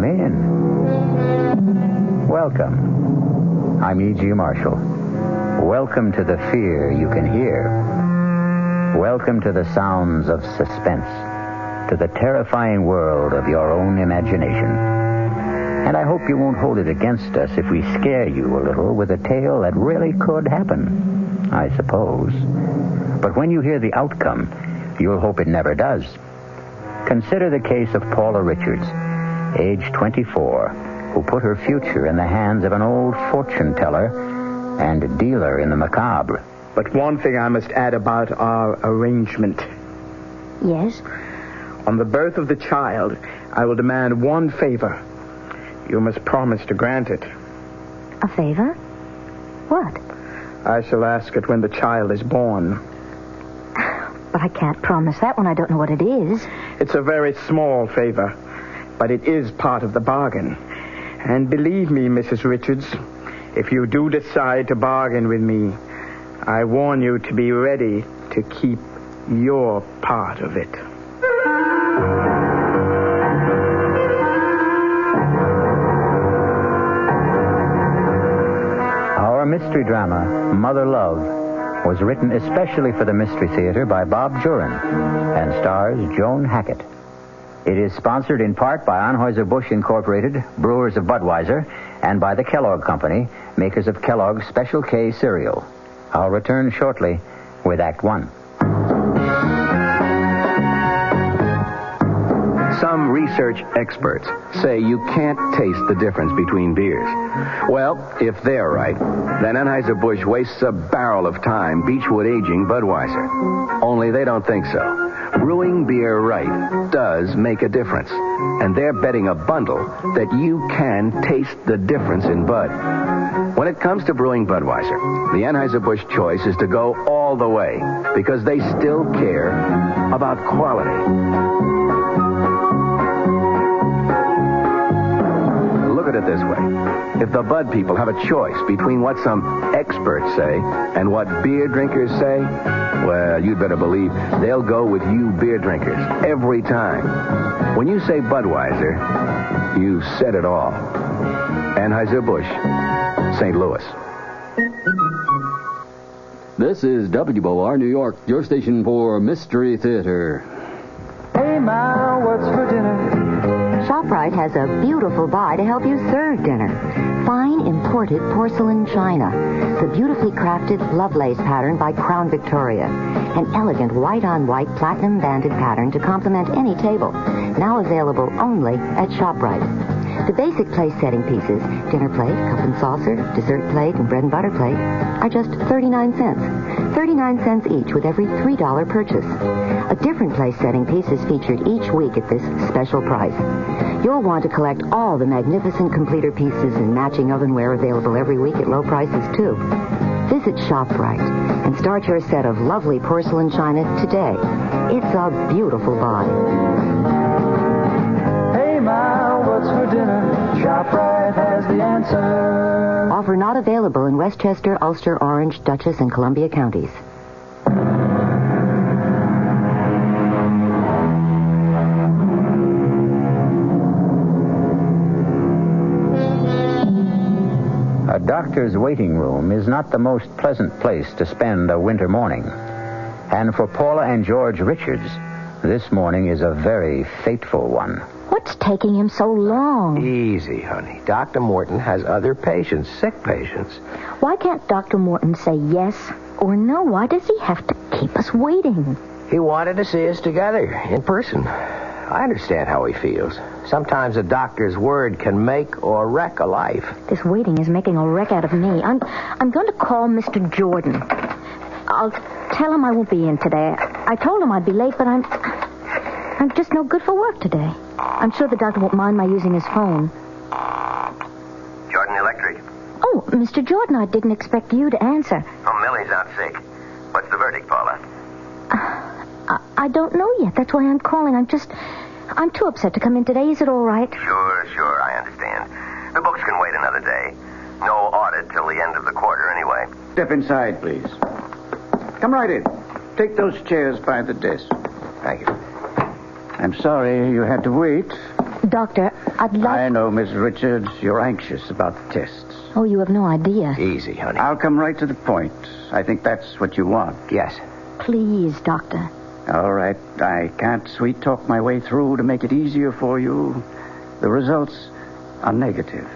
in. Welcome. I'm E.G. Marshall. Welcome to the fear you can hear. Welcome to the sounds of suspense, to the terrifying world of your own imagination. And I hope you won't hold it against us if we scare you a little with a tale that really could happen, I suppose. But when you hear the outcome, you'll hope it never does. Consider the case of Paula Richards, age 24, who put her future in the hands of an old fortune teller and dealer in the macabre. But one thing I must add about our arrangement. Yes? On the birth of the child, I will demand one favor. You must promise to grant it. A favor? What? I shall ask it when the child is born. But I can't promise that when I don't know what it is. It's a very small favor, but it is part of the bargain. And believe me, Mrs. Richards, if you do decide to bargain with me, I warn you to be ready to keep your part of it. Our mystery drama, Mother Love, was written especially for the Mystery Theater by Bob Jurin and stars Joan Hackett. It is sponsored in part by Anheuser-Busch Incorporated, brewers of Budweiser, and by the Kellogg Company, makers of Kellogg's Special K cereal. I'll return shortly with Act One. Some research experts say you can't taste the difference between beers. Well, if they're right, then Anheuser-Busch wastes a barrel of time Beechwood aging Budweiser. Only they don't think so. Brewing beer right does make a difference. And they're betting a bundle that you can taste the difference in Bud. When it comes to brewing Budweiser, the Anheuser-Busch choice is to go all the way because they still care about quality. Look at it this way. If the Bud people have a choice between what some experts say and what beer drinkers say, well, you'd better believe they'll go with you beer drinkers every time. When you say Budweiser, you said it all. Anheuser-Busch, St. Louis. This is WOR New York, your station for Mystery Theater. Hey, Ma, what's for dinner? ShopRite has a beautiful buy to help you serve dinner. Fine imported porcelain china. The beautifully crafted Lovelace pattern by Crown Victoria. An elegant white-on-white platinum-banded pattern to complement any table. Now available only at ShopRite. The basic place-setting pieces, dinner plate, cup and saucer, dessert plate, and bread and butter plate, are just 39 cents. 39 cents each with every $3 purchase. A different place-setting piece is featured each week at this special price. You'll want to collect all the magnificent completer pieces and matching ovenware available every week at low prices, too. Visit ShopRite and start your set of lovely porcelain china today. It's a beautiful buy. Hey, Ma, what's for dinner? ShopRite has the answer. Offer not available in Westchester, Ulster, Orange, Dutchess, and Columbia counties. A doctor's waiting room is not the most pleasant place to spend a winter morning. And for Paula and George Richards, this morning is a very fateful one. What's taking him so long? Easy, honey. Dr. Morton has other patients, sick patients. Why can't Dr. Morton say yes or no? Why does he have to keep us waiting? He wanted to see us together, in person. I understand how he feels. Sometimes a doctor's word can make or wreck a life. This waiting is making a wreck out of me. I'm going to call Mr. Jordan. I'll tell him I won't be in today. I told him I'd be late, but I'm just no good for work today. I'm sure the doctor won't mind my using his phone. Jordan Electric. Oh, Mr. Jordan, I didn't expect you to answer. Oh, Millie's out sick. What's the verdict, Paula? I don't know yet. That's why I'm calling. I'm too upset to come in today. Is it all right? Sure, I understand. The books can wait another day. No audit till the end of the quarter anyway. Step inside, please. Come right in. Take those chairs by the desk. Thank you. I'm sorry you had to wait. Doctor, I'd like... I know, Miss Richards. You're anxious about the tests. Oh, you have no idea. Easy, honey. I'll come right to the point. I think that's what you want. Yes. Please, Doctor. All right. I can't sweet-talk my way through to make it easier for you. The results are negative.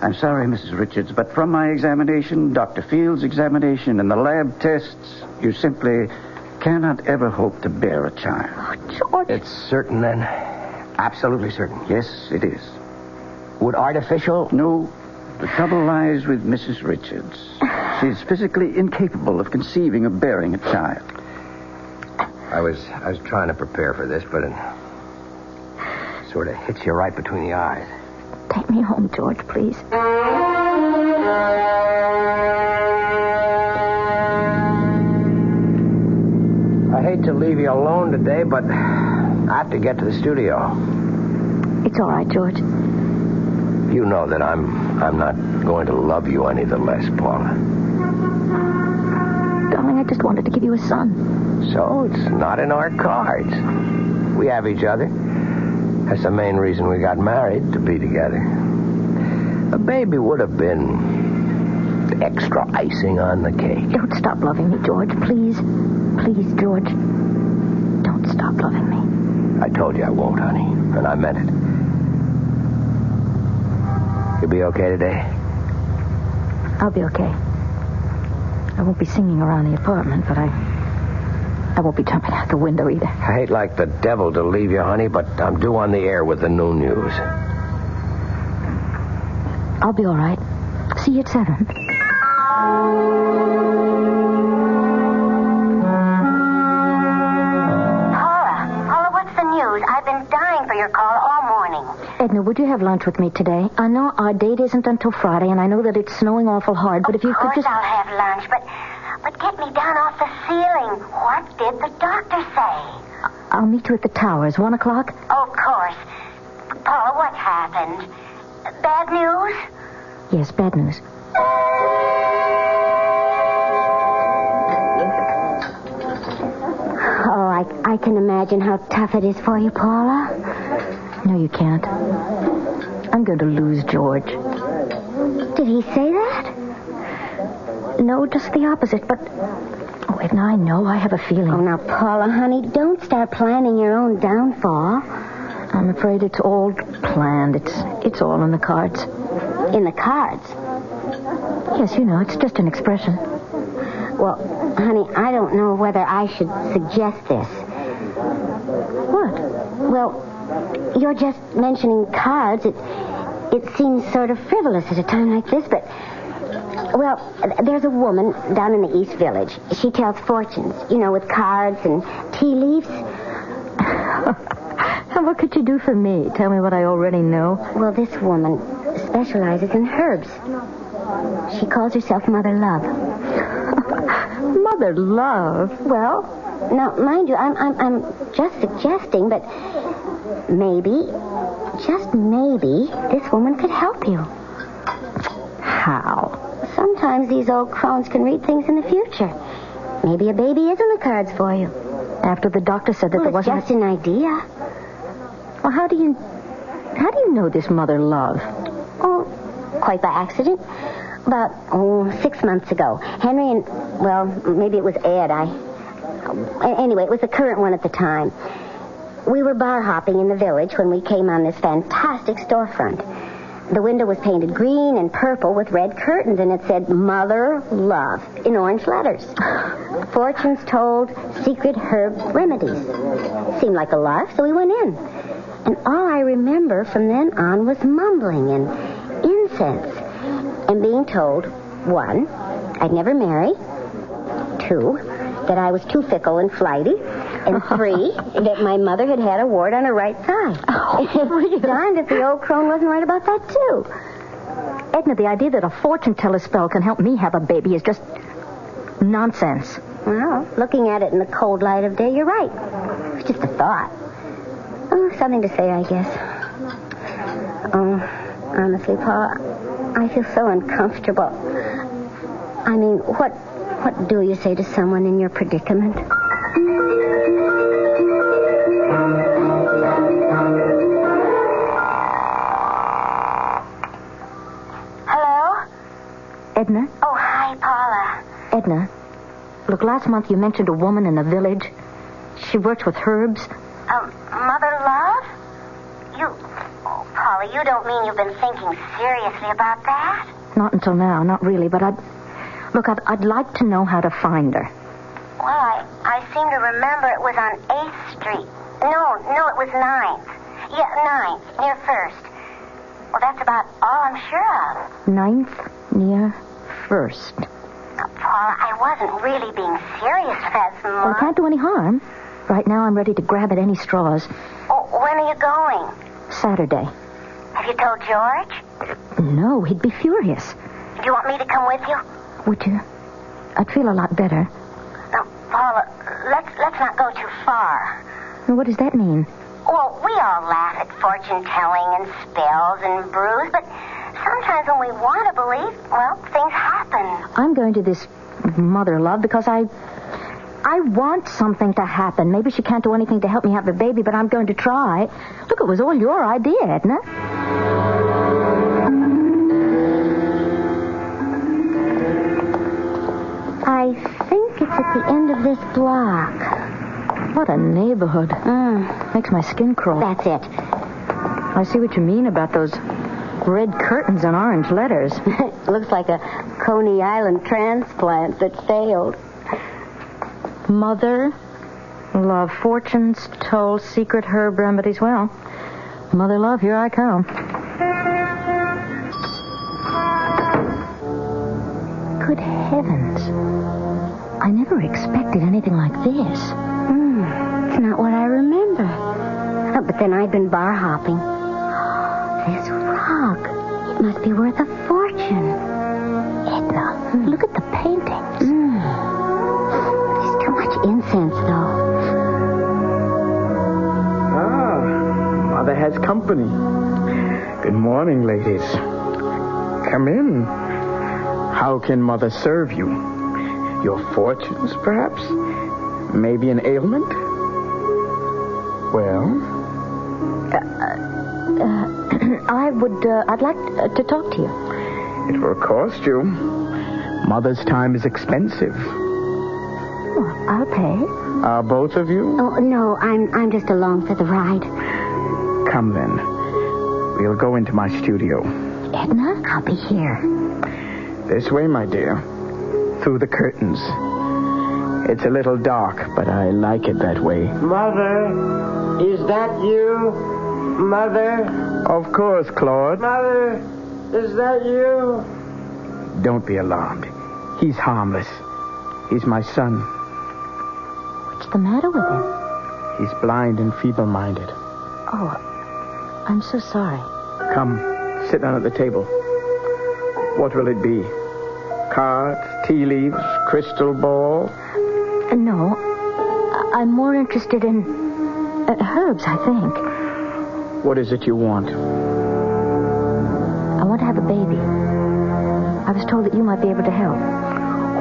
I'm sorry, Mrs. Richards, but from my examination, Dr. Field's examination, and the lab tests, you simply cannot ever hope to bear a child. Oh, George. It's certain, then? Absolutely certain? Yes, it is. Would artificial... No. The trouble lies with Mrs. Richards. She's physically incapable of conceiving or bearing a child. I was trying to prepare for this, but it sort of hits you right between the eyes. Take me home, George, please. I hate to leave you alone today, but I have to get to the studio. It's all right, George. You know that I'm not going to love you any the less, Paula. Darling, I just wanted to give you a son. So it's not in our cards. We have each other. That's the main reason we got married, to be together. A baby would have been extra icing on the cake. Don't stop loving me, George, please. Please, George. Don't stop loving me. I told you I won't, honey, and I meant it. You'll be okay today? I'll be okay. I won't be singing around the apartment, but I won't be jumping out the window either. I hate like the devil to leave you, honey, but I'm due on the air with the noon news. I'll be all right. See you at 7. Paula, what's the news? I've been dying for your call all morning. Edna, would you have lunch with me today? I know our date isn't until Friday, and I know that it's snowing awful hard, but if you could just... Of course I'll have lunch, but get me down off the ceiling. What did the doctor say? I'll meet you at the towers, 1 o'clock? Of course. Paula, what's happened? Bad news? Yes, bad news. Oh, I can imagine how tough it is for you, Paula. No, you can't. I'm going to lose George. Did he say that? No, just the opposite, but... Oh, Edna, I know. I have a feeling. Oh, now, Paula, honey, don't start planning your own downfall. I'm afraid it's all planned. It's all in the cards. In the cards? Yes, you know, it's just an expression. Well, honey, I don't know whether I should suggest this. What? Well, you're just mentioning cards. It seems sort of frivolous at a time like this, but... Well, there's a woman down in the East Village. She tells fortunes, with cards and tea leaves. And what could you do for me? Tell me what I already know. Well, this woman specializes in herbs. She calls herself Mother Love. Mother Love? Well, now, mind you, I'm just suggesting, but maybe, just maybe, this woman could help you. How? Sometimes these old crones can read things in the future. Maybe a baby is in the cards for you. After the doctor said that there wasn't... It's just an idea. Well, how do you know this Mother Love? Oh, quite by accident. About 6 months ago. Henry and, well, maybe it was Ed. Anyway, it was the current one at the time. We were bar hopping in the village when we came on this fantastic storefront. The window was painted green and purple with red curtains, and it said, Mother Love, in orange letters. Fortunes told, secret herb remedies. Seemed like a lark, so we went in. And all I remember from then on was mumbling and incense. And being told, 1, I'd never marry. 2, that I was too fickle and flighty. And 3, that my mother had had a wart on her right side. Oh, really? Darned if the old crone wasn't right about that, too. Edna, the idea that a fortune teller spell can help me have a baby is just nonsense. Well, looking at it in the cold light of day, you're right. It's just a thought. Oh, something to say, I guess. Oh, honestly, Paula, I feel so uncomfortable. I mean, what do you say to someone in your predicament? Edna, look, last month you mentioned a woman in a village. She works with herbs. Mother Love? Oh, Polly, you don't mean you've been thinking seriously about that? Not until now, not really, but I'd like to know how to find her. Well, I seem to remember it was on 8th Street. No, it was 9th. Yeah, 9th, near 1st. Well, that's about all I'm sure of. 9th, near 1st. Now, Paula, I wasn't really being serious last month. Well, it can't do any harm. Right now, I'm ready to grab at any straws. Oh, when are you going? Saturday. Have you told George? No, he'd be furious. Do you want me to come with you? Would you? I'd feel a lot better. Now, Paula, let's not go too far. What does that mean? Well, we all laugh at fortune-telling and spells and brews, but sometimes when we want to believe, well, things happen. I'm going to this Mother Love because I want something to happen. Maybe she can't do anything to help me have a baby, but I'm going to try. Look, it was all your idea, Edna. I think it's at the end of this block. What a neighborhood. Makes my skin crawl. That's it. I see what you mean about those red curtains and orange letters. Looks like a Coney Island transplant that failed. Mother Love, fortunes told, secret herb remedies. Well, Mother Love, here I come. Good heavens. I never expected anything like this. It's not what I remember. Oh, but then I've been bar hopping. This rug, it must be worth a fortune. Edna, look at the paintings. There's too much incense, though. Mother has company. Good morning, ladies. Come in. How can Mother serve you? Your fortunes, perhaps? Maybe an ailment? Well? I'd like to talk to you. It will cost you. Mother's time is expensive. Well, I'll pay. Are both of you? Oh, no, I'm just along for the ride. Come then. We'll go into my studio. Edna, I'll be here. This way, my dear. Through the curtains. It's a little dark, but I like it that way. Mother, is that you? Mother? Of course, Claude. Mother, is that you? Don't be alarmed. He's harmless. He's my son. What's the matter with him? He's blind and feeble-minded. Oh, I'm so sorry. Come, sit down at the table. What will it be? Cards, tea leaves, crystal ball? No. I'm more interested in herbs, I think. What is it you want? I want to have a baby. I was told that you might be able to help.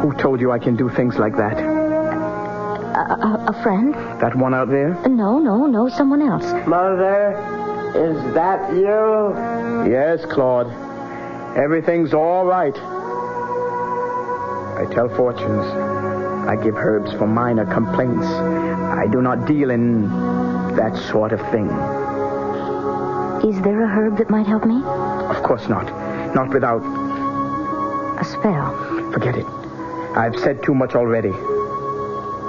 Who told you I can do things like that? A friend? That one out there? No, someone else. Mother, is that you? Yes, Claude. Everything's all right. I tell fortunes. I give herbs for minor complaints. I do not deal in that sort of thing. Is there a herb that might help me? Of course not. Not without... a spell. Forget it. I've said too much already.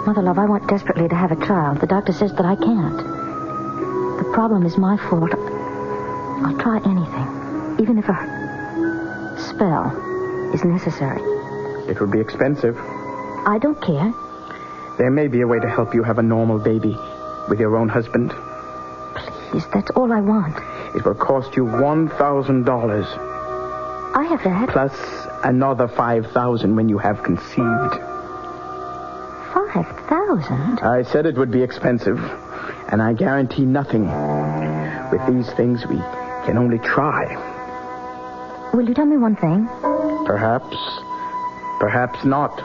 Mother Love, I want desperately to have a child. The doctor says that I can't. The problem is my fault. I'll try anything. Even if a spell is necessary. It would be expensive. I don't care. There may be a way to help you have a normal baby with your own husband. Please, that's all I want. It will cost you $1,000. I have that. Plus another $5,000 when you have conceived. 5,000? I said it would be expensive, and I guarantee nothing. With these things, we can only try. Will you tell me one thing? Perhaps. Perhaps not.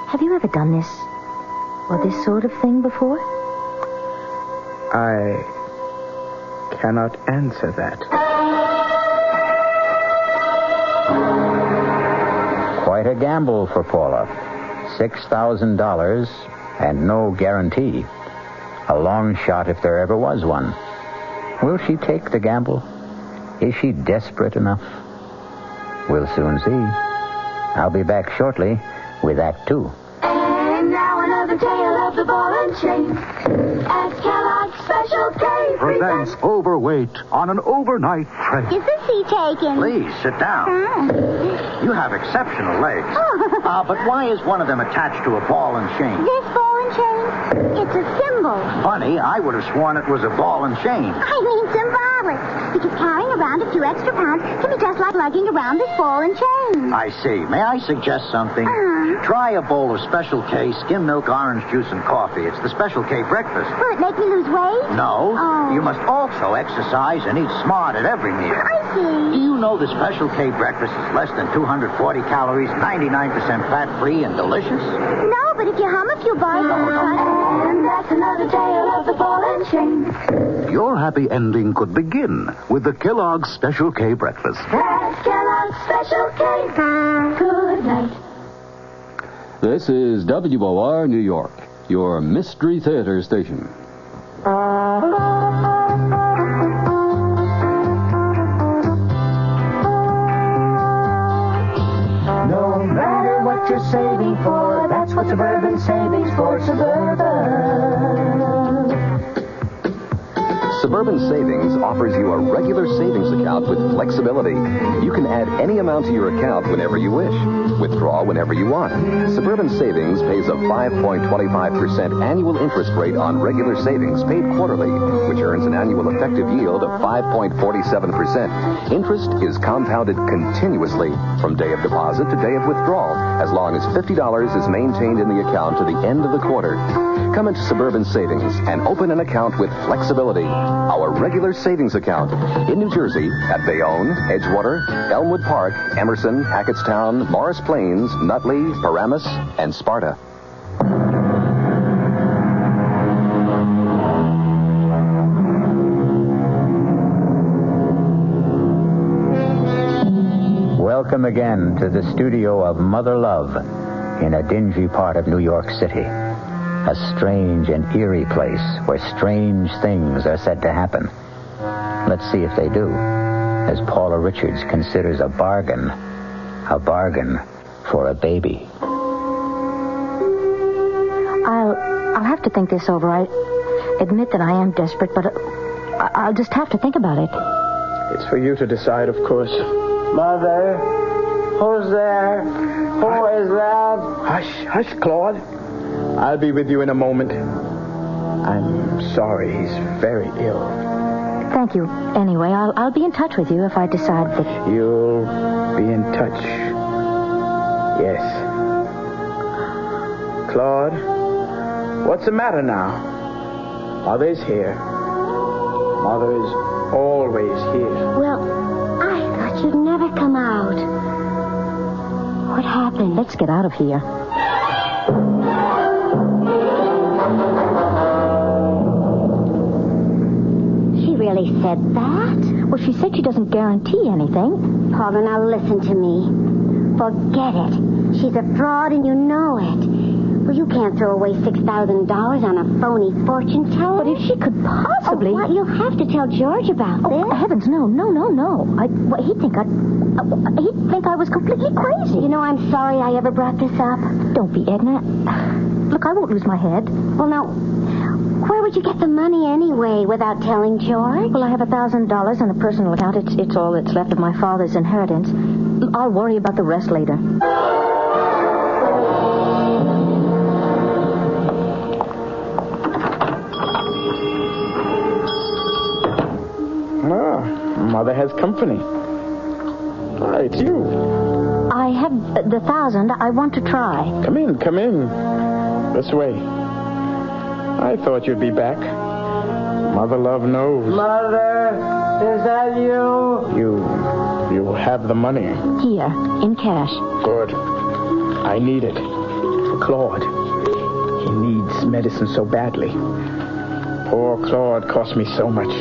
Have you ever done this or this sort of thing before? I cannot answer that. Quite a gamble for Paula. $6,000 and no guarantee. A long shot if there ever was one. Will she take the gamble? Is she desperate enough? We'll soon see. I'll be back shortly with Act 2. And now another tale of the ball and chain. At Kellogg's Special K presents Overweight on an overnight train. Is the seat taken? Please, sit down. You have exceptional legs. But why is one of them attached to a ball and chain? This ball and chain? It's a symbol. Funny, I would have sworn it was a ball and chain. I mean symbolic. Because carrying around a few extra pounds can be just like lugging around this ball and chain. I see. May I suggest something? Try a bowl of Special K, skim milk, orange juice, and coffee. It's the Special K breakfast. Will it make me lose weight? No. You must also exercise and eat smart at every meal. I see. Do you know the Special K breakfast is less than 240 calories, 99% fat-free, and delicious? No, but if you hum a few bars... And that's another tale of the ball and chain. Your happy ending could begin with the Kellogg's Special K breakfast. That's Kellogg's Special K. Good night. This is WOR New York, your Mystery Theater station. No matter what you're saving for, that's what Suburban Savings for Suburban. Suburban Savings offers you a regular savings account with flexibility. You can add any amount to your account whenever you wish. Withdraw whenever you want. Suburban Savings pays a 5.25% annual interest rate on regular savings paid quarterly, which earns an annual effective yield of 5.47%. Interest is compounded continuously from day of deposit to day of withdrawal, as long as $50 is maintained in the account to the end of the quarter. Come into Suburban Savings and open an account with flexibility. Our regular savings account in New Jersey at Bayonne, Edgewater, Elmwood Park, Emerson, Hackettstown, Morris Plains, Nutley, Paramus, and Sparta. Welcome again to the studio of Mother Love in a dingy part of New York City. A strange and eerie place where strange things are said to happen. Let's see if they do, as Paula Richards considers a bargain for a baby. I'll have to think this over. I admit that I am desperate, but I'll just have to think about it. It's for you to decide, of course. Mother, who's there? Who is that? Hush, Claude. I'll be with you in a moment. I'm sorry, he's very ill. Thank you. Anyway, I'll be in touch with you if I decide that... You'll be in touch. Yes. Claude, what's the matter now? Mother's here. Mother is always here. Well, I thought you'd never come out. What happened? Let's get out of here. Really said that? Well, she said she doesn't guarantee anything. Paula, now listen to me. Forget it. She's a fraud and you know it. Well, you can't throw away $6,000 on a phony fortune teller. But if she could possibly... Oh, what? You'll have to tell George about this. Heavens, no. He'd think I was completely crazy. You know, I'm sorry I ever brought this up. Don't be, Edna. Look, I won't lose my head. Well, now... Where would you get the money anyway without telling George? Well, I have $1,000 in a personal account. It's all that's left of my father's inheritance. I'll worry about the rest later. Mother has company. It's you. I have the 1,000. I want to try. Come in. This way. I thought you'd be back. Mother Love knows. Mother, is that you? You have the money. Here, in cash. Good. I need it. For Claude. He needs medicine so badly. Poor Claude cost me so much.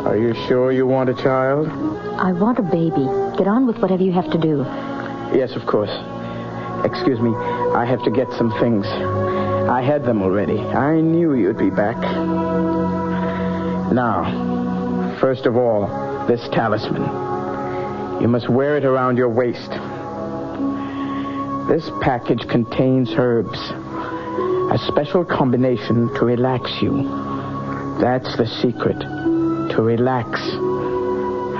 Are you sure you want a child? I want a baby. Get on with whatever you have to do. Yes, of course. Excuse me, I have to get some things. I had them already. I knew you'd be back. Now, first of all, this talisman. You must wear it around your waist. This package contains herbs. A special combination to relax you. That's the secret. To relax.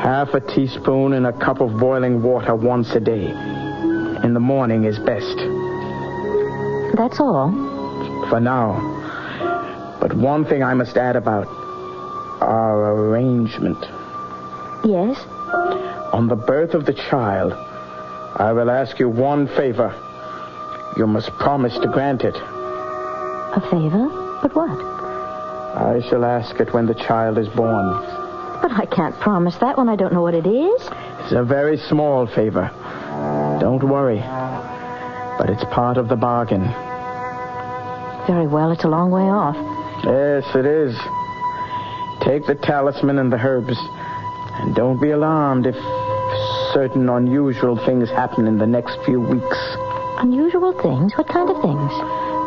Half a teaspoon in a cup of boiling water once a day. In the morning is best. That's all? For now. But one thing I must add about our arrangement. Yes? On the birth of the child, I will ask you one favor. You must promise to grant it. A favor? But what? I shall ask it when the child is born. But I can't promise that when I don't know what it is. It's a very small favor. Don't worry. But it's part of the bargain. Very well, it's a long way off. Yes, it is. Take the talisman and the herbs. And don't be alarmed if certain unusual things happen in the next few weeks. Unusual things? What kind of things?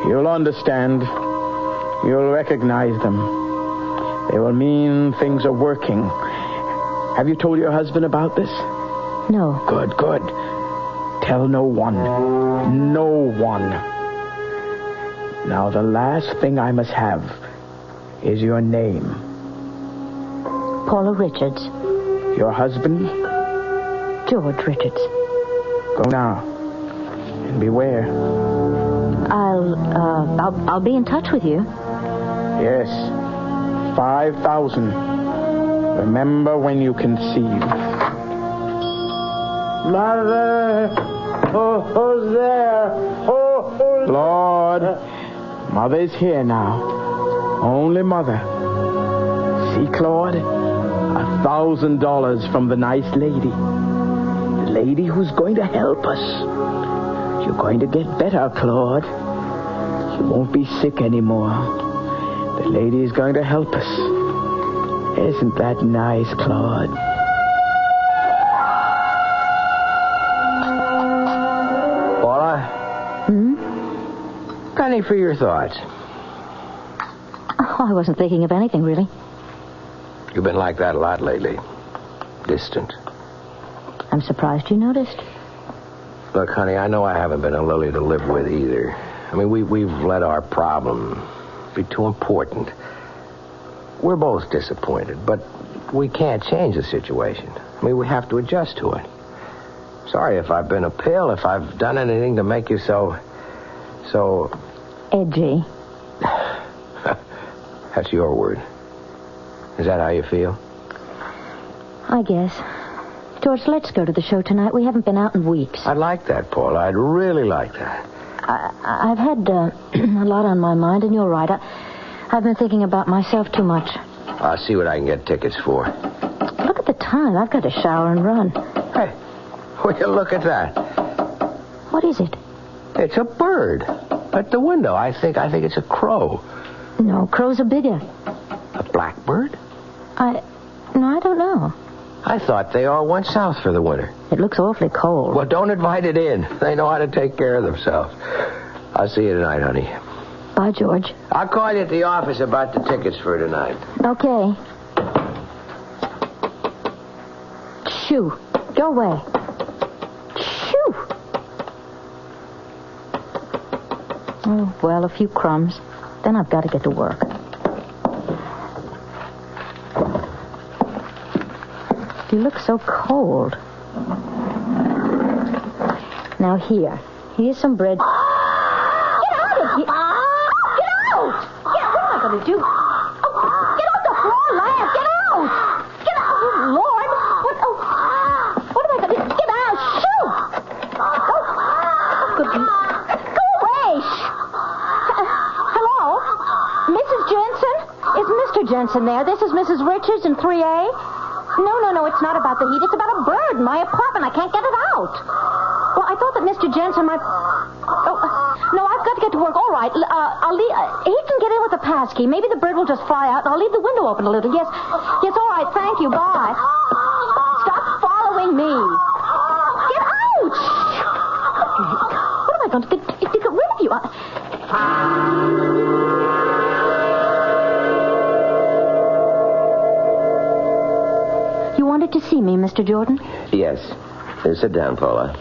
You'll understand. You'll recognize them. They will mean things are working. Have you told your husband about this? No. Good. Tell no one. No one. Now, the last thing I must have is your name. Paula Richards. Your husband? George Richards. Go now. And beware. I'll be in touch with you. Yes. 5,000. Remember when you conceive. Mother! Who's there? Who's Lord, Mother's here now. Only Mother. See, Claude? $1,000 from the nice lady. The lady who's going to help us. You're going to get better, Claude. You won't be sick anymore. The lady is going to help us. Isn't that nice, Claude? Paula? Penny for your thoughts. Oh, I wasn't thinking of anything, really. You've been like that a lot lately. Distant. I'm surprised you noticed. Look, honey, I know I haven't been a lily to live with either. I mean, we've let our problem be too important. We're both disappointed, but we can't change the situation. I mean, we have to adjust to it. Sorry if I've been a pill, if I've done anything to make you so... edgy. That's your word. Is that how you feel? I guess. George, let's go to the show tonight. We haven't been out in weeks. I'd like that, Paula. I'd really like that. I've had a lot on my mind, and you're right. I've been thinking about myself too much. I'll see what I can get tickets for. Look at the time. I've got to shower and run. Hey, will you look at that? What is it? It's a bird. At the window. I think it's a crow. No, crows are bigger. A blackbird? No, I don't know. I thought they all went south for the winter. It looks awfully cold. Well, don't invite it in. They know how to take care of themselves. I'll see you tonight, honey. Bye, George. I'll call you at the office about the tickets for tonight. Okay. Shoo. Go away. Shoo. Oh, well, a few crumbs. Then I've got to get to work. You look so cold. Now here's some bread. Get out of here! Get out! What am I going to do? Oh, get off the floor, lad! Get out! Get out! Oh, Lord! What am I going to do? Get out! Shoot! Go away! Hello? Mrs. Jensen? Is Mr. Jensen there? This is Mrs. Richards in 3A. No, it's not about the heat. It's about a bird in my apartment. I can't get it out. Well, I thought that Mr. Jensen might... no, I've got to get to work. All right, I'll leave... he can get in with the pass key. Maybe the bird will just fly out, and I'll leave the window open a little. Yes, all right, thank you. Bye. Stop following me. Get out! going to get rid of you. You wanted to see me, Mr. Jordan? Yes. Sit down, Paula.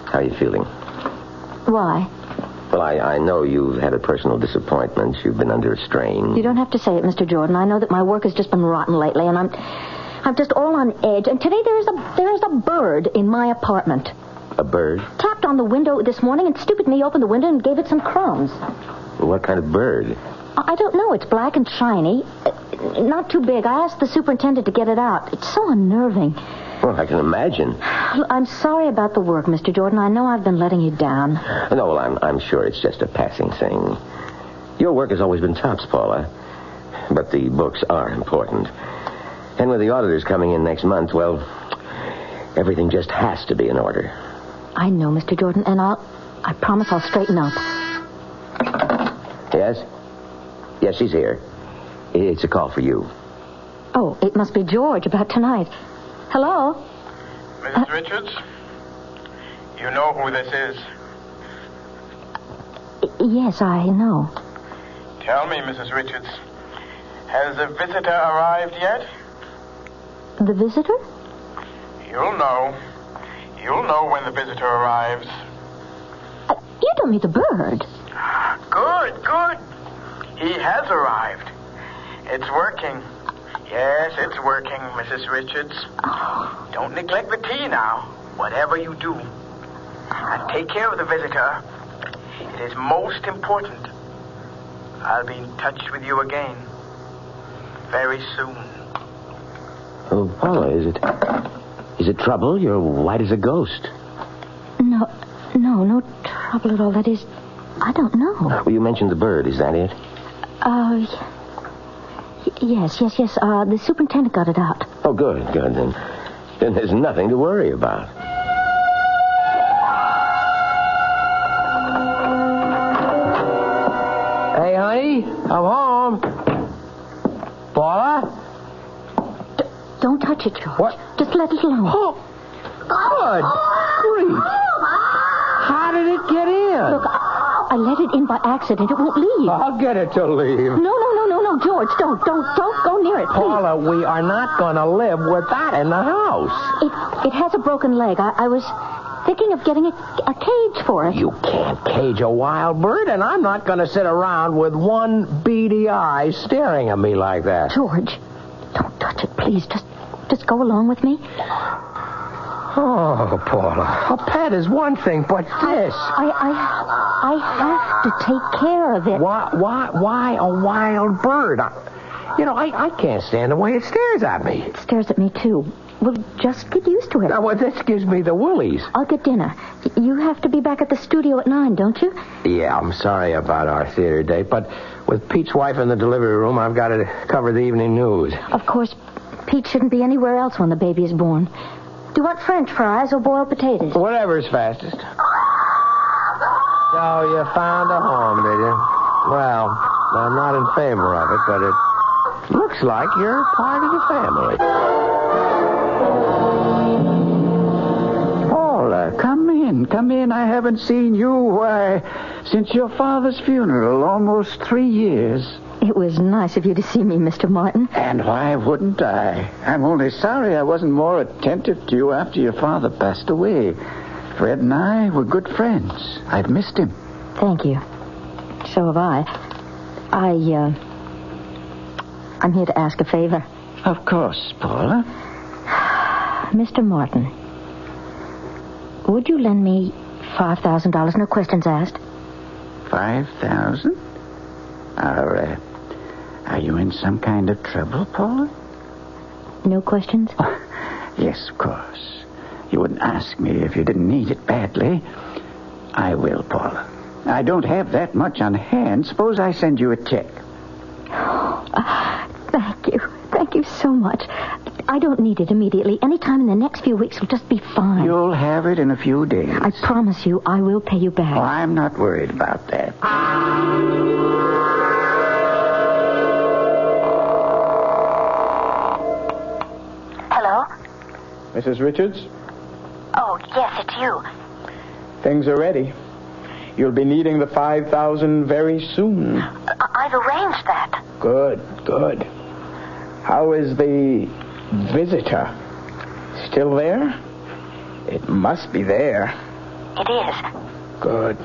How are you feeling? Why? Well, I know you've had a personal disappointment. You've been under a strain. You don't have to say it, Mr. Jordan. I know that my work has just been rotten lately, and I'm just all on edge. And today there is a bird in my apartment. A bird? Tapped on the window this morning, and stupid me opened the window and gave it some crumbs. What kind of bird? I don't know. It's black and shiny. Not too big. I asked the superintendent to get it out. It's so unnerving. Well, I can imagine. I'm sorry about the work, Mr. Jordan. I know I've been letting you down. No, well, I'm sure it's just a passing thing. Your work has always been tops, Paula. But the books are important. And with the auditors coming in next month, well, everything just has to be in order. I know, Mr. Jordan, and I promise I'll straighten up. Yes? Yes, she's here. It's a call for you. Oh, it must be George about tonight. Hello? Mrs. Richards? You know who this is? Yes, I know. Tell me, Mrs. Richards, has the visitor arrived yet? The visitor? You'll know. You'll know when the visitor arrives. You don't mean the bird. Good. He has arrived. It's working. Yes, it's working, Mrs. Richards. Oh. Don't neglect the tea now, whatever you do. And take care of the visitor. It is most important. I'll be in touch with you again very soon. Oh, Paula, is it trouble? You're white as a ghost. No trouble at all. That is, I don't know. Well, you mentioned the bird. Is that it? Yes. The superintendent got it out. Oh, good. Then there's nothing to worry about. Hey, honey, I'm home. Paula? Don't touch it, George. What? Just let it alone. Oh, good grief. How did it get in? Look, I let it in by accident. It won't leave. I'll get it to leave. No, George, don't go near it, please. Paula, we are not going to live with that in the house. It has a broken leg. I was thinking of getting a cage for it. You can't cage a wild bird, and I'm not going to sit around with one beady eye staring at me like that. George, don't touch it, please. Just go along with me. Oh, Paula, a pet is one thing, but this... I have to take care of it. Why a wild bird? I can't stand the way it stares at me. It stares at me, too. Well, just get used to it. Now, well, this gives me the willies. I'll get dinner. You have to be back at the studio at 9, don't you? Yeah, I'm sorry about our theater date, but with Pete's wife in the delivery room, I've got to cover the evening news. Of course, Pete shouldn't be anywhere else when the baby is born. Do you want French fries or boiled potatoes? Whatever's fastest. So you found a home, did you? Well, I'm not in favor of it, but it looks like you're part of the family. Paula, come in. I haven't seen you, since your father's funeral, almost 3 years. It was nice of you to see me, Mr. Martin. And why wouldn't I? I'm only sorry I wasn't more attentive to you after your father passed away. Fred and I were good friends. I've missed him. Thank you. So have I. I'm here to ask a favor. Of course, Paula. Mr. Martin, would you lend me $5,000, no questions asked? 5,000? Are you in some kind of trouble, Paula? No questions? Oh, yes, of course. You wouldn't ask me if you didn't need it badly. I will, Paula. I don't have that much on hand. Suppose I send you a check. Thank you. Thank you so much. I don't need it immediately. Any time in the next few weeks will just be fine. You'll have it in a few days. I promise you I will pay you back. Oh, I'm not worried about that. Hello? Mrs. Richards? Oh, yes, it's you. Things are ready. You'll be needing the 5,000 very soon. I've arranged that. Good. How is the visitor? Still there? It must be there. It is. Good.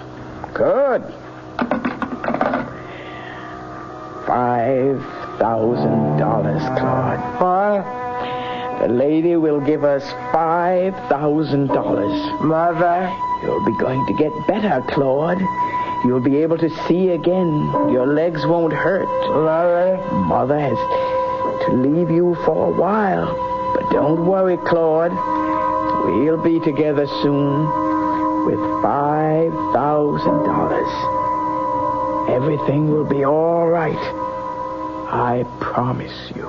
$5,000, Claude. What? The lady will give us $5,000. Mother? You'll be going to get better, Claude. You'll be able to see again. Your legs won't hurt. Mother has to leave you for a while. But don't worry, Claude. We'll be together soon with $5,000. Everything will be all right. I promise you.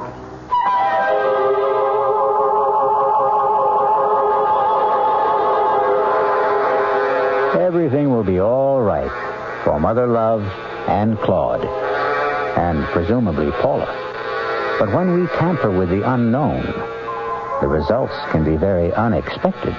Everything will be all right for Mother Love and Claude, and presumably Paula. But when we tamper with the unknown, the results can be very unexpected.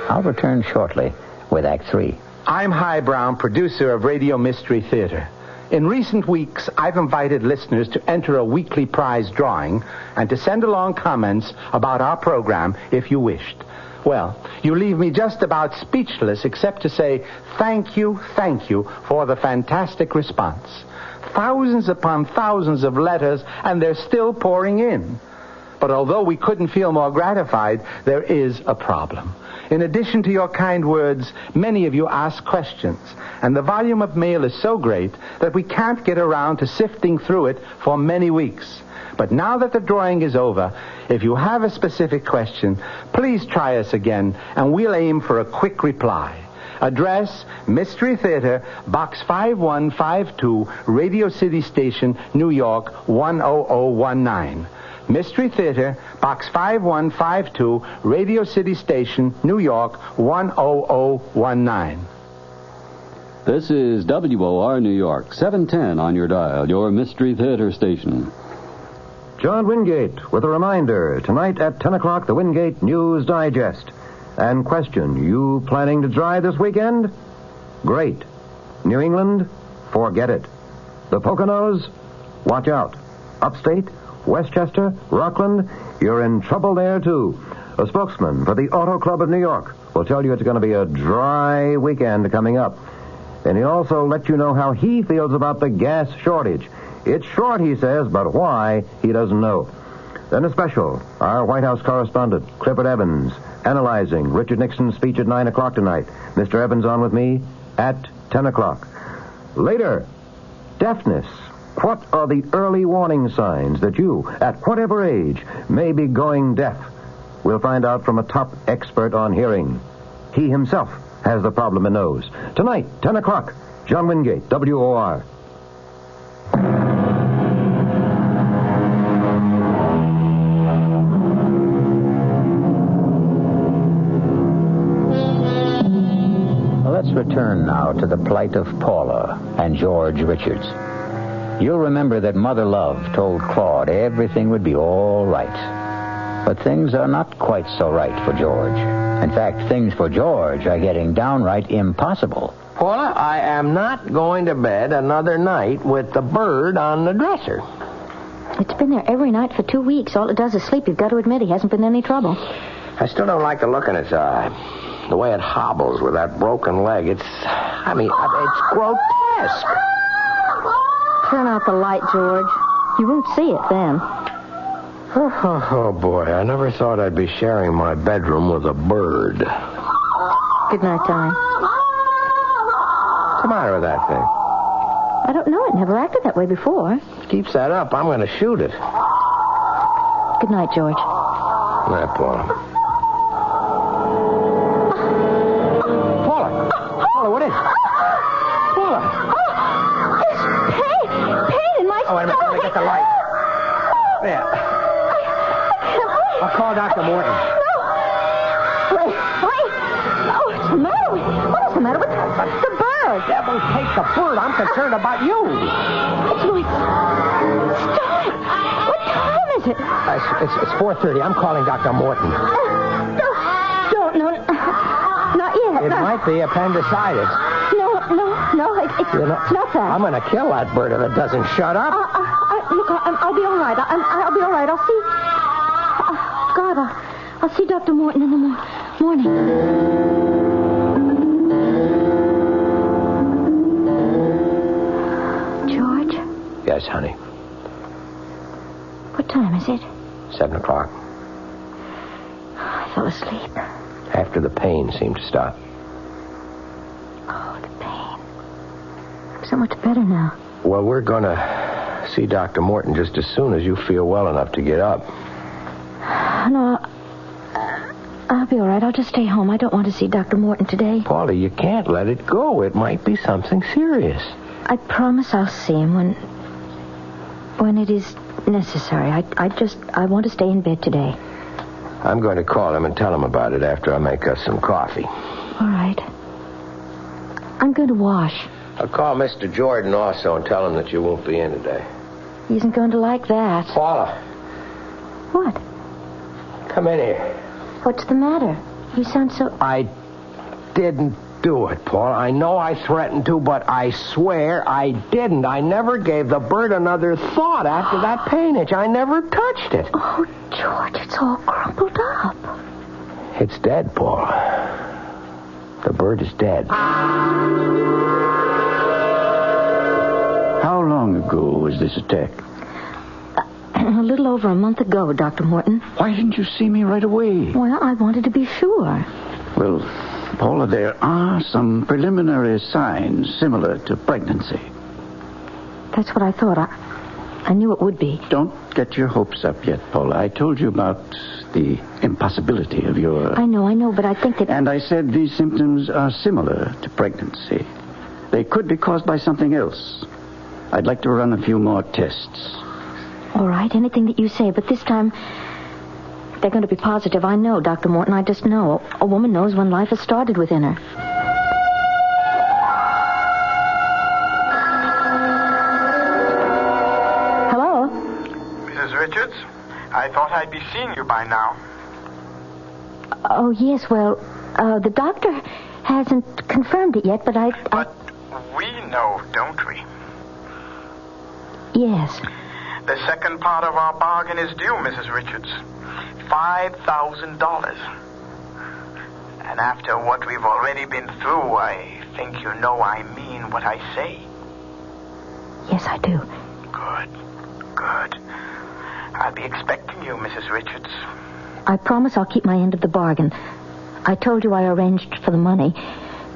I'll return shortly with Act 3. I'm Hy Brown, producer of Radio Mystery Theater. In recent weeks, I've invited listeners to enter a weekly prize drawing and to send along comments about our program if you wished. Well, you leave me just about speechless except to say thank you for the fantastic response. Thousands upon thousands of letters, and they're still pouring in. But although we couldn't feel more gratified, there is a problem. In addition to your kind words, many of you ask questions, and the volume of mail is so great that we can't get around to sifting through it for many weeks. But now that the drawing is over, if you have a specific question, please try us again, and we'll aim for a quick reply. Address, Mystery Theater, Box 5152, Radio City Station, New York, 10019. Mystery Theater, Box 5152, Radio City Station, New York, 10019. This is WOR New York, 710 on your dial, your Mystery Theater station. John Wingate with a reminder. Tonight at 10 o'clock, the Wingate News Digest. And question, you planning to drive this weekend? Great. New England? Forget it. The Poconos? Watch out. Upstate? Westchester? Rockland? You're in trouble there, too. A spokesman for the Auto Club of New York will tell you it's going to be a dry weekend coming up. And he'll also let you know how he feels about the gas shortage. It's short, he says, but why, he doesn't know. Then a special, our White House correspondent, Clifford Evans, analyzing Richard Nixon's speech at 9 o'clock tonight. Mr. Evans on with me at 10 o'clock. Later, deafness. What are the early warning signs that you, at whatever age, may be going deaf? We'll find out from a top expert on hearing. He himself has the problem and knows. Tonight, 10 o'clock, John Wingate, WOR. Let's return now to the plight of Paula and George Richards. You'll remember that Mother Love told Claude everything would be all right. But things are not quite so right for George. In fact, things for George are getting downright impossible. Paula, I am not going to bed another night with the bird on the dresser. It's been there every night for 2 weeks. All it does is sleep. You've got to admit he hasn't been any trouble. I still don't like the look in its eye. The way it hobbles with that broken leg. It's grotesque. Turn out the light, George. You won't see it then. Oh, boy. I never thought I'd be sharing my bedroom with a bird. Good night, Tommy. What's the matter with that thing? I don't know. It never acted that way before. If it keeps that up, I'm going to shoot it. Good night, George. Good night, Paula. Paula, what is it? Paula. It's pain in my Oh, wait a minute. Let me get the light. There. I'll call Dr. Morton. No. Wait. Oh, what's the matter with... What is the matter with the bird? Devil, take the bird. I'm concerned about you. It's going... Stop it. What time is it? It's 4:30. I'm calling Dr. Morton. Don't. No. Not yet. It might be appendicitis. No. No, it's not that. I'm going to kill that bird if it doesn't shut up. Look, I'll be all right. I'll be all right. I'll see... God, I'll see Dr. Morton in the morning. George? Yes, honey. What time is it? 7 o'clock. I fell asleep. After the pain seemed to stop. Oh, the pain. I'm so much better now. Well, we're going to see Dr. Morton just as soon as you feel well enough to get up. No, I'll be all right. I'll just stay home. I don't want to see Dr. Morton today. Paulie, you can't let it go. It might be something serious. I promise I'll see him when it is necessary. I want to stay in bed today. I'm going to call him and tell him about it after I make us some coffee. All right. I'm going to wash. I'll call Mr. Jordan also and tell him that you won't be in today. He isn't going to like that. Paula. What? Come in here. What's the matter? You sound so... I didn't do it, Paul. I know I threatened to, but I swear I didn't. I never gave the bird another thought after that painage. I never touched it. Oh, George, it's all crumpled up. It's dead, Paul. The bird is dead. How long ago was this attack? A little over a month ago, Dr. Morton. Why didn't you see me right away? Well, I wanted to be sure. Well, Paula, there are some preliminary signs similar to pregnancy. That's what I thought. I knew it would be. Don't get your hopes up yet, Paula. I told you about the impossibility of your... I know, but I think that... And I said these symptoms are similar to pregnancy. They could be caused by something else. I'd like to run a few more tests. All right, anything that you say, but this time they're going to be positive. I know, Dr. Morton, I just know. A woman knows when life has started within her. Hello? Mrs. Richards, I thought I'd be seeing you by now. Oh, yes, well, the doctor hasn't confirmed it yet, but But we know, don't we? Yes. The second part of our bargain is due, Mrs. Richards. $5,000. And after what we've already been through, I think you know I mean what I say. Yes, I do. Good. I'll be expecting you, Mrs. Richards. I promise I'll keep my end of the bargain. I told you I arranged for the money.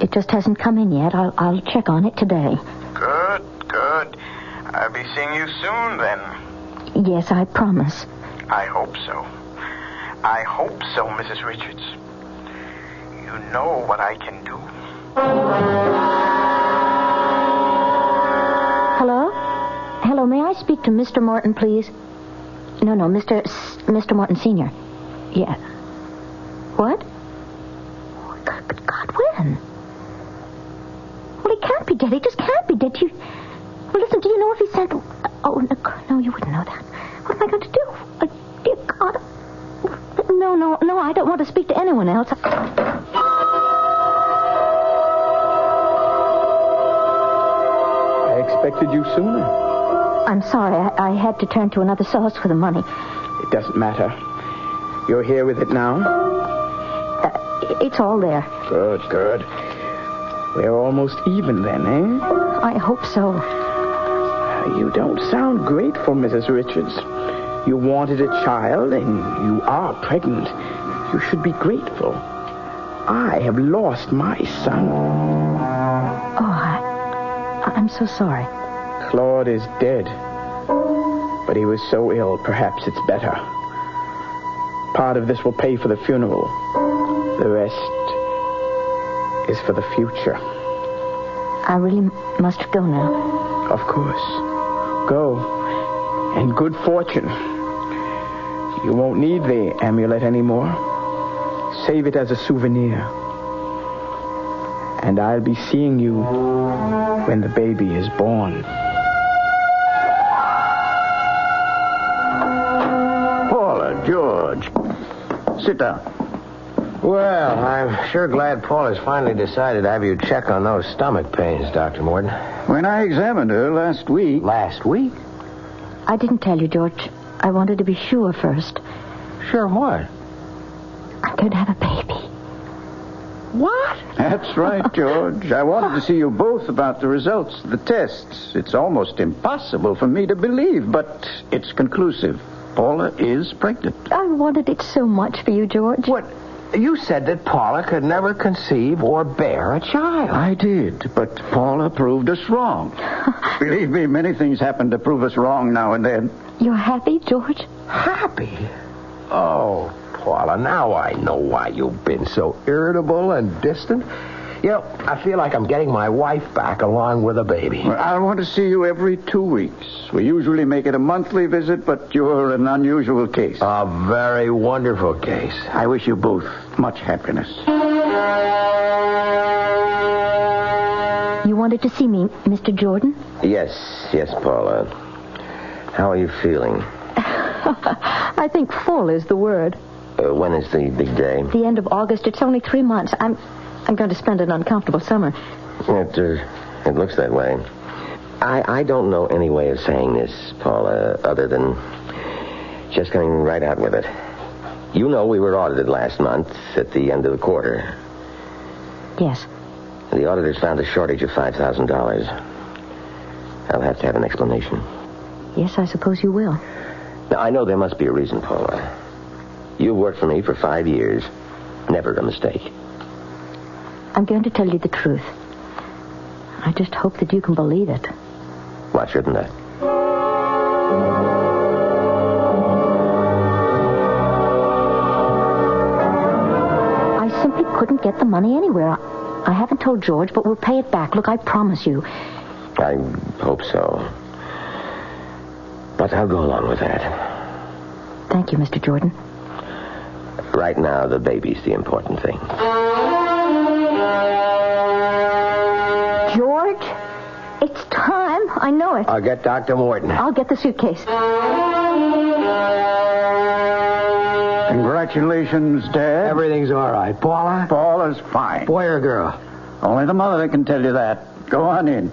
It just hasn't come in yet. I'll check on it today. Good. I'll be seeing you soon, then. Yes, I promise. I hope so. I hope so, Mrs. Richards. You know what I can do. Hello? Hello, may I speak to Mr. Morton, please? No, Mr. Morton Sr. Yeah. What? Oh, good God, when? Well, he can't be dead. He just can't be dead. Well, listen, do you know if he sent... Oh, no, you wouldn't know that. What am I going to do? Dear God. No, I don't want to speak to anyone else. I expected you sooner. I'm sorry. I had to turn to another source for the money. It doesn't matter. You're here with it now? It's all there. Good. We're almost even then, eh? I hope so. You don't sound grateful, Mrs. Richards. You wanted a child, and you are pregnant. You should be grateful. I have lost my son. Oh, I'm so sorry. Claude is dead. But he was so ill, perhaps it's better. Part of this will pay for the funeral. The rest is for the future. I really must go now. Of course. Go. And good fortune. You won't need the amulet anymore. Save it as a souvenir. And I'll be seeing you when the baby is born. Paula, George, sit down. Well, I'm sure glad Paula's finally decided to have you check on those stomach pains, Dr. Morton. When I examined her last week... Last week? I didn't tell you, George. I wanted to be sure first. Sure what? I'm going to have a baby. What? That's right, George. I wanted to see you both about the results of the tests. It's almost impossible for me to believe, but it's conclusive. Paula is pregnant. I wanted it so much for you, George. What? You said that Paula could never conceive or bear a child. I did, but Paula proved us wrong. Believe me, many things happen to prove us wrong now and then. You're happy, George? Happy? Oh, Paula, now I know why you've been so irritable and distant. You know, I feel like I'm getting my wife back along with a baby. Well, I want to see you every 2 weeks. We usually make it a monthly visit, but you're an unusual case. A very wonderful case. I wish you both much happiness. You wanted to see me, Mr. Jordan? Yes, Paula. How are you feeling? I think full is the word. When is the big day? The end of August. It's only 3 months. I'm going to spend an uncomfortable summer. It looks that way. I don't know any way of saying this, Paula, other than just coming right out with it. You know we were audited last month at the end of the quarter. Yes. The auditors found a shortage of $5,000. I'll have to have an explanation. Yes, I suppose you will. Now, I know there must be a reason, Paula. You've worked for me for 5 years. Never a mistake. I'm going to tell you the truth. I just hope that you can believe it. Why shouldn't I? I simply couldn't get the money anywhere. I haven't told George, but we'll pay it back. Look, I promise you. I hope so. But I'll go along with that. Thank you, Mr. Jordan. Right now, the baby's the important thing. George, it's time. I know it. I'll get Dr. Morton. I'll get the suitcase. Congratulations, Dad. Everything's all right. Paula? Paula's fine. Boy or girl? Only the mother can tell you that. Go on in.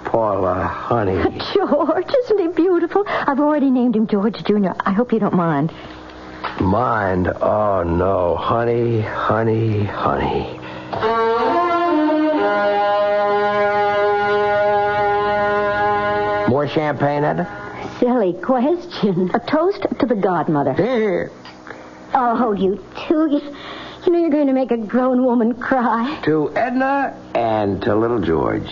Paula, honey. George, isn't he beautiful? I've already named him George Jr. I hope you don't mind. Mind? Oh, no. Honey. More champagne, Edna? Silly question. A toast to the godmother. Here. Oh, you two. You know you're going to make a grown woman cry. To Edna and to little George.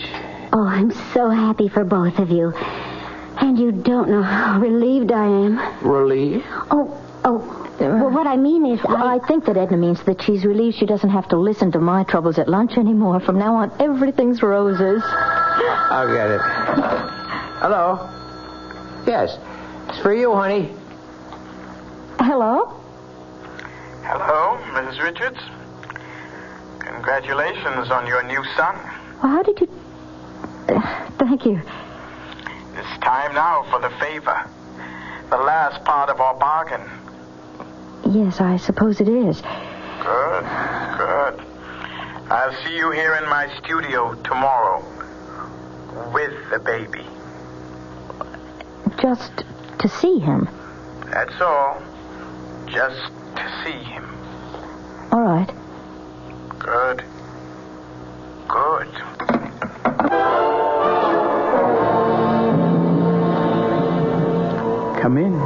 Oh, I'm so happy for both of you. And you don't know how relieved I am. Relieved? Oh. Well, what I mean is I think that Edna means that she's relieved she doesn't have to listen to my troubles at lunch anymore. From now on, everything's roses. I'll get it. Hello? Yes. It's for you, honey. Hello? Hello, Mrs. Richards. Congratulations on your new son. Well, how did you... thank you. It's time now for the favor. The last part of our bargain. Yes, I suppose it is. Good. I'll see you here in my studio tomorrow. With the baby. Just to see him? That's all. Just to see him. All right. Good. Come in.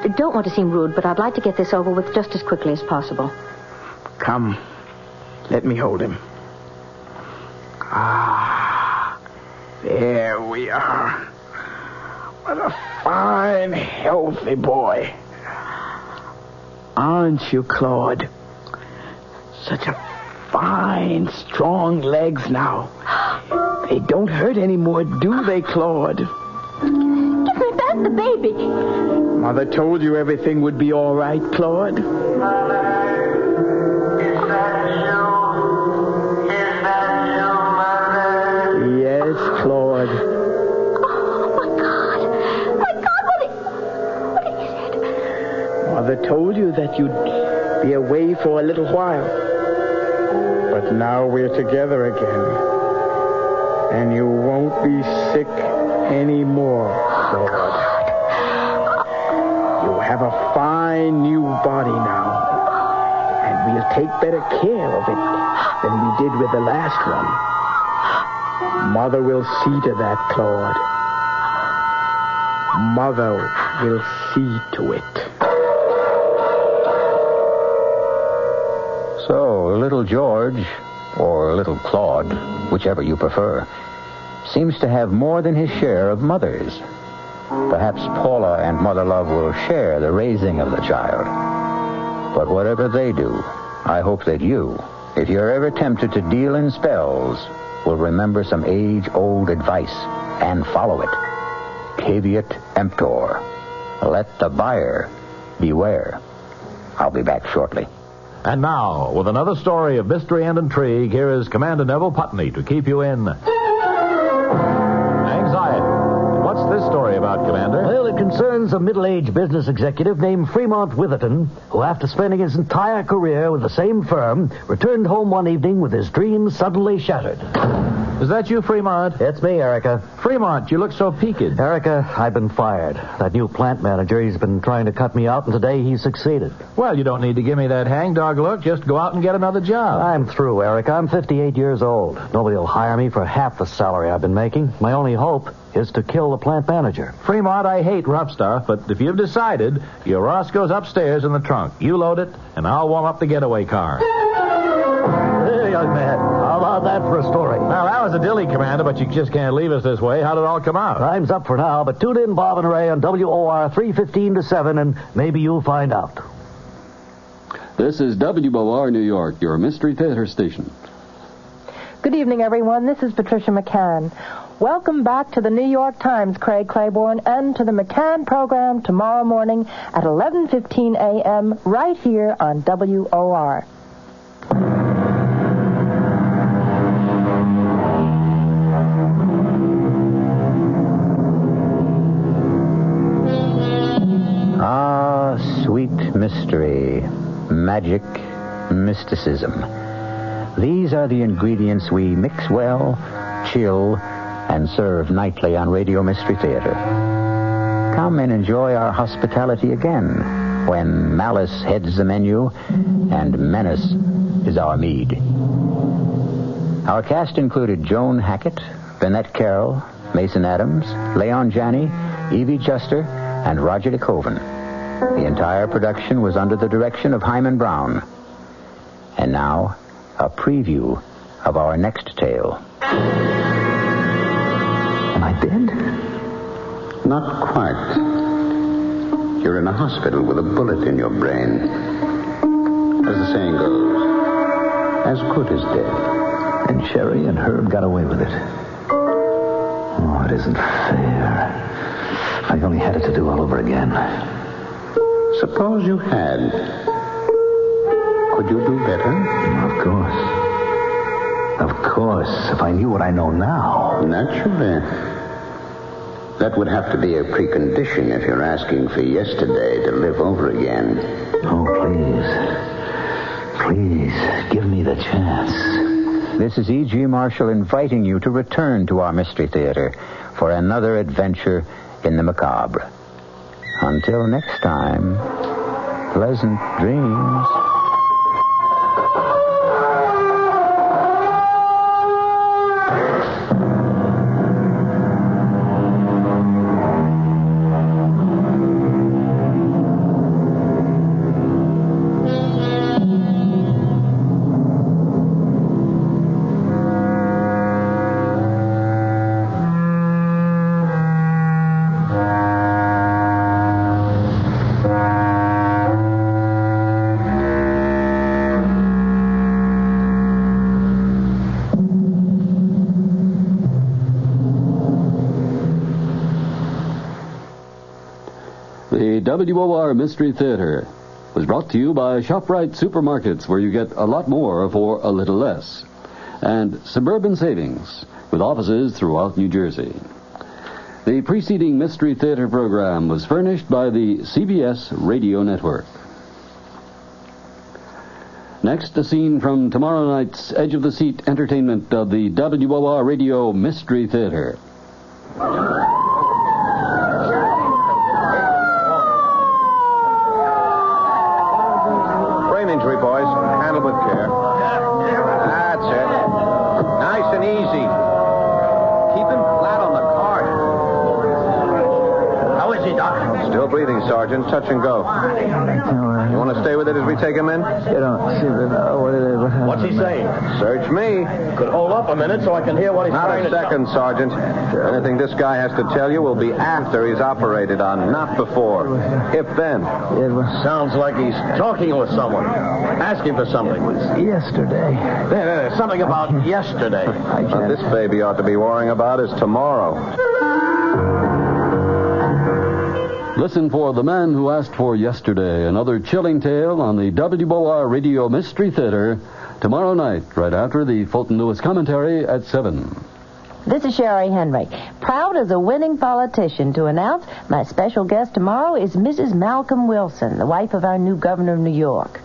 I don't want to seem rude, but I'd like to get this over with just as quickly as possible. Come. Let me hold him. There we are. What a fine, healthy boy. Aren't you, Claude? Such a fine, strong legs now. They don't hurt anymore, do they, Claude? Give me back the baby. Mother told you everything would be all right, Claude. Yes, Claude. Oh, my God, what is it? that you'd be away for a little while. But now we're together again. And you won't be sick anymore, Lord. You have a fine new body now. And we'll take better care of it than we did with the last one. Mother will see to that, Claude. Mother will see to it. So, little George, or little Claude, whichever you prefer, seems to have more than his share of mothers. Perhaps Paula and Mother Love will share the raising of the child. But whatever they do, I hope that you, if you're ever tempted to deal in spells, will remember some age-old advice and follow it. Caveat emptor. Let the buyer beware. I'll be back shortly. And now, with another story of mystery and intrigue, here is Commander Neville Putney to keep you in anxiety. What's this story about, Commander? Well, it concerns a middle-aged business executive named Fremont Witherton, who, after spending his entire career with the same firm, returned home one evening with his dreams suddenly shattered. Is that you, Fremont? It's me, Erica. Fremont, you look so peaked. Erica, I've been fired. That new plant manager, he's been trying to cut me out, and today he succeeded. Well, you don't need to give me that hangdog look. Just go out and get another job. I'm through, Erica. I'm 58 years old. Nobody will hire me for half the salary I've been making. My only hope is to kill the plant manager. Fremont, I hate rough stuff, but if you've decided, your Roscoe's upstairs in the trunk. You load it, and I'll warm up the getaway car. Hey, young man. How about that for a story? Well, that was a dilly, Commander, but you just can't leave us this way. How did it all come out? Time's up for now, but tune in, Bob and Ray, on WOR 3:15 to 7, and maybe you'll find out. This is WOR New York, your Mystery Theater station. Good evening, everyone. This is Patricia McCann. Welcome back to the New York Times, Craig Claiborne, and to the McCann program tomorrow morning at 11:15 a.m. right here on WOR. Sweet mystery, magic, mysticism. These are the ingredients we mix well, chill, and serve nightly on Radio Mystery Theater. Come and enjoy our hospitality again when malice heads the menu and menace is our mead. Our cast included Joan Hackett, Vinette Carroll, Mason Adams, Leon Janney, Evie Juster, and Roger DeCoven. The entire production was under the direction of Hyman Brown. And now, a preview of our next tale. Am I dead? Not quite. You're in a hospital with a bullet in your brain. As the saying goes, as good as dead. And Sherry and Herb got away with it. Oh, it isn't fair. I only had it to do all over again. Suppose you had. Could you do better? Of course. Of course, if I knew what I know now. Naturally. That would have to be a precondition if you're asking for yesterday to live over again. Oh, please. Please, give me the chance. This is E.G. Marshall inviting you to return to our Mystery Theater for another adventure in the macabre. Until next time, pleasant dreams. The WOR Mystery Theater was brought to you by ShopRite Supermarkets, where you get a lot more for a little less, and Suburban Savings, with offices throughout New Jersey. The preceding Mystery Theater program was furnished by the CBS Radio Network. Next, a scene from tomorrow night's Edge of the Seat entertainment of the WOR Radio Mystery Theater. Brain injury, boys. Handle with care. That's it. Nice and easy. Keep him flat on the cart. How is he, Doc? Still breathing, Sergeant. Touch and go. You want to stay with it as we take him in? What's he saying? Search me. Could hold up a minute so I can hear what he's Not trying a to second, Sergeant. Anything this guy has to tell you will be after he's operated on, not before. If then. Sounds like he's talking with someone. Asking for something. Yesterday. There's something about yesterday. What this baby ought to be worrying about is tomorrow. Listen for The Man Who Asked for Yesterday, another chilling tale on the WOR Radio Mystery Theater tomorrow night, right after the Fulton Lewis commentary at 7. This is Sherry Henry, proud as a winning politician to announce my special guest tomorrow is Mrs. Malcolm Wilson, the wife of our new governor of New York.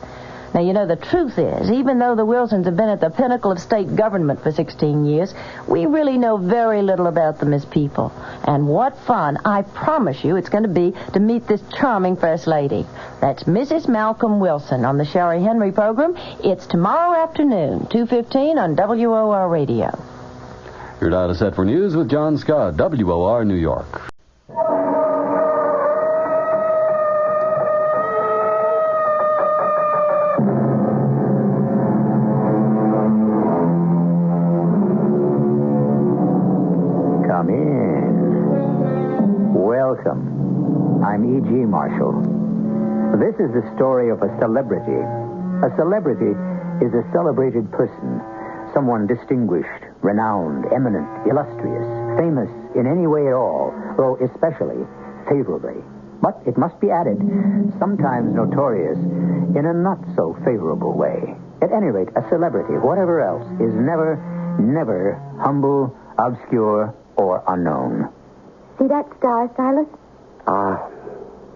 Now, you know, the truth is, even though the Wilsons have been at the pinnacle of state government for 16 years, we really know very little about them as people. And what fun, I promise you, it's going to be to meet this charming First Lady. That's Mrs. Malcolm Wilson on the Sherry Henry program. It's tomorrow afternoon, 2:15 on WOR Radio. Your dial is set for news with John Scott, WOR New York. Come in. Welcome. I'm E.G. Marshall. This is the story of a celebrity. A celebrity is a celebrated person, someone distinguished, renowned, eminent, illustrious, famous in any way at all, though especially favorably. But it must be added, sometimes notorious in a not-so-favorable way. At any rate, a celebrity, whatever else, is never humble, obscure, or unknown. See that star, Silas?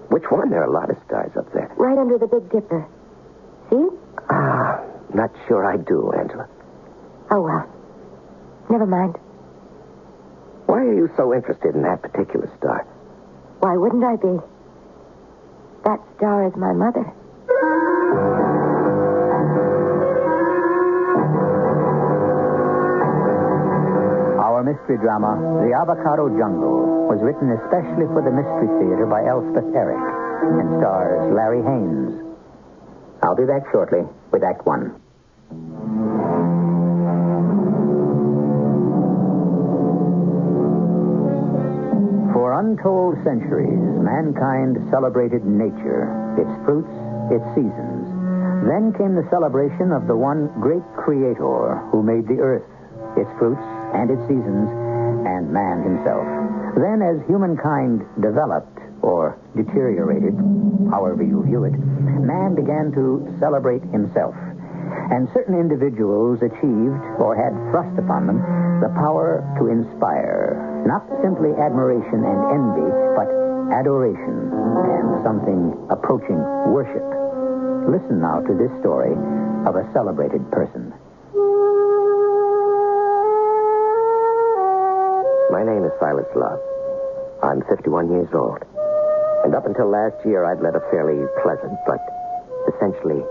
Which one? There are a lot of stars up there. Right under the Big Dipper. See? Not sure I do, Angela. Oh, well. Never mind. Why are you so interested in that particular star? Why wouldn't I be? That star is my mother. Our mystery drama, The Avocado Jungle, was written especially for the Mystery Theater by Elspeth Eric and stars Larry Haynes. I'll be back shortly with Act One. For untold centuries, mankind celebrated nature, its fruits, its seasons. Then came the celebration of the one great creator who made the earth, its fruits and its seasons, and man himself. Then, as humankind developed or deteriorated, however you view it, man began to celebrate himself. And certain individuals achieved, or had thrust upon them, the power to inspire not simply admiration and envy, but adoration and something approaching worship. Listen now to this story of a celebrated person. My name is Silas Love. I'm 51 years old. And up until last year, I'd led a fairly pleasant, but essentially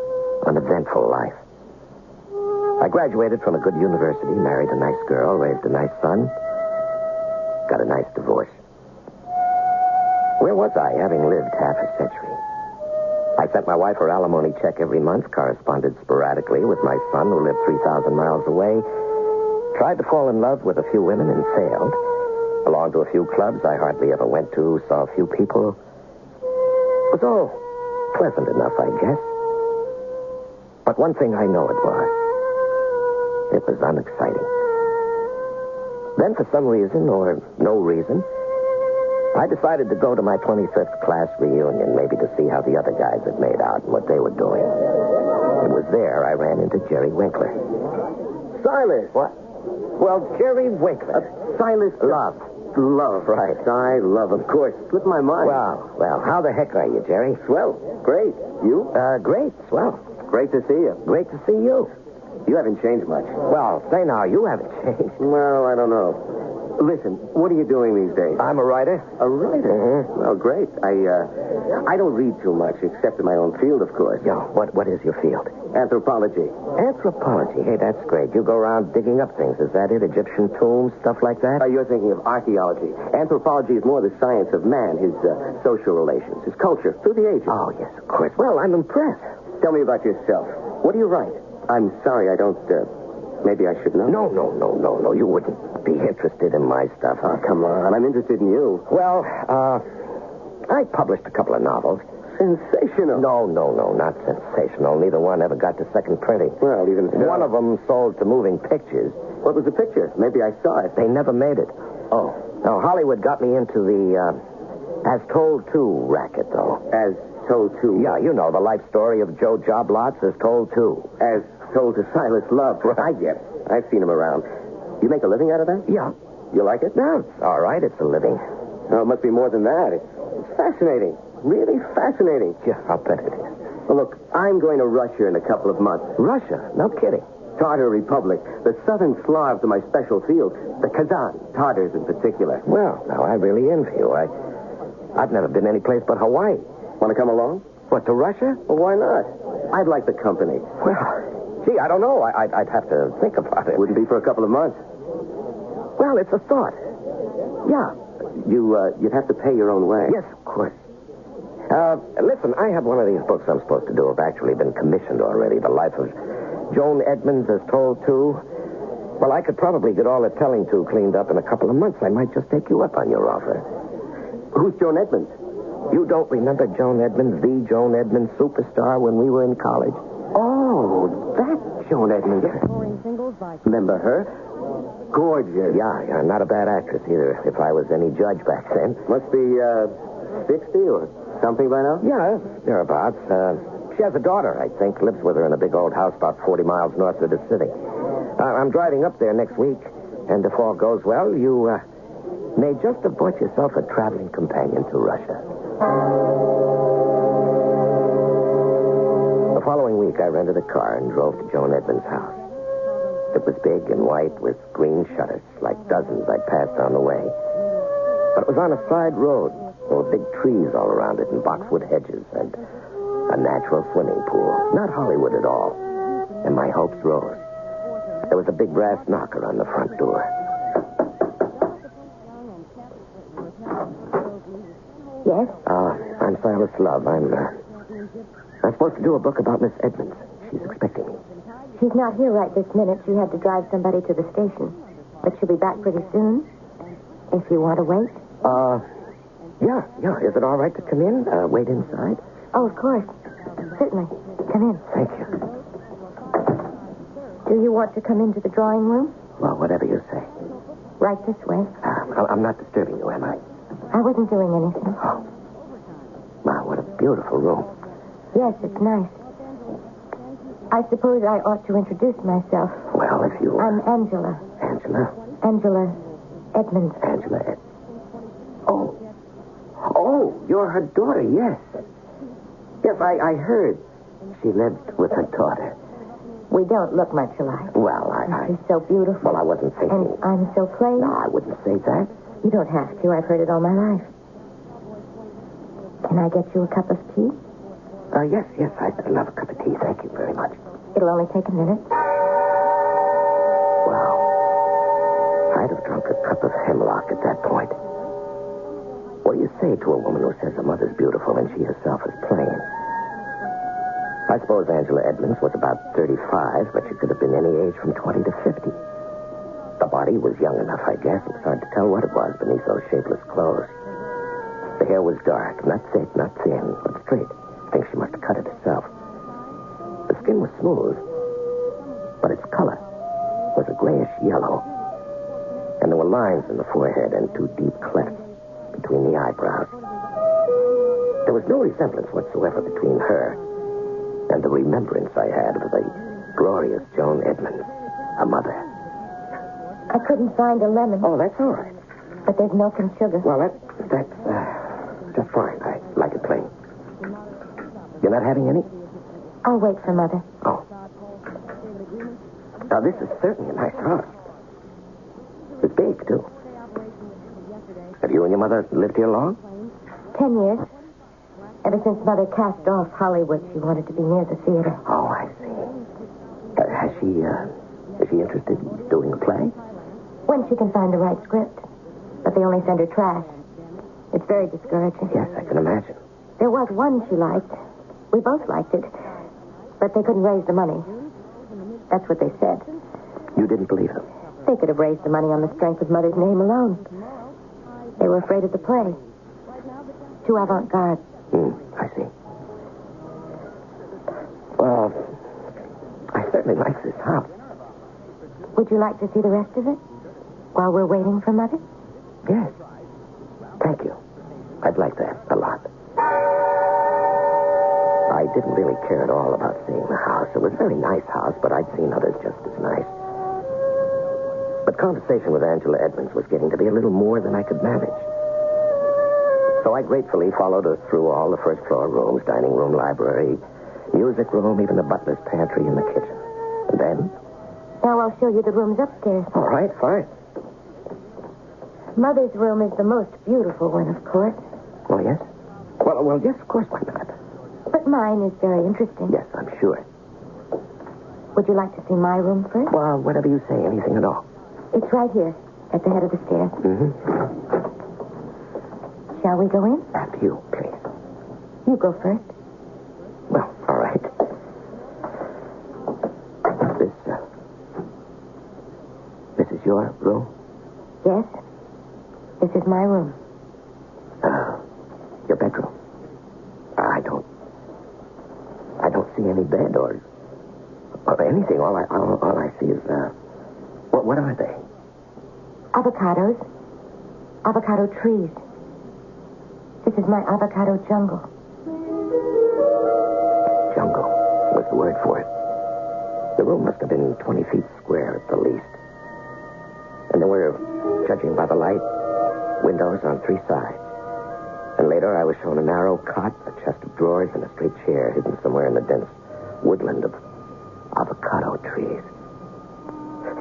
uneventful life. I graduated from a good university, married a nice girl, raised a nice son, got a nice divorce. Where was I, having lived half a century? I sent my wife her alimony check every month, corresponded sporadically with my son, who lived 3,000 miles away, tried to fall in love with a few women and failed, belonged to a few clubs I hardly ever went to, saw a few people. It was all pleasant enough, I guess. But one thing I know it was. It was unexciting. Then, for some reason, or no reason, I decided to go to my 25th class reunion, maybe to see how the other guys had made out and what they were doing. It was there I ran into Jerry Winkler. Silas! What? Well, Jerry Winkler. Silas Love. Love. Right. I love, of course. Slipped my mind. Well, how the heck are you, Jerry? Swell. Great. You? Great. Swell. Great to see you. Great to see you. You haven't changed much. Well, say now, you haven't changed. Well, I don't know. Listen, what are you doing these days? I'm a writer. A writer? Mm-hmm. Well, great. I don't read too much, except in my own field, of course. Yeah, what is your field? Anthropology. Anthropology? Hey, that's great. You go around digging up things. Is that it? Egyptian tombs, stuff like that? You're thinking of archaeology. Anthropology is more the science of man, his social relations, his culture, through the ages. Oh, yes, of course. Well, I'm impressed. Tell me about yourself. What do you write? I'm sorry, I don't... maybe I should know. No. You wouldn't be interested in my stuff. Oh, come on. I'm interested in you. Well, I published a couple of novels. Sensational. No, not sensational. Neither one ever got to second printing. Well, even so. One of them sold to moving pictures. What was the picture? Maybe I saw it. They never made it. Oh. No, Hollywood got me into the As Told To racket, though. As Told To? Yeah, you know, the life story of Joe Joblots As Told To. As Told to Silas Love. Right. I get it. I've seen him around. You make a living out of that? Yeah. You like it? No, it's all right. It's a living. No, it must be more than that. It's fascinating. Really fascinating. Yeah, I'll bet it is. Well, look, I'm going to Russia in a couple of months. Russia? No kidding. Tartar Republic. The southern Slavs are my special field. The Kazan, Tartars in particular. Well, now, I really envy you. I've never been any place but Hawaii. Want to come along? What, to Russia? Well, why not? I'd like the company. Well, gee, I don't know. I'd have to think about it. Wouldn't be for a couple of months. Well, it's a thought. Yeah. You'd have to pay your own way. Yes, of course. Listen, I have one of these books I'm supposed to do. Have actually been commissioned already. The Life of Joan Edmonds As Told To. Well, I could probably get all the telling to cleaned up in a couple of months. I might just take you up on your offer. Who's Joan Edmonds? You don't remember Joan Edmonds, the Joan Edmonds superstar when we were in college? Oh, that Joan Edmonds. Remember her? Gorgeous. Yeah, not a bad actress either, if I was any judge back then. Must be, 60 or something by now? Yeah, thereabouts. She has a daughter, I think, lives with her in a big old house about 40 miles north of the city. I'm driving up there next week, and if all goes well, you may just have bought yourself a traveling companion to Russia. The following week, I rented a car and drove to Joan Edmonds' house. It was big and white with green shutters, like dozens I passed on the way. But it was on a side road. There were big trees all around it and boxwood hedges and a natural swimming pool. Not Hollywood at all. And my hopes rose. There was a big brass knocker on the front door. Yes? I'm Silas Love. I'm supposed to do a book about Miss Edmonds. She's expecting me. She's not here right this minute. She had to drive somebody to the station. But she'll be back pretty soon. If you want to wait. Yeah. Is it all right to come in? Wait inside? Oh, of course. Certainly. Come in. Thank you. Do you want to come into the drawing room? Well, whatever you say. Right this way. I'm not disturbing you, am I? I wasn't doing anything. Oh. Wow, what a beautiful room. Yes, it's nice. I suppose I ought to introduce myself. Well, if you... I'm Angela. Angela? Angela Edmonds. Angela Edmonds. Oh, you're her daughter, yes. Yes, I heard. She lived with her daughter. We don't look much alike. Well, She's so beautiful. Well, I wasn't thinking... And I'm so plain. No, I wouldn't say that. You don't have to. I've heard it all my life. Can I get you a cup of tea? Yes, I'd love a cup of tea. Thank you very much. It'll only take a minute. Wow. I'd have drunk a cup of hemlock at that point. What do you say to a woman who says her mother's beautiful and she herself is plain? I suppose Angela Edmonds was about 35, but she could have been any age from 20 to 50. The body was young enough, I guess. It was hard to tell what it was beneath those shapeless clothes. The hair was dark, not thick, not thin, but straight. I think she must have cut it herself. The skin was smooth, but its color was a grayish yellow. And there were lines in the forehead and two deep clefts between the eyebrows. There was no resemblance whatsoever between her and the remembrance I had of the glorious Joan Edmonds, a mother. I couldn't find a lemon. Oh, that's all right. But there's milk and sugar. Well, that's just fine. I like it plain. You're not having any? I'll wait for Mother. Oh. Now, this is certainly a nice house. It's big, too. Have you and your mother lived here long? 10 years. Ever since Mother cast off Hollywood, she wanted to be near the theater. Oh, I see. Is she interested in doing a play? When she can find the right script. But they only send her trash. It's very discouraging. Yes, I can imagine. There was one she liked. We both liked it. But they couldn't raise the money. That's what they said. You didn't believe them? They could have raised the money on the strength of Mother's name alone. They were afraid of the play. Too avant-garde. I see. Well, I certainly like this house. Would you like to see the rest of it? While we're waiting for Mother? Yes. Thank you. I'd like that a lot. I didn't really care at all about seeing the house. It was a very nice house, but I'd seen others just as nice. But conversation with Angela Edmonds was getting to be a little more than I could manage. So I gratefully followed her through all the first-floor rooms, dining room, library, music room, even the butler's pantry and the kitchen. And then? Now I'll show you the rooms upstairs. All right, fine. Mother's room is the most beautiful one, of course. Oh, yes? Well, yes, of course, why not? But mine is very interesting. Yes, I'm sure. Would you like to see my room first? Well, whatever you say, anything at all. It's right here, at the head of the stairs. Shall we go in? After you, please. You go first. Well, all right. This is your room? Yes. This is my room. Your bedroom? I don't see any bed or anything. All I see is, what are they? Avocados. Avocado trees. This is my avocado jungle. Jungle was the word for it. The room must have been 20 feet square at the least. And there were, judging by the light, windows on 3 sides. And later I was shown a narrow cot, a chest of drawers, and a straight chair hidden somewhere in the dense woodland of avocado trees.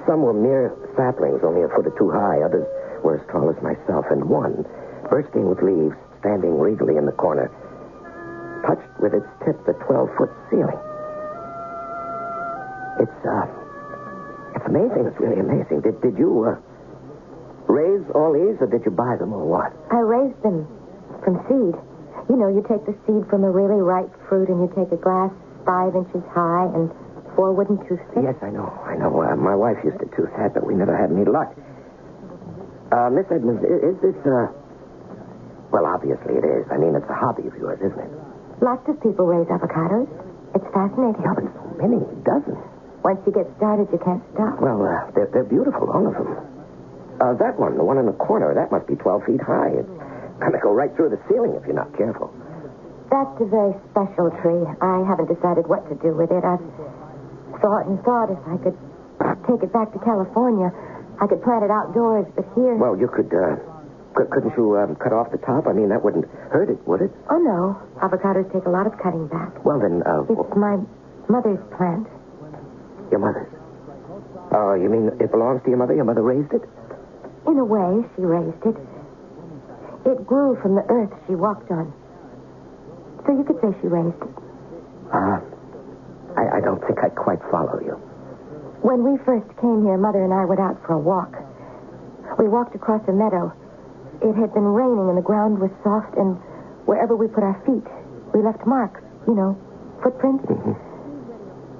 Some were mere saplings, only a foot or two high. Others were as tall as myself. And one, bursting with leaves, standing regally in the corner, touched with its tip the 12-foot ceiling. It's amazing. It's really amazing. Did you raise all these, or did you buy them, or what? I raised them from seed. You know, you take the seed from a really ripe fruit, and you take a glass 5 inches high and 4 wooden toothpicks. Yes, I know. My wife used to tooth that, but we never had any luck. Miss Edmonds, is this, well, obviously it is. I mean, it's a hobby of yours, isn't it? Lots of people raise avocados. It's fascinating. Yeah, but so many, dozens. Once you get started, you can't stop. Well, they're beautiful, all of them. That one, the one in the corner, that must be 12 feet high. It's going to go right through the ceiling if you're not careful. That's a very special tree. I haven't decided what to do with it. I've thought if I could take it back to California, I could plant it outdoors, but here... Well, you could, couldn't you cut off the top? I mean, that wouldn't hurt it, would it? Oh, no. Avocados take a lot of cutting back. Well, then, It's my mother's plant. Your mother's? Oh, you mean it belongs to your mother? Your mother raised it? In a way, she raised it. It grew from the earth she walked on. So you could say she raised it. I don't think I quite follow you. When we first came here, Mother and I went out for a walk. We walked across a meadow. It had been raining and the ground was soft, and wherever we put our feet, we left marks, footprints.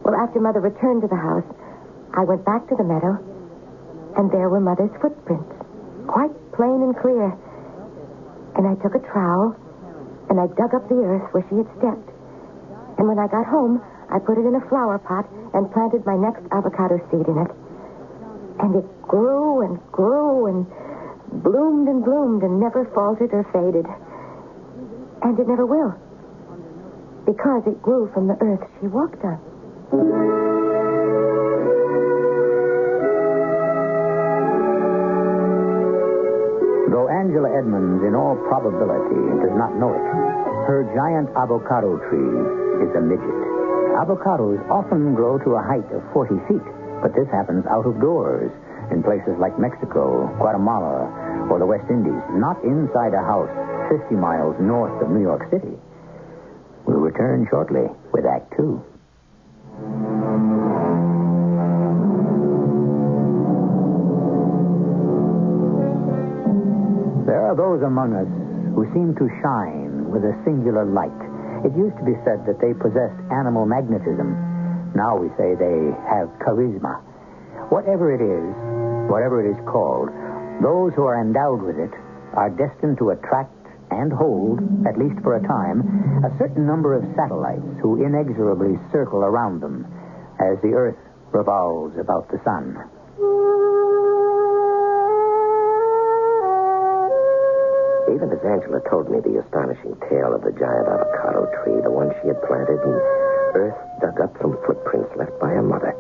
Well, after Mother returned to the house, I went back to the meadow, and there were Mother's footprints, quite plain and clear. And I took a trowel, and I dug up the earth where she had stepped. And when I got home, I put it in a flower pot and planted my next avocado seed in it. And it grew and grew and bloomed and never faltered or faded. And it never will. Because it grew from the earth she walked on. Though Angela Edmonds, in all probability, does not know it, her giant avocado tree is a midget. Avocados often grow to a height of 40 feet, but this happens out of doors in places like Mexico, Guatemala, or the West Indies, not inside a house 50 miles north of New York City. We'll return shortly with Act Two. There are those among us who seem to shine with a singular light. It used to be said that they possessed animal magnetism. Now we say they have charisma. Whatever it is called, those who are endowed with it are destined to attract and hold, at least for a time, a certain number of satellites who inexorably circle around them as the Earth revolves about the sun. Even as Angela told me the astonishing tale of the giant avocado tree, the one she had planted and Earth dug up from footprints left by her mother,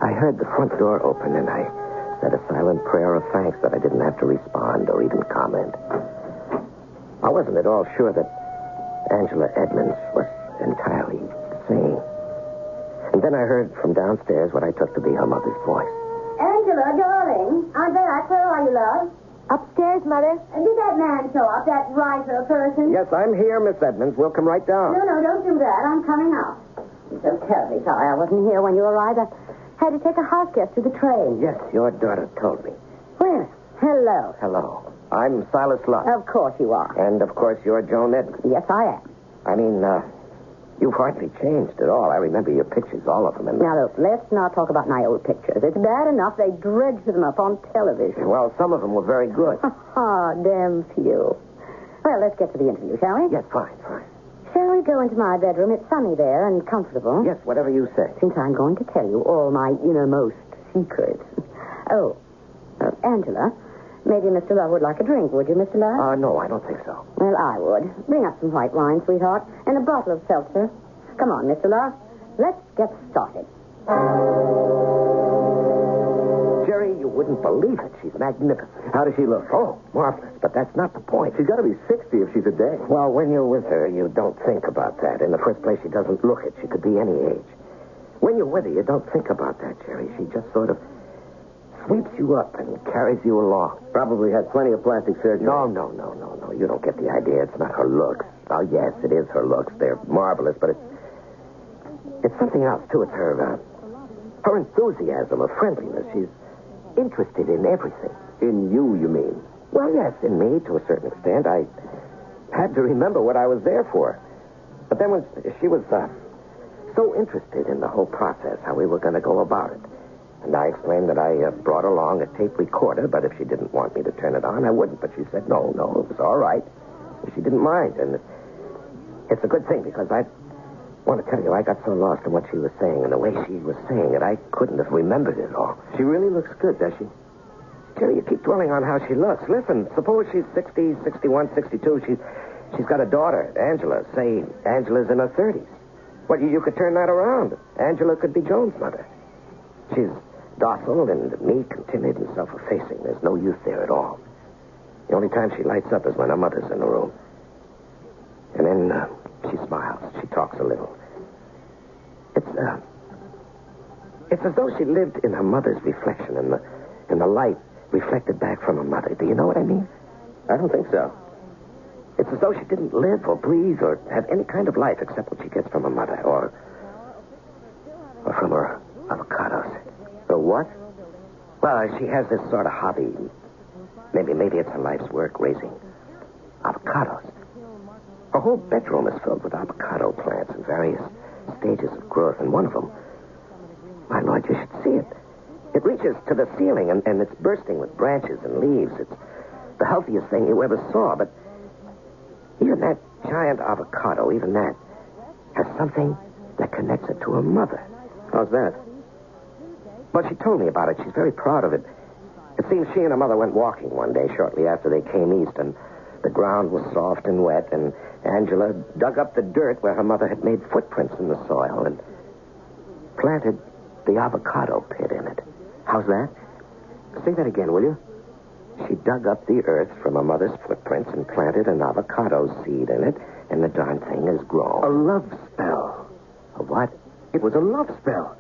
I heard the front door open and I said a silent prayer of thanks that I didn't have to respond or even comment. I wasn't at all sure that Angela Edmonds was entirely sane. And then I heard from downstairs what I took to be her mother's voice. Angela, darling, I'm back. Where are you, love? Upstairs, Mother. Did that man show up, that writer person? Yes, I'm here, Miss Edmonds. We'll come right down. No, don't do that. I'm coming out. I'm so terribly sorry I wasn't here when you arrived. I had to take a house guest to the train. Yes, your daughter told me. Where? Hello. Hello. I'm Silas Luck. Of course you are. And, of course, you're Joan Edmonds. Yes, I am. I mean, you've hardly changed at all. I remember your pictures, all of them. And Now, look, let's not talk about my old pictures. It's bad enough they dredged them up on television. Well, some of them were very good. Damn few. Well, let's get to the interview, shall we? Yes, fine. Shall we go into my bedroom? It's sunny there and comfortable. Yes, whatever you say. Since I'm going to tell you all my innermost secrets. Angela, maybe Mr. Love would like a drink, would you, Mr. Love? No, I don't think so. Well, I would. Bring up some white wine, sweetheart, and a bottle of seltzer. Come on, Mr. Love. Let's get started. Jerry, you wouldn't believe it. She's magnificent. How does she look? Oh, marvelous. But that's not the point. She's got to be 60 if she's a day. Well, when you're with her, you don't think about that. In the first place, she doesn't look it. She could be any age. When you're with her, you don't think about that, Jerry. She just sort of sweeps you up and carries you along. Probably had plenty of plastic surgery. No. You don't get the idea. It's not her looks. Oh, yes, it is her looks. They're marvelous, but it's something else, too. It's her enthusiasm, her friendliness. She's interested in everything. In you, you mean? Well, yes, in me, to a certain extent. I had to remember what I was there for. But then when she was so interested in the whole process, how we were going to go about it. And I explained that I brought along a tape recorder, but if she didn't want me to turn it on, I wouldn't. But she said, no, it was all right. She didn't mind. And it's a good thing, because I want to tell you, I got so lost in what she was saying and the way she was saying it, I couldn't have remembered it all. She really looks good, does she? Jerry, you keep dwelling on how she looks. Listen, suppose she's 60, 61, 62. She's got a daughter, Angela. Say Angela's in her 30s. Well, you could turn that around. Angela could be Joan's mother. She's docile and meek and timid and self-effacing. There's no youth there at all. The only time she lights up is when her mother's in the room. And then she smiles. She talks a little. It's as though she lived in her mother's reflection, in the light reflected back from her mother. Do you know what I mean? I don't think so. It's as though she didn't live or breathe or have any kind of life except what she gets from her mother or from her avocados. So what? Well, she has this sort of hobby. Maybe it's her life's work, raising avocados. Her whole bedroom is filled with avocado plants in various stages of growth, and one of them, my Lord, you should see it. It reaches to the ceiling, and it's bursting with branches and leaves. It's the healthiest thing you ever saw, but even that giant avocado, even that, has something that connects it to her mother. How's that? Well, she told me about it. She's very proud of it. It seems she and her mother went walking one day shortly after they came east, and the ground was soft and wet, and Angela dug up the dirt where her mother had made footprints in the soil and planted the avocado pit in it. How's that? Say that again, will you? She dug up the earth from her mother's footprints and planted an avocado seed in it, and the darn thing has grown. A love spell. A what? It was a love spell.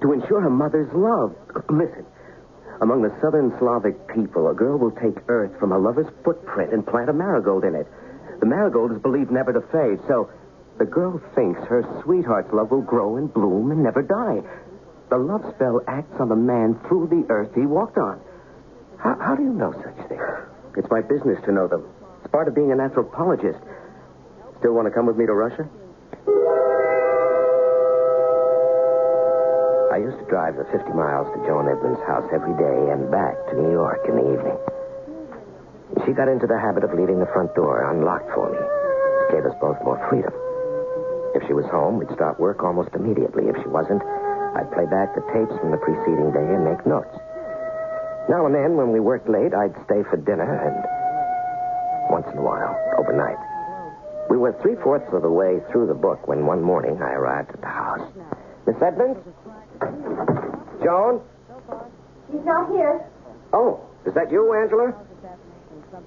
To ensure her mother's love. Listen. Among the southern Slavic people, a girl will take earth from a lover's footprint and plant a marigold in it. The marigold is believed never to fade, so the girl thinks her sweetheart's love will grow and bloom and never die. The love spell acts on the man through the earth he walked on. How do you know such things? It's my business to know them. It's part of being an anthropologist. Still want to come with me to Russia? I used to drive the 50 miles to Joan Edmonds' house every day and back to New York in the evening. She got into the habit of leaving the front door unlocked for me. It gave us both more freedom. If she was home, we'd start work almost immediately. If she wasn't, I'd play back the tapes from the preceding day and make notes. Now and then, when we worked late, I'd stay for dinner and once in a while, overnight. We were 3/4 of the way through the book when one morning I arrived at the house. Miss Edmonds? Joan? She's not here. Oh, is that you, Angela?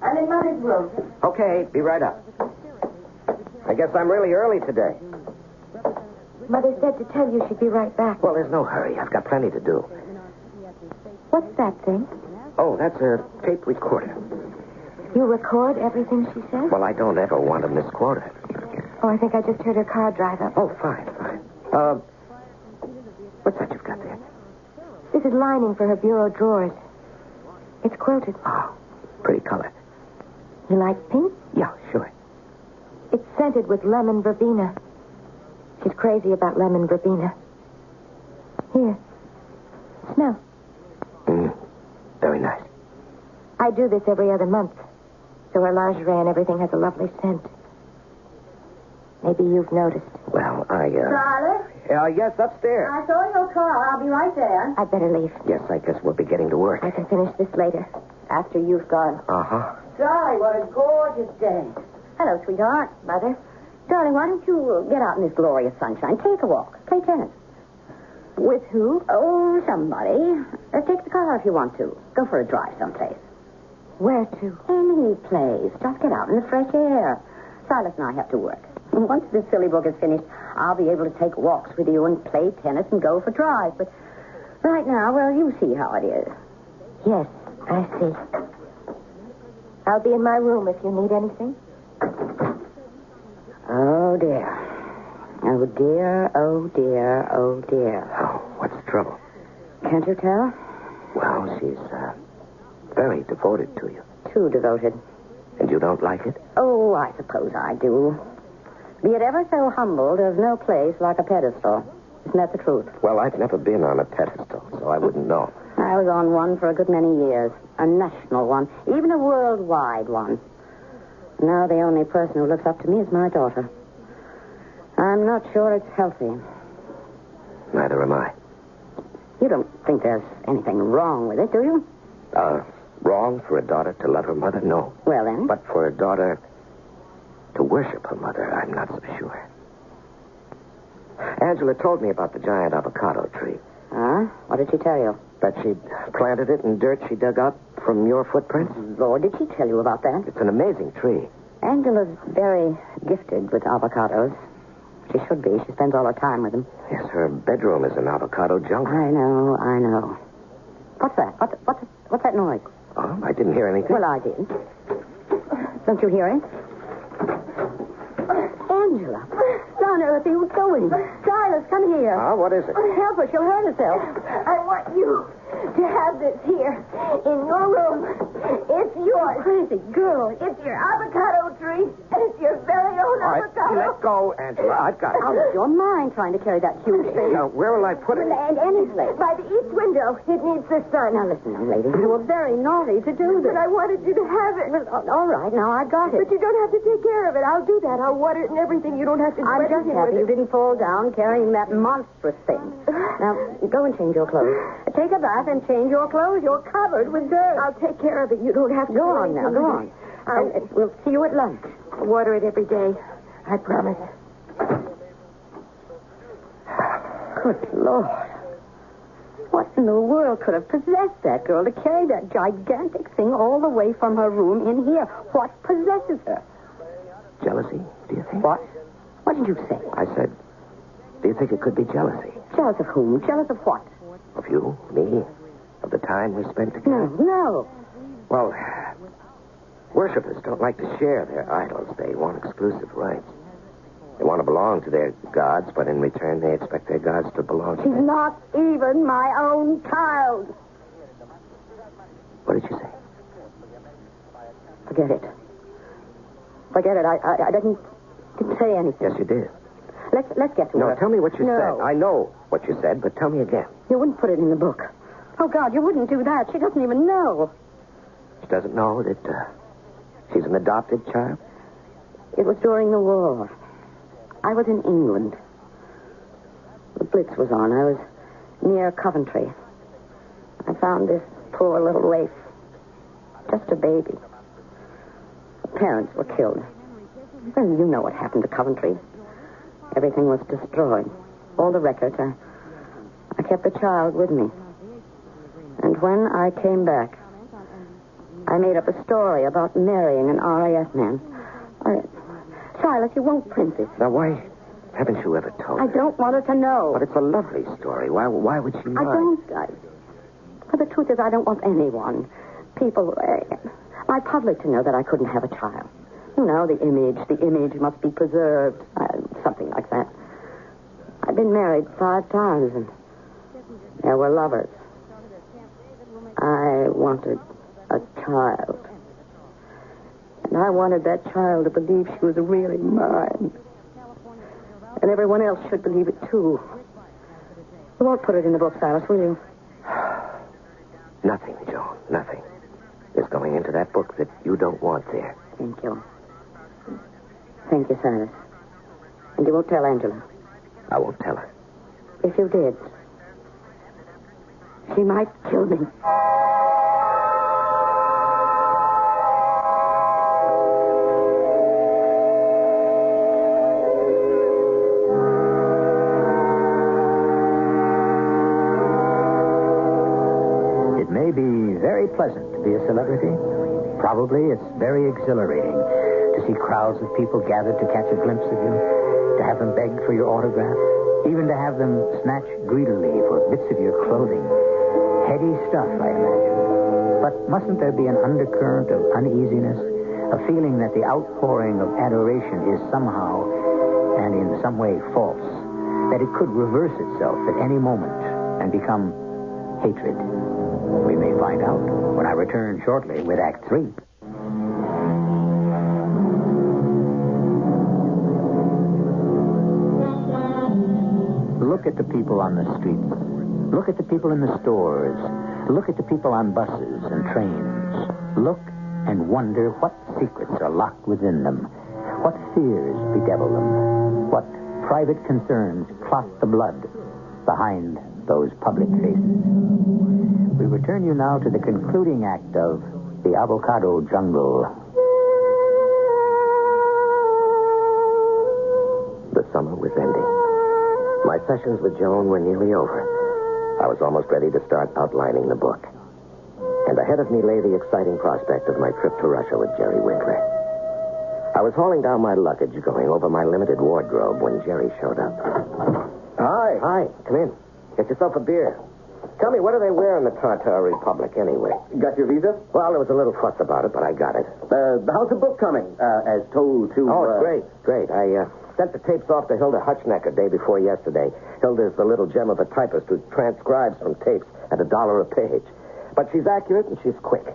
I'm in Mother's room. Okay, be right up. I guess I'm really early today. Mother said to tell you she'd be right back. Well, there's no hurry. I've got plenty to do. What's that thing? Oh, that's a tape recorder. You record everything she says? Well, I don't ever want to misquote her. Oh, I think I just heard her car drive up. Oh, fine. What's that you've got there? This is lining for her bureau drawers. It's quilted. Oh, pretty color. You like pink? Yeah, sure. It's scented with lemon verbena. She's crazy about lemon verbena. Here. Smell. Very nice. I do this every other month. So her lingerie and everything has a lovely scent. Maybe you've noticed. Well, Charlotte? Yes, upstairs. I saw your car. I'll be right there. I'd better leave. Yes, I guess we'll be getting to work. I can finish this later, after you've gone. Uh-huh. Golly, what a gorgeous day. Hello, sweetheart. Mother? Darling, why don't you get out in this glorious sunshine? Take a walk. Play tennis. With who? Oh, somebody. Take the car if you want to. Go for a drive someplace. Where to? Any place. Just get out in the fresh air. Silas and I have to work. Once this silly book is finished, I'll be able to take walks with you and play tennis and go for drives. But right now, well, you see how it is. Yes, I see. I'll be in my room if you need anything. Oh, dear. Oh, dear, oh, dear, oh, dear. Oh, what's the trouble? Can't you tell? Well, she's very devoted to you. Too devoted. And you don't like it? Oh, I suppose I do. Be it ever so humble, there's no place like a pedestal. Isn't that the truth? Well, I've never been on a pedestal, so I wouldn't know. I was on one for a good many years. A national one. Even a worldwide one. Now the only person who looks up to me is my daughter. I'm not sure it's healthy. Neither am I. You don't think there's anything wrong with it, do you? Wrong for a daughter to love her mother? No. Well, then? But for a daughter to worship her mother, I'm not so sure. Angela told me about the giant avocado tree. Huh? What did she tell you? That she'd planted it in dirt she dug up from your footprints? Lord, did she tell you about that? It's an amazing tree. Angela's very gifted with avocados. She should be. She spends all her time with them. Yes, her bedroom is an avocado jungle. I know. What's that? What's that noise? Oh, I didn't hear anything. Well, I did. Don't you hear it? Angela. Where on earth are you going? Silas, come here. What is it? Help her. She'll hurt herself. I want you to have this here in your room. It's yours. Crazy girl. It's your avocado tree, and it's your very own All right, avocado. let go, Angela. I've got it. Out of your mind trying to carry that huge thing. Now, where will I put it? And any place. By the east window. It needs the sun. Now, listen, young lady. You were very naughty to do this. But I wanted you to have it. Well, all right. Now, I got it. But you don't have to take care of it. I'll do that. I'll water it and everything. You don't have to do I'm anything just happy with you it. didn't fall down carrying that monstrous thing. Now, go and change your clothes. Take a bath and change your clothes. You're covered with dirt. I'll take care of it. You don't have to Go do on now. anything Go with on. it. And we'll see you at lunch. I'll water it every day. I promise. Good Lord. What in the world could have possessed that girl to carry that gigantic thing all the way from her room in here? What possesses her? Jealousy, do you think? What? What did you say? I said, do Do you think it could be jealousy? Jealous of whom? Jealous of what? Of you, me, of the time we spent together? No. Well, worshippers don't like to share their idols. They want exclusive rights. They want to belong to their gods, but in return they expect their gods to belong to She's them. not even my own child. What did you say? Forget it. Forget it. I didn't say anything. Yes, you did. Let's get to No, work. tell me what you No. said. I know what you said, but tell me again. You wouldn't put it in the book. Oh, God, you wouldn't do that. She doesn't even know. She doesn't know that she's an adopted child? It was during the war. I was in England. The Blitz was on. I was near Coventry. I found this poor little waif. Just a baby. Her parents were killed. Well, you know what happened to Coventry. Everything was destroyed. All the records. I kept the child with me. And when I came back, I made up a story about marrying an RAF man. Silas, you won't print this. Now, why haven't you ever told I her? don't want her to know. But it's a lovely story. Why would she mind? But the truth is, I don't want anyone, people, my public to know that I couldn't have a child. You know, the image must be preserved, something like that. I've been married 5 times, and there were lovers. I wanted a child. And I wanted that child to believe she was really mine. And everyone else should believe it, too. You won't put it in the book, Silas, will you? Nothing, Joan, nothing is going into that book that you don't want there. Thank you. Thank you, Silas. And you won't tell Angela? I won't tell her. If you did, she might kill me. It may be very pleasant to be a celebrity. Probably it's very exhilarating to see crowds of people gathered to catch a glimpse of you, to have them beg for your autograph, even to have them snatch greedily for bits of your clothing. Heady stuff, I imagine. But mustn't there be an undercurrent of uneasiness, a feeling that the outpouring of adoration is somehow and in some way false, that it could reverse itself at any moment and become hatred? We may find out when I return shortly with Act 3. Look at the people on the streets. Look at the people in the stores. Look at the people on buses and trains. Look and wonder what secrets are locked within them. What fears bedevil them. What private concerns clot the blood behind those public faces. We return you now to the concluding act of The Avocado Jungle. The summer was ending. My sessions with Joan were nearly over. I was almost ready to start outlining the book. And ahead of me lay the exciting prospect of my trip to Russia with Jerry Winkler. I was hauling down my luggage, going over my limited wardrobe, when Jerry showed up. Hi. Hi, come in. Get yourself a beer. Tell me, what do they wear in the Tartar Republic, anyway? Got your visa? Well, there was a little fuss about it, but I got it. How's the book coming? As told to... Oh, it's great, great. I sent the tapes off to Hilda Hutchnecker day before yesterday. Hilda's the little gem of a typist who transcribes from tapes at $1 a page. But she's accurate and she's quick.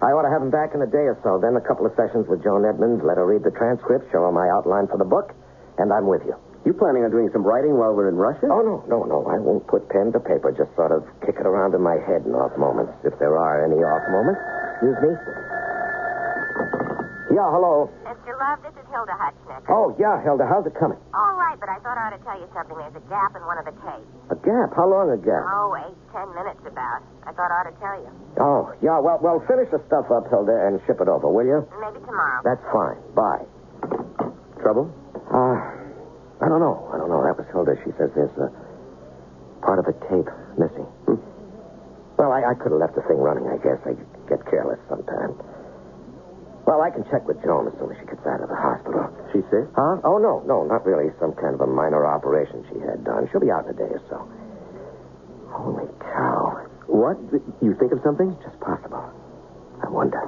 I ought to have them back in a day or so. Then a couple of sessions with Joan Edmonds, let her read the transcript, show her my outline for the book, and I'm with you. You planning on doing some writing while we're in Russia? Oh, no. I won't put pen to paper. Just sort of kick it around in my head in off moments, if there are any off moments. Excuse me. Yeah, hello. Mr. Love, this is Hilda Hutchnecker. Oh, yeah, Hilda. How's it coming? All right, but I thought I ought to tell you something. There's a gap in one of the tapes. A gap? How long a gap? Oh, 8-10 minutes about. I thought I ought to tell you. Oh, yeah, well, finish the stuff up, Hilda, and ship it over, will you? Maybe tomorrow. That's fine. Bye. Trouble? I don't know. That was Hilda. She says there's a part of the tape missing. Well, I could have left the thing running, I guess. I get careless sometimes. Well, I can check with Joan as soon as she gets out of the hospital. She sick? Huh? Oh, no, not really. Some kind of a minor operation she had done. She'll be out in a day or so. Holy cow. What? You think of something? It's just possible. I wonder.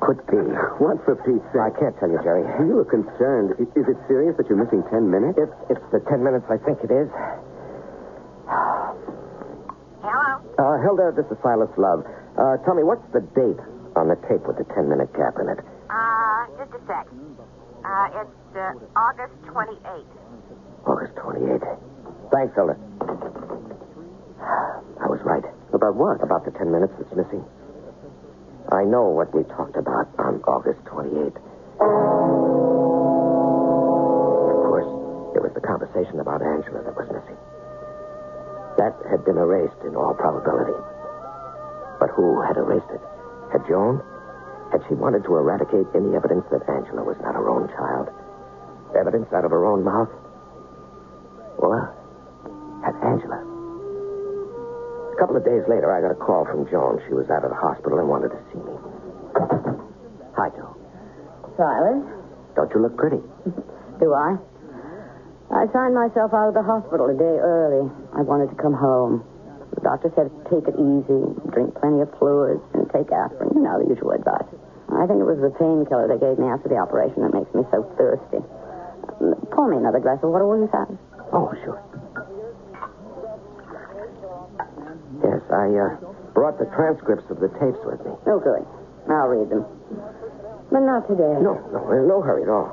Could be. What, for Pete's sake? I can't tell you, Jerry. You look concerned. Is it serious that you're missing 10 minutes? It's the 10 minutes I think it is. Hello? Hilda, this is Silas Love. Tell me, what's the date on the tape with the 10-minute gap in it? Just a sec. It's August 28th. August 28th. Thanks, Hilda. I was right. About what? About the 10 minutes that's missing. I know what we talked about on August 28th. Of course, it was the conversation about Angela that was missing. That had been erased in all probability. But who had erased it? Had Joan? Had she wanted to eradicate any evidence that Angela was not her own child? Evidence out of her own mouth? Or had Angela? A couple of days later, I got a call from Joan. She was out of the hospital and wanted to see me. Hi, Joan. Silas? Don't you look pretty? Do I? I signed myself out of the hospital a day early. I wanted to come home. The doctor said take it easy, drink plenty of fluids, and take aspirin. You know, the usual advice. I think it was the painkiller they gave me after the operation that makes me so thirsty. Pour me another glass of water, will you, Silas? Oh, sure. Yes, I brought the transcripts of the tapes with me. Oh, good. I'll read them. But not today. No, there's no hurry at all.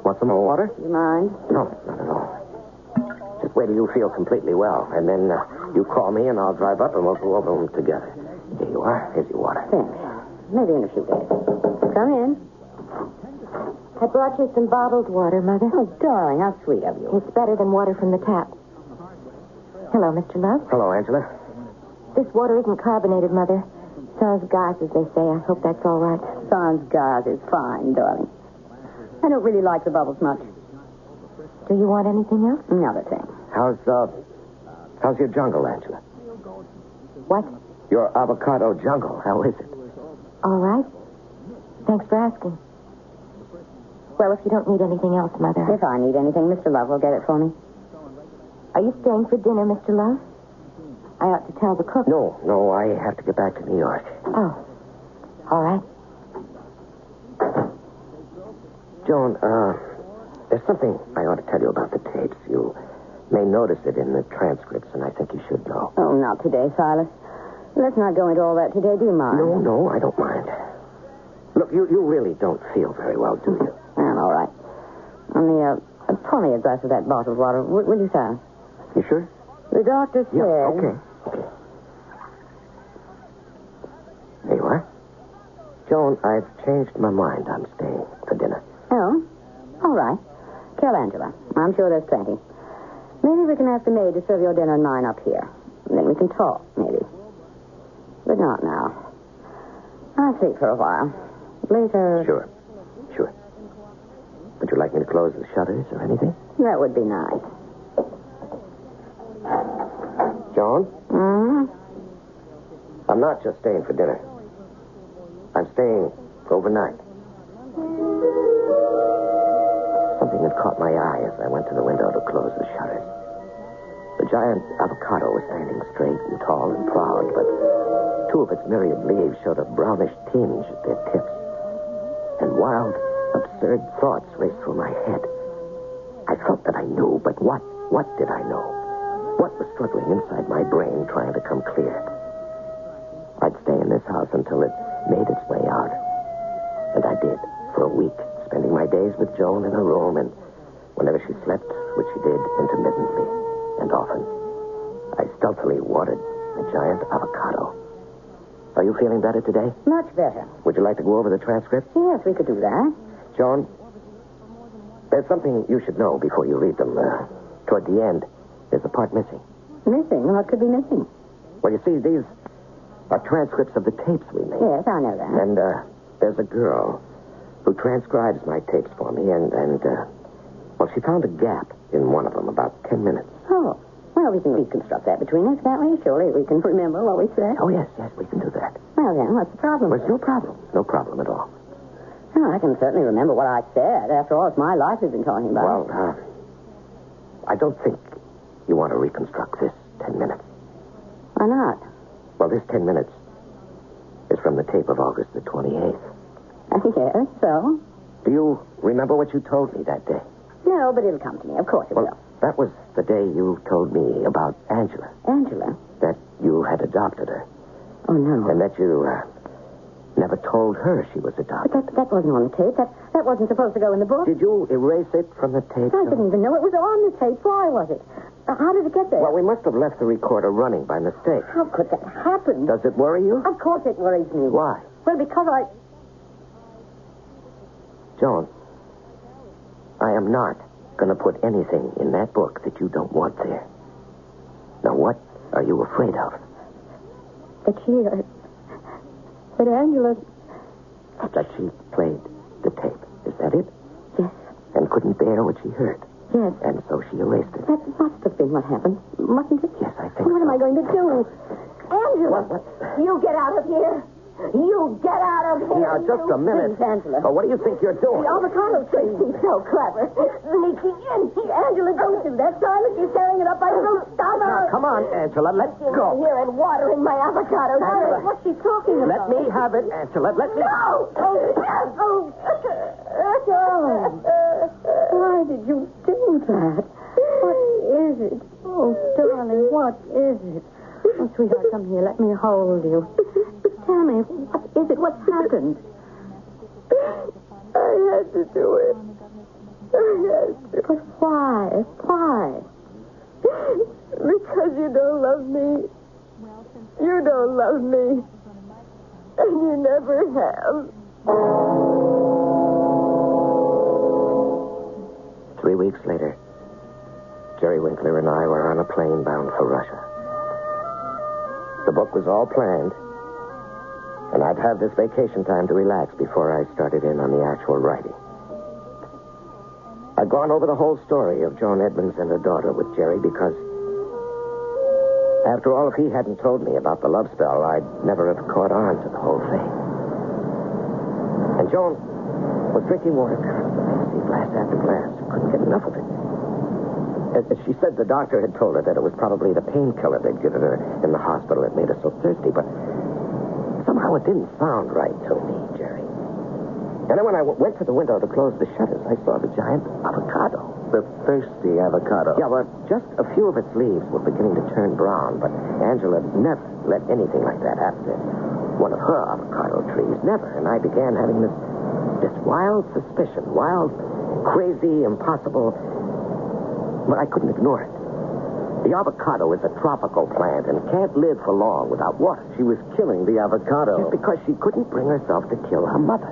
Want some more water? Do you mind? No, not at all. Just wait till you feel completely well, and then you call me, and I'll drive up, and we'll go over them together. Here you are. Here's your water. Thanks. Maybe in a few days. Come in. I brought you some bottled water, Mother. Oh, darling, how sweet of you. It's better than water from the tap. Hello, Mr. Love. Hello, Angela. This water isn't carbonated, Mother. Sans gaz, as they say. I hope that's all right. Sans gaz is fine, darling. I don't really like the bubbles much. Do you want anything else? Another thing. How's your jungle, Angela? What? Your avocado jungle. How is it? All right. Thanks for asking. Well, if you don't need anything else, Mother. If I need anything, Mr. Love will get it for me. Are you staying for dinner, Mr. Love? I ought to tell the cook. No, I have to get back to New York. Oh. All right. Joan, there's something I ought to tell you about the tapes. You may notice it in the transcripts, and I think you should know. Oh, not today, Silas. Let's not go into all that today, do you mind? No, I don't mind. Look, you really don't feel very well, do you? All right. Only, pour me a glass of that bottled water, will you, Silas? You sure? The doctor said... Yeah, okay. There you are. Joan, I've changed my mind. I'm staying for dinner. Oh? All right. Tell Angela. I'm sure there's plenty. Maybe we can ask the maid to serve your dinner 9 up here. And then we can talk, maybe. But not now. I'll sleep for a while. Later... Sure. Would you like me to close the shutters or anything? That would be nice. Joan? Hmm? I'm not just staying for dinner. I'm staying overnight. Something had caught my eye as I went to the window to close the shutters. The giant avocado was standing straight and tall and proud, but 2 of its myriad leaves showed a brownish tinge at their tips. And wild, absurd thoughts raced through my head. I felt that I knew, but what? What did I know? What was struggling inside my brain trying to come clear? I'd stay in this house until it made its way out. And I did, for a week, spending my days with Joan in her room, and whenever she slept, which she did intermittently and often, I stealthily watered the giant avocado. Are you feeling better today? Much better. Would you like to go over the transcripts? Yes, we could do that. Joan, there's something you should know before you read them. Toward the end, there's a part missing. Missing? What could be missing? Well, you see, these are transcripts of the tapes we made. Yes, I know that. And there's a girl who transcribes my tapes for me, and well, she found a gap in one of them, about 10 minutes. Oh, well, we can reconstruct that between us, can't we? Surely we can remember what we said. Oh, yes, we can do that. Well, then, what's the problem? There's no problem. No problem at all. Oh, I can certainly remember what I said. After all, it's my life we've been talking about. Well, I don't think you want to reconstruct this 10 minutes. Why not? Well, this 10 minutes is from the tape of August the 28th. Yes, so? Do you remember what you told me that day? No, but it'll come to me. Of course it will. That was the day you told me about Angela. Angela? That you had adopted her. Oh, no. And that you never told her she was adopted. But that wasn't on the tape. That wasn't supposed to go in the book. Did you erase it from the tape? I didn't even know it was on the tape. Why was it? How did it get there? Well, we must have left the recorder running by mistake. How could that happen? Does it worry you? Of course it worries me. Why? Well, because Joan, I am not going to put anything in that book that you don't want there. Now, what are you afraid of? That Angela... That she played the tape. Is that it? Yes. And couldn't bear what she heard. Yes. And so she erased it. That must have been what happened, mustn't it? Yes, I think What am I going to do? Angela! What? You get out of here! You get out of here! Now, just a minute. Please, Angela. Oh, what do you think you're doing? The avocado tree. He's so clever. Sneaking in. Angela, don't do that. Silas, you're tearing it up by the root. Stop Now, her! come on, Angela. Let's go. Here and watering my avocado. Angela. What's she talking about? Let me have it, Angela. Let me... No! Oh, John. Why did you do that? What is it? Oh, darling, what is it? Oh, sweetheart, come here. Let me hold you. Tell me, what is it? What's happened? I had to do it. I had to. But why? Why? Because you don't love me. You don't love me. And you never have. 3 weeks later, Jerry Winkler and I were on a plane bound for Russia. The book was all planned, and I'd have this vacation time to relax before I started in on the actual writing. I'd gone over the whole story of Joan Edmonds and her daughter with Jerry because, after all, if he hadn't told me about the love spell, I'd never have caught on to the whole thing. And Joan was drinking water constantly, glass after glass. Couldn't get enough of it. She said the doctor had told her that it was probably the painkiller they'd given her in the hospital that made her so thirsty, but somehow it didn't sound right to me, Jerry. And then when I went to the window to close the shutters, I saw the giant avocado. The thirsty avocado. Yeah, well, just a few of its leaves were beginning to turn brown, but Angela never let anything like that happen to one of her avocado trees. Never. And I began having this wild suspicion, wild, crazy, impossible... But I couldn't ignore it. The avocado is a tropical plant and can't live for long without water. She was killing the avocado. Just because she couldn't bring herself to kill her mother.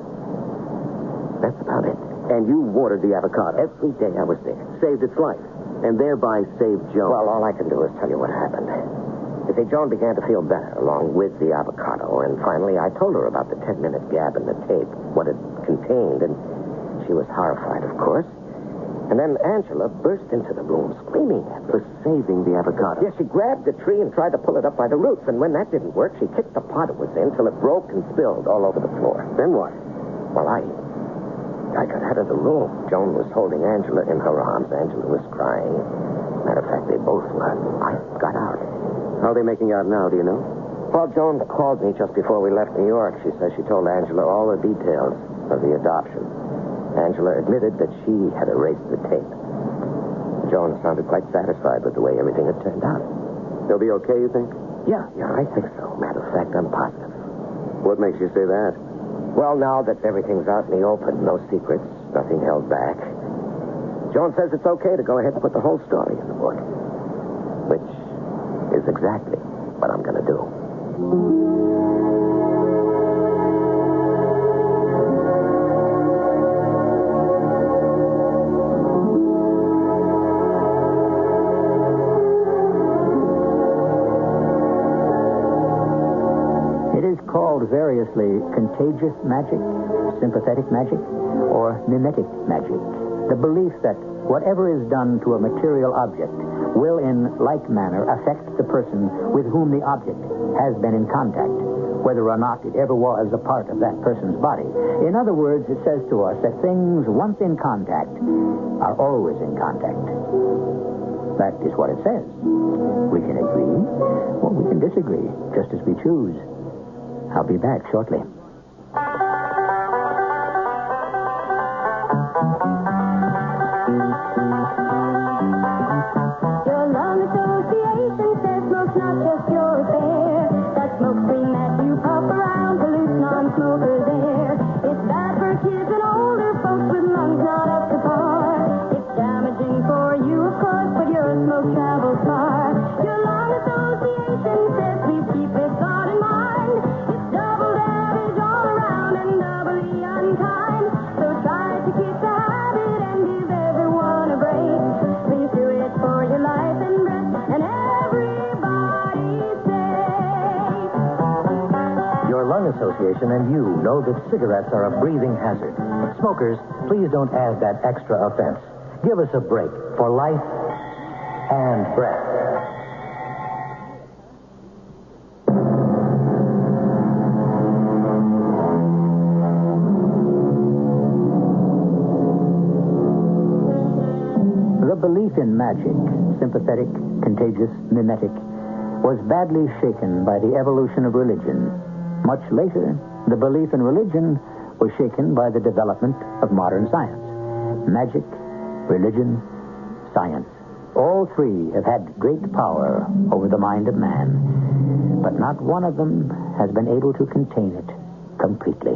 That's about it. And you watered the avocado? Every day I was there. Saved its life. And thereby saved Joan. Well, all I can do is tell you what happened. You see, Joan began to feel better along with the avocado, and finally I told her about the 10-minute gap in the tape, what it contained, and she was horrified, of course. And then Angela burst into the room screaming at me. For saving the avocado. Yes, she grabbed the tree and tried to pull it up by the roots, and when that didn't work, she kicked the pot it was in till it broke and spilled all over the floor. Then what? Well, I got out of the room. Joan was holding Angela in her arms. Angela was crying. Matter of fact, they both were. I got out. How are they making out now, do you know? Well, Joan called me just before we left New York. She says she told Angela all the details of the adoption. Angela admitted that she had erased the tape. Joan sounded quite satisfied with the way everything had turned out. They'll be okay, you think? Yeah, I think so. Matter of fact, I'm positive. What makes you say that? Well, now that everything's out in the open, no secrets, nothing held back, Joan says it's okay to go ahead and put the whole story in the book. Which is exactly what I'm going to do. Variously contagious magic, sympathetic magic, or mimetic magic. The belief that whatever is done to a material object will in like manner affect the person with whom the object has been in contact, whether or not it ever was a part of that person's body. In other words, it says to us that things once in contact are always in contact. That is what it says. We can agree, or we can disagree, just as we choose. I'll be back shortly. Your lung association says smoke's not just your affair. That smoke screen that you puff around pollutes non-smokers' air. It's bad for kids and older folks with lungs not up to par. It's damaging for you, of course, but your smoke travels far. Your lung association says please keep this thought in mind. It's double damage all around and doubly unkind. So try to kick the habit and give everyone a break. Please do it for your life and breath and everybody's sake. Your lung association and you know that cigarettes are a breathing hazard. Smokers, please don't add that extra offense. Give us a break for life and breath. The belief in magic, sympathetic, contagious, mimetic, was badly shaken by the evolution of religion. Much later, the belief in religion was shaken by the development of modern science. Magic, religion, science. All three have had great power over the mind of man, but not one of them has been able to contain it completely.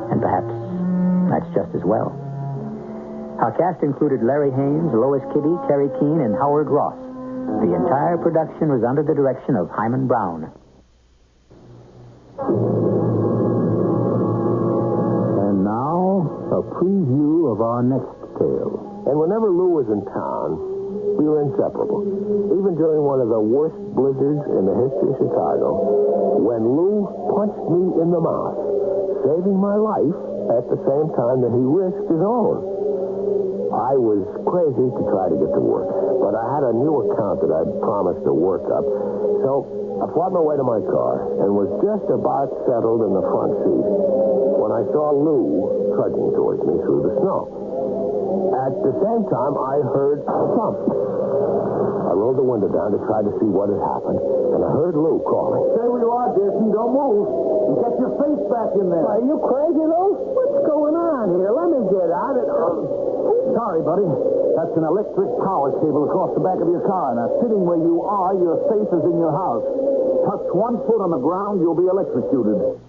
And perhaps that's just as well. Our cast included Larry Haynes, Lois Kibbe, Kerry Keane, and Howard Ross. The entire production was under the direction of Hyman Brown. And now, a preview of our next tale. And whenever Lou was in town, we were inseparable. Even during one of the worst blizzards in the history of Chicago, when Lou punched me in the mouth, saving my life at the same time that he risked his own. I was crazy to try to get to work, but I had a new account that I'd promised to work up. So I fought my way to my car and was just about settled in the front seat when I saw Lou trudging towards me through the snow. At the same time, I heard a thump. I rolled the window down to try to see what had happened, and I heard Lou calling. Stay where you are, Jason. Don't move. And get your face back in there. Are you crazy, Lou? What's going on here? Let me get out of Sorry, buddy. That's an electric power cable across the back of your car. Now, sitting where you are, your face is in your house. Touch one foot on the ground, you'll be electrocuted.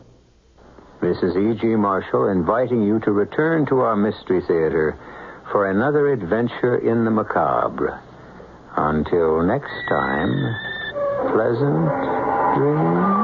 This is E.G. Marshall inviting you to return to our Mystery Theater for another adventure in the macabre. Until next time, pleasant dreams.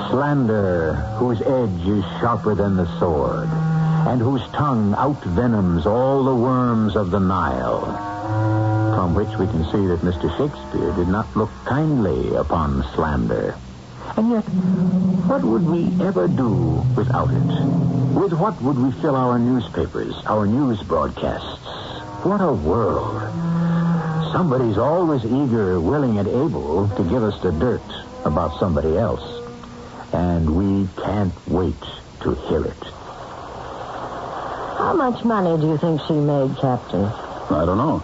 Slander, whose edge is sharper than the sword, and whose tongue outvenoms all the worms of the Nile. From which we can see that Mr. Shakespeare did not look kindly upon slander. And yet, what would we ever do without it? With what would we fill our newspapers, our news broadcasts? What a world. Somebody's always eager, willing, and able to give us the dirt about somebody else. And we can't wait to hear it. How much money do you think she made, Captain? I don't know.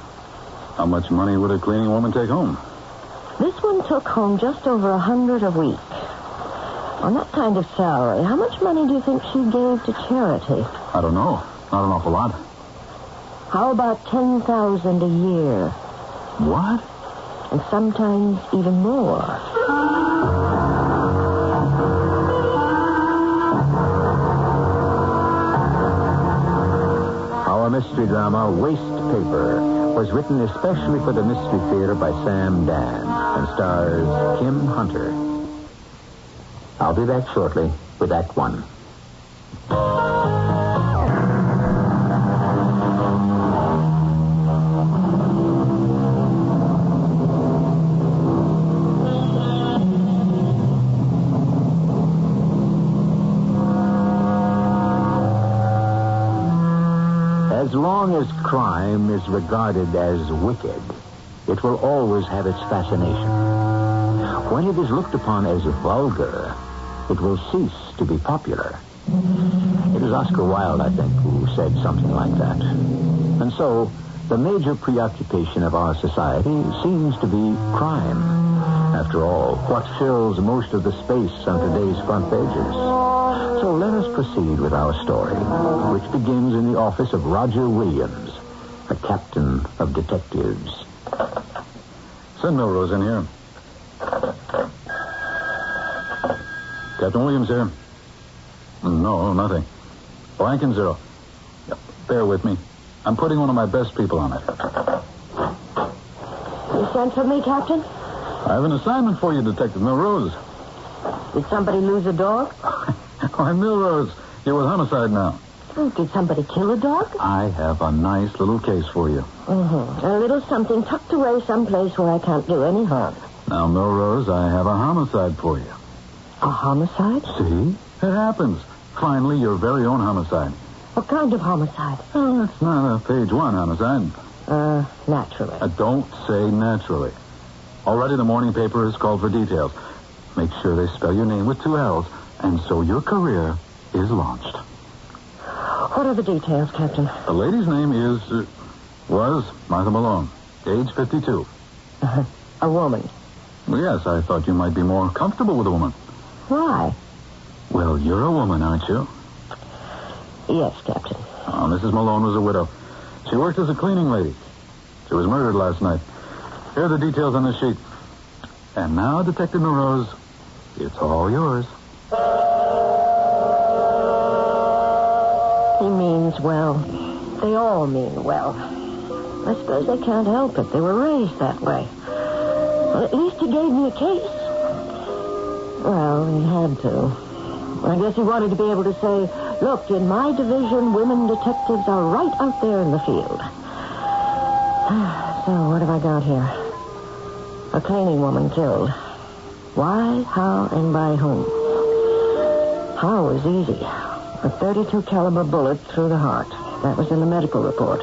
How much money would a cleaning woman take home? This one took home just over $100 a week. On that kind of salary, how much money do you think she gave to charity? I don't know. Not an awful lot. How about $10,000 a year? What? and sometimes even more. Our mystery drama, Waste Paper, was written especially for the Mystery Theater by Sam Dan and stars Kim Hunter. I'll be back shortly with Act One. As long as crime is regarded as wicked, it will always have its fascination. When it is looked upon as vulgar, it will cease to be popular. It was Oscar Wilde, I think, who said something like that. And so, the major preoccupation of our society seems to be crime. After all, what fills most of the space on today's front pages? So let us proceed with our story, which begins in the office of Roger Williams, a captain of detectives. Send Milrose in here. Captain Williams here. No, nothing. Blank and zero. Yep. Bear with me. I'm putting one of my best people on it. You sent for me, Captain? I have an assignment for you, Detective Milrose. Did somebody lose a dog? Why, Milrose, you're with homicide now. Oh, did somebody kill a dog? I have a nice little case for you. Mm-hmm. A little something tucked away someplace where I can't do any harm. Now, Milrose, I have a homicide for you. A homicide? See? It happens. Finally, your very own homicide. What kind of homicide? Oh, it's not a page one homicide. Naturally. Don't say naturally. Already the morning paper has called for details. Make sure they spell your name with 2 L's, and so your career is launched. What are the details, Captain? The lady's name was Martha Malone, age 52. A woman? Well, yes, I thought you might be more comfortable with a woman. Why? Well, you're a woman, aren't you? Yes, Captain. Mrs. Malone was a widow. She worked as a cleaning lady. She was murdered last night. Here are the details on the sheet. And now, Detective Milrose, it's all yours. He means well. They all mean well. I suppose they can't help it. They were raised that way. Well, at least he gave me a case. Well, he had to. I guess he wanted to be able to say, look, in my division, women detectives are right out there in the field. So, what have I got here? A cleaning woman killed. Why, how, and by whom? How was easy. A .32 caliber bullet through the heart. That was in the medical report.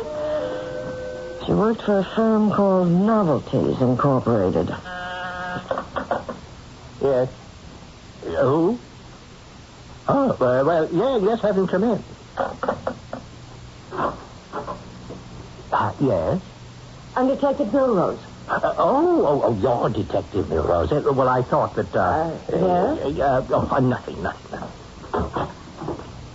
She worked for a firm called Novelties Incorporated. Yes. Who? Oh, well, yes, have him come in. Yes? I'm Detective Milrose. You're Detective Milrose. Well, I thought that, yes? Nothing.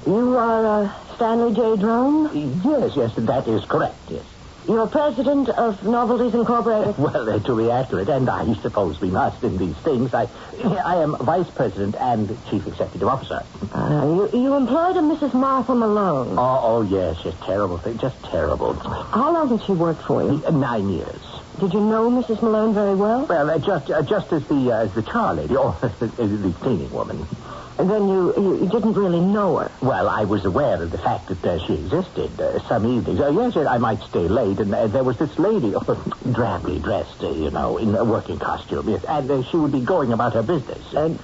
You are, Stanley J. Drone? Yes, that is correct, yes. You're president of Novelties Incorporated? Well, to be accurate, and I suppose we must in these things, I am vice president and chief executive officer. You employed a Mrs. Martha Malone. Oh, yes, terrible thing, just terrible. How long did she work for you? 9 years. Did you know Mrs. Malone very well? Well, just as the char lady, or the cleaning woman. And then you didn't really know her? Well, I was aware of the fact that she existed some evenings. Yes, I might stay late, and there was this lady, drably dressed, in a working costume, yes, and she would be going about her business.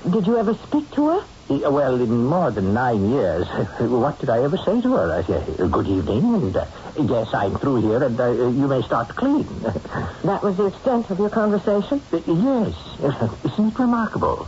Did you ever speak to her? Well, in more than 9 years. What did I ever say to her? I said, good evening, and yes, I'm through here, and you may start to clean. That was the extent of your conversation? Yes. Isn't it remarkable?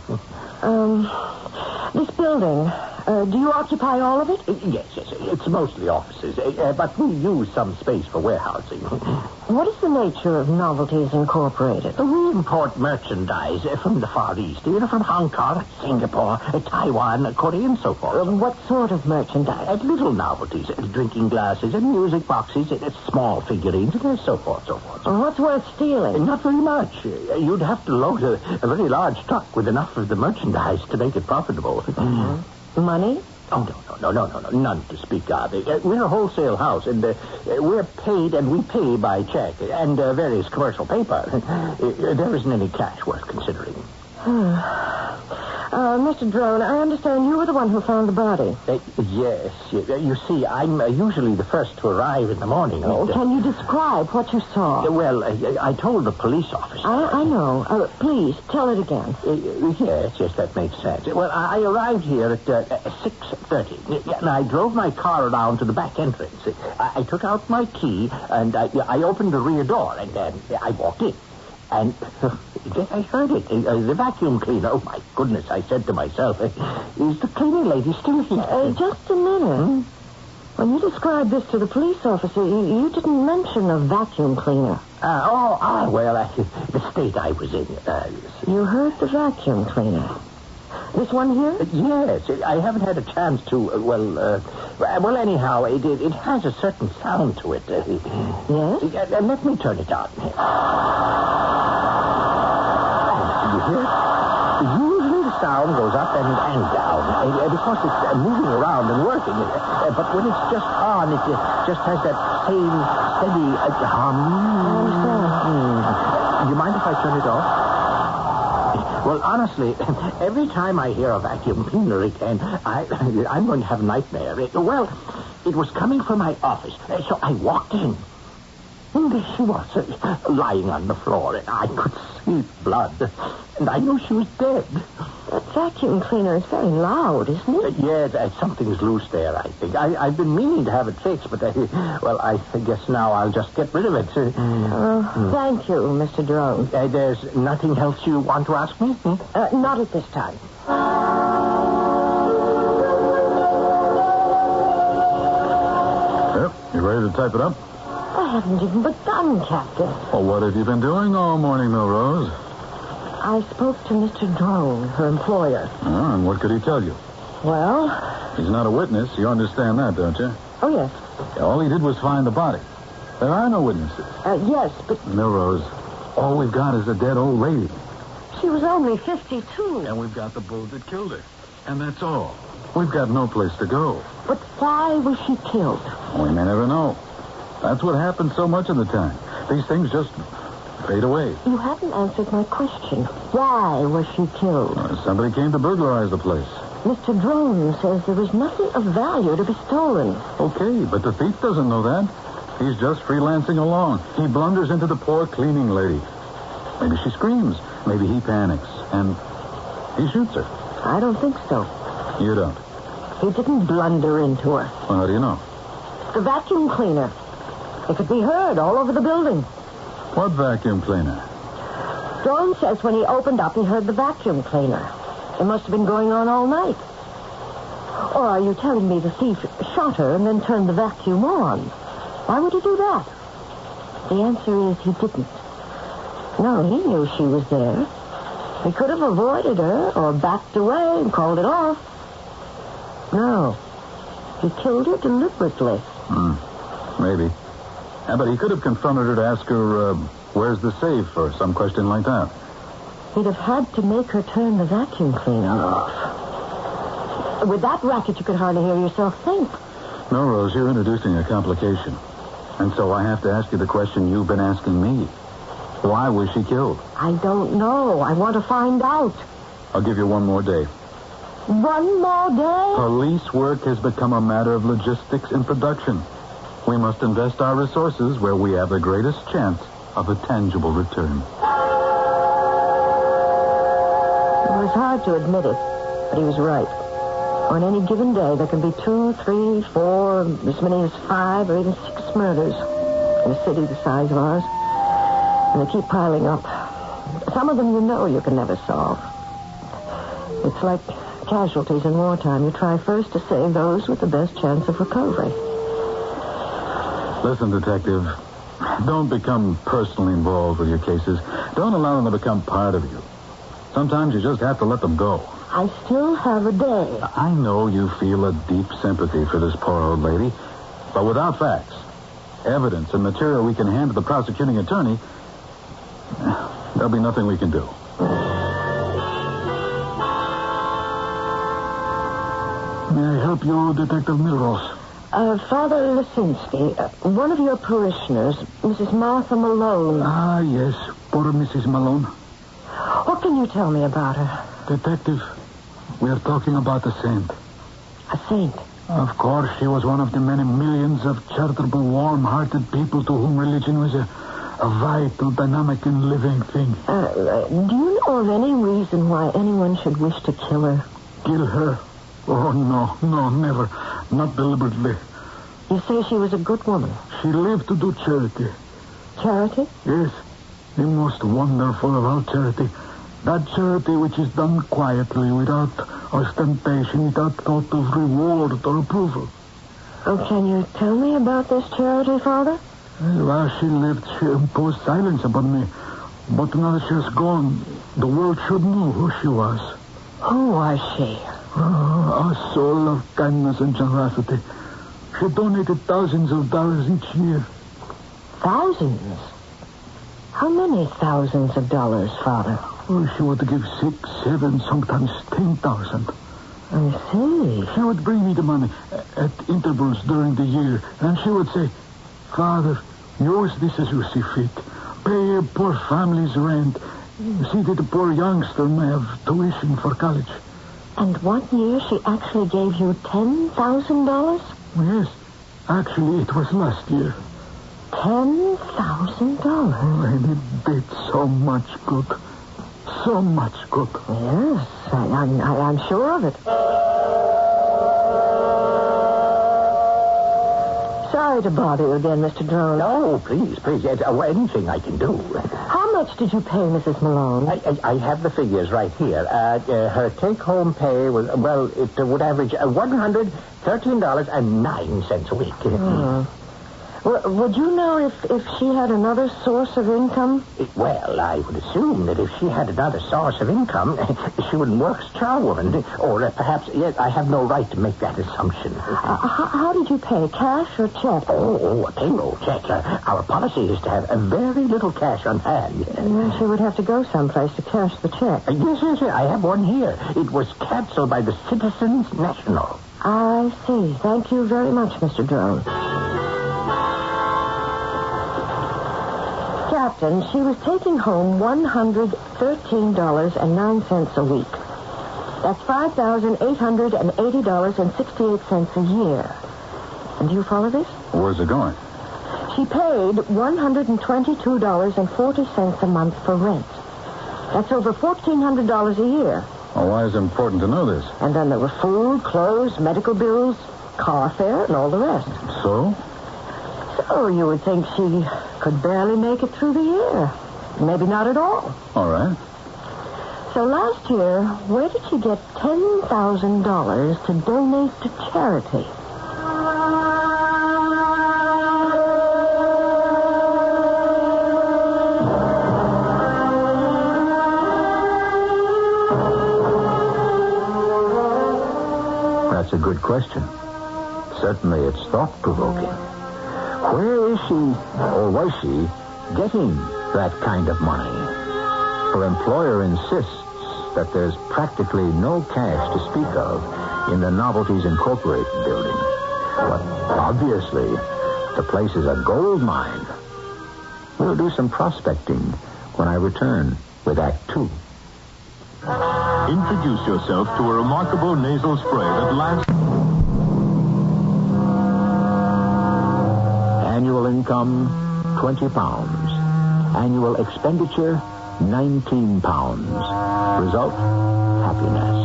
This building, Do you occupy all of it? Yes. It's mostly offices, but we use some space for warehousing. What is the nature of Novelties Incorporated? We import merchandise from the Far East, from Hong Kong, Singapore, Taiwan, Korea, and so forth. What sort of merchandise? Little novelties, drinking glasses, and music boxes, small figurines, and so forth. What's worth stealing? Not very much. You'd have to load a very large truck with enough of the merchandise to make it profitable. Mm-hmm. Money? Oh, no. None to speak of. We're a wholesale house, and we're paid, and we pay by check, and various commercial paper. There isn't any cash worth considering. Mr. Drone, I understand you were the one who found the body. Yes. You see, I'm usually the first to arrive in the morning. Can you describe what you saw? Well, I told the police officer. I know. Please, tell it again. Yes, that makes sense. Well, I arrived here at 6:30, and I drove my car around to the back entrance. I took out my key, and I opened the rear door, and then I walked in. And then I heard it. The vacuum cleaner. Oh, my goodness, I said to myself, is the cleaning lady still here? Just a minute. When you described this to the police officer, you didn't mention a vacuum cleaner. The state I was in. You heard the vacuum cleaner. This one here? Yes. I haven't had a chance to, anyhow, it has a certain sound to it. Yes? Let me turn it on. You hear it? Usually the sound goes up and down because it's moving around and working. But when it's just on, it just has that same steady hum. Do you mind if I turn it off? Well, honestly, every time I hear a vacuum cleaner again, I'm going to have a nightmare. It was coming from my office, so I walked in. And there she was, lying on the floor, and I could see blood, and I knew she was dead. That vacuum cleaner is very loud, isn't it? Yes, something's loose there, I think. I've been meaning to have it fixed, but, I guess now I'll just get rid of it. Thank you, Mr. Drone. There's nothing else you want to ask me? Not at this time. Yep, you ready to type it up? I haven't even begun, Captain. Well, what have you been doing all morning, Milrose? I spoke to Mr. Drone, her employer. Oh, and what could he tell you? Well? He's not a witness. You understand that, don't you? Oh, yes. All he did was find the body. There are no witnesses. Yes, but... Milrose, all we've got is a dead old lady. She was only 52. And we've got the bullet that killed her. And that's all. We've got no place to go. But why was she killed? We may never know. That's what happens so much of the time. These things just fade away. You haven't answered my question. Why was she killed? Somebody came to burglarize the place. Mr. Drone says there was nothing of value to be stolen. Okay, but the thief doesn't know that. He's just freelancing along. He blunders into the poor cleaning lady. Maybe she screams. Maybe he panics. And he shoots her. I don't think so. You don't? He didn't blunder into her. Well, how do you know? The vacuum cleaner. It could be heard all over the building. What vacuum cleaner? Drone says when he opened up, he heard the vacuum cleaner. It must have been going on all night. Or are you telling me the thief shot her and then turned the vacuum on? Why would he do that? The answer is he didn't. No, he knew she was there. He could have avoided her or backed away and called it off. No. He killed her deliberately. Maybe. Yeah, but he could have confronted her to ask her, where's the safe, or some question like that. He'd have had to make her turn the vacuum cleaner off. With that racket, you could hardly hear yourself think. No, Rose, you're introducing a complication. And so I have to ask you the question you've been asking me. Why was she killed? I don't know. I want to find out. I'll give you one more day. One more day? Police work has become a matter of logistics and production. We must invest our resources where we have the greatest chance of a tangible return. It was hard to admit it, but he was right. On any given day, there can be 2, 3, 4, as many as 5 or even 6 murders in a city the size of ours. And they keep piling up. Some of them you know you can never solve. It's like casualties in wartime, you try first to save those with the best chance of recovery. Listen, Detective, don't become personally involved with your cases. Don't allow them to become part of you. Sometimes you just have to let them go. I still have a day. I know you feel a deep sympathy for this poor old lady, but without facts, evidence, and material we can hand to the prosecuting attorney, there'll be nothing we can do. May I help you, Detective Milrose? Father Lisinski, one of your parishioners, Mrs. Martha Malone. Ah, yes, poor Mrs. Malone. What can you tell me about her? Detective, we are talking about a saint. A saint? Of course, she was one of the many millions of charitable, warm-hearted people to whom religion was a vital, dynamic, and living thing. Do you know of any reason why anyone should wish to kill her? Kill her? Oh, no, never. Not deliberately. You say she was a good woman? She lived to do charity. Charity? Yes, the most wonderful of all charity. That charity which is done quietly, without ostentation, without thought of reward or approval. Oh, can you tell me about this charity, Father? While she lived, she imposed silence upon me. But now that she has gone, the world should know who she was. Who was she? A soul of kindness and generosity. She donated thousands of dollars each year. Thousands? How many thousands of dollars, Father? Oh, she would give 6, 7, sometimes 10,000. I see. She would bring me the money at intervals during the year, and she would say, Father, use this as you see fit. Pay a poor family's rent. See that the poor youngster may have tuition for college. And one year she actually gave you $10,000? Yes. Actually, it was last year. $10,000? Oh, and it did so much good. So much good. Yes, I'm sure of it. Sorry to bother you again, Mr. Drone. No, please. Yes, anything I can do. How much did you pay Mrs. Malone? I have the figures right here. Her take-home pay was, it would average $113.09 a week. Would you know if she had another source of income? Well, I would assume that if she had another source of income, she would work as charwoman. Or perhaps, yes, I have no right to make that assumption. How did you pay? Cash or check? Oh, a payroll check. Our policy is to have very little cash on hand. Well, she would have to go someplace to cash the check. Yes, I have one here. It was canceled by the Citizens National. I see. Thank you very much, Mr. Drone. Captain, she was taking home $113.09 a week. That's $5,880.68 a year. And do you follow this? Where's it going? She paid $122.40 a month for rent. That's over $1,400 a year. Well, why is it important to know this? And then there were food, clothes, medical bills, car fare, and all the rest. So? So you would think she could barely make it through the year. Maybe not at all. All right. So last year, where did she get $10,000 to donate to charity? That's a good question. Certainly it's thought-provoking. Where is she, or was she, getting that kind of money? Her employer insists that there's practically no cash to speak of in the Novelties Incorporated building. But obviously, the place is a gold mine. We'll do some prospecting when I return with Act 2. Introduce yourself to a remarkable nasal spray that lasts... Annual income, £20. Annual expenditure, £19. Result, happiness.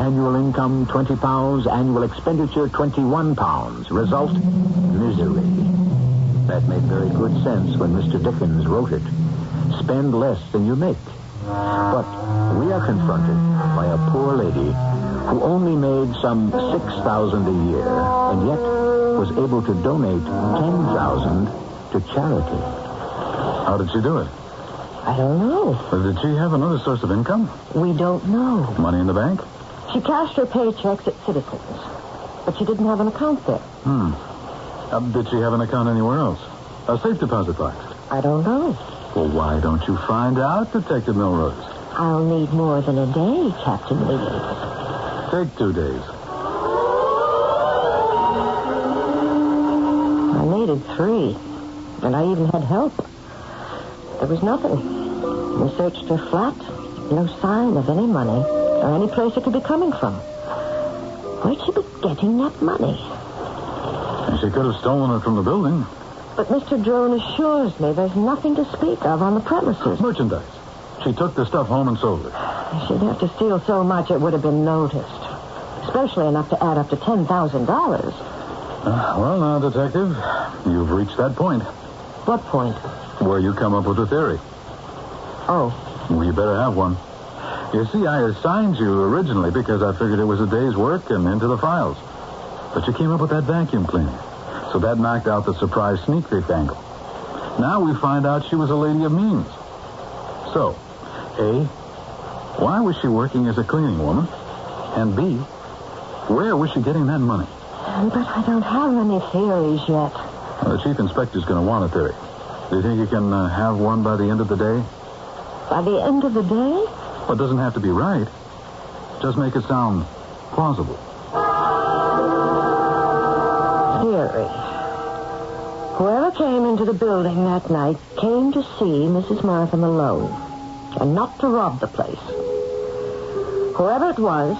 Annual income, £20. Annual expenditure, £21. Result, misery. That made very good sense when Mr. Dickens wrote it. Spend less than you make. But we are confronted by a poor lady who only made some $6,000 a year, and yet was able to donate $10,000 to charity. How did she do it? I don't know. Did she have another source of income? We don't know. Money in the bank? She cashed her paychecks at Citizens, but she didn't have an account there. Did she have an account anywhere else? A safe deposit box? I don't know. Well, why don't you find out, Detective Milrose? I'll need more than a day, Captain Williams. Take 2 days. I needed 3, and I even had help. There was nothing. We searched her flat. No sign of any money or any place it could be coming from. Where'd she be getting that money? And she could have stolen it from the building. But Mr. Drone assures me there's nothing to speak of on the premises. Merchandise. She took the stuff home and sold it. She'd have to steal so much it would have been noticed. Especially enough to add up to $10,000. Well, now, Detective, you've reached that point. What point? Where you come up with a theory. Oh. Well, you better have one. You see, I assigned you originally because I figured it was a day's work and into the files. But you came up with that vacuum cleaner. So that knocked out the surprise sneak thief angle. Now we find out she was a lady of means. So, A, why was she working as a cleaning woman? And B, where was she getting that money? But I don't have any theories yet. Well, the chief inspector's going to want a theory. Do you think you can have one by the end of the day? By the end of the day? Well, it doesn't have to be right. Just make it sound plausible. Theory. Whoever came into the building that night came to see Mrs. Markham alone, and not to rob the place. Whoever it was,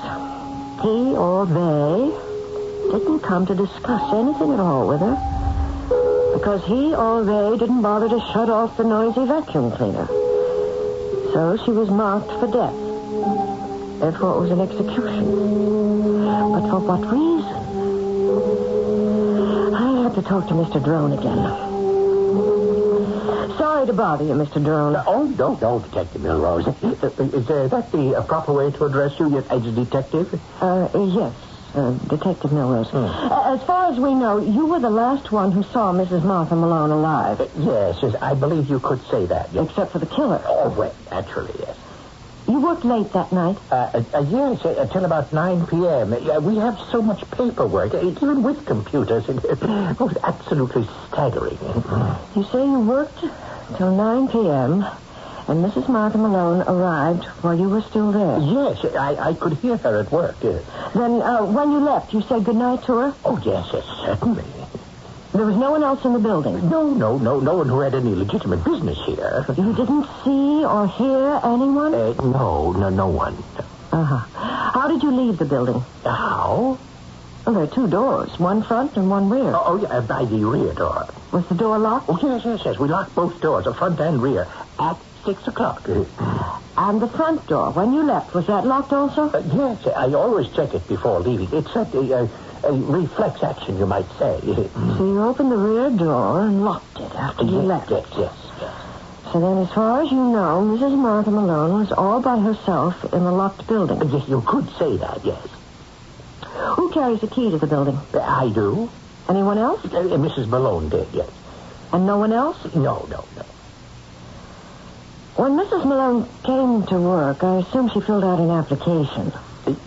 he or they didn't come to discuss anything at all with her, because he or they didn't bother to shut off the noisy vacuum cleaner. So she was marked for death. Therefore, it was an execution. But for what reason? I have to talk to Mr. Drone again. Sorry to bother you, Mr. Drone. Oh, don't, Detective Milrose. Is that the proper way to address you as a detective? Yes, Detective Milrose. As far as we know, you were the last one who saw Mrs. Martha Malone alive. Yes, I believe you could say that. Yes. Except for the killer. Oh, well, naturally, yes. You worked late that night? Yes, until about 9 p.m. We have so much paperwork, even with computers. It was absolutely staggering. You say you worked till 9 p.m., and Mrs. Martha Malone arrived while you were still there? Yes, I could hear her at work. Yes. Then when you left, you said goodnight to her? Oh, yes, certainly. There was no one else in the building? No one who had any legitimate business here. You didn't see or hear anyone? No one. Uh-huh. How did you leave the building? How? Well, there are 2 doors, one front and one rear. Oh, yeah, by the rear door. Was the door locked? Oh, yes. We locked both doors, the front and rear, at 6 o'clock. And the front door, when you left, was that locked also? Yes, I always check it before leaving. It's a reflex action, you might say. So you opened the rear door and locked it after you left? Yes. So then, as far as you know, Mrs. Martha Malone was all by herself in the locked building? Yes, you could say that, yes. Who carries the key to the building? I do. Anyone else? Mrs. Malone did, yes. And no one else? No. When Mrs. Malone came to work, I assume she filled out an application.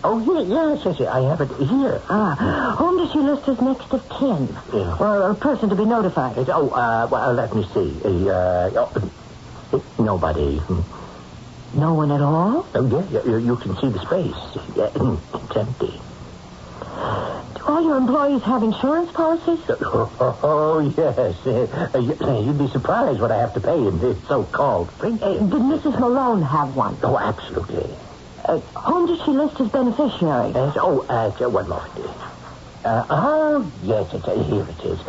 Oh, yes, I have it here. Whom does she list as next of kin? Yeah. Or a person to be notified? Well, let me see. Nobody. No one at all? Oh, yeah, you can see the space. It's empty. Do all your employees have insurance policies? Oh, yes. You'd be surprised what I have to pay in this so-called free. Did Mrs. Malone have one? Oh, absolutely. Whom did she list as beneficiary? One moment. Yes, here it is.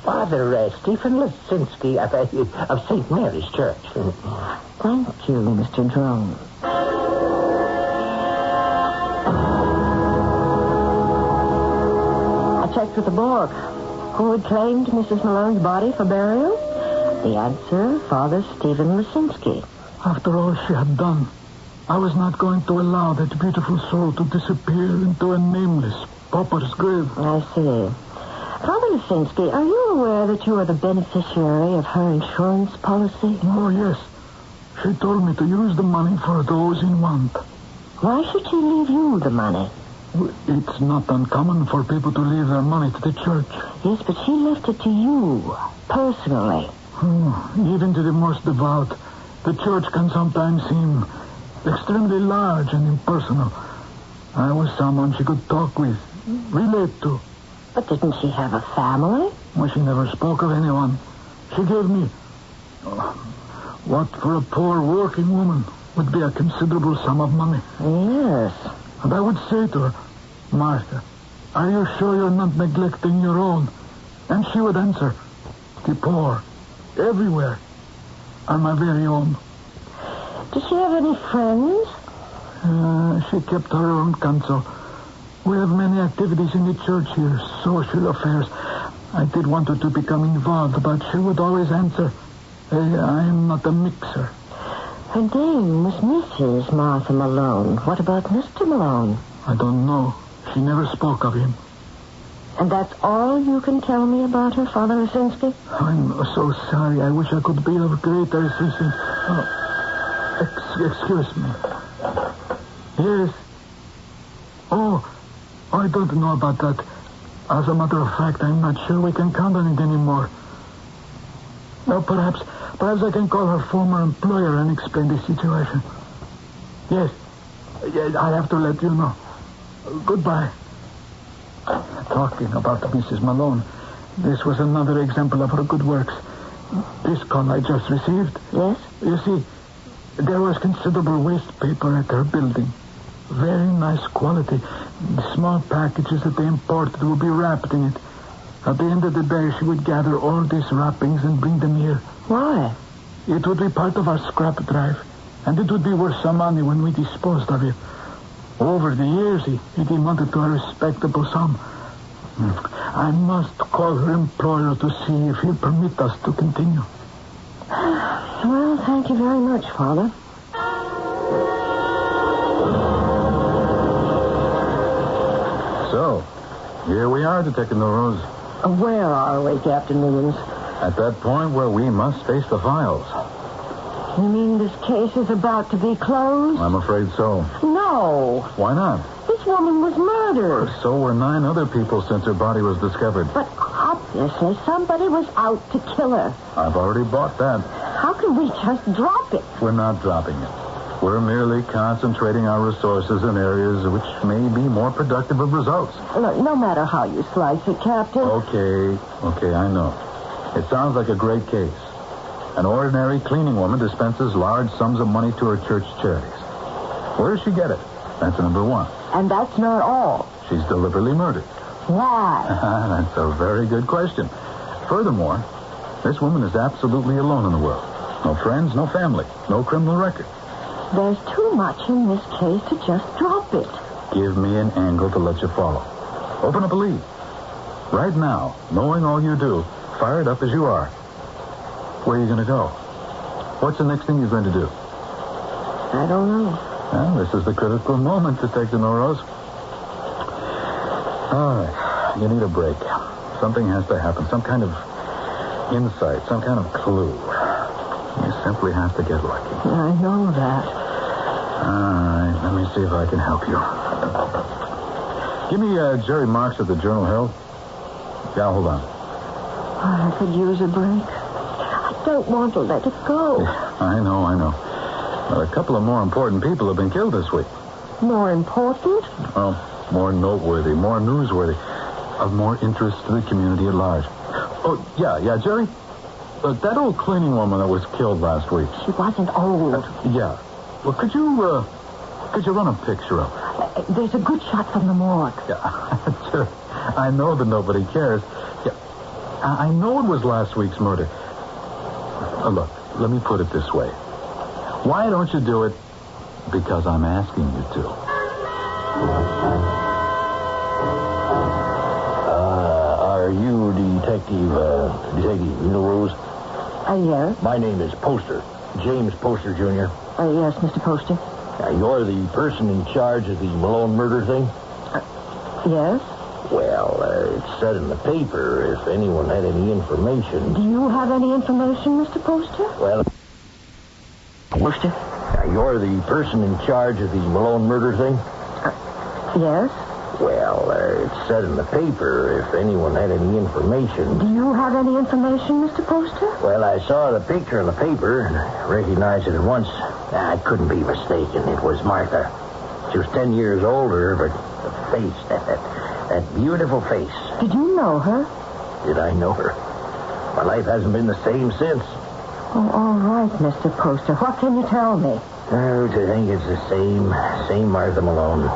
Father Stephen Lisinski of St. Mary's Church. Thank you, Mr. Drone. I checked with the morgue. Who had claimed Mrs. Malone's body for burial? The answer, Father Stephen Lisinski. After all she had done, I was not going to allow that beautiful soul to disappear into a nameless pauper's grave. I see. Father Lisinski, are you aware that you are the beneficiary of her insurance policy? Oh, yes. She told me to use the money for those in want. Why should she leave you the money? It's not uncommon for people to leave their money to the church. Yes, but she left it to you, personally. Oh, even to the most devout, the church can sometimes seem extremely large and impersonal. I was someone she could talk with, relate to. But didn't she have a family? Well, she never spoke of anyone. She gave me what for a poor working woman would be a considerable sum of money. Yes. And I would say to her, Martha, are you sure you're not neglecting your own? And she would answer, the poor, everywhere, are my very own. Does she have any friends? She kept her own counsel. We have many activities in the church here, social affairs. I did want her to become involved, but she would always answer, I'm not a mixer. Her name was Mrs. Martha Malone. What about Mr. Malone? I don't know. She never spoke of him. And that's all you can tell me about her, Father Lisinski? I'm so sorry. I wish I could be of greater assistance. Excuse me. Yes. Oh, I don't know about that. As a matter of fact, I'm not sure we can count on it anymore. Now, perhaps I can call her former employer and explain the situation. Yes, I have to let you know. Goodbye. Talking about Mrs. Malone, this was another example of her good works. This call I just received. Yes? You see, there was considerable waste paper at her building. Very nice quality. The small packages that they imported would be wrapped in it. At the end of the day, she would gather all these wrappings and bring them here. Why? It would be part of our scrap drive, and it would be worth some money when we disposed of it. Over the years, it amounted to a respectable sum. I must call her employer to see if he'll permit us to continue. Well, thank you very much, Father. So, here we are, Detective Rose. Where are we, Captain Williams? At that point where we must face the files. You mean this case is about to be closed? I'm afraid so. No. Why not? This woman was murdered. So were 9 other people since her body was discovered. But obviously somebody was out to kill her. I've already bought that. How can we just drop it? We're not dropping it. We're merely concentrating our resources in areas which may be more productive of results. Look, no matter how you slice it, Captain. Okay, I know. It sounds like a great case. An ordinary cleaning woman dispenses large sums of money to her church charities. Where does she get it? That's number one. And that's not all. She's deliberately murdered. Why? That's a very good question. Furthermore, this woman is absolutely alone in the world. No friends, no family, no criminal record. There's too much in this case to just drop it. Give me an angle to let you follow. Open up a lead. Right now, knowing all you do, fired up as you are, where are you going to go? What's the next thing you're going to do? I don't know. Well, this is the critical moment, Detective Norose. All right. You need a break. Something has to happen. Some kind of insight, some kind of clue. You simply have to get lucky. I know that. All right. Let me see if I can help you. Give me Jerry Marks of the Journal Herald. Yeah, hold on. I could use a break. I don't want to let it go. I know. But a couple of more important people have been killed this week. More important? Well, more noteworthy, more newsworthy, of more interest to the community at large. Oh, yeah, Jerry? That old cleaning woman that was killed last week. She wasn't old. Yeah. Well, could you run a picture of her? There's a good shot from the morgue. Yeah, sure. I know that nobody cares. Yeah, I know it was last week's murder. Look, let me put it this way. Why don't you do it? Because I'm asking you to. Are you Detective Rose? Yes. My name is Poster. James Poster, Jr. Yes, Mr. Poster. You're the person in charge of the Malone murder thing? Yes? Well, it said in the paper if anyone had any information. Do you have any information, Mr. Poster? Well, Poster? You're the person in charge of the Malone murder thing? Yes? Well, it said in the paper if anyone had any information. Do you have any information, Mr. Poster? Well, I saw the picture in the paper and recognized it at once. I couldn't be mistaken. It was Martha. She was 10 years older, but the face, that beautiful face. Did you know her? Did I know her? My life hasn't been the same since. Oh, all right, Mr. Poster. What can you tell me? Oh, to think it's the same Martha Malone.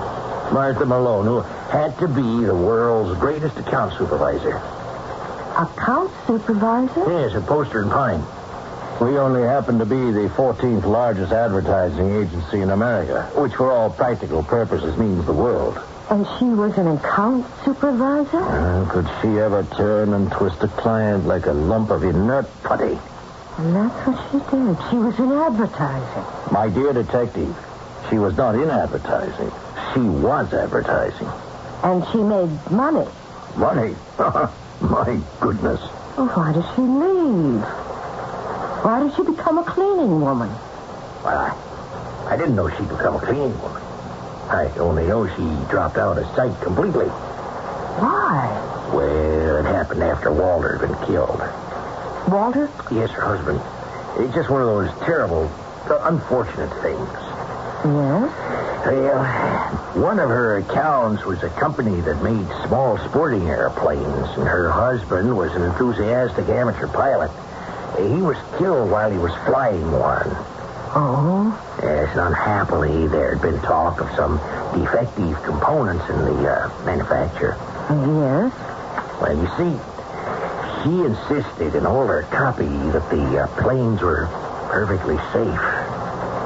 Martha Malone, who had to be the world's greatest account supervisor. Account supervisor? Yes, at Poster and Pine. We only happen to be the 14th largest advertising agency in America, which for all practical purposes means the world. And she was an account supervisor? Could she ever turn and twist a client like a lump of inert putty? And that's what she did. She was in advertising. My dear detective, she was not in advertising. She was advertising. And she made money. Money? My goodness. Well, why did she leave? Why did she become a cleaning woman? Well, I didn't know she'd become a cleaning woman. I only know she dropped out of sight completely. Why? Well, it happened after Walter had been killed. Walter? Yes, her husband. It's just one of those terrible, unfortunate things. Yes? Well, one of her accounts was a company that made small sporting airplanes, and her husband was an enthusiastic amateur pilot. He was killed while he was flying one. Oh? Yes, and unhappily, there had been talk of some defective components in the manufacture. Yes? Well, you see, she insisted in all her copy that the planes were perfectly safe.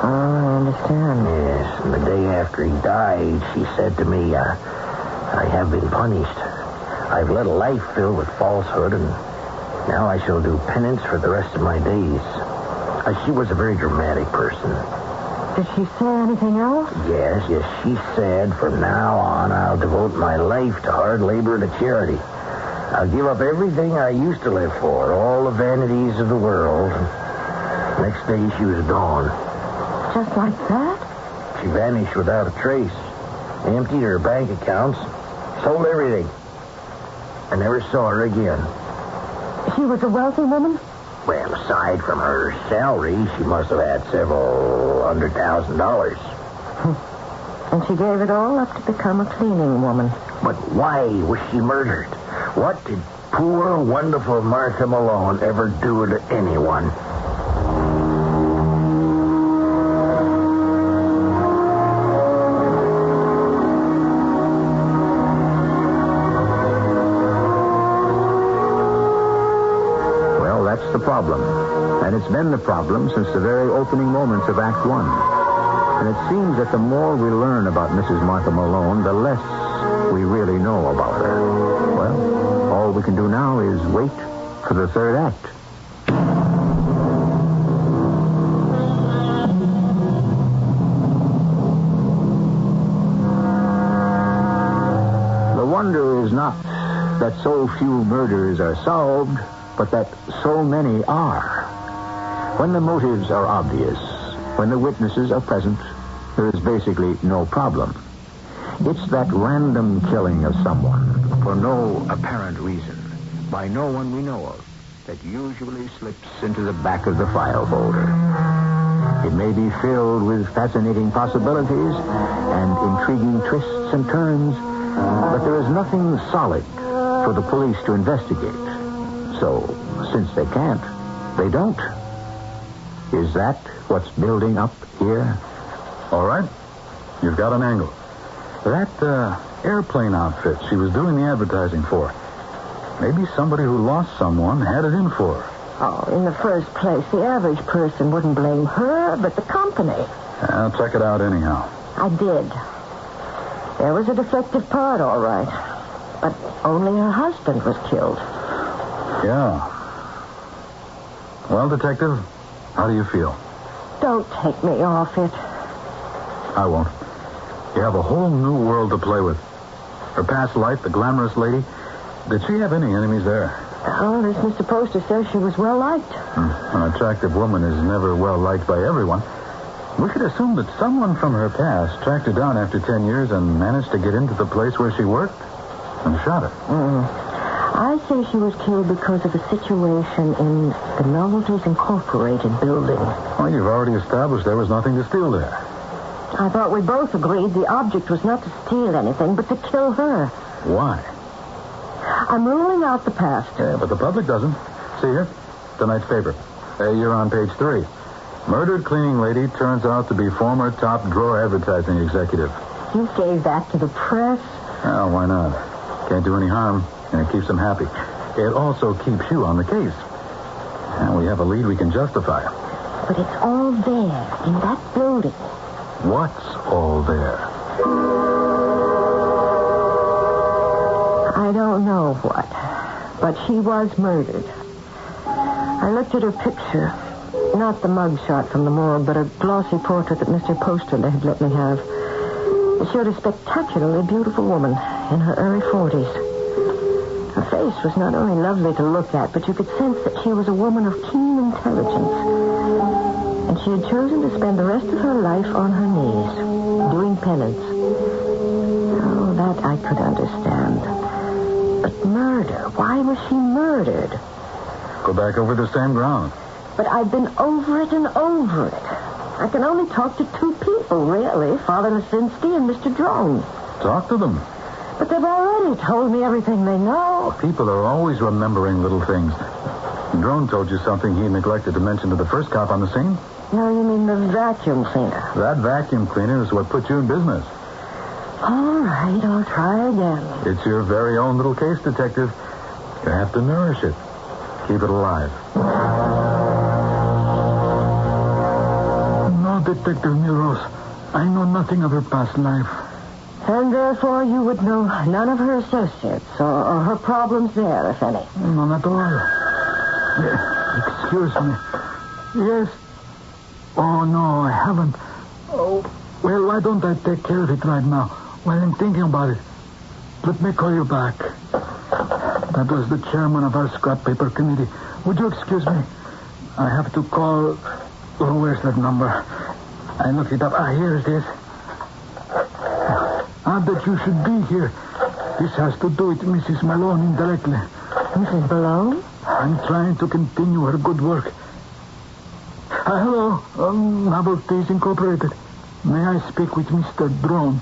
Oh, I understand. Yes, and the day after he died, she said to me, I have been punished. I've led a life filled with falsehood, and now I shall do penance for the rest of my days. She was a very dramatic person. Did she say anything else? Yes, she said, from now on, I'll devote my life to hard labor and to charity. I'll give up everything I used to live for, all the vanities of the world. Next day, she was gone. Just like that? She vanished without a trace. Emptied her bank accounts. Sold everything. I never saw her again. She was a wealthy woman? Well, aside from her salary, she must have had several $100,000. And she gave it all up to become a cleaning woman. But why was she murdered? What did poor, wonderful Martha Malone ever do to anyone? The problem. And it's been the problem since the very opening moments of Act One. And it seems that the more we learn about Mrs. Martha Malone, the less we really know about her. Well, all we can do now is wait for the third act. The wonder is not that so few murders are solved, but that so many are. When the motives are obvious, when the witnesses are present, there is basically no problem. It's that random killing of someone for no apparent reason, by no one we know of, that usually slips into the back of the file folder. It may be filled with fascinating possibilities and intriguing twists and turns, but there is nothing solid for the police to investigate. So, since they can't, they don't. Is that what's building up here? All right. You've got an angle. That airplane outfit she was doing the advertising for. Maybe somebody who lost someone had it in for her. Oh, in the first place, the average person wouldn't blame her, but the company. I'll check it out anyhow. I did. There was a defective part, all right. But only her husband was killed. Yeah. Well, Detective, how do you feel? Don't take me off it. I won't. You have a whole new world to play with. Her past life, the glamorous lady. Did she have any enemies there? Oh, this Mr. Poster says she was well-liked. An attractive woman is never well-liked by everyone. We could assume that someone from her past tracked her down after 10 years and managed to get into the place where she worked and shot her. I say she was killed because of a situation in the Novelties Incorporated building. Well, you've already established there was nothing to steal there. I thought we both agreed the object was not to steal anything, but to kill her. Why? I'm ruling out the past. Yeah, but the public doesn't. See here? Tonight's paper. You're on page 3. Murdered cleaning lady turns out to be former top drawer advertising executive. You gave that to the press? Well, why not? Can't do any harm, and it keeps them happy. It also keeps you on the case. And we have a lead we can justify. But it's all there, in that building. What's all there? I don't know what, but she was murdered. I looked at her picture. Not the mugshot from the morgue, but a glossy portrait that Mr. Poster had let me have. It showed a spectacularly beautiful woman in her early 40s. Her face was not only lovely to look at, but you could sense that she was a woman of keen intelligence. And she had chosen to spend the rest of her life on her knees, doing penance. Oh, that I could understand. But murder, why was she murdered? Go back over the same ground. But I've been over it and over it. I can only talk to 2 people, really, Father Lisinski and Mr. Drone. Talk to them. But they've already told me everything they know. People are always remembering little things. Drone told you something he neglected to mention to the first cop on the scene? No, you mean the vacuum cleaner. That vacuum cleaner is what put you in business. All right, I'll try again. It's your very own little case, detective. You have to nourish it. Keep it alive. No, Detective Muros. I know nothing of her past life. And therefore you would know none of her associates or her problems there, if any. None at all. Excuse me. Yes. Oh, no, I haven't. Oh, well, why don't I take care of it right now while I'm thinking about it? Let me call you back. That was the chairman of our scrap paper committee. Would you excuse me? I have to call... Oh, where's that number? I looked it up. Here it is. That you should be here. This has to do with Mrs. Malone indirectly. Mrs. Malone? I'm trying to continue her good work. Hello, Novelties Incorporated. May I speak with Mr. Drone?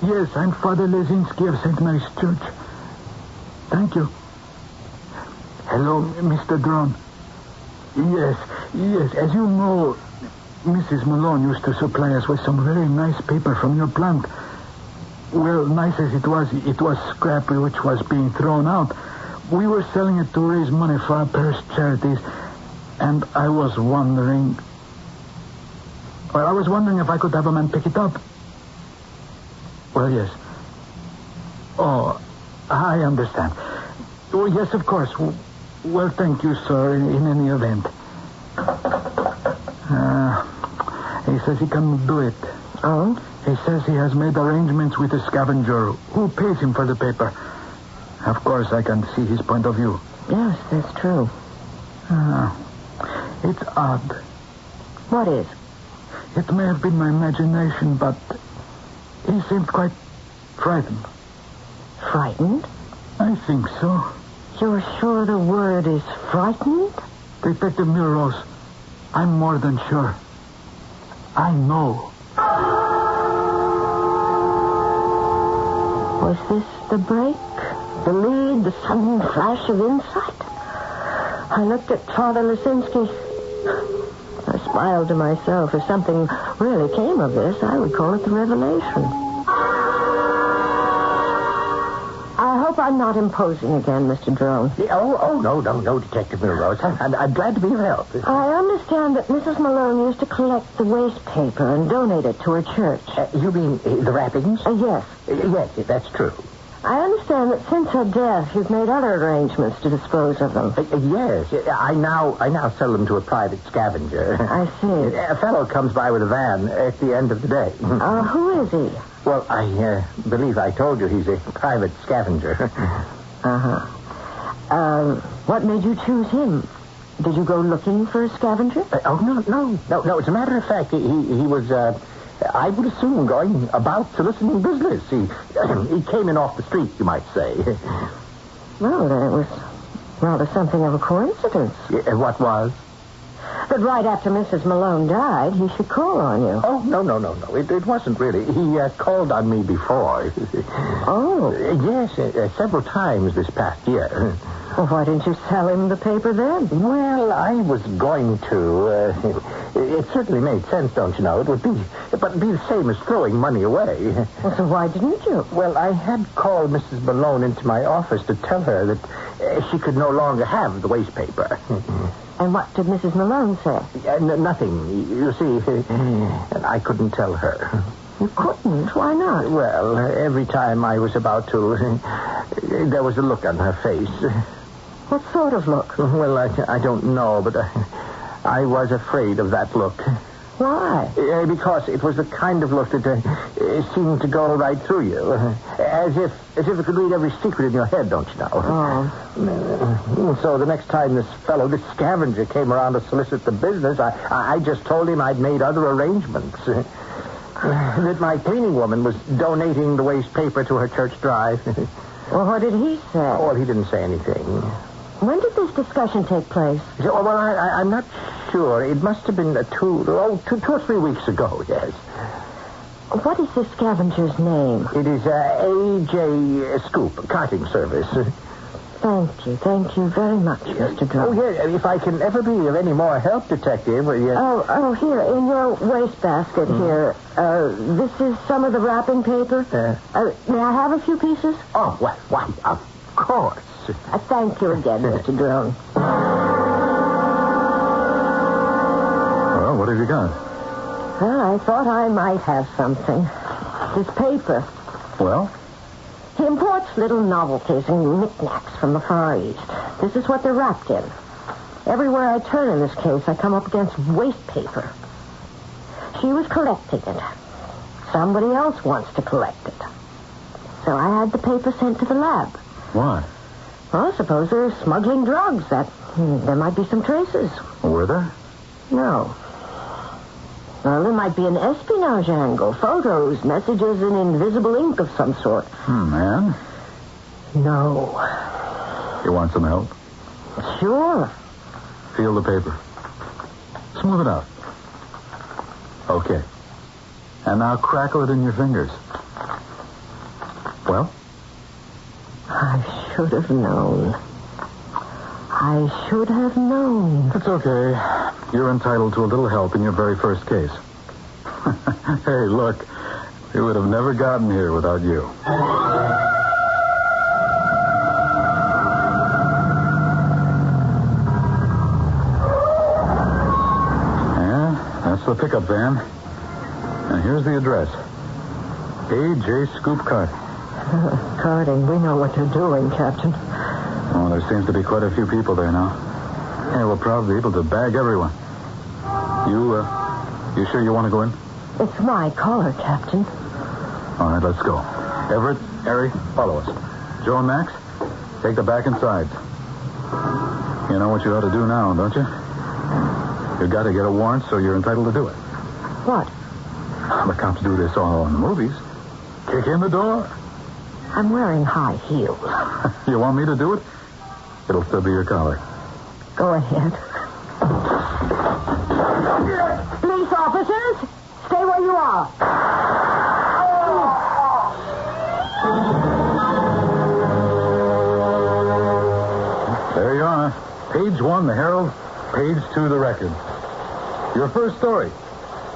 Yes, I'm Father Lesinski of St. Mary's Church. Thank you. Hello, Mr. Drone. Yes, as you know, Mrs. Malone used to supply us with some very nice paper from your plant. Well, nice as it was scrap which was being thrown out. We were selling it to raise money for our parish charities, and I was wondering... Well, I was wondering if I could have a man pick it up. Well, yes. Oh, I understand. Oh, yes, of course. Well, thank you, sir, in any event. He says he can do it. Oh? He says he has made arrangements with a scavenger who pays him for the paper. Of course, I can see his point of view. Yes, that's true. It's odd. What is? It may have been my imagination, but he seemed quite frightened. Frightened? I think so. You're sure the word is frightened? Detective Muros, I'm more than sure. I know. Was this the break? The lead? The sudden flash of insight? I looked at Father Lisinski. I smiled to myself. If something really came of this, I would call it the revelation. I hope I'm not imposing again, Mr. Drone. No, Detective Muros. I'm glad to be of help. I understand that Mrs. Malone used to collect the waste paper and donate it to her church. You mean the wrappings? Yes. Yes, that's true. I understand that since her death, you've made other arrangements to dispose of them. Yes. I now sell them to a private scavenger. I see. A fellow comes by with a van at the end of the day. Who is he? Well, I believe I told you he's a private scavenger. What made you choose him? Did you go looking for a scavenger? No. As a matter of fact, he was, I would assume, going about soliciting business. He came in off the street, you might say. Well, then it was rather something of a coincidence. What was? That right after Mrs. Malone died, he should call on you. Oh, no. It wasn't really. He called on me before. Yes, several times this past year. Well, why didn't you sell him the paper then? Well, I was going to. It certainly made sense, don't you know? It would be the same as throwing money away. Well, so why didn't you? Well, I had called Mrs. Malone into my office to tell her that she could no longer have the waste paper. And what did Mrs. Malone say? Nothing. You see, I couldn't tell her. You couldn't? Why not? Well, every time I was about to, there was a look on her face. What sort of look? Well, I don't know, but I was afraid of that look. Why? Because it was the kind of look that seemed to go right through you. As if it could read every secret in your head, don't you know? Oh. So the next time this scavenger came around to solicit the business, I just told him I'd made other arrangements. That my cleaning woman was donating the waste paper to her church drive. Well, what did he say? Well, he didn't say anything. When did this discussion take place? Well, I'm not sure. It must have been 2 or 3 weeks ago, yes. What is this scavenger's name? It is A.J. Scoop, carting service. Thank you very much, Mr. Drum. Oh, yeah, if I can ever be of any more help, Detective. Yes. Oh, here, in your wastebasket here. This is some of the wrapping paper. May I have a few pieces? Oh, why, of course. Thank you again, Mr. Drone. Well, what have you got? Well, I thought I might have something. This paper. Well? He imports little novelties and knickknacks from the Far East. This is what they're wrapped in. Everywhere I turn in this case, I come up against waste paper. She was collecting it. Somebody else wants to collect it. So I had the paper sent to the lab. Why? Well, suppose they're smuggling drugs. There might be some traces. Were there? No. Well, there might be an espionage angle. Photos, messages in invisible ink of some sort. Man? No. You want some help? Sure. Feel the paper. Smooth it out. Okay. And now crackle it in your fingers. Well? I should have known. I should have known. It's okay. You're entitled to a little help in your very first case. Hey, look. We would have never gotten here without you. Yeah, that's the pickup van. And here's the address. A.J. Scoop Carting. Carting, we know what you're doing, Captain. Oh, there seems to be quite a few people there now. Yeah, we'll probably be able to bag everyone. You sure you want to go in? It's my car, Captain. All right, let's go. Everett, Harry, follow us. Joe and Max, take the back and sides. You know what you ought to do now, don't you? You got to get a warrant, so you're entitled to do it. What? The cops do this all in the movies. Kick in the door. I'm wearing high heels. You want me to do it? It'll still be your collar. Go ahead. Police officers, stay where you are. There you are. Page 1, the Herald. Page 2, the Record. Your first story.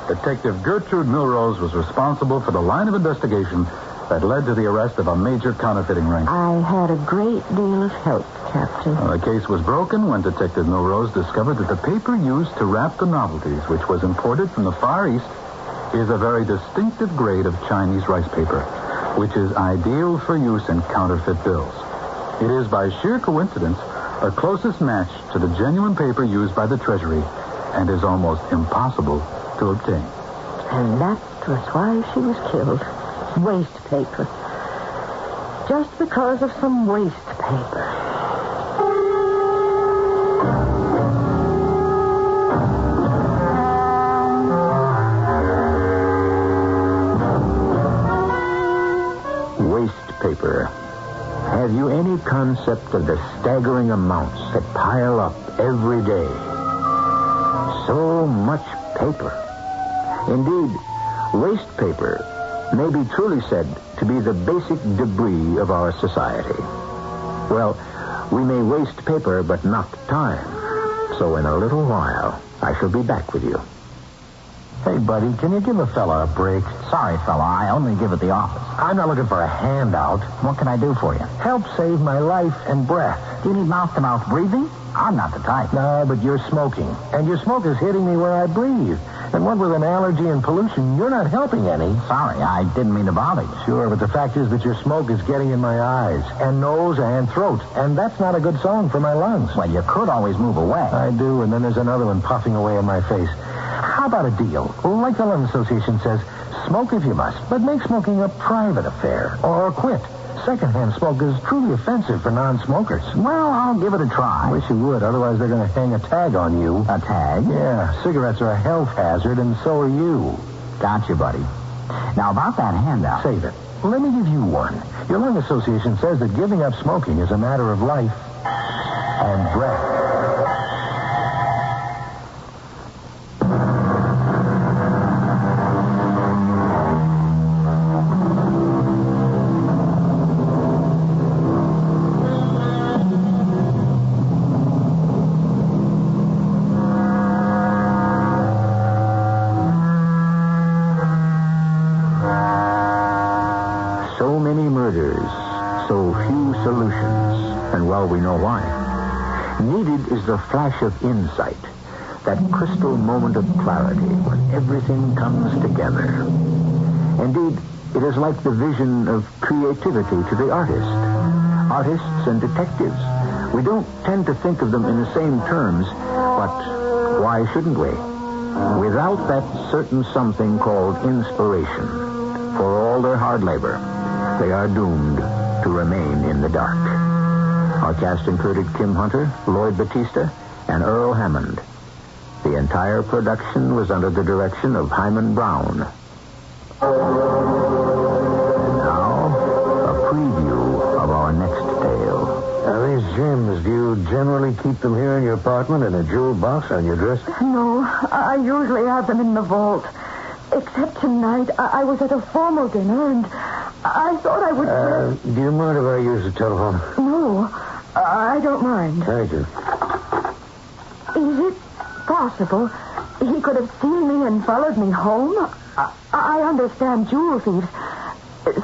Detective Gertrude Milrose was responsible for the line of investigation that led to the arrest of a major counterfeiting ring. I had a great deal of help, Captain. The case was broken when Detective Milrose discovered that the paper used to wrap the novelties, which was imported from the Far East, is a very distinctive grade of Chinese rice paper. which is ideal for use in counterfeit bills. It is, by sheer coincidence, the closest match to the genuine paper used by the Treasury and is almost impossible to obtain. And that was why she was killed. Waste paper. Just because of some waste paper. Waste paper. Have you any concept of the staggering amounts that pile up every day? So much paper. Indeed, waste paper may be truly said to be the basic debris of our society. Well, we may waste paper, but not time. So in a little while, I shall be back with you. Hey, buddy, can you give a fella a break? Sorry, fella, I only give at the office. I'm not looking for a handout. What can I do for you? Help save my life and breath. Do you need mouth-to-mouth breathing? I'm not the type. No, but you're smoking. And your smoke is hitting me where I breathe. And what with an allergy and pollution, you're not helping any. Sorry, I didn't mean to bother you. Sure, but the fact is that your smoke is getting in my eyes and nose and throat. And that's not a good song for my lungs. Well, you could always move away. I do, and then there's another one puffing away in my face. How about a deal? Like the Lung Association says, smoke if you must, but make smoking a private affair. Or quit. Secondhand smoke is truly offensive for non-smokers. Well, I'll give it a try. I wish you would, otherwise they're going to hang a tag on you. A tag? Yeah, cigarettes are a health hazard, and so are you. Gotcha, buddy. Now, about that handout... Save it. Let me give you one. Your Lung Association says that giving up smoking is a matter of life and breath. We know why. Needed is the flash of insight, that crystal moment of clarity when everything comes together. Indeed, it is like the vision of creativity to the artist. Artists and detectives, we don't tend to think of them in the same terms, but why shouldn't we? Without that certain something called inspiration, for all their hard labor, they are doomed to remain in the dark. Our cast included Kim Hunter, Lloyd Batista, and Earl Hammond. The entire production was under the direction of Hyman Brown. And now, a preview of our next tale. Now, these gems, do you generally keep them here in your apartment in a jewel box on your dresser? No, I usually have them in the vault. Except tonight, I was at a formal dinner, and I thought I would... Do you mind if I use the telephone? No, I don't mind. Thank you. Is it possible he could have seen me and followed me home? I understand jewel thieves.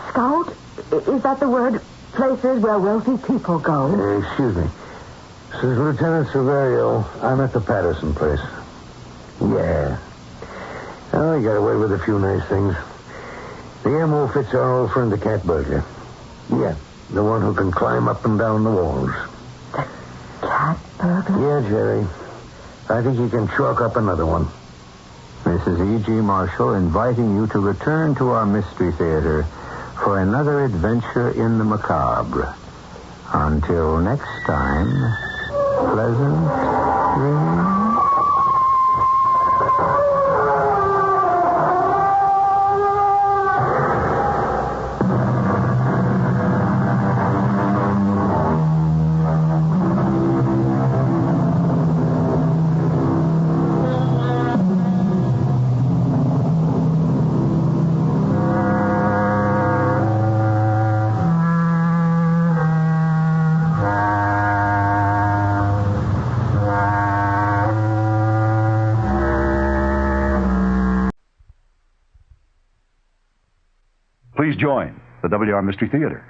Scout, is that the word? Places where wealthy people go? Excuse me. This is Lieutenant Silverio. I'm at the Patterson place. Yeah. Oh, you got away with a few nice things. The M.O. fits our old friend, the cat burglar. Yeah, the one who can climb up and down the walls. The cat burglar? Yeah, Jerry. I think he can chalk up another one. Mrs. E.G. Marshall inviting you to return to our Mystery Theater for another adventure in the macabre. Until next time, pleasant dreams. Please join the WR Mystery Theater.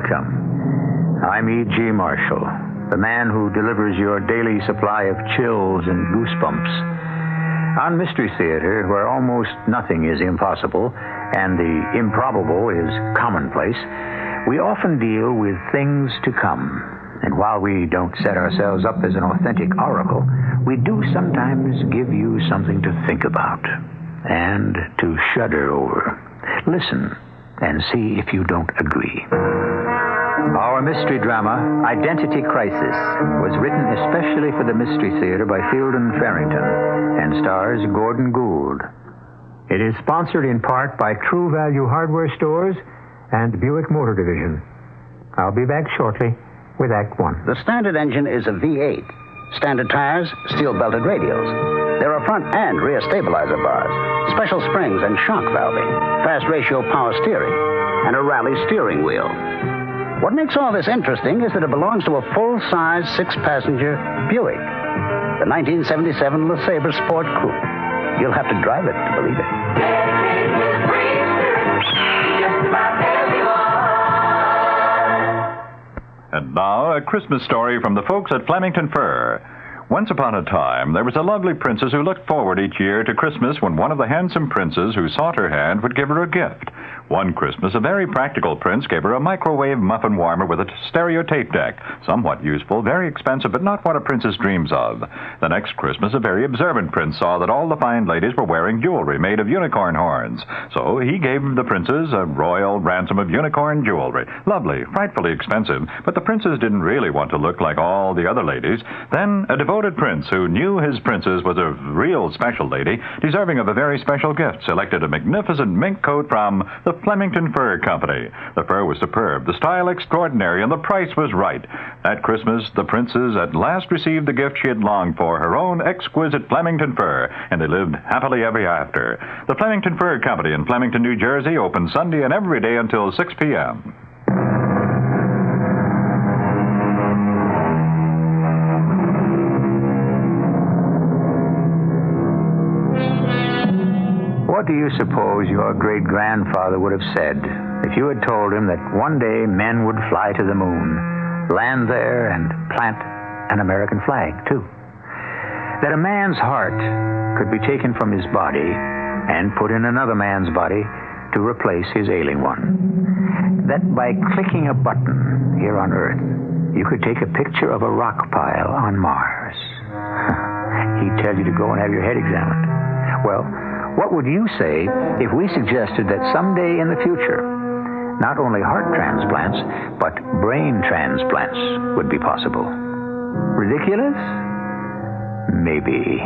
Welcome. I'm E.G. Marshall, the man who delivers your daily supply of chills and goosebumps. On Mystery Theater, where almost nothing is impossible and the improbable is commonplace, we often deal with things to come. And while we don't set ourselves up as an authentic oracle, we do sometimes give you something to think about and to shudder over. Listen and see if you don't agree. Our mystery drama, Identity Crisis, was written especially for the Mystery Theater by Field and Farrington and stars Gordon Gould. It is sponsored in part by True Value Hardware Stores and Buick Motor Division. I'll be back shortly with Act One. The standard engine is a V8. Standard tires, steel-belted radials. There are front and rear stabilizer bars, special springs and shock valving, fast ratio power steering, and a rally steering wheel. What makes all this interesting is that it belongs to a full-size, six-passenger Buick, the 1977 LeSabre Sport Coupe. You'll have to drive it to believe it. And now, a Christmas story from the folks at Flemington Fur. Once upon a time, there was a lovely princess who looked forward each year to Christmas when one of the handsome princes who sought her hand would give her a gift. One Christmas, a very practical prince gave her a microwave muffin warmer with a stereo tape deck. Somewhat useful, very expensive, but not what a princess dreams of. The next Christmas, a very observant prince saw that all the fine ladies were wearing jewelry made of unicorn horns. So he gave the princess a royal ransom of unicorn jewelry. Lovely, frightfully expensive, but the princess didn't really want to look like all the other ladies. Then a devoted prince who knew his princess was a real special lady, deserving of a very special gift, selected a magnificent mink coat from the Flemington Fur Company. The fur was superb, the style extraordinary, and the price was right. That Christmas, the princess at last received the gift she had longed for, her own exquisite Flemington fur, and they lived happily ever after. The Flemington Fur Company in Flemington, New Jersey, open Sunday and every day until 6 p.m. What do you suppose your great-grandfather would have said if you had told him that one day men would fly to the moon, land there, and plant an American flag, too? That a man's heart could be taken from his body and put in another man's body to replace his ailing one? That by clicking a button here on Earth, you could take a picture of a rock pile on Mars? He'd tell you to go and have your head examined. Well, what would you say if we suggested that someday in the future, not only heart transplants, but brain transplants would be possible? Ridiculous? Maybe.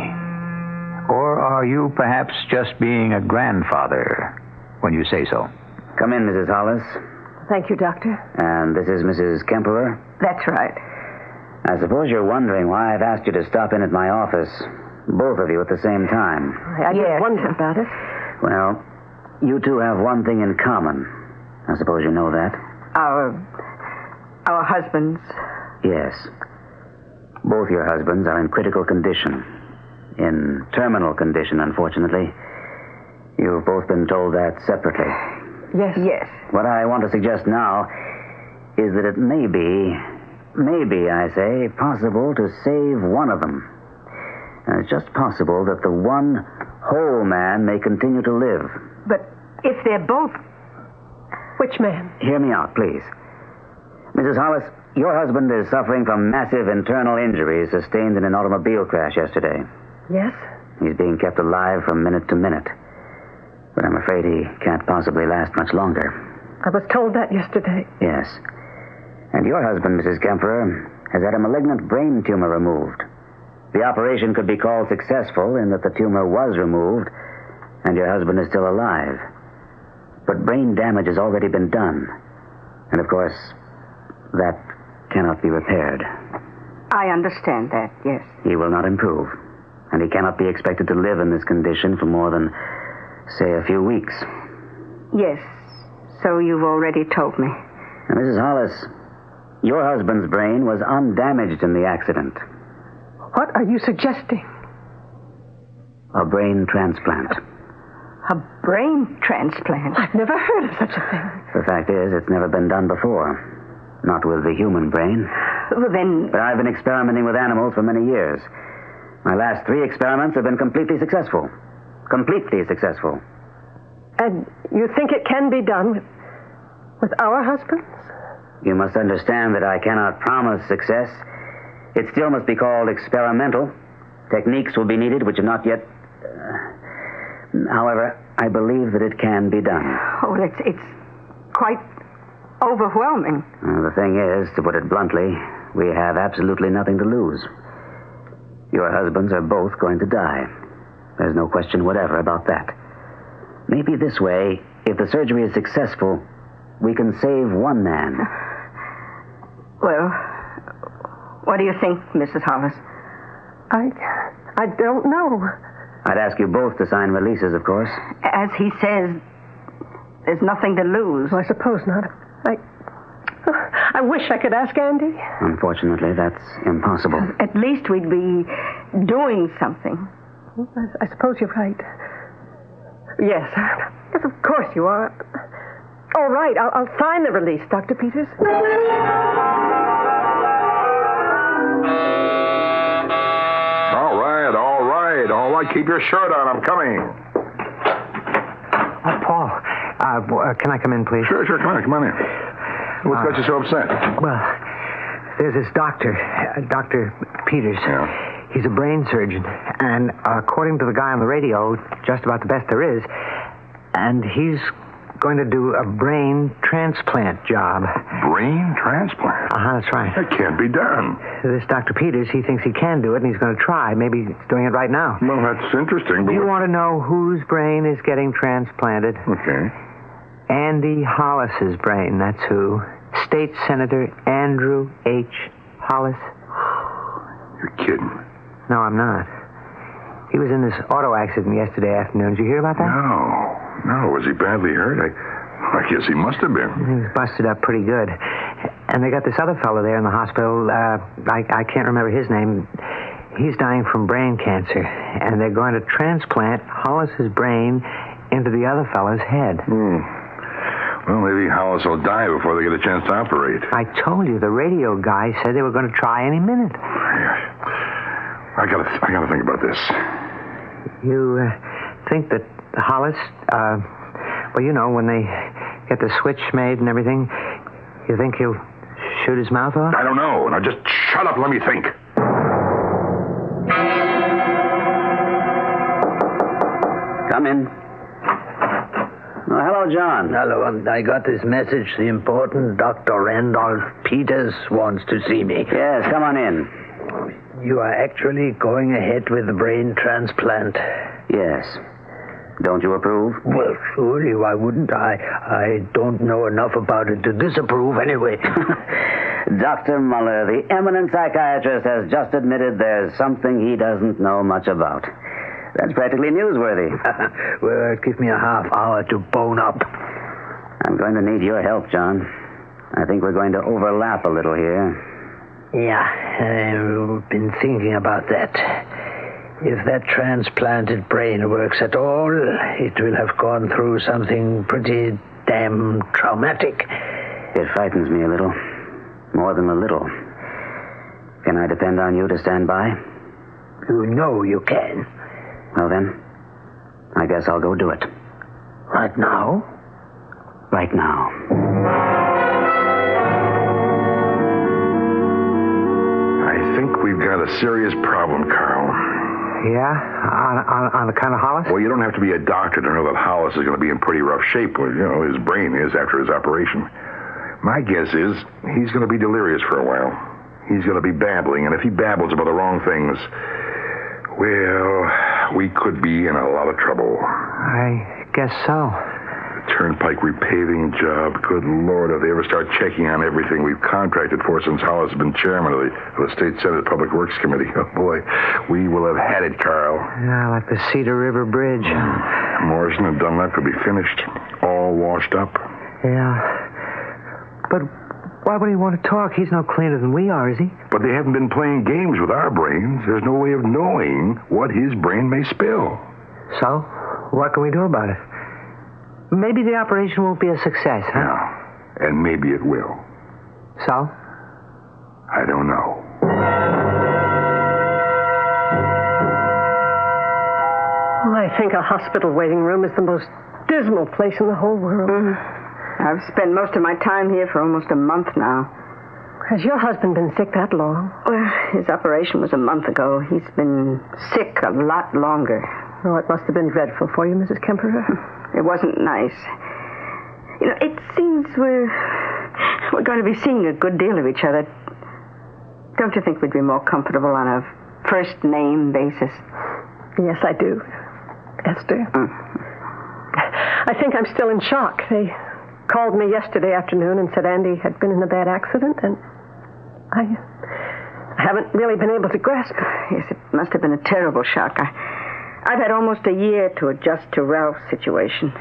Or are you perhaps just being a grandfather when you say so? Come in, Mrs. Hollis. Thank you, Doctor. And this is Mrs. Kemperer? That's right. I suppose you're wondering why I've asked you to stop in at my office, both of you at the same time. I just wondered about it. Well, you two have one thing in common. I suppose you know that. Our husbands. Yes. Both your husbands are in critical condition. In terminal condition, unfortunately. You've both been told that separately. Yes. Yes. What I want to suggest now is that it may be, I say, possible to save one of them. And it's just possible that the one whole man may continue to live. But if they're both... Which man? Hear me out, please. Mrs. Hollis, your husband is suffering from massive internal injuries sustained in an automobile crash yesterday. Yes? He's being kept alive from minute to minute. But I'm afraid he can't possibly last much longer. I was told that yesterday. Yes. And your husband, Mrs. Kemperer, has had a malignant brain tumor removed. The operation could be called successful in that the tumor was removed and your husband is still alive. But brain damage has already been done. And, of course, that cannot be repaired. I understand that, yes. He will not improve. And he cannot be expected to live in this condition for more than, say, a few weeks. Yes, so you've already told me. Now, Mrs. Hollis, your husband's brain was undamaged in the accident. What are you suggesting? A brain transplant. A brain transplant? I've never heard of such a thing. The fact is, it's never been done before. Not with the human brain. Well, then... But I've been experimenting with animals for many years. My last 3 experiments have been completely successful. Completely successful. And you think it can be done with our husbands? You must understand that I cannot promise success. It still must be called experimental. Techniques will be needed which have not yet... However, I believe that it can be done. Oh, it's quite overwhelming. The thing is, to put it bluntly, we have absolutely nothing to lose. Your husbands are both going to die. There's no question whatever about that. Maybe this way, if the surgery is successful, we can save one man. Well, what do you think, Mrs. Hollis? I don't know. I'd ask you both to sign releases, of course. As he says, there's nothing to lose. Well, I suppose not. I wish I could ask Andy. Unfortunately, that's impossible. At least we'd be doing something. I suppose you're right. Yes. Yes, of course you are. All right, I'll sign the release, Dr. Peters. All right. Keep your shirt on. I'm coming. Oh, Paul, can I come in, please? Sure. Come on in. What's got you so upset? Well, there's this doctor, Dr. Peters. Yeah. He's a brain surgeon, and according to the guy on the radio, just about the best there is, and he's going to do a brain transplant job. Brain transplant? That's right. That can't be done. This Dr. Peters, he thinks he can do it, and he's going to try. Maybe he's doing it right now. Well, that's interesting. Do you want to know whose brain is getting transplanted? Okay. Andy Hollis's brain, that's who. State Senator Andrew H. Hollis. You're kidding. No, I'm not. He was in this auto accident yesterday afternoon. Did you hear about that? No. Was he badly hurt? I guess he must have been. He was busted up pretty good. And they got this other fellow there in the hospital. I can't remember his name. He's dying from brain cancer. And they're going to transplant Hollis's brain into the other fellow's head. Well, maybe Hollis will die before they get a chance to operate. I told you, the radio guy said they were going to try any minute. Yeah. I gotta think about this. You think that Hollis, well, you know, when they get the switch made and everything, you think he'll shoot his mouth off? I don't know. Now just shut up and let me think. Come in. Oh, hello, John. Hello, I got this message. The important Dr. Randolph Peters wants to see me. Yes, come on in. You are actually going ahead with the brain transplant? Yes. Don't you approve? Well, surely, why wouldn't I? I don't know enough about it to disapprove anyway. Dr. Muller, the eminent psychiatrist, has just admitted there's something he doesn't know much about. That's practically newsworthy. Well, give me a half hour to bone up. I'm going to need your help, John. I think we're going to overlap a little here. Yeah, I've been thinking about that. If that transplanted brain works at all, it will have gone through something pretty damn traumatic. It frightens me a little. More than a little. Can I depend on you to stand by? You know you can. Well, then, I guess I'll go do it. Right now? Right now. I think we've got a serious problem, Carl. Yeah? On the kind of Hollis? Well, you don't have to be a doctor to know that Hollis is going to be in pretty rough shape. Well, you know, his brain is after his operation. My guess is he's going to be delirious for a while. He's going to be babbling, and if he babbles about the wrong things, well, we could be in a lot of trouble. I guess so. Turnpike repaving job. Good Lord, if they ever start checking on everything we've contracted for since Hollis has been chairman of the State Senate Public Works Committee. Oh, boy, we will have had it, Carl. Yeah, like the Cedar River Bridge. Morrison and Dunlap could be finished, all washed up. Yeah. But why would he want to talk? He's no cleaner than we are, is he? But they haven't been playing games with our brains. There's no way of knowing what his brain may spill. So, what can we do about it? Maybe the operation won't be a success, huh? Yeah, and maybe it will. So? I don't know. Well, I think a hospital waiting room is the most dismal place in the whole world. I've spent most of my time here for almost a month now. Has your husband been sick that long? Well, his operation was a month ago. He's been sick a lot longer. Oh, it must have been dreadful for you, Mrs. Kemper. It wasn't nice. You know, it seems we're going to be seeing a good deal of each other. Don't you think we'd be more comfortable on a first-name basis? Yes, I do, Esther. I think I'm still in shock. They called me yesterday afternoon and said Andy had been in a bad accident, and I haven't really been able to grasp it. Yes, it must have been a terrible shock. I've had almost a year to adjust to Ralph's situation.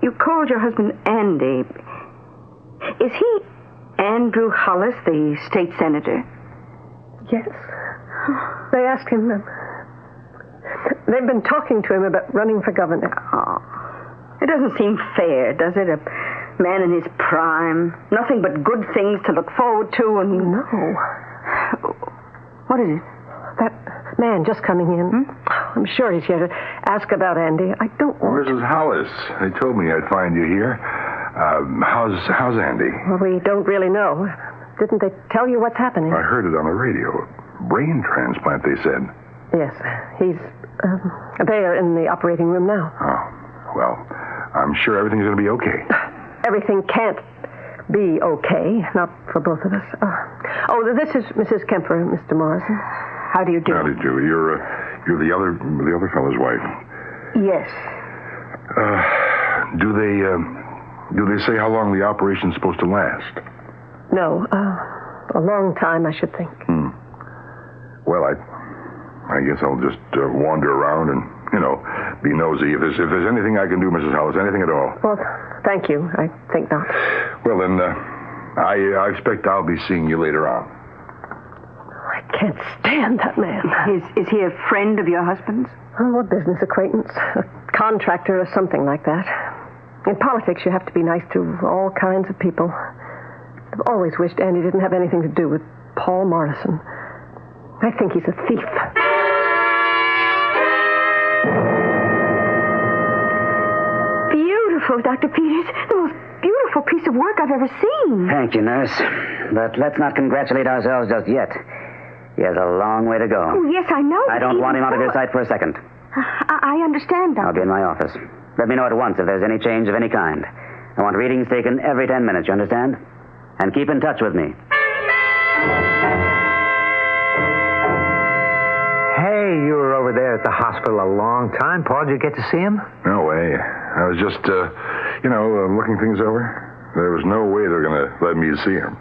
You called your husband Andy. Is he Andrew Hollis, the state senator? Yes. They asked him. They've been talking to him about running for governor. Oh. It doesn't seem fair, does it? A man in his prime. Nothing but good things to look forward to and... No. What is it? That man just coming in. I'm sure he's here to ask about Andy. I don't want... Mrs. Hollis, they told me I'd find you here. How's Andy? Well, we don't really know. Didn't they tell you what's happening? I heard it on the radio. Brain transplant, they said. Yes. He's there in the operating room now. Oh, well, I'm sure everything's going to be okay. Everything can't be okay, not for both of us. This is Mrs. Kemper, Mr. Morrison. How do you do? How do you do? You're the other fellow's wife. Yes. Do they say how long the operation's supposed to last? No, a long time, I should think. Well, I guess I'll just wander around and, be nosy. If there's anything I can do, Mrs. Hollis, anything at all. Well, thank you. I think not. Well, then, I expect I'll be seeing you later on. I can't stand that man. Is he a friend of your husband's? Oh, a business acquaintance, a contractor or something like that. In politics, you have to be nice to all kinds of people. I've always wished Andy didn't have anything to do with Paul Morrison. I think he's a thief. Beautiful, Dr. Peters. The most beautiful piece of work I've ever seen. Thank you, nurse. But let's not congratulate ourselves just yet. He has a long way to go. Oh, yes, I know. I don't want him out of your sight for a second. I understand, Doctor. I'll be in my office. Let me know at once if there's any change of any kind. I want readings taken every 10 minutes, you understand? And keep in touch with me. Hey, you were over there at the hospital a long time. Paul, did you get to see him? No way. I was just, looking things over. There was no way they were going to let me see him.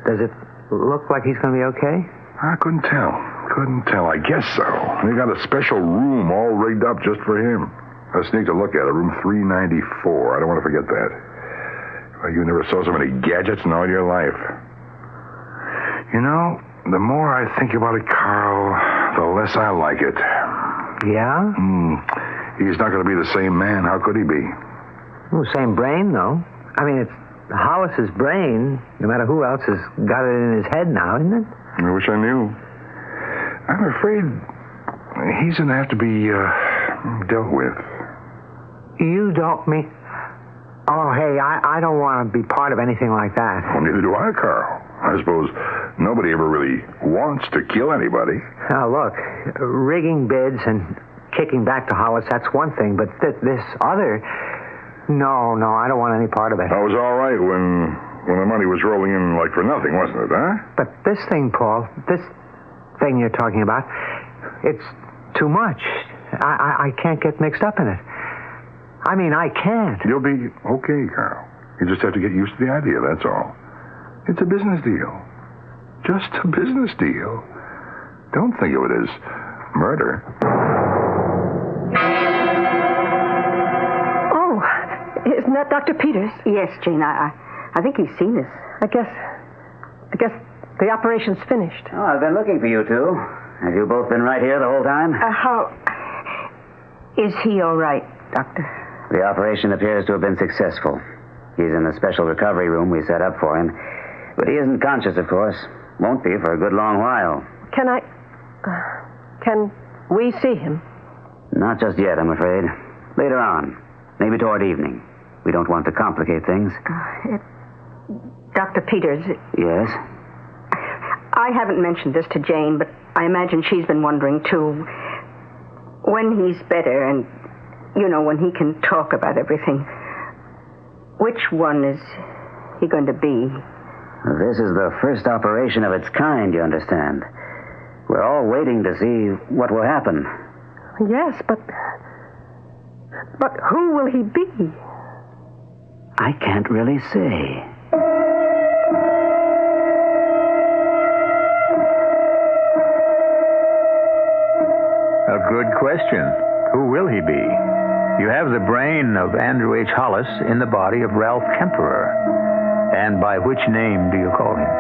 Does it look like he's going to be okay? I couldn't tell. I guess so. They got a special room all rigged up just for him. I sneaked a look at it, room 394. I don't want to forget that. Well, you never saw so many gadgets in all your life. The more I think about it, Carl, the less I like it. Yeah? He's not going to be the same man. How could he be? Well, same brain, though. I mean, it's Hollis's brain, no matter who else has got it in his head now, isn't it? I wish I knew. I'm afraid he's going to have to be dealt with. You don't mean... Oh, hey, I don't want to be part of anything like that. Well, neither do I, Carl. I suppose nobody ever really wants to kill anybody. Now, look, rigging bids and kicking back to Hollis, that's one thing, but this other... No, I don't want any part of it. That was all right when the money was rolling in like for nothing, wasn't it, huh? But this thing, Paul, this thing you're talking about, it's too much. I can't get mixed up in it. I mean, I can't. You'll be okay, Carl. You just have to get used to the idea, that's all. It's a business deal. Just a business deal. Don't think of it as murder. Oh, isn't that Dr. Peters? Yes, Jane, I think he's seen us. I guess the operation's finished. Oh, I've been looking for you two. Have you both been right here the whole time? How... Is he all right, Doctor? The operation appears to have been successful. He's in the special recovery room we set up for him. But he isn't conscious, of course. Won't be for a good long while. Can we see him? Not just yet, I'm afraid. Later on. Maybe toward evening. We don't want to complicate things. Dr. Peters. Yes? I haven't mentioned this to Jane, but I imagine she's been wondering, too. When he's better and, when he can talk about everything, which one is he going to be? This is the first operation of its kind, you understand. We're all waiting to see what will happen. Yes, but who will he be? I can't really say. A good question. Who will he be? You have the brain of Andrew H. Hollis in the body of Ralph Kemperer. And by which name do you call him?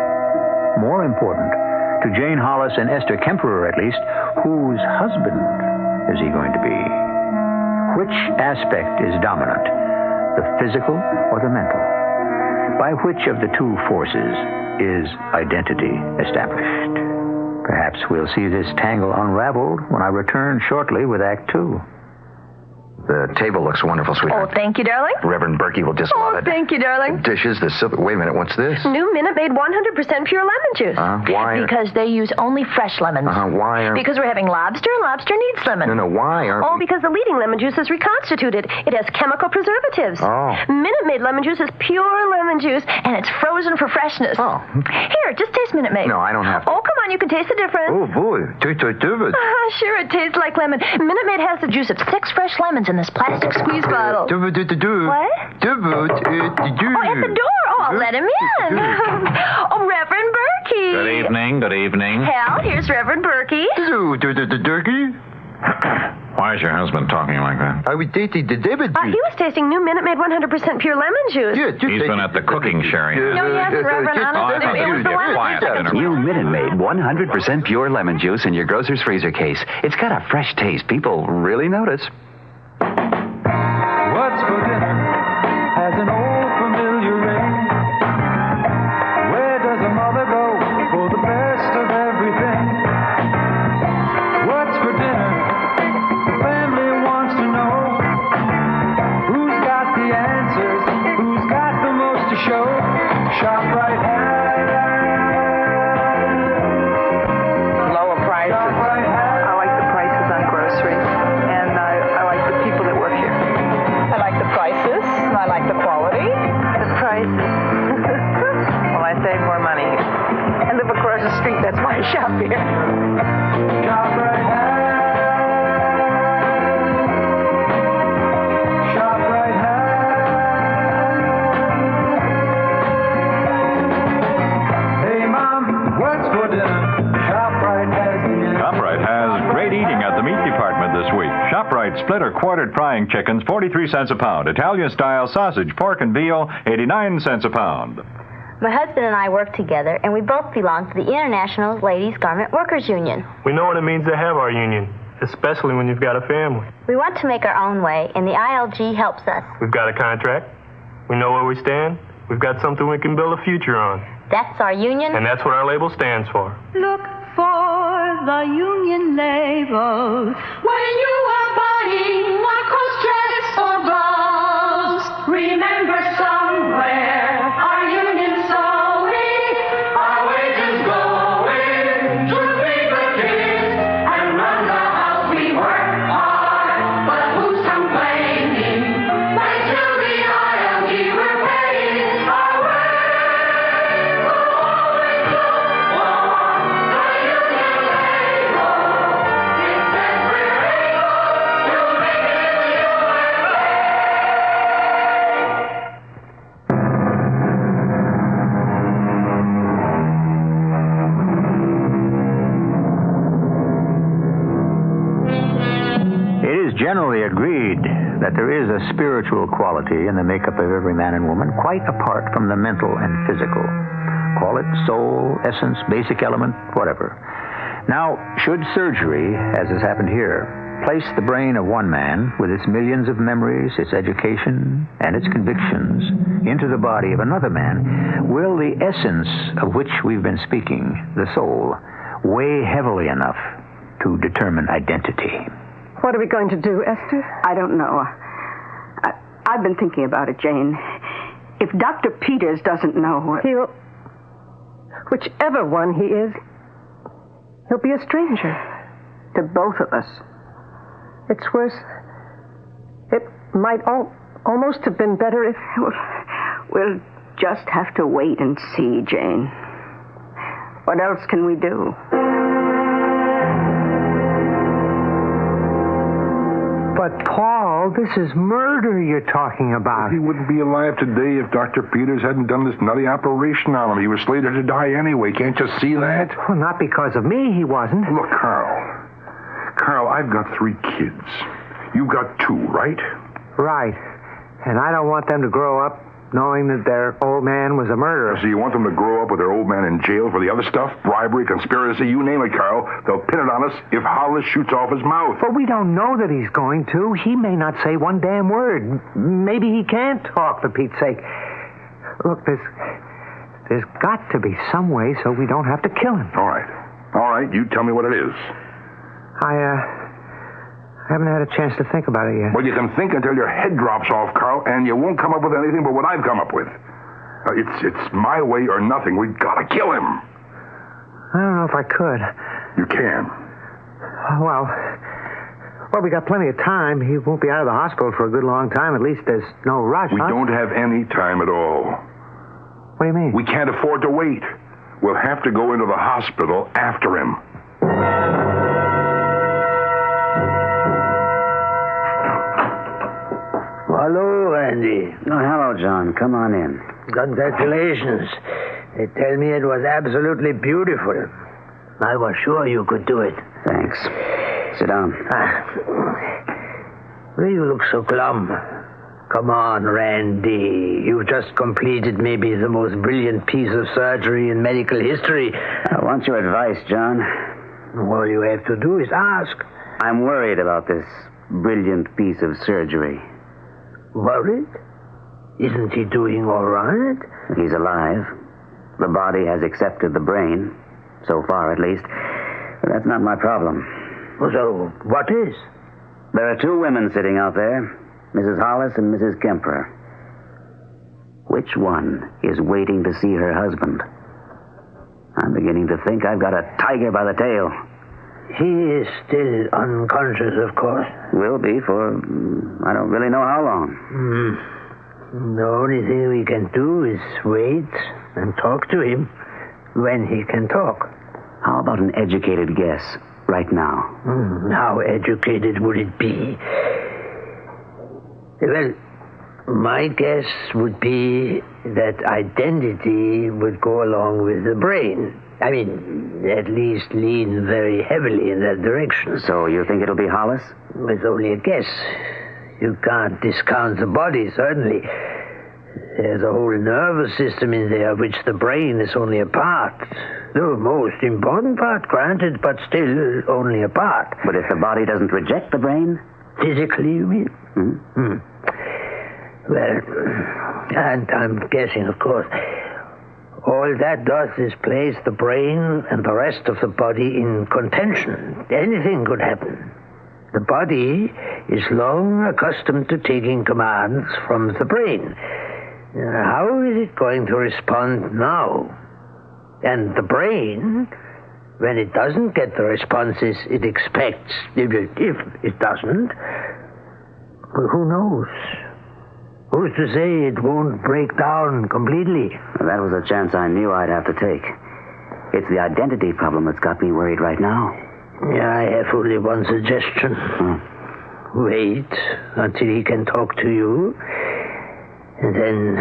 More important, to Jane Hollis and Esther Kemperer at least, whose husband is he going to be? Which aspect is dominant, the physical or the mental? By which of the two forces is identity established? Perhaps we'll see this tangle unraveled when I return shortly with Act Two. The table looks wonderful, sweetheart. Oh, thank you, darling. Reverend Berkey will just love it. Thank you, darling. Dishes, the silver... Wait a minute, what's this? New Minute Maid 100% pure lemon juice. Why? Because they use only fresh lemons. Why are... Because we're having lobster, and lobster needs lemon. No, why are... Oh, because the leading lemon juice is reconstituted. It has chemical preservatives. Oh. Minute Maid lemon juice is pure lemon juice, and it's frozen for freshness. Oh. Here, just taste Minute Maid. No, I don't have to. Oh, come on, you can taste the difference. Oh, boy. Sure, it tastes like lemon. Minute Maid has the juice of 6 fresh lemons in this plastic squeeze bottle. What? Oh, at the door. Oh, I'll let him in. Oh, Reverend Berkey. Good evening. Hal, here's Reverend Berkey. Why is your husband talking like that? I was tasting the lemon juice. He was tasting new Minute Maid 100% pure lemon juice. He's been at the cooking, Sherry. No, yes, Reverend, honestly, it was the lemon. New Minute Maid 100% pure lemon juice in your grocer's freezer case. It's got a fresh taste. People really notice. What's for dinner has an old familiar ring. Where does a mother go for the best of everything? What's for dinner? The family wants to know. Who's got the answers? Who's got the most to show? ShopRite has lower prices. I like the prices on groceries, and I like the people that work here. I like the prices, and I like the quality. The prices. Well, I save more money here. I live across the street, that's why I shop here. Hey, Mom, what's for dinner? ShopRite has the answer. ShopRite has great eating at the meat department this week. ShopRite split or quartered frying chickens, 43 cents a pound. Italian-style sausage, pork, and veal, 89 cents a pound. My husband and I work together, and we both belong to the International Ladies Garment Workers Union. We know what it means to have our union, especially when you've got a family. We want to make our own way, and the ILG helps us. We've got a contract. We know where we stand. We've got something we can build a future on. That's our union. And that's what our label stands for. Look for the union label when you are buying Marco's dress or blouse. Remember somewhere our union's sewing, our wages going to feed the kids and run the house. We work hard, but who's complaining? Thanks to the ILG, we're paying our wages. Always look for the union label. It says we're able to make it in the USA. It is generally agreed that there is a spiritual quality in the makeup of every man and woman, quite apart from the mental and physical. Call it soul, essence, basic element, whatever. Now, should surgery, as has happened here, place the brain of one man, with its millions of memories, its education, and its convictions, into the body of another man, will the essence of which we've been speaking, the soul, weigh heavily enough to determine identity? What are we going to do, Esther? I don't know. I've been thinking about it, Jane. If Dr. Peters doesn't know... He'll... Whichever one he is, he'll be a stranger. To both of us. It's worse. It might almost have been better if... We'll just have to wait and see, Jane. What else can we do? But, Paul, this is murder you're talking about. He wouldn't be alive today if Dr. Peters hadn't done this nutty operation on him. He was slated to die anyway. Can't you see that? Well, not because of me, he wasn't. Look, Carl, I've got 3 kids. You've got 2, right? Right. And I don't want them to grow up knowing that their old man was a murderer. So you want them to grow up with their old man in jail for the other stuff? Bribery, conspiracy, you name it, Carl. They'll pin it on us if Hollis shoots off his mouth. But we don't know that he's going to. He may not say one damn word. Maybe he can't talk, for Pete's sake. Look, there's got to be some way so we don't have to kill him. All right, you tell me what it is. I haven't had a chance to think about it yet. Well, you can think until your head drops off, Carl, and you won't come up with anything but what I've come up with. It's my way or nothing. We've got to kill him. I don't know if I could. You can. Well, we got plenty of time. He won't be out of the hospital for a good long time. At least there's no rush. We don't have any time at all. What do you mean? We can't afford to wait. We'll have to go into the hospital after him. Hello, Andy. Oh, hello, John. Come on in. Congratulations. They tell me it was absolutely beautiful. I was sure you could do it. Thanks. Sit down. Why you look so glum? Come on, Randy. You've just completed maybe the most brilliant piece of surgery in medical history. I want your advice, John. All you have to do is ask. I'm worried about this brilliant piece of surgery. Worried? Isn't he doing all right? He's alive. The body has accepted the brain, so far at least. But that's not my problem. So, what is? There are 2 women sitting out there, Mrs. Hollis and Mrs. Kemper. Which one is waiting to see her husband? I'm beginning to think I've got a tiger by the tail. He is still unconscious, of course. Will be for I don't really know how long. The only thing we can do is wait and talk to him when he can talk. How about an educated guess right now? How educated would it be? Well, my guess would be that identity would go along with the brain. I mean, at least lean very heavily in that direction. So you think it'll be Hollis? It's only a guess. You can't discount the body, certainly. There's a whole nervous system in there, of which the brain is only a part. The most important part, granted, but still only a part. But if the body doesn't reject the brain? Physically, you mean? Well, and I'm guessing, of course. All that does is place the brain and the rest of the body in contention. Anything could happen. The body is long accustomed to taking commands from the brain. How is it going to respond now? And the brain, when it doesn't get the responses it expects, if it doesn't, well, who knows? Who's to say it won't break down completely? Well, that was a chance I knew I'd have to take. It's the identity problem that's got me worried right now. Yeah, I have only one suggestion. Wait until he can talk to you, and then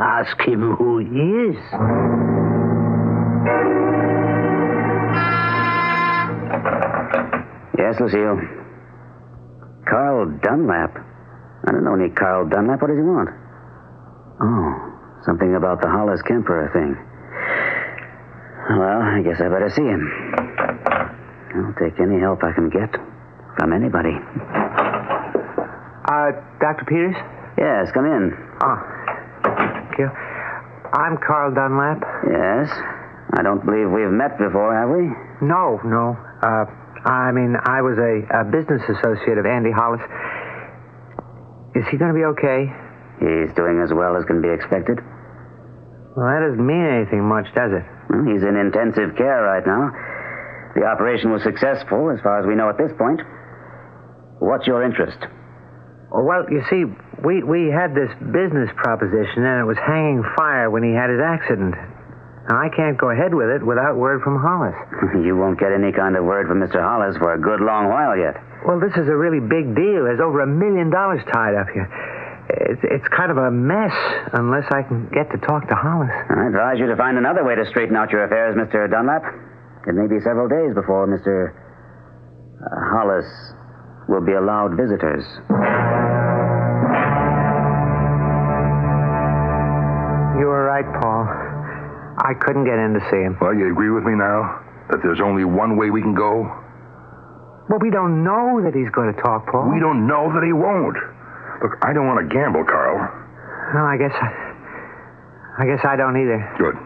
ask him who he is. Yes, Lucille. Carl Dunlap. I don't know any Carl Dunlap. What does he want? Oh, something about the Hollis Kemper thing. Well, I guess I better see him. I'll take any help I can get. From anybody. Dr. Peters? Yes, come in. Oh, thank you. I'm Carl Dunlap. Yes. I don't believe we've met before, have we? No. I was a business associate of Andy Hollis. Is he going to be okay? He's doing as well as can be expected. Well, that doesn't mean anything much, does it? He's in intensive care right now. The operation was successful, as far as we know at this point. What's your interest? Well, you see, we had this business proposition, and it was hanging fire when he had his accident. Now, I can't go ahead with it without word from Hollis. You won't get any kind of word from Mr. Hollis for a good long while yet. Well, this is a really big deal. There's over $1 million tied up here. It's kind of a mess unless I can get to talk to Hollis. I advise you to find another way to straighten out your affairs, Mr. Dunlap. It may be several days before Mr. Hollis will be allowed visitors. You were right, Paul. I couldn't get in to see him. Well, you agree with me now that there's only one way we can go? Well, we don't know that he's going to talk, Paul. We don't know that he won't. Look, I don't want to gamble, Carl. No, I guess I don't either. Good.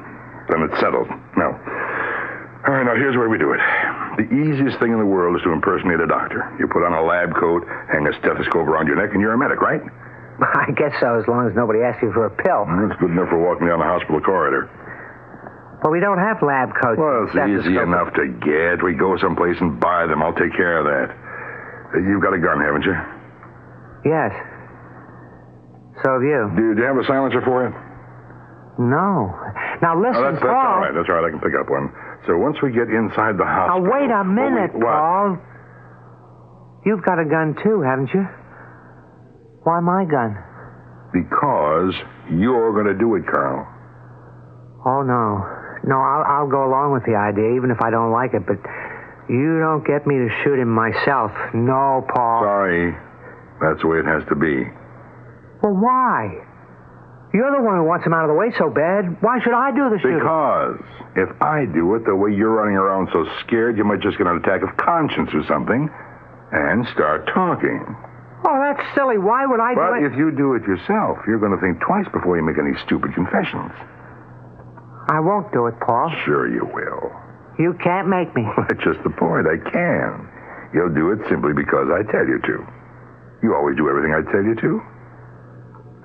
Then it's settled. Now, all right, now here's where we do it. The easiest thing in the world is to impersonate a doctor. You put on a lab coat, hang a stethoscope around your neck, and you're a medic, right? I guess so, as long as nobody asks you for a pill. That's good enough for walking down the hospital corridor. Well, we don't have lab coats. Well, it's easy enough to get. We go someplace and buy them. I'll take care of that. You've got a gun, haven't you? Yes. So have you. Do you have a silencer for it? No. Now, listen, that's Paul. all right. That's all right. I can pick up one. So once we get inside the hospital... Now, wait a minute, Paul. You've got a gun, too, haven't you? Why my gun? Because you're going to do it, Carl. Oh, no. No, I'll go along with the idea, even if I don't like it, but you don't get me to shoot him myself. No, Paul. Sorry. That's the way it has to be. Well, why? You're the one who wants him out of the way so bad. Why should I do the shooting? Because if I do it the way you're running around so scared, you might just get an attack of conscience or something and start talking. Oh, that's silly. Why would I do it? But if you do it yourself, you're going to think twice before you make any stupid confessions. I won't do it, Paul. Sure you will. You can't make me. That's just the point. I can. You'll do it simply because I tell you to. You always do everything I tell you to.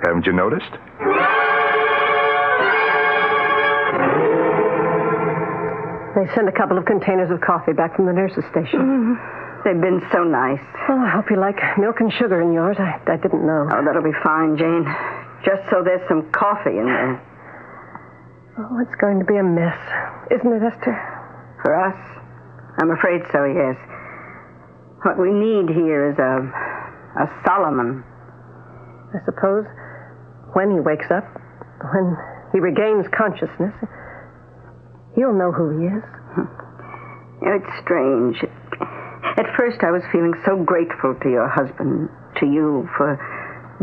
Haven't you noticed? They sent a couple of containers of coffee back from the nurse's station. They've been so nice. Oh, I hope you like milk and sugar in yours. I didn't know. Oh, that'll be fine, Jane. Just so there's some coffee in there. Oh, it's going to be a mess, isn't it, Esther? For us? I'm afraid so, yes. What we need here is a Solomon. I suppose when he wakes up, when he regains consciousness, he'll know who he is. It's strange. At first I was feeling so grateful to your husband, to you, for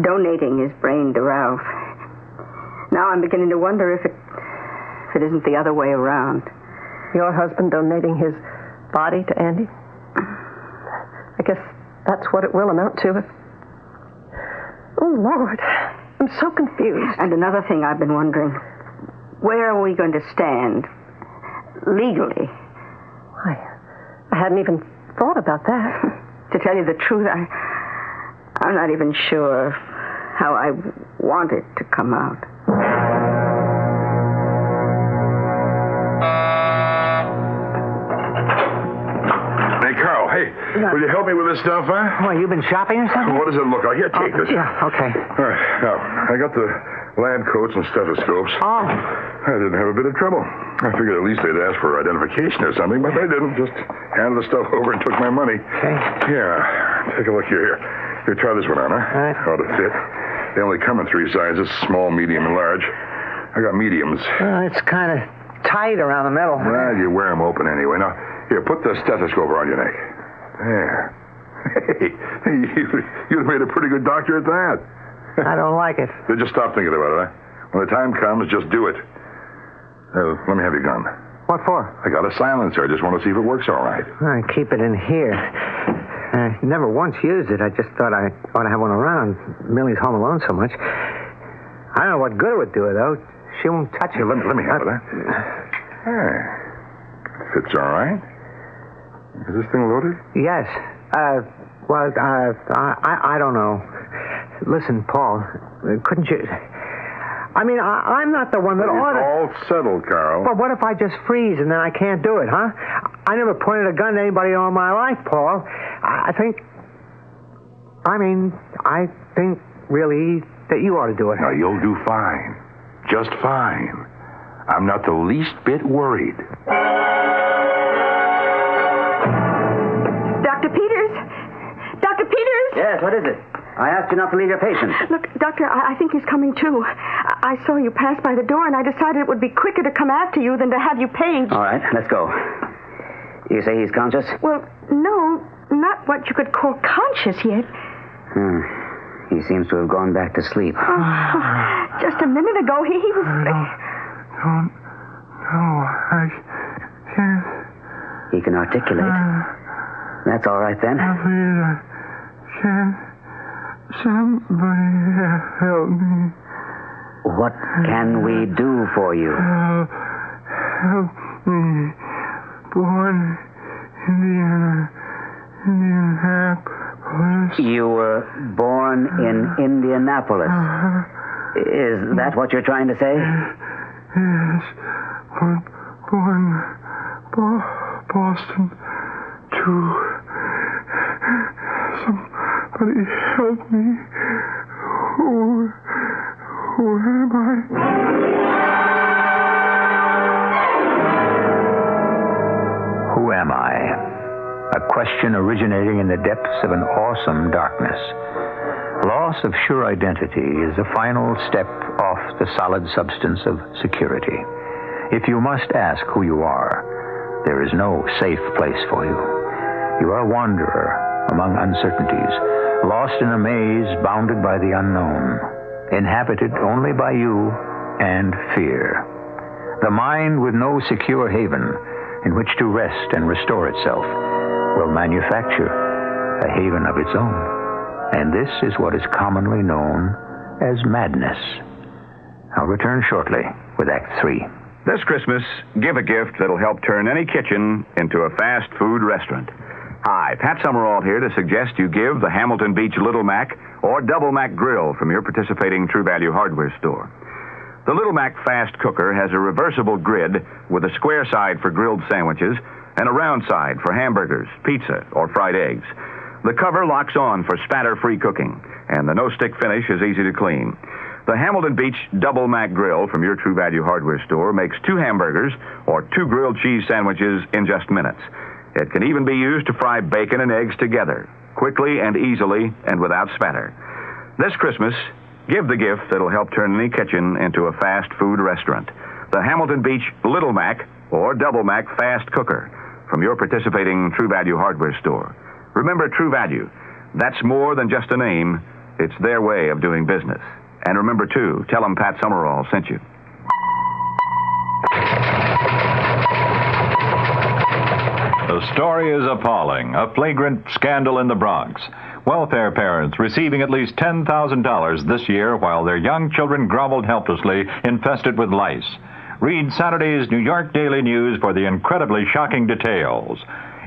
donating his brain to Ralph. Now I'm beginning to wonder if it isn't the other way around. Your husband donating his body to Andy? I guess that's what it will amount to. Oh, Lord, I'm so confused. And another thing I've been wondering, where are we going to stand legally? I hadn't even thought about that. To tell you the truth, I'm not even sure how I want it to come out. Hey, Carl, will you help me with this stuff, huh? What, you've been shopping or something? What does it look like? Here, take this. Yeah, okay. All right, now, I got the lab coats and stethoscopes. Oh. I didn't have a bit of trouble. I figured at least they'd ask for identification or something, but they didn't. Just handed the stuff over and took my money. Okay. Yeah, take a look here. Here, try this one on, huh? All right. Ought to fit. They only come in 3 sizes, small, medium, and large. I got mediums. It's kind of tight around the middle. Well, you wear them open anyway. Now, here, put the stethoscope around your neck. There. Hey, you'd have made a pretty good doctor at that. I don't like it. So just stop thinking about it, huh? When the time comes, just do it. Let me have your gun. What for? I got a silencer. I just want to see if it works all right. All right, keep it in here. I never once used it. I just thought I ought to have one around. Millie's home alone so much. I don't know what good it would do her, though. She won't touch it. Let me have it, huh? Hey. Fits all right. Is this thing loaded? Yes. I don't know. Listen, Paul, couldn't you... I mean, I'm not the one that ought to... It's all settled, Carl. But what if I just freeze and then I can't do it, huh? I never pointed a gun at anybody all my life, Paul. I think really that you ought to do it. Now, you'll do fine. Just fine. I'm not the least bit worried. Dr. Peters? Dr. Peters? Yes, what is it? I asked you not to leave your patient. Look, Doctor, I think he's coming too. I saw you pass by the door, and I decided it would be quicker to come after you than to have you paged. All right, let's go. You say he's conscious? Well, no, not what you could call conscious yet. He seems to have gone back to sleep. Just a minute ago, he was... No, I can't. He can articulate. That's all right, then. Please, I can't. Somebody help me. What can we do for you? Help me. Born Indianapolis. You were born in Indianapolis. Is that what you're trying to say? Yes. Born Boston, too. Somebody help me. Who am I? Who am I? A question originating in the depths of an awesome darkness. Loss of sure identity is the final step off the solid substance of security. If you must ask who you are, there is no safe place for you. You are a wanderer among uncertainties, lost in a maze bounded by the unknown, inhabited only by you and fear. The mind with no secure haven in which to rest and restore itself will manufacture a haven of its own. And this is what is commonly known as madness. I'll return shortly with Act 3. This Christmas, give a gift that'll help turn any kitchen into a fast food restaurant. Hi, Pat Summerall here to suggest you give the Hamilton Beach Little Mac or Double Mac Grill from your participating True Value hardware store. The Little Mac Fast Cooker has a reversible grid with a square side for grilled sandwiches and a round side for hamburgers, pizza, or fried eggs. The cover locks on for spatter-free cooking, and the no-stick finish is easy to clean. The Hamilton Beach Double Mac Grill from your True Value hardware store makes 2 hamburgers or 2 grilled cheese sandwiches in just minutes. It can even be used to fry bacon and eggs together, quickly and easily and without spatter. This Christmas, give the gift that'll help turn any kitchen into a fast food restaurant. The Hamilton Beach Little Mac or Double Mac Fast Cooker from your participating True Value hardware store. Remember, True Value, that's more than just a name. It's their way of doing business. And remember, too, tell them Pat Summerall sent you. The story is appalling. A flagrant scandal in the Bronx. Welfare parents receiving at least $10,000 this year while their young children groveled helplessly, infested with lice. Read Saturday's New York Daily News for the incredibly shocking details.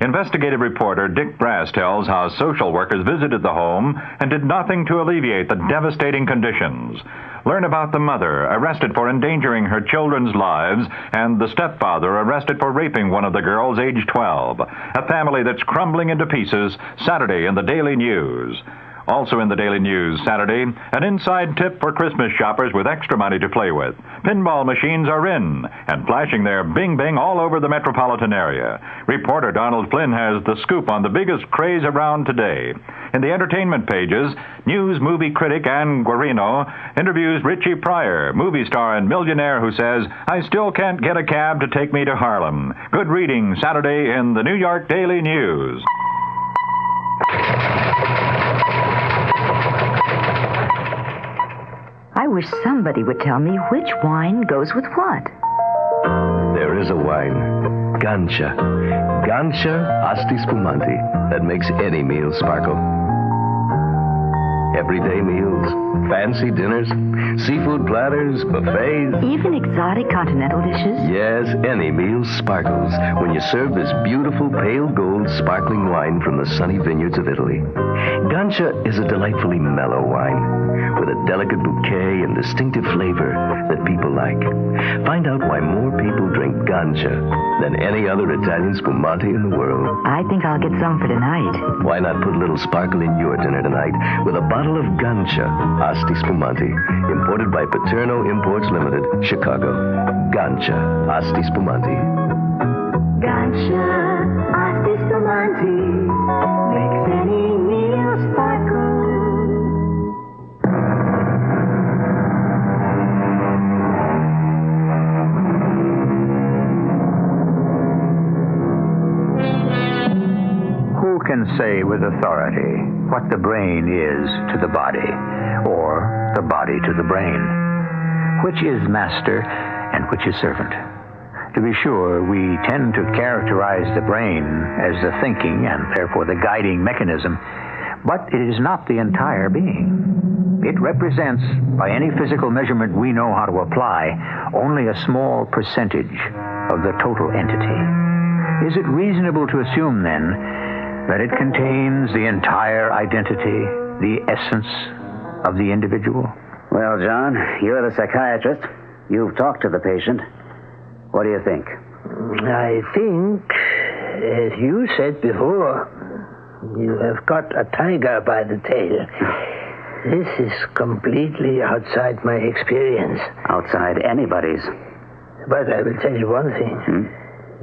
Investigative reporter Dick Brass tells how social workers visited the home and did nothing to alleviate the devastating conditions. Learn about the mother arrested for endangering her children's lives and the stepfather arrested for raping one of the girls aged 12. A family that's crumbling into pieces, Saturday in the Daily News. Also in the Daily News Saturday, an inside tip for Christmas shoppers with extra money to play with. Pinball machines are in and flashing their bing-bing all over the metropolitan area. Reporter Donald Flynn has the scoop on the biggest craze around today. In the entertainment pages, news movie critic Ann Guarino interviews Richie Pryor, movie star and millionaire who says, "I still can't get a cab to take me to Harlem." Good reading Saturday in the New York Daily News. I wish somebody would tell me which wine goes with what. There is a wine, Gancha. Gancha Asti Spumante that makes any meal sparkle. Everyday meals, fancy dinners, seafood platters, buffets. Even exotic continental dishes? Yes, any meal sparkles when you serve this beautiful pale gold sparkling wine from the sunny vineyards of Italy. Gancha is a delightfully mellow wine with a delicate bouquet and distinctive flavor that people like. Find out why more people drink Gancha than any other Italian spumante in the world. I think I'll get some for tonight. Why not put a little sparkle in your dinner tonight with a bottle of Gancha Asti Spumante, imported by Paterno Imports Limited, Chicago. Gancha Asti Spumante. Gancha Asti Spumante makes any meal sparkle. Who can say with authority what the brain is to the body, or the body to the brain? Which is master and which is servant? To be sure, we tend to characterize the brain as the thinking and therefore the guiding mechanism, but it is not the entire being. It represents, by any physical measurement we know how to apply, only a small percentage of the total entity. Is it reasonable to assume, then, that it contains the entire identity, the essence of the individual? Well, John, you're the psychiatrist. You've talked to the patient. What do you think? I think, as you said before, you have got a tiger by the tail. This is completely outside my experience. Outside anybody's. But I will tell you one thing.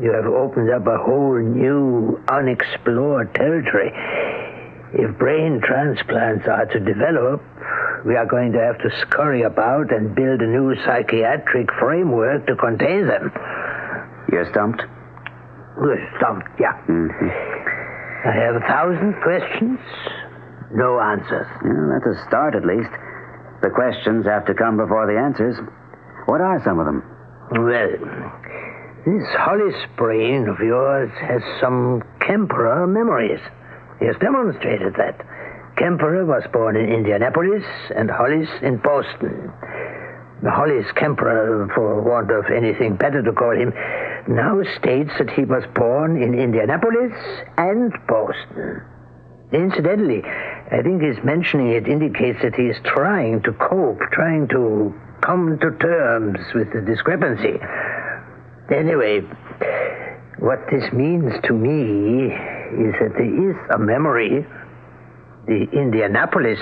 You have opened up a whole new, unexplored territory. If brain transplants are to develop, we are going to have to scurry about and build a new psychiatric framework to contain them. You're stumped? We're stumped, yeah. I have 1,000 questions, no answers. Well, that's a start, at least. The questions have to come before the answers. What are some of them? Well, this Hollis brain of yours has some Kemperer memories. He has demonstrated that. Kemperer was born in Indianapolis and Hollis in Boston. The Hollis Kemperer, for want of anything better to call him, now states that he was born in Indianapolis and Boston. Incidentally, I think his mentioning it indicates that he is trying to cope, trying to come to terms with the discrepancy. Anyway, what this means to me is that there is a memory, the Indianapolis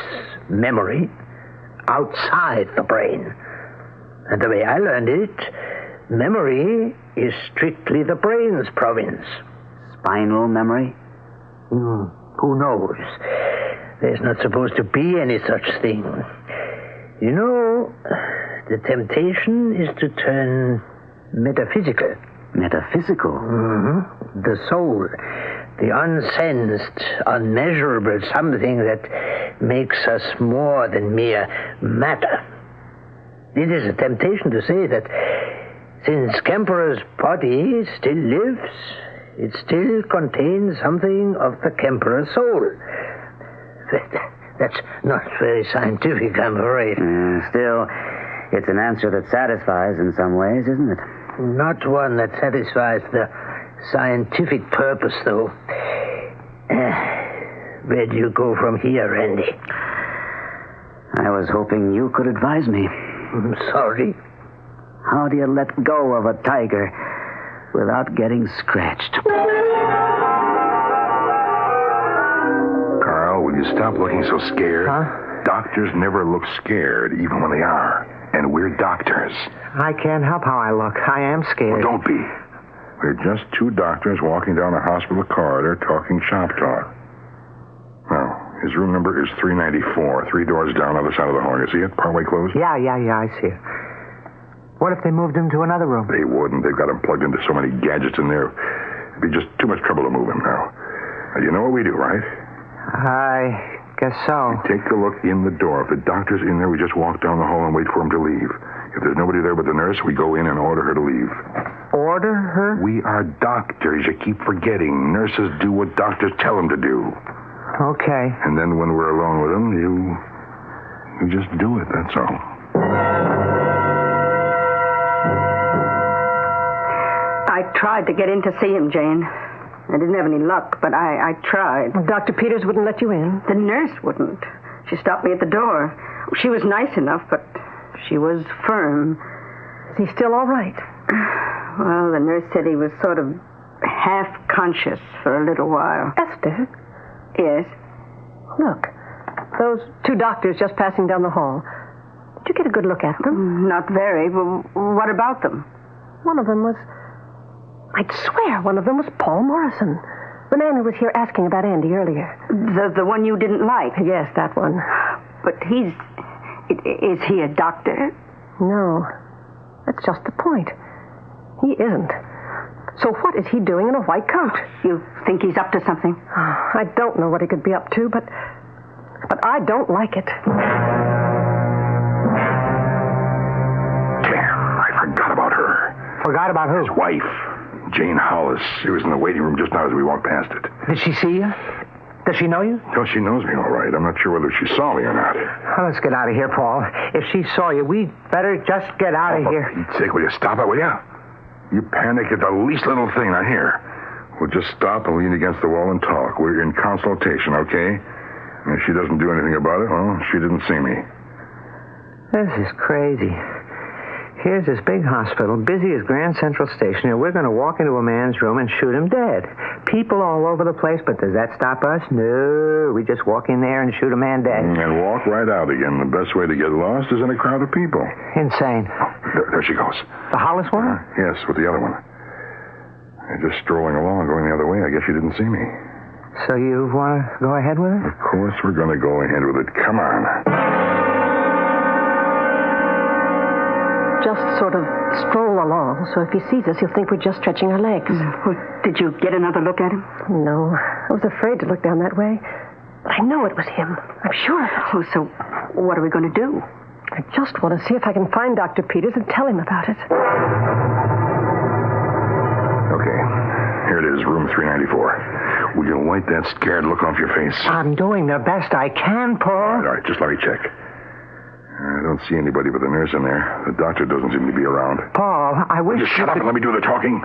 memory, outside the brain. And the way I learned it, memory is strictly the brain's province. Spinal memory? Who knows? There's not supposed to be any such thing. You know, the temptation is to turn metaphysical. Metaphysical? The soul, the unsensed, unmeasurable something that makes us more than mere matter. It is a temptation to say that since Kemperer's body still lives, it still contains something of the Kemperer soul. That's not very scientific, I'm afraid. Still, it's an answer that satisfies in some ways, isn't it? Not one that satisfies the scientific purpose, though. Where do you go from here, Randy? I was hoping you could advise me. I'm sorry. How do you let go of a tiger without getting scratched? Carl, will you stop looking so scared? Huh? Doctors never look scared, even when they are. And we're doctors. I can't help how I look. I am scared. Well, don't be. We're just two doctors walking down a hospital corridor talking shop talk. Now, his room number is 394, 3 doors down on the side of the hall. You see it? Partway closed? Yeah, I see it. What if they moved him to another room? They wouldn't. They've got him plugged into so many gadgets in there. It'd be just too much trouble to move him now. You know what we do, right? I guess so. We take a look in the door. If the doctor's in there, we just walk down the hall and wait for him to leave. If there's nobody there but the nurse, we go in and order her to leave. order her? We are doctors. You keep forgetting. Nurses do what doctors tell them to do. Okay. And then when we're alone with them, you just do it, that's all. I tried to get in to see him, Jane. I didn't have any luck, but I tried. Well, Dr. Peters wouldn't let you in? The nurse wouldn't. She stopped me at the door. She was nice enough, but she was firm. Is he still all right? Well, the nurse said he was sort of half-conscious for a little while. Esther? Yes? Look, those two doctors just passing down the hall. Did you get a good look at them? Not very. Well, what about them? One of them was... I'd swear one of them was Paul Morrison. The man who was here asking about Andy earlier. The one you didn't like? Yes, that one. But is he a doctor? No. That's just the point. He isn't. So what is he doing in a white coat? You think he's up to something? I don't know what he could be up to, but I don't like it. Damn, I forgot about her. Forgot about who? His wife, Jane Hollis. She was in the waiting room just now as we walked past it. Did she see you? Does she know you? Oh, she knows me all right. I'm not sure whether she saw me or not. Well, let's get out of here, Paul. If she saw you, we'd better just get out of here. For Pete's sake, will you stop it, will you? You panic at the least little thing, not here. We'll just stop and lean against the wall and talk. We're in consultation, okay? And if she doesn't do anything about it, well, she didn't see me. This is crazy. Here's this big hospital, busy as Grand Central Station, and we're going to walk into a man's room and shoot him dead. People all over the place, but does that stop us? No. We just walk in there and shoot a man dead. And walk right out again. The best way to get lost is in a crowd of people. Insane. Oh, there she goes. The Hollis one? Yes, with the other one. And just strolling along, going the other way. I guess she didn't see me. So you want to go ahead with it? Of course we're going to go ahead with it. Come on. Just sort of stroll along, so if he sees us, he'll think we're just stretching our legs. Well, did you get another look at him? No. I was afraid to look down that way. But I know it was him. I'm sure of it. Oh, so what are we going to do? I just want to see if I can find Dr. Peters and tell him about it. Okay. Here it is, room 394. Will you wipe that scared look off your face? I'm doing the best I can, Paul. All right, just let me check. I don't see anybody but the nurse in there. The doctor doesn't seem to be around. Paul, I wish... Will you shut up and let me do the talking?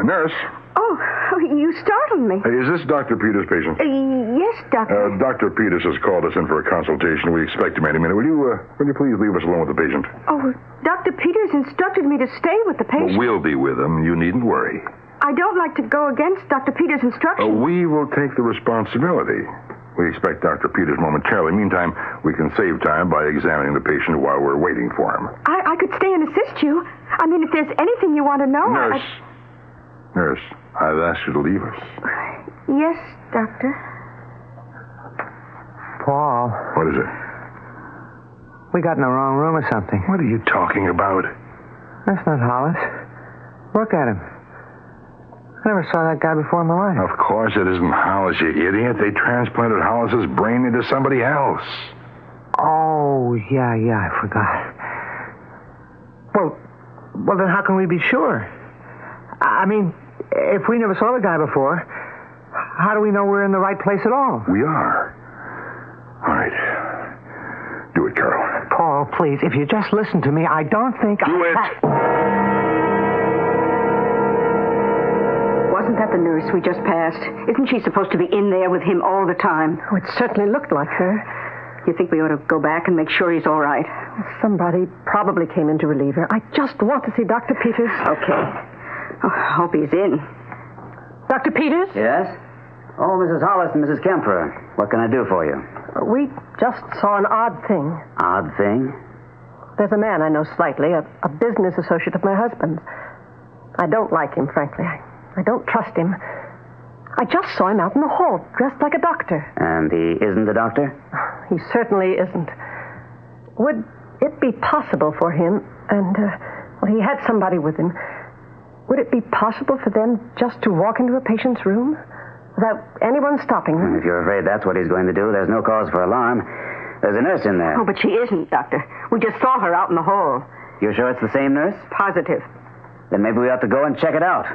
Nurse? Oh, you startled me. Hey, is this Dr. Peters' patient? Yes, Doctor. Dr. Peters has called us in for a consultation. We expect him any minute. Will you please leave us alone with the patient? Oh, Dr. Peters instructed me to stay with the patient. Well, we'll be with him. You needn't worry. I don't like to go against Dr. Peters' instructions. We will take the responsibility. We expect Dr. Peters momentarily. Meantime, we can save time by examining the patient while we're waiting for him. I could stay and assist you. I mean, if there's anything you want to know... Nurse, I've asked you to leave us. Yes, Doctor. Paul. What is it? We got in the wrong room or something. What are you talking about? That's not Hollis. Look at him. I never saw that guy before in my life. Of course it isn't Hollis, you idiot. They transplanted Hollis's brain into somebody else. Oh, yeah, I forgot. Well, then how can we be sure? I mean, if we never saw the guy before, how do we know we're in the right place at all? We are. All right. Do it, Carol. Paul, please, if you just listen to me, I don't think... Do it! Wasn't that the nurse we just passed? Isn't she supposed to be in there with him all the time? Oh, it certainly looked like her. You think we ought to go back and make sure he's all right? Somebody probably came in to relieve her. I just want to see Dr. Peters. Okay. Oh, I hope he's in. Dr. Peters? Yes? Oh, Mrs. Hollis and Mrs. Kemper. What can I do for you? We just saw an odd thing. Odd thing? There's a man I know slightly, a business associate of my husband's. I don't like him, frankly. I don't trust him. I just saw him out in the hall, dressed like a doctor. And he isn't a doctor? He certainly isn't. Would it be possible for him, and, he had somebody with him, would it be possible for them just to walk into a patient's room without anyone stopping them? If you're afraid that's what he's going to do, there's no cause for alarm. There's a nurse in there. Oh, but she isn't, Doctor. We just saw her out in the hall. You're sure it's the same nurse? Positive. Then maybe we ought to go and check it out.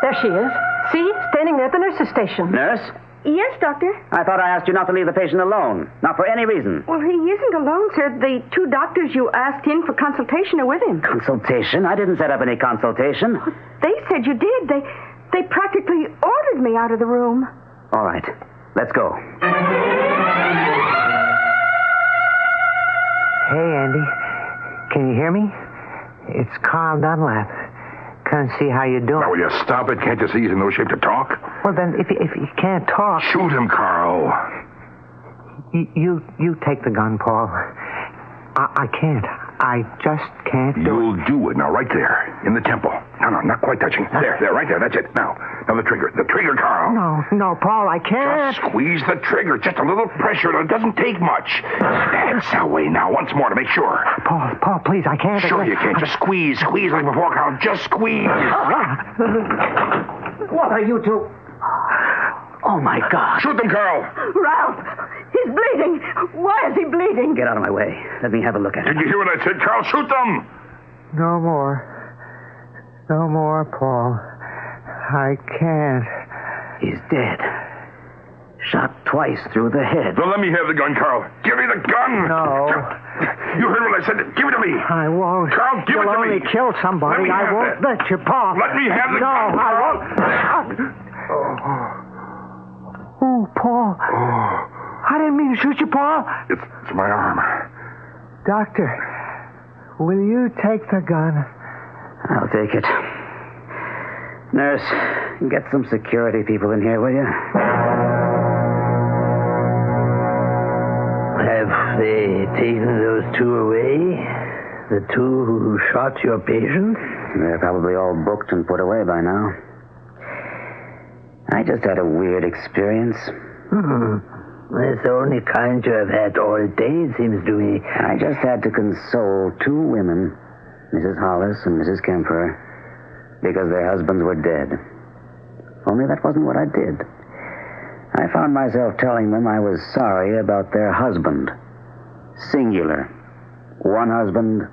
There she is. See? Standing there at the nurse's station. Nurse? Yes, Doctor. I thought I asked you not to leave the patient alone. Not for any reason. Well, he isn't alone, sir. The 2 doctors you asked in for consultation are with him. Consultation? I didn't set up any consultation. They said you did. They practically ordered me out of the room. All right. Let's go. Hey, Andy. Can you hear me? It's Carl Dunlap. Come see how you're doing. Now, will you stop it? Can't you see he's in no shape to talk? Well, then, if you can't talk... Shoot him, Carl. You take the gun, Paul. I can't. I just can't do it. You'll do it. Now, right there, in the temple. No, not quite touching. There, right there. That's it. Now the trigger. The trigger, Carl. No, Paul, I can't. Just squeeze the trigger. Just a little pressure. It doesn't take much. That's that way now. Once more to make sure. Paul, please, I can't. Sure you can. Just squeeze. Squeeze like before, Carl. Just squeeze. What are you two? Oh, my God. Shoot them, Carl. Ralph, he's bleeding. Why is he bleeding? Get out of my way. Let me have a look at it. Did you hear what I said, Carl? Shoot them. No more. No more, Paul. I can't. He's dead. Shot twice through the head. Well, let me have the gun, Carl. Give me the gun. No. You heard what I said. Give it to me. I won't. Carl, give it to me. You'll only kill somebody. I won't let you, Paul. Let me have the gun, No, I won't. Oh, Paul. I didn't mean to shoot you, Paul. It's my arm. Doctor, will you take the gun? I'll take it. Nurse, get some security people in here, will you? Have they taken those 2 away? The 2 who shot your patient? They're probably all booked and put away by now. I just had a weird experience. That's the only kind you have had all day, it seems to me. I just had to console 2 women, Mrs. Hollis and Mrs. Kemper, because their husbands were dead. Only that wasn't what I did. I found myself telling them I was sorry about their husband. Singular. 1 husband,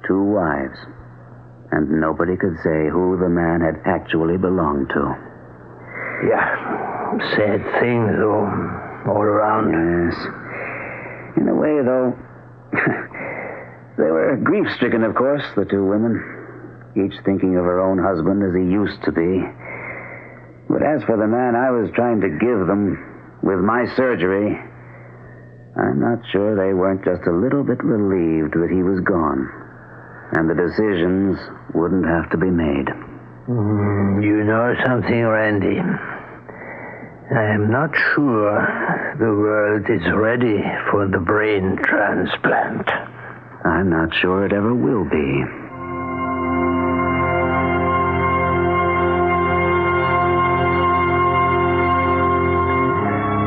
2 wives. And nobody could say who the man had actually belonged to. Yeah. Sad thing, though, all around. Yes. In a way, though, they were grief-stricken, of course, the 2 women, each thinking of her own husband as he used to be. But as for the man I was trying to give them with my surgery, I'm not sure they weren't just a little bit relieved that he was gone, and the decisions wouldn't have to be made. You know something, Randy? I am not sure the world is ready for the brain transplant. I'm not sure it ever will be.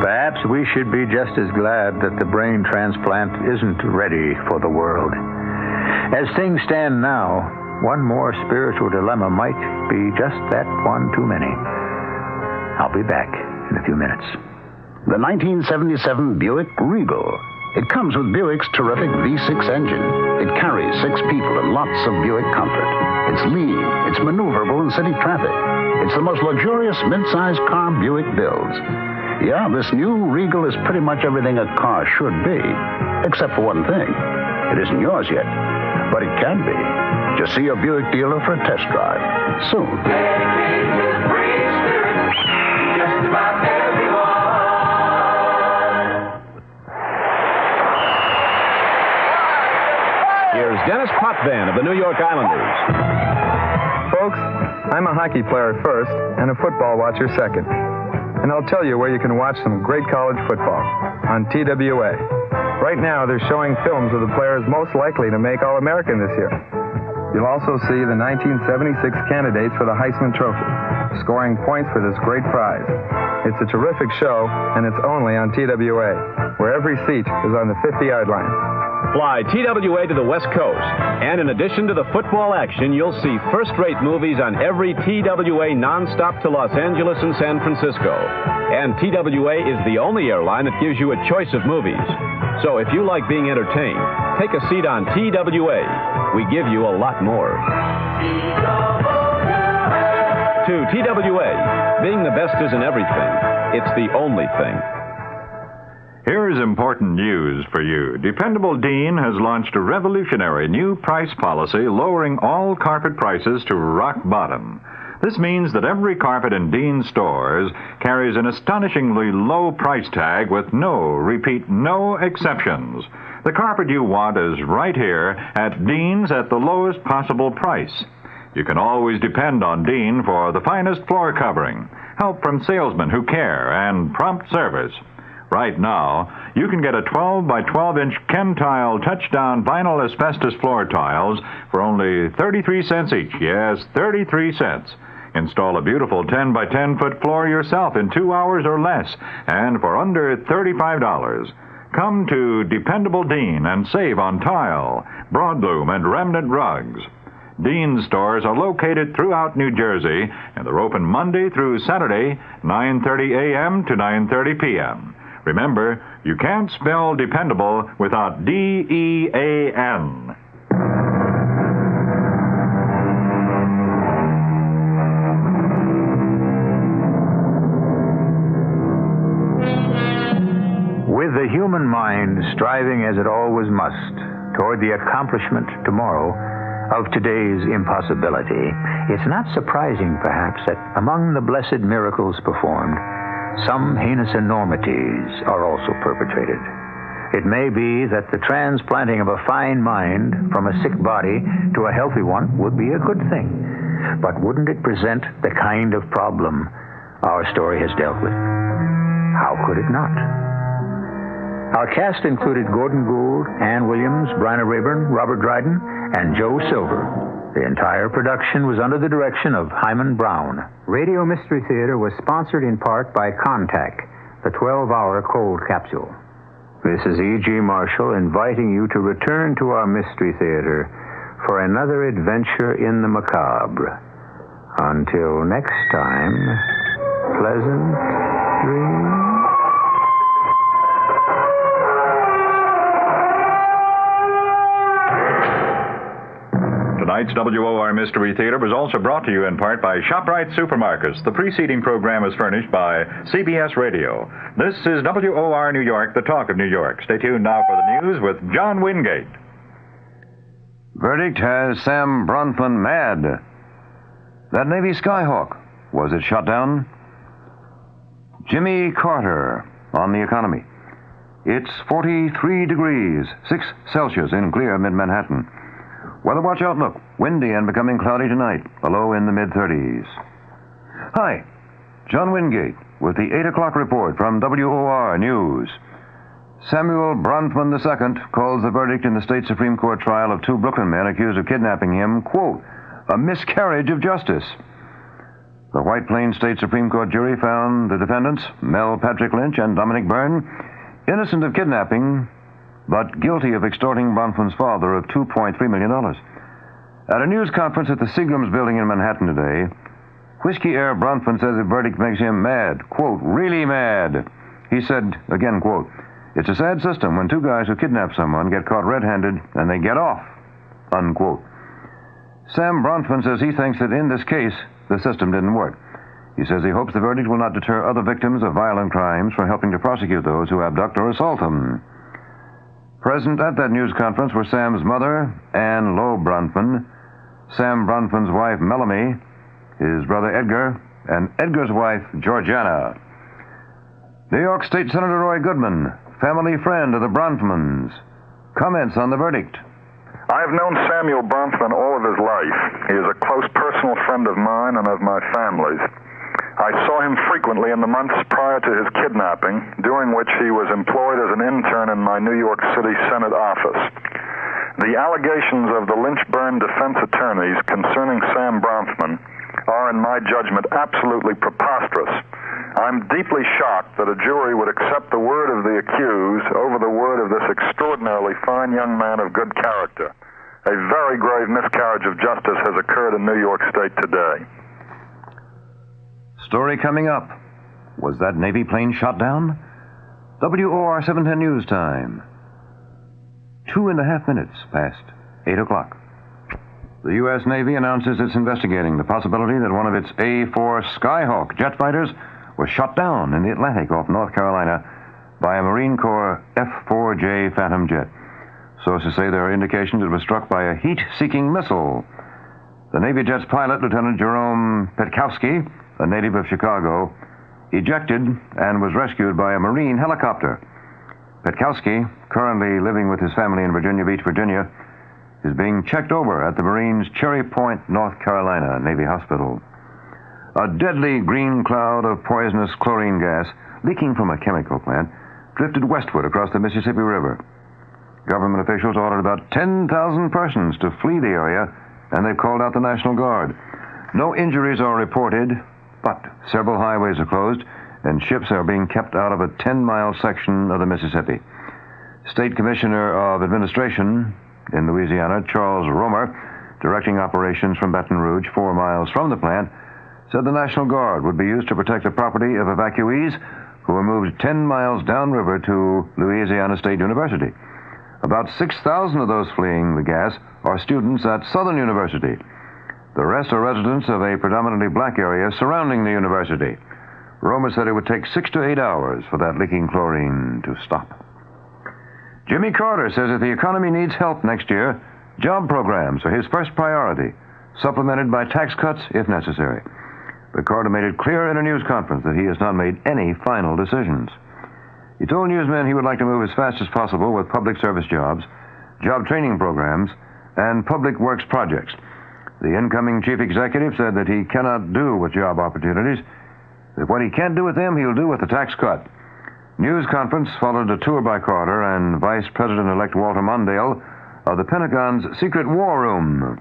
Perhaps we should be just as glad that the brain transplant isn't ready for the world. As things stand now, one more spiritual dilemma might be just that one too many. I'll be back in a few minutes. The 1977 Buick Regal. It comes with Buick's terrific V6 engine. It carries 6 people and lots of Buick comfort. It's lean. It's maneuverable in city traffic. It's the most luxurious mid-sized car Buick builds. Yeah, this new Regal is pretty much everything a car should be, except for one thing. It isn't yours yet, but it can be. Just see your Buick dealer for a test drive soon. Here's Dennis Potvin of the New York Islanders. Folks, I'm a hockey player first and a football watcher second. And I'll tell you where you can watch some great college football, on TWA. Right now, they're showing films of the players most likely to make All-American this year. You'll also see the 1976 candidates for the Heisman Trophy, scoring points for this great prize. It's a terrific show, and it's only on TWA, where every seat is on the 50-yard line. Fly TWA to the West Coast. And in addition to the football action, you'll see first-rate movies on every TWA nonstop to Los Angeles and San Francisco. And TWA is the only airline that gives you a choice of movies. So if you like being entertained, take a seat on TWA. We give you a lot more. To TWA, being the best isn't everything. It's the only thing. Here's important news for you. Dependable Dean has launched a revolutionary new price policy lowering all carpet prices to rock bottom. This means that every carpet in Dean stores carries an astonishingly low price tag with no exceptions. The carpet you want is right here at Dean's at the lowest possible price. You can always depend on Dean for the finest floor covering, help from salesmen who care, and prompt service. Right now, you can get a 12 by 12-inch Ken Tile touchdown vinyl asbestos floor tiles for only 33 cents each. Yes, 33 cents. Install a beautiful 10 by 10-foot floor yourself in 2 hours or less, and for under $35. Come to Dependable Dean and save on tile, broadloom, and remnant rugs. Dean stores are located throughout New Jersey, and they're open Monday through Saturday, 9:30 a.m. to 9:30 p.m. Remember, you can't spell dependable without D-E-A-N. With the human mind striving as it always must toward the accomplishment tomorrow of today's impossibility, it's not surprising, perhaps, that among the blessed miracles performed, some heinous enormities are also perpetrated. It may be that the transplanting of a fine mind from a sick body to a healthy one would be a good thing. But wouldn't it present the kind of problem our story has dealt with? How could it not? Our cast included Gordon Gould, Ann Williams, Bryna Rayburn, Robert Dryden, and Joe Silver. The entire production was under the direction of Hyman Brown. Radio Mystery Theater was sponsored in part by Contact, the 12-hour cold capsule. This is E.G. Marshall inviting you to return to our Mystery Theater for another adventure in the macabre. Until next time, pleasant dreams. Tonight's WOR Mystery Theater was also brought to you in part by ShopRite Supermarkets. The preceding program was furnished by CBS Radio. This is WOR New York, the talk of New York. Stay tuned now for the news with John Wingate. Verdict has Sam Bronfman mad. That Navy Skyhawk, was it shot down? Jimmy Carter on the economy. It's 43 degrees, 6 Celsius in clear mid-Manhattan. Weather watch outlook, windy and becoming cloudy tonight, a low in the mid-30s. Hi, John Wingate with the 8 o'clock report from WOR News. Samuel Bronfman II calls the verdict in the state Supreme Court trial of 2 Brooklyn men accused of kidnapping him, quote, a miscarriage of justice. The White Plains State Supreme Court jury found the defendants, Mel Patrick Lynch and Dominic Byrne, innocent of kidnapping, but guilty of extorting Bronfman's father of $2.3 million. At a news conference at the Seagram's building in Manhattan today, Whiskey Air Bronfman says the verdict makes him mad, quote, really mad. He said, again, quote, it's a sad system when 2 guys who kidnap someone get caught red-handed and they get off, unquote. Sam Bronfman says he thinks that in this case, the system didn't work. He says he hopes the verdict will not deter other victims of violent crimes from helping to prosecute those who abduct or assault them. Present at that news conference were Sam's mother, Ann Lowe Bronfman, Sam Bronfman's wife, Melanie, his brother Edgar, and Edgar's wife, Georgiana. New York State Senator Roy Goodman, family friend of the Bronfmans, comments on the verdict. I've known Samuel Bronfman all of his life. He is a close personal friend of mine and of my family's. I saw him frequently in the months prior to his kidnapping, during which he was employed as an intern in my New York City Senate office. The allegations of the Lynch-Byrne defense attorneys concerning Sam Bronfman are, in my judgment, absolutely preposterous. I'm deeply shocked that a jury would accept the word of the accused over the word of this extraordinarily fine young man of good character. A very grave miscarriage of justice has occurred in New York State today. Story coming up. Was that Navy plane shot down? WOR 710 News Time. 2.5 minutes past 8 o'clock. The U.S. Navy announces it's investigating the possibility that one of its A-4 Skyhawk jet fighters was shot down in the Atlantic off North Carolina by a Marine Corps F-4J Phantom jet. Sources say there are indications it was struck by a heat-seeking missile. The Navy jet's pilot, Lieutenant Jerome Petkowski, a native of Chicago, ejected and was rescued by a Marine helicopter. Petkowski, currently living with his family in Virginia Beach, Virginia, is being checked over at the Marines' Cherry Point, North Carolina Navy Hospital. A deadly green cloud of poisonous chlorine gas leaking from a chemical plant drifted westward across the Mississippi River. Government officials ordered about 10,000 persons to flee the area, and they've called out the National Guard. No injuries are reported, but several highways are closed, and ships are being kept out of a 10-mile section of the Mississippi. State Commissioner of Administration in Louisiana, Charles Romer, directing operations from Baton Rouge, 4 miles from the plant, said the National Guard would be used to protect the property of evacuees who were moved 10 miles downriver to Louisiana State University. About 6,000 of those fleeing the gas are students at Southern University. The rest are residents of a predominantly black area surrounding the university. Romer said it would take 6 to 8 hours for that leaking chlorine to stop. Jimmy Carter says if the economy needs help next year, job programs are his first priority, supplemented by tax cuts if necessary. But Carter made it clear in a news conference that he has not made any final decisions. He told newsmen he would like to move as fast as possible with public service jobs, job training programs, and public works projects. The incoming chief executive said that he cannot do with job opportunities, that what he can't do with them, he'll do with the tax cut. News conference followed a tour by Carter and Vice President-elect Walter Mondale of the Pentagon's secret war room.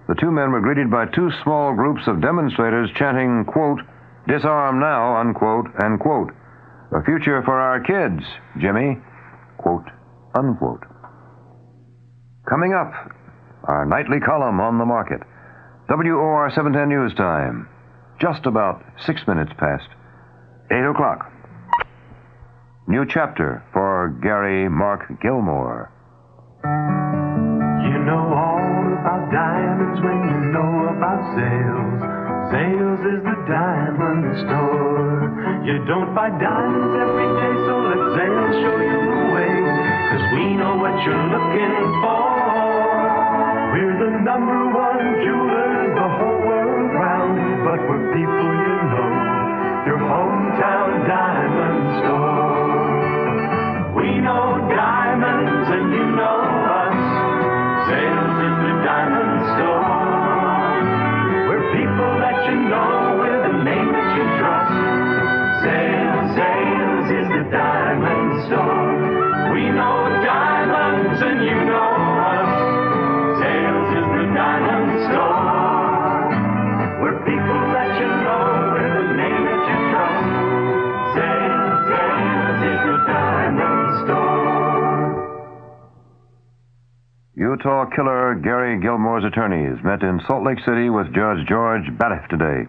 The two men were greeted by 2 small groups of demonstrators chanting, quote, "Disarm now," unquote, and quote, "A future for our kids, Jimmy," quote, unquote. Coming up, our nightly column on the market. WOR 710 News Time. Just about 6 minutes past 8 o'clock. New chapter for Gary Mark Gilmore. You know all about diamonds when you know about sales. Sales is the diamond store. You don't buy diamonds every day, so let sales show you the way. 'Cause we know what you're looking for. We're the #1 jewelers the whole world round. But we're people you know, your hometown diamond store. We know diamonds and you know us. Sales is the diamond store. We're people that you know with a name that you trust. Sales is the diamond store. We know diamonds and you know us. Sales is the diamond store. We're people that you know with a name that you trust. Sales is the diamond store. Utah killer Gary Gilmore's attorneys met in Salt Lake City with Judge George Batiff today.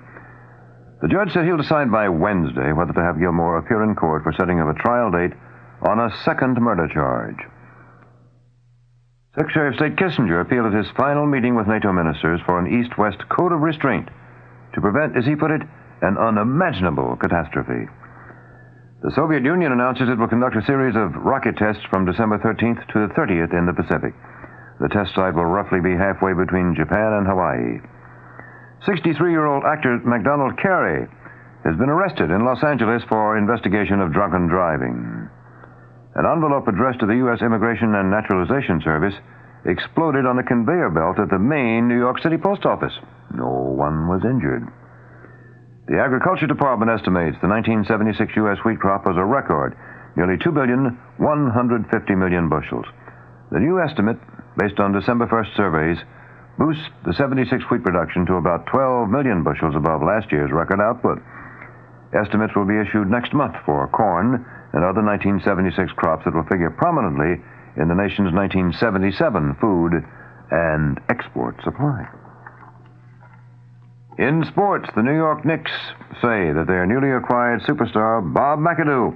The judge said he'll decide by Wednesday whether to have Gilmore appear in court for setting of a trial date on a second murder charge. Secretary of State Kissinger appealed at his final meeting with NATO ministers for an East-West code of restraint to prevent, as he put it, an unimaginable catastrophe. The Soviet Union announces it will conduct a series of rocket tests from December 13th to the 30th in the Pacific. The test site will roughly be halfway between Japan and Hawaii. 63-year-old actor MacDonald Carey has been arrested in Los Angeles for investigation of drunken driving. An envelope addressed to the U.S. Immigration and Naturalization Service exploded on a conveyor belt at the main New York City post office. No one was injured. The Agriculture Department estimates the 1976 U.S. wheat crop was a record, nearly 2,150,000,000 bushels. The new estimate, based on December 1st surveys, boosts the 76 wheat production to about 12 million bushels above last year's record output. Estimates will be issued next month for corn and other 1976 crops that will figure prominently in the nation's 1977 food and export supply. In sports, the New York Knicks say that their newly acquired superstar, Bob McAdoo,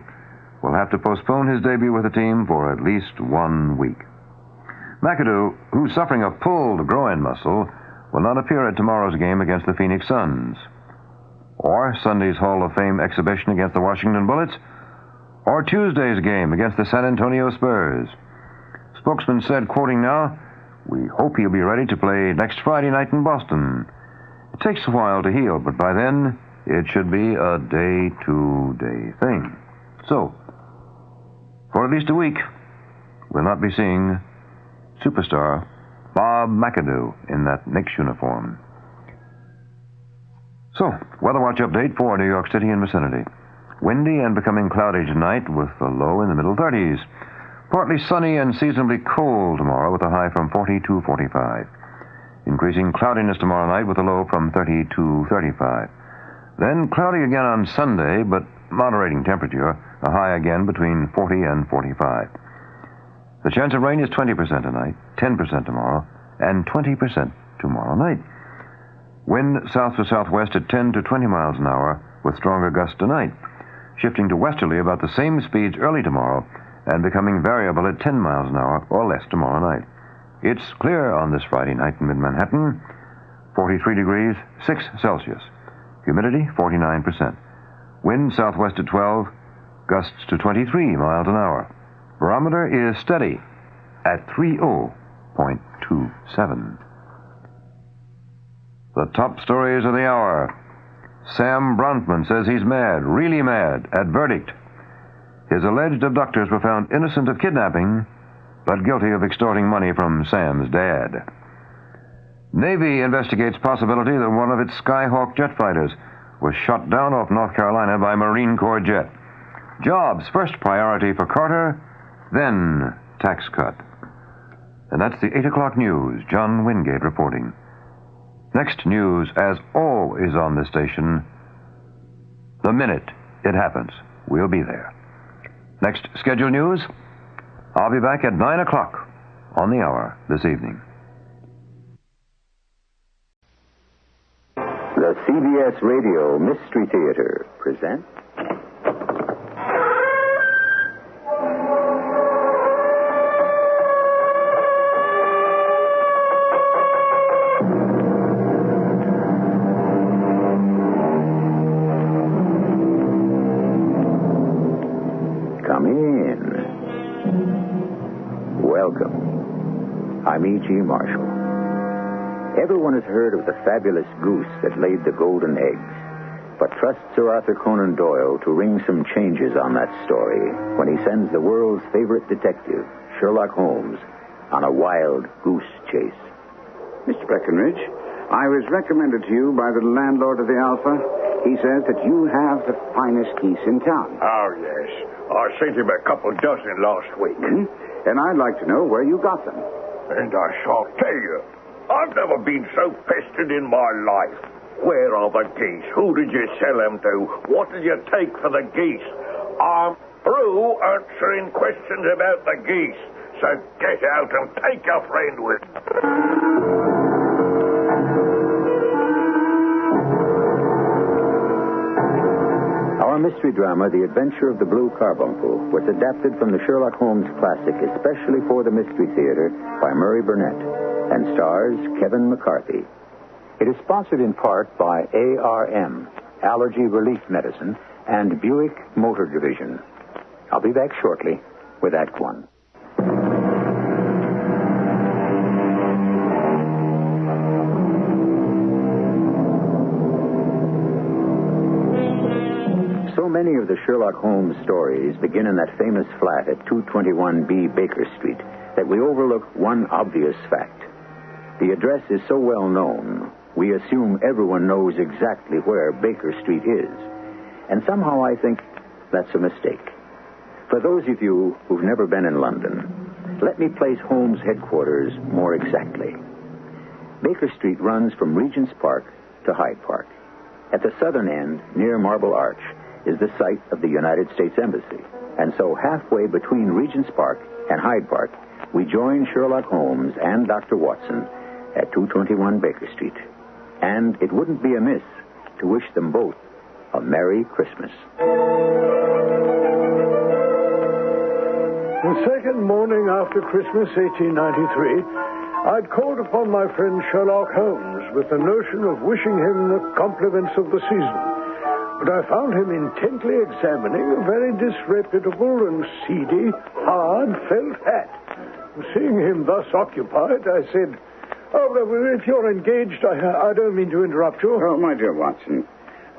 will have to postpone his debut with the team for at least 1 week. McAdoo, who's suffering a pulled groin muscle, will not appear at tomorrow's game against the Phoenix Suns, or Sunday's Hall of Fame exhibition against the Washington Bullets, or Tuesday's game against the San Antonio Spurs. Spokesman said, quoting now, "We hope he'll be ready to play next Friday night in Boston. It takes a while to heal, but by then it should be a day-to-day thing." So, for at least a week, we'll not be seeing superstar Bob McAdoo in that Knicks uniform. So, weather watch update for New York City and vicinity. Windy and becoming cloudy tonight with a low in the middle 30s. Partly sunny and seasonably cold tomorrow with a high from 40 to 45. Increasing cloudiness tomorrow night with a low from 30 to 35. Then cloudy again on Sunday, but moderating temperature, a high again between 40 and 45. The chance of rain is 20% tonight, 10% tomorrow, and 20% tomorrow night. Wind south to southwest at 10 to 20 miles an hour with stronger gusts tonight, shifting to westerly about the same speeds early tomorrow and becoming variable at 10 miles an hour or less tomorrow night. It's clear on this Friday night in mid-Manhattan, 43 degrees, 6 Celsius. Humidity, 49%. Wind southwest at 12, gusts to 23 miles an hour. Barometer is steady at 30.27. The top stories of the hour. Sam Bronfman says he's mad, really mad, at verdict. His alleged abductors were found innocent of kidnapping, but guilty of extorting money from Sam's dad. Navy investigates possibility that one of its Skyhawk jet fighters was shot down off North Carolina by Marine Corps jet. Jobs first priority for Carter, then tax cut. And that's the 8 o'clock news. John Wingate reporting. Next news, as always on this station, the minute it happens. We'll be there. Next scheduled news, I'll be back at 9 o'clock on the hour this evening. The CBS Radio Mystery Theater presents... Come in. Welcome. I'm E.G. Marshall. Everyone has heard of the fabulous goose that laid the golden eggs, but trust Sir Arthur Conan Doyle to ring some changes on that story when he sends the world's favorite detective, Sherlock Holmes, on a wild goose chase. Mr. Breckenridge, I was recommended to you by the landlord of the Alpha. He says that you have the finest geese in town. Oh, yes. I sent him a couple dozen last week. Mm-hmm. And I'd like to know where you got them. And I shall tell you. I've never been so pestered in my life. Where are the geese? Who did you sell them to? What did you take for the geese? I'm through answering questions about the geese. So get out and take your friend with you. Our mystery drama, The Adventure of the Blue Carbunkel, was adapted from the Sherlock Holmes classic especially for the Mystery Theater by Murray Burnett and stars Kevin McCarthy. It is sponsored in part by ARM, Allergy Relief Medicine, and Buick Motor Division. I'll be back shortly with Act One. So many of the Sherlock Holmes stories begin in that famous flat at 221B Baker Street that we overlook one obvious fact. The address is so well known, we assume everyone knows exactly where Baker Street is. And somehow I think that's a mistake. For those of you who've never been in London, let me place Holmes' headquarters more exactly. Baker Street runs from Regent's Park to Hyde Park. At the southern end, near Marble Arch, is the site of the United States Embassy. And so halfway between Regent's Park and Hyde Park, we join Sherlock Holmes and Dr. Watson at 221 Baker Street. And it wouldn't be amiss to wish them both a Merry Christmas. The second morning after Christmas, 1893, I'd called upon my friend Sherlock Holmes with the notion of wishing him the compliments of the season. But I found him intently examining a very disreputable and seedy, hard felt hat. Seeing him thus occupied, I said, "Oh, if you're engaged, I don't mean to interrupt you." Oh, my dear Watson,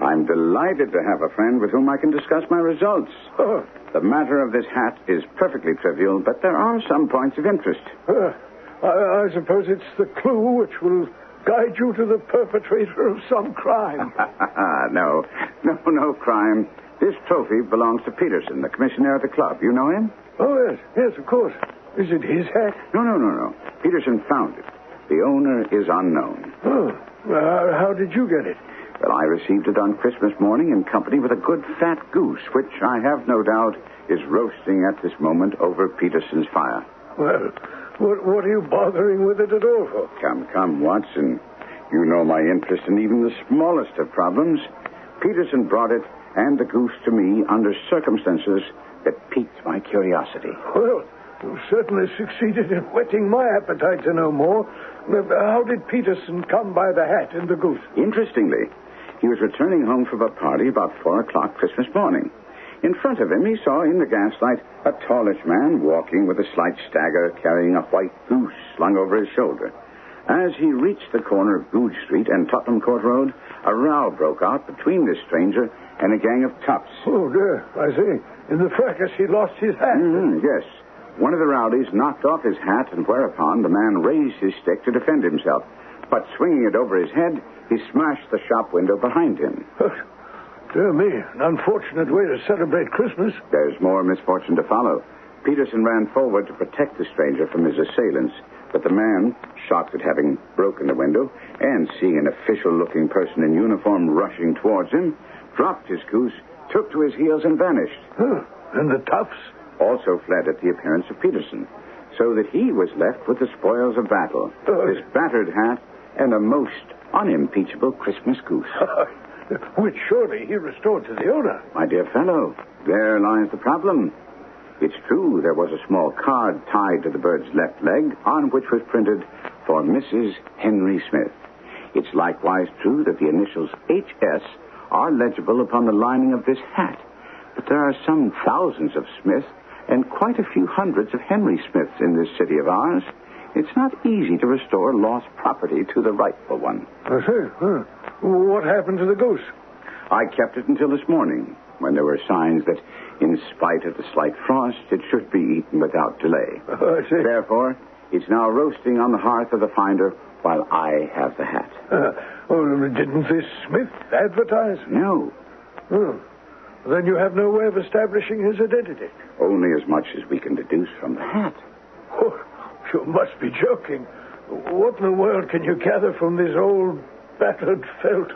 I'm delighted to have a friend with whom I can discuss my results. Oh. The matter of this hat is perfectly trivial, but there are some points of interest. I suppose it's the clue which will guide you to the perpetrator of some crime. No crime. This trophy belongs to Peterson, the commissioner at the club. You know him? Oh, yes, of course. Is it his hat? No. Peterson found it. The owner is unknown. Oh, how did you get it? Well, I received it on Christmas morning in company with a good fat goose, which I have no doubt is roasting at this moment over Peterson's fire. Well, what are you bothering with it at all for? Come, Watson. You know my interest in even the smallest of problems. Peterson brought it and the goose to me under circumstances that piqued my curiosity. Well, you certainly succeeded in whetting my appetite to know more. How did Peterson come by the hat and the goose? Interestingly, he was returning home from a party about 4 o'clock Christmas morning. In front of him, he saw in the gaslight a tallish man walking with a slight stagger, carrying a white goose slung over his shoulder. As he reached the corner of Goode Street and Tottenham Court Road, a row broke out between this stranger and a gang of toughs. Oh, dear, I see. In the fracas, he lost his hat. Yes. One of the rowdies knocked off his hat, and whereupon the man raised his stick to defend himself. But swinging it over his head, he smashed the shop window behind him. Dear me, an unfortunate way to celebrate Christmas. There's more misfortune to follow. Peterson ran forward to protect the stranger from his assailants, but the man, shocked at having broken the window and seeing an official-looking person in uniform rushing towards him, dropped his goose, took to his heels, and vanished. And the toughs? Also fled at the appearance of Peterson, so that he was left with the spoils of battle, this battered hat, and a most unimpeachable Christmas goose. Which surely he restored to the owner. My dear fellow, there lies the problem. It's true there was a small card tied to the bird's left leg on which was printed, "For Mrs. Henry Smith." It's likewise true that the initials H.S. are legible upon the lining of this hat. But there are some thousands of Smiths and quite a few hundreds of Henry Smiths in this city of ours. It's not easy to restore lost property to the rightful one. I see. What happened to the goose? I kept it until this morning, when there were signs that, in spite of the slight frost, it should be eaten without delay. I see. Therefore, it's now roasting on the hearth of the finder while I have the hat. Didn't this Smith advertise? No. Then you have no way of establishing his identity. Only as much as we can deduce from the hat. Oh, you must be joking. What in the world can you gather from this old battered felt?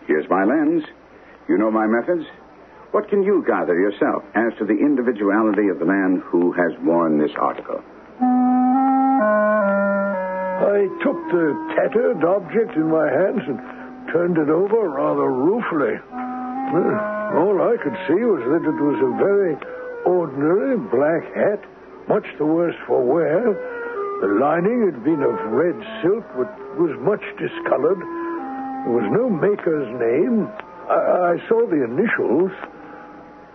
Here's my lens. You know my methods. What can you gather yourself as to the individuality of the man who has worn this article? I took the tattered object in my hands and turned it over rather ruefully. All I could see was that it was a very ordinary black hat, much the worse for wear. The lining had been of red silk, but was much discolored. There was no maker's name. I saw the initials.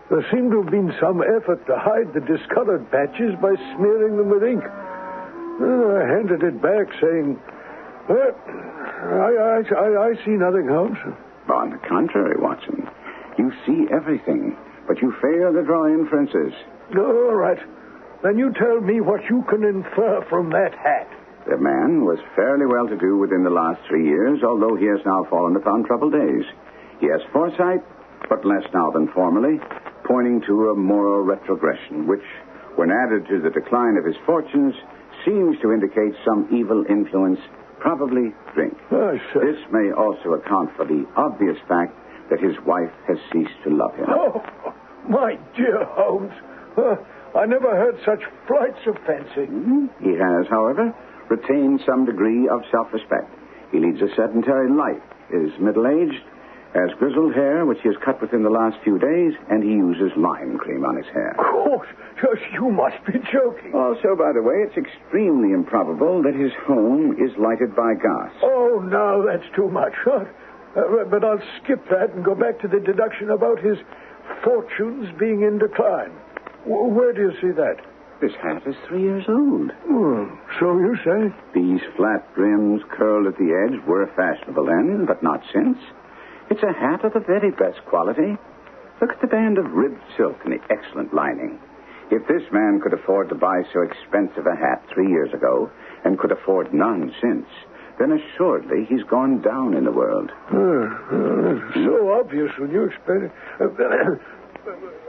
There seemed to have been some effort to hide the discolored patches by smearing them with ink. I handed it back, saying, "Well, I see nothing, Holmes." On the contrary, Watson, you see everything, but you fail to draw inferences. All right. Then you tell me what you can infer from that hat. The man was fairly well-to-do within the last 3 years, although he has now fallen upon troubled days. He has foresight, but less now than formerly, pointing to a moral retrogression, which, when added to the decline of his fortunes, seems to indicate some evil influence, probably drink. This may also account for the obvious fact that his wife has ceased to love him. Oh, my dear Holmes, I never heard such flights of fancy. He has, however, retained some degree of self-respect. He leads a sedentary life, is middle-aged, has grizzled hair, which he has cut within the last few days, and he uses lime cream on his hair. Oh, you must be joking. Also, by the way, it's extremely improbable that his home is lighted by gas. Oh, no, that's too much. But I'll skip that and go back to the deduction about his fortunes being in decline. Where do you see that? This hat is 3 years old. So you say? These flat brims curled at the edge were fashionable then, but not since. It's a hat of the very best quality. Look at the band of ribbed silk and the excellent lining. If this man could afford to buy so expensive a hat 3 years ago and could afford none since, then assuredly he's gone down in the world. So obvious when you explain it.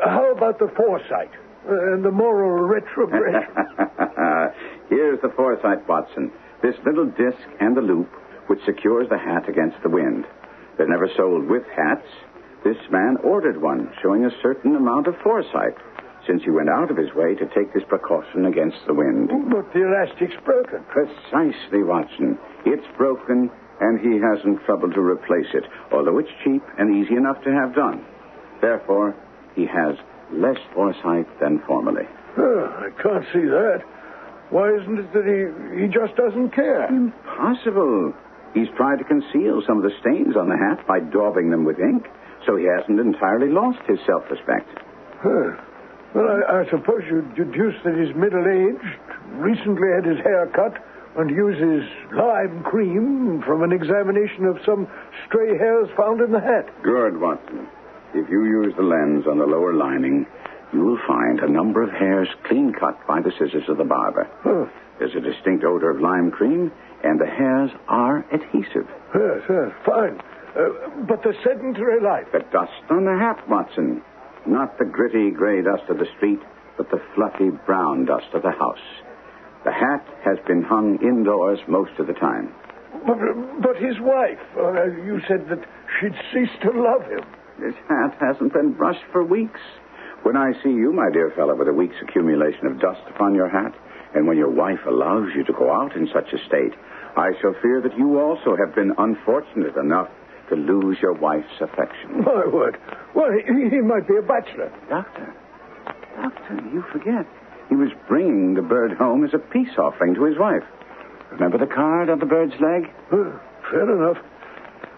How about the foresight and the moral retrogression? Here's the foresight, Watson. This little disc and the loop which secures the hat against the wind. They're never sold with hats. This man ordered one, showing a certain amount of foresight, since he went out of his way to take this precaution against the wind. But the elastic's broken. Precisely, Watson. It's broken, and he hasn't troubled to replace it, although it's cheap and easy enough to have done. Therefore, he has less foresight than formerly. I can't see that. Why isn't it that he just doesn't care? Impossible. He's tried to conceal some of the stains on the hat by daubing them with ink, so he hasn't entirely lost his self-respect. Well, I suppose you'd deduce that he's middle-aged, recently had his hair cut, and uses lime cream from an examination of some stray hairs found in the hat. Good, Watson. If you use the lens on the lower lining, you will find a number of hairs clean cut by the scissors of the barber. There's a distinct odor of lime cream, and the hairs are adhesive. Yes, fine. But the sedentary life. The dust on the hat, Watson. Not the gritty gray dust of the street, but the fluffy brown dust of the house. The hat has been hung indoors most of the time. But his wife, you said that she'd ceased to love him. This hat hasn't been brushed for weeks. When I see you, my dear fellow, with a week's accumulation of dust upon your hat, and when your wife allows you to go out in such a state, I shall fear that you also have been unfortunate enough to lose your wife's affection. My word. Well, he might be a bachelor. Doctor, you forget. He was bringing the bird home as a peace offering to his wife. Remember the card on the bird's leg? Fair enough.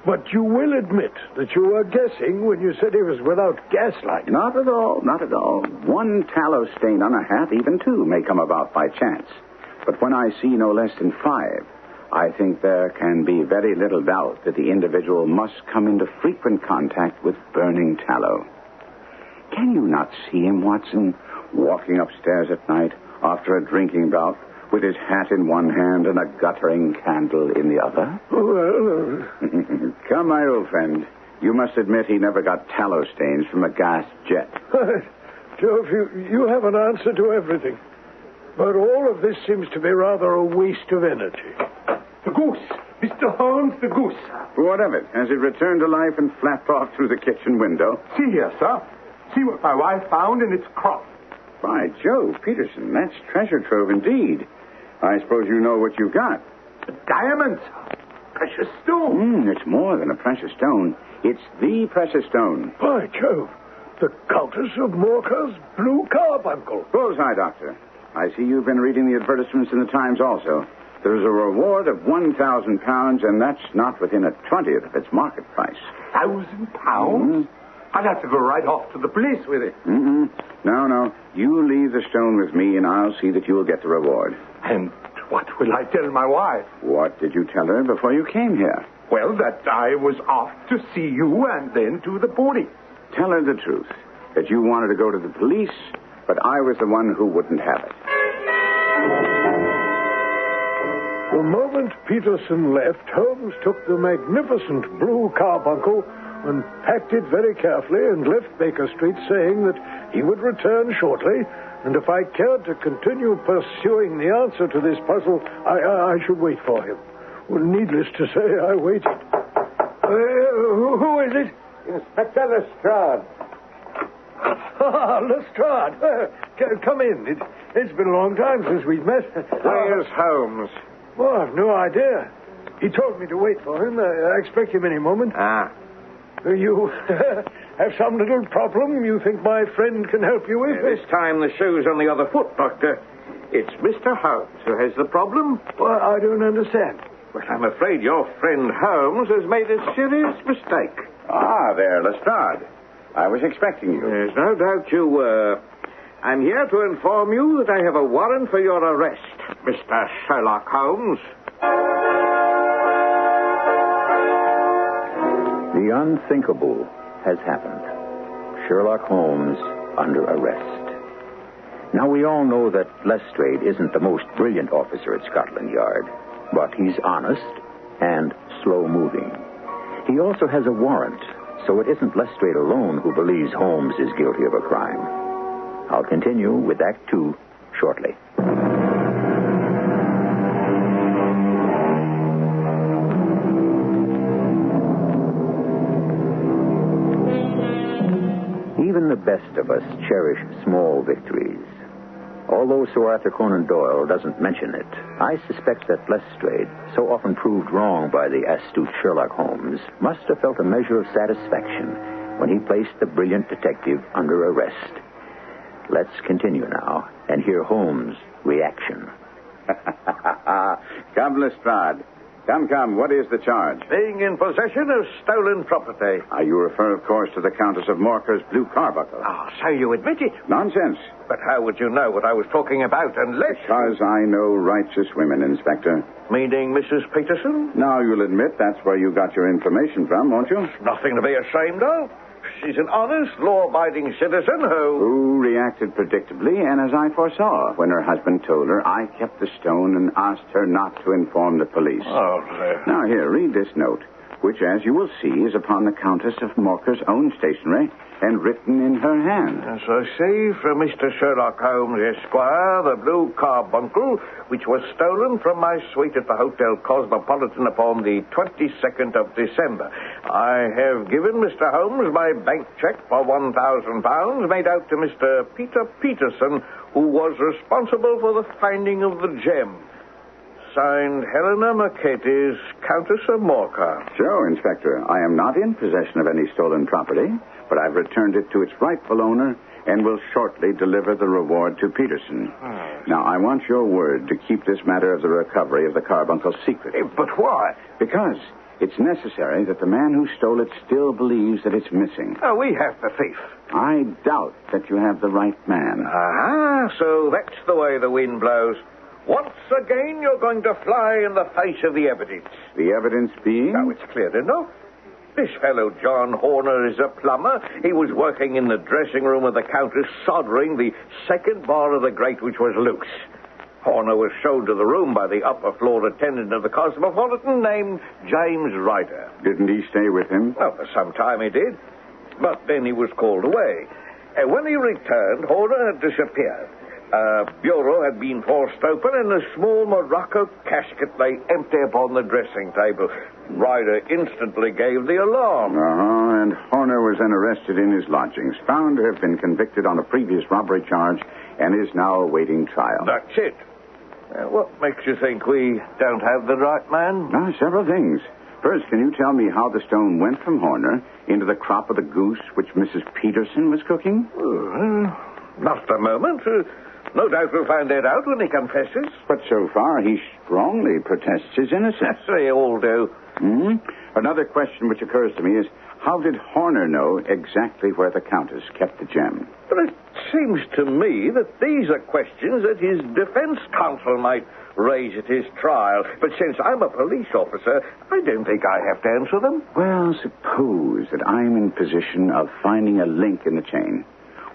But you will admit that you were guessing when you said he was without gaslight. Not at all, not at all. One tallow stain on a hat, even two, may come about by chance. But when I see no less than 5, I think there can be very little doubt that the individual must come into frequent contact with burning tallow. Can you not see him, Watson, walking upstairs at night after a drinking bout with his hat in one hand and a guttering candle in the other? Well... Come, my old friend. You must admit he never got tallow stains from a gas jet. Jove, you have an answer to everything. But all of this seems to be rather a waste of energy. The goose! Mr. Holmes, the goose. What of it? Has it returned to life and flapped off through the kitchen window? See here, sir. See what my wife found in its crop. By Jove, Peterson, that's treasure trove indeed. I suppose you know what you've got. A diamond. Precious stone. It's more than a precious stone. It's the precious stone. By Jove, the Countess of Morcar's Blue Carbunkel. Bullseye, Doctor. I see you've been reading the advertisements in the Times also. There's a reward of £1,000, and that's not within a 20th of its market price. £1,000? I'd have to go right off to the police with it. No. You leave the stone with me, and I'll see that you'll get the reward. And what will I tell my wife? What did you tell her before you came here? Well, that I was off to see you and then to the police. Tell her the truth, that you wanted to go to the police, but I was the one who wouldn't have it. The moment Peterson left, Holmes took the magnificent Blue Carbuncle and packed it very carefully and left Baker Street saying that he would return shortly, and if I cared to continue pursuing the answer to this puzzle, I should wait for him. Well, needless to say, I waited. Who is it? Inspector Lestrade. Lestrade. Come in. It's been a long time since we've met. Where's Holmes? Well, I've no idea. He told me to wait for him. I expect him any moment. You have some little problem you think my friend can help you with? This time the shoe's on the other foot, Doctor. It's Mr. Holmes who has the problem. Well, I don't understand. Well, I'm afraid your friend Holmes has made a serious mistake. Ah, there, Lestrade. I was expecting you. There's no doubt you were. I'm here to inform you that I have a warrant for your arrest, Mr. Sherlock Holmes. The unthinkable has happened. Sherlock Holmes under arrest. Now, we all know that Lestrade isn't the most brilliant officer at Scotland Yard, but he's honest and slow-moving. He also has a warrant, so it isn't Lestrade alone who believes Holmes is guilty of a crime. I'll continue with Act 2 shortly. Even the best of us cherish small victories. Although Sir Arthur Conan Doyle doesn't mention it, I suspect that Lestrade, so often proved wrong by the astute Sherlock Holmes, must have felt a measure of satisfaction when he placed the brilliant detective under arrest. Let's continue now and hear Holmes' reaction. Come, Lestrade. Come, what is the charge? Being in possession of stolen property. You refer, of course, to the Countess of Morcar's Blue Carbunkel. So you admit it? Nonsense. But how would you know what I was talking about unless... Because I know righteous women, Inspector. Meaning Mrs. Peterson? Now you'll admit that's where you got your information from, won't you? Nothing to be ashamed of. She's an honest, law-abiding citizen who reacted predictably, and as I foresaw. When her husband told her, I kept the stone and asked her not to inform the police. Now, here, read this note, which, as you will see, is upon the Countess of Morcar's own stationery and written in her hand. As I see, from Mr. Sherlock Holmes, Esquire, the Blue Carbunkel, which was stolen from my suite at the Hotel Cosmopolitan upon the 22nd of December. I have given Mr. Holmes my bank check for £1,000 made out to Mr. Peter Peterson, who was responsible for the finding of the gem. Signed, Helena Mercatus, Countess of Morcar. So, Inspector, I am not in possession of any stolen property, but I've returned it to its rightful owner and will shortly deliver the reward to Peterson. Now, I want your word to keep this matter of the recovery of the carbuncle secret. But why? Because it's necessary that the man who stole it still believes that it's missing. We have the thief. I doubt that you have the right man. So that's the way the wind blows. Once again, you're going to fly in the face of the evidence. The evidence being? Now, it's clear enough. This fellow, John Horner, is a plumber. He was working in the dressing room of the Countess, soldering the second bar of the grate, which was loose. Horner was shown to the room by the upper floor attendant of the Cosmopolitan named James Ryder. Didn't he stay with him? Well, for some time he did. But then he was called away. And when he returned, Horner had disappeared. A bureau had been forced open, and a small Morocco casket lay empty upon the dressing table. Ryder instantly gave the alarm. And Horner was then arrested in his lodgings, found to have been convicted on a previous robbery charge, and is now awaiting trial. That's it. What makes you think we don't have the right man? Several things. First, can you tell me how the stone went from Horner into the crop of the goose which Mrs. Peterson was cooking? Not a moment. No doubt we'll find that out when he confesses. But so far, he strongly protests his innocence. They all do. Another question which occurs to me is, how did Horner know exactly where the Countess kept the gem? But it seems to me that these are questions that his defense counsel might raise at his trial. But since I'm a police officer, I don't think I have to answer them. Well, suppose that I'm in position of finding a link in the chain.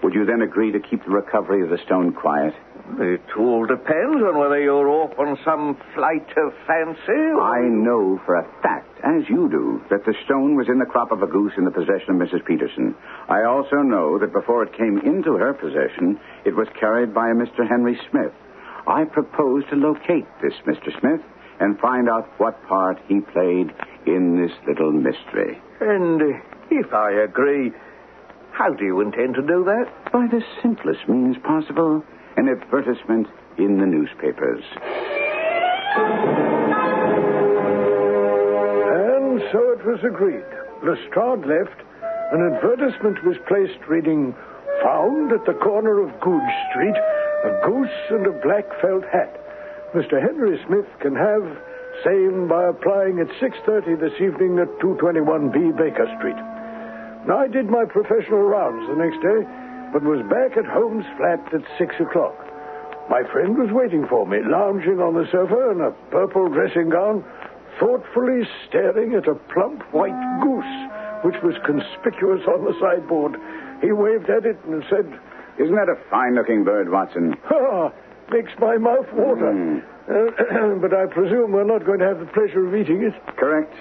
Would you then agree to keep the recovery of the stone quiet? It all depends on whether you're off on some flight of fancy or... I know for a fact, as you do, that the stone was in the crop of a goose in the possession of Mrs. Peterson. I also know that before it came into her possession, it was carried by a Mr. Henry Smith. I propose to locate this Mr. Smith and find out what part he played in this little mystery. And if I agree, how do you intend to do that? By the simplest means possible. An advertisement in the newspapers. And so it was agreed. Lestrade left, an advertisement was placed reading, "Found at the corner of Goodge Street, a goose and a black felt hat. Mr. Henry Smith can have same by applying at 6:30 this evening at 221B Baker Street." Now, I did my professional rounds the next day, but was back at Holmes' flat at 6 o'clock. My friend was waiting for me, lounging on the sofa in a purple dressing gown, thoughtfully staring at a plump white goose, which was conspicuous on the sideboard. He waved at it and said, "Isn't that a fine-looking bird, Watson?" "Ha! Makes my mouth water. But I presume we're not going to have the pleasure of eating it." Correct.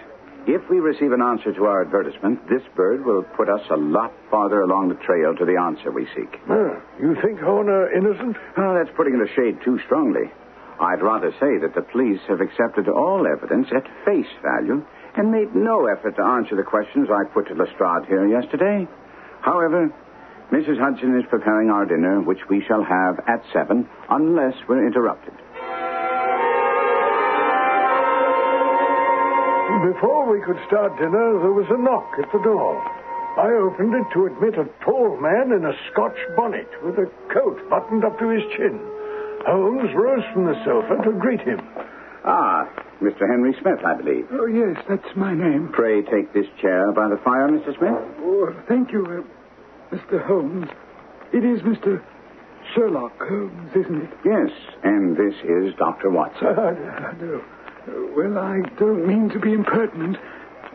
If we receive an answer to our advertisement, this bird will put us a lot farther along the trail to the answer we seek. You think Horner innocent? Oh, that's putting it a shade too strongly. I'd rather say that the police have accepted all evidence at face value and made no effort to answer the questions I put to Lestrade here yesterday. However, Mrs. Hudson is preparing our dinner, which we shall have at 7, unless we're interrupted. Before we could start dinner, there was a knock at the door. I opened it to admit a tall man in a Scotch bonnet with a coat buttoned up to his chin. Holmes rose from the sofa to greet him. Ah, Mr. Henry Smith, I believe. Oh, yes, that's my name. Pray take this chair by the fire, Mr. Smith. Oh, thank you, Mr. Holmes. It is Mr. Sherlock Holmes, isn't it? Yes, and this is Dr. Watson. No. Well, I don't mean to be impertinent,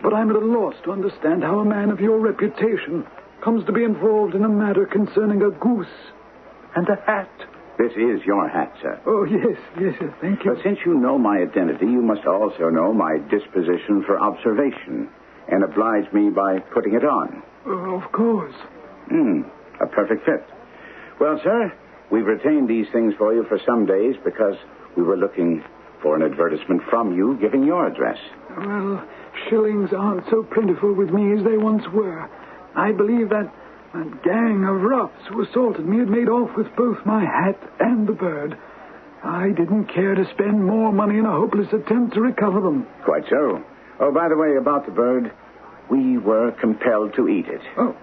but I'm at a loss to understand how a man of your reputation comes to be involved in a matter concerning a goose and a hat. This is your hat, sir. Oh, yes, thank you. But since you know my identity, you must also know my disposition for observation and oblige me by putting it on. Oh, of course. A perfect fit. Well, sir, we've retained these things for you for some days because we were looking for an advertisement from you giving your address. Well, shillings aren't so plentiful with me as they once were. I believe that gang of roughs who assaulted me had made off with both my hat and the bird. I didn't care to spend more money in a hopeless attempt to recover them. Quite so. Oh, by the way, about the bird, we were compelled to eat it. Oh,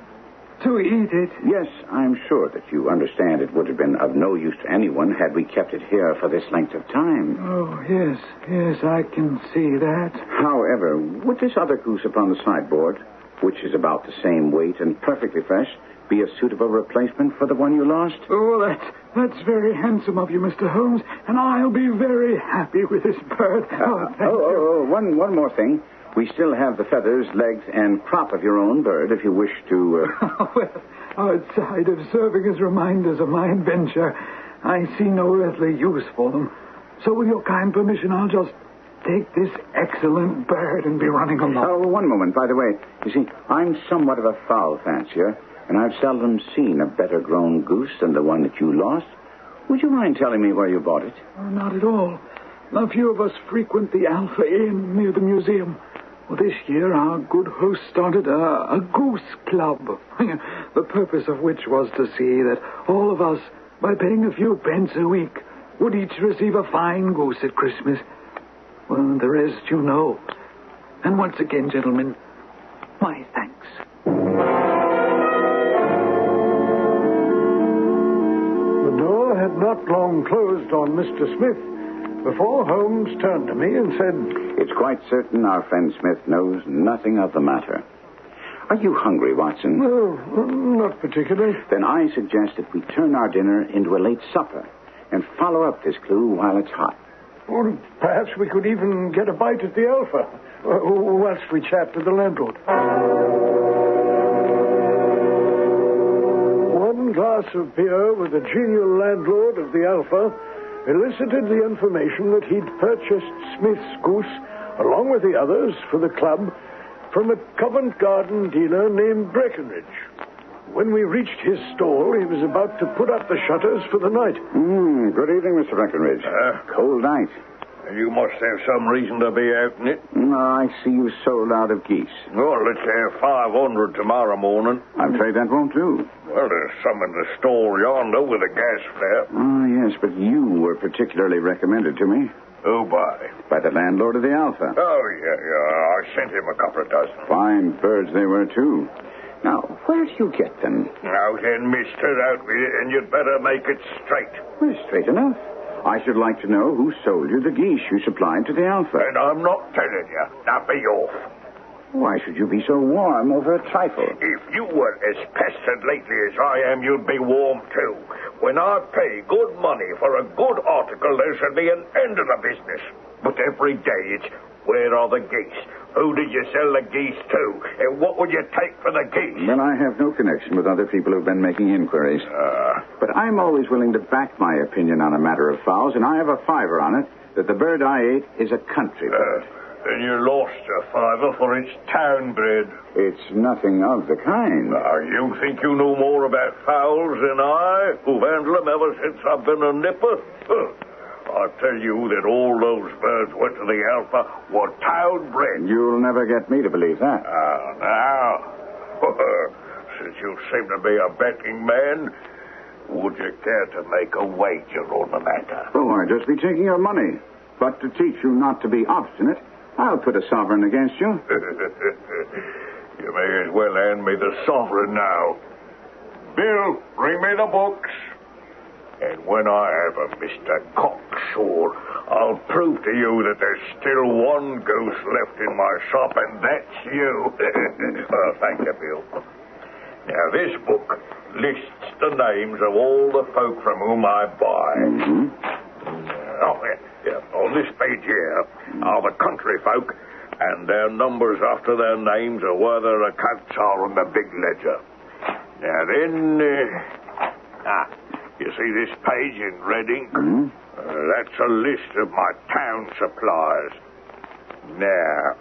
to eat it? Yes, I'm sure that you understand it would have been of no use to anyone had we kept it here for this length of time. Oh, yes, I can see that. However, would this other goose upon the sideboard, which is about the same weight and perfectly fresh, be a suitable replacement for the one you lost? Oh, that's very handsome of you, Mr. Holmes, and I'll be very happy with this bird. Thank you. One more thing. We still have the feathers, legs, and crop of your own bird if you wish to... Well, outside of serving as reminders of my adventure, I see no earthly use for them. So with your kind permission, I'll just take this excellent bird and be running along. Oh, one moment, by the way. You see, I'm somewhat of a fowl fancier, and I've seldom seen a better-grown goose than the one that you lost. Would you mind telling me where you bought it? Oh, not at all. A few of us frequent the Alpha Inn near the museum. Well, this year, our good host started a goose club, the purpose of which was to see that all of us, by paying a few pence a week, would each receive a fine goose at Christmas. Well, the rest you know. And once again, gentlemen, my thanks. The door had not long closed on Mr. Smith before Holmes turned to me and said, "It's quite certain our friend Smith knows nothing of the matter. Are you hungry, Watson?" "No, not particularly." "Then I suggest that we turn our dinner into a late supper and follow up this clue while it's hot." Or perhaps we could even get a bite at the Alpha, whilst we chat to the landlord. One glass of beer with the genial landlord of the Alpha elicited the information that he'd purchased Smith's goose, along with the others, for the club, from a Covent Garden dealer named Breckenridge. When we reached his stall, he was about to put up the shutters for the night. Good evening, Mr. Breckenridge. Cold night. You must have some reason to be out in it. I see you sold out of geese. Well, let's have 500 tomorrow morning. I'm afraid that won't do. Well, there's some in the store yonder with a gas flap. Oh, yes, but you were particularly recommended to me. Who by? By the landlord of the Alpha. Oh, yeah. I sent him a couple of dozen. Fine birds they were, too. Now, where do you get them? Now then, mister, out with it, and you'd better make it straight. Well, straight enough. I should like to know who sold you the geese you supplied to the Alpha. And I'm not telling you. Now be off. Why should you be so warm over a trifle? If you were as pestered lately as I am, you'd be warm, too. When I pay good money for a good article, there should be an end of the business. But every day it's, where are the geese? Who did you sell the geese to? And what would you take for the geese? Well, I have no connection with other people who've been making inquiries. But I'm always willing to back my opinion on a matter of fowls, and I have a $5 on it that the bird I ate is a country bird. Then you lost a $5 for its town bred. It's nothing of the kind. Now, you think you know more about fowls than I, who've handled them ever since I've been a nipper? I tell you that all those birds went to the Alpha were town bred. You'll never get me to believe that. Now, since you seem to be a betting man, would you care to make a wager on the matter? Oh, I'd just be taking your money. But to teach you not to be obstinate, I'll put a sovereign against you. You may as well hand me the sovereign now. Bill, bring me the books. And when I have a Mr. Cocksure, I'll prove to you that there's still one goose left in my shop, and that's you. Well, thank you, Bill. Now, this book lists the names of all the folk from whom I buy. On this page here are the country folk, and their numbers after their names are where their accounts are on the big ledger. Now then, you see this page in red ink? That's a list of my town suppliers. Now,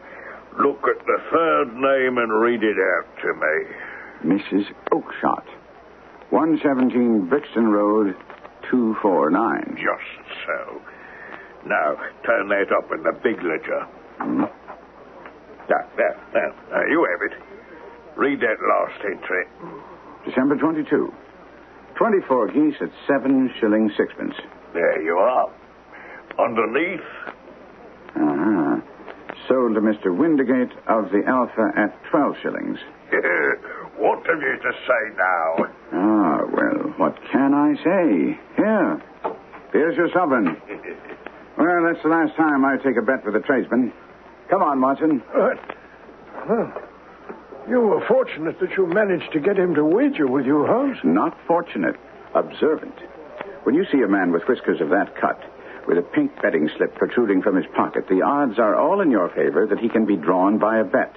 look at the third name and read it out to me. Mrs. Oakshott, 117 Brixton Road, 249. Just so. Now, turn that up in the big ledger. There, you have it. Read that last entry. December 22. 24 geese at 7 shillings 6pence. There you are. Underneath? Sold to Mr. Windigate of the Alpha at 12 shillings. What have you to say now? Well, what can I say? Here's your sovereign. Well, that's the last time I take a bet with a tradesman. Come on, Watson. You were fortunate that you managed to get him to wager with you, Holmes. Not fortunate. Observant. When you see a man with whiskers of that cut, with a pink betting slip protruding from his pocket, the odds are all in your favor that he can be drawn by a bet.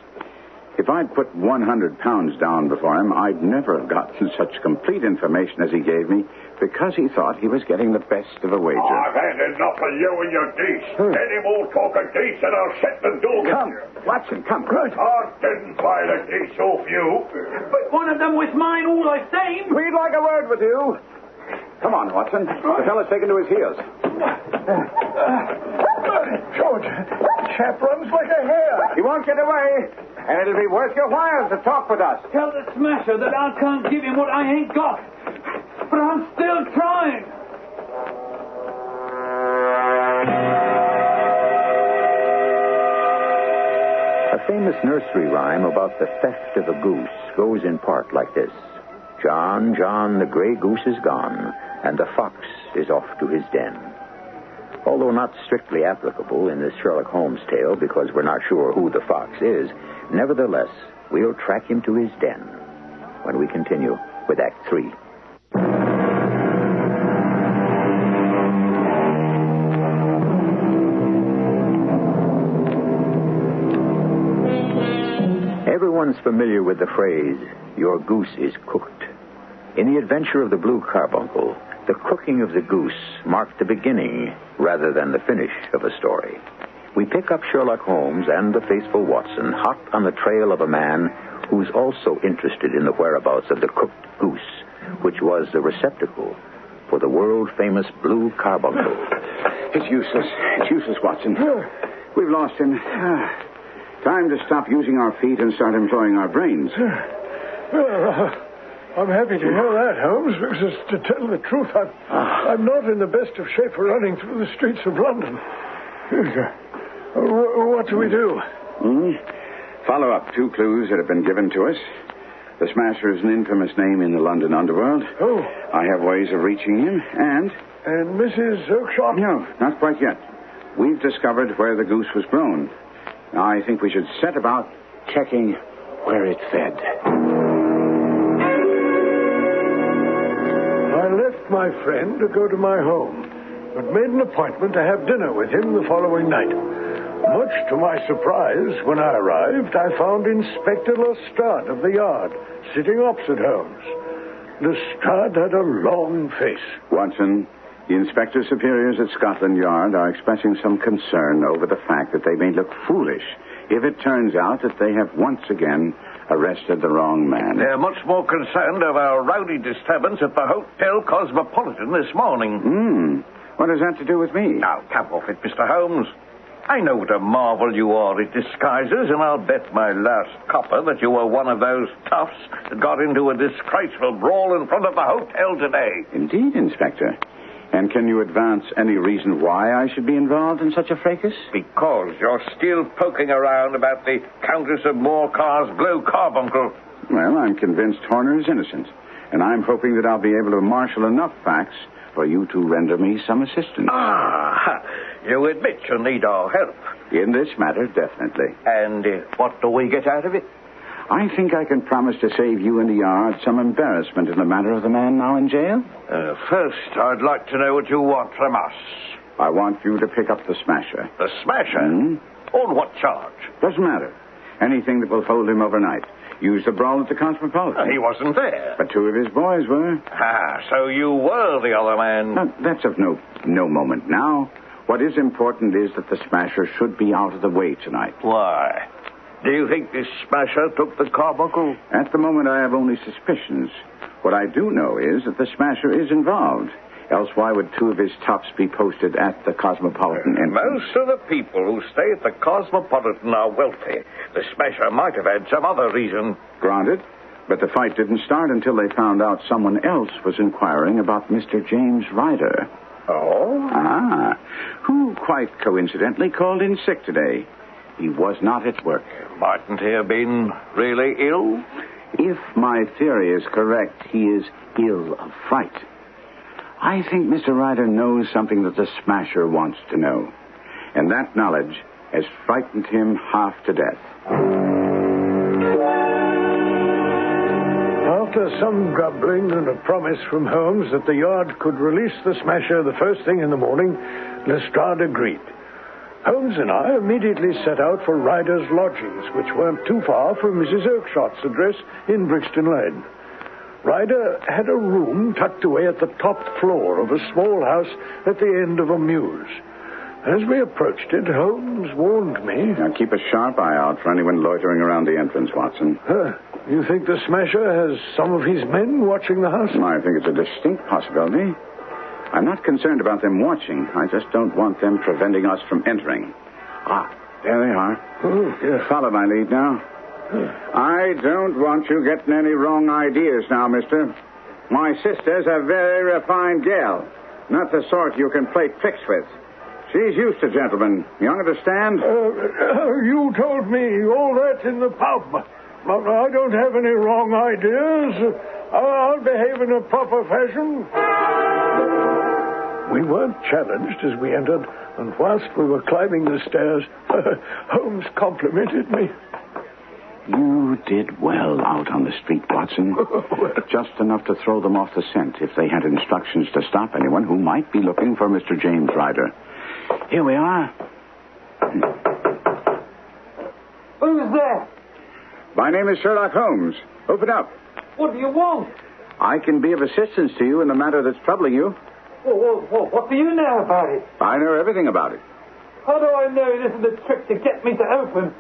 If I'd put 100 pounds down before him, I'd never have gotten such complete information as he gave me, because he thought he was getting the best of a wager. I've had enough of you and your geese. Any more talk of geese and I'll shut the door. Come, Watson, come. Right. I didn't buy the geese off you. But one of them was mine all the same. We'd like a word with you. Come on, Watson. The fellow's taken to his heels. George, chap runs like a hare. He won't get away, and it'll be worth your while to talk with us. Tell the smasher that I can't give him what I ain't got. But I'm still trying. A famous nursery rhyme about the theft of a goose goes in part like this. John, John, the gray goose is gone, and the fox is off to his den. Although not strictly applicable in this Sherlock Holmes tale because we're not sure who the fox is, nevertheless, we'll track him to his den when we continue with Act 3. Everyone's familiar with the phrase, your goose is cooked. In The Adventure of the Blue Carbunkel, the cooking of the goose marked the beginning rather than the finish of a story. We pick up Sherlock Holmes and the faithful Watson hot on the trail of a man who's also interested in the whereabouts of the cooked goose, which was the receptacle for the world-famous Blue Carbunkel. It's useless, Watson. We've lost him. Time to stop using our feet and start employing our brains. Well, I'm happy to hear that, Holmes, because to tell the truth, I'm not in the best of shape for running through the streets of London. What do we do? Follow up 2 clues that have been given to us. The Smasher is an infamous name in the London underworld. Oh. I have ways of reaching him, and... And Mrs. Oakshott? No, not quite yet. We've discovered where the goose was grown. Now, I think we should set about checking where it fed. I left my friend to go to my home, but made an appointment to have dinner with him the following night. Much to my surprise, when I arrived, I found Inspector Lestrade of the yard sitting opposite Holmes. Lestrade had a long face. Watson, the Inspector Superiors at Scotland Yard are expressing some concern over the fact that they may look foolish if it turns out that they have once again arrested the wrong man. They're much more concerned of our rowdy disturbance at the Hotel Cosmopolitan this morning. What has that to do with me? Now, come off it, Mr. Holmes. I know what a marvel you are at disguises, and I'll bet my last copper that you were one of those toughs that got into a disgraceful brawl in front of the hotel today. Indeed, Inspector. And can you advance any reason why I should be involved in such a fracas? Because you're still poking around about the Countess of Morcar's Blue Carbunkel. Well, I'm convinced Horner is innocent, and I'm hoping that I'll be able to marshal enough facts for you to render me some assistance. You admit you need our help. In this matter, definitely. And what do we get out of it? I think I can promise to save you and the yard some embarrassment in the matter of the man now in jail. First, I'd like to know what you want from us. I want you to pick up the Smasher. The Smasher? On what charge? Doesn't matter. Anything that will hold him overnight. Use the brawl at the Cosmopolitan. He wasn't there. But 2 of his boys were. So you were the other man. Now, that's of no moment now. What is important is that the Smasher should be out of the way tonight. Why? Do you think this Smasher took the carbuncle? At the moment, I have only suspicions. What I do know is that the Smasher is involved. Else why would 2 of his tops be posted at the Cosmopolitan entrance? Most of the people who stay at the Cosmopolitan are wealthy. The Smasher might have had some other reason. Granted. But the fight didn't start until they found out someone else was inquiring about Mr. James Ryder. Oh? Who quite coincidentally called in sick today. He was not at work. Mightn't he have been really ill? If my theory is correct, he is ill of fright. I think Mr. Ryder knows something that the Smasher wants to know. And that knowledge has frightened him half to death. After some grumbling and a promise from Holmes that the yard could release the Smasher the first thing in the morning, Lestrade agreed. Holmes and I immediately set out for Ryder's lodgings, which weren't too far from Mrs. Oakshott's address in Brixton Lane. Ryder had a room tucked away at the top floor of a small house at the end of a mews. As we approached it, Holmes warned me... Now keep a sharp eye out for anyone loitering around the entrance, Watson. You think the Smasher has some of his men watching the house? I think it's a distinct possibility. I'm not concerned about them watching. I just don't want them preventing us from entering. There they are. Oh, yes. Follow my lead now. I don't want you getting any wrong ideas now, mister. My sister's a very refined gal. Not the sort you can play tricks with. She's used to gentlemen. You understand? You told me all that in the pub. I don't have any wrong ideas. I'll behave in a proper fashion. We weren't challenged as we entered, and whilst we were climbing the stairs, Holmes complimented me. You did well out on the street, Watson. Just enough to throw them off the scent if they had instructions to stop anyone who might be looking for Mr. James Ryder. Here we are. Who's there? My name is Sherlock Holmes. Open up. What do you want? I can be of assistance to you in the matter that's troubling you. What do you know about it? I know everything about it. How do I know this is a trick to get me to open?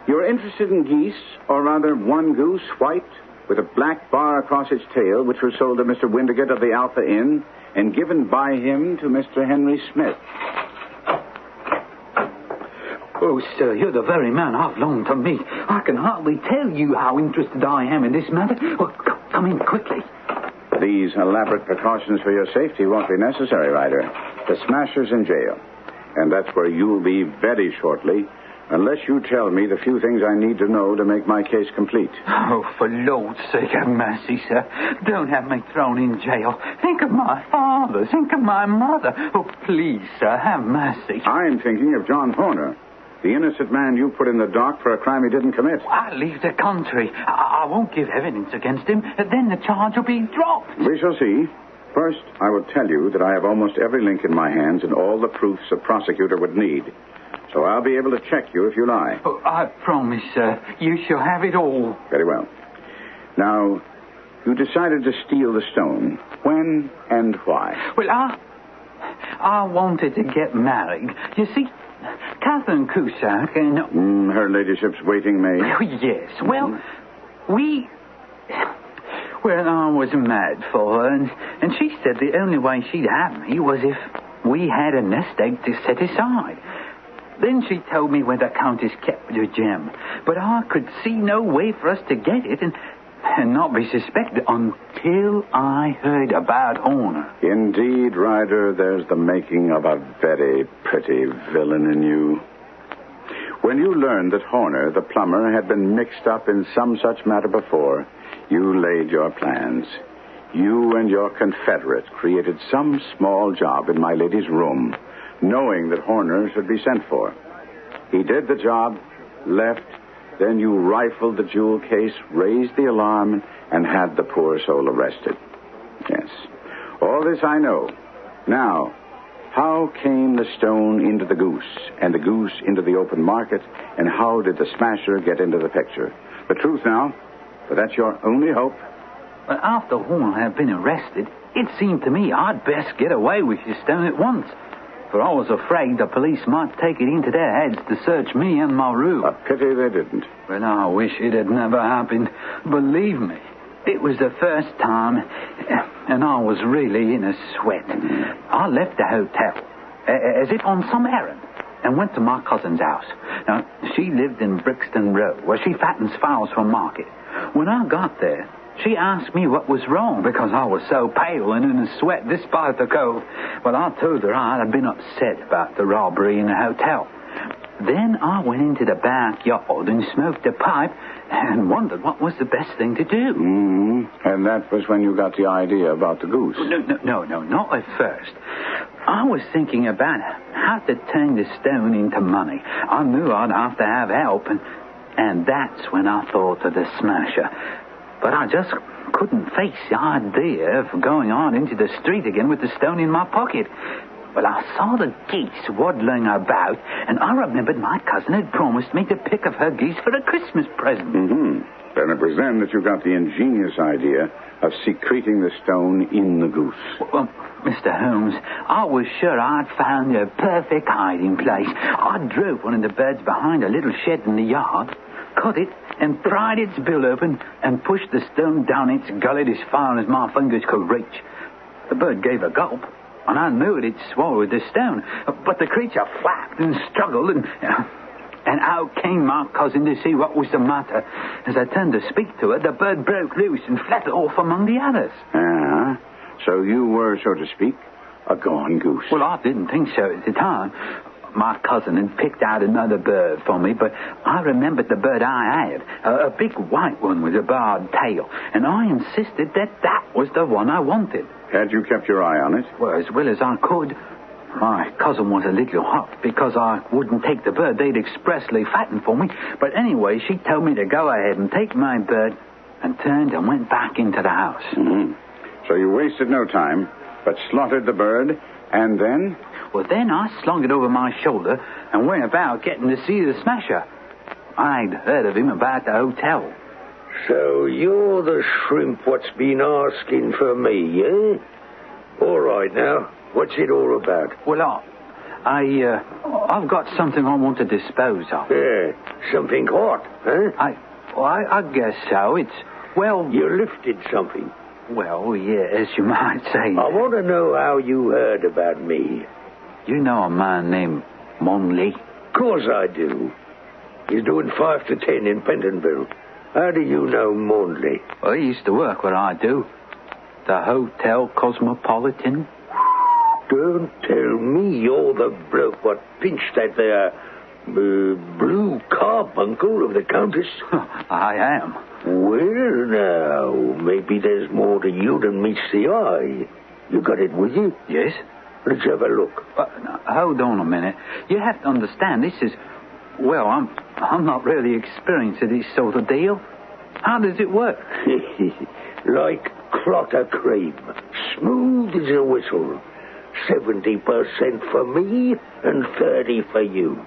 You're interested in geese, or rather one goose, white, with a black bar across its tail, which was sold to Mr. Windigate of the Alpha Inn and given by him to Mr. Henry Smith. Oh, sir, you're the very man I've longed to meet. I can hardly tell you how interested I am in this matter. Well, come in quickly. These elaborate precautions for your safety won't be necessary, Ryder. The Smasher's in jail. And that's where you'll be very shortly, unless you tell me the few things I need to know to make my case complete. Oh, for Lord's sake, have mercy, sir. Don't have me thrown in jail. Think of my father. Think of my mother. Oh, please, sir, have mercy. I'm thinking of John Horner, the innocent man you put in the dock for a crime he didn't commit. I'll leave the country. I won't give evidence against him. Then the charge will be dropped. We shall see. First, I will tell you that I have almost every link in my hands and all the proofs a prosecutor would need. So I'll be able to check you if you lie. Oh, I promise, sir. You shall have it all. Very well. Now, you decided to steal the stone. When and why? Well, I wanted to get married. You see, Catherine Cusack and... her ladyship's waiting maid? Oh, yes. Well, Well, I was mad for her, and she said the only way she'd have me was if we had a nest egg to set aside. Then she told me where the Countess kept her gem, but I could see no way for us to get it and not be suspected until I heard about Horner. Indeed, Ryder, there's the making of a very pretty villain in you. When you learned that Horner, the plumber, had been mixed up in some such matter before, you laid your plans. You and your confederate created some small job in my lady's room, knowing that Horner should be sent for. He did the job, left, then you rifled the jewel case, raised the alarm, and had the poor soul arrested. Yes. All this I know. Now, how came the stone into the goose, and the goose into the open market, and how did the smasher get into the picture? The truth now, for that's your only hope. But after Horner had been arrested, it seemed to me I'd best get away with the stone at once. For I was afraid the police might take it into their heads to search me and my room. A pity they didn't. Well, I wish it had never happened. Believe me, it was the first time, and I was really in a sweat. I left the hotel, as if on some errand, and went to my cousin's house. Now, she lived in Brixton Road, where she fattens fowls for market. When I got there, she asked me what was wrong, because I was so pale and in a sweat despite the cold. Well, I told her I had been upset about the robbery in the hotel. Then I went into the backyard and smoked a pipe and wondered what was the best thing to do. And that was when you got the idea about the goose. No, not at first. I was thinking about how to turn the stone into money. I knew I'd have to have help, and that's when I thought of the smasher. But I just couldn't face the idea of going on into the street again with the stone in my pocket. Well, I saw the geese waddling about, and I remembered my cousin had promised me to pick of her geese for a Christmas present. Then it was then that you got the ingenious idea of secreting the stone in the goose. Well, Mr. Holmes, I was sure I'd found a perfect hiding place. I drove one of the birds behind a little shed in the yard, cut it, and pried its bill open, and pushed the stone down its gullet as far as my fingers could reach. The bird gave a gulp, and I knew it had swallowed the stone. But the creature flapped and struggled, and out came my cousin to see what was the matter. As I turned to speak to her, the bird broke loose and fled off among the others. So you were, so to speak, a gone goose. Well, I didn't think so at the time. My cousin had picked out another bird for me, but I remembered the bird I had, a big white one with a barred tail, and I insisted that was the one I wanted. Had you kept your eye on it? Well, as well as I could. My cousin was a little hot because I wouldn't take the bird they'd expressly fattened for me, but anyway, she told me to go ahead and take my bird, and turned and went back into the house. So you wasted no time, but slaughtered the bird, and then? Well, then I slung it over my shoulder and went about getting to see the smasher. I'd heard of him about the hotel. So you're the shrimp what's been asking for me, eh? All right, now, what's it all about? Well, I've got something I want to dispose of. Yeah, something hot, huh? I guess so. You lifted something. Well, yes, you might say. I want to know how you heard about me. You know a man named Monley? Of course I do. He's doing 5 to 10 in Pentonville. How do you know Monley? Well, he used to work where I do. The Hotel Cosmopolitan. Don't tell me you're the bloke what pinched that there Blue Carbunkel of the Countess. I am. Well, now, maybe there's more to you than meets the eye. You got it with you? Yes. Let's have a look. Now, hold on a minute. You have to understand, this is... Well, I'm not really experienced at this sort of deal. How does it work? Like clotter cream. Smooth as a whistle. 70% for me and 30% for you.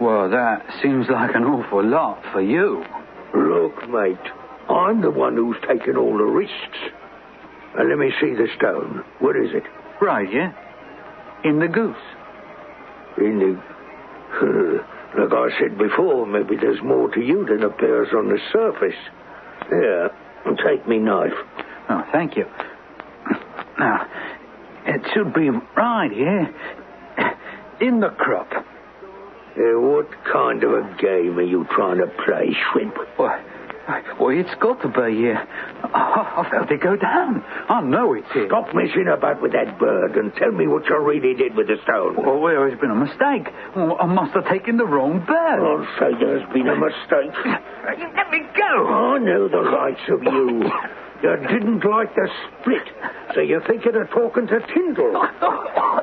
Well, that seems like an awful lot for you. Look, mate, I'm the one who's taken all the risks. And let me see the stone. What is it? Right, yeah. In the goose. In the... Like I said before, maybe there's more to you than appears on the surface. Here, take me knife. Oh, thank you. Now, it should be right here. In the crop. What kind of a game are you trying to play, Shrimp? Well, it's got to be here. I felt it go down. I know it's here. Stop messing about with that bird and tell me what you really did with the stone. Well, there's been a mistake. Well, I must have taken the wrong bird. I'll say there's been a mistake. Let me go. I know the likes of you. You didn't like the split, so you're thinking of talking to Tyndall.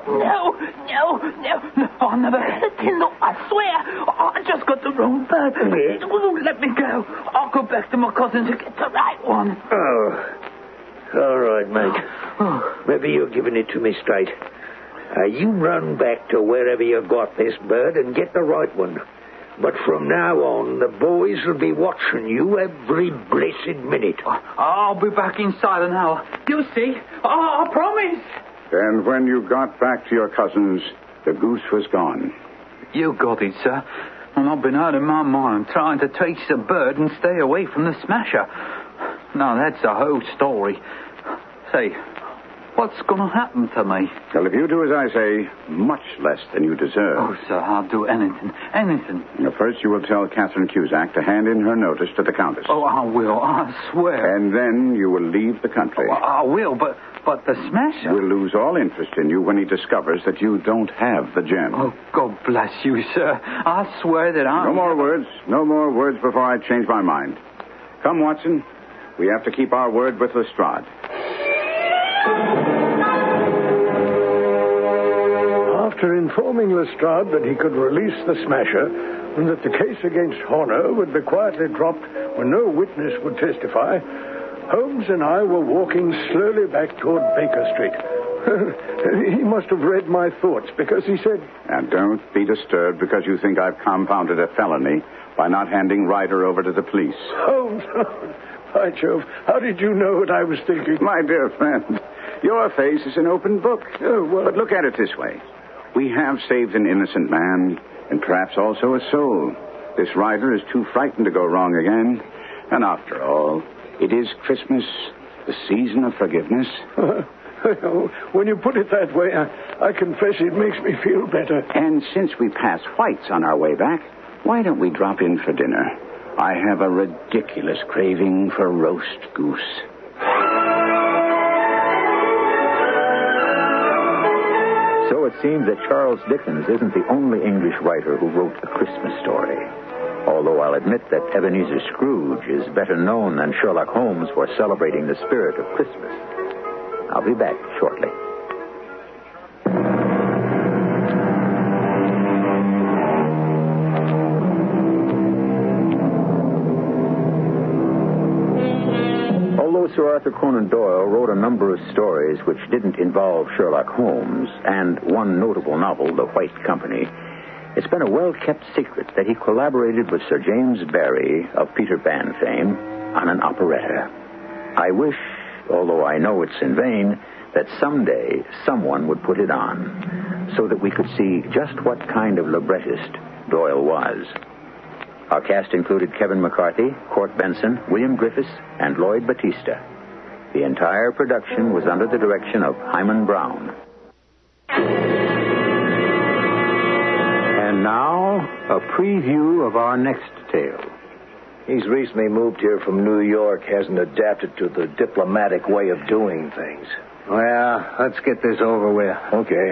No. I never hit Tyndall, I swear. I just got the wrong bird. Let me go. I'll go back to my cousin to get the right one. Oh, all right, mate. Maybe you're giving it to me straight. You run back to wherever you got this bird and get the right one. But from now on, the boys will be watching you every blessed minute. I'll be back inside an hour. You'll see. I promise. And when you got back to your cousins, the goose was gone. You got it, sir. And I've been out of my mind trying to trace the bird and stay away from the smasher. Now, that's the whole story. Say, what's going to happen to me? Well, if you do as I say, much less than you deserve. Oh, sir, I'll do anything. Now, first, you will tell Catherine Cusack to hand in her notice to the Countess. Oh, I will, I swear. And then you will leave the country. Oh, I will, but the smasher... will lose all interest in you when he discovers that you don't have the gem. Oh, God bless you, sir. I swear that I... No more words before I change my mind. Come, Watson. We have to keep our word with Lestrade. After informing Lestrade that he could release the smasher and that the case against Horner would be quietly dropped when no witness would testify, Holmes and I were walking slowly back toward Baker Street. He must have read my thoughts because he said... And don't be disturbed because you think I've compounded a felony by not handing Ryder over to the police. Holmes, by Jove, how did you know what I was thinking? My dear friend, your face is an open book. Oh, well... But look at it this way. We have saved an innocent man and perhaps also a soul. This Ryder is too frightened to go wrong again. And after all, it is Christmas, the season of forgiveness. When you put it that way, I confess it makes me feel better. And since we pass White's on our way back, why don't we drop in for dinner? I have a ridiculous craving for roast goose. So it seems that Charles Dickens isn't the only English writer who wrote a Christmas story. Although I'll admit that Ebenezer Scrooge is better known than Sherlock Holmes for celebrating the spirit of Christmas. I'll be back shortly. Although Sir Arthur Conan Doyle wrote a number of stories which didn't involve Sherlock Holmes, and one notable novel, The White Company, it's been a well-kept secret that he collaborated with Sir James Barrie of Peter Pan fame on an operetta. I wish, although I know it's in vain, that someday someone would put it on so that we could see just what kind of librettist Doyle was. Our cast included Kevin McCarthy, Court Benson, William Griffiths, and Lloyd Battista. The entire production was under the direction of Hyman Brown. And now, a preview of our next tale. He's recently moved here from New York, hasn't adapted to the diplomatic way of doing things. Well, let's get this over with. Okay.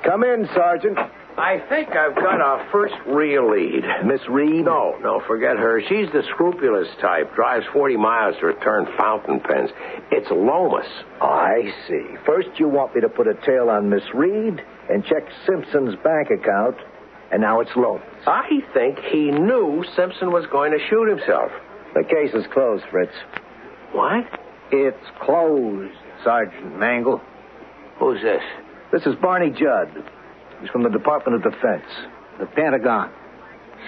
Come in, Sergeant. I think I've got our first real lead. Miss Reed? No, forget her. She's the scrupulous type. Drives 40 miles to return fountain pens. It's Lomas. I see. First you want me to put a tail on Miss Reed and check Simpson's bank account, and now it's Lomas. I think he knew Simpson was going to shoot himself. The case is closed, Fritz. What? It's closed, Sergeant Mangle. Who's this? This is Barney Judd. He's from the Department of Defense, the Pentagon.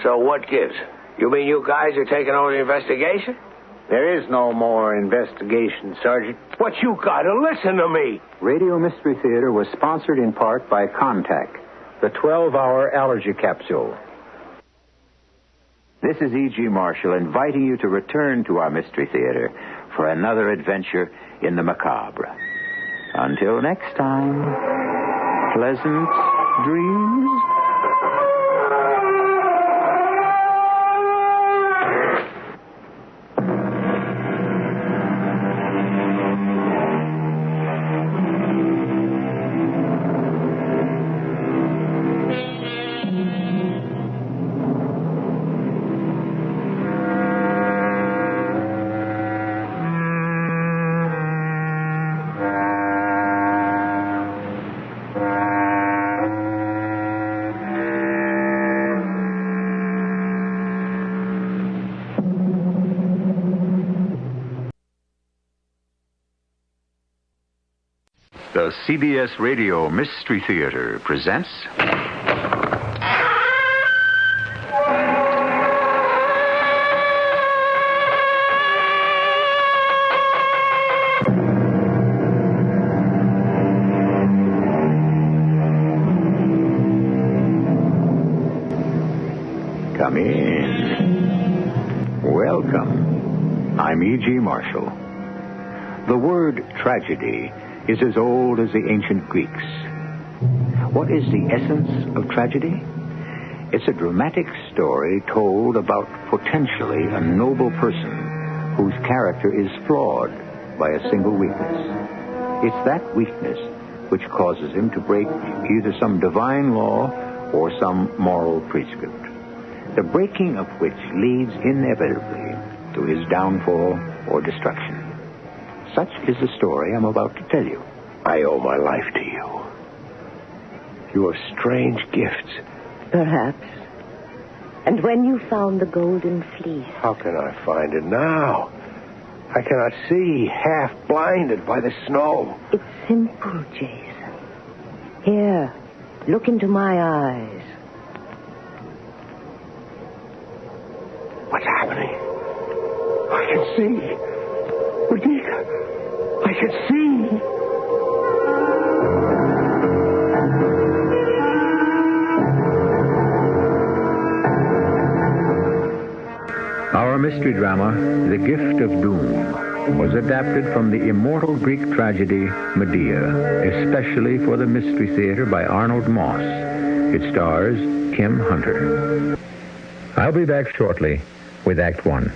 So what gives? You mean you guys are taking over the investigation? There is no more investigation, Sergeant. But you gotta listen to me. Radio Mystery Theater was sponsored in part by Contact, the 12-hour allergy capsule. This is E.G. Marshall inviting you to return to our Mystery Theater for another adventure in the macabre. Until next time, pleasant dreams. The CBS Radio Mystery Theater presents... Come in. Welcome. I'm E.G. Marshall. The word tragedy is as old as the ancient Greeks. What is the essence of tragedy? It's a dramatic story told about potentially a noble person whose character is flawed by a single weakness. It's that weakness which causes him to break either some divine law or some moral prescript, the breaking of which leads inevitably to his downfall or destruction. Such is the story I'm about to tell you. I owe my life to you. You have strange gifts. Perhaps. And when you found the golden fleece... How can I find it now? I cannot see, half blinded by the snow. It's simple, Jason. Here, look into my eyes. What's happening? I can see. Radika, I can see. Our mystery drama, The Gift of Doom, was adapted from the immortal Greek tragedy Medea, especially for the Mystery Theater by Arnold Moss. It stars Kim Hunter. I'll be back shortly with Act One.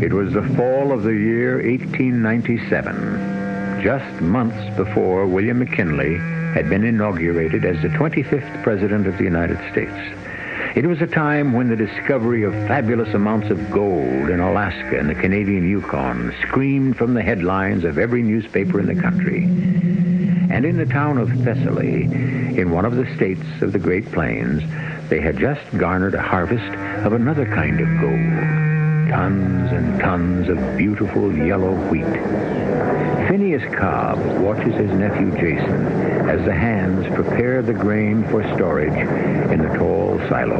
It was the fall of the year 1897, just months before William McKinley had been inaugurated as the 25th President of the United States. It was a time when the discovery of fabulous amounts of gold in Alaska and the Canadian Yukon screamed from the headlines of every newspaper in the country. And in the town of Thessaly, in one of the states of the Great Plains, they had just garnered a harvest of another kind of gold. Tons and tons of beautiful yellow wheat. Phineas Cobb watches his nephew Jason as the hands prepare the grain for storage in the tall silo.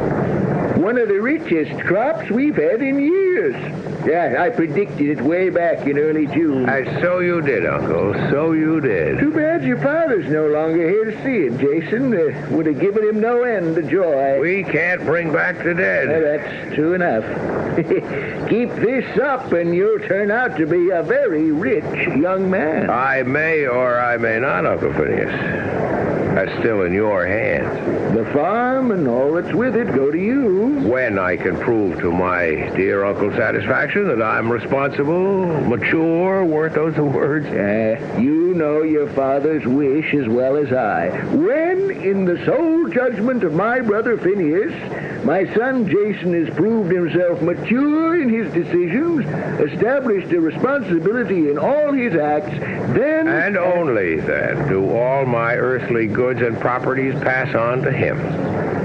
One of the richest crops we've had in years. Yeah, I predicted it way back in early June. So you did, Uncle. So you did. Too bad your father's no longer here to see it, Jason. Would have given him no end of joy. We can't bring back the dead. That's true enough. Keep this up and you'll turn out to be a very rich young man. I may or I may not, Uncle Phineas. That's still in your hands. The farm and all that's with it go to you. When I can prove to my dear uncle's satisfaction that I'm responsible, mature, weren't those the words? You know your father's wish as well as I. When, in the sole judgment of my brother Phineas, my son Jason has proved himself mature in his decisions, established a responsibility in all his acts, then... And only then do all my earthly goods and properties pass on to him,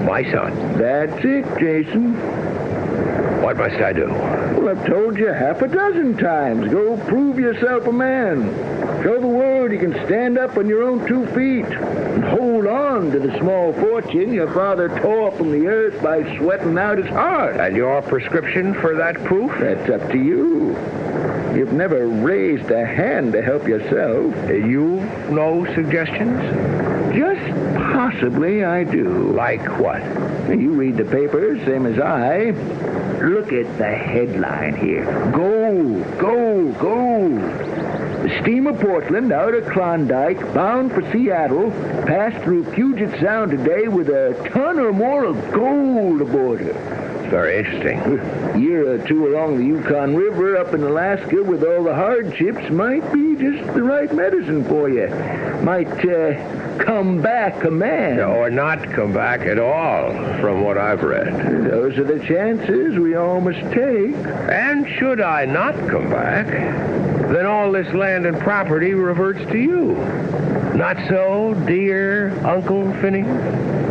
my son. That's it, Jason. What must I do? Well, I've told you half a dozen times. Go prove yourself a man. Show the world you can stand up on your own 2 feet. And hold on to the small fortune your father tore from the earth by sweating out his heart. And your prescription for that proof? That's up to you. You've never raised a hand to help yourself. You no suggestions? Just possibly I do. Like what? You read the papers, same as I. Look at the headline here. Gold, gold, gold. The steamer Portland out of Klondike, bound for Seattle, passed through Puget Sound today with a ton or more of gold aboard her. Very interesting. A year or two along the Yukon River up in Alaska with all the hardships might be just the right medicine for you. Might come back a man. Or not come back at all, from what I've read. Those are the chances we all must take. And should I not come back, then all this land and property reverts to you. Not so, dear Uncle Phineas?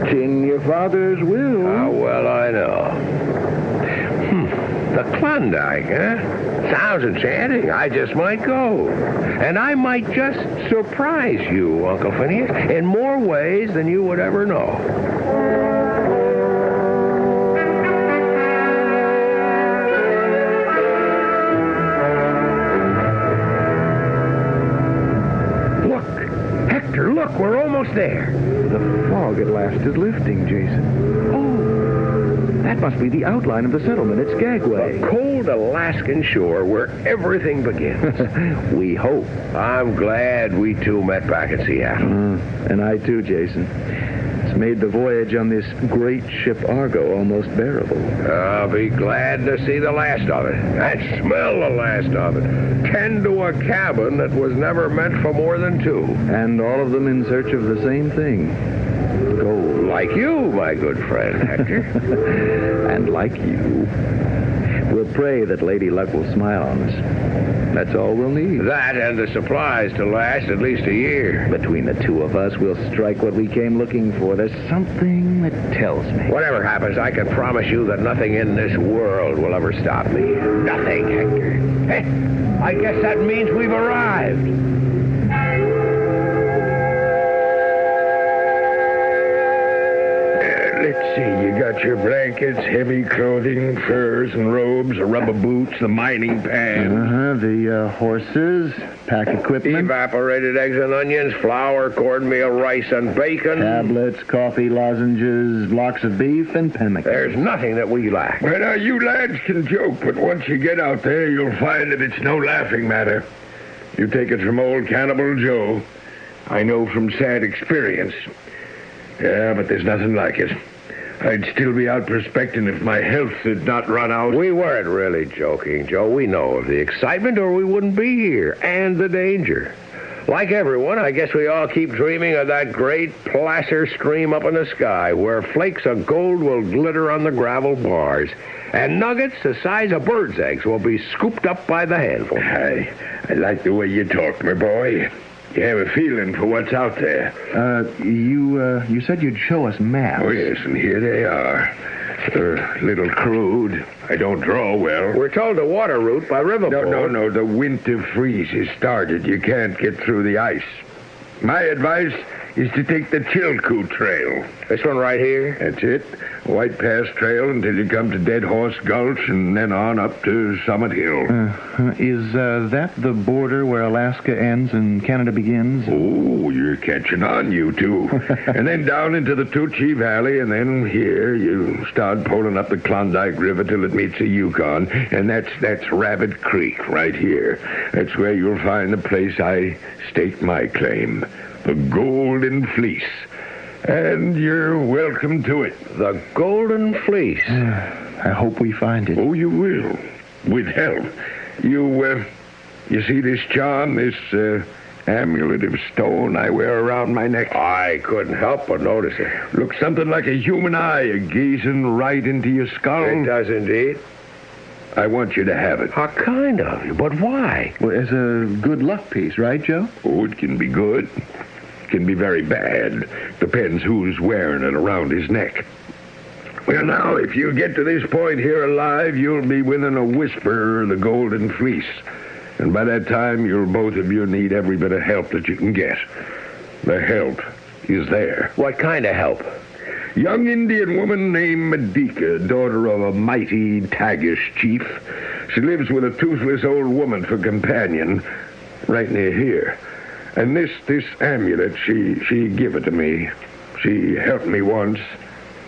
It's in your father's will. Ah, well, I know. The Klondike, huh? Sounds enchanting. I just might go. And I might just surprise you, Uncle Phineas, in more ways than you would ever know. Look, we're almost there. The fog at last is lifting, Jason. Oh, that must be the outline of the settlement at Skagway. The cold Alaskan shore where everything begins. We hope. I'm glad we two met back at Seattle. And I too, Jason. It's made the voyage on this great ship Argo almost bearable. I'll be glad to see the last of it. And smell the last of it. Tend to a cabin that was never meant for more than 2. And all of them in search of the same thing. Gold. Like you, my good friend, Hector. And like you. We'll pray that Lady Luck will smile on us. That's all we'll need. That and the supplies to last at least a year. Between the two of us, we'll strike what we came looking for. There's something that tells me. Whatever happens, I can promise you that nothing in this world will ever stop me. Nothing, Hector. Hey, I guess that means we've arrived. Let's see, you got your blankets, heavy clothing, furs and robes, the rubber boots, the mining pan. The horses, pack equipment. Evaporated eggs and onions, flour, cornmeal, rice, and bacon. Tablets, coffee, lozenges, blocks of beef, and pemmican. There's nothing that we lack. Well, now, you lads can joke, but once you get out there, you'll find that it's no laughing matter. You take it from old Cannibal Joe. I know from sad experience. Yeah, but there's nothing like it. I'd still be out prospecting if my health had not run out. We weren't really joking, Joe. We know of the excitement or we wouldn't be here, and the danger. Like everyone, I guess we all keep dreaming of that great placer stream up in the sky where flakes of gold will glitter on the gravel bars, and nuggets the size of birds' eggs will be scooped up by the handful. I like the way you talk, my boy. You have a feeling for what's out there. You said you'd show us maps. Oh, yes, and here they are. They're a little crude. I don't draw well. We're told to water route by riverboat. No. The winter freeze has started. You can't get through the ice. My advice is to take the Chilkoot Trail. This one right here? That's it. White Pass Trail until you come to Dead Horse Gulch and then on up to Summit Hill. Is that the border where Alaska ends and Canada begins? Oh, you're catching on, you two. And then down into the Tucci Valley, and then here you start pulling up the Klondike River till it meets the Yukon. And that's Rabbit Creek right here. That's where you'll find the place I staked my claim. The Golden Fleece. And you're welcome to it. The Golden Fleece. I hope we find it. Oh, you will. With help. You see this charm, this amulet of stone I wear around my neck? I couldn't help but notice it. Looks something like a human eye gazing right into your skull. It does indeed. I want you to have it. How kind of you, but why? Well, as a good luck piece, right, Joe? Oh, it can be good. It can be very bad. Depends who's wearing it around his neck. Well, now, if you get to this point here alive, you'll be within a whisper of the Golden Fleece. And by that time, you'll both of you need every bit of help that you can get. The help is there. What kind of help? Young Indian woman named Medica, daughter of a mighty Tagish chief. She lives with a toothless old woman for companion, right near here. And this amulet, she give it to me. She helped me once.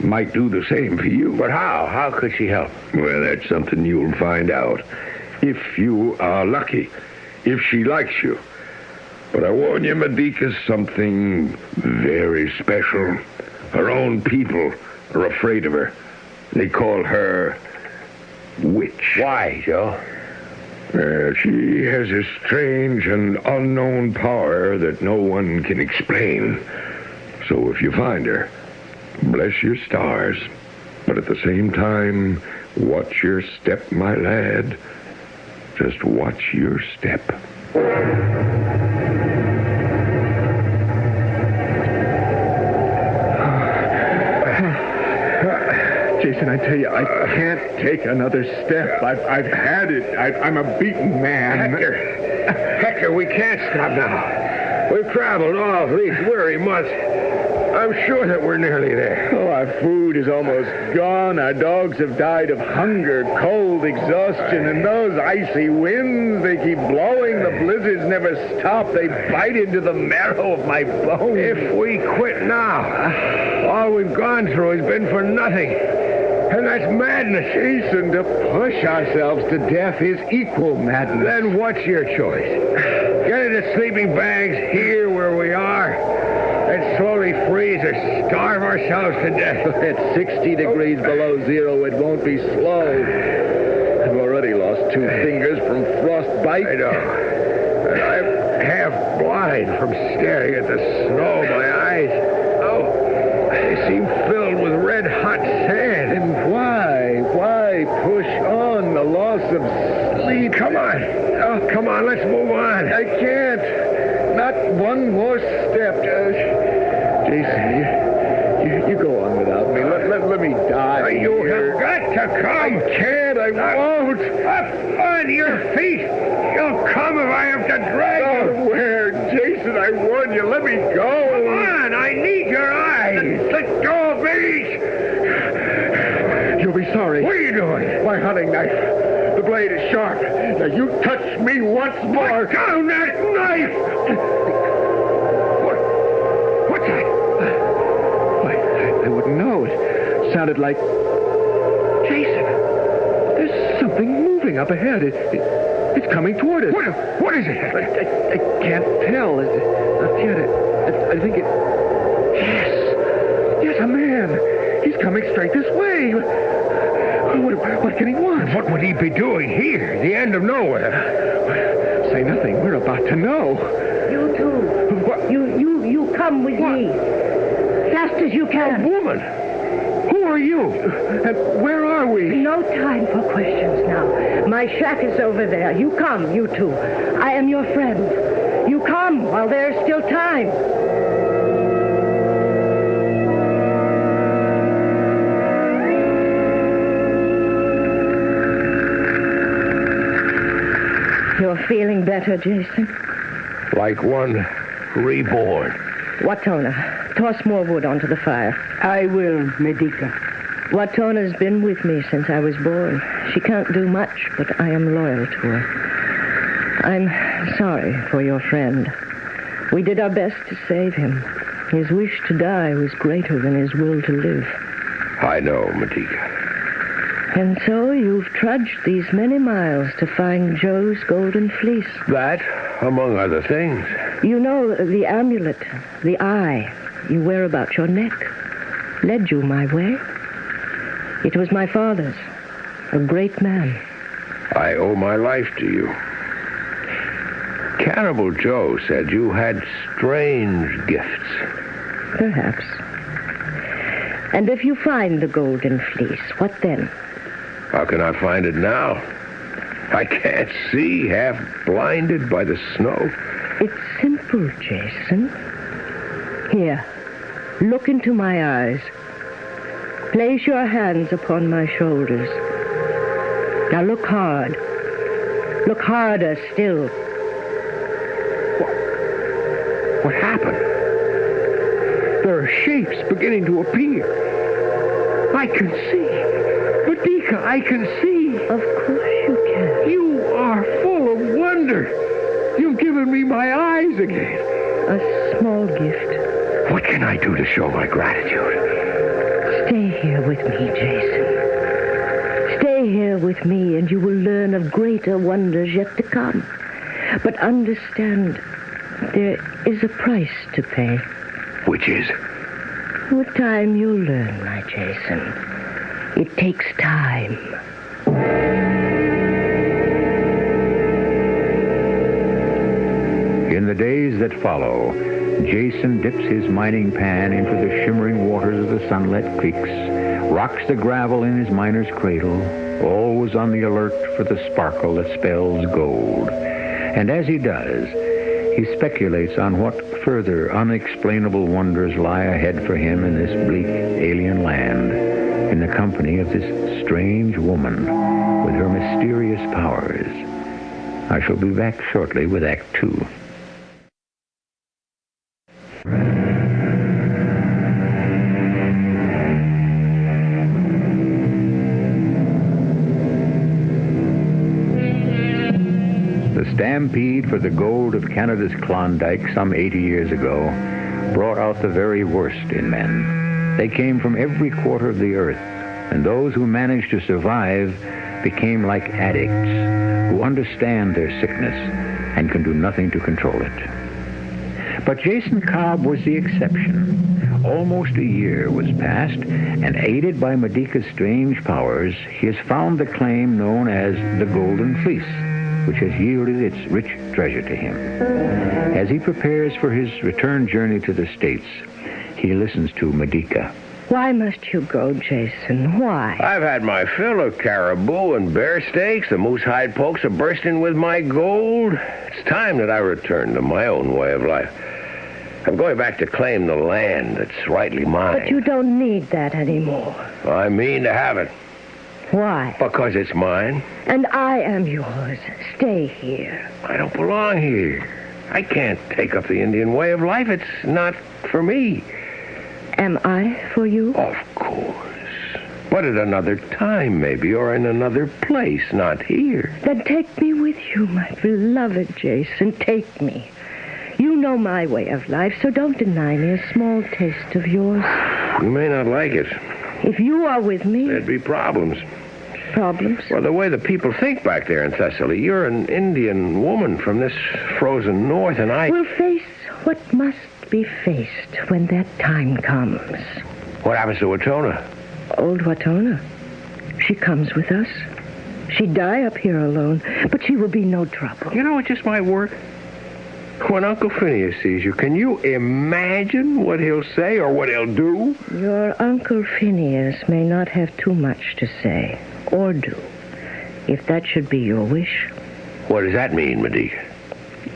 Might do the same for you. But how? How could she help? Well, that's something you'll find out. If you are lucky. If she likes you. But I warn you, Medica's something very special. Her own people are afraid of her. They call her Witch. Why, Joe? She has a strange and unknown power that no one can explain. So if you find her, bless your stars. But at the same time, watch your step, my lad. Just watch your step. Jason, I tell you, I can't take another step. I've had it. I'm a beaten man. Hector, we can't stop now. We've traveled all these weary months. I'm sure that we're nearly there. Oh, our food is almost gone. Our dogs have died of hunger, cold, exhaustion, and those icy winds, they keep blowing. The blizzards never stop. They bite into the marrow of my bones. If we quit now, all we've gone through has been for nothing. And that's madness. Jason, to push ourselves to death is equal madness. Then what's your choice? Get into sleeping bags here where we are and slowly freeze or starve ourselves to death. At 60 degrees below zero, it won't be slow. I've already lost 2 fingers from frostbite. I know. And I'm half blind from staring at the snow. My eyes, they seem filled with red-hot sand. And why push on the loss of sleep? Come on. Oh, come on, let's move on. I can't. Not one more step. Jason, you go on without me. Let me die. You have got to come. I can't. I won't. Up on your feet. You'll come if I have to drag you. Where? Jason, I warn you. Let me go. Come on. I need your eyes. Let go of me. You'll be sorry. What are you doing? My hunting knife. The blade is sharp. Now, you touch me once more. Put down that knife. What's that? I wouldn't know. It sounded like... Jason, there's something moving up ahead. It's coming toward us. What is it? I can't tell. Not yet. I think it... Yes, a man. He's coming straight this way. What can he want? What would he be doing here? The end of nowhere. Say nothing. We're about to know. You too. What? You come with me. Fast as you can. A woman? Who are you? And where are we? No time for questions now. My shack is over there. You come, you two. I am your friend. You come while there is still time. You're feeling better, Jason? Like one reborn. Watona, toss more wood onto the fire. I will, Medica. Watona's been with me since I was born. She can't do much, but I am loyal to her. I'm sorry for your friend. We did our best to save him. His wish to die was greater than his will to live. I know, Medica. And so you've trudged these many miles to find Joe's golden fleece. That, among other things. You know, the amulet, the eye, you wear about your neck led you my way. It was my father's, a great man. I owe my life to you. Cannibal Joe said you had strange gifts. Perhaps. And if you find the golden fleece, what then? How can I find it now? I can't see, half blinded by the snow. It's simple, Jason. Here, look into my eyes. Place your hands upon my shoulders. Now look hard. Look harder still. What happened? There are shapes beginning to appear. I can see. Medica, I can see. Of course you can. You are full of wonder. You've given me my eyes again. A small gift. What can I do to show my gratitude? Stay here with me, Jason. Stay here with me, and you will learn of greater wonders yet to come. But understand, there is a price to pay. Which is? With time you'll learn, my Jason. It takes time. In the days that follow, Jason dips his mining pan into the shimmering waters of the sunlit creeks, rocks the gravel in his miner's cradle, always on the alert for the sparkle that spells gold. And as he does, he speculates on what further unexplainable wonders lie ahead for him in this bleak alien land, in the company of this strange woman with her mysterious powers. I shall be back shortly with Act 2. The stampede for the gold of Canada's Klondike some 80 years ago brought out the very worst in men. They came from every quarter of the earth, and those who managed to survive became like addicts who understand their sickness and can do nothing to control it. But Jason Cobb was the exception. Almost a year was past, and aided by Medica's strange powers, he has found the claim known as the Golden Fleece, which has yielded its rich treasure to him. As he prepares for his return journey to the States, he listens to Medica. Why must you go, Jason? Why? I've had my fill of caribou and bear steaks. The moose hide pokes are bursting with my gold. It's time that I return to my own way of life. I'm going back to claim the land that's rightly mine. But you don't need that anymore. I mean to have it. Why? Because it's mine. And I am yours. Stay here. I don't belong here. I can't take up the Indian way of life. It's not for me. Am I for you? Of course. But at another time, maybe, or in another place, not here. Then take me with you, my beloved Jason. Take me. You know my way of life, so don't deny me a small taste of yours. You may not like it. If you are with me... There'd be problems. Problems? Well, the way the people think back there in Thessaly. You're an Indian woman from this frozen north, and I... We'll face what must be faced when that time comes. What happens to Watona? Old Watona. She comes with us. She'd die up here alone, but she will be no trouble. You know, it just might work. When Uncle Phineas sees you, can you imagine what he'll say or what he'll do? Your Uncle Phineas may not have too much to say or do, if that should be your wish. What does that mean, Medica?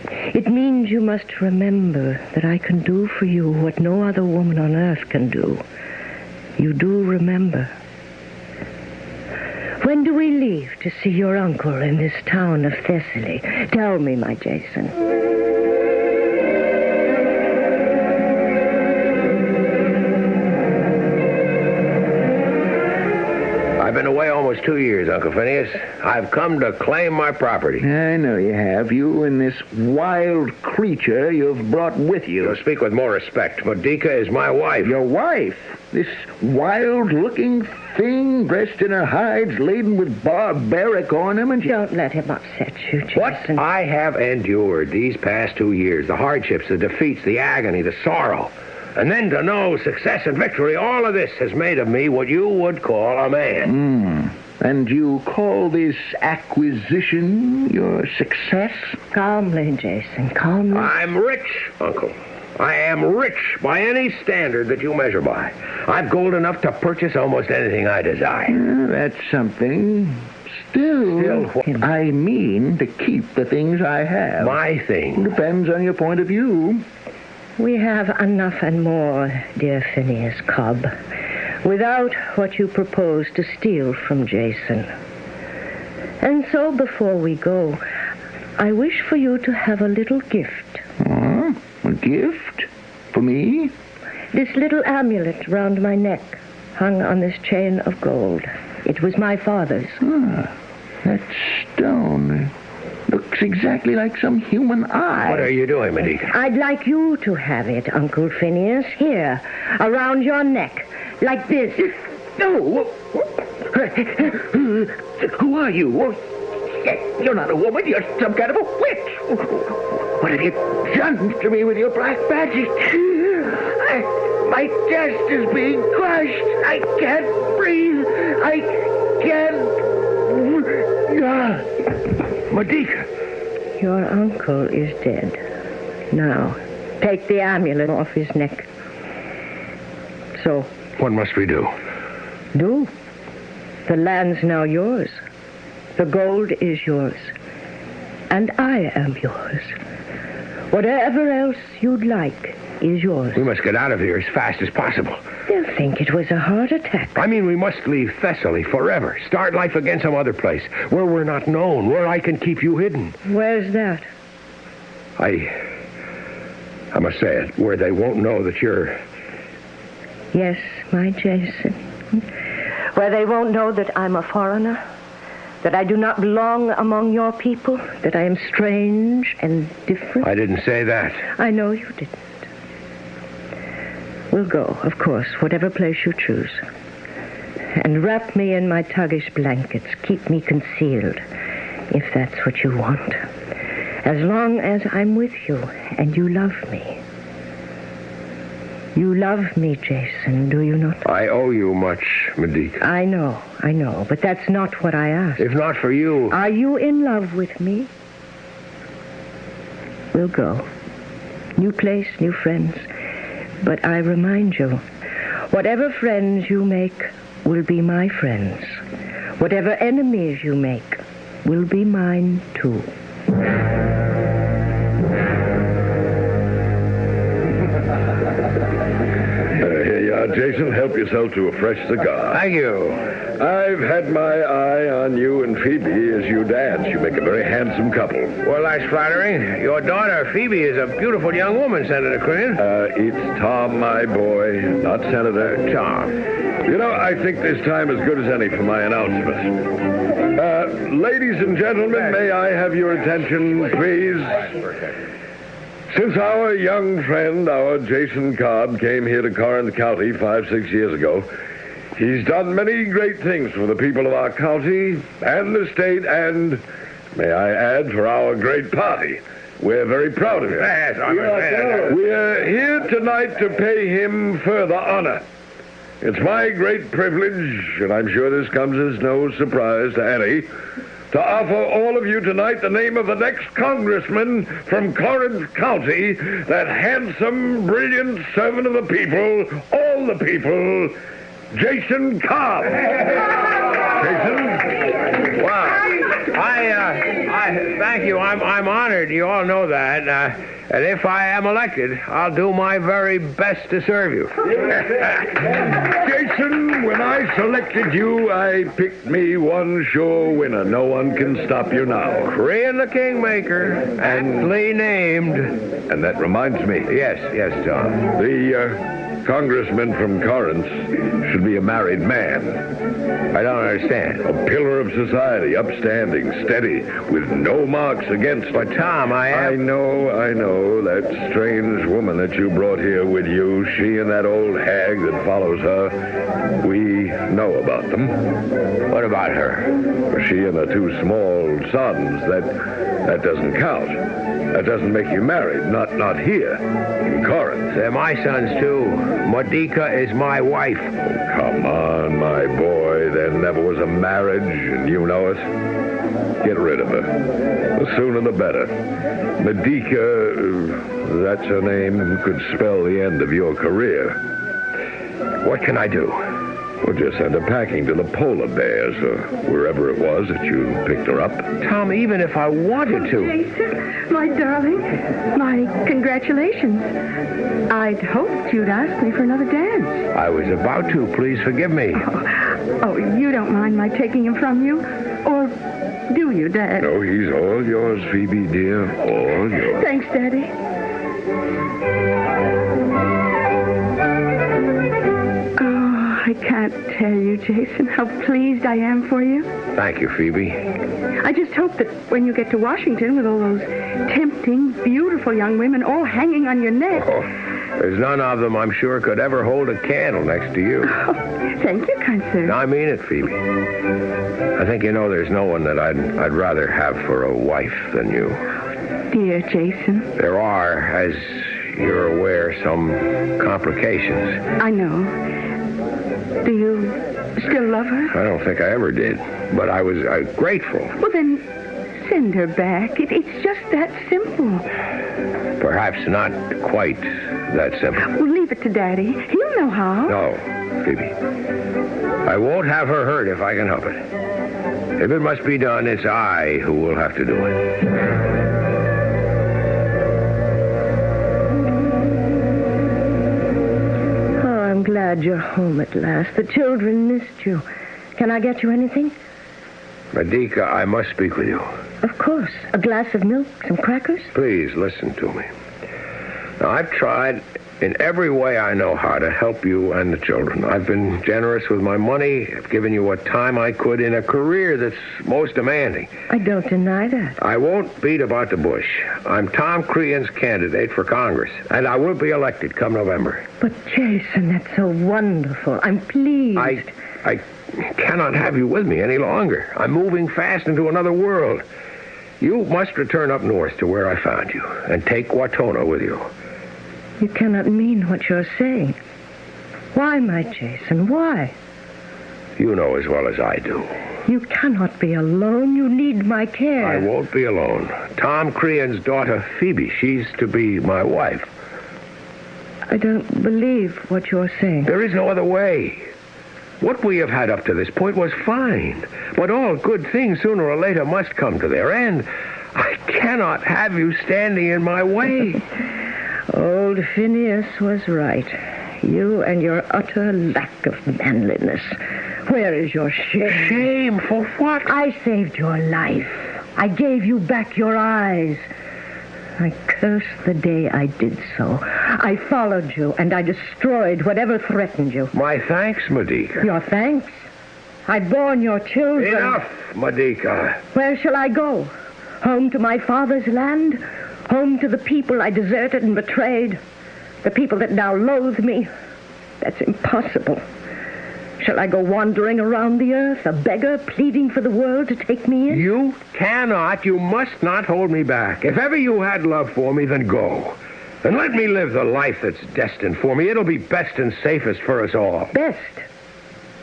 It means you must remember that I can do for you what no other woman on earth can do. You do remember. When do we leave to see your uncle in this town of Thessaly? Tell me, my Jason. I've been away almost 2 years, Uncle Phineas. I've come to claim my property. I know you have. You and this wild creature you've brought with you. You'll speak with more respect. Medica is my wife. Your wife? This wild-looking thing dressed in her hides laden with barbaric ornaments? Don't let him upset you, Jason. What I have endured these past 2 years, the hardships, the defeats, the agony, the sorrow. And then to know success and victory, all of this has made of me what you would call a man. And you call this acquisition your success? Calmly, Jason, calmly. I'm rich, Uncle. I am rich by any standard that you measure by. I've gold enough to purchase almost anything I desire. That's something. Still what? I mean to keep the things I have. My thing. Depends on your point of view. We have enough and more, dear Phineas Cobb, without what you propose to steal from Jason. And so, before we go, I wish for you to have a little gift. A gift? For me? This little amulet round my neck, hung on this chain of gold. It was my father's. That stone looks exactly like some human eye. What are you doing, Medica? I'd like you to have it, Uncle Phineas, here, around your neck, like this. No! Who are you? You're not a woman. You're some kind of a witch. What have you done to me with your black magic? My chest is being crushed. I can't breathe. I can't... Medica. Your uncle is dead. Now, take the amulet off his neck. So. What must we do? Do? The land's now yours. The gold is yours. And I am yours. Whatever else you'd like is yours. We must get out of here as fast as possible. They'll think it was a heart attack. I mean, we must leave Thessaly forever. Start life again some other place, where we're not known, where I can keep you hidden. Where's that? I must say it, where they won't know that you're... Yes, my Jason. Where they won't know that I'm a foreigner, that I do not belong among your people, that I am strange and different. I didn't say that. I know you didn't. We'll go, of course, whatever place you choose. And wrap me in my tuggish blankets. Keep me concealed, if that's what you want. As long as I'm with you and you love me. You love me, Jason, do you not? I owe you much, Medica. I know, but that's not what I asked. If not for you... Are you in love with me? We'll go. New place, new friends. But I remind you, whatever friends you make will be my friends. Whatever enemies you make will be mine, too. Here you are, Jason. Help yourself to a fresh cigar. Thank you. I've had my eye on you and Phoebe as you dance. You make a very handsome couple. Well, that's flattering. Your daughter, Phoebe, is a beautiful young woman, Senator Quinn. It's Tom, my boy, not Senator. Tom. You know, I think this time as good as any for my announcement. Ladies and gentlemen, may I have your attention, please? Since our young friend, our Jason Cobb, came here to Corinth County 5-6 years ago, he's done many great things for the people of our county and the state and, may I add, for our great party. We're very proud of him. Yes, We're here tonight to pay him further honor. It's my great privilege, and I'm sure this comes as no surprise to any, to offer all of you tonight the name of the next congressman from Corinth County, that handsome, brilliant servant of the people, all the people, Jason Cobb. Jason? Wow. I thank you. I'm honored. You all know that. And if I am elected, I'll do my very best to serve you. Jason, when I selected you, I picked me one sure winner. No one can stop you now. Crean the Kingmaker, aptly named. And that reminds me. Yes, John. congressman from Corinth should be a married man. I don't understand. A pillar of society, upstanding, steady, with no marks against. But, Tom, I know. That strange woman that you brought here with you, she and that old hag that follows her, we know about them. What about her? She and the two small sons, that doesn't count. That doesn't make you married. Not here, in Corinth. They're my sons, too. Modica is my wife. Oh, come on, my boy. There never was a marriage, and you know it. Get rid of her. The sooner the better. Modica, that's her name, could spell the end of your career. What can I do? Well, just send her packing to the polar bears or wherever it was that you picked her up. Tom, even if I wanted to. Jason, my darling, my congratulations. I'd hoped you'd ask me for another dance. I was about to. Please forgive me. Oh, you don't mind my taking him from you? Or do you, Dad? No, he's all yours, Phoebe, dear. All yours. Thanks, Daddy. I can't tell you, Jason, how pleased I am for you. Thank you, Phoebe. I just hope that when you get to Washington with all those tempting, beautiful young women all hanging on your neck... Oh, there's none of them, I'm sure, could ever hold a candle next to you. Oh, thank you, kind sir. I mean it, Phoebe. I think you know there's no one that I'd rather have for a wife than you. Dear Jason. There are, as you're aware, some complications. I know. Do you still love her? I don't think I ever did, but I was grateful. Well, then, send her back. It's just that simple. Perhaps not quite that simple. Well, leave it to Daddy. He'll know how. No, Phoebe. I won't have her hurt if I can help it. If it must be done, it's I who will have to do it. I'm glad you're home at last. The children missed you. Can I get you anything? Modica, I must speak with you. Of course. A glass of milk, some crackers? Please, listen to me. Now, I've tried in every way I know how to help you and the children. I've been generous with my money. I've given you what time I could in a career that's most demanding. I don't deny that. I won't beat about the bush. I'm Tom Crean's candidate for Congress, and I will be elected come November. But, Jason, that's so wonderful. I'm pleased. I cannot have you with me any longer. I'm moving fast into another world. You must return up north to where I found you and take Watona with you. You cannot mean what you're saying. Why, my Jason, why? You know as well as I do. You cannot be alone. You need my care. I won't be alone. Tom Crean's daughter, Phoebe, she's to be my wife. I don't believe what you're saying. There is no other way. What we have had up to this point was fine. But all good things sooner or later must come to their end. I cannot have you standing in my way. Old Phineas was right. You and your utter lack of manliness. Where is your shame? Shame for what? I saved your life. I gave you back your eyes. I curse the day I did so. I followed you, and I destroyed whatever threatened you. My thanks, Modica. Your thanks? I'd borne your children. Enough, Modica. Where shall I go? Home to my father's land? Home to the people I deserted and betrayed? The people that now loathe me? That's impossible. Shall I go wandering around the earth, a beggar pleading for the world to take me in? You cannot. You must not hold me back. If ever you had love for me, then go. And let me live the life that's destined for me. It'll be best and safest for us all. Best?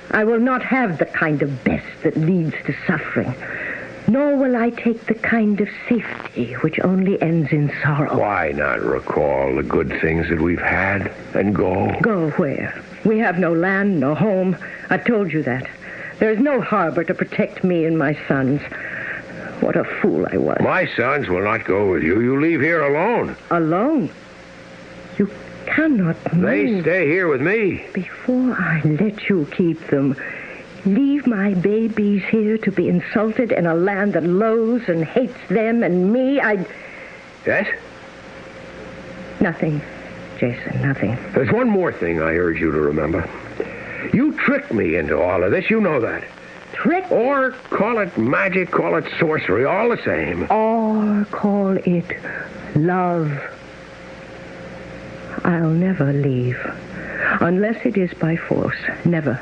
I will not have the kind of best that leads to suffering. Nor will I take the kind of safety which only ends in sorrow. Why not recall the good things that we've had and go? Go where? We have no land, no home. I told you that. There is no harbor to protect me and my sons. What a fool I was. My sons will not go with you. You leave here alone. Alone? You cannot move. They stay here with me. Before I let you keep them, leave my babies here to be insulted in a land that loathes and hates them and me. Yes? Nothing, Jason, nothing. There's one more thing I urge you to remember. You tricked me into all of this. You know that. Trick? Or call it magic, call it sorcery, all the same. Or call it love. I'll never leave. Unless it is by force. Never.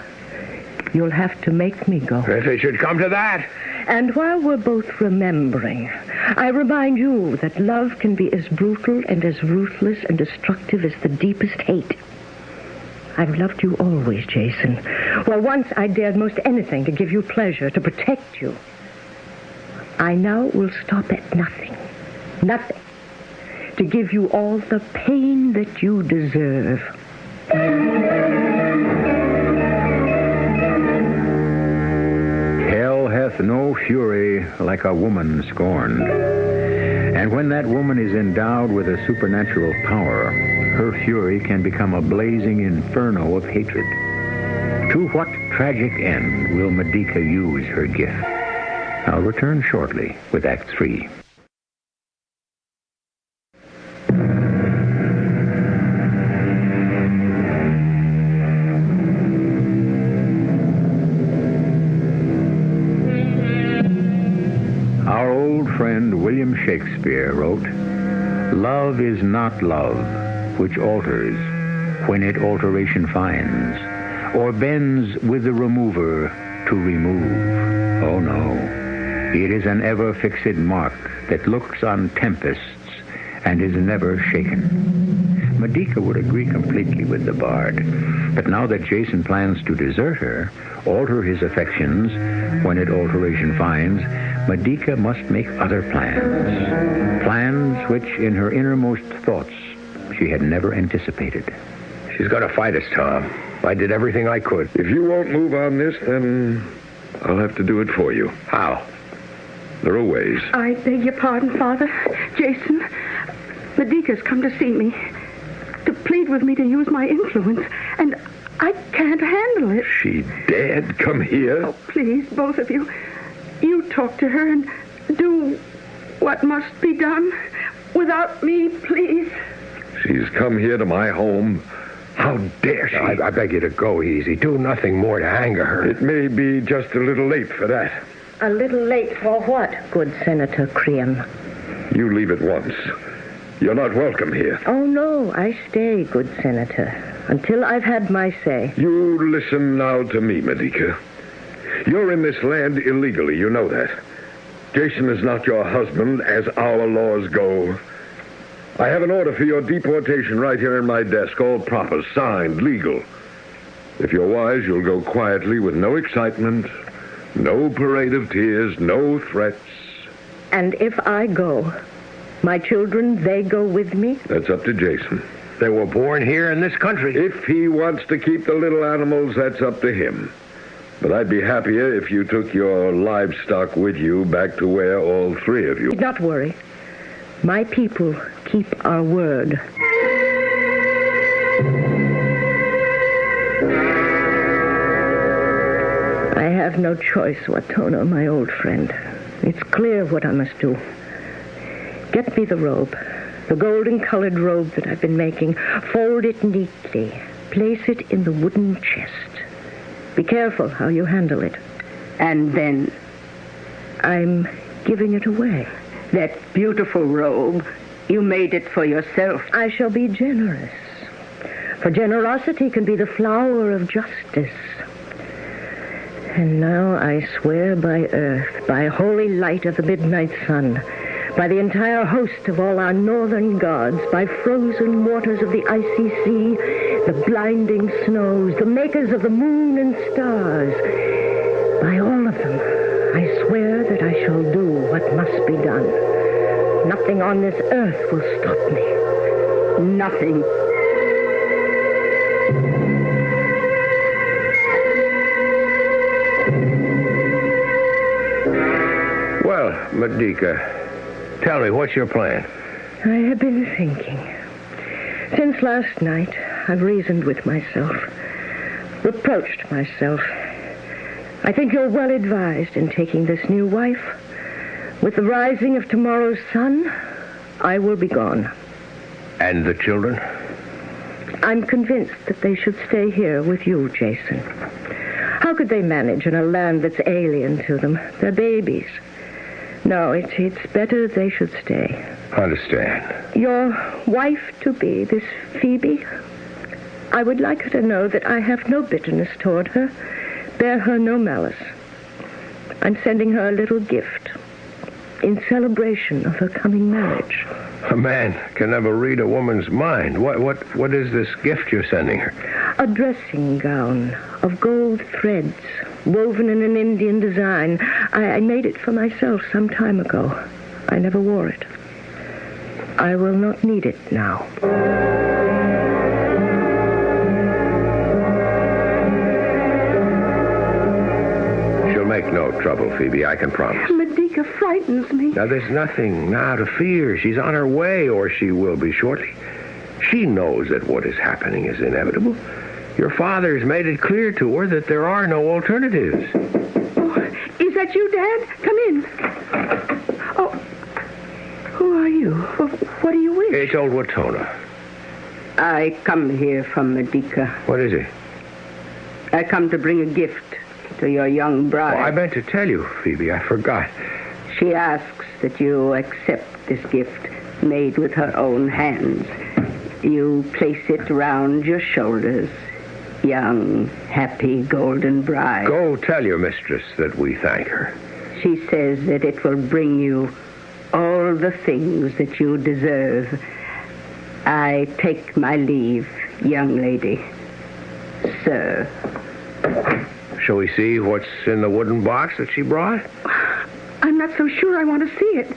You'll have to make me go. If it should come to that. And while we're both remembering, I remind you that love can be as brutal and as ruthless and destructive as the deepest hate. I've loved you always, Jason. Well, once I dared most anything to give you pleasure, to protect you. I now will stop at nothing. Nothing. To give you all the pain that you deserve. Hell hath no fury like a woman scorned. And when that woman is endowed with a supernatural power, her fury can become a blazing inferno of hatred. To what tragic end will Medica use her gift? I'll return shortly with Act 3. Our old friend William Shakespeare wrote, "Love is not love, which alters when it alteration finds, or bends with the remover to remove. Oh no, it is an ever-fixed mark that looks on tempests and is never shaken." Medica would agree completely with the bard, but now that Jason plans to desert her, alter his affections when it alteration finds, Medica must make other plans. Plans which, in her innermost thoughts, she had never anticipated. She's going to fight us, Tom. I did everything I could. If you won't move on this, then I'll have to do it for you. How? There are ways. I beg your pardon, Father. Jason, Medica's come to see me, to plead with me to use my influence, and I can't handle it. She dared come here? Oh, please, both of you. You talk to her and do what must be done. Without me, please. She's come here to my home. How dare she? I beg you to go easy. Do nothing more to anger her. It may be just a little late for that. A little late for what, good Senator Cream? You leave at once. You're not welcome here. Oh, no, I stay, good Senator, until I've had my say. You listen now to me, Medica. You're in this land illegally, you know that. Jason is not your husband, as our laws go. I have an order for your deportation right here in my desk, all proper, signed, legal. If you're wise, you'll go quietly with no excitement, no parade of tears, no threats. And if I go, my children, they go with me? That's up to Jason. They were born here in this country. If he wants to keep the little animals, that's up to him. But I'd be happier if you took your livestock with you back to where all three of you... Do not worry. My people keep our word. I have no choice, Watona, my old friend. It's clear what I must do. Get me the robe, the golden-colored robe that I've been making. Fold it neatly. Place it in the wooden chest. Be careful how you handle it. And then? I'm giving it away. That beautiful robe, you made it for yourself. I shall be generous. For generosity can be the flower of justice. And now I swear by earth, by holy light of the midnight sun, by the entire host of all our northern gods, by frozen waters of the icy sea, the blinding snows, the makers of the moon and stars, by all of them, I swear that I shall do what must be done. Nothing on this earth will stop me. Nothing. Well, Medica, tell me, what's your plan? I have been thinking. Since last night, I've reasoned with myself, reproached myself. I think you're well advised in taking this new wife. With the rising of tomorrow's sun, I will be gone. And the children? I'm convinced that they should stay here with you, Jason. How could they manage in a land that's alien to them? They're babies. No, it's better they should stay. Understand. Your wife-to-be, this Phoebe, I would like her to know that I have no bitterness toward her, bear her no malice. I'm sending her a little gift in celebration of her coming marriage. A man can never read a woman's mind. What is this gift you're sending her? A dressing gown of gold threads, woven in an Indian design. I made it for myself some time ago. I never wore it. I will not need it now. Make no trouble, Phoebe, I can promise. Medica frightens me. Now, there's nothing now to fear. She's on her way, or she will be shortly. She knows that what is happening is inevitable. Your father's made it clear to her that there are no alternatives. Oh, is that you, Dad? Come in. Oh, who are you? What do you wish? It's old Watona. I come here from Medica. What is it? I come to bring a gift to your young bride. Oh, I meant to tell you, Phoebe. I forgot. She asks that you accept this gift made with her own hands. You place it round your shoulders, young, happy, golden bride. Go tell your mistress that we thank her. She says that it will bring you all the things that you deserve. I take my leave, young lady. Sir. Shall we see what's in the wooden box that she brought? I'm not so sure I want to see it.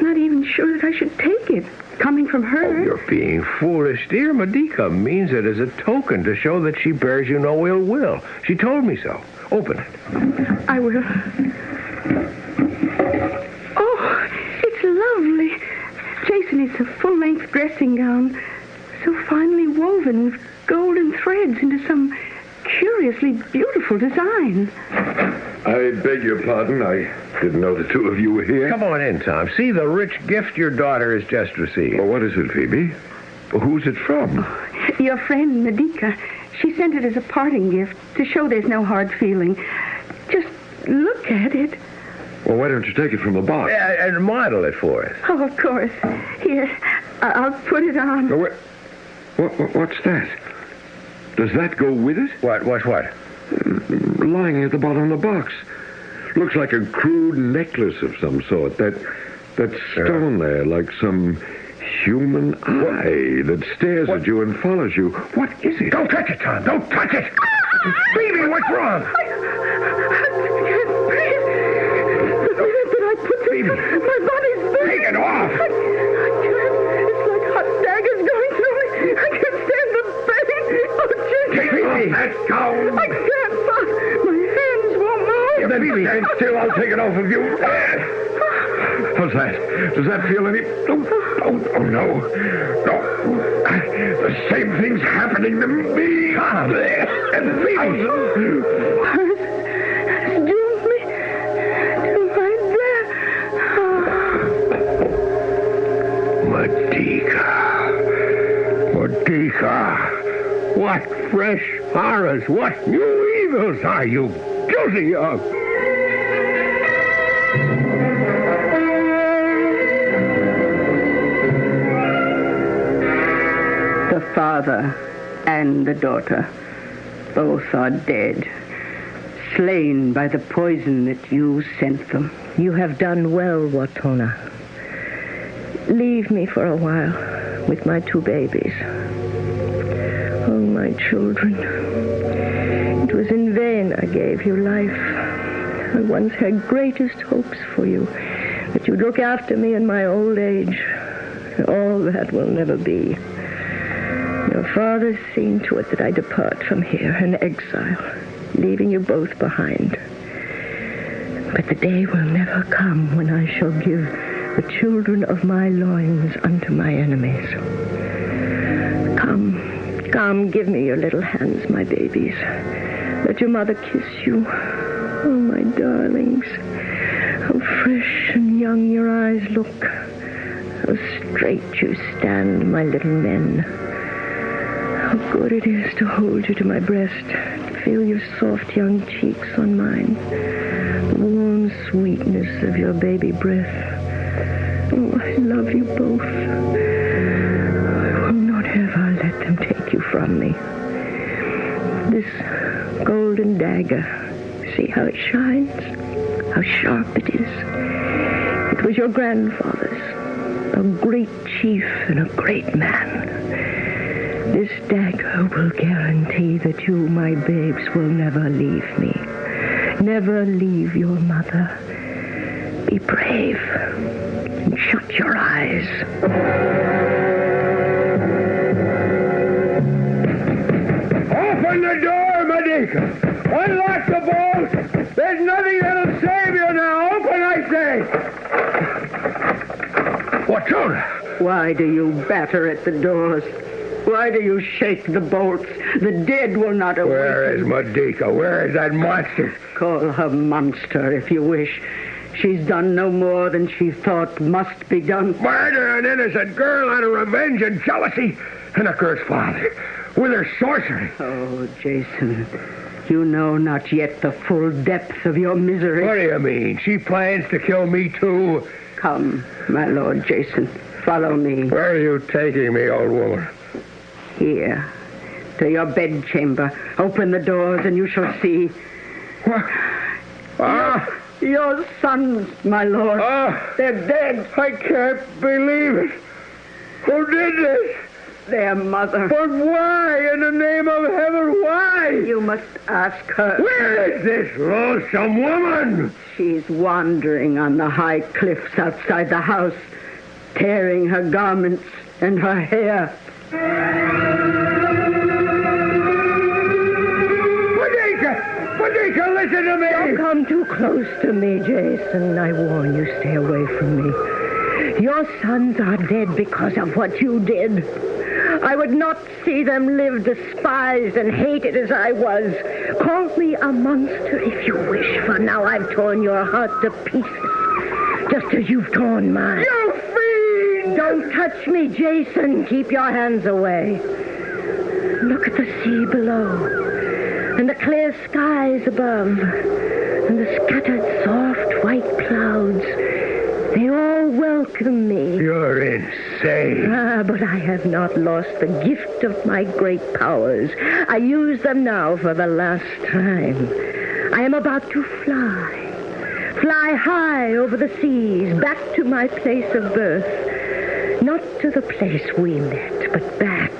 Not even sure that I should take it, coming from her. Oh, you're being foolish, dear. Medica means it as a token to show that she bears you no ill will. She told me so. Open it. I will. Oh, it's lovely. Jason, it's a full-length dressing gown, so finely woven with golden threads into some curiously beautiful design. I beg your pardon. I didn't know the two of you were here. Come on in, Tom. See the rich gift your daughter has just received. Well, what is it, Phoebe? Well, who's it from? Your friend, Medica. She sent it as a parting gift to show there's no hard feeling. Just look at it. Well, why don't you take it from the box? And model it for us. Oh, of course. Here, I'll put it on. Oh, what's that? Does that go with it? What? Lying at the bottom of the box. Looks like a crude necklace of some sort. That stone there, like some human eye that stares at you and follows you. What is it? Don't touch it, Tom. Don't touch it. Phoebe, what's wrong? I can't breathe. The minute that I put this, my body's burning. Take it off. I can't. It's like hot daggers going through me. I can't stand the pain. Oh, Jesus. Take that gown. I can't, Bob. My hands won't move. Then stand still. I'll take it off of you. How's that? Does that feel any... Oh, no. The same thing's happening to me. And thousands. Doomed me to my death. Medica. What fresh horrors, what new evils are you guilty of? The father and the daughter both are dead, slain by the poison that you sent them. You have done well, Watona. Leave me for a while with my two babies. Oh, my children. It was in vain I gave you life. I once had greatest hopes for you, that you'd look after me in my old age. All that will never be. Your father's seen to it that I depart from here in exile, leaving you both behind. But the day will never come when I shall give the children of my loins unto my enemies. Come, give me your little hands, my babies. Let your mother kiss you. Oh, my darlings. How fresh and young your eyes look. How straight you stand, my little men. good it is to hold you to my breast, to feel your soft young cheeks on mine, the warm sweetness of your baby breath. Oh, I love you both. I will not ever let them take you from me. This golden dagger, see how it shines? How sharp it is. It was your grandfather's, a great chief and a great man. This dagger will guarantee that you, my babes, will never leave me. Never leave your mother. Be brave and shut your eyes. Open the door, Medica! Unlock the bolt! There's nothing that'll save you now! Open, I say! What's on? Why do you batter at the doors? Why do you shake the bolts? The dead will not awaken. Where is Medica? Where is that monster? Call her monster if you wish. She's done no more than she thought must be done. Murder an innocent girl out of revenge and jealousy, and a cursed father with her sorcery. Oh, Jason, you know not yet the full depth of your misery. What do you mean? She plans to kill me, too? Come, my Lord Jason, follow me. Where are you taking me, old woman? Here, to your bedchamber. Open the doors and you shall see. What? Your sons, my lord. They're dead. I can't believe it. Who did this? Their mother. But why, in the name of heaven, why? You must ask her. Where is this lonesome woman? She's wandering on the high cliffs outside the house, tearing her garments and her hair. Medica, listen to me! Don't come too close to me, Jason. I warn you, stay away from me. Your sons are dead because of what you did. I would not see them live despised and hated as I was. Call me a monster if you wish, for now I've torn your heart to pieces, just as you've torn mine. You fiend! Don't touch me, Jason. Keep your hands away. Look at the sea below, and the clear skies above, and the scattered soft white clouds. They all welcome me. You're insane. But I have not lost the gift of my great powers. I use them now for the last time. I am about to fly. Fly high over the seas, back to my place of birth. Not to the place we met, but back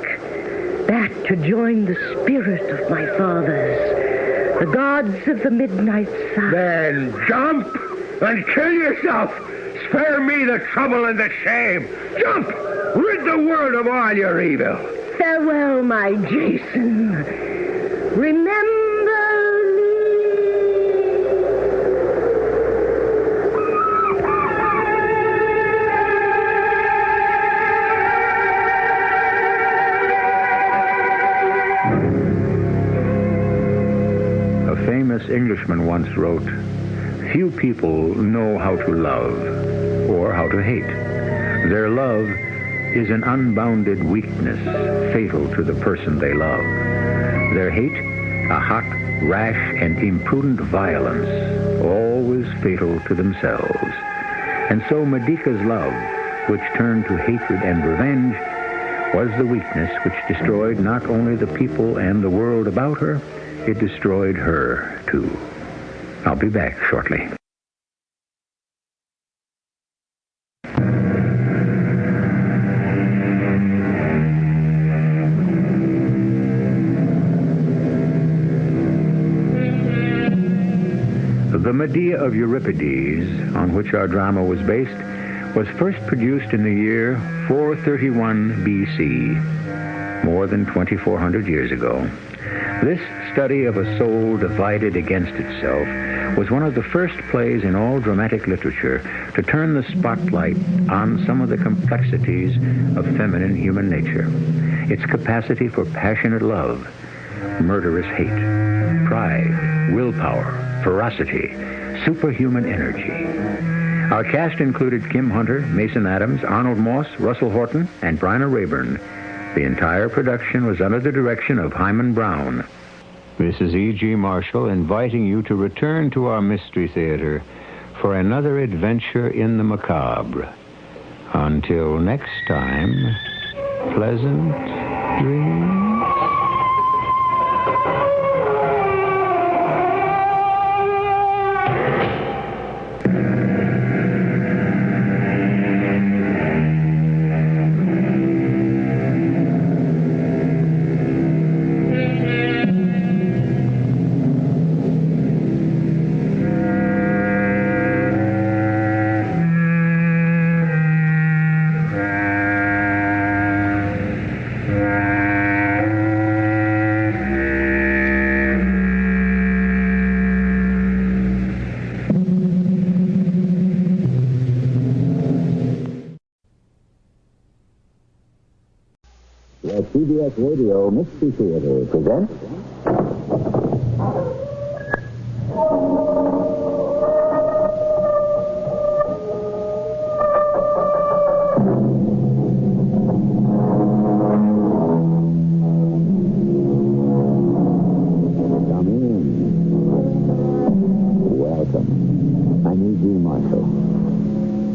to join the spirit of my fathers, the gods of the midnight sun. Then jump and kill yourself. Spare me the trouble and the shame. Jump! Rid the world of all your evil. Farewell, my Jason. Remember me. A famous Englishman once wrote, "Few people know how to love or how to hate. Their love is an unbounded weakness fatal to the person they love. Their hate, a hot, rash, and imprudent violence, always fatal to themselves." And so Medica's love, which turned to hatred and revenge, was the weakness which destroyed not only the people and the world about her, it destroyed her, too. I'll be back shortly. The Medea of Euripides, on which our drama was based, was first produced in the year 431 B.C., more than 2,400 years ago. This study of a soul divided against itself was one of the first plays in all dramatic literature to turn the spotlight on some of the complexities of feminine human nature. Its capacity for passionate love, murderous hate, pride, willpower, ferocity, superhuman energy. Our cast included Kim Hunter, Mason Adams, Arnold Moss, Russell Horton, and Bryna Rayburn. The entire production was under the direction of Hyman Brown. This is E.G. Marshall inviting you to return to our Mystery Theater for another adventure in the macabre. Until next time, pleasant dreams. The CBS Radio Mystery Theater presents... Come in. Welcome. I'm E.G. Marshall.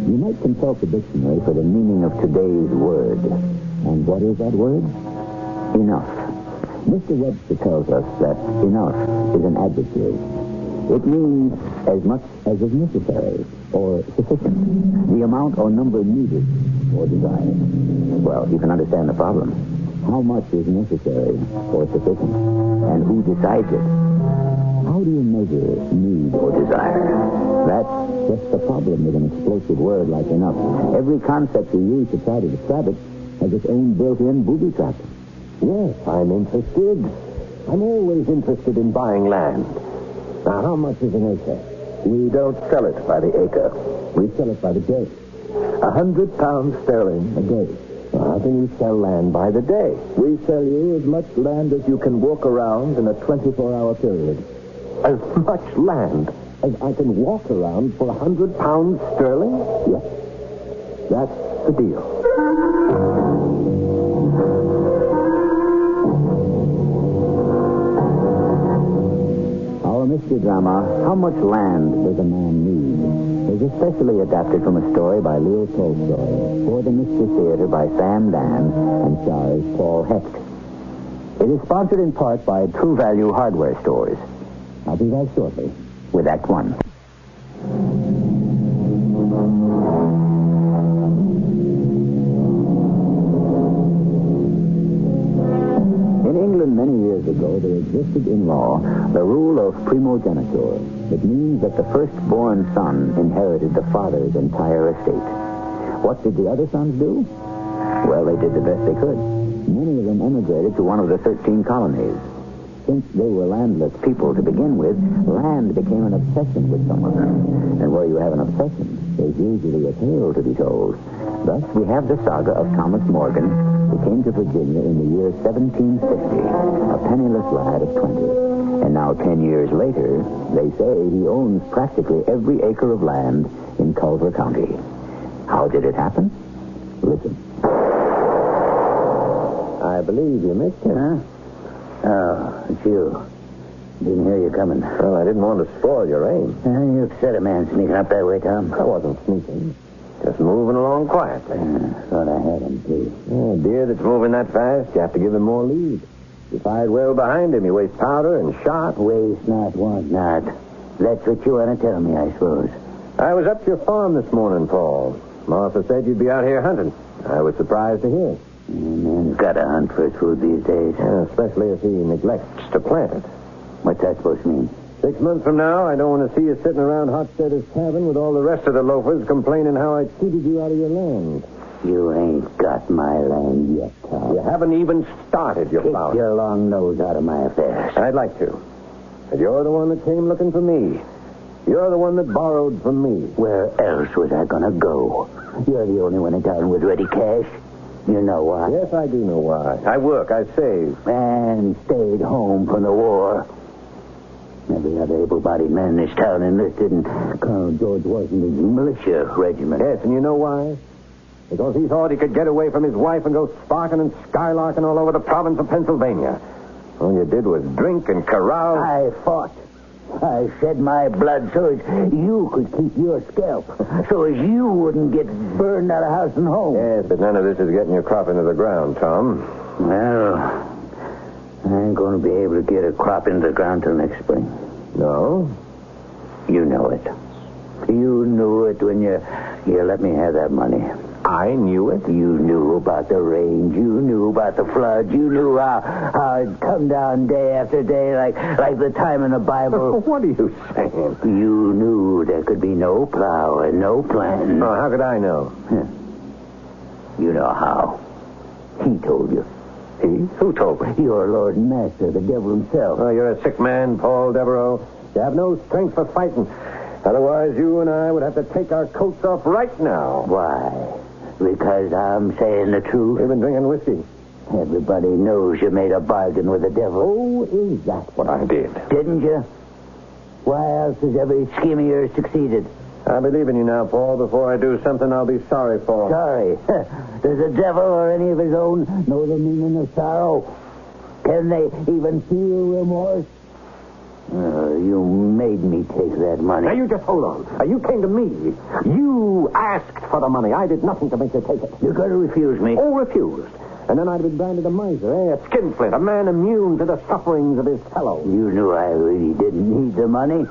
You might consult the dictionary for the meaning of today's word. And what is that word? Enough. Mr. Webster tells us that enough is an adjective. It means as much as is necessary or sufficient. The amount or number needed or desired. Well, you can understand the problem. How much is necessary or sufficient? And who decides it? How do you measure need or desire? That's just the problem with an explosive word like enough. Every concept you use to try to describe it has its own built-in booby trap. Yes, I'm interested. I'm always interested in buying land. Now, how much is an acre? We don't sell it by the acre. We sell it by the day. 100 pounds sterling a day. Well, how can you sell land by the day? We sell you as much land as you can walk around in a 24-hour period. As much land as I can walk around for 100 pounds sterling? Yes. That's the deal. Our mystery drama, How Much Land Does a Man Need, is especially adapted from a story by Leo Tolstoy for the Mystery Theater by Sam Dan and stars Paul Hecht. It is sponsored in part by True Value Hardware Stores. I'll be back shortly with Act One. Many years ago, there existed in law the rule of primogeniture. It means that the firstborn son inherited the father's entire estate. What did the other sons do? Well, they did the best they could. Many of them emigrated to one of the 13 colonies. Since they were landless people to begin with, land became an obsession with some of them. And where you have an obsession, there's usually a tale to be told. Thus, we have the saga of Thomas Morgan, who came to Virginia in the year 1750, a penniless lad of 20. And now, 10 years later, they say he owns practically every acre of land in Culver County. How did it happen? Listen. I believe you missed it. Huh? Oh, it's you. Didn't hear you coming. Well, I didn't want to spoil your aim. You upset a man sneaking up that way, Tom. I wasn't sneaking. Just moving along quietly. Thought I had him, too. A deer that's moving that fast, you have to give him more lead. You fired well behind him. You waste powder and shot. Waste not, want not. That's what you want to tell me, I suppose. I was up to your farm this morning, Paul. Martha said you'd be out here hunting. I was surprised to hear. Man's got to hunt for his food these days. Yeah, especially if he neglects to plant it. What's that supposed to mean? 6 months from now, I don't want to see you sitting around Hofstadter's cabin with all the rest of the loafers complaining how I cheated you out of your land. You ain't got my land yet, Tom. You haven't even started your plowing. Keep your long nose out of my affairs. I'd like to. But you're the one that came looking for me. You're the one that borrowed from me. Where else was I going to go? You're the only one in town with ready cash. You know why? Yes, I do know why. I work, I save. And stayed home from the war. Every other able-bodied man in this town enlisted in Colonel George Washington's militia regiment. Yes, and you know why? Because he thought he could get away from his wife and go sparking and skylarking all over the province of Pennsylvania. All you did was drink and carouse. I fought. I shed my blood so as you could keep your scalp. So as you wouldn't get burned out of house and home. Yes, but none of this is getting your crop into the ground, Tom. Well, I ain't going to be able to get a crop into the ground till next spring. No? You know it. You knew it when you let me have that money. I knew it? You knew about the rains. You knew about the floods. You knew how it'd come down day after day like the time in the Bible. What are you saying? You knew there could be no plow and no planting. Oh, how could I know? You know how. He told you. He? Who told me? Your Lord and Master, the devil himself. Oh, you're a sick man, Paul Devereaux. You have no strength for fighting. Otherwise, you and I would have to take our coats off right now. Why? Because I'm saying the truth. You've been drinking whiskey. Everybody knows you made a bargain with the devil. Oh, is that what I did? Didn't you? Why else has every scheme of yours succeeded? I believe in you now, Paul. Before I do something I'll be sorry for. Sorry? Does the devil or any of his own know the meaning of sorrow? Can they even feel remorse? You made me take that money. Now, you just hold on. You came to me. You asked for the money. I did nothing to make you take it. You're going to refuse me? Oh, refused. And then I'd have been branded a miser, a skinflint, a man immune to the sufferings of his fellows. You knew I really didn't need the money.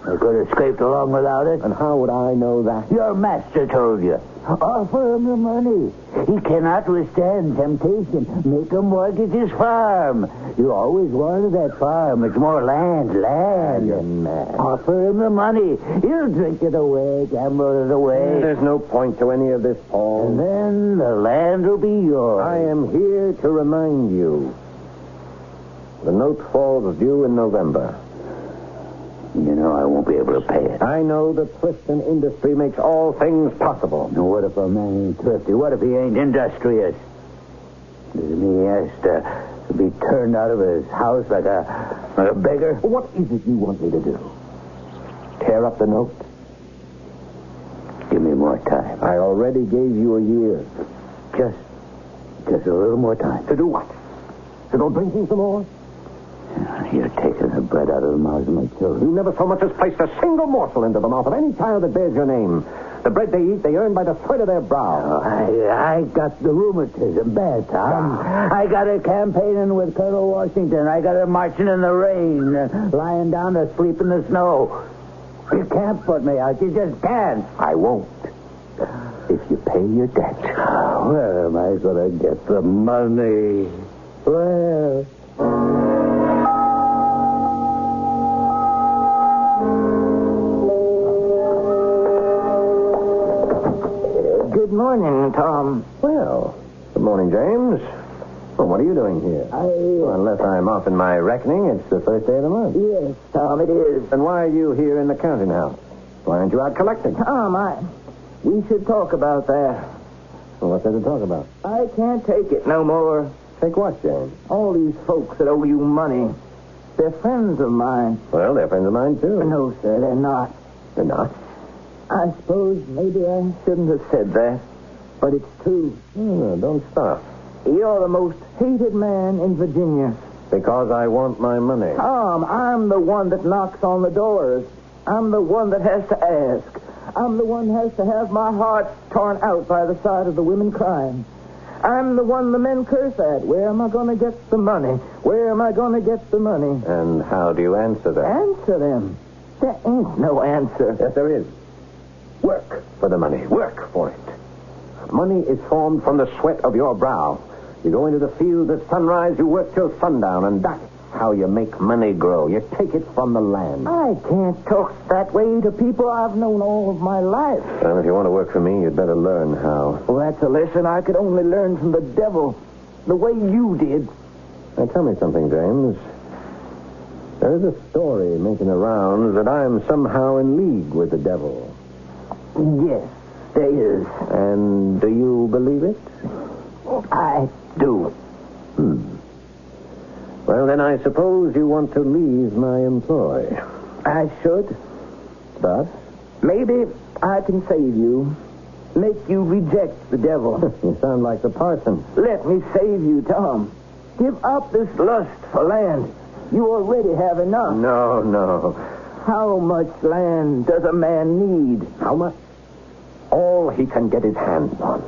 I could have scraped along without it. And how would I know that? Your master told you. Offer him the money. He cannot withstand temptation. Make him mortgage his farm. You always wanted that farm. It's more land. You're mad. Offer him the money. He'll drink it away, gamble it away. There's no point to any of this, Paul. And then the land will be yours. I am here to remind you. The note falls due in November. You know I won't be able to pay it. I know that thrift and industry makes all things possible. Now, what if a man ain't thrifty? What if he ain't industrious? Does it mean he has to be turned out of his house like a beggar? What is it you want me to do? Tear up the note? Give me more time. I already gave you a year. Just a little more time. To do what? To go drinking some more? You're taking the bread out of the mouths of my children. You never so much as placed a single morsel into the mouth of any child that bears your name. The bread they eat, they earn by the sweat of their brow. I got the rheumatism bad, Tom. I got her campaigning with Colonel Washington. I got her marching in the rain, lying down to sleep in the snow. You can't put me out. You just can't. I won't. If you pay your debt. Where am I going to get the money? Where? Good morning, Tom. Well, good morning, James. Well, what are you doing here? Unless I'm off in my reckoning, it's the first day of the month. Yes, Tom, it is. Then why are you here in the counting house? Why aren't you out collecting? Tom, we should talk about that. Well, what's there to talk about? I can't take it no more. Take what, James? All these folks that owe you money. They're friends of mine. Well, they're friends of mine, too. No, sir, they're not. They're not? I suppose maybe I shouldn't have said that, but it's true. Don't stop. You're the most hated man in Virginia. Because I want my money. Tom, I'm the one that knocks on the doors. I'm the one that has to ask. I'm the one that has to have my heart torn out by the sight of the women crying. I'm the one the men curse at. Where am I going to get the money? Where am I going to get the money? And how do you answer that? Answer them? There ain't no answer. Yes, there is. Work for the money. Work for it. Money is formed from the sweat of your brow. You go into the fields at sunrise, you work till sundown, and that's how you make money grow. You take it from the land. I can't talk that way to people I've known all of my life. Well, if you want to work for me, you'd better learn how. Well, that's a lesson I could only learn from the devil, the way you did. Now, tell me something, James. There is a story making the rounds that I'm somehow in league with the devil. Yes, there is. And do you believe it? I do. Well, then I suppose you want to leave my employ. I should. But? Maybe I can save you. make you reject the devil. You sound like the parson. Let me save you, Tom. Give up this lust for land. You already have enough. No. How much land does a man need? How much? All he can get his hands on.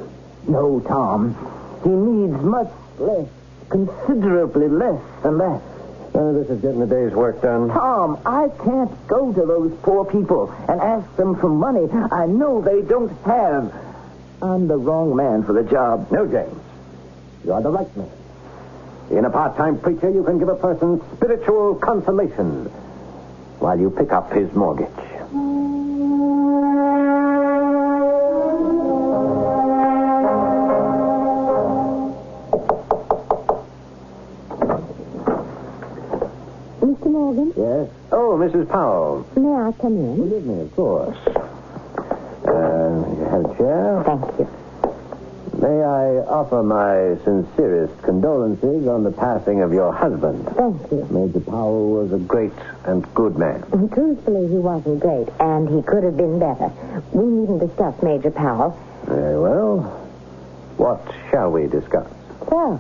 No, Tom. He needs much less. Considerably less than that. This is getting the day's work done. Tom, I can't go to those poor people and ask them for money I know they don't have. I'm the wrong man for the job. No, James. You are the right man. Being a part-time preacher, you can give a person spiritual consolation while you pick up his mortgage. Mr. Morgan? Yes? Oh, Mrs. Powell. May I come in? Forgive me, of course. You have a chair? Thank you. May I offer my sincerest condolences on the passing of your husband? Thank you. Major Powell was a great and good man. Truthfully, he wasn't great, and he could have been better. We needn't discuss Major Powell. Very well. What shall we discuss? So,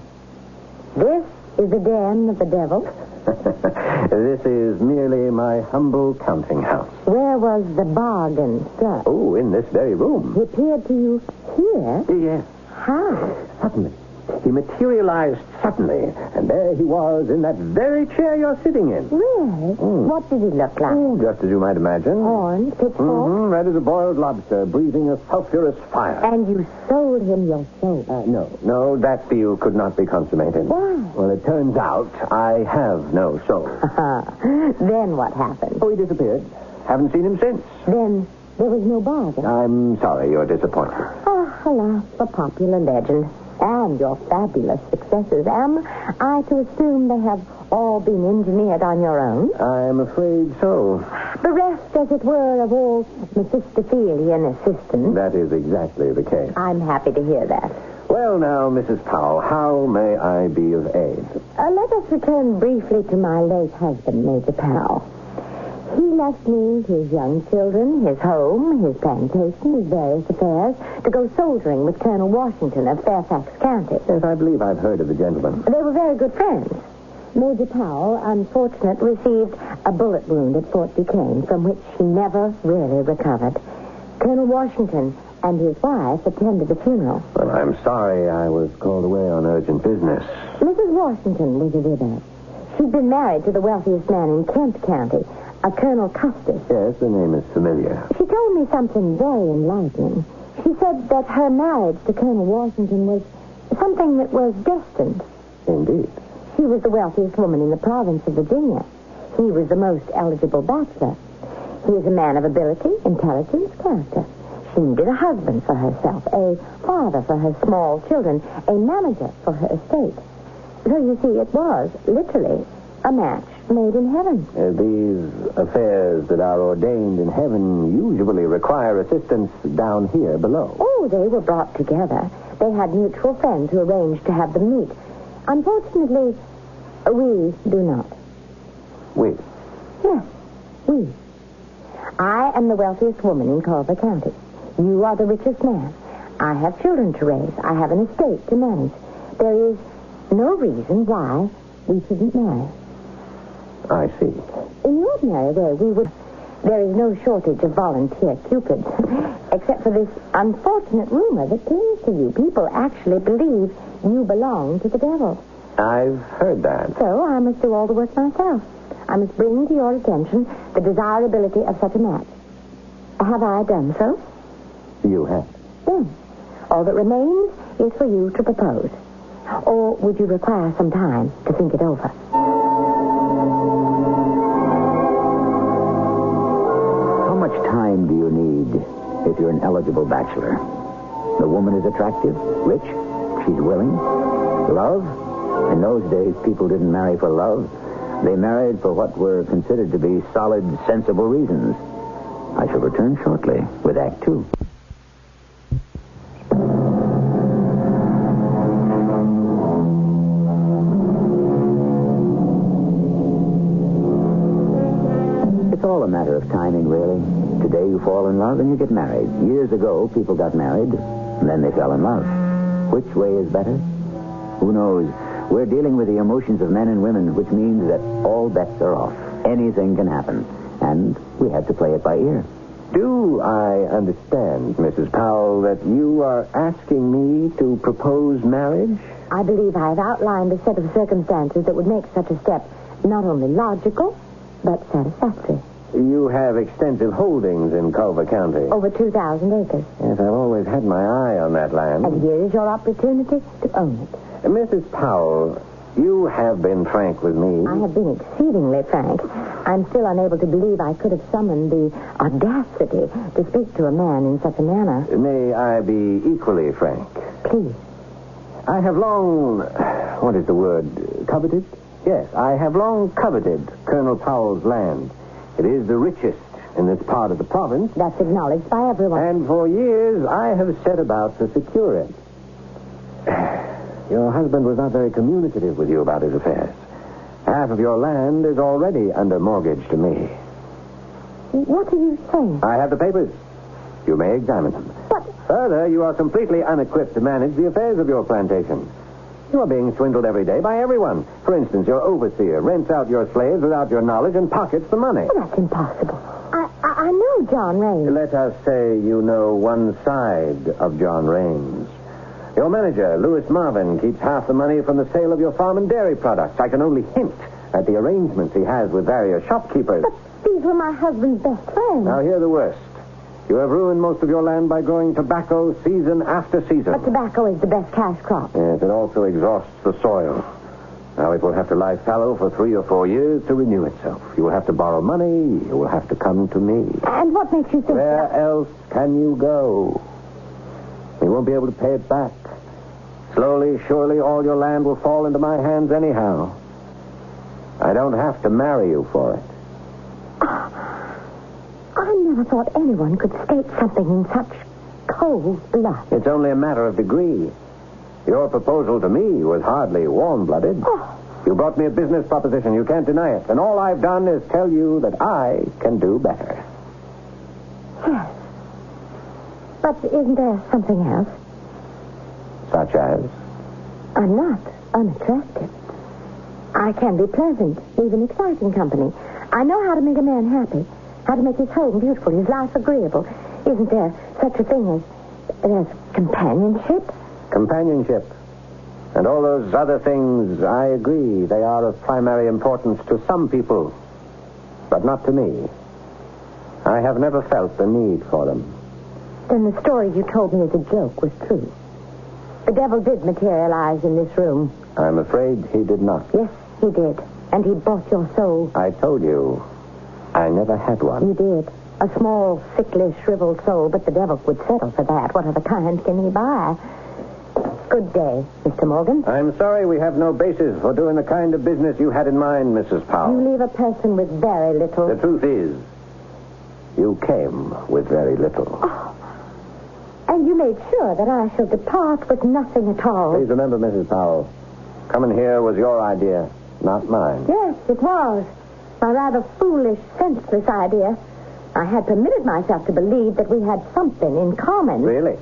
this is the den of the devil? This is merely my humble counting house. Where was the bargain, sir? Oh, in this very room. He appeared to you here? Yes. How? Suddenly. He materialized suddenly, and there he was in that very chair you're sitting in. Really? What did he look like? Oh, just as you might imagine. Horns, pitchfork? Red as a boiled lobster, breathing a sulphurous fire. And you sold him your soul? No, that deal could not be consummated. Why? Well, it turns out I have no soul. Then what happened? Oh, he disappeared. Haven't seen him since. Then there was no bargain? I'm sorry you're disappointed. Oh, alas, a popular legend. And your fabulous successes. Am I to assume they have all been engineered on your own? I'm afraid so. Bereft, as it were, of all Mephistophelian assistance? That is exactly the case. I'm happy to hear that. Well, now, Mrs. Powell, how may I be of aid? Let us return briefly to my late husband, Major Powell. He left me his young children, his home, his plantation, his various affairs, to go soldiering with Colonel Washington of Fairfax County. Yes, I believe I've heard of the gentleman. They were very good friends. Major Powell, unfortunately, received a bullet wound at Fort Duquesne, from which he never really recovered. Colonel Washington and his wife attended the funeral. Well, I'm sorry I was called away on urgent business. Mrs. Washington was a widow. She'd been married to the wealthiest man in Kent County, a Colonel Custis. Yes, the name is familiar. She told me something very enlightening. She said that her marriage to Colonel Washington was something that was destined. Indeed. She was the wealthiest woman in the province of Virginia. He was the most eligible bachelor. He is a man of ability, intelligence, character. She needed a husband for herself, a father for her small children, a manager for her estate. So you see, it was literally a match made in heaven. These affairs that are ordained in heaven usually require assistance down here below. Oh, they were brought together. They had mutual friends who arranged to have them meet. Unfortunately, we do not. We? Yes, we. I am the wealthiest woman in Culver County. You are the richest man. I have children to raise. I have an estate to manage. There is no reason why we shouldn't marry. I see. In the ordinary way, we would... There is no shortage of volunteer cupids, except for this unfortunate rumor that clings to you. People actually believe you belong to the devil. I've heard that. So I must do all the work myself. I must bring to your attention the desirability of such a match. Have I done so? You have. Then, all that remains is for you to propose. Or would you require some time to think it over? How much time do you need if you're an eligible bachelor? The woman is attractive, rich, she's willing. Love? In those days, people didn't marry for love. They married for what were considered to be solid, sensible reasons. I shall return shortly with Act Two. It's all a matter of timing, really. Today you fall fall in love and you get married. Years ago, people got married, and then they fell in love. Which way is better? Who knows? We're dealing with the emotions of men and women, which means that all bets are off. Anything can happen, and we have to play it by ear. Do I understand, Mrs. Powell, that you are asking me to propose marriage? I believe I have outlined a set of circumstances that would make such a step not only logical, but satisfactory. You have extensive holdings in Culver County. Over 2,000 acres. Yes, I've always had my eye on that land. And here is your opportunity to own it. Mrs. Powell, you have been frank with me. I have been exceedingly frank. I'm still unable to believe I could have summoned the audacity to speak to a man in such a manner. May I be equally frank? Please. I have long, what is the word, coveted? Yes, I have long coveted Colonel Powell's land. It is the richest in this part of the province. That's acknowledged by everyone. And for years, I have set about to secure it. Your husband was not very communicative with you about his affairs. Half of your land is already under mortgage to me. What are you saying? I have the papers. You may examine them. But... Further, you are completely unequipped to manage the affairs of your plantation. You are being swindled every day by everyone. For instance, your overseer rents out your slaves without your knowledge and pockets the money. Well, that's impossible. I know John Raines. Let us say you know one side of John Raines. Your manager, Louis Marvin, keeps half the money from the sale of your farm and dairy products. I can only hint at the arrangements he has with various shopkeepers. But these were my husband's best friends. Now, hear the worst. You have ruined most of your land by growing tobacco season after season. But tobacco is the best cash crop. Yes, it also exhausts the soil. Now, it will have to lie fallow for 3 or 4 years to renew itself. You will have to borrow money. You will have to come to me. And what makes you think Where else can you go? You won't be able to pay it back. Slowly, surely, all your land will fall into my hands anyhow. I don't have to marry you for it. I never thought anyone could state something in such cold blood. It's only a matter of degree. Your proposal to me was hardly warm-blooded. Oh. You brought me a business proposition. You can't deny it. And all I've done is tell you that I can do better. Yes. But isn't there something else? Such as? I'm not unattractive. I can be pleasant, even exciting company. I know how to make a man happy, how to make his home beautiful, his life agreeable. Isn't there such a thing as companionship? Companionship. And all those other things, I agree, they are of primary importance to some people, but not to me. I have never felt the need for them. Then the story you told me as a joke was true. The devil did materialize in this room. I'm afraid he did not. Yes, he did. And he bought your soul. I told you, I never had one. You did. A small, sickly, shriveled soul, but the devil would settle for that. What other kind can he buy? Good day, Mr. Morgan. I'm sorry we have no basis for doing the kind of business you had in mind, Mrs. Powell. You leave a person with very little. The truth is, you came with very little. Oh. And you made sure that I shall depart with nothing at all. Please remember, Mrs. Powell, coming here was your idea, not mine. Yes, it was. My rather foolish, senseless idea. I had permitted myself to believe that we had something in common. Really?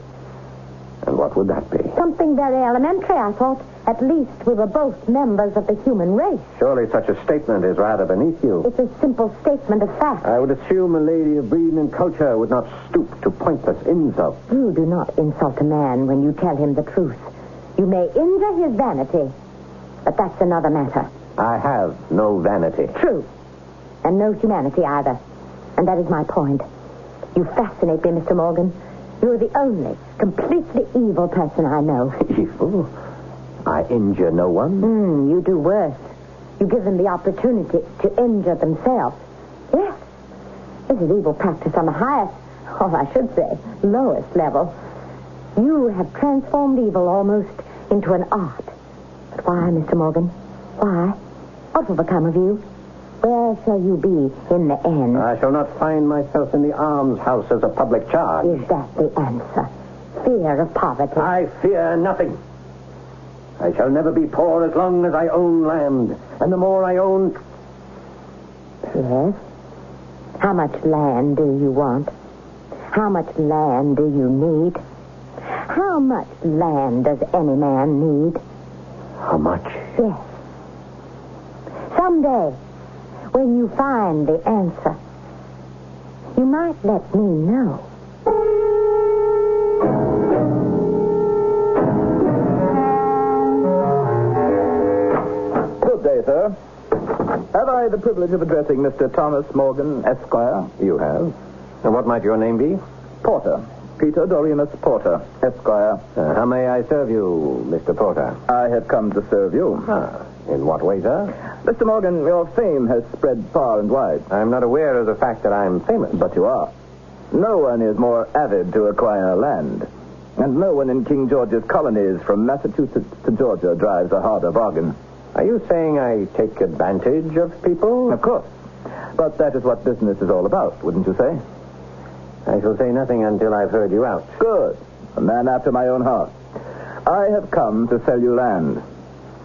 And what would that be? Something very elementary, I thought. At least we were both members of the human race. Surely such a statement is rather beneath you. It's a simple statement of fact. I would assume a lady of breeding and culture would not stoop to pointless insult. You do not insult a man when you tell him the truth. You may injure his vanity, but that's another matter. I have no vanity. True. And no humanity either. And that is my point. You fascinate me, Mr. Morgan. You're the only completely evil person I know. Evil? I injure no one? You do worse. You give them the opportunity to injure themselves. Yes. This is evil practice on the highest, or I should say, lowest level. You have transformed evil almost into an art. But why, Mr. Morgan? Why? What will become of you? Where shall you be in the end? I shall not find myself in the almshouse as a public charge. Is that the answer? Fear of poverty? I fear nothing. I shall never be poor as long as I own land. And the more I own... Yes? How much land do you want? How much land do you need? How much land does any man need? How much? Yes. Someday, when you find the answer, you might let me know. Good day, sir. Have I the privilege of addressing Mr. Thomas Morgan, Esquire? You have. And what might your name be? Porter. Peter Doremus Porter, Esquire. How may I serve you, Mr. Porter? I have come to serve you. In what way, sir? Mr. Morgan, your fame has spread far and wide. I'm not aware of the fact that I'm famous. But you are. No one is more avid to acquire land. And no one in King George's colonies from Massachusetts to Georgia drives a harder bargain. Are you saying I take advantage of people? Of course. But that is what business is all about, wouldn't you say? I shall say nothing until I've heard you out. Good. A man after my own heart. I have come to sell you land.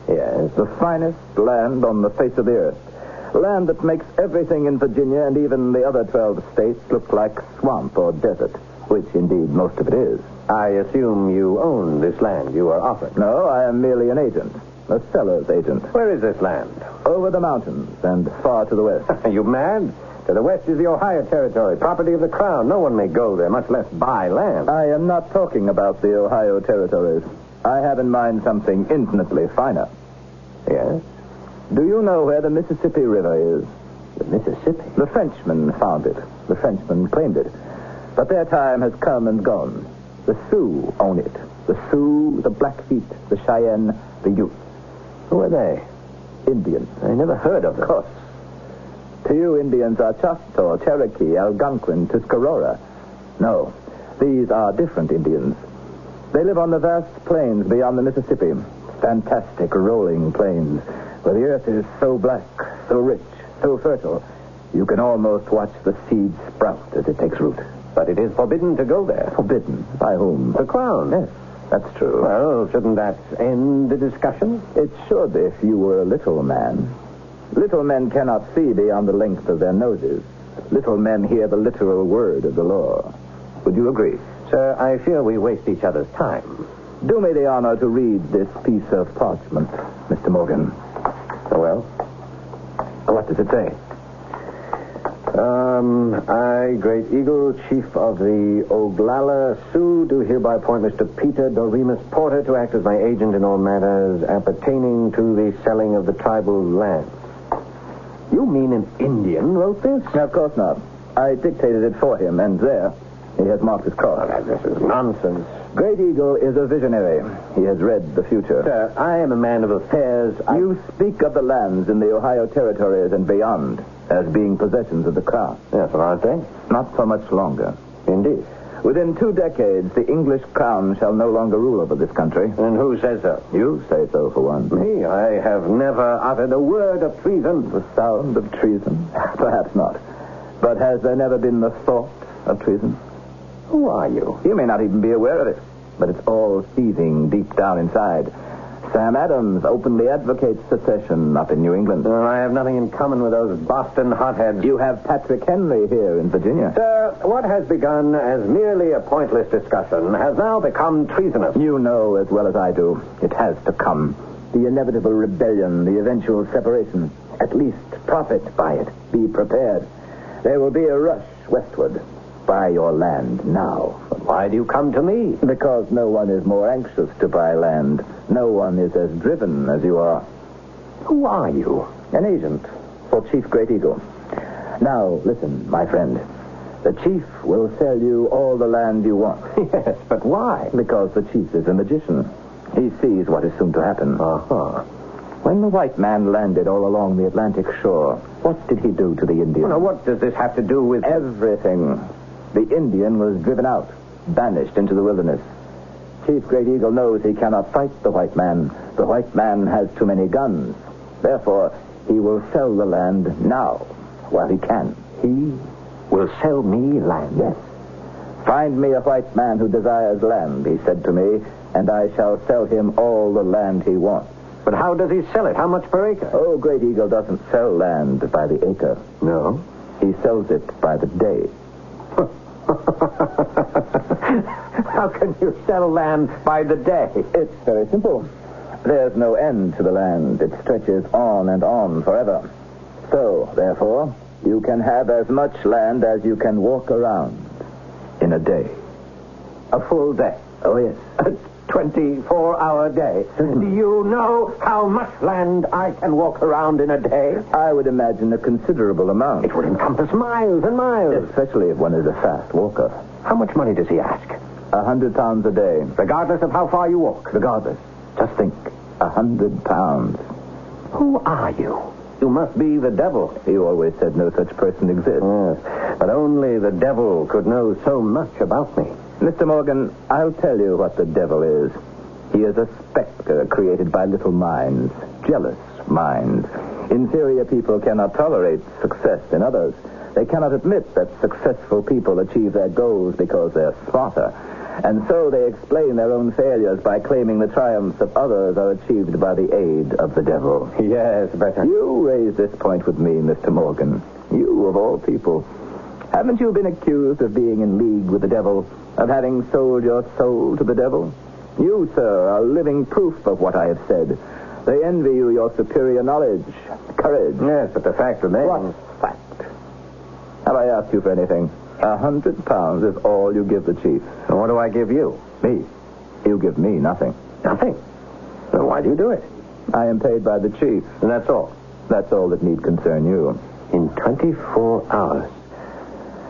Yes, the finest land on the face of the earth. Land that makes everything in Virginia and even the other 12 states look like swamp or desert, which indeed most of it is. I assume you own this land you are offering. No, I am merely an agent. A seller's agent. Where is this land? Over the mountains and far to the west. Are you mad? To the west is the Ohio Territory, property of the Crown. No one may go there, much less buy land. I am not talking about the Ohio Territories. I have in mind something infinitely finer. Yes? Do you know where the Mississippi River is? The Mississippi? The Frenchmen found it. The Frenchmen claimed it. But their time has come and gone. The Sioux own it. The Sioux, the Blackfeet, the Cheyenne, the Utes. Who are they? Indians. I never heard of them. Of course. To you, Indians are Choctaw, Cherokee, Algonquin, Tuscarora. No, these are different Indians. They live on the vast plains beyond the Mississippi. Fantastic rolling plains, where the earth is so black, so rich, so fertile, you can almost watch the seed sprout as it takes root. But it is forbidden to go there. Forbidden? By whom? The Crown. Yes, that's true. Well, shouldn't that end the discussion? It should if you were a little man. Little men cannot see beyond the length of their noses. Little men hear the literal word of the law. Would you agree? Sir, I fear we waste each other's time. Do me the honor to read this piece of parchment, Mr. Morgan. Well? What does it say? I, Great Eagle, Chief of the Oglala Sioux, do hereby appoint Mr. Peter Doremus Porter to act as my agent in all matters appertaining to the selling of the tribal lands. You mean an Indian wrote this? Of course not. I dictated it for him, and there, he has marked his cross. Oh, this is nonsense. Great Eagle is a visionary. He has read the future. Sir, I am a man of affairs. You speak of the lands in the Ohio Territories and beyond as being possessions of the Crown. Yes, well, aren't they? Not so much longer. Indeed. Within 2 decades, the English Crown shall no longer rule over this country. And who says so? You say so, for one. Me? I have never uttered a word of treason. The sound of treason? Perhaps not. But has there never been the thought of treason? Who are you? You may not even be aware of it, but it's all seething deep down inside. Sam Adams openly advocates secession up in New England. I have nothing in common with those Boston hotheads. You have Patrick Henry here in Virginia. Sir, what has begun as merely a pointless discussion has now become treasonous. You know as well as I do. It has to come. The inevitable rebellion, the eventual separation. At least profit by it. Be prepared. There will be a rush westward. Buy your land now. But why do you come to me? Because no one is more anxious to buy land. No one is as driven as you are. Who are you? An agent for Chief Great Eagle. Now, listen, my friend. The chief will sell you all the land you want. Yes, but why? Because the chief is a magician. He sees what is soon to happen. Uh-huh. When the white man landed all along the Atlantic shore, what did he do to the Indians? Well, now, what does this have to do with... Everything. The Indian was driven out, banished into the wilderness. Chief Great Eagle knows he cannot fight the white man. The white man has too many guns. Therefore, he will sell the land now, while he can. He will sell me land? Yes. Find me a white man who desires land, he said to me, and I shall sell him all the land he wants. But how does he sell it? How much per acre? Oh, Great Eagle doesn't sell land by the acre. No? He sells it by the day. How can you sell land by the day? It's very simple. There's no end to the land. It stretches on and on forever. So, therefore, you can have as much land as you can walk around in a day. A full day? Oh, yes. A 24-hour day. Do you know how much land I can walk around in a day? I would imagine a considerable amount. It would encompass miles and miles. Especially if one is a fast walker. How much money does he ask? 100 pounds a day. Regardless of how far you walk? Regardless. Just think. 100 pounds. Who are you? You must be the devil. You always said no such person exists. Yes, but only the devil could know so much about me. Mr. Morgan, I'll tell you what the devil is. He is a specter created by little minds, jealous minds. Inferior people cannot tolerate success in others. They cannot admit that successful people achieve their goals because they're smarter. And so they explain their own failures by claiming the triumphs of others are achieved by the aid of the devil. Yes, better. You raised this point with me, Mr. Morgan. You, of all people. Haven't you been accused of being in league with the devil, of having sold your soul to the devil? You, sir, are living proof of what I have said. They envy you your superior knowledge, courage. Yes, but the fact remains. What fact? Have I asked you for anything? 100 pounds is all you give the chief. And what do I give you? Me. You give me nothing. Nothing? Then why do you do it? I am paid by the chief. And that's all? That's all that need concern you. In 24 hours.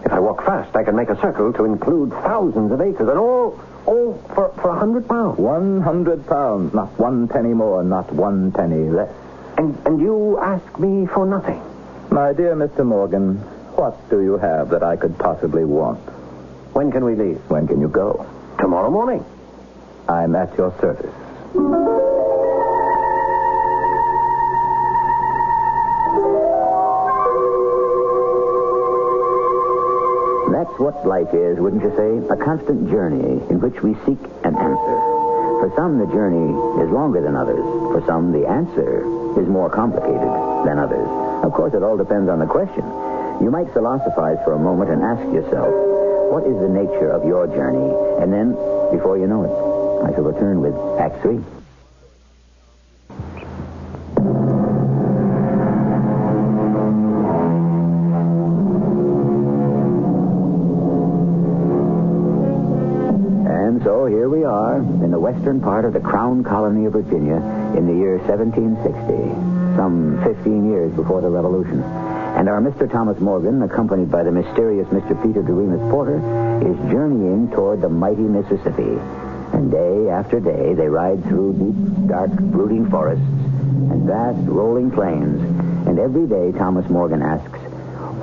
If I walk fast, I can make a circle to include thousands of acres, and all for 100 pounds. 100 pounds, not 1 penny more, not 1 penny less. And you ask me for nothing? My dear Mr. Morgan, what do you have that I could possibly want? When can we leave? When can you go? Tomorrow morning. I'm at your service. That's what life is, wouldn't you say? A constant journey in which we seek an answer. For some, the journey is longer than others. For some, the answer is more complicated than others. Of course, it all depends on the question. You might philosophize for a moment and ask yourself, what is the nature of your journey? And then, before you know it, I shall return with Act 3. And so here we are in the western part of the Crown Colony of Virginia in the year 1760, some 15 years before the Revolution. And our Mr. Thomas Morgan, accompanied by the mysterious Mr. Peter Doremus Porter, is journeying toward the mighty Mississippi. And day after day, they ride through deep, dark, brooding forests and vast, rolling plains. And every day, Thomas Morgan asks,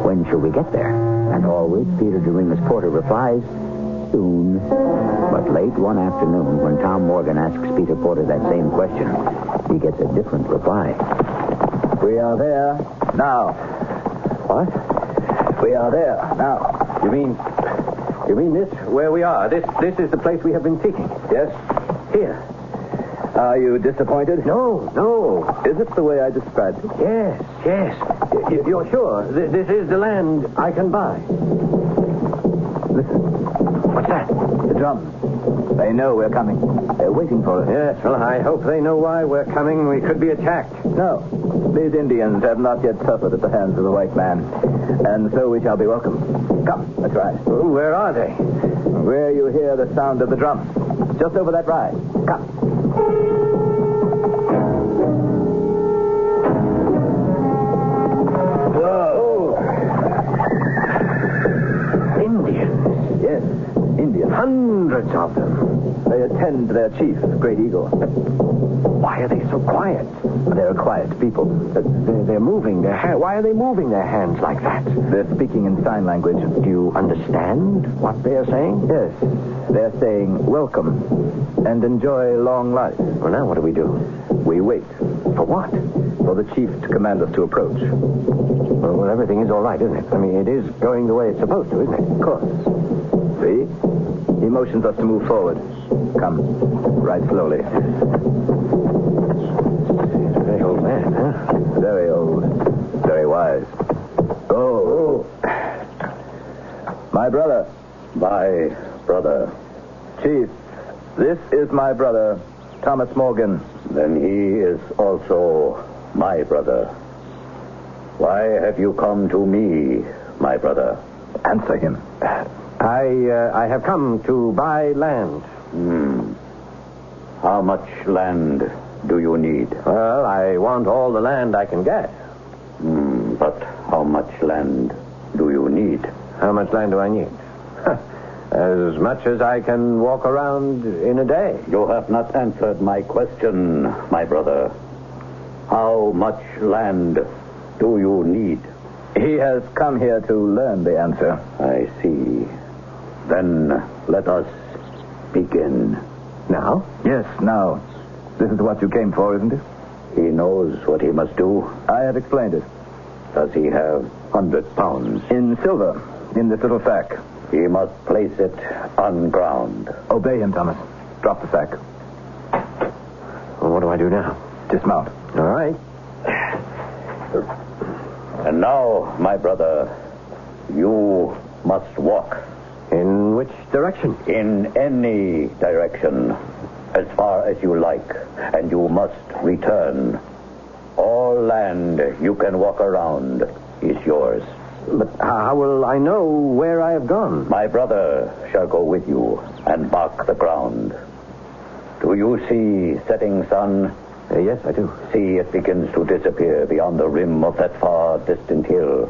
when shall we get there? And always, Peter Doremus Porter replies, soon. But late one afternoon, when Tom Morgan asks Peter Porter that same question, he gets a different reply. We are there now. What? We are there now. You mean this, where we are? This is the place we have been seeking? Yes. Here. Are you disappointed? No. Is it the way I described it? Yes. You're sure this is the land I can buy? Listen. What's that? The drums. They know we're coming. They're waiting for us. Yes, well, I hope they know why we're coming. We could be attacked. No. These Indians have not yet suffered at the hands of the white man. And so we shall be welcome. Come, let's ride. Oh, where are they? Where you hear the sound of the drums. Just over that rise. Come. Whoa. Indians. Yes, Indians. Hundreds of them. They attend their chief, Great Eagle. Why are they so quiet? They're quiet people. They're moving their hands. Why are they moving their hands like that? They're speaking in sign language. Do you understand what they're saying? Yes. They're saying welcome and enjoy long life. Well, now what do? We wait. For what? For the chief to command us to approach. Well, everything is all right, isn't it? I mean, it is going the way it's supposed to, isn't it? Of course. See? He motions us to move forward. Come. Ride slowly. Very old man, huh? Very old. Very wise. Oh. My brother, My brother. Chief, this is my brother, Thomas Morgan. Then he is also my brother. Why have you come to me, my brother? Answer him. I have come to buy land. How much land do you need? Well, I want all the land I can get. But how much land do you need? How much land do I need? As much as I can walk around in a day. You have not answered my question, my brother. How much land do you need? He has come here to learn the answer. I see. Then let us begin. Now? Yes, now. This is what you came for, isn't it? He knows what he must do. I have explained it. Does he have 100 pounds? In silver, in this little sack. He must place it on ground. Obey him, Thomas. Drop the sack. Well, what do I do now? Dismount. All right. And now, my brother, you must walk. In which direction? In any direction. As far as you like. And you must return. All land you can walk around is yours. But how will I know where I have gone? My brother shall go with you and mark the ground. Do you see setting sun? Yes, I do. See, it begins to disappear beyond the rim of that far distant hill.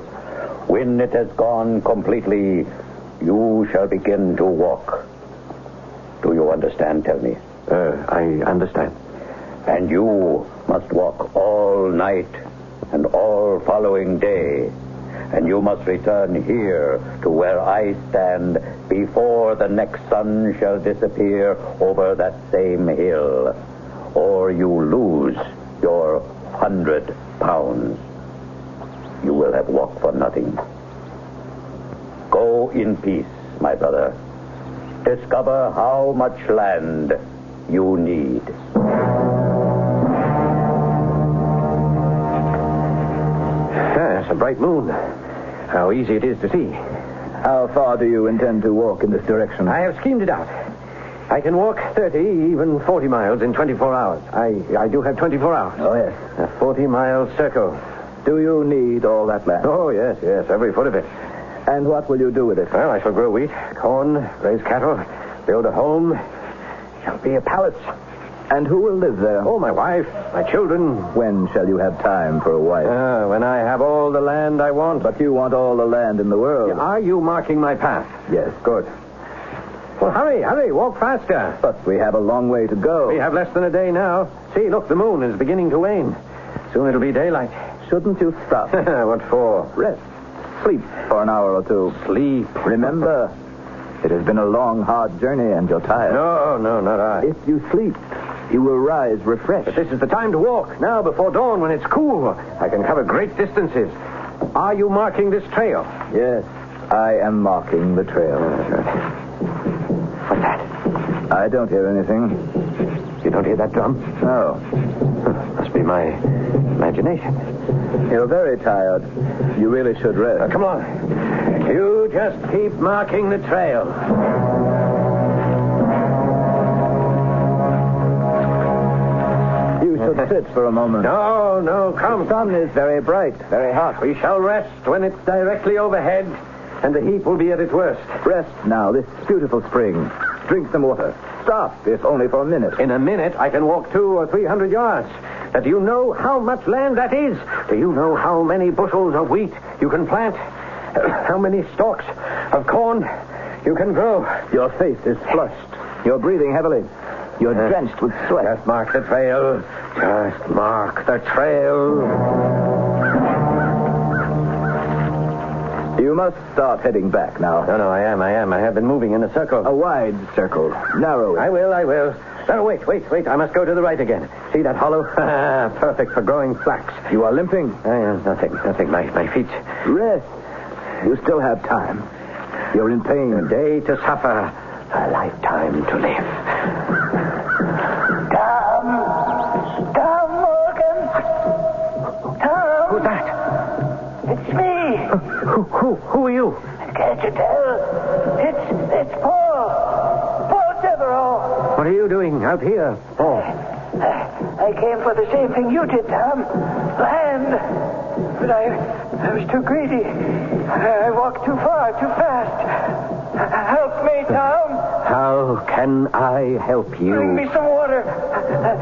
When it has gone completely, you shall begin to walk. Do you understand? Tell me. I understand. And you must walk all night and all following day. And you must return here to where I stand before the next sun shall disappear over that same hill. Or you lose your 100 pounds. You will have walked for nothing. Go in peace, my brother. Discover how much land you need. It's a bright moon. How easy it is to see. How far do you intend to walk in this direction? I have schemed it out. I can walk 30, even 40 miles in 24 hours. I do have 24 hours. Oh, yes. A 40-mile circle. Do you need all that land? Oh, yes, every foot of it. And what will you do with it? Well, I shall grow wheat, corn, raise cattle, build a home. It shall be a palace. And who will live there? Oh, my wife, my children. When shall you have time for a wife? When I have all the land I want. But you want all the land in the world. Are you marking my path? Yes. Good. Well, hurry, walk faster. But we have a long way to go. We have less than a day now. See, look, the moon is beginning to wane. Soon it'll be daylight. Shouldn't you stop? What for? Rest. Sleep for an hour or two. Sleep. Remember, it has been a long, hard journey and you're tired. No, not I. If you sleep, you will rise refreshed. But this is the time to walk. Now, before dawn, when it's cool. I can cover great distances. Are you marking this trail? Yes, I am marking the trail. What's that? I don't hear anything. You don't hear that drum? No. Must be my imagination. You're very tired. You really should rest. Come on. You just keep marking the trail. You should sit for a moment. No, come. The sun is very bright, very hot. We shall rest when it's directly overhead, and the heat will be at its worst. Rest now, this beautiful spring. Drink some water. Stop, if only for a minute. In a minute, I can walk 200 or 300 yards. Now, do you know how much land that is? Do you know how many bushels of wheat you can plant? How many stalks of corn you can grow? Your face is flushed. You're breathing heavily. You're drenched with sweat. Just mark the trail. Just mark the trail. You must start heading back now. No, I am. I have been moving in a circle. A wide circle. Narrow it. I will. No, wait. I must go to the right again. See that hollow? Perfect for growing flax. You are limping? Nothing. My feet. Rest. You still have time. You're in pain. A day to suffer. A lifetime to live. Tom Morgan. Tom. Who's that? It's me. Who are you? Can't you tell? It's What are you doing out here, Paul? I came for the same thing you did, Tom. Land. But I was too greedy. I walked too far, too fast. Help me, Tom. How can I help you? Bring me some water.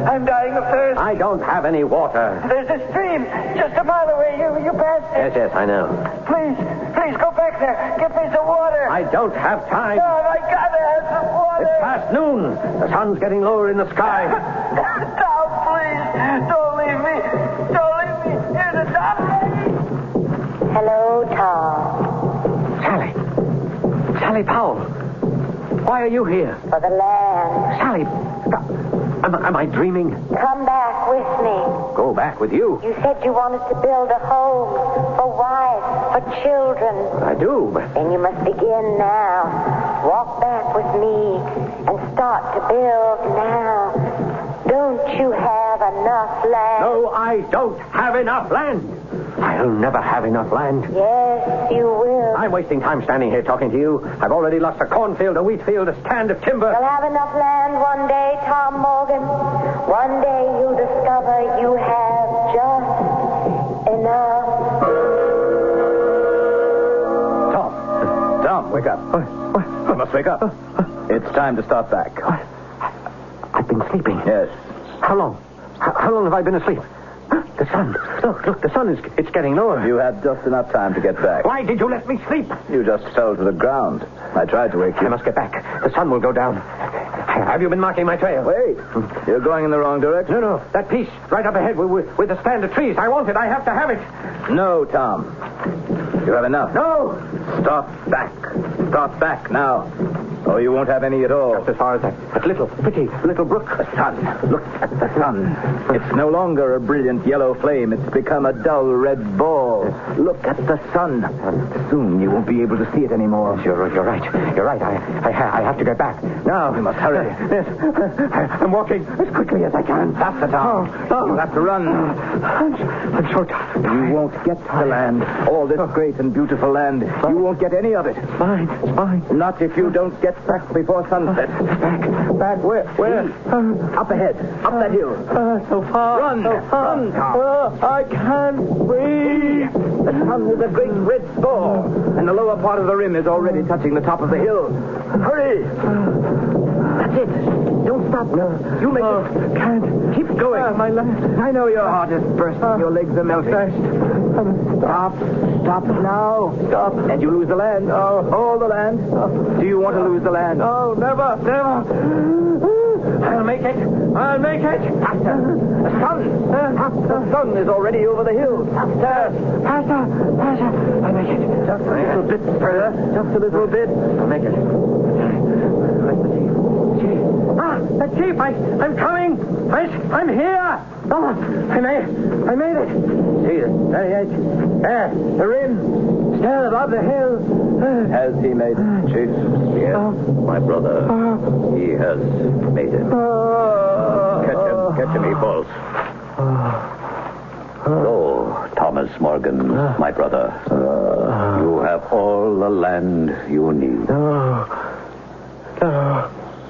I'm dying of thirst. I don't have any water. There's a stream just a mile away. You passed it. Yes, I know. Please go back there. Get me some water. I don't have time. Tom, I gotta have some water. It's past noon. The sun's getting lower in the sky. Tom, please. Don't leave me. Don't leave me. Here's the top. Hello, Tom. Sally Powell. Why are you here? For the land. Sally, am I dreaming? Come back with me. Go back with you? You said you wanted to build a home for wives, for children. I do, but... Then you must begin now. Walk back with me and start to build now. Don't you have enough land? No, I don't have enough land. I'll never have enough land. Yes, you will. I'm wasting time standing here talking to you. I've already lost a cornfield, a wheat field, a stand of timber. You'll have enough land one day, Tom Morgan. One day you'll discover you have just enough. Tom, wake up. What? You must wake up. It's time to start back. I've been sleeping. Yes. How long? How long have I been asleep? The sun. Look, the sun it's getting lower. You had just enough time to get back. Why did you let me sleep? You just fell to the ground. I tried to wake you. I must get back. The sun will go down. Have you been marking my trail? Wait. You're going in the wrong direction. No. That piece right up ahead with the stand of trees. I want it. I have to have it. No, Tom. You have enough. No. Start back. Start back now. Or you won't have any at all. Just as far as that little, pretty little brook. The sun. Look at the sun. It's no longer a brilliant yellow flame. It's become a dull red ball. Look at the sun. Soon you won't be able to see it anymore. You're right. You're right. I have to get back. Now. We must hurry. Yes. I'm walking as quickly as I can. That's the time. You'll have to run. I'm so tired. You won't get the land. All this great and beautiful land. You won't get any of it. It's mine. Not if you don't get back before sunset. Back where? Up ahead. Up that hill. So far. Run. Run, Tom. I can't breathe. The sun is a great red ball, and the lower part of the rim is already touching the top of the hill. Hurry. That's it. Don't stop. No. You make it. Can't. Keep going. My legs. I know your heart is bursting. Your legs are melting. Stop. Stop now. Stop. And you lose the land. Oh. All the land. Oh. Do you want to lose the land? No, never. I'll make it. Faster. The sun is already over the hill. Faster. I'll make it. Just a little bit further. Just a little bit. I'll make it. The jeep. I'm coming. I'm here. Oh, I made it. See it. Very edge. There. The rim. Still above the hill. Has he made it, Chief? Yes, my brother. He has made it. Catch him, he falls. So, Thomas Morgan, my brother, you have all the land you need. No.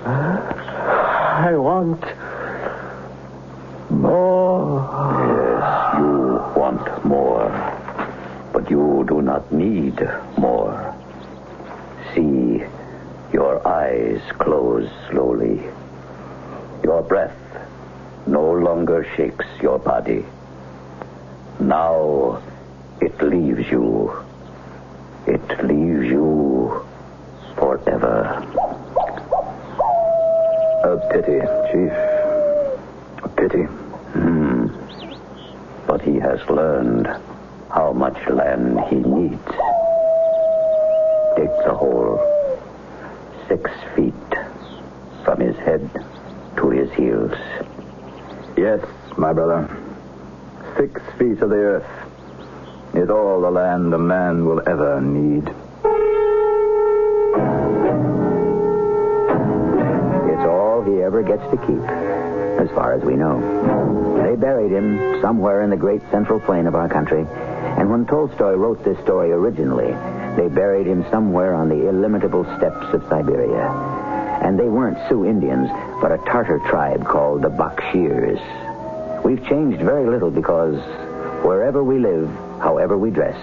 I want more. Yes, you want more. But you do not need more. See, your eyes close slowly. Your breath no longer shakes your body. Now it leaves you. It leaves you forever. A pity, Chief. A pity. But he has learned how much land he needs. Dig the hole 6 feet from his head to his heels. Yes, my brother. 6 feet of the earth is all the land a man will ever need. It's all he ever gets to keep, as far as we know. They buried him somewhere in the great central plain of our country, and when Tolstoy wrote this story originally, they buried him somewhere on the illimitable steppes of Siberia. And they weren't Sioux Indians, but a Tartar tribe called the Bakshirs. We've changed very little because wherever we live, however we dress,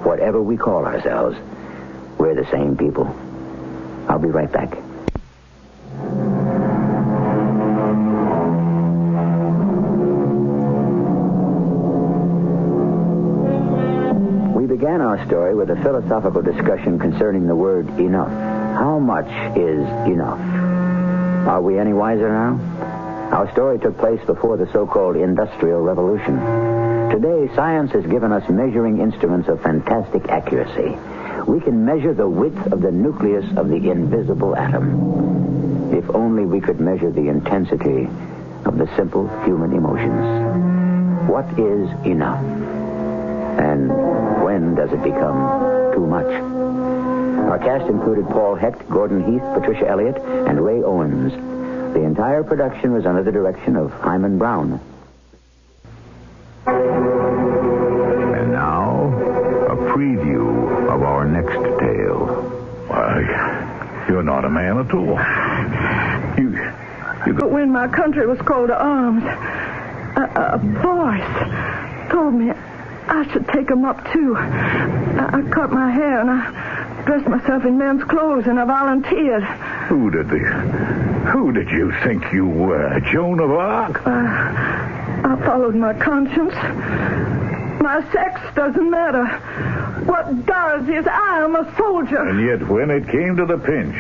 whatever we call ourselves, we're the same people. I'll be right back. We began our story with a philosophical discussion concerning the word enough. How much is enough? Are we any wiser now? Our story took place before the so-called Industrial Revolution. Today, science has given us measuring instruments of fantastic accuracy. We can measure the width of the nucleus of the invisible atom. If only we could measure the intensity of the simple human emotions. What is enough? And when does it become too much? Our cast included Paul Hecht, Gordon Heath, Patricia Elliott, and Ray Owens. The entire production was under the direction of Hyman Brown. And now, a preview of our next tale. Why, you're not a man at all. But when my country was called to arms, a voice told me I should take them up, too. I cut my hair and I dressed myself in men's clothes and I volunteered. Who did you think you were, Joan of Arc? I followed my conscience. My sex doesn't matter. What does is I am a soldier. And yet when it came to the pinch,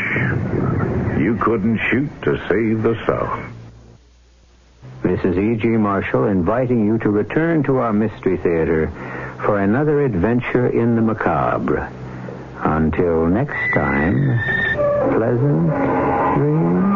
you couldn't shoot to save the South. This is E.G. Marshall inviting you to return to our Mystery Theater for another adventure in the macabre. Until next time, pleasant dreams.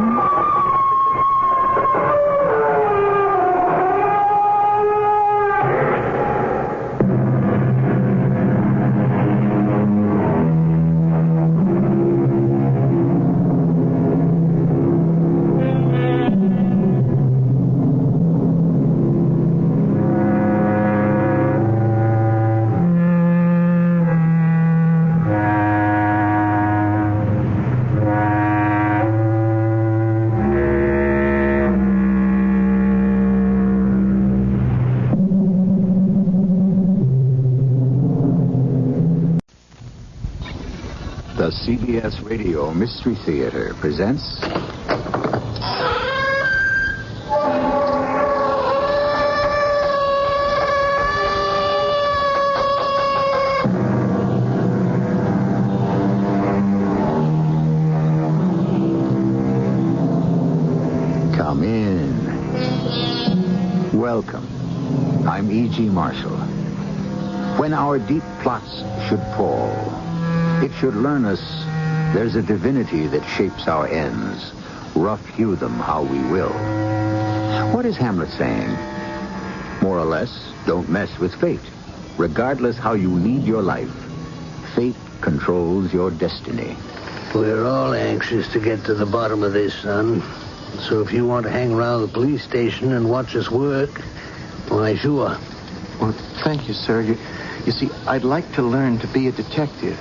The CBS Radio Mystery Theater presents... Come in. Welcome. I'm E.G. Marshall. When our deep plots should fall, it should learn us there's a divinity that shapes our ends. Rough hew them how we will. What is Hamlet saying? More or less, don't mess with fate. Regardless how you lead your life, fate controls your destiny. We're all anxious to get to the bottom of this, son. So if you want to hang around the police station and watch us work, why, sure. Well, thank you, sir. You see, I'd like to learn to be a detective.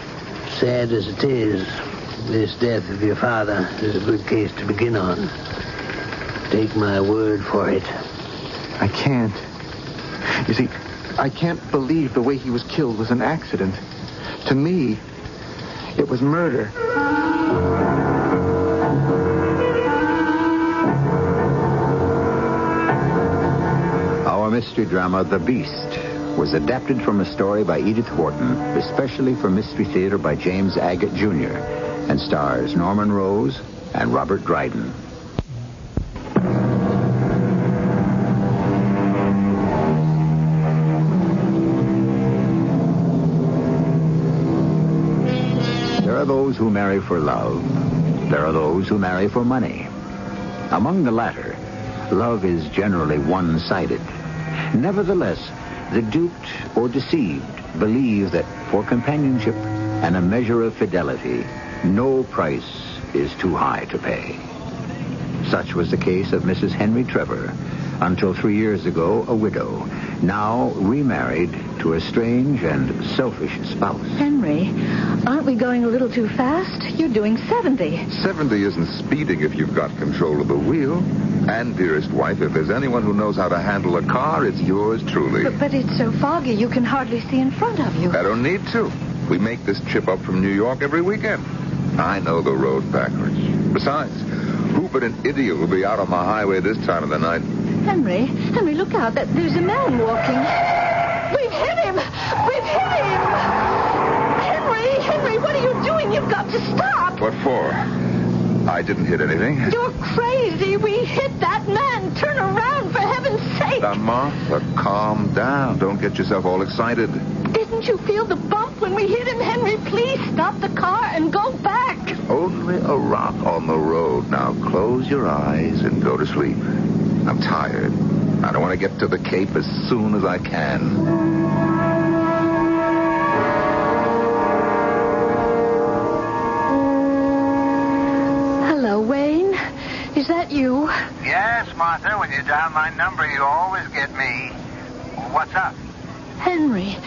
Sad as it is, this death of your father is a good case to begin on. Take my word for it. I can't. You see, I can't believe the way he was killed was an accident. To me, it was murder. Our mystery drama, The Beast, was adapted from a story by Edith Wharton, especially for Mystery Theater by James Agate, Jr., and stars Norman Rose and Robert Dryden. There are those who marry for love. There are those who marry for money. Among the latter, love is generally one-sided. Nevertheless, the duped or deceived believe that for companionship and a measure of fidelity, no price is too high to pay. Such was the case of Mrs. Henry Trevor, until 3 years ago a widow, now remarried to a strange and selfish spouse. Henry, aren't we going a little too fast? You're doing 70. 70 isn't speeding if you've got control of the wheel. And, dearest wife, if there's anyone who knows how to handle a car, it's yours truly. But it's so foggy you can hardly see in front of you. I don't need to. We make this trip up from New York every weekend. I know the road backwards. Besides, who but an idiot will be out on the highway this time of the night? Henry, look out. There's a man walking. We've hit him! Henry, what are you doing? You've got to stop! What for? I didn't hit anything. You're crazy. We hit that man. Turn around, for heaven's sake. Now, Martha, calm down. Don't get yourself all excited. Didn't you feel the bump when we hit him, Henry? Please stop the car and go back. Only a rock on the road. Now, close your eyes and go to sleep. I'm tired. I don't want to get to the Cape as soon as I can. Is that you? Yes, Martha. When you dial my number, you always get me. What's up? Henry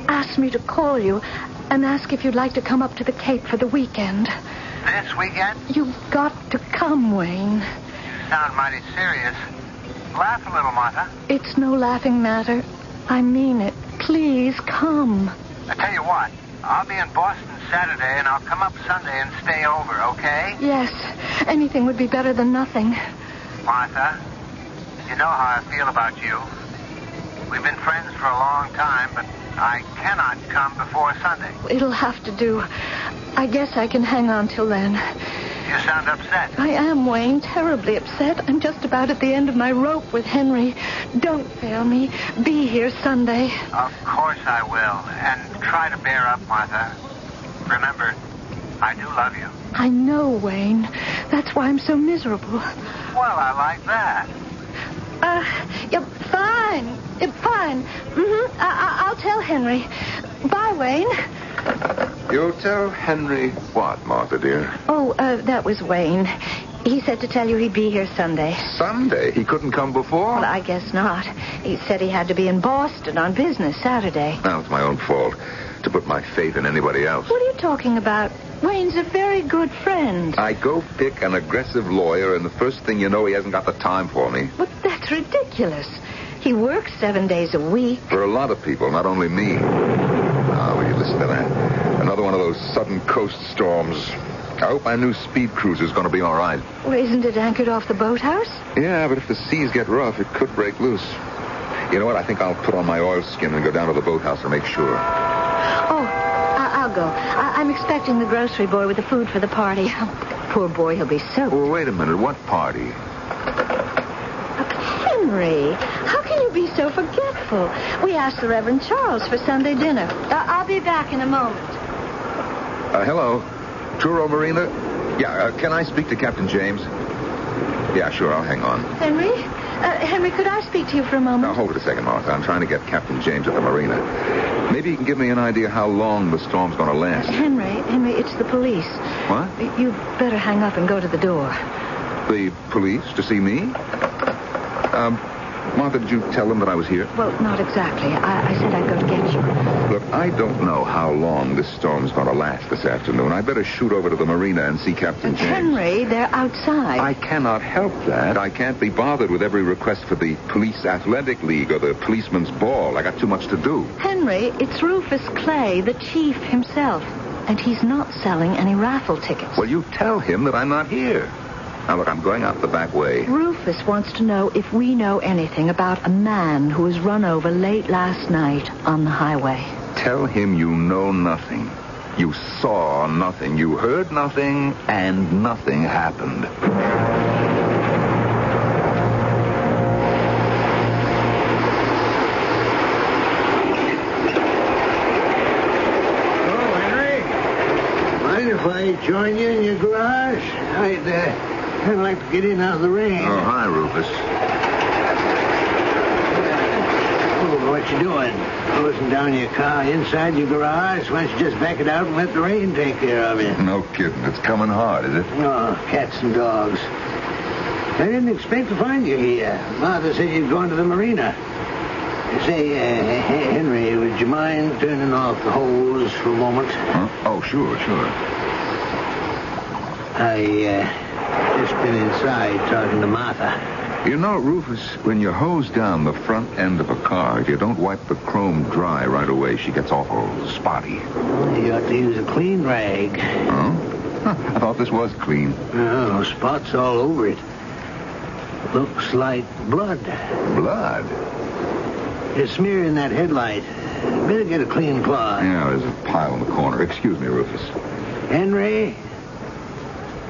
asked me to call you and ask if you'd like to come up to the Cape for the weekend. This weekend? You've got to come, Wayne. You sound mighty serious. Laugh a little, Martha. It's no laughing matter. I mean it. Please come. I tell you what. I'll be in Boston Saturday, and I'll come up Sunday and stay over, okay? Yes. Anything would be better than nothing. Martha, you know how I feel about you. We've been friends for a long time, but I cannot come before Sunday. It'll have to do. I guess I can hang on till then. You sound upset. I am, Wayne, terribly upset. I'm just about at the end of my rope with Henry. Don't fail me. Be here Sunday. Of course I will. And try to bear up, Martha. Remember, I do love you. I know, Wayne. That's why I'm so miserable. Well, I like that. Fine. Fine. I'll tell Henry. Bye, Wayne. You'll tell Henry what, Martha, dear? Oh, that was Wayne. He said to tell you he'd be here Sunday. Sunday? He couldn't come before? Well, I guess not. He said he had to be in Boston on business Saturday. Now, it's my own fault to put my faith in anybody else. What are you talking about? Wayne's a very good friend. I go pick an aggressive lawyer, and the first thing you know, he hasn't got the time for me. But that's ridiculous. He works 7 days a week. For a lot of people, not only me. Now, will you listen to that? Another one of those sudden coast storms. I hope my new speed cruiser's going to be all right. Well, isn't it anchored off the boathouse? Yeah, but if the seas get rough, it could break loose. You know what? I think I'll put on my oilskin and go down to the boathouse to make sure. Oh, I'll go. I'm expecting the grocery boy with the food for the party. Poor boy, he'll be soaked. Well, wait a minute. What party? Henry, how can you be so forgetful? We asked the Reverend Charles for Sunday dinner. I'll be back in a moment. Hello. Truro Marina? Yeah, can I speak to Captain James? Yeah, sure, I'll hang on. Henry, could I speak to you for a moment? Now, hold it a second, Martha. I'm trying to get Captain James at the marina. Maybe you can give me an idea how long the storm's going to last. Henry, it's the police. What? You'd better hang up and go to the door. The police? To see me? Martha, did you tell them that I was here? Well, not exactly. I said I'd go to get you. Look, I don't know how long this storm's going to last this afternoon. I better shoot over to the marina and see Captain James. Henry, they're outside. I cannot help that. I can't be bothered with every request for the Police Athletic League or the Policeman's Ball. I got too much to do. Henry, it's Rufus Clay, the chief himself. And he's not selling any raffle tickets. Well, you tell him that I'm not here. Now, look, I'm going out the back way. Rufus wants to know if we know anything about a man who was run over late last night on the highway. Tell him you know nothing. You saw nothing. You heard nothing, and nothing happened. Oh, Henry. Mind if I join you in your garage? I'd like to get in out of the rain. Oh, hi, Rufus. Oh, what you doing? Closing down your car inside your garage? Why don't you just back it out and let the rain take care of you? No kidding. It's coming hard, is it? Oh, cats and dogs. I didn't expect to find you here. Martha said you'd gone to the marina. Say, Henry, would you mind turning off the hose for a moment? Huh? Oh, sure. I just been inside talking to Martha. You know, Rufus, when you hose down the front end of a car, if you don't wipe the chrome dry right away, she gets awful spotty. You ought to use a clean rag. Huh? I thought this was clean. Oh, spots all over it. Looks like blood. Blood? You're smearing that headlight. Better get a clean cloth. Yeah, there's a pile in the corner. Excuse me, Rufus. Henry,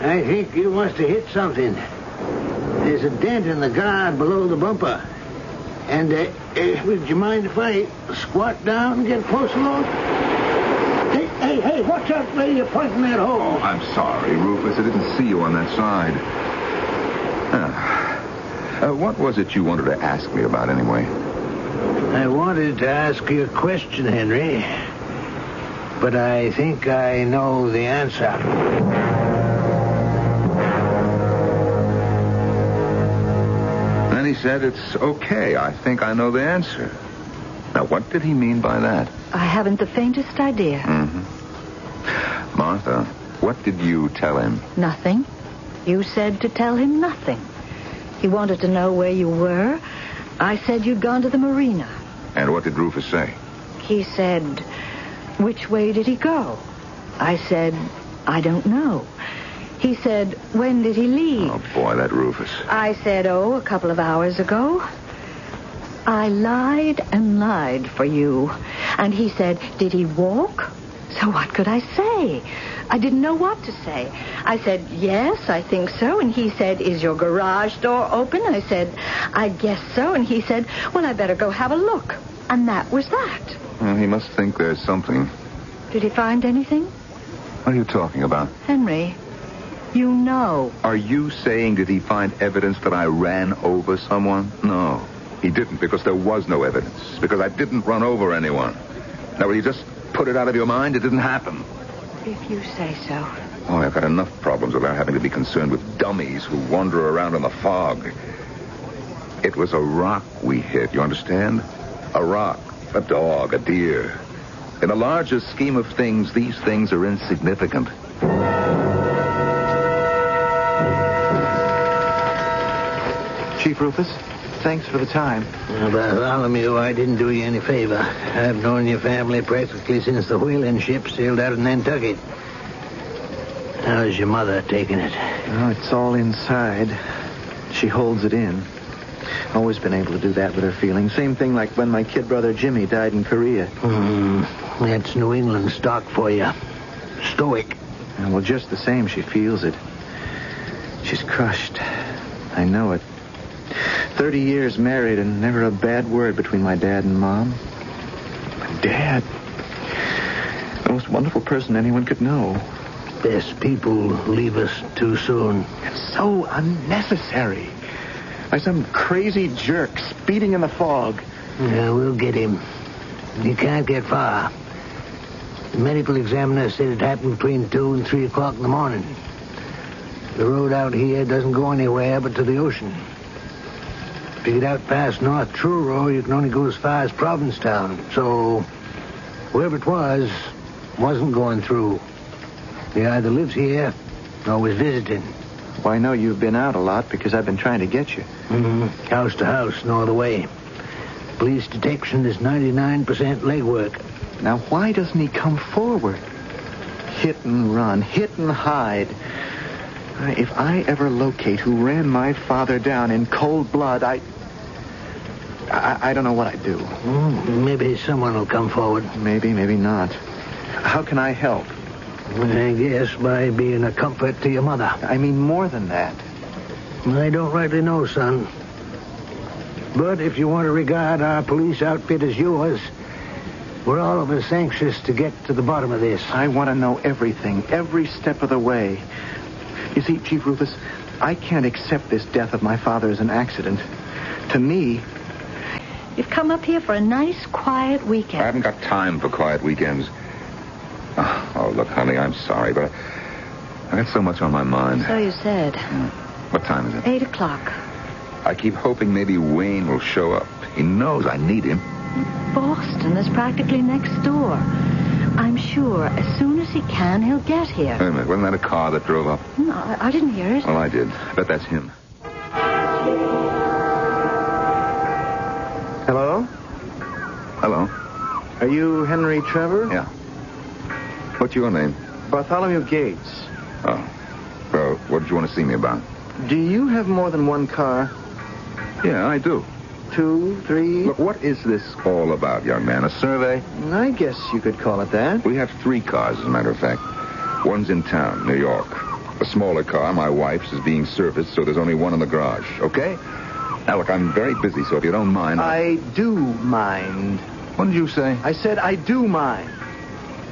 I think you must have hit something. There's a dent in the guard below the bumper. And, would you mind if I squat down and get a closer look? Hey, watch out where you're pointing that hole. Oh, I'm sorry, Rufus. I didn't see you on that side. What was it you wanted to ask me about, anyway? I wanted to ask you a question, Henry. But I think I know the answer. Then he said, it's okay. I think I know the answer. Now, what did he mean by that? I haven't the faintest idea. Mm-hmm. Martha, what did you tell him? Nothing. You said to tell him nothing. He wanted to know where you were. I said you'd gone to the marina. And what did Rufus say? He said, which way did he go? I said, I don't know. He said, when did he leave? Oh, boy, that Rufus. I said, a couple of hours ago. I lied and lied for you. And he said, did he walk? So what could I say? I didn't know what to say. I said, yes, I think so. And he said, is your garage door open? I said, I guess so. And he said, well, I better go have a look. And that was that. Well, he must think there's something. Did he find anything? What are you talking about? Henry, you know. Are you saying did he find evidence that I ran over someone? No, he didn't, because there was no evidence. Because I didn't run over anyone. Now, will you just put it out of your mind? It didn't happen. If you say so. Oh, I've got enough problems without having to be concerned with dummies who wander around in the fog. It was a rock we hit, you understand? A rock, a dog, a deer. In the larger scheme of things, these things are insignificant. Chief Rufus, thanks for the time. Bartholomew, I didn't do you any favor. I've known your family practically since the whaling ship sailed out of Nantucket. How's your mother taking it? Oh, it's all inside. She holds it in. Always been able to do that with her feelings. Same thing like when my kid brother Jimmy died in Korea. That's New England stock for you. Stoic. Well, just the same, she feels it. She's crushed. I know it. 30 years married and never a bad word between my dad and Mom. My dad. The most wonderful person anyone could know. Best people leave us too soon. It's so unnecessary. By some crazy jerk speeding in the fog. Yeah, we'll get him. He can't get far. The medical examiner said it happened between 2 and 3 o'clock in the morning. The road out here doesn't go anywhere but to the ocean. To get out past North Truro, you can only go as far as Provincetown. So, whoever it was, wasn't going through. He either lives here or was visiting. Well, I know you've been out a lot because I've been trying to get you. House to house, no other way. Police detection is 99% legwork. Now, why doesn't he come forward? Hit and run, hit and hide. If I ever locate who ran my father down in cold blood, I don't know what I'd do. Maybe someone will come forward. Maybe, maybe not. How can I help? I guess by being a comfort to your mother. I mean more than that. I don't rightly know, son. But if you want to regard our police outfit as yours, we're all of us anxious to get to the bottom of this. I want to know everything, every step of the way. You see, Chief Rufus, I can't accept this death of my father as an accident. To me... You've come up here for a nice, quiet weekend. I haven't got time for quiet weekends. Oh, look, honey, I'm sorry, but I got so much on my mind. So you said. What time is it? 8 o'clock. I keep hoping maybe Wayne will show up. He knows I need him. Boston is practically next door. I'm sure as soon as he can, he'll get here. Wait a minute. Wasn't that a car that drove up? No, I didn't hear it. Well, I did. I bet that's him. Hello? Hello. Are you Henry Trevor? Yeah. What's your name? Bartholomew Gates. Oh. Well, what did you want to see me about? Do you have more than one car? Yeah, I do. 2, 3... Look, what is this all about, young man? A survey? I guess you could call it that. We have 3 cars, as a matter of fact. One's in town, New York. A smaller car, my wife's, is being serviced, so there's only one in the garage, okay? Now, look, I'm very busy, so if you don't mind... I do mind. What did you say? I said I do mind.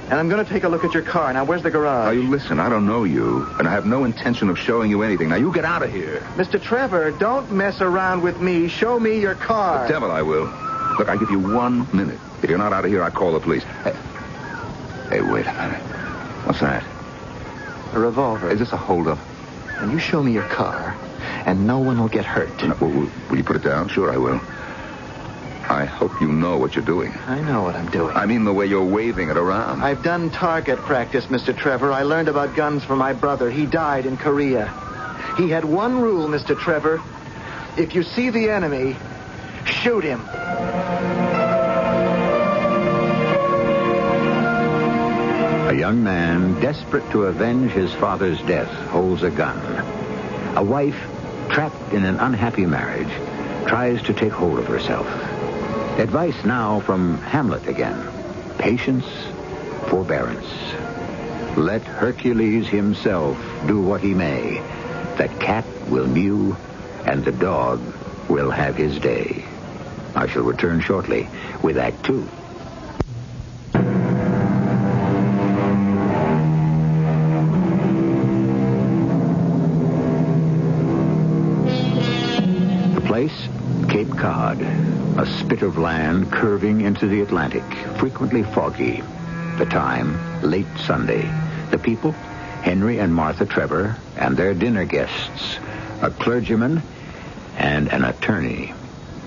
And I'm going to take a look at your car. Now, where's the garage? Now, you listen, I don't know you, and I have no intention of showing you anything. Now, you get out of here. Mr. Trevor, don't mess around with me. Show me your car. The devil I will. Look, I give you 1 minute. If you're not out of here, I call the police. Hey, wait a minute. What's that? A revolver. Is this a holdup? And you show me your car, and no one will get hurt. Will you put it down? Sure, I will. I hope you know what you're doing. I know what I'm doing. I mean the way you're waving it around. I've done target practice, Mr. Trevor. I learned about guns from my brother. He died in Korea. He had one rule, Mr. Trevor. If you see the enemy, shoot him. A young man, desperate to avenge his father's death, holds a gun. A wife, trapped in an unhappy marriage, tries to take hold of herself. Advice now from Hamlet again. Patience, forbearance. Let Hercules himself do what he may. The cat will mew, and the dog will have his day. I shall return shortly with Act 2. The place, Cape Cod. A spit of land curving into the Atlantic, frequently foggy. The time, late Sunday. The people, Henry and Martha Trevor, and their dinner guests, a clergyman and an attorney.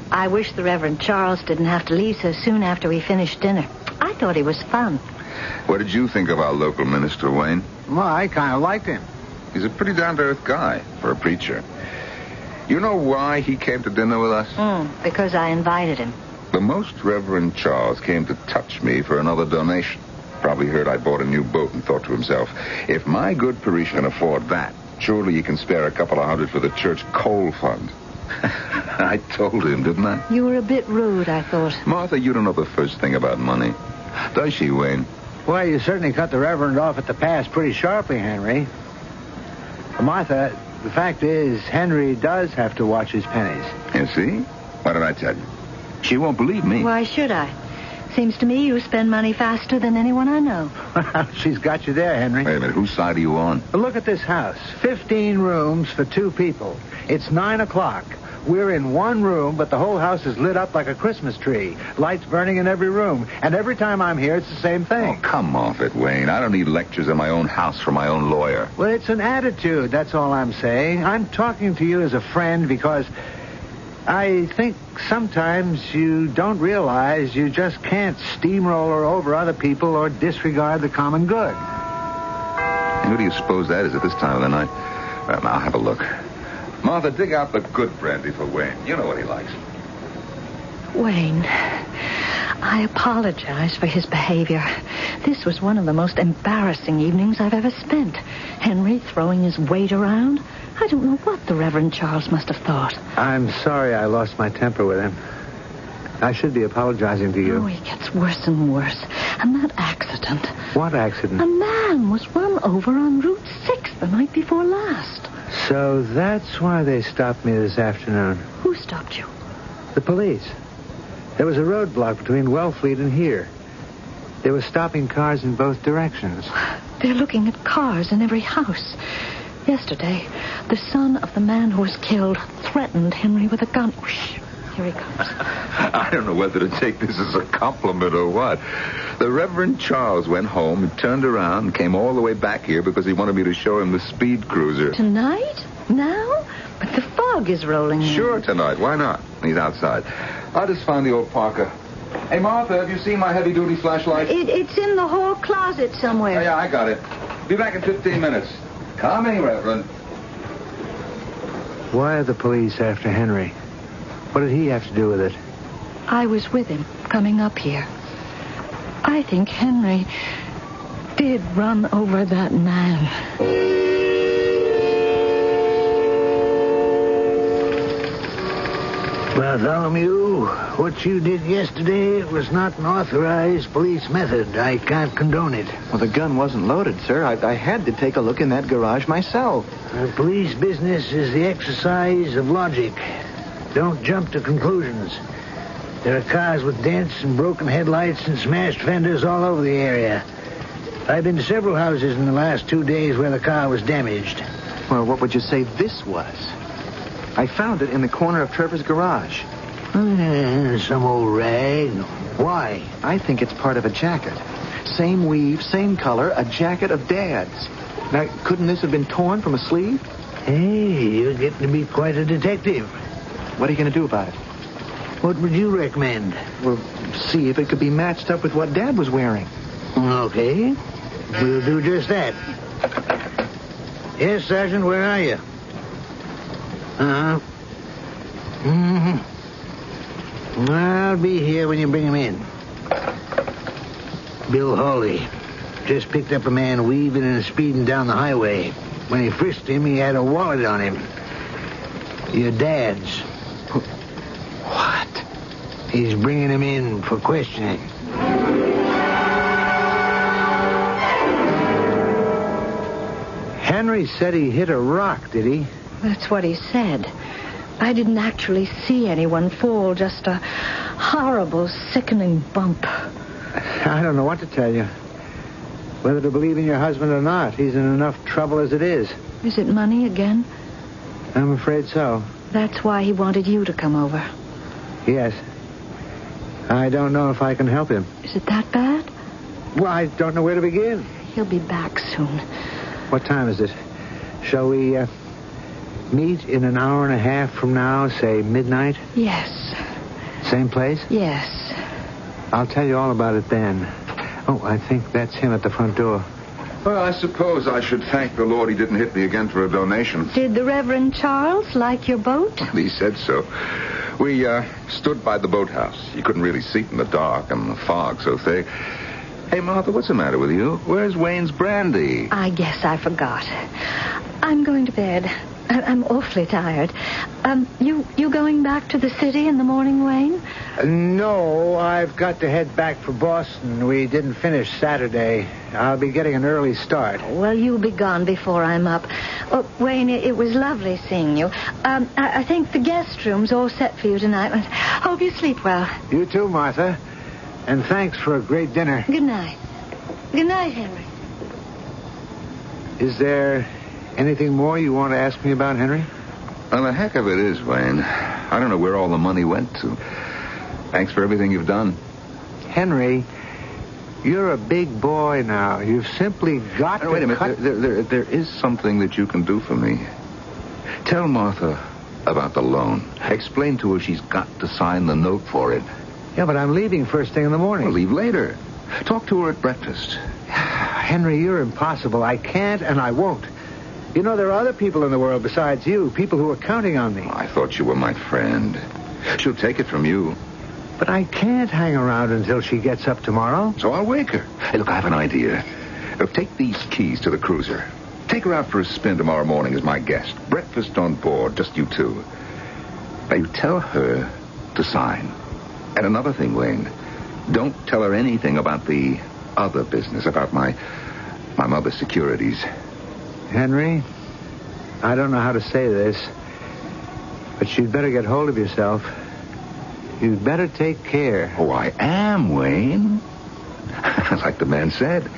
I wish the Reverend Charles didn't have to leave so soon after we finished dinner. I thought he was fun. What did you think of our local minister, Wayne? Well, I kind of liked him. He's a pretty down-to-earth guy for a preacher. You know why he came to dinner with us? Because I invited him. The Most Reverend Charles came to touch me for another donation. Probably heard I bought a new boat and thought to himself, if my good parishioner can afford that, surely he can spare a couple of hundred for the church coal fund. I told him, didn't I? You were a bit rude, I thought. Martha, you don't know the first thing about money. Does she, Wayne? Well, you certainly cut the Reverend off at the pass pretty sharply, Henry. Martha, the fact is, Henry does have to watch his pennies. You see? What did I tell you? She won't believe me. Why should I? Seems to me you spend money faster than anyone I know. She's got you there, Henry. Wait a minute. Whose side are you on? Look at this house. 15 rooms for 2 people. It's 9 o'clock. We're in one room, but the whole house is lit up like a Christmas tree. Lights burning in every room. And every time I'm here, it's the same thing. Oh, come off it, Wayne. I don't need lectures in my own house from my own lawyer. Well, it's an attitude, that's all I'm saying. I'm talking to you as a friend because I think sometimes you don't realize you just can't steamroller over other people or disregard the common good. And who do you suppose that is at this time of the night? Well, I'll have a look. Martha, dig out the good brandy for Wayne. You know what he likes. Wayne, I apologize for his behavior. This was one of the most embarrassing evenings I've ever spent. Henry throwing his weight around. I don't know what the Reverend Charles must have thought. I'm sorry I lost my temper with him. I should be apologizing to you. Oh, he gets worse and worse. And that accident. What accident? A man was run over on Route 6 the night before last. So that's why they stopped me this afternoon. Who stopped you? The police. There was a roadblock between Wellfleet and here. They were stopping cars in both directions. They're looking at cars in every house. Yesterday, the son of the man who was killed threatened Henry with a gun. Shh. Here he comes. I don't know whether to take this as a compliment or what. The Reverend Charles went home and turned around and came all the way back here because he wanted me to show him the speed cruiser. Tonight? Now? fog is rolling in. Sure, tonight. Why not? He's outside. I'll just find the old Parker. Hey, Martha, have you seen my heavy-duty flashlight? It's in the hall closet somewhere. Oh, yeah, I got it. Be back in 15 minutes. Coming, Reverend. Why are the police after Henry? What did he have to do with it? I was with him coming up here. I think Henry did run over that man. Bartholomew, what you did yesterday was not an authorized police method. I can't condone it. Well, the gun wasn't loaded, sir. I had to take a look in that garage myself. Police business is the exercise of logic. Don't jump to conclusions. There are cars with dents and broken headlights and smashed fenders all over the area. I've been to several houses in the last 2 days where the car was damaged. Well, what would you say this was? I found it in the corner of Trevor's garage. Some old rag. Why? I think it's part of a jacket. Same weave, same color, a jacket of Dad's. Now, couldn't this have been torn from a sleeve? Hey, you're getting to be quite a detective. What are you going to do about it? What would you recommend? Well, see if it could be matched up with what Dad was wearing. Okay. We'll do just that. Yes, Sergeant, where are you? Uh-huh. Mm-hmm. I'll be here when you bring him in. Bill Hawley just picked up a man weaving and speeding down the highway. When he frisked him, he had a wallet on him. Your dad's. What? He's bringing him in for questioning. Henry said he hit a rock, did he? That's what he said. I didn't actually see anyone fall, just a horrible, sickening bump. I don't know what to tell you. Whether to believe in your husband or not. He's in enough trouble as it is. Is it money again? I'm afraid so. That's why he wanted you to come over. Yes. I don't know if I can help him. Is it that bad? Well, I don't know where to begin. He'll be back soon. What time is it? Shall we meet in an hour and a half from now, say midnight? Yes. Same place? Yes. I'll tell you all about it then. Oh, I think that's him at the front door. Well, I suppose I should thank the Lord he didn't hit me again for a donation. Did the Reverend Charles like your boat? He said so. We stood by the boathouse. You couldn't really see it in the dark and the fog so thick. Hey, Martha, what's the matter with you? Where's Wayne's brandy? I guess I forgot. I'm going to bed. I'm awfully tired. You going back to the city in the morning, Wayne? No, I've got to head back for Boston. We didn't finish Saturday. I'll be getting an early start. Well, you'll be gone before I'm up. Oh, Wayne, it was lovely seeing you. I think the guest room's all set for you tonight. Hope you sleep well. You too, Martha. And thanks for a great dinner. Good night. Good night, Henry. Is there anything more you want to ask me about, Henry? Well, the heck of it is, Wayne. I don't know where all the money went to. Thanks for everything you've done. Henry, you're a big boy now. You've simply got to... Wait a minute. There is something that you can do for me. Tell Martha about the loan. Explain to her she's got to sign the note for it. Yeah, but I'm leaving first thing in the morning. Well, leave later. Talk to her at breakfast. Henry, you're impossible. I can't and I won't. You know, there are other people in the world besides you, people who are counting on me. I thought you were my friend. She'll take it from you. But I can't hang around until she gets up tomorrow. So I'll wake her. Hey, look, I have an idea. Take these keys to the cruiser. Take her out for a spin tomorrow morning as my guest. Breakfast on board, just you two. Now, you tell her to sign. And another thing, Wayne. Don't tell her anything about the other business, about my mother's securities. Henry, I don't know how to say this, but you'd better get hold of yourself. You'd better take care. Oh, I am, Wayne. Like the man said,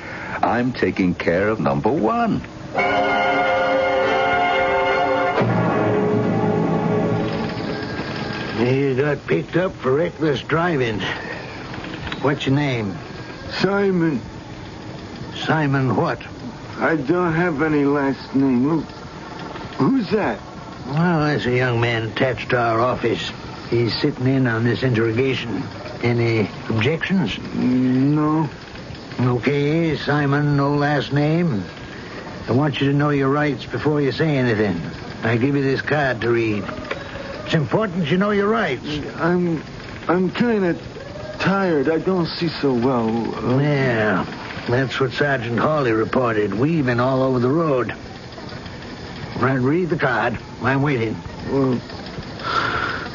I'm taking care of number one. You got picked up for reckless driving. What's your name? Simon. Simon what? I don't have any last name. Who's that? Well, there's a young man attached to our office. He's sitting in on this interrogation. Any objections? No. Okay, Simon, no last name. I want you to know your rights before you say anything. I give you this card to read. It's important you know your rights. I'm kind of tired. I don't see so well. Yeah, that's what Sergeant Hawley reported, weaving all over the road. Right, read the card. I'm waiting. Well,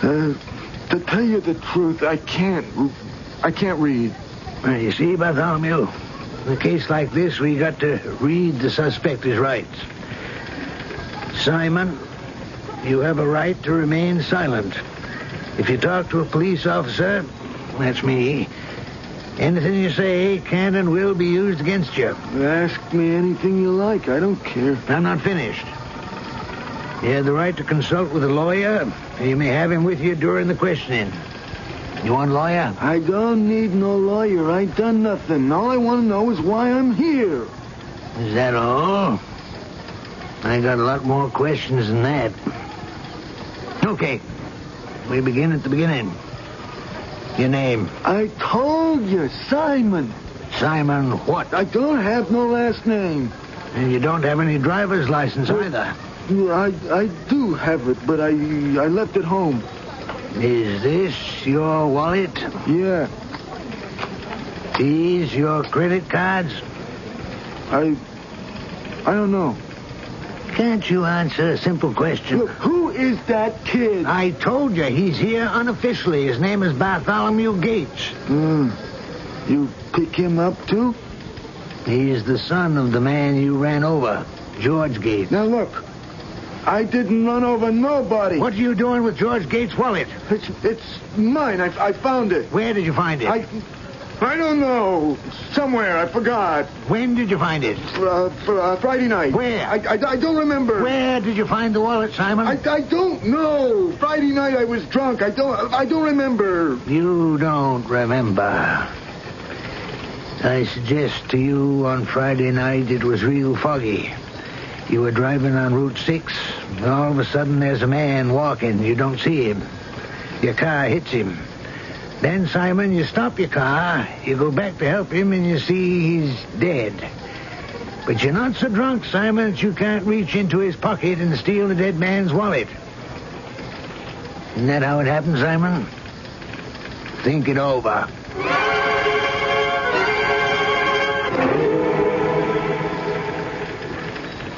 to tell you the truth, I can't read. Well, you see, Bartholomew, in a case like this, we got to read the suspect's rights. Simon, you have a right to remain silent. If you talk to a police officer, that's me, anything you say can and will be used against you. Ask me anything you like. I don't care. I'm not finished. You have the right to consult with a lawyer. You may have him with you during the questioning. You want a lawyer? I don't need no lawyer. I ain't done nothing. All I want to know is why I'm here. Is that all? I got a lot more questions than that. Okay. We begin at the beginning. Your name? I told you, Simon. Simon what? I don't have no last name. And you don't have any driver's license either. I do have it, but I left it home. Is this your wallet? Yeah. These your credit cards? I don't know. Can't you answer a simple question? Look, who is that kid? I told you, he's here unofficially. His name is Bartholomew Gates. You pick him up, too? He's the son of the man you ran over, George Gates. Now, look. I didn't run over nobody. What are you doing with George Gates' wallet? It's mine. I found it. Where did you find it? I don't know. Somewhere. I forgot. When did you find it? Friday night. Where? I don't remember. Where did you find the wallet, Simon? I don't know. Friday night I was drunk. I don't remember. You don't remember. I suggest to you on Friday night it was real foggy. You were driving on Route 6, and all of a sudden there's a man walking. You don't see him. Your car hits him. Then, Simon, you stop your car, you go back to help him, and you see he's dead. But you're not so drunk, Simon, that you can't reach into his pocket and steal the dead man's wallet. Isn't that how it happened, Simon? Think it over.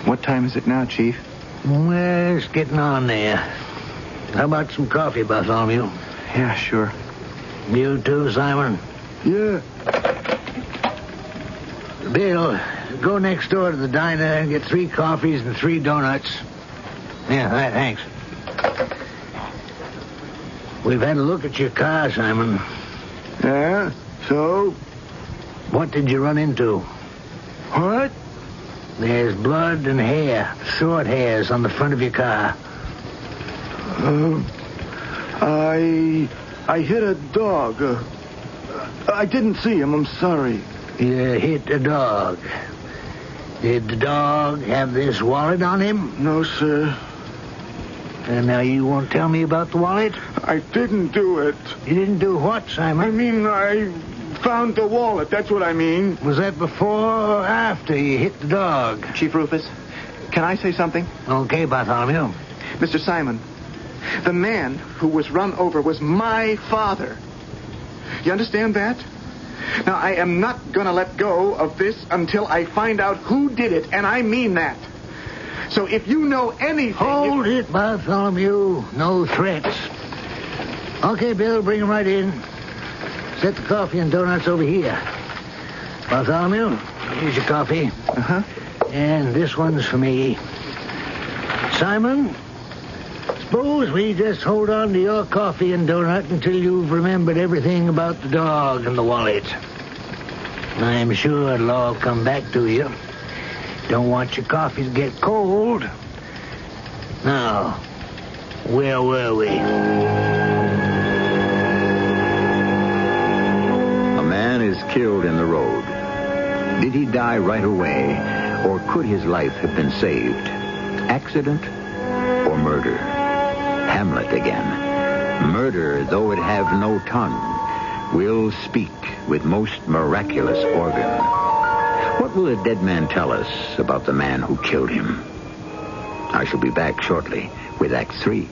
What time is it now, Chief? Well, it's getting on there. How about some coffee, Bartholomew? Yeah, sure. You too, Simon? Yeah. Bill, go next door to the diner and get 3 coffees and 3 donuts. Yeah, thanks. We've had a look at your car, Simon. Yeah? So? What did you run into? What? There's blood and hair, short hairs on the front of your car. I hit a dog. I didn't see him. I'm sorry. You hit a dog. Did the dog have this wallet on him? No, sir. And now you won't tell me about the wallet? I didn't do it. You didn't do what, Simon? I mean, I found the wallet. That's what I mean. Was that before or after you hit the dog? Chief Rufus, can I say something? Okay, Bartholomew. Mr. Simon, the man who was run over was my father. You understand that? Now, I am not going to let go of this until I find out who did it, and I mean that. So if you know anything... Hold it, Bartholomew. No threats. Okay, Bill, bring him right in. Set the coffee and donuts over here. Bartholomew, here's your coffee. Uh-huh. And this one's for me. Simon, suppose we just hold on to your coffee and donut until you've remembered everything about the dog and the wallet. I'm sure it'll all come back to you. Don't want your coffee to get cold. Now, where were we? A man is killed in the road. Did he die right away, or could his life have been saved? Accident or murder. Hamlet again. Murder, though it have no tongue, will speak with most miraculous organ. What will the dead man tell us about the man who killed him? I shall be back shortly with Act 3.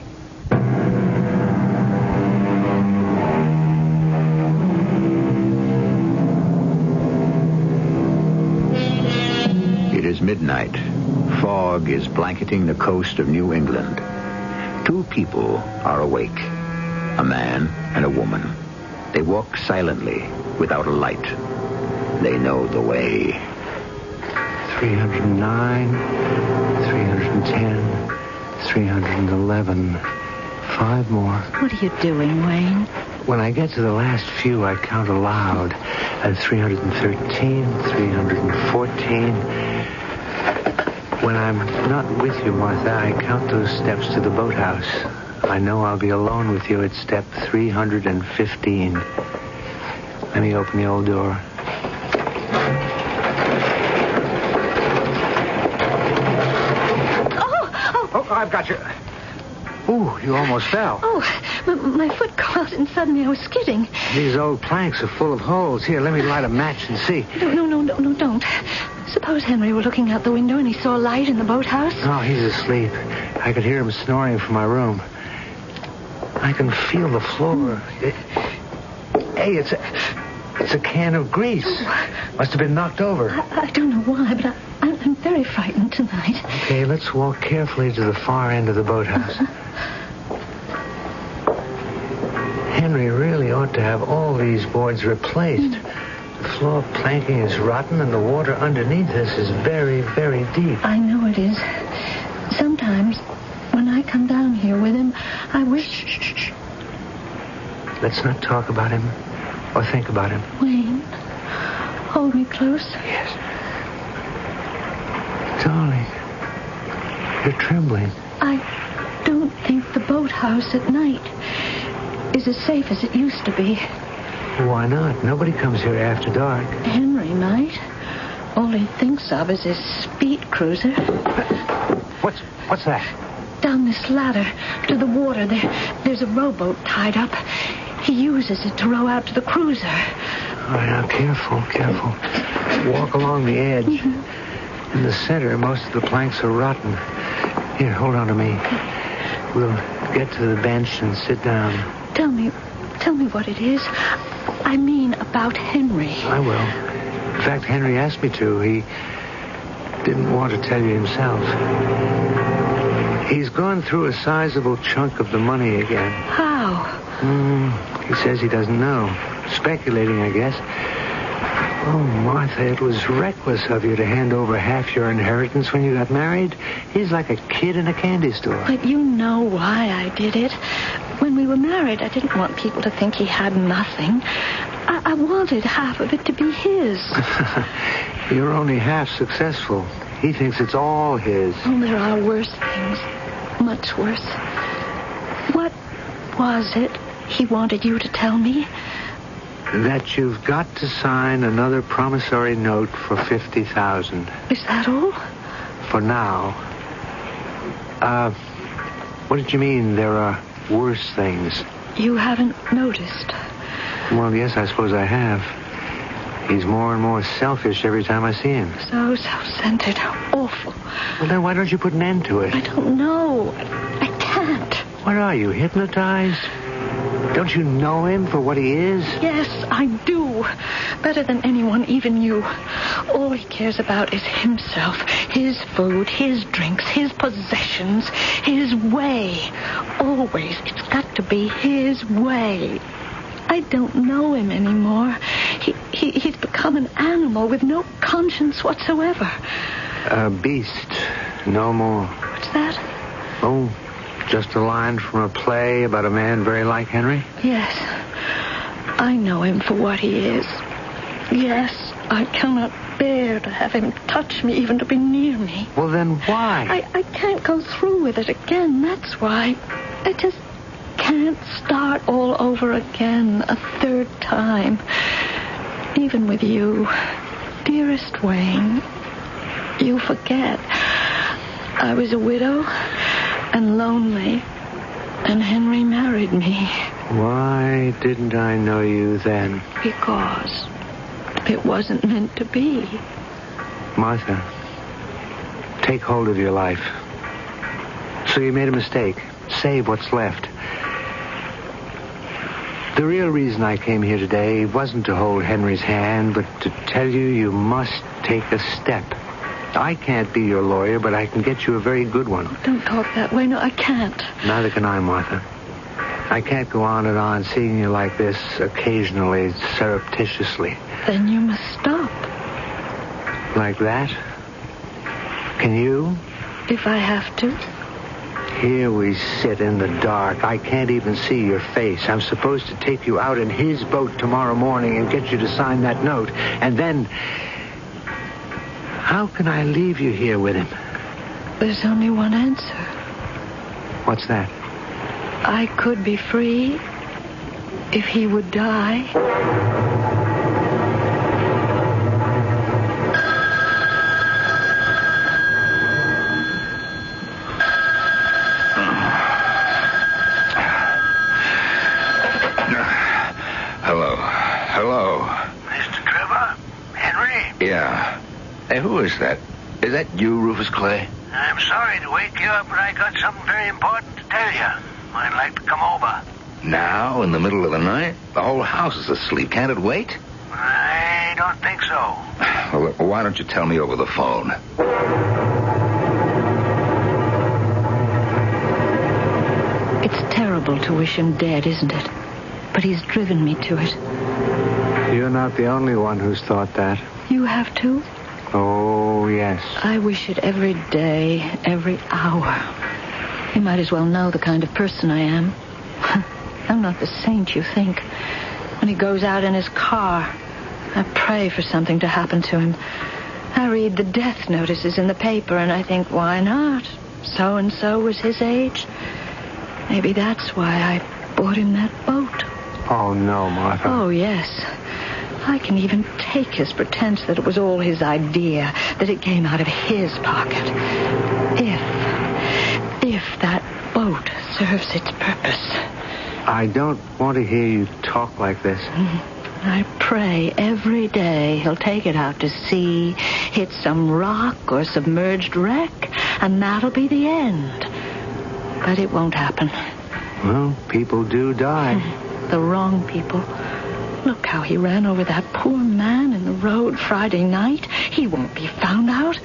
It is midnight. Fog is blanketing the coast of New England. Two people are awake, a man and a woman. They walk silently, without a light. They know the way. 309, 310, 311. 5 more. What are you doing, Wayne? When I get to the last few, I count aloud. At 313, 314. When I'm not with you, Martha, I count those steps to the boathouse. I know I'll be alone with you at step 315. Let me open the old door. Oh, I've got you. Ooh, you almost fell. Oh, my foot caught and suddenly I was skidding. These old planks are full of holes. Here, let me light a match and see. No, don't. Suppose Henry were looking out the window and he saw a light in the boathouse? Oh, he's asleep. I could hear him snoring from my room. I can feel the floor. Hey, it's a can of grease. Must have been knocked over. I don't know why, but I'm very frightened tonight. Okay, let's walk carefully to the far end of the boathouse. Henry really ought to have all these boards replaced. The floor planking is rotten and the water underneath us is very, very deep. I know it is. Sometimes, when I come down here with him, I wish... Shh. Let's not talk about him or think about him. Wayne, hold me close. Yes. Darling, you're trembling. I don't think the boathouse at night is as safe as it used to be. Why not? Nobody comes here after dark. Henry might. All he thinks of is his speed cruiser. What's that? Down this ladder to the water, there's a rowboat tied up. He uses it to row out to the cruiser. All right, now, careful. Walk along the edge. Mm-hmm. In the center, most of the planks are rotten. Here, hold on to me. We'll get to the bench and sit down. Tell me what it is. I mean about Henry. I will. In fact, Henry asked me to. He didn't want to tell you himself. He's gone through a sizable chunk of the money again. How? He says he doesn't know. Speculating, I guess. Oh, Martha, it was reckless of you to hand over half your inheritance when you got married. He's like a kid in a candy store. But you know why I did it. When we were married, I didn't want people to think he had nothing. I wanted half of it to be his. You're only half successful. He thinks it's all his. Oh, there are worse things. Much worse. What was it he wanted you to tell me? That you've got to sign another promissory note for $50,000. Is that all? For now. What did you mean there are worse things? You haven't noticed. Well, yes, I suppose I have. He's more and more selfish every time I see him. So self-centered. Awful. Well, then why don't you put an end to it? I don't know. I can't. What are you, hypnotized? Don't you know him for what he is? Yes, I do. Better than anyone, even you. All he cares about is himself, his food, his drinks, his possessions, his way. Always, it's got to be his way. I don't know him anymore. He's become an animal with no conscience whatsoever. A beast, no more. What's that? Oh, just a line from a play about a man very like Henry? Yes. I know him for what he is. Yes, I cannot bear to have him touch me, even to be near me. Well, then why? I can't go through with it again, that's why. I just can't start all over again a third time. Even with you, dearest Wayne. You forget. I was a widow. and lonely, and Henry married me. Why didn't I know you then? Because it wasn't meant to be. Martha, take hold of your life. So you made a mistake. Save what's left. The real reason I came here today wasn't to hold Henry's hand, but to tell you you must take a step. I can't be your lawyer, but I can get you a very good one. Don't talk that way. No, I can't. Neither can I, Martha. I can't go on and on seeing you like this occasionally, surreptitiously. Then you must stop. Like that? Can you? If I have to. Here we sit in the dark. I can't even see your face. I'm supposed to take you out in his boat tomorrow morning and get you to sign that note. And then... how can I leave you here with him? There's only one answer. What's that? I could be free if he would die. Hello. Mr. Trevor? Henry? Yeah. Hey, who is that? Is that you, Rufus Clay? I'm sorry to wake you up, but I got something very important to tell you. I'd like to come over. Now, in the middle of the night? The whole house is asleep. Can't it wait? I don't think so. Well, why don't you tell me over the phone? It's terrible to wish him dead, isn't it? But he's driven me to it. You're not the only one who's thought that. You have too? Oh, yes. I wish it every day, every hour. You might as well know the kind of person I am. I'm not the saint you think. When he goes out in his car, I pray for something to happen to him. I read the death notices in the paper, and I think, why not? So-and-so was his age. Maybe that's why I bought him that boat. Oh, no, Martha. Oh, yes. I can even take his pretense that it was all his idea, that it came out of his pocket. If that boat serves its purpose. I don't want to hear you talk like this. I pray every day he'll take it out to sea, hit some rock or submerged wreck, and that'll be the end. But it won't happen. Well, people do die. The wrong people. Look how he ran over that poor man in the road Friday night. He won't be found out.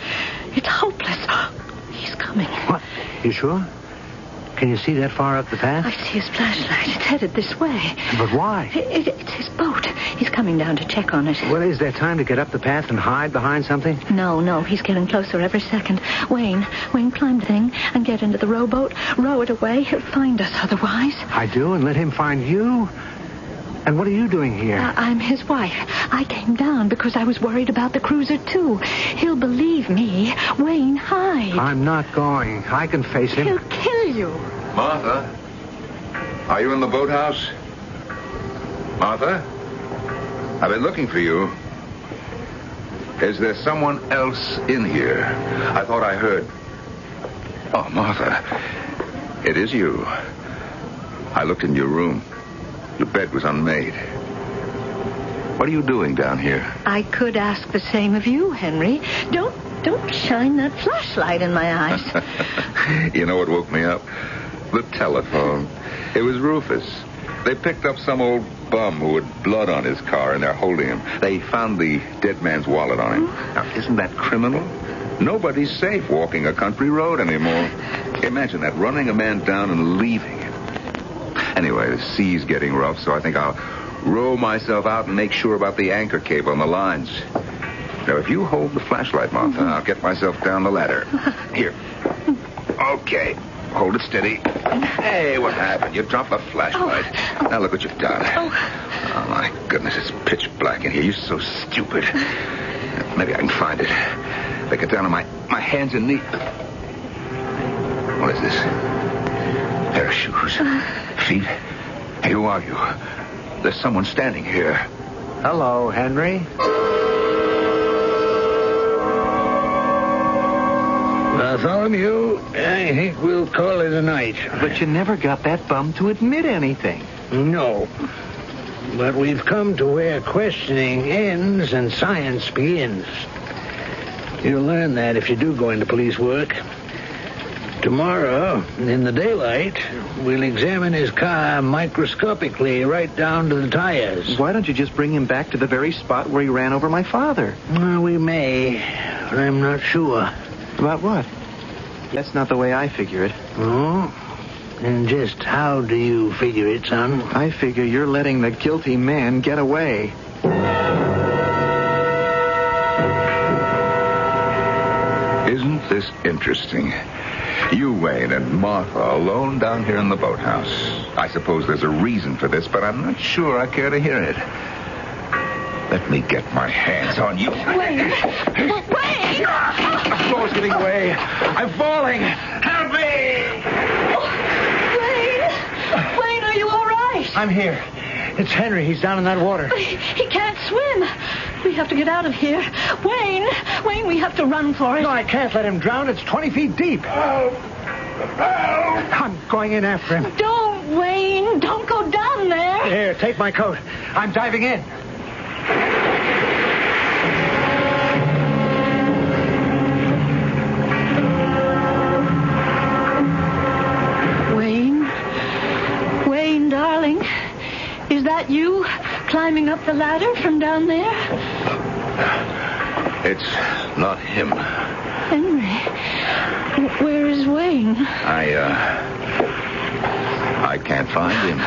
It's hopeless. He's coming. What? You sure? Can you see that far up the path? I see his flashlight. It's headed this way. But why? It's his boat. He's coming down to check on it. Well, is there time to get up the path and hide behind something? No. He's getting closer every second. Wayne, climb the thing and get into the rowboat. Row it away. He'll find us otherwise. I do? And let him find you? And what are you doing here? I'm his wife. I came down because I was worried about the cruiser, too. He'll believe me. Wayne, hide. I'm not going. I can face him. He'll kill you. Martha? Are you in the boathouse? Martha? I've been looking for you. Is there someone else in here? I thought I heard... Oh, Martha. It is you. I looked in your room. The bed was unmade. What are you doing down here? I could ask the same of you, Henry. Don't shine that flashlight in my eyes. You know what woke me up? The telephone. It was Rufus. They picked up some old bum who had blood on his car, and they're holding him. They found the dead man's wallet on him. Now, isn't that criminal? Nobody's safe walking a country road anymore. Imagine that, running a man down and leaving him. Anyway, the sea's getting rough, so I think I'll row myself out and make sure about the anchor cable and the lines. Now, if you hold the flashlight, Martha, I'll get myself down the ladder. Here. Okay. Hold it steady. Hey, what happened? You dropped the flashlight. Now look what you've done. Oh, my goodness, it's pitch black in here. You're so stupid. Maybe I can find it. If I get down on my hands and knees. What is this? Pair of shoes. Feet. Hey, who are you? There's someone standing here. Hello, Henry. Bartholomew, I think we'll call it a night. But you never got that bum to admit anything. No. But we've come to where questioning ends and science begins. You'll learn that if you do go into police work. Tomorrow, in the daylight, we'll examine his car microscopically right down to the tires. Why don't you just bring him back to the very spot where he ran over my father? We may, but I'm not sure. About what? That's not the way I figure it. Oh? And just how do you figure it, son? I figure you're letting the guilty man get away. Isn't this interesting? You, Wayne, and Martha alone down here in the boathouse. I suppose there's a reason for this, but I'm not sure I care to hear it. Let me get my hands on you. Wayne! Wayne! The floor's giving way. I'm falling. Help me! Wayne, are you all right? I'm here. It's Henry. He's down in that water. He can't swim. We have to get out of here. Wayne, we have to run for it. No, I can't let him drown. It's 20 feet deep. I'm going in after him. Don't, Wayne. Don't go down there. Here, take my coat. I'm diving in. Wayne, darling. Is that you climbing up the ladder from down there? It's not him. Henry, where is Wayne? I can't find him.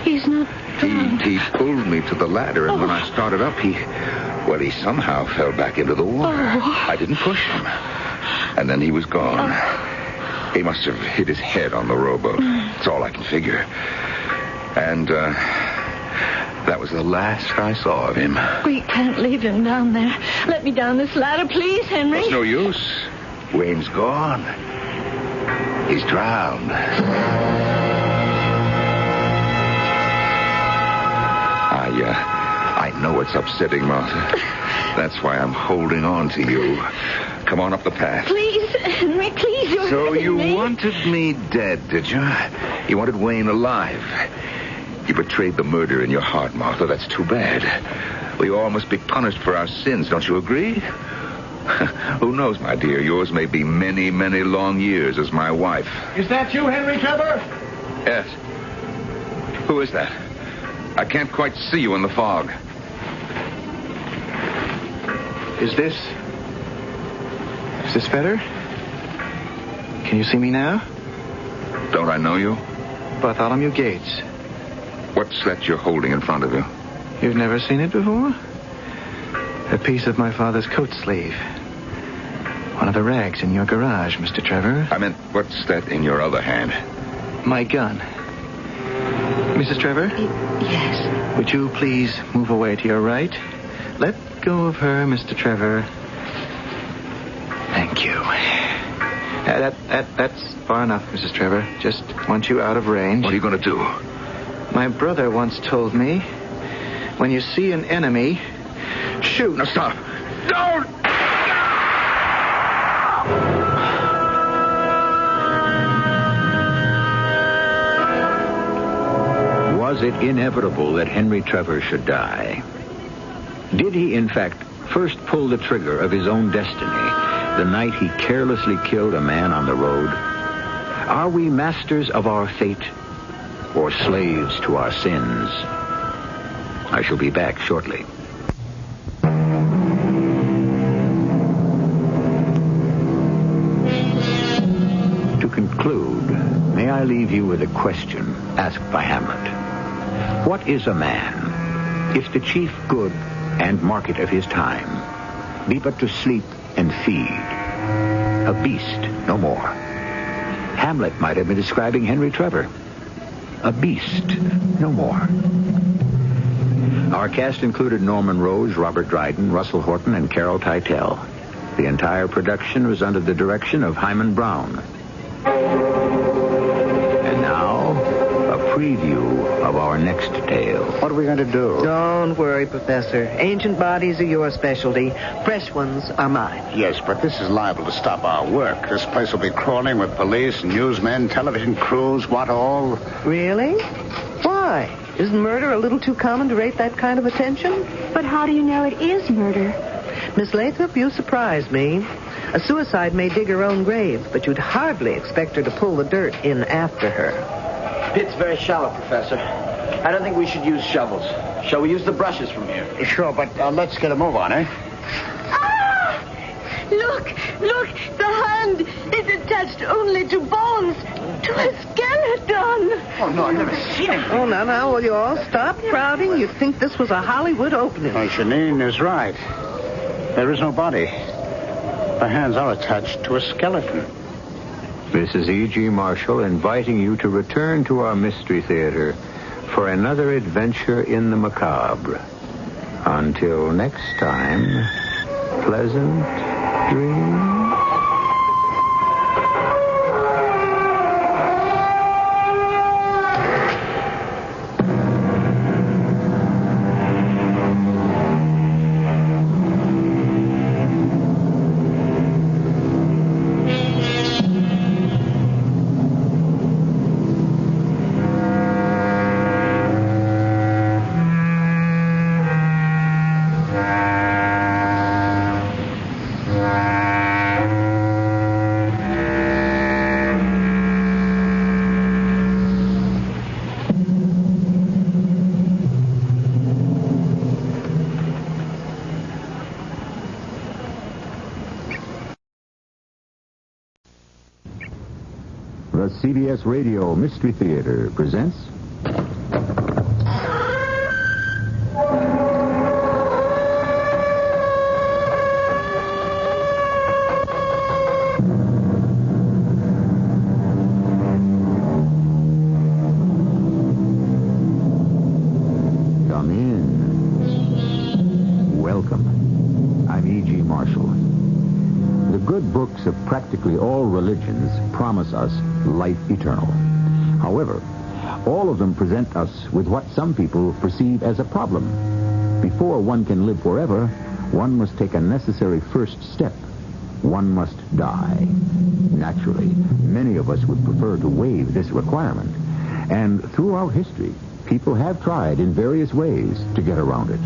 He's not found. He pulled me to the ladder, and when I started up, he somehow fell back into the water. I didn't push him. And then he was gone. He must have hit his head on the rowboat. That's all I can figure. And, that was the last I saw of him. We can't leave him down there. Let me down this ladder, please, Henry. It's no use. Wayne's gone. He's drowned. I know it's upsetting, Martha. That's why I'm holding on to you. Come on up the path. Please, Henry, please. So you wanted me dead, did you? You wanted Wayne alive. You betrayed the murder in your heart, Martha. That's too bad. We all must be punished for our sins, don't you agree? Who knows, my dear? Yours may be many, many long years as my wife. Is that you, Henry Trevor? Yes. Who is that? I can't quite see you in the fog. Is this better? Can you see me now? Don't I know you? Bartholomew Gates. What's that you're holding in front of you? You've never seen it before? A piece of my father's coat sleeve. One of the rags in your garage, Mr. Trevor. I meant, what's that in your other hand? My gun. Mrs. Trevor? Yes. Would you please move away to your right? Let go of her, Mr. Trevor. Thank you. That's far enough, Mrs. Trevor. Just want you out of range. What are you going to do? My brother once told me, when you see an enemy, shoot. No, stop. Don't! Was it inevitable that Henry Trevor should die? Did he, in fact, first pull the trigger of his own destiny the night he carelessly killed a man on the road? Are we masters of our fate or slaves to our sins? I shall be back shortly. To conclude, may I leave you with a question asked by Hamlet. What is a man, if the chief good and market of his time be but to sleep and feed? A beast, no more. Hamlet might have been describing Henry Trevor. A beast, no more. Our cast included Norman Rose, Robert Dryden, Russell Horton, and Carol Teitel. The entire production was under the direction of Hyman Brown. And now, a preview of our next tale. What are we going to do? Don't worry, Professor. Ancient bodies are your specialty. Fresh ones are mine. Yes, but this is liable to stop our work. This place will be crawling with police, newsmen, television crews, what all. Really? Why? Isn't murder a little too common to rate that kind of attention? But how do you know it is murder? Miss Lathrop, you surprise me. A suicide may dig her own grave, but you'd hardly expect her to pull the dirt in after her. Pit's very shallow, Professor. I don't think we should use shovels. Shall we use the brushes from here? Sure, but let's get a move on, eh? Ah! Look! The hand is attached only to bones, to a skeleton. Oh, no, I've never seen it. Oh, now, will you all stop crowding? You'd think this was a Hollywood opening. Oh, Janine is right. There is no body. The hands are attached to a skeleton. This is E.G. Marshall inviting you to return to our Mystery Theater for another adventure in the macabre. Until next time, pleasant dreams. The CBS Radio Mystery Theater presents... Come in. Welcome. I'm E.G. Marshall. The good books of practically all religions promise us life eternal. However, all of them present us with what some people perceive as a problem. Before one can live forever, one must take a necessary first step. One must die. Naturally, many of us would prefer to waive this requirement. And throughout history, people have tried in various ways to get around it.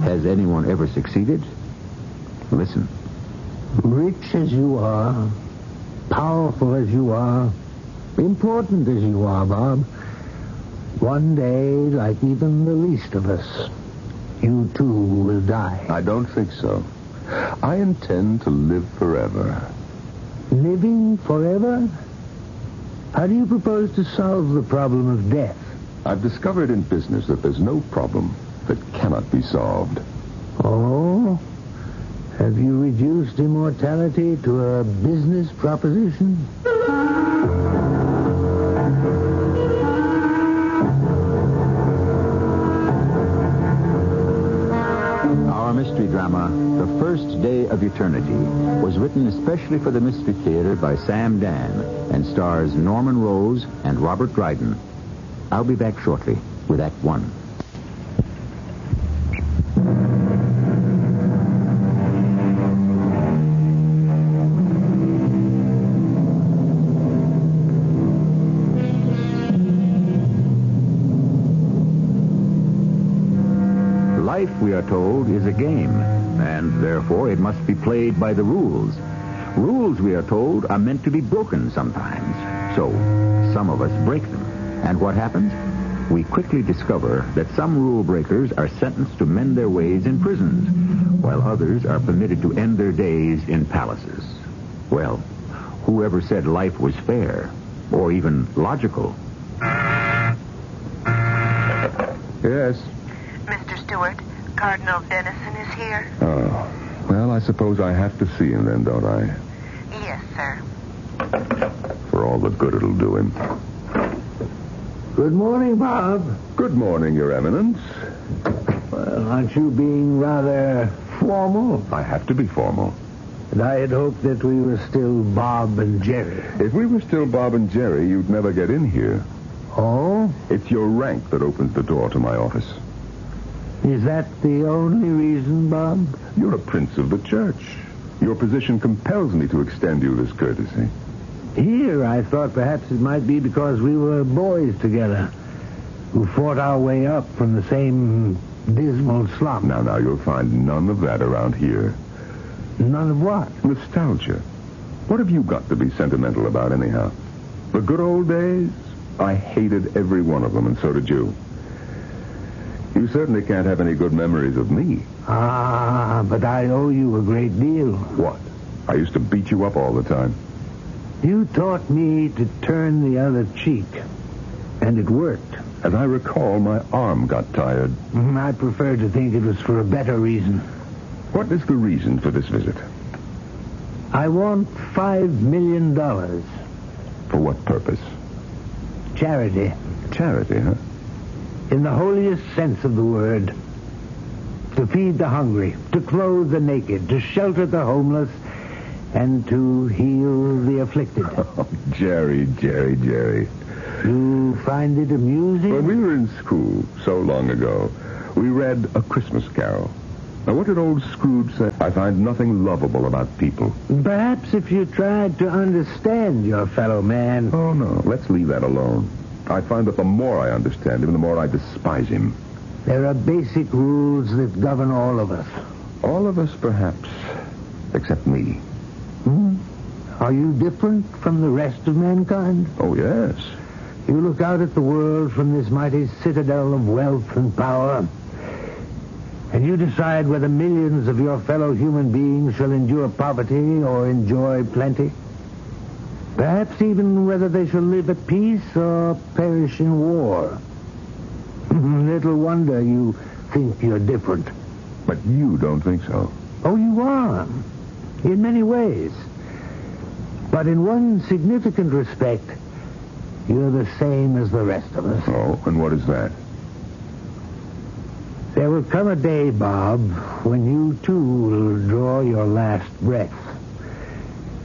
Has anyone ever succeeded? Listen. Rich as you are, powerful as you are, important as you are, Bob, one day, like even the least of us, you too will die. I don't think so. I intend to live forever. Living forever? How do you propose to solve the problem of death? I've discovered in business that there's no problem that cannot be solved. Oh? Have you reduced immortality to a business proposition? Our mystery drama, The First Day of Eternity, was written especially for the Mystery Theater by Sam Dan and stars Norman Rose and Robert Dryden. I'll be back shortly with Act One. Life, we are told, is a game, and therefore it must be played by the rules. Rules, we are told, are meant to be broken sometimes. So, some of us break them. And what happens? We quickly discover that some rule breakers are sentenced to mend their ways in prisons, while others are permitted to end their days in palaces. Well, whoever said life was fair, or even logical? Yes. Mr. Stewart, Cardinal Dennison is here. Oh. Well, I suppose I have to see him then, don't I? Yes, sir. For all the good it'll do him. Good morning, Bob. Good morning, Your Eminence. Well, aren't you being rather formal? I have to be formal. And I had hoped that we were still Bob and Jerry. If we were still Bob and Jerry, you'd never get in here. Oh? It's your rank that opens the door to my office. Is that the only reason, Bob? You're a prince of the church. Your position compels me to extend you this courtesy. Here, I thought perhaps it might be because we were boys together, who fought our way up from the same dismal slump. Now, you'll find none of that around here. None of what? Nostalgia. What have you got to be sentimental about, anyhow? The good old days? I hated every one of them, and so did you. You certainly can't have any good memories of me. Ah, but I owe you a great deal. What? I used to beat you up all the time. You taught me to turn the other cheek, and it worked. As I recall, my arm got tired. I prefer to think it was for a better reason. What is the reason for this visit? I want $5 million. For what purpose? Charity. Charity, huh? In the holiest sense of the word. To feed the hungry, to clothe the naked, to shelter the homeless, and to heal the afflicted. Oh, Jerry. You find it amusing? When we were in school so long ago, we read A Christmas Carol. Now, what did old Scrooge say? I find nothing lovable about people. Perhaps if you tried to understand your fellow man. Oh, no. Let's leave that alone. I find that the more I understand him, the more I despise him. There are basic rules that govern all of us. All of us, perhaps, except me. Are you different from the rest of mankind? Oh, yes. You look out at the world from this mighty citadel of wealth and power, and you decide whether millions of your fellow human beings shall endure poverty or enjoy plenty. Perhaps even whether they shall live at peace or perish in war. Little wonder you think you're different. But you don't think so. Oh, you are. In many ways. But in one significant respect, you're the same as the rest of us. Oh, and what is that? There will come a day, Bob, when you too will draw your last breath.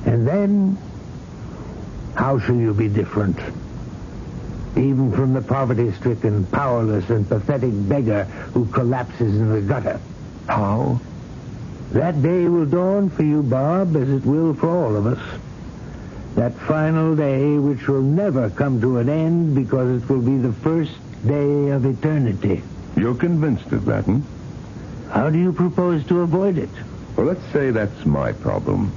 And then, how shall you be different? Even from the poverty-stricken, powerless, and pathetic beggar who collapses in the gutter. How? That day will dawn for you, Bob, as it will for all of us. That final day which will never come to an end because it will be the first day of eternity. You're convinced of that, hmm? How do you propose to avoid it? Well, let's say that's my problem.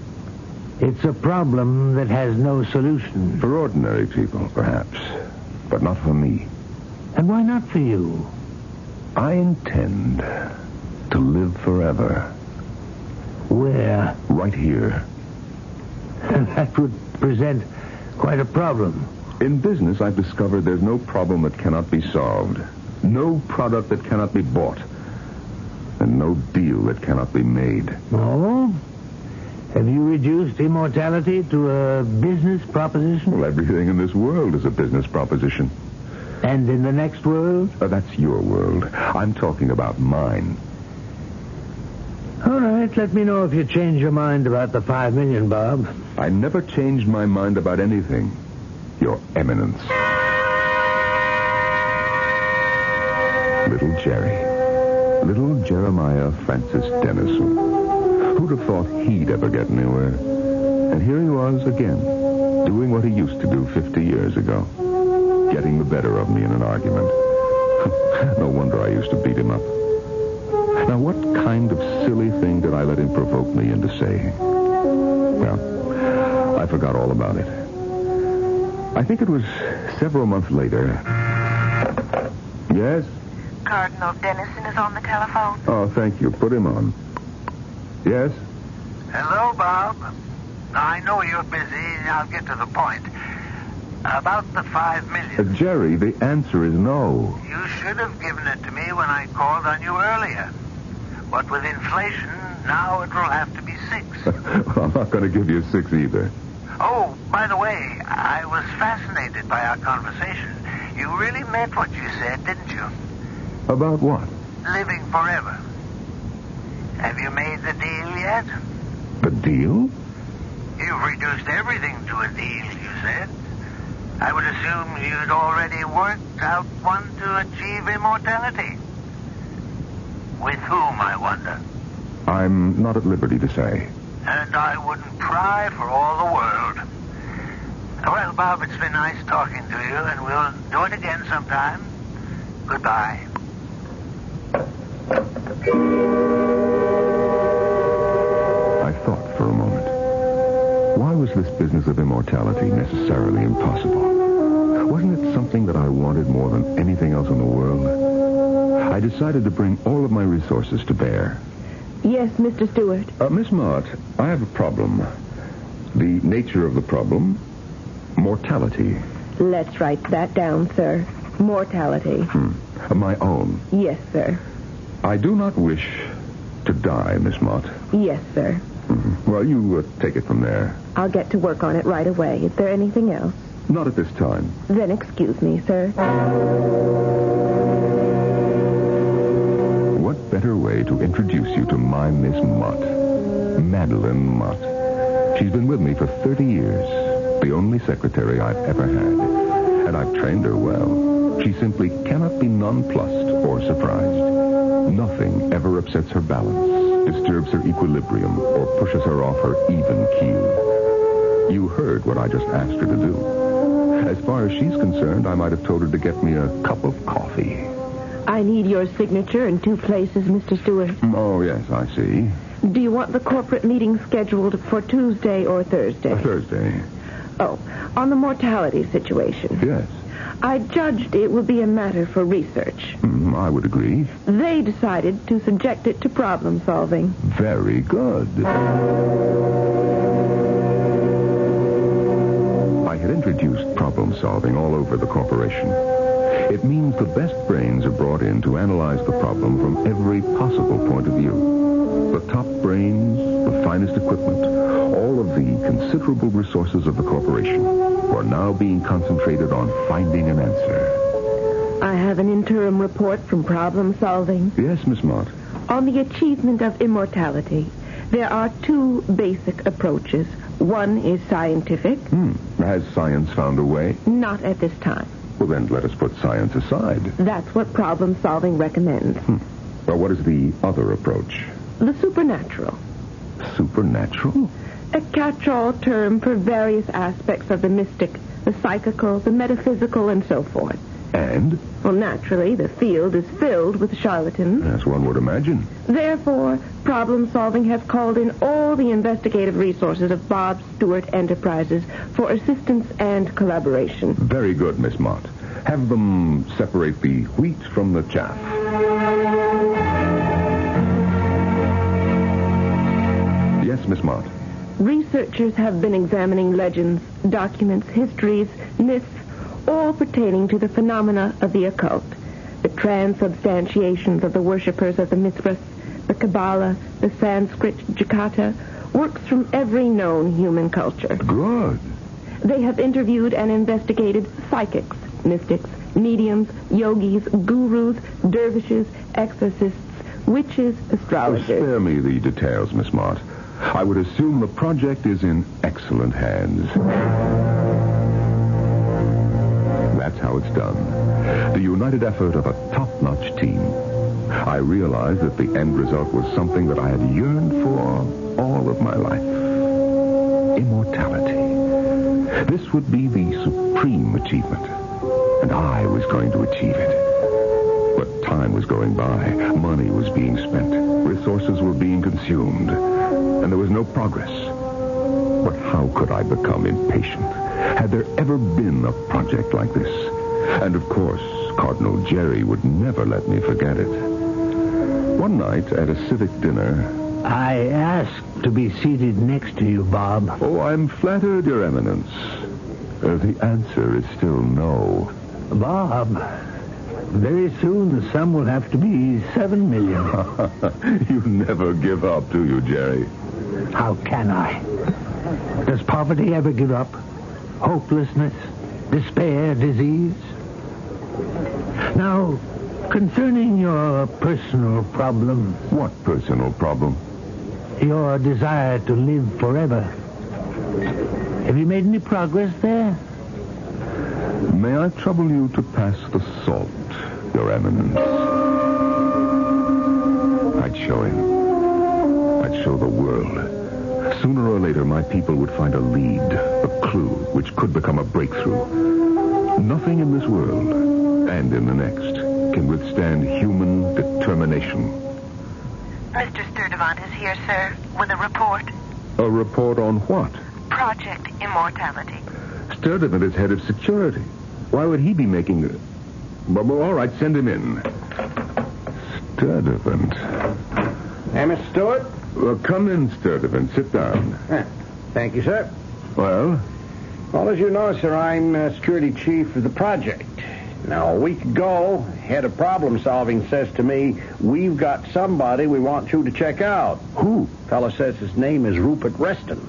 It's a problem that has no solution. For ordinary people, perhaps. But not for me. And why not for you? I intend to live forever. Where? Right here. That would present quite a problem. In business, I've discovered there's no problem that cannot be solved. No product that cannot be bought. And no deal that cannot be made. Oh? Have you reduced immortality to a business proposition? Well, everything in this world is a business proposition. And in the next world? That's your world. I'm talking about mine. All right, let me know if you change your mind about the $5 million, Bob. I never changed my mind about anything, Your Eminence. Little Jerry. Little Jeremiah Francis Dennison. Who'd have thought he'd ever get anywhere? And here he was again, doing what he used to do 50 years ago. Getting the better of me in an argument. No wonder I used to beat him up. Now, what kind of silly thing did I let him provoke me into saying? Well, I forgot all about it. I think it was several months later. Yes? Cardinal Dennison is on the telephone. Oh, thank you. Put him on. Yes? Hello, Bob. I know you're busy. I'll get to the point. About the $5 million. Jerry, the answer is no. You should have given it to me when I called on you earlier. What with inflation, now it will have to be 6. Well, I'm not going to give you 6 either. Oh, by the way, I was fascinated by our conversation. You really meant what you said, didn't you? About what? Living forever. Have you made the deal yet? The deal? You've reduced everything to a deal, you said. I would assume you'd already worked out one to achieve immortality. With whom, I wonder? I'm not at liberty to say. And I wouldn't pry for all the world. Well, Bob, it's been nice talking to you, and we'll do it again sometime. Goodbye. I thought for a moment. Why was this business of immortality necessarily impossible? Wasn't it something that I wanted more than anything else in the world? I decided to bring all of my resources to bear. Yes, Mr. Stewart. Miss Mott, I have a problem. The nature of the problem, mortality. Let's write that down, sir. Mortality. My own. Yes, sir. I do not wish to die, Miss Mott. Yes, sir. Well, you take it from there. I'll get to work on it right away. Is there anything else? Not at this time. Then excuse me, sir. What better way to introduce you to my Miss Mott? Madeline Mott. She's been with me for 30 years. The only secretary I've ever had. And I've trained her well. She simply cannot be nonplussed or surprised. Nothing ever upsets her balance, disturbs her equilibrium, or pushes her off her even keel. You heard what I just asked her to do. As far as she's concerned, I might have told her to get me a cup of coffee. I need your signature in 2 places, Mr. Stewart. Oh, yes, I see. Do you want the corporate meeting scheduled for Tuesday or Thursday? Thursday. Oh, on the mortality situation. Yes. I judged it would be a matter for research. I would agree. They decided to subject it to problem solving. Very good. I had introduced problem solving all over the corporation. It means the best brains are brought in to analyze the problem from every possible point of view. The top brains, the finest equipment, all of the considerable resources of the corporation are now being concentrated on finding an answer. I have an interim report from problem solving. Yes, Miss Mott. On the achievement of immortality, there are 2 basic approaches. One is scientific. Has science found a way? Not at this time. Well, then let us put science aside. That's what problem solving recommends. Well, what is the other approach? The supernatural. Supernatural? A catch-all term for various aspects of the mystic, the psychical, the metaphysical, and so forth. And? Well, naturally, the field is filled with charlatans. As one would imagine. Therefore, problem solving has called in all the investigative resources of Bob Stewart Enterprises for assistance and collaboration. Very good, Miss Mott. Have them separate the wheat from the chaff. Yes, Miss Mott. Researchers have been examining legends, documents, histories, myths, all pertaining to the phenomena of the occult, the transubstantiations of the worshippers of the Mithras, the Kabbalah, the Sanskrit, Jataka, works from every known human culture. Good. They have interviewed and investigated psychics, mystics, mediums, yogis, gurus, dervishes, exorcists, witches, astrologers. Spare me the details, Miss Mott. I would assume the project is in excellent hands. That's how it's done. The united effort of a top-notch team. I realized that the end result was something that I had yearned for all of my life. Immortality. This would be the supreme achievement. And I was going to achieve it. But time was going by. Money was being spent. Resources were being consumed. And there was no progress. But how could I become impatient? Had there ever been a project like this? And of course, Cardinal Jerry would never let me forget it. One night at a civic dinner... I asked to be seated next to you, Bob. Oh, I'm flattered, Your Eminence. The answer is still no. Bob, very soon the sum will have to be $7 million. You never give up, do you, Jerry? How can I? Does poverty ever give up? Hopelessness? Despair? Disease? Now, concerning your personal problem... What personal problem? Your desire to live forever. Have you made any progress there? May I trouble you to pass the salt, Your Eminence? I'd show him. I'd show the world. Sooner or later, my people would find a lead, a clue, which could become a breakthrough. Nothing in this world, and in the next, can withstand human determination. Mr. Sturdivant is here, sir, with a report. A report on what? Project Immortality. Sturdivant is head of security. Why would he be making... Well, all right, send him in. Sturdivant. Hey, Miss Stewart? Well, come in, Sturdivant. Sit down. Thank you, sir. Well? Well, as you know, sir, I'm security chief of the project. Now, a week ago, head of problem-solving says to me, we've got somebody we want you to check out. Who? Fellow says his name is Rupert Reston.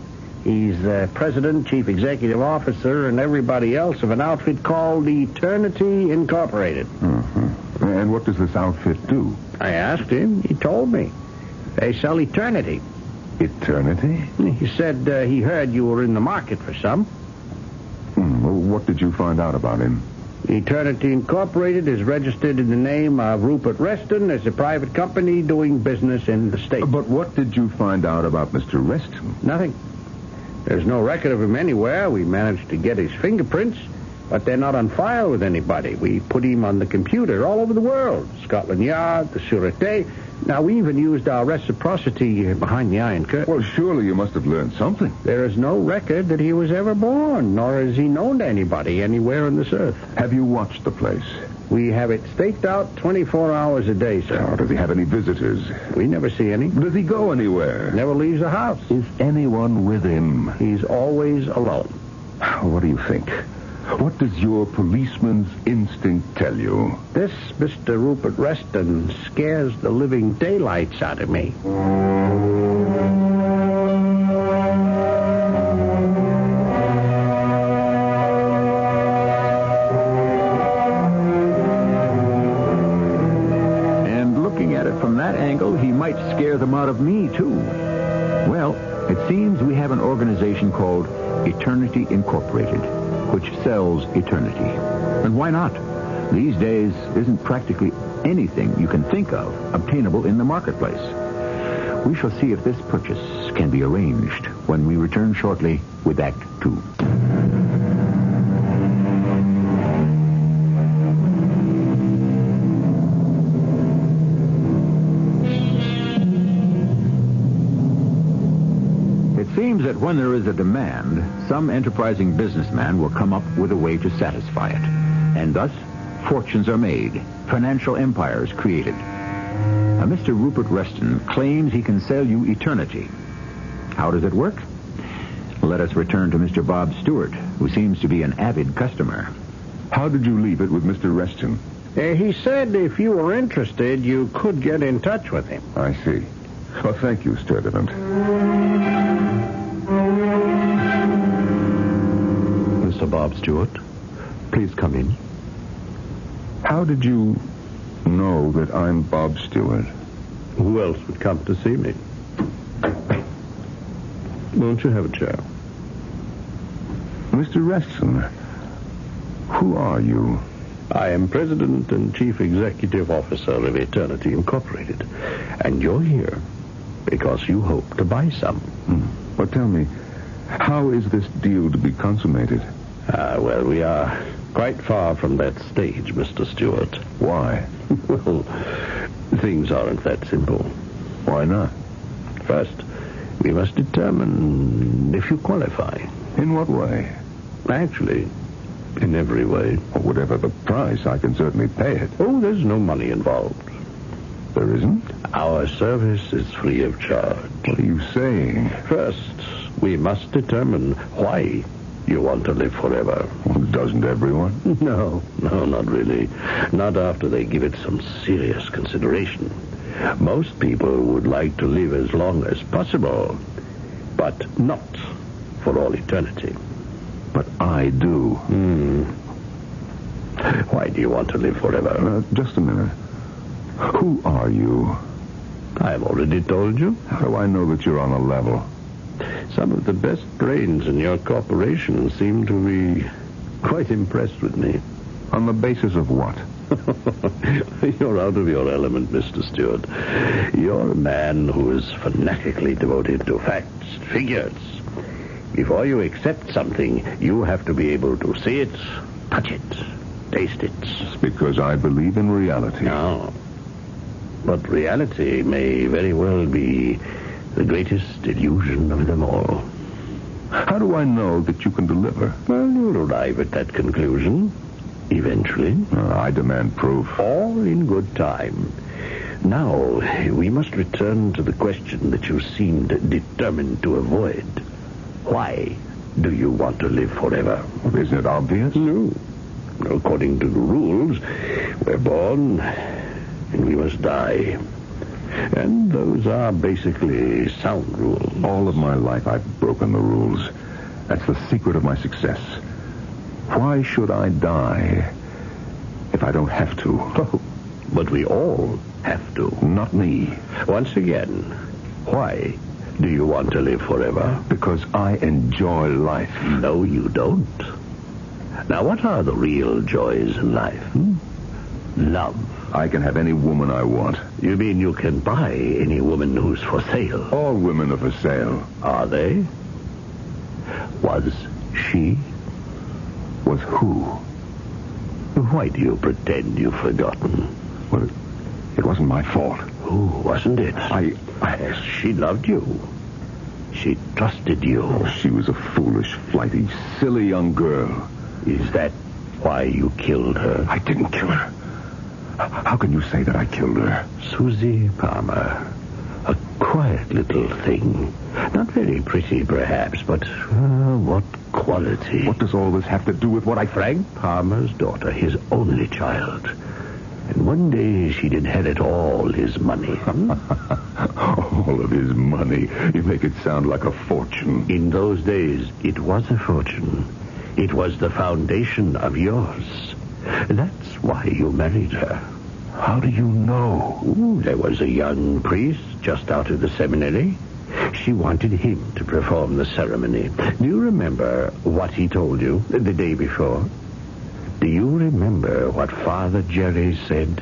He's president, chief executive officer, and everybody else of an outfit called Eternity Incorporated. Mm-hmm. And what does this outfit do? I asked him. He told me. They sell eternity. Eternity? He said he heard you were in the market for some. Well, what did you find out about him? Eternity Incorporated is registered in the name of Rupert Reston as a private company doing business in the state. But what did you find out about Mr. Reston? Nothing. There's no record of him anywhere. We managed to get his fingerprints, but they're not on file with anybody. We put him on the computer all over the world. Scotland Yard, the Sûreté. Now, we even used our reciprocity behind the Iron Curtain. Well, surely you must have learned something. There is no record that he was ever born, nor is he known to anybody anywhere on this earth. Have you watched the place? We have it staked out 24 hours a day, sir. Now, does he have any visitors? We never see any. Does he go anywhere? Never leaves the house. Is anyone with him? He's always alone. What do you think? What does your policeman's instinct tell you? This Mr. Rupert Reston scares the living daylights out of me. And looking at it from that angle, he might scare them out of me, too. Well, it seems we have an organization called Eternity Incorporated, which sells eternity. And why not? These days, isn't practically anything you can think of obtainable in the marketplace. We shall see if this purchase can be arranged when we return shortly with Act 2. It seems that when there is a demand, some enterprising businessman will come up with a way to satisfy it. And thus, fortunes are made, financial empires created. Mr. Rupert Reston claims he can sell you eternity. How does it work? Let us return to Mr. Bob Stewart, who seems to be an avid customer. How did you leave it with Mr. Reston? He said if you were interested, you could get in touch with him. I see. Well, thank you, Sturdivant. Mr. Bob Stewart, please come in. How did you know that I'm Bob Stewart? Who else would come to see me? Won't you have a chair? Mr. Reston, who are you? I am President and Chief Executive Officer of Eternity Incorporated. And you're here because you hope to buy some. Well, tell me, how is this deal to be consummated? Well, we are quite far from that stage, Mr. Stewart. Why? Well, things aren't that simple. Why not? First, we must determine if you qualify. In what way? Actually, in every way. Or whatever the price, I can certainly pay it. Oh, there's no money involved. There isn't? Our service is free of charge. What are you saying? First, we must determine why you want to live forever. Well, doesn't everyone? No, not really. Not after they give it some serious consideration. Most people would like to live as long as possible, but not for all eternity. But I do. Why do you want to live forever? Just a minute. Who are you? I've already told you. How do I know that you're on a level? Some of the best brains in your corporation seem to be quite impressed with me. On the basis of what? You're out of your element, Mr. Stewart. You're a man who is fanatically devoted to facts, figures. Before you accept something, you have to be able to see it, touch it, taste it. It's because I believe in reality. No. But reality may very well be the greatest illusion of them all. How do I know that you can deliver? Well, you'll arrive at that conclusion eventually. I demand proof. All in good time. Now, we must return to the question that you seemed determined to avoid. Why do you want to live forever? Isn't it obvious? No. According to the rules, we're born and we must die. And those are basically sound rules. All of my life I've broken the rules. That's the secret of my success. Why should I die if I don't have to? Oh, but we all have to. Not me. Once again, why do you want to live forever? Because I enjoy life. No, you don't. Now, what are the real joys in life? Love. I can have any woman I want. You mean you can buy any woman who's for sale? All women are for sale. Are they? Was she? Was who? Why do you pretend you've forgotten? Well, it wasn't my fault. Oh, wasn't it? She loved you. She trusted you. Oh, she was a foolish, flighty, silly young girl. Is that why you killed her? I didn't kill her. How can you say that I killed her? Susie Palmer. A quiet little thing. Not very pretty, perhaps, but what quality. What does all this have to do with what I... Frank Palmer's daughter, his only child. And one day she'd inherit all his money. All of his money? You make it sound like a fortune. In those days, it was a fortune. It was the foundation of yours. That's why you married her. How do you know? Ooh, there was a young priest just out of the seminary. She wanted him to perform the ceremony. Do you remember what he told you the day before? Do you remember what Father Jerry said?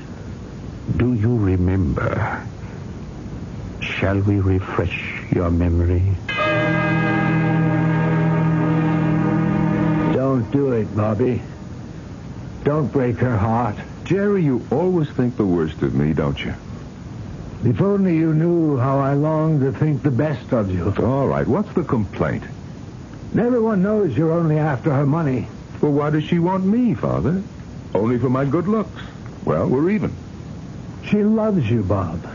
Do you remember? Shall we refresh your memory? Don't do it, Bobby. Don't break her heart. Jerry, you always think the worst of me, don't you? If only you knew how I long to think the best of you. All right, what's the complaint? Everyone knows you're only after her money. Well, why does she want me, Father? Only for my good looks. Well, we're even. She loves you, Bob.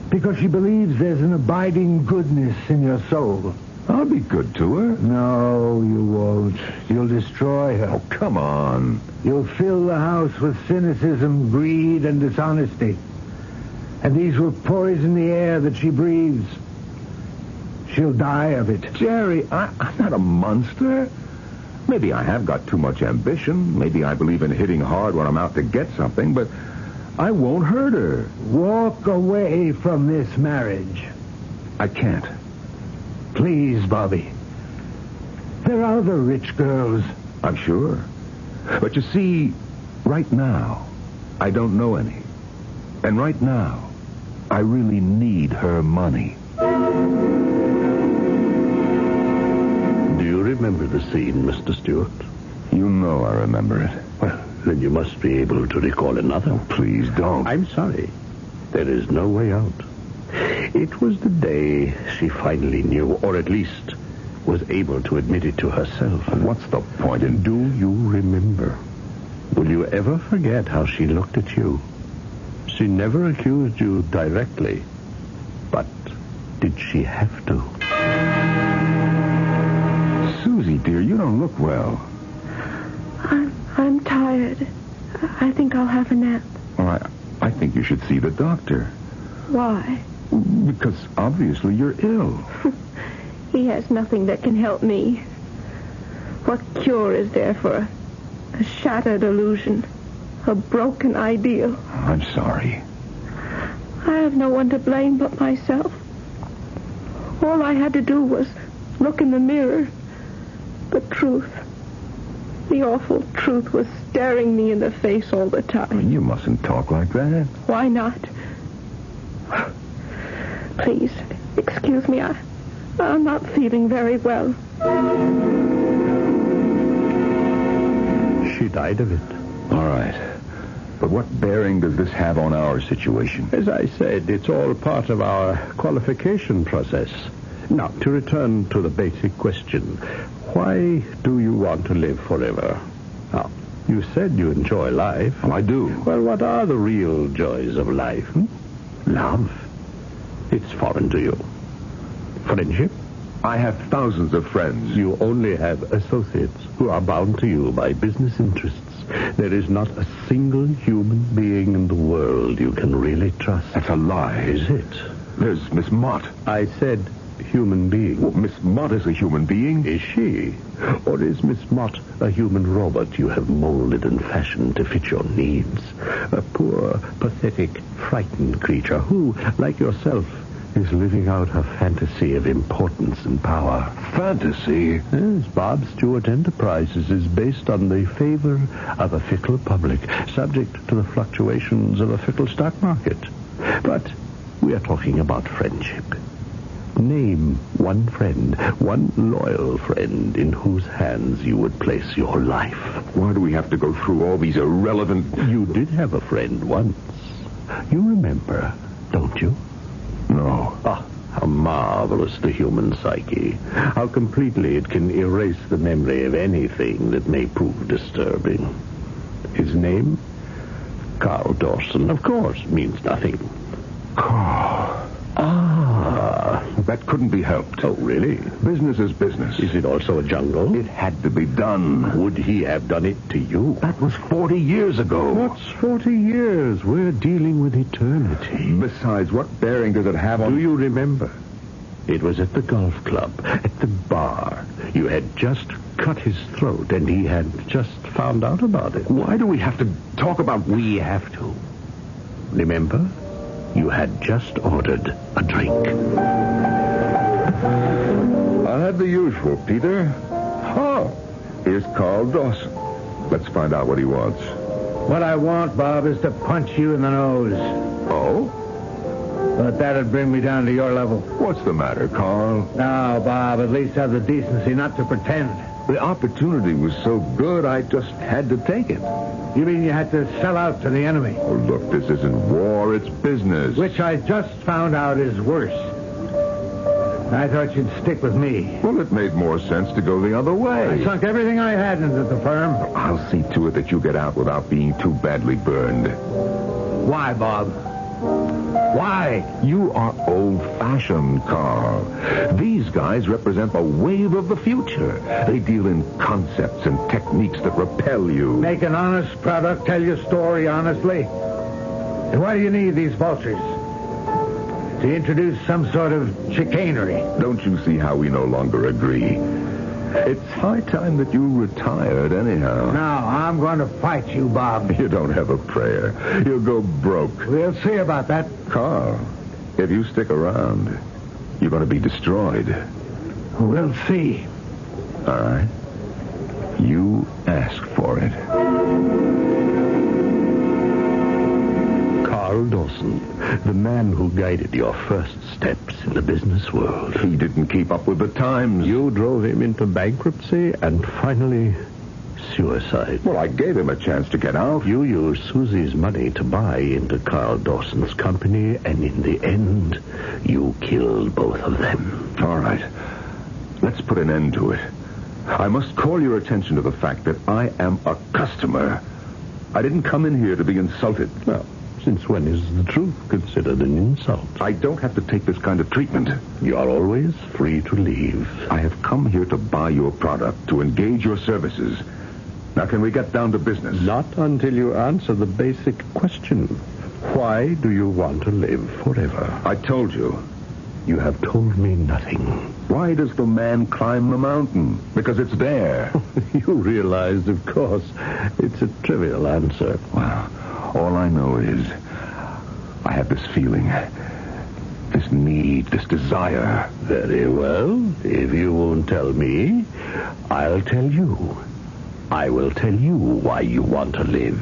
Because she believes there's an abiding goodness in your soul. I'll be good to her. No, you won't. You'll destroy her. Oh, come on. You'll fill the house with cynicism, greed, and dishonesty. And these will poison the air that she breathes. She'll die of it. Jerry, I'm not a monster. Maybe I have got too much ambition. Maybe I believe in hitting hard when I'm out to get something, but I won't hurt her. Walk away from this marriage. I can't. Please, Bobby. There are other rich girls. I'm sure. But you see, right now, I don't know any. And right now, I really need her money. Do you remember the scene, Mr. Stewart? You know I remember it. Well, then you must be able to recall another. Oh, please don't. I'm sorry. There is no way out. It was the day she finally knew, or at least was able to admit it to herself. What's the point in... Do you remember? Will you ever forget how she looked at you? She never accused you directly, but did she have to? Susie, dear, you don't look well. I'm tired. I think I'll have a nap. Well, I think you should see the doctor. Why? Because obviously you're ill. He has nothing that can help me. What cure is there for a shattered illusion? A broken ideal? I'm sorry. I have no one to blame but myself. All I had to do was look in the mirror. The truth. The awful truth was staring me in the face all the time. You mustn't talk like that. Why not? Please, excuse me. I'm not feeling very well. She died of it. All right. But what bearing does this have on our situation? As I said, it's all part of our qualification process. Now, to return to the basic question, why do you want to live forever? Now, you said you enjoy life. Well, I do. Well, what are the real joys of life? Love. It's foreign to you. Friendship. I have thousands of friends. You only have associates who are bound to you by business interests. There is not a single human being in the world you can really trust. That's a lie. Is it? There's Miss Mott. I said human being. Well, Miss Mott is a human being. Is she? Or is Miss Mott a human robot you have molded and fashioned to fit your needs? A poor, pathetic, frightened creature who, like yourself, is living out her fantasy of importance and power. Fantasy? Yes, Bob Stewart Enterprises is based on the favor of a fickle public, subject to the fluctuations of a fickle stock market. But we are talking about friendship. Name one friend, one loyal friend in whose hands you would place your life. Why do we have to go through all these irrelevant... You did have a friend once. You remember, don't you? No. Ah, how marvelous the human psyche. How completely it can erase the memory of anything that may prove disturbing. His name? Carl Dawson, of course, means nothing. Carl. That couldn't be helped. Oh, really? Business is business. Is it also a jungle? It had to be done. Would he have done it to you? That was 40 years ago. What's 40 years? We're dealing with eternity. Besides, what bearing does it have on... Do you remember? It was at the golf club, at the bar. You had just cut his throat, and he had just found out about it. Why do we have to talk about... We have to. Remember? You had just ordered a drink. I'll have the usual, Peter. Oh, here's Carl Dawson. Let's find out what he wants. What I want, Bob, is to punch you in the nose. Oh? But that'd bring me down to your level. What's the matter, Carl? Now, Bob, at least have the decency not to pretend. The opportunity was so good, I just had to take it. You mean you had to sell out to the enemy? Oh, look, this isn't war, it's business. Which I just found out is worse. I thought you'd stick with me. Well, it made more sense to go the other way. I sunk everything I had into the firm. I'll see to it that you get out without being too badly burned. Why, Bob? Why? You are old-fashioned, Carl. These guys represent the wave of the future. They deal in concepts and techniques that repel you. Make an honest product, tell your story honestly. And why do you need these vultures? To introduce some sort of chicanery. Don't you see how we no longer agree? It's high time that you retired anyhow. Now, I'm going to fight you, Bob. You don't have a prayer. You'll go broke. We'll see about that. Carl, if you stick around, you're going to be destroyed. We'll see. All right. You ask for it. Carl Dawson, the man who guided your first steps in the business world. He didn't keep up with the times. You drove him into bankruptcy and finally suicide. Well, I gave him a chance to get out. You used Susie's money to buy into Carl Dawson's company, and in the end, you killed both of them. All right. Let's put an end to it. I must call your attention to the fact that I am a customer. I didn't come in here to be insulted. Well, since when is the truth considered an insult? I don't have to take this kind of treatment. You are always free to leave. I have come here to buy your product, to engage your services. Now, can we get down to business? Not until you answer the basic question. Why do you want to live forever? I told you. You have told me nothing. Why does the man climb the mountain? Because it's there. You realize, of course, it's a trivial answer. Well, all I know is I have this feeling, this need, this desire. Very well. If you won't tell me, I'll tell you. I will tell you why you want to live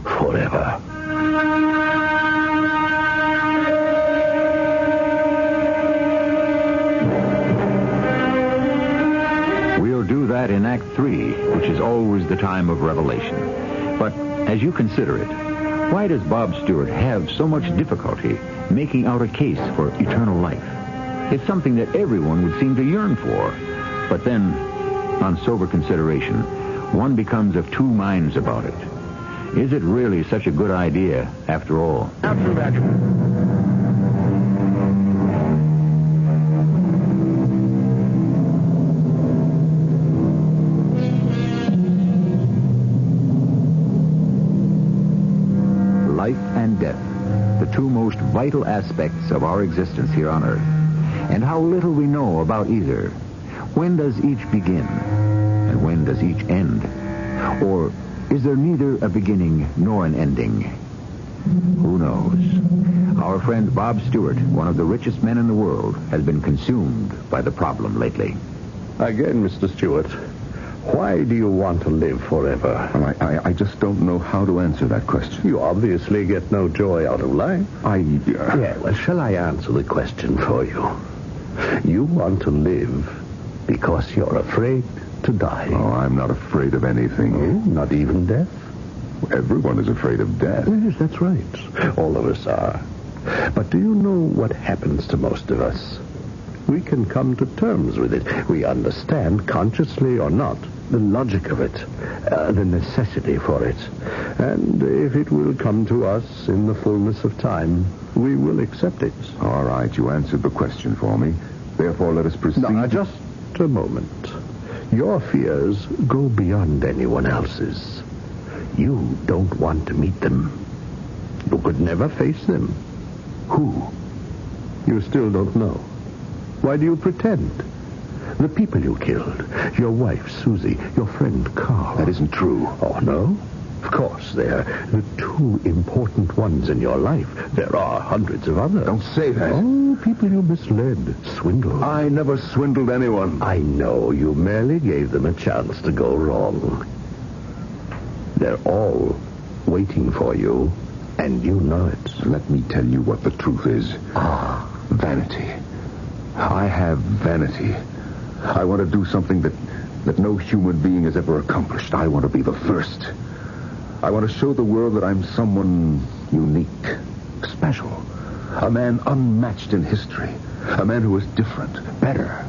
forever. We'll do that in Act 3, which is always the time of revelation. But as you consider it, why does Bob Stewart have so much difficulty making out a case for eternal life? It's something that everyone would seem to yearn for. But then, on sober consideration, one becomes of two minds about it. Is it really such a good idea, after all? After that. Life and death, the two most vital aspects of our existence here on Earth. And how little we know about either. When does each begin? And when does each end? Or is there neither a beginning nor an ending? Who knows? Our friend Bob Stewart, one of the richest men in the world, has been consumed by the problem lately. Again, Mr. Stewart, why do you want to live forever? Well, I just don't know how to answer that question. You obviously get no joy out of life. Yeah, well, shall I answer the question for you? You want to live because you're afraid to die. Oh, I'm not afraid of anything. Oh, not even death? Everyone is afraid of death. Yes, that's right. All of us are. But do you know what happens to most of us? We can come to terms with it. We understand, consciously or not, the logic of it, the necessity for it. And if it will come to us in the fullness of time, we will accept it. All right, you answered the question for me. Therefore, let us proceed. No, just a moment. Your fears go beyond anyone else's. You don't want to meet them. You could never face them. Who? You still don't know. Why do you pretend? The people you killed. Your wife, Susie. Your friend, Carl. That isn't true. Oh, no? Of course, they're the two important ones in your life. There are hundreds of others. Don't say that. Oh, people you misled, swindled. I never swindled anyone. I know. You merely gave them a chance to go wrong. They're all waiting for you, and you know it. Let me tell you what the truth is. Vanity. I have vanity. I want to do something that no human being has ever accomplished. I want to be the first. I want to show the world that I'm someone unique, special. A man unmatched in history. A man who is different, better.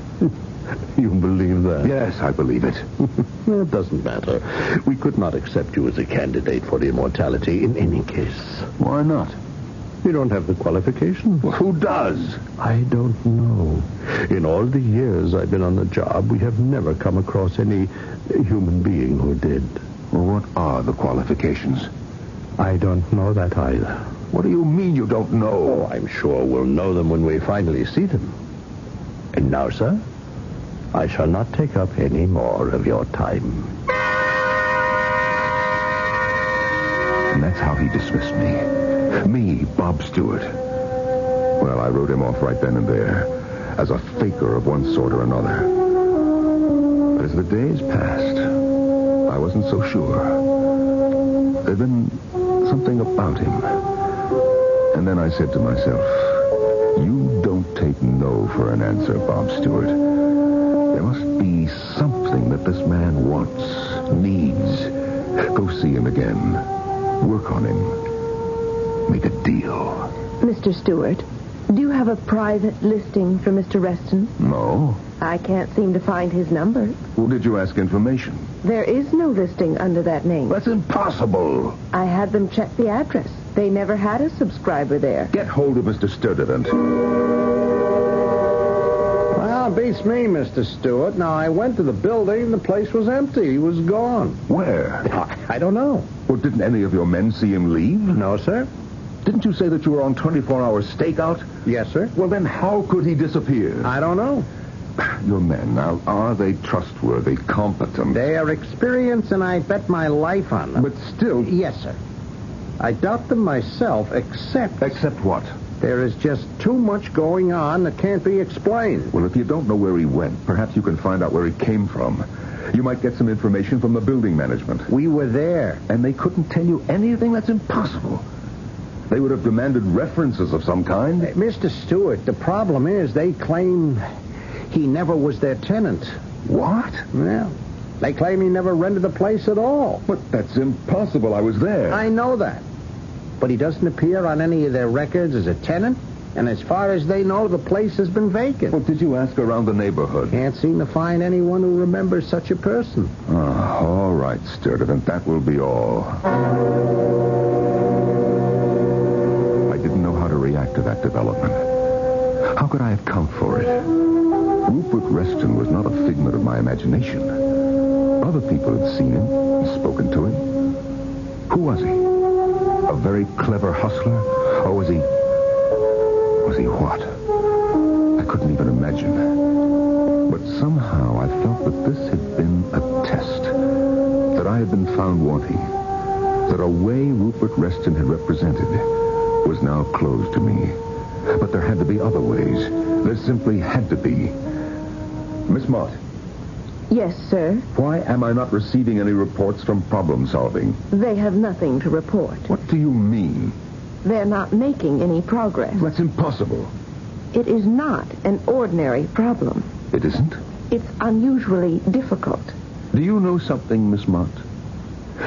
You believe that? Yes, I believe it. Well, it doesn't matter. We could not accept you as a candidate for immortality in any case. Why not? You don't have the qualifications. Well, who does? I don't know. In all the years I've been on the job, we have never come across any human being who did. Well, what are the qualifications? I don't know that either. What do you mean you don't know? Oh, I'm sure we'll know them when we finally see them. And now, sir, I shall not take up any more of your time. And that's how he dismissed me. Me, Bob Stewart. Well, I wrote him off right then and there as a faker of one sort or another. But as the days passed, I wasn't so sure. There'd been something about him. And then I said to myself, you don't take no for an answer, Bob Stewart. There must be something that this man wants, needs. Go see him again. Work on him. Make a deal. Mr. Stewart, do you have a private listing for Mr. Reston? No. I can't seem to find his number. Well, did you ask information? There is no listing under that name. That's impossible. I had them check the address. They never had a subscriber there. Get hold of Mr. Sturdivant. Well, beats me, Mr. Stewart. Now, I went to the building. The place was empty. He was gone. Where? I don't know. Well, didn't any of your men see him leave? No, sir. Didn't you say that you were on 24-hour stakeout? Yes, sir. Well, then how could he disappear? I don't know. Your men, now, are they trustworthy, competent? They are experienced, and I bet my life on them. But still... Yes, sir. I doubt them myself, except... Except what? There is just too much going on that can't be explained. Well, if you don't know where he went, perhaps you can find out where he came from. You might get some information from the building management. We were there. And they couldn't tell you anything? That's impossible. They would have demanded references of some kind. Mr. Stewart, the problem is they claim he never was their tenant. What? Well, they claim he never rented the place at all. But that's impossible. I was there. I know that. But he doesn't appear on any of their records as a tenant. And as far as they know, the place has been vacant. Well, did you ask around the neighborhood? Can't seem to find anyone who remembers such a person. All right, Stewart, then that will be all. I didn't know how to react to that development. How could I account for it? Rupert Reston was not a figment of my imagination. Other people had seen him and spoken to him. Who was he? A very clever hustler? Or was he... Was he what? I couldn't even imagine. But somehow I felt that this had been a test. That I had been found wanting. That a way Rupert Reston had represented was now closed to me. But there had to be other ways. There simply had to be. Miss Mott. Yes, sir. Why am I not receiving any reports from problem solving? They have nothing to report. What do you mean? They're not making any progress. That's impossible. It is not an ordinary problem. It isn't? It's unusually difficult. Do you know something, Miss Mott?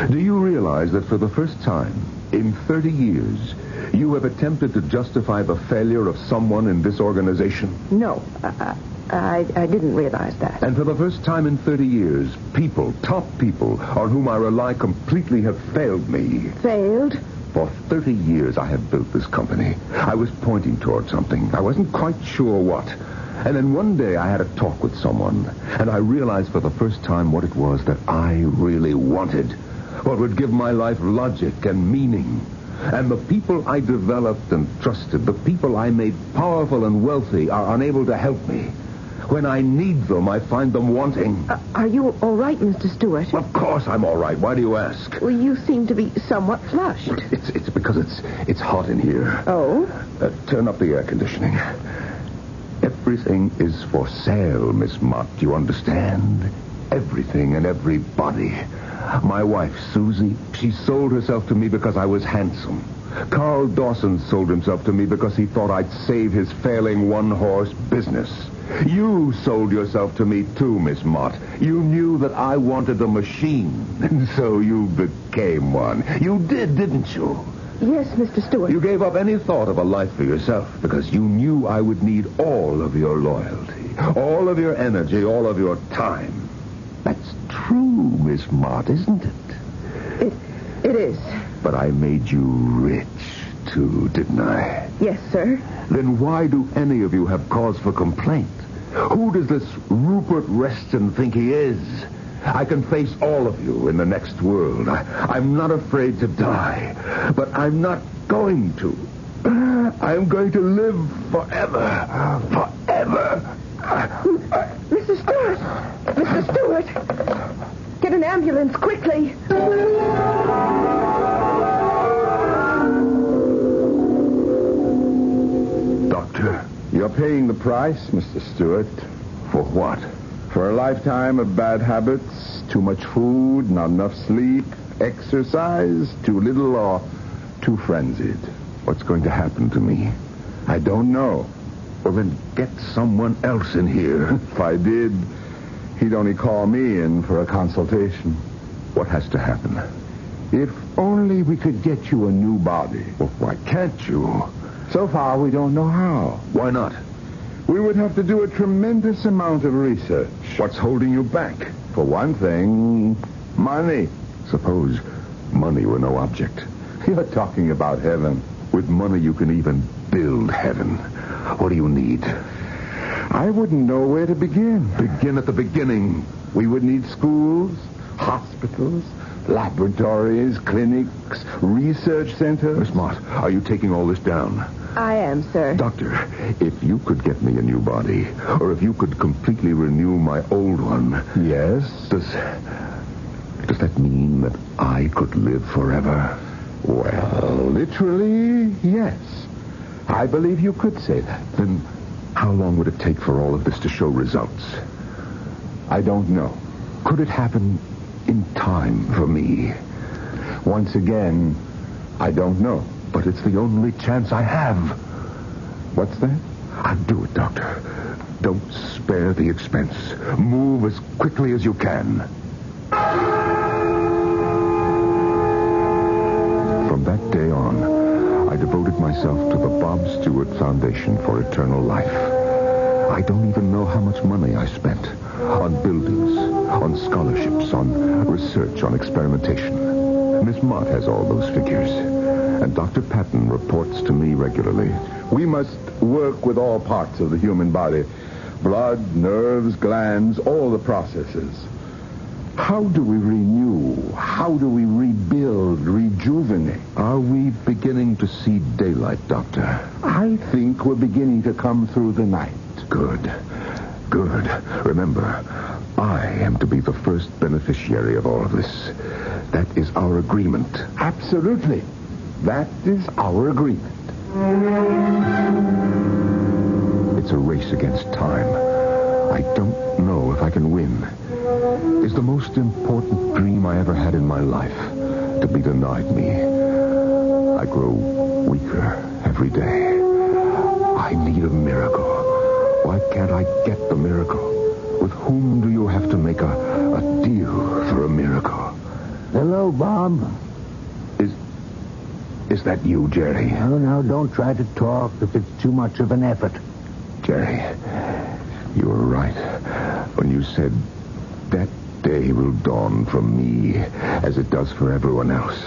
Do you realize that for the first time in 30 years, you have attempted to justify the failure of someone in this organization? No, I didn't realize that. And for the first time in 30 years, people, top people, on whom I rely completely have failed me. Failed? For 30 years, I have built this company. I was pointing toward something. I wasn't quite sure what. And then one day I had a talk with someone, and I realized for the first time what it was that I really wanted. What would give my life logic and meaning. And the people I developed and trusted, the people I made powerful and wealthy, are unable to help me. When I need them, I find them wanting. Are you all right, Mr. Stewart? Of course I'm all right. Why do you ask? Well, you seem to be somewhat flushed. It's because it's hot in here. Oh? Turn up the air conditioning. Everything is for sale, Miss Mott. Do you understand? Everything and everybody. My wife, Susie, she sold herself to me because I was handsome. Carl Dawson sold himself to me because he thought I'd save his failing one-horse business. You sold yourself to me, too, Miss Mott. You knew that I wanted a machine, and so you became one. You did, didn't you? Yes, Mr. Stewart. You gave up any thought of a life for yourself because you knew I would need all of your loyalty, all of your energy, all of your time. That's true, Miss Mott, isn't it? It is. But I made you rich, too, didn't I? Yes, sir. Then why do any of you have cause for complaint? Who does this Rupert Reston think he is? I can face all of you in the next world. I'm not afraid to die, but I'm not going to. I'm going to live forever. Forever. Mr. Stewart! Mr. Stewart! Get an ambulance, quickly! Doctor, you're paying the price, Mr. Stewart. For what? For a lifetime of bad habits, too much food, not enough sleep, exercise, too little or too frenzied. What's going to happen to me? I don't know. Well, then get someone else in here. If I did, he'd only call me in for a consultation. What has to happen? If only we could get you a new body. Well, why can't you? So far, we don't know how. Why not? We would have to do a tremendous amount of research. What's holding you back? For one thing, money. Suppose money were no object. You're talking about heaven. With money, you can even build heaven. What do you need? I wouldn't know where to begin. Begin at the beginning. We would need schools, hospitals, laboratories, clinics, research centers. Miss Mott, are you taking all this down? I am, sir. Doctor, if you could get me a new body, or if you could completely renew my old one. Yes? Does that mean that I could live forever? Well, literally, yes. I believe you could say that. Then how long would it take for all of this to show results? I don't know. Could it happen in time for me? Once again, I don't know. But it's the only chance I have. What's that? I'll do it, Doctor. Don't spare the expense. Move as quickly as you can. From that day on, I devoted myself to the Bob Stewart Foundation for Eternal Life. I don't even know how much money I spent on buildings, on scholarships, on research, on experimentation. Miss Mott has all those figures. And Dr. Patton reports to me regularly. We must work with all parts of the human body. Blood, nerves, glands, all the processes. How do we renew? How do we rebuild, rejuvenate? Are we beginning to see daylight, Doctor? I think we're beginning to come through the night. Good. Good. Remember, I am to be the first beneficiary of all of this. That is our agreement. Absolutely. That is our agreement. It's a race against time. I don't know if I can win. It's the most important dream I ever had in my life to be denied me. I grow weaker every day. I need a miracle. Why can't I get the miracle? With whom do you have to make a deal for a miracle? Hello, Bob. Is that you, Jerry? No, don't try to talk if it's too much of an effort. Jerry, you were right when you said that day will dawn for me as it does for everyone else.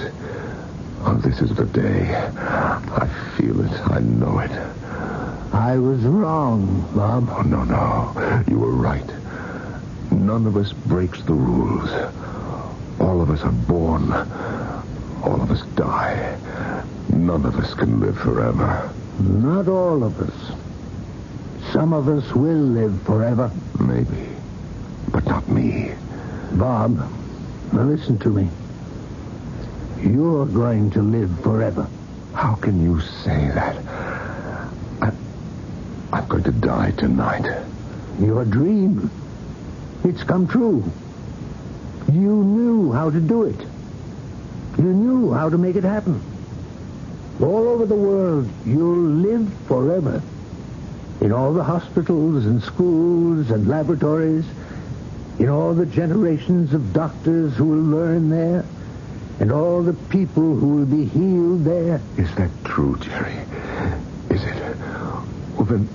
Oh, this is the day. I feel it. I know it. I was wrong, Bob. Oh, no. You were right. None of us breaks the rules. All of us are born. All of us die. None of us can live forever. Not all of us. Some of us will live forever. Maybe. But not me. Bob, now listen to me. You're going to live forever. How can you say that? I'm going to die tonight. Your dream. It's come true. You knew how to do it. You knew how to make it happen. All over the world, you'll live forever. In all the hospitals and schools and laboratories, in all the generations of doctors who will learn there, and all the people who will be healed there. Is that true, Jerry? Is it? Well, then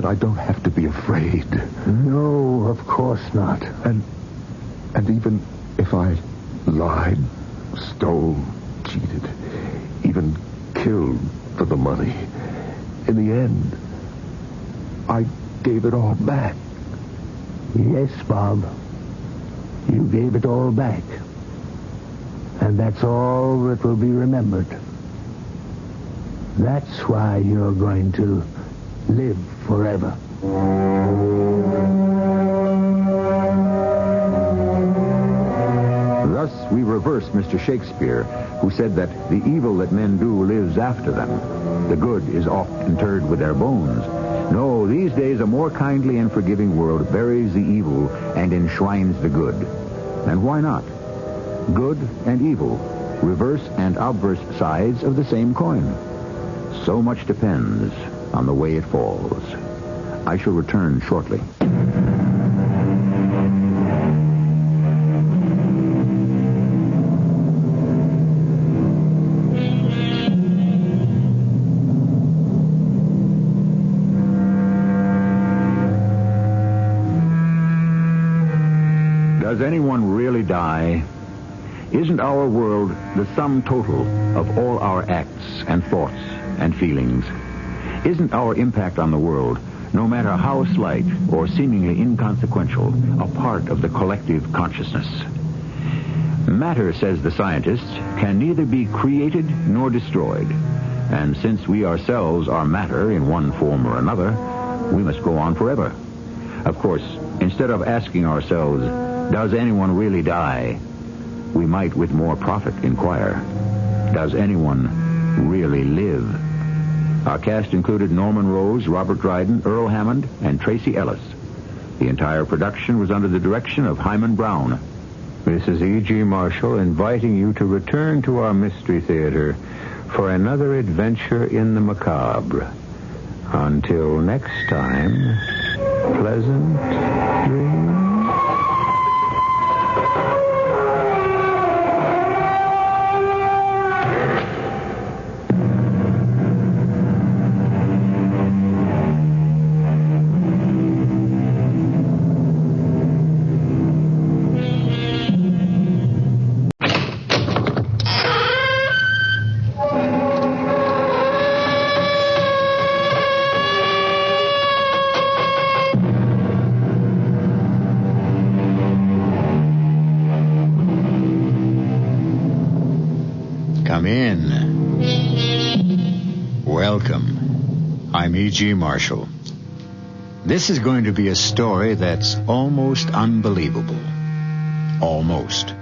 I don't have to be afraid. No, of course not. And even if I lied, stole, cheated, even killed for the money, in the end, I gave it all back. Yes, Bob. You gave it all back. And that's all that will be remembered. That's why you're going to live forever. Thus we reverse Mr. Shakespeare, who said that the evil that men do lives after them. The good is oft interred with their bones. No, these days a more kindly and forgiving world buries the evil and enshrines the good. And why not? Good and evil, reverse and obverse sides of the same coin. So much depends on the way it falls. I shall return shortly. Does anyone really die? Isn't our world the sum total of all our acts and thoughts and feelings? Isn't our impact on the world, no matter how slight or seemingly inconsequential, a part of the collective consciousness? Matter, says the scientist, can neither be created nor destroyed. And since we ourselves are matter in one form or another, we must go on forever. Of course, instead of asking ourselves, does anyone really die? We might with more profit inquire, does anyone really live? Our cast included Norman Rose, Robert Dryden, Earl Hammond, and Tracy Ellis. The entire production was under the direction of Hyman Brown. This is E.G. Marshall inviting you to return to our Mystery Theater for another adventure in the macabre. Until next time, pleasant dreams. Come in. Welcome. I'm E.G. Marshall. This is going to be a story that's almost unbelievable. Almost.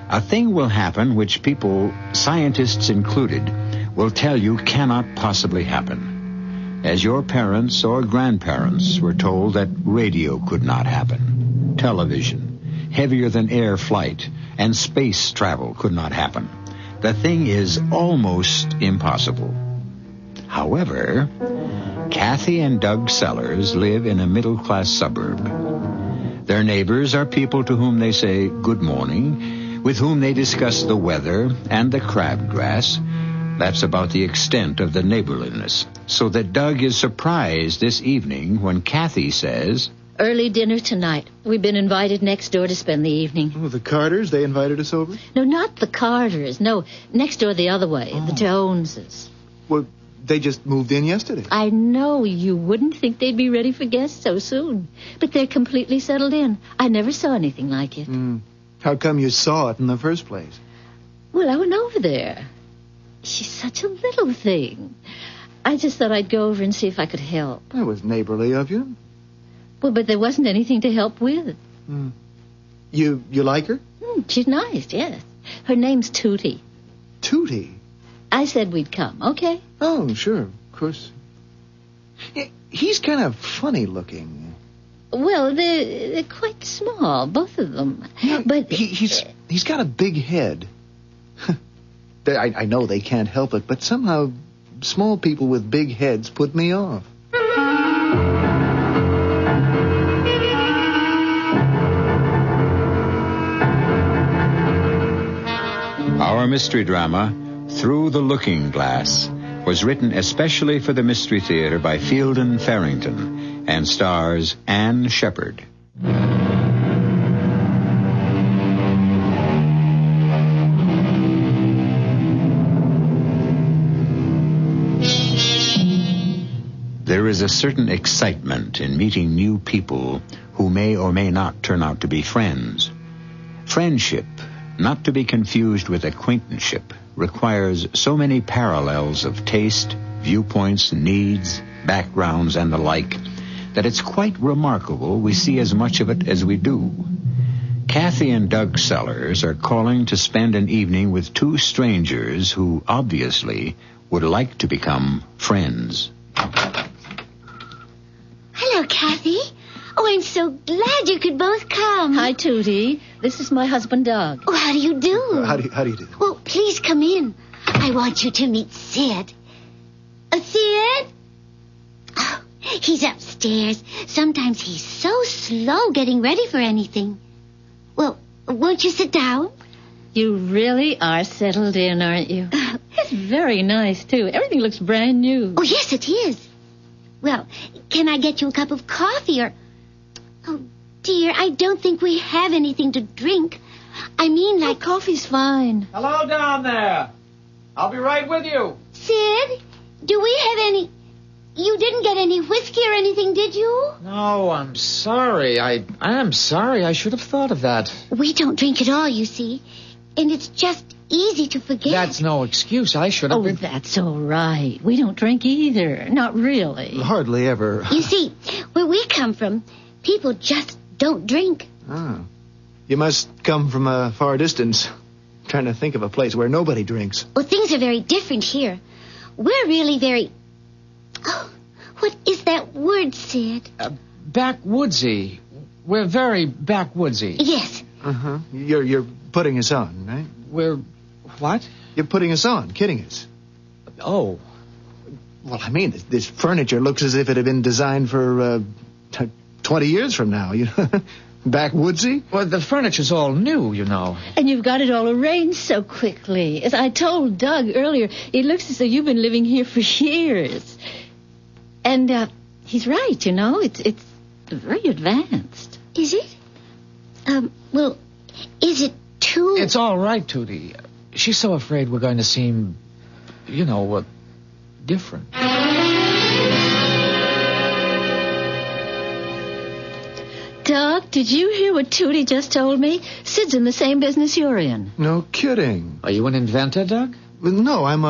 A thing will happen which people, scientists included, will tell you cannot possibly happen. As your parents or grandparents were told that radio could not happen. Television, heavier than air flight, and space travel could not happen. The thing is almost impossible. However, Kathy and Doug Sellers live in a middle-class suburb. Their neighbors are people to whom they say good morning, with whom they discuss the weather and the crabgrass. That's about the extent of the neighborliness. So that Doug is surprised this evening when Kathy says, "Early dinner tonight. We've been invited next door to spend the evening." Oh, the Carters, they invited us over? No, not the Carters. No, next door the other way, the Joneses. Well, they just moved in yesterday. I know you wouldn't think they'd be ready for guests so soon, but they're completely settled in. I never saw anything like it. How come you saw it in the first place? Well, I went over there. She's such a little thing. I just thought I'd go over and see if I could help. That was neighborly of you. Well, but there wasn't anything to help with. You like her? She's nice, yes. Her name's Tootie. Tootie? I said we'd come, okay? Oh, sure, of course. He's kind of funny looking. Well, they're quite small, both of them. Yeah, but he's got a big head. I know they can't help it, but somehow small people with big heads put me off. Our mystery drama, Through the Looking Glass, was written especially for the Mystery Theater by Fielden Farrington and stars Anne Shepard. There is a certain excitement in meeting new people who may or may not turn out to be friends. Friendship, not to be confused with acquaintanceship, requires so many parallels of taste, viewpoints, needs, backgrounds, and the like, that it's quite remarkable we see as much of it as we do. Kathy and Doug Sellers are calling to spend an evening with two strangers who, obviously, would like to become friends. Hello, Kathy. Oh, I'm so glad you could both come. Hi, Tootie. This is my husband, Doug. Oh, how do you do? How do you do? Well, please come in. I want you to meet Sid. Sid? Oh, he's upstairs. Sometimes he's so slow getting ready for anything. Well, won't you sit down? You really are settled in, aren't you? It's very nice, too. Everything looks brand new. Oh, yes, it is. Well, can I get you a cup of coffee or... Oh, dear, I don't think we have anything to drink. I mean, like... Oh, coffee's fine. Hello down there. I'll be right with you. Sid, do we have any... You didn't get any whiskey or anything, did you? No, I'm sorry. I am sorry. I should have thought of that. We don't drink at all, you see. And it's just easy to forget. That's no excuse. I should have been... That's all right. We don't drink either. Not really. Hardly ever. You see, where we come from, people just don't drink. Oh. You must come from a far distance. I'm trying to think of a place where nobody drinks. Well, things are very different here. We're really very that word, Sid? Backwoodsy. We're very backwoodsy. Yes. Uh-huh. You're putting us on, right? We're... what? You're putting us on, kidding us. Oh. Well, I mean, this furniture looks as if it had been designed for 20 years from now, you know? Backwoodsy? Well, the furniture's all new, you know. And you've got it all arranged so quickly. As I told Doug earlier, it looks as though you've been living here for years. And he's right, you know. It's very advanced. Is it? Well, is it too... It's all right, Tootie. She's so afraid we're going to seem, you know, different. Doug, did you hear what Tootie just told me? Sid's in the same business you're in. No kidding. Are you an inventor, Doug? Well, no, I'm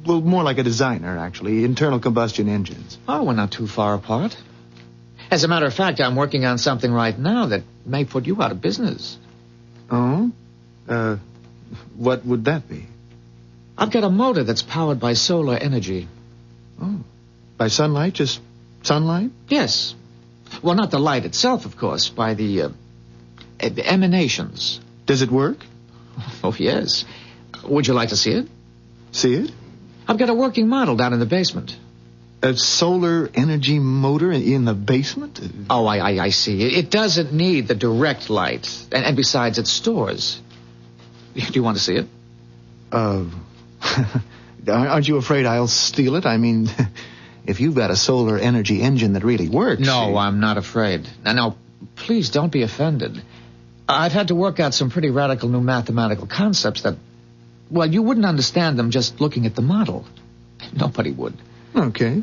more like a designer, actually. Internal combustion engines. Oh, we're not too far apart. As a matter of fact, I'm working on something right now that may put you out of business. Oh? What would that be? I've got a motor that's powered by solar energy. Oh. By sunlight? Just sunlight? Yes. Well, not the light itself, of course, by the emanations. Does it work? Oh, yes. Would you like to see it? See it? I've got a working model down in the basement. A solar energy motor in the basement? Oh, I see. It doesn't need the direct light. And besides, it stores. Do you want to see it? Aren't you afraid I'll steal it? I mean, if you've got a solar energy engine that really works... No, I'm not afraid. Now, please don't be offended. I've had to work out some pretty radical new mathematical concepts that, well, you wouldn't understand them just looking at the model. Nobody would. Okay.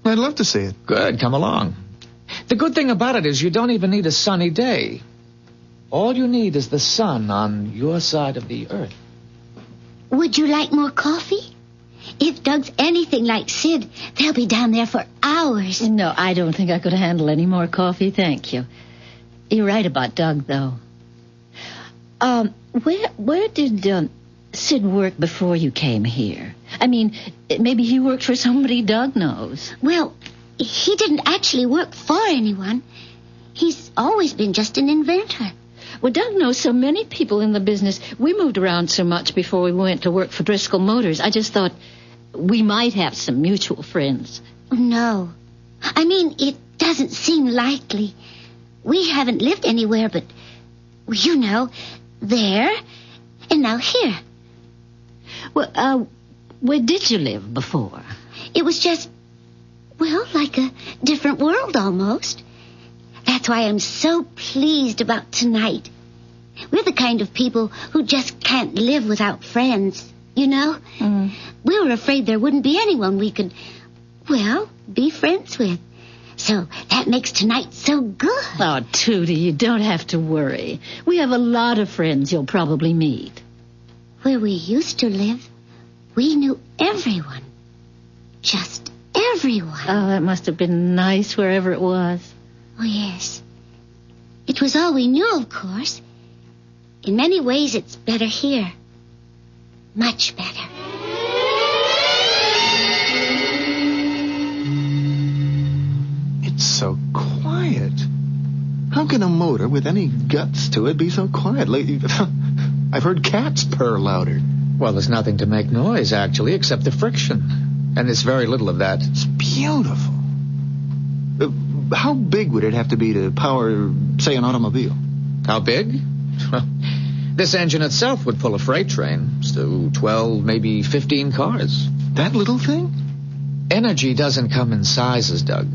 I'd love to see it. Good, come along. The good thing about it is you don't even need a sunny day. All you need is the sun on your side of the earth. Would you like more coffee? If Doug's anything like Sid, they'll be down there for hours. No, I don't think I could handle any more coffee, thank you. You're right about Doug, though. Where did Sid work before you came here? I mean, maybe he worked for somebody Doug knows. Well, he didn't actually work for anyone. He's always been just an inventor. Well, Doug knows so many people in the business. We moved around so much before we went to work for Driscoll Motors. I just thought we might have some mutual friends. No. I mean, it doesn't seem likely. We haven't lived anywhere but, you know, there and now here. Well, where did you live before? It was just, well, like a different world almost. That's why I'm so pleased about tonight. We're the kind of people who just can't live without friends, you know? Mm. We were afraid there wouldn't be anyone we could, well, be friends with. So that makes tonight so good. Oh, Tootie, you don't have to worry. We have a lot of friends you'll probably meet. Where we used to live, we knew everyone. Just everyone. Oh, that must have been nice wherever it was. Oh, yes. It was all we knew, of course. In many ways, it's better here. Much better. It's so quiet. How can a motor with any guts to it be so quiet? I've heard cats purr louder. Well, there's nothing to make noise, actually, except the friction. And there's very little of that. It's beautiful. How big would it have to be to power, say, an automobile? How big? Well, this engine itself would pull a freight train. So 12, maybe 15 cars. That little thing? Energy doesn't come in sizes, Doug.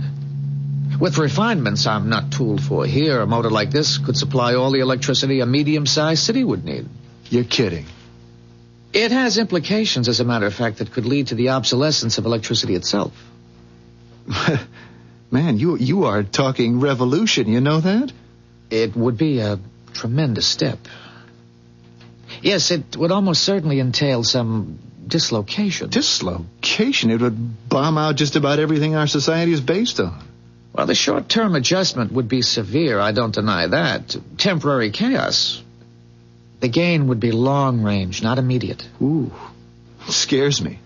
With refinements I'm not tooled for here, a motor like this could supply all the electricity a medium-sized city would need. You're kidding. It has implications, as a matter of fact, that could lead to the obsolescence of electricity itself. Man, you are talking revolution, you know that? It would be a tremendous step. Yes, it would almost certainly entail some dislocation. Dislocation? It would bomb out just about everything our society is based on. Well, the short-term adjustment would be severe, I don't deny that. Temporary chaos. The gain would be long-range, not immediate. Ooh, scares me.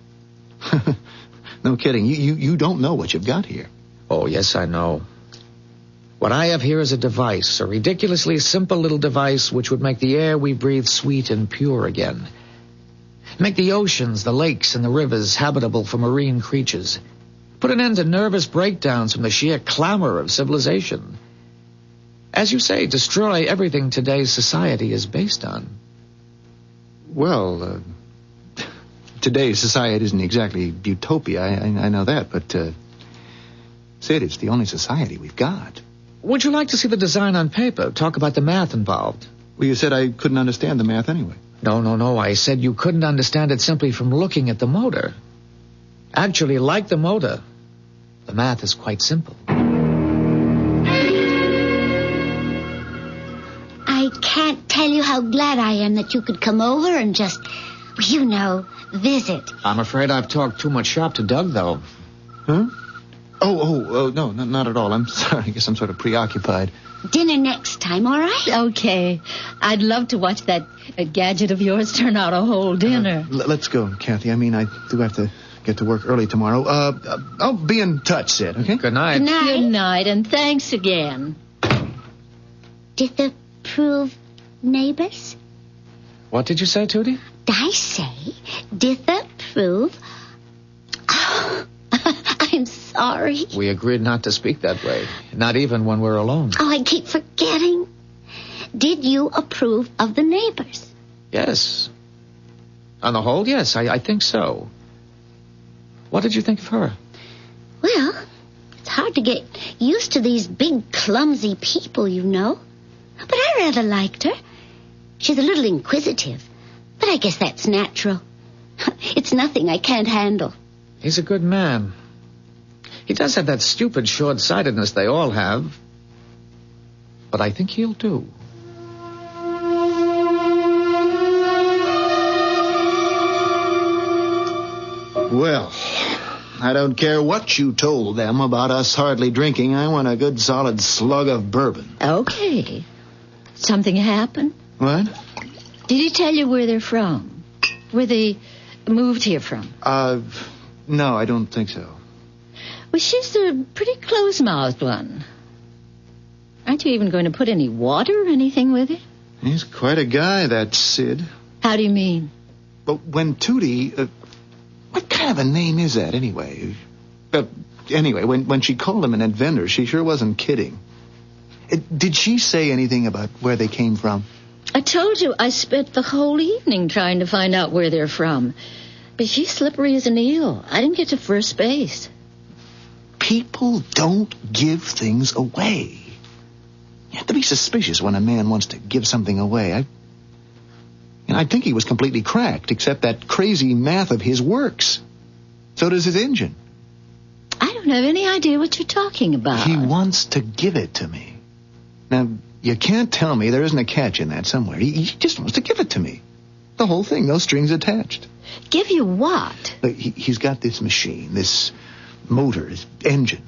No kidding. You don't know what you've got here. Oh, yes, I know. What I have here is a device, a ridiculously simple little device which would make the air we breathe sweet and pure again. Make the oceans, the lakes, and the rivers habitable for marine creatures. Put an end to nervous breakdowns from the sheer clamor of civilization. As you say, destroy everything today's society is based on. Well, today's society isn't exactly utopia, I know that, but, Sid, it's the only society we've got. Would you like to see the design on paper? Talk about the math involved. Well, you said I couldn't understand the math anyway. No. I said you couldn't understand it simply from looking at the motor. Actually, like the motor, the math is quite simple. I can't tell you how glad I am that you could come over and just, visit. I'm afraid I've talked too much shop to Doug, though. Huh? Oh, no, not at all. I'm sorry. I guess I'm sort of preoccupied. Dinner next time, all right? Okay. I'd love to watch that gadget of yours turn out a whole dinner. Let's go, Kathy. I mean, I do have to get to work early tomorrow. I'll be in touch, Sid, okay? Good night. Good night. Good night, and thanks again. Disapprove neighbors? What did you say, Tootie? I say disapprove. Oh, I'm sorry. We agreed not to speak that way, not even when we're alone. Oh, I keep forgetting. Did you approve of the neighbors? Yes. On the whole, yes, I think so. What did you think of her? Well, it's hard to get used to these big, clumsy people, But I rather liked her. She's a little inquisitive, but I guess that's natural. It's nothing I can't handle. He's a good man. He does have that stupid short-sightedness they all have. But I think he'll do. Well, I don't care what you told them about us hardly drinking. I want a good solid slug of bourbon. Okay. Something happened? What? Did he tell you where they're from? Where they moved here from? No, I don't think so. Well, she's a pretty close-mouthed one. Aren't you even going to put any water or anything with it? He's quite a guy, that Sid. How do you mean? But when Tootie... what kind of a name is that, anyway? Anyway, when she called him an inventor, she sure wasn't kidding. Did she say anything about where they came from? I told you I spent the whole evening trying to find out where they're from. But she's slippery as an eel. I didn't get to first base. People don't give things away. You have to be suspicious when a man wants to give something away. I think he was completely cracked, except that crazy math of his works. So does his engine. I don't have any idea what you're talking about. He wants to give it to me. Now, you can't tell me there isn't a catch in that somewhere. He just wants to give it to me. The whole thing, no strings attached. Give you what? Look, he's got this machine, this motor, his engine.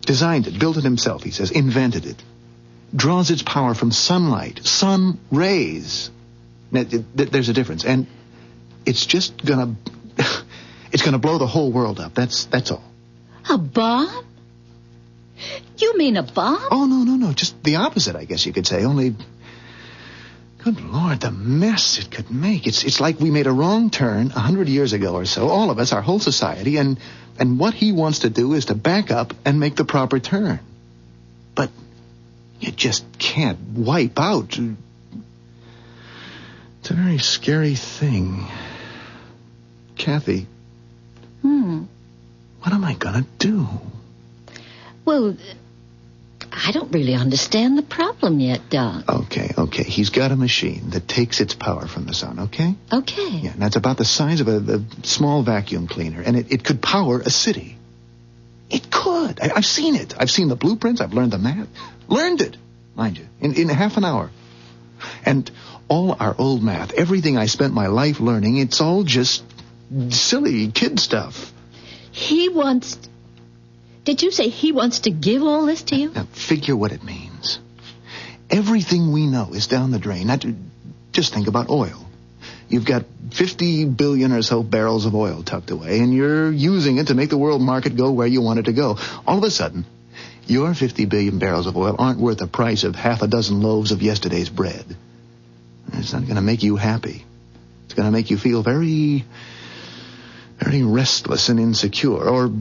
Designed it, built it himself, he says, invented it. Draws its power from sunlight, sun rays. Now, there's a difference, and it's just gonna... it's gonna blow the whole world up, that's all. A bomb? You mean a bomb? Oh, no, just the opposite, I guess you could say, only... Good Lord, the mess it could make. It's like we made a wrong turn 100 years ago or so, all of us, our whole society, and what he wants to do is to back up and make the proper turn. But you just can't wipe out. It's a very scary thing. Kathy. What am I gonna do? Well, I don't really understand the problem yet, Doc. Okay. He's got a machine that takes its power from the sun, okay? Okay. Yeah, and that's about the size of a small vacuum cleaner, and it could power a city. It could. I've seen it. I've seen the blueprints. I've learned the math. Learned it, mind you, in half an hour. And all our old math, everything I spent my life learning, it's all just silly kid stuff. He wants... Did you say he wants to give all this to you? Now, figure what it means. Everything we know is down the drain. Just think about oil. You've got 50 billion or so barrels of oil tucked away, and you're using it to make the world market go where you want it to go. All of a sudden, your 50 billion barrels of oil aren't worth the price of half a dozen loaves of yesterday's bread. It's not going to make you happy. It's going to make you feel very, very restless and insecure. Or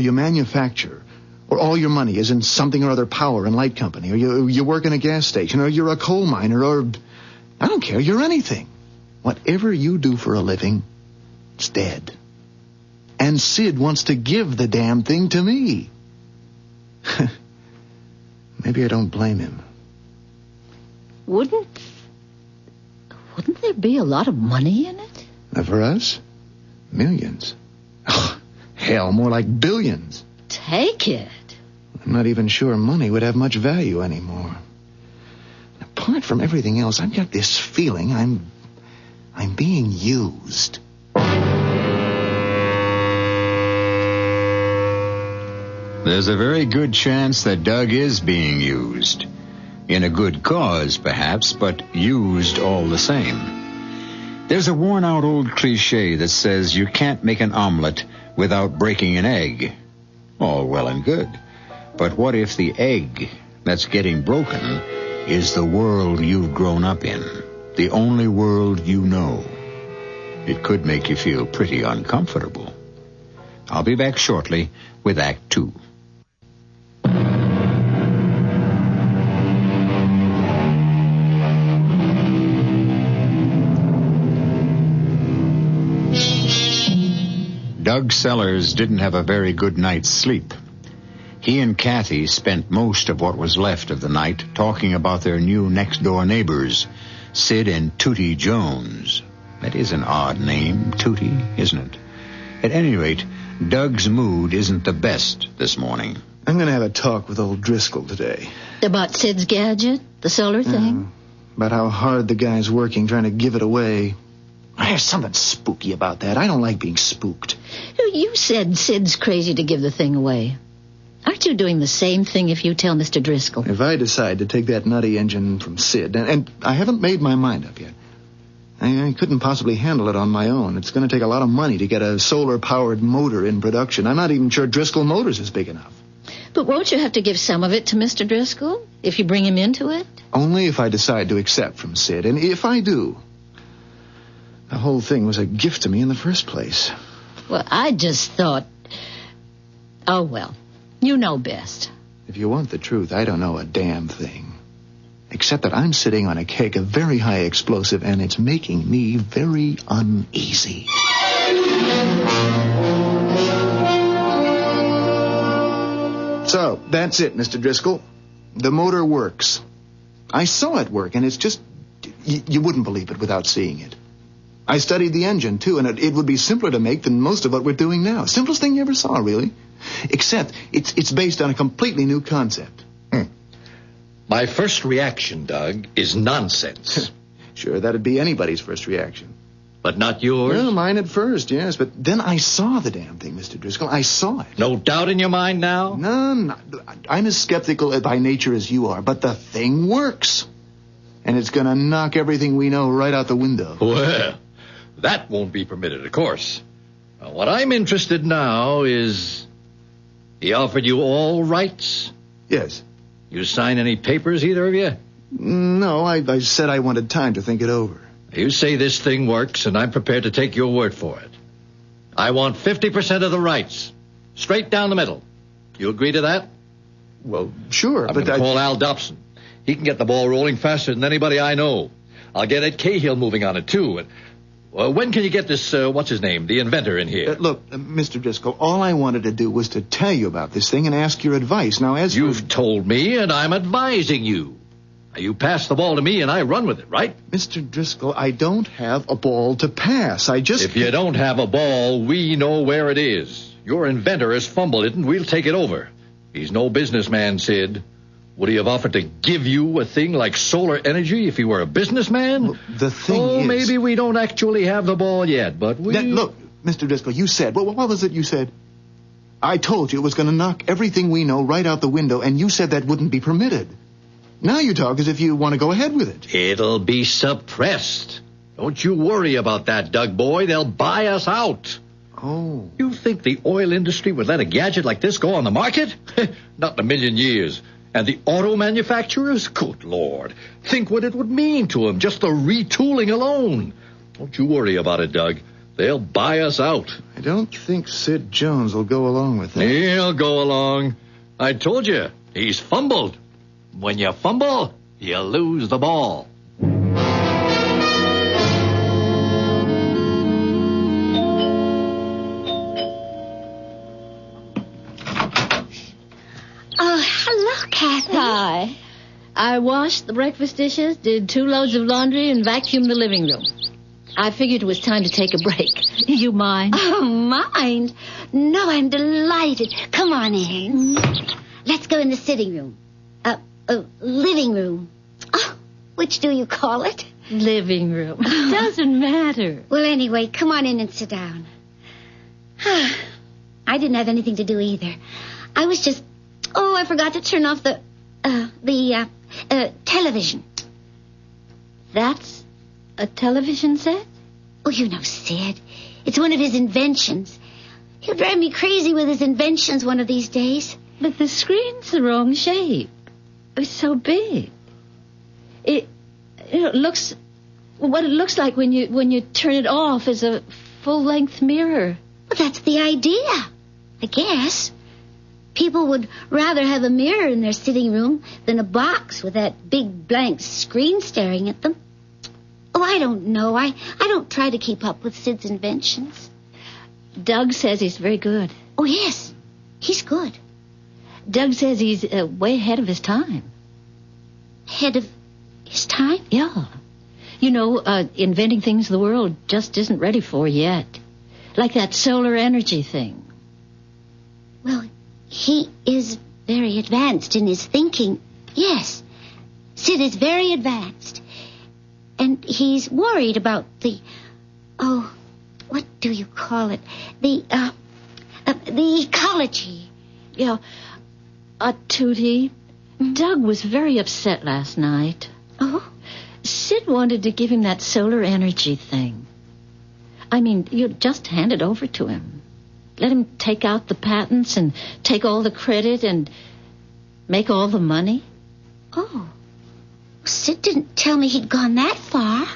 you manufacture, or all your money is in something or other power and light company, or you work in a gas station, or you're a coal miner, or I don't care, you're anything. Whatever you do for a living, it's dead. And Sid wants to give the damn thing to me. Maybe I don't blame him. Wouldn't there be a lot of money in it? For us? Millions. Oh, hell, more like billions. Take it. I'm not even sure money would have much value anymore. Apart from everything else, I've got this feeling I'm being used. There's a very good chance that Doug is being used. In a good cause, perhaps, but used all the same. There's a worn-out old cliche that says you can't make an omelet without breaking an egg. All well and good. But what if the egg that's getting broken is the world you've grown up in? The only world you know. It could make you feel pretty uncomfortable. I'll be back shortly with Act 2. Doug Sellers didn't have a very good night's sleep. He and Kathy spent most of what was left of the night talking about their new next-door neighbors, Sid and Tootie Jones. That is an odd name, Tootie, isn't it? At any rate, Doug's mood isn't the best this morning. I'm going to have a talk with old Driscoll today. About Sid's gadget? The solar thing? About how hard the guy's working trying to give it away. There's something spooky about that. I don't like being spooked. You said Sid's crazy to give the thing away. Aren't you doing the same thing if you tell Mr. Driscoll? If I decide to take that nutty engine from Sid, and I haven't made my mind up yet. I couldn't possibly handle it on my own. It's going to take a lot of money to get a solar-powered motor in production. I'm not even sure Driscoll Motors is big enough. But won't you have to give some of it to Mr. Driscoll if you bring him into it? Only if I decide to accept from Sid. And if I do, the whole thing was a gift to me in the first place. Well, I just thought... Oh, well, you know best. If you want the truth, I don't know a damn thing. Except that I'm sitting on a cake of very high explosive, and it's making me very uneasy. So, that's it, Mr. Driscoll. The motor works. I saw it work, and it's just... You wouldn't believe it without seeing it. I studied the engine, too, and it would be simpler to make than most of what we're doing now. Simplest thing you ever saw, really. Except it's based on a completely new concept. My first reaction, Doug, is nonsense. Sure, that'd be anybody's first reaction. But not yours? Well, mine at first, yes. But then I saw the damn thing, Mr. Driscoll. I saw it. No doubt in your mind now? No. I'm as skeptical by nature as you are, but the thing works. And it's going to knock everything we know right out the window. Well, that won't be permitted, of course. Now, what I'm interested now is... He offered you all rights? Yes. You sign any papers, either of you? No, I said I wanted time to think it over. You say this thing works, and I'm prepared to take your word for it. I want 50% of the rights. Straight down the middle. You agree to that? Well, sure, I'm going to call Al Dobson. He can get the ball rolling faster than anybody I know. I'll get Ed Cahill moving on it, too. And, when can you get this, what's his name, the inventor in here? Look, Mr. Driscoll, all I wanted to do was to tell you about this thing and ask your advice. Now, as You've told me, and I'm advising you. Now, you pass the ball to me, and I run with it, right? Mr. Driscoll, I don't have a ball to pass. If you don't have a ball, we know where it is. Your inventor has fumbled it, and we'll take it over. He's no businessman, Sid. Would he have offered to give you a thing like solar energy if he were a businessman? Well, the thing is... maybe we don't actually have the ball yet, but we... Look, Mr. Driscoll, you said... What was it you said? I told you it was going to knock everything we know right out the window, and you said that wouldn't be permitted. Now you talk as if you want to go ahead with it. It'll be suppressed. Don't you worry about that, Doug boy. They'll buy us out. Oh. You think the oil industry would let a gadget like this go on the market? Not in a million years. And the auto manufacturers? Good Lord. Think what it would mean to them, just the retooling alone. Don't you worry about it, Doug. They'll buy us out. I don't think Sid Jones will go along with that. He'll go along. I told you, he's fumbled. When you fumble, you lose the ball. Oh, hello, Kathy. Hi. I washed the breakfast dishes, did 2 loads of laundry, and vacuumed the living room. I figured it was time to take a break. You mind? Oh, mind? No, I'm delighted. Come on in. Let's go in the sitting room. Living room. Oh, which do you call it? Living room. Doesn't matter. Well, anyway, come on in and sit down. I didn't have anything to do either. I was just... Oh, I forgot to turn off the television. That's a television set? Oh, you know Sid. It's one of his inventions. He'll drive me crazy with his inventions one of these days. But the screen's the wrong shape. It's so big. It looks... What it looks like when you turn it off is a full-length mirror. Well, that's the idea, I guess. People would rather have a mirror in their sitting room than a box with that big blank screen staring at them. Oh, I don't know. I don't try to keep up with Sid's inventions. Doug says he's very good. Oh, yes. He's good. Doug says he's way ahead of his time. Ahead of his time? Yeah. You know, inventing things the world just isn't ready for yet. Like that solar energy thing. Well, he is very advanced in his thinking. Yes. Sid is very advanced. And he's worried about what do you call it? The ecology. Yeah. Tootie, Doug was very upset last night. Oh? Sid wanted to give him that solar energy thing. I mean, you just hand it over to him. Let him take out the patents and take all the credit and make all the money. Oh. Sid didn't tell me he'd gone that far.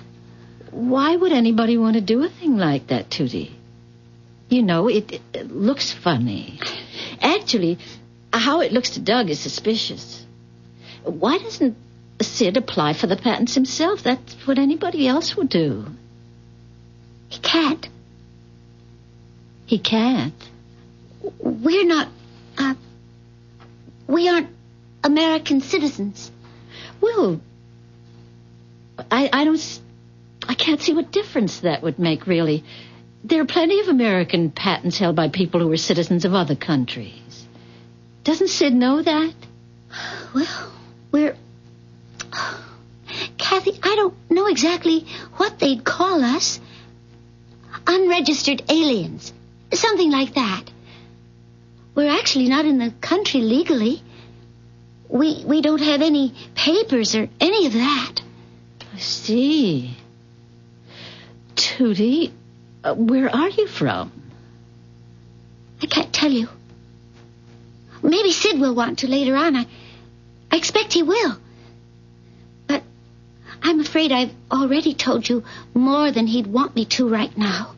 Why would anybody want to do a thing like that, Tootie? You know, it looks funny. Actually, how it looks to Doug is suspicious. Why doesn't Sid apply for the patents himself? That's what anybody else would do. He can't. He can't? We're not, we aren't American citizens. Well, I can't see what difference that would make, really. There are plenty of American patents held by people who are citizens of other countries. Doesn't Sid know that? Well, Kathy, I don't know exactly what they'd call us. Unregistered aliens. Something like that. We're actually not in the country legally. We don't have any papers or any of that. I see. Tootie, where are you from? I can't tell you. Maybe Sid will want to later on. I expect he will. But I'm afraid I've already told you more than he'd want me to right now.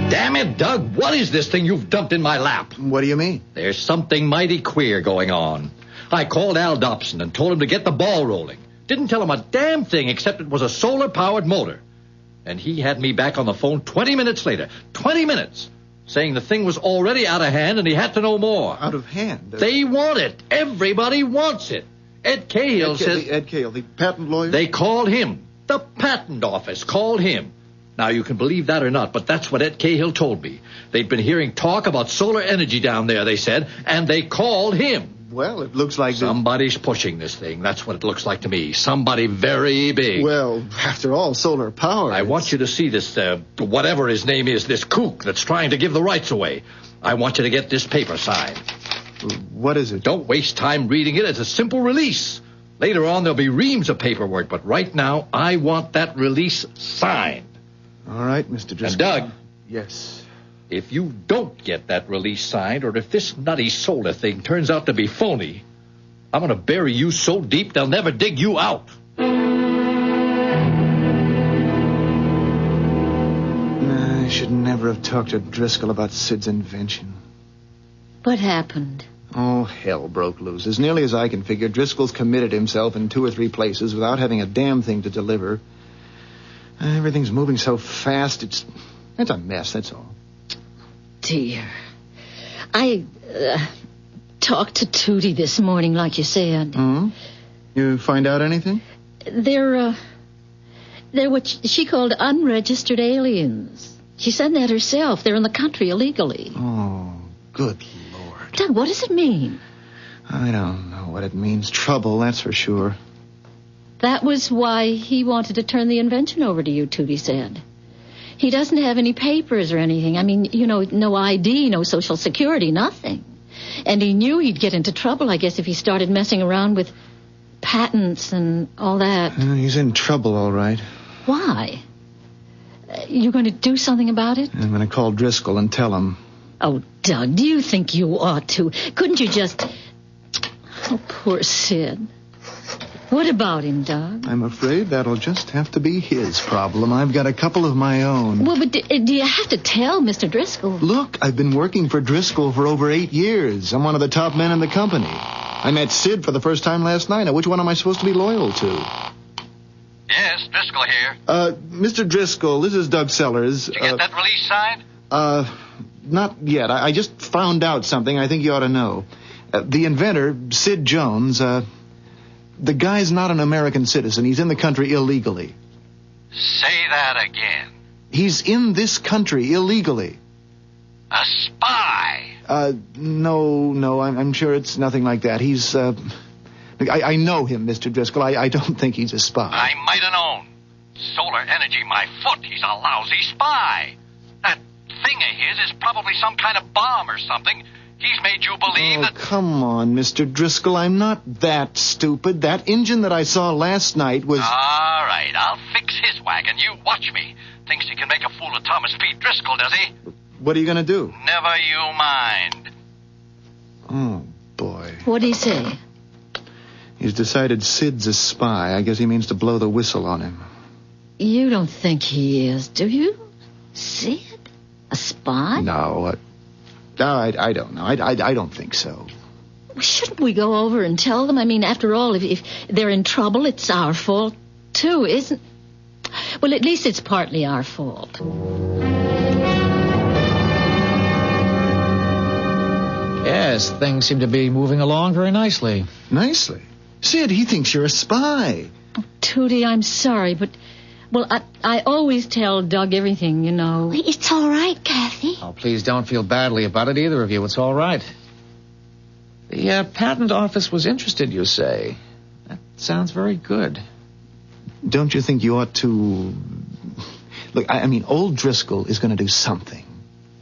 Damn it, Doug, what is this thing you've dumped in my lap? What do you mean? There's something mighty queer going on. I called Al Dobson and told him to get the ball rolling. Didn't tell him a damn thing except it was a solar-powered motor. And he had me back on the phone 20 minutes later. 20 minutes! Saying the thing was already out of hand and he had to know more. Out of hand? They want it. Everybody wants it. Ed Cahill says... Ed Cahill, the patent lawyer? They called him. The patent office called him. Now, you can believe that or not, but that's what Ed Cahill told me. They'd been hearing talk about solar energy down there, they said, and they called him. Well, it looks like... Somebody's pushing this thing. That's what it looks like to me. Somebody very big. Well, after all, solar power... I want you to see this, whatever his name is, this kook that's trying to give the rights away. I want you to get this paper signed. What is it? Don't waste time reading it. It's a simple release. Later on, there'll be reams of paperwork, but right now, I want that release signed. All right, Mr. Driscoll. And Doug. Yes? If you don't get that release signed, or if this nutty solar thing turns out to be phony, I'm going to bury you so deep they'll never dig you out. I should never have talked to Driscoll about Sid's invention. What happened? Oh, hell broke loose. As nearly as I can figure, Driscoll's committed himself in 2 or 3 places without having a damn thing to deliver. Everything's moving so fast, it's a mess, that's all. Dear. I talked to Tootie this morning, like you said. Hmm? You find out anything? They're what she called unregistered aliens. She said that herself. They're in the country illegally. Oh, good Doug, what does it mean? I don't know what it means. Trouble, that's for sure. That was why he wanted to turn the invention over to you, Tootie said. He doesn't have any papers or anything. I mean, no ID, no Social Security, nothing. And he knew he'd get into trouble, I guess, if he started messing around with patents and all that. He's in trouble, all right. Why? You going to do something about it? I'm going to call Driscoll and tell him. Oh, Doug, do you think you ought to? Couldn't you just... Oh, poor Sid. What about him, Doug? I'm afraid that'll just have to be his problem. I've got a couple of my own. Well, but do you have to tell Mr. Driscoll? Look, I've been working for Driscoll for over 8 years. I'm one of the top men in the company. I met Sid for the first time last night. Now, which one am I supposed to be loyal to? Yes, Driscoll here. Mr. Driscoll, this is Doug Sellers. Did you get that release signed? Not yet. I just found out something I think you ought to know. The inventor, Sid Jones, the guy's not an American citizen. He's in the country illegally. Say that again. He's in this country illegally. A spy? No, I'm sure it's nothing like that. He's, I know him, Mr. Driscoll. I don't think he's a spy. I might have known. Solar energy, my foot. He's a lousy spy. That thing of his is probably some kind of bomb or something. He's made you believe that... Come on, Mr. Driscoll. I'm not that stupid. That engine that I saw last night was... All right, I'll fix his wagon. You watch me. Thinks he can make a fool of Thomas P. Driscoll, does he? What are you going to do? Never you mind. Oh, boy. What'd he say? He's decided Sid's a spy. I guess he means to blow the whistle on him. You don't think he is, do you? Sid? A spy? No, I don't know. I don't think so. Shouldn't we go over and tell them? I mean, after all, if they're in trouble, it's our fault, too, isn't... Well, at least it's partly our fault. Yes, things seem to be moving along very nicely. Nicely? Sid, he thinks you're a spy. Oh, Tootie, I'm sorry, but... Well, I always tell Doug everything, you know. It's all right, Kathy. Oh, please don't feel badly about it, either of you. It's all right. The patent office was interested, you say. That sounds very good. Don't you think you ought to... Look, I mean, old Driscoll is going to do something.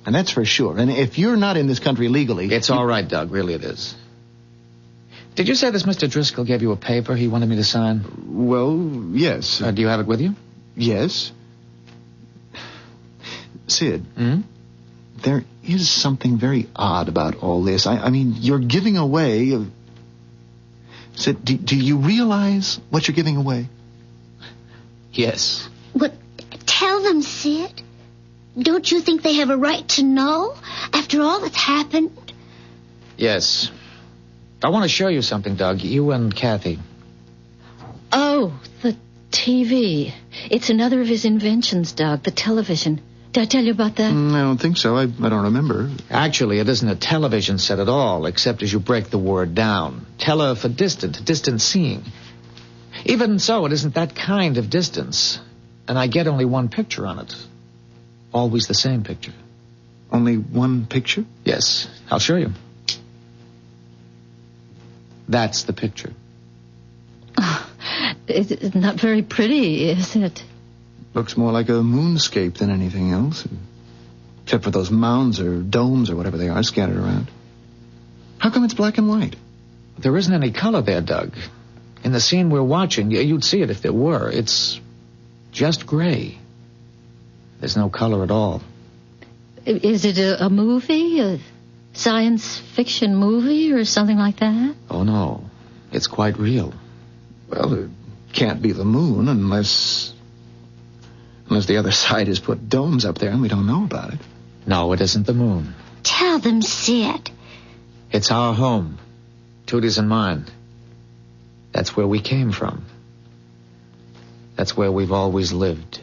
And that's for sure. And if you're not in this country legally... It's all right, Doug. Really it is. Did you say this Mr. Driscoll gave you a paper he wanted me to sign? Well, yes. Do you have it with you? Yes. Sid, Hmm? There is something very odd about all this. I mean, you're giving away... Sid, do you realize what you're giving away? Yes. But tell them, Sid. Don't you think they have a right to know after all that's happened? Yes. I want to show you something, Doug. You and Kathy. Oh, the TV. It's another of his inventions, Doug. The television. Did I tell you about that? I don't think so. I don't remember. Actually, it isn't a television set at all, except as you break the word down. Tele for distant seeing. Even so, it isn't that kind of distance. And I get only one picture on it. Always the same picture. Only one picture? Yes. I'll show you. That's the picture. Oh, it's not very pretty, is it? Looks more like a moonscape than anything else. Except for those mounds or domes or whatever they are scattered around. How come it's black and white? There isn't any color there, Doug. In the scene we're watching, you'd see it if there were. It's just gray. There's no color at all. Is it a movie? A science fiction movie or something like that? Oh, no. It's quite real. Well, it can't be the moon unless the other side has put domes up there and we don't know about it. No, it isn't the moon. Tell them, Sid. It's our home. Tootie's and mine. That's where we came from. That's where we've always lived.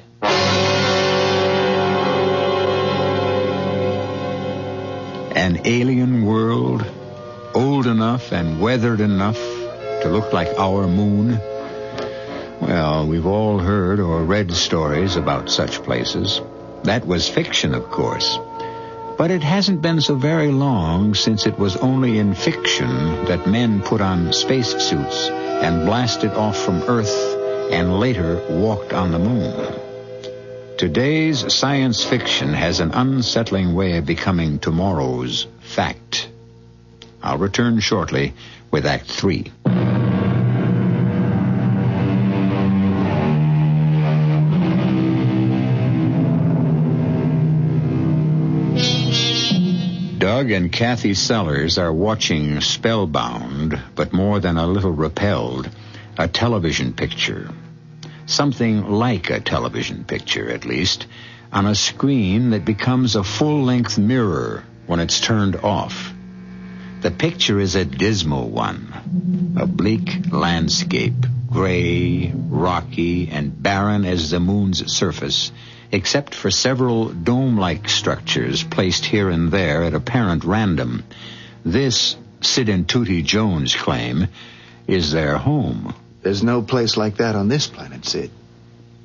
An alien world, old enough and weathered enough to look like our moon. Well, we've all heard or read stories about such places. That was fiction, of course. But it hasn't been so very long since it was only in fiction that men put on spacesuits and blasted off from Earth and later walked on the moon. Today's science fiction has an unsettling way of becoming tomorrow's fact. I'll return shortly with Act 3. Doug and Kathy Sellers are watching spellbound, but more than a little repelled, a television picture. Something like a television picture, at least, on a screen that becomes a full-length mirror when it's turned off. The picture is a dismal one, a bleak landscape, gray, rocky, and barren as the moon's surface, except for several dome-like structures placed here and there at apparent random. This, Sid and Tootie Jones claim, is their home. There's no place like that on this planet, Sid.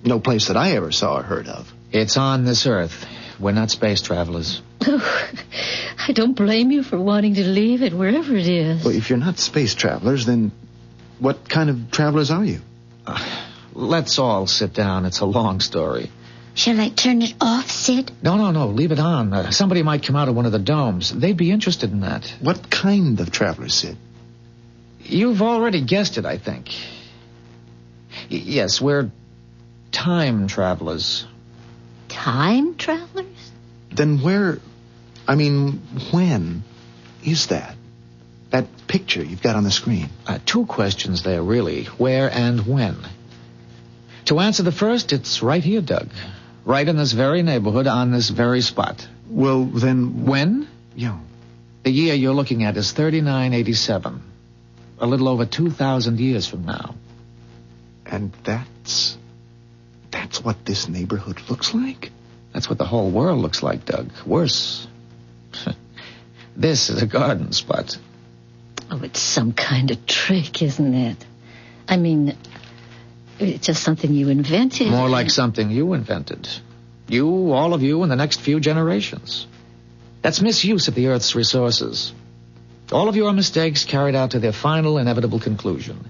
No place that I ever saw or heard of. It's on this Earth. We're not space travelers. Oh, I don't blame you for wanting to leave it, wherever it is. Well, if you're not space travelers, then what kind of travelers are you? Let's all sit down. It's a long story. Shall I turn it off, Sid? No. Leave it on. Somebody might come out of one of the domes. They'd be interested in that. What kind of travelers, Sid? You've already guessed it, I think. Yes, we're time travelers. Time travelers? Then when is that? That picture you've got on the screen. Two questions there, really. Where and when? To answer the first, it's right here, Doug. Right in this very neighborhood, on this very spot. Well, then... When? Yeah. The year you're looking at is 3987. A little over 2,000 years from now. And that's what this neighborhood looks like? That's what the whole world looks like, Doug. Worse. This is a garden spot. Oh, it's some kind of trick, isn't it? I mean, it's just something you invented. More like something you invented. You, all of you, in the next few generations. That's misuse of the Earth's resources. All of your mistakes carried out to their final, inevitable conclusion.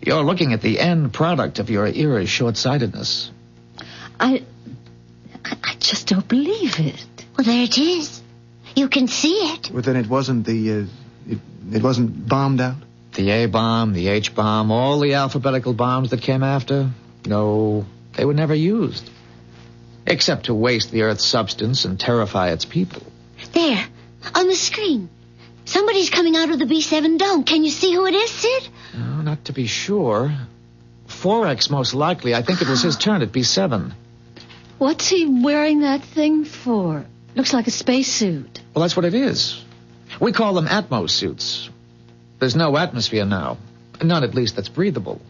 You're looking at the end product of your era's short-sightedness. I just don't believe it. Well, there it is. You can see it. Well, then it wasn't it wasn't bombed out? The A-bomb, the H-bomb, all the alphabetical bombs that came after? No, they were never used. Except to waste the Earth's substance and terrify its people. There, on the screen. Somebody's coming out of the B7 dome. Can you see who it is, Sid? No, not to be sure. Forex, most likely. I think it was his turn at B7. What's he wearing that thing for? Looks like a spacesuit. Well, that's what it is. We call them Atmos suits. There's no atmosphere now. None, at least, that's breathable.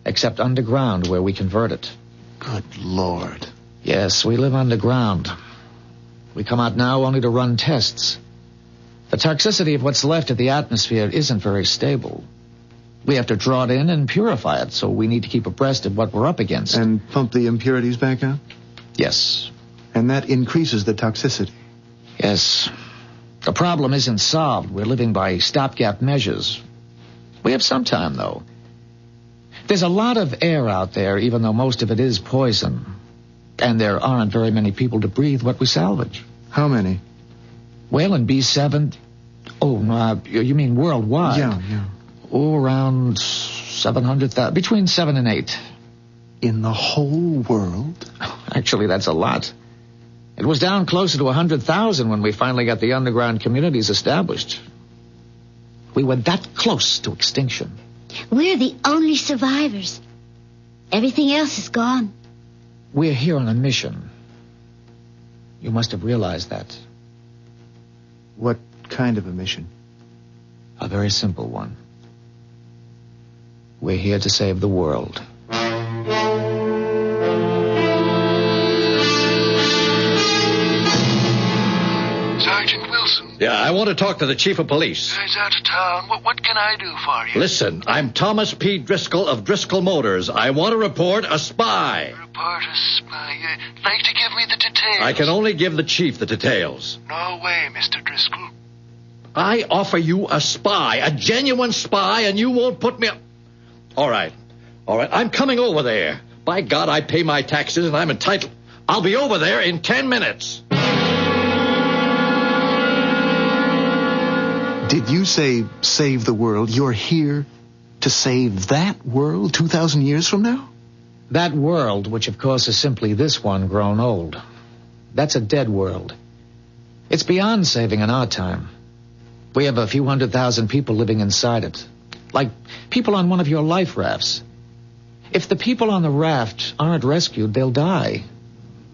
Except underground, where we convert it. Good Lord. Yes, we live underground. We come out now only to run tests. The toxicity of what's left of the atmosphere isn't very stable. We have to draw it in and purify it, so we need to keep abreast of what we're up against. And pump the impurities back out? Yes. And that increases the toxicity? Yes. The problem isn't solved. We're living by stopgap measures. We have some time, though. There's a lot of air out there, even though most of it is poison. And there aren't very many people to breathe what we salvage. How many? Well, in B7... Oh, you mean worldwide? Yeah. Around 700,000, between 7 and 8. In the whole world? Actually, that's a lot. It was down closer to 100,000 when we finally got the underground communities established. We were that close to extinction. We're the only survivors. Everything else is gone. We're here on a mission. You must have realized that. What kind of a mission? A very simple one. We're here to save the world. Sergeant Wilson. Yeah, I want to talk to the chief of police. He's out of town. What can I do for you? Listen, I'm Thomas P. Driscoll of Driscoll Motors. I want to report a spy. Report a spy. You'd like to give me the details? I can only give the chief the details. No way, Mr. Driscoll. I offer you a spy, a genuine spy, and you won't put me up. All right. I'm coming over there. By God, I pay my taxes and I'm entitled. I'll be over there in 10 minutes. Did you say save the world? You're here to save that world 2,000 years from now? That world, which of course is simply this one grown old. That's a dead world. It's beyond saving in our time. We have a few 100,000 people living inside it. Like people on one of your life rafts. If the people on the raft aren't rescued, they'll die.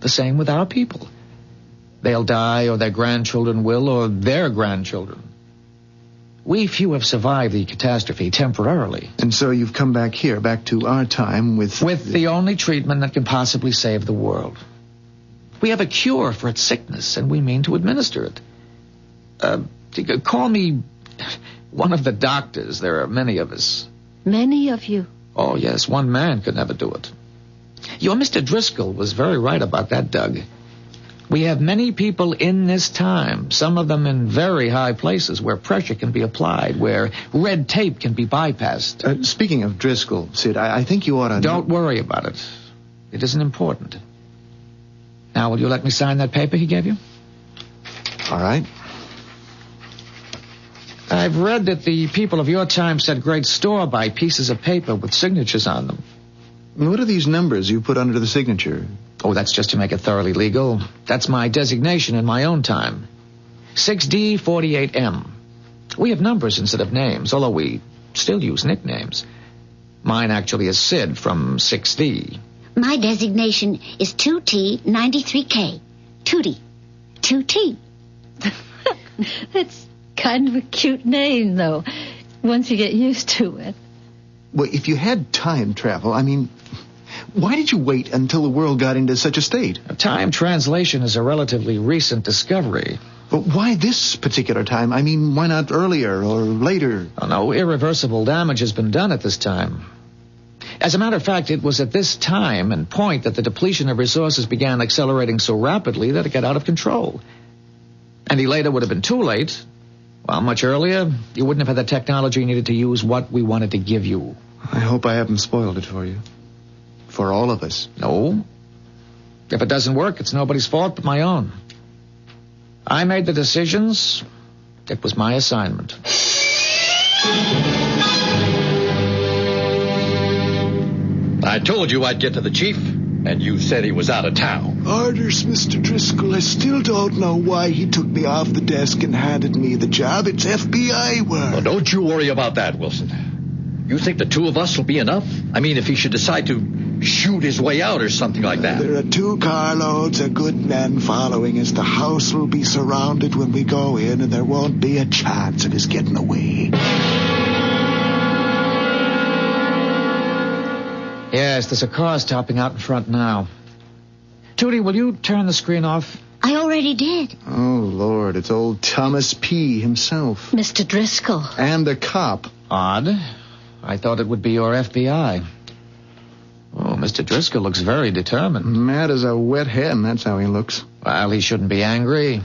The same with our people. They'll die, or their grandchildren will, or their grandchildren. We few have survived the catastrophe temporarily. And so you've come back here, back to our time with the only treatment that can possibly save the world. We have a cure for its sickness, and we mean to administer it. Call me one of the doctors. There are many of us. Many of you? Oh, yes, one man could never do it. Your Mr. Driscoll was very right about that, Doug. We have many people in this time, some of them in very high places where pressure can be applied, where red tape can be bypassed. Speaking of Driscoll, Sid, I think you ought to... Don't worry about it. It isn't important. Now, will you let me sign that paper he gave you? All right. I've read that the people of your time set great store by pieces of paper with signatures on them. What are these numbers you put under the signature? Oh, that's just to make it thoroughly legal. That's my designation in my own time. 6D48M. We have numbers instead of names, although we still use nicknames. Mine actually is Sid from 6D. My designation is 2T93K. Tootie. 2T. That's kind of a cute name, though, once you get used to it. Well, if you had time travel, why did you wait until the world got into such a state? Time translation is a relatively recent discovery. But why this particular time? Why not earlier or later? Oh, no, irreversible damage has been done at this time. As a matter of fact, it was at this time and point that the depletion of resources began accelerating so rapidly that it got out of control. Any later would have been too late. Well, much earlier, you wouldn't have had the technology needed to use what we wanted to give you. I hope I haven't spoiled it for you. For all of us. No. If it doesn't work, it's nobody's fault but my own. I made the decisions. It was my assignment. I told you I'd get to the chief, and you said he was out of town. Orders, Mr. Driscoll. I still don't know why he took me off the desk and handed me the job. It's FBI work. Well, don't you worry about that, Wilson. You think the two of us will be enough? If he should decide to shoot his way out or something like that. There are 2 carloads of good men following us. The house will be surrounded when we go in, and there won't be a chance of his getting away. Yes, there's a car stopping out in front now. Tootie, will you turn the screen off? I already did. Oh, Lord, it's old Thomas P. himself. Mr. Driscoll. And a cop. Odd. I thought it would be your FBI. Oh, Mr. Driscoll looks very determined. Mad as a wet hen, that's how he looks. Well, he shouldn't be angry.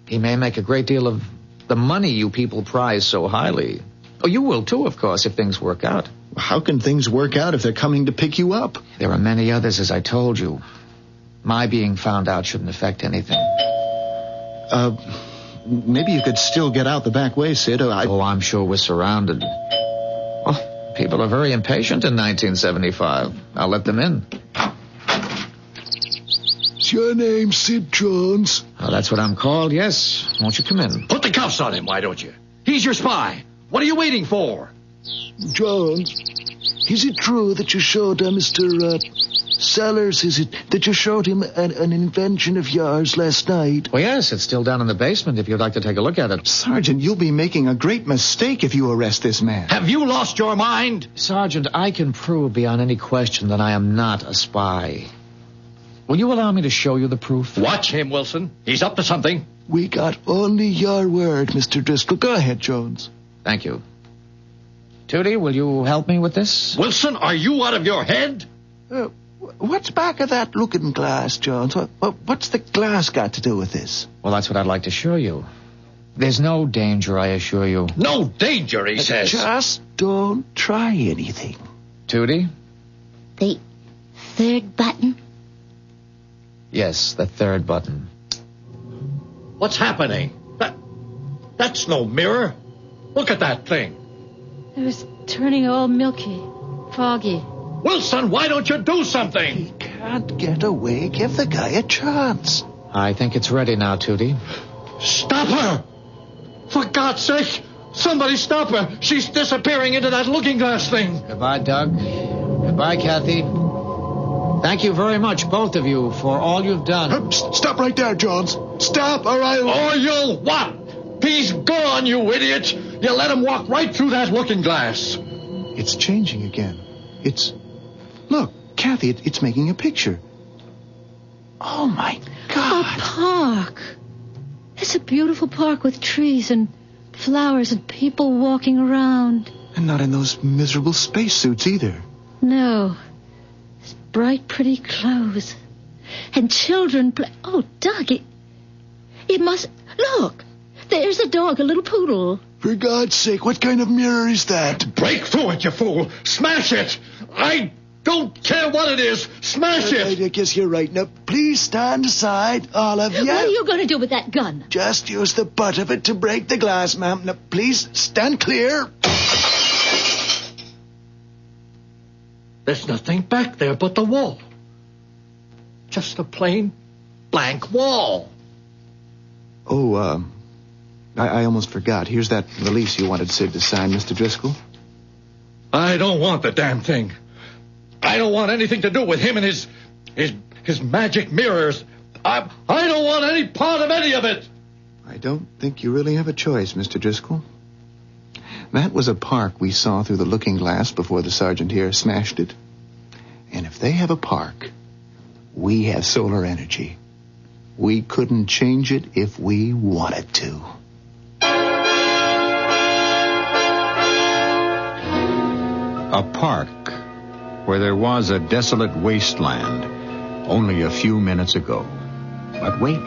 He may make a great deal of the money you people prize so highly. Oh, you will too, of course, if things work out. How can things work out if they're coming to pick you up? There are many others, as I told you. My being found out shouldn't affect anything. Maybe you could still get out the back way, Sid. Oh, I'm sure we're surrounded. People are very impatient in 1975. I'll let them in. Is your name Sid Jones? Oh, that's what I'm called, yes. Won't you come in? Put the cuffs on him, why don't you? He's your spy. What are you waiting for? Jones, is it true that you showed Mr. Sellers, is it that you showed him an invention of yours last night? Well, yes, it's still down in the basement if you'd like to take a look at it. Sergeant, you'll be making a great mistake if you arrest this man. Have you lost your mind? Sergeant, I can prove beyond any question that I am not a spy. Will you allow me to show you the proof? Watch him, Wilson. He's up to something. We got only your word, Mr. Driscoll. Go ahead, Jones. Thank you. Tootie, will you help me with this? Wilson, are you out of your head? What's back of that looking glass, Jones? What's the glass got to do with this? Well, that's what I'd like to show you. There's no danger, I assure you. No danger, he says. Just don't try anything. Tootie? The third button? Yes, the third button. What's happening? That's no mirror. Look at that thing. It was turning all milky, foggy. Wilson, why don't you do something? He can't get away. Give the guy a chance. I think it's ready now, Tootie. Stop her! For God's sake, somebody stop her. She's disappearing into that looking glass thing. Goodbye, Doug. Goodbye, Kathy. Thank you very much, both of you, for all you've done. Stop right there, Jones. Stop, or I'll... Or you'll what? He's gone, you idiot. You let him walk right through that looking glass. It's changing again. Look, Kathy, it's making a picture. Oh, my God. A park. It's a beautiful park with trees and flowers and people walking around. And not in those miserable spacesuits either. No. It's bright, pretty clothes. And children play... Oh, Doug, it must... Look, there's a dog, a little poodle. For God's sake, what kind of mirror is that? Break through it, you fool. Smash it. I don't care what it is. Smash it. I guess you're right. Now, please stand aside, all of you. What are you going to do with that gun? Just use the butt of it to break the glass, ma'am. Now, please stand clear. There's nothing back there but the wall. Just a plain blank wall. Oh, I almost forgot. Here's that release you wanted Sid to sign, Mr. Driscoll. I don't want the damn thing. I don't want anything to do with him and his magic mirrors. I don't want any part of any of it. I don't think you really have a choice, Mr. Driscoll. That was a park we saw through the looking glass before the sergeant here smashed it. And if they have a park, we have solar energy. We couldn't change it if we wanted to. A park where there was a desolate wasteland only a few minutes ago. But wait,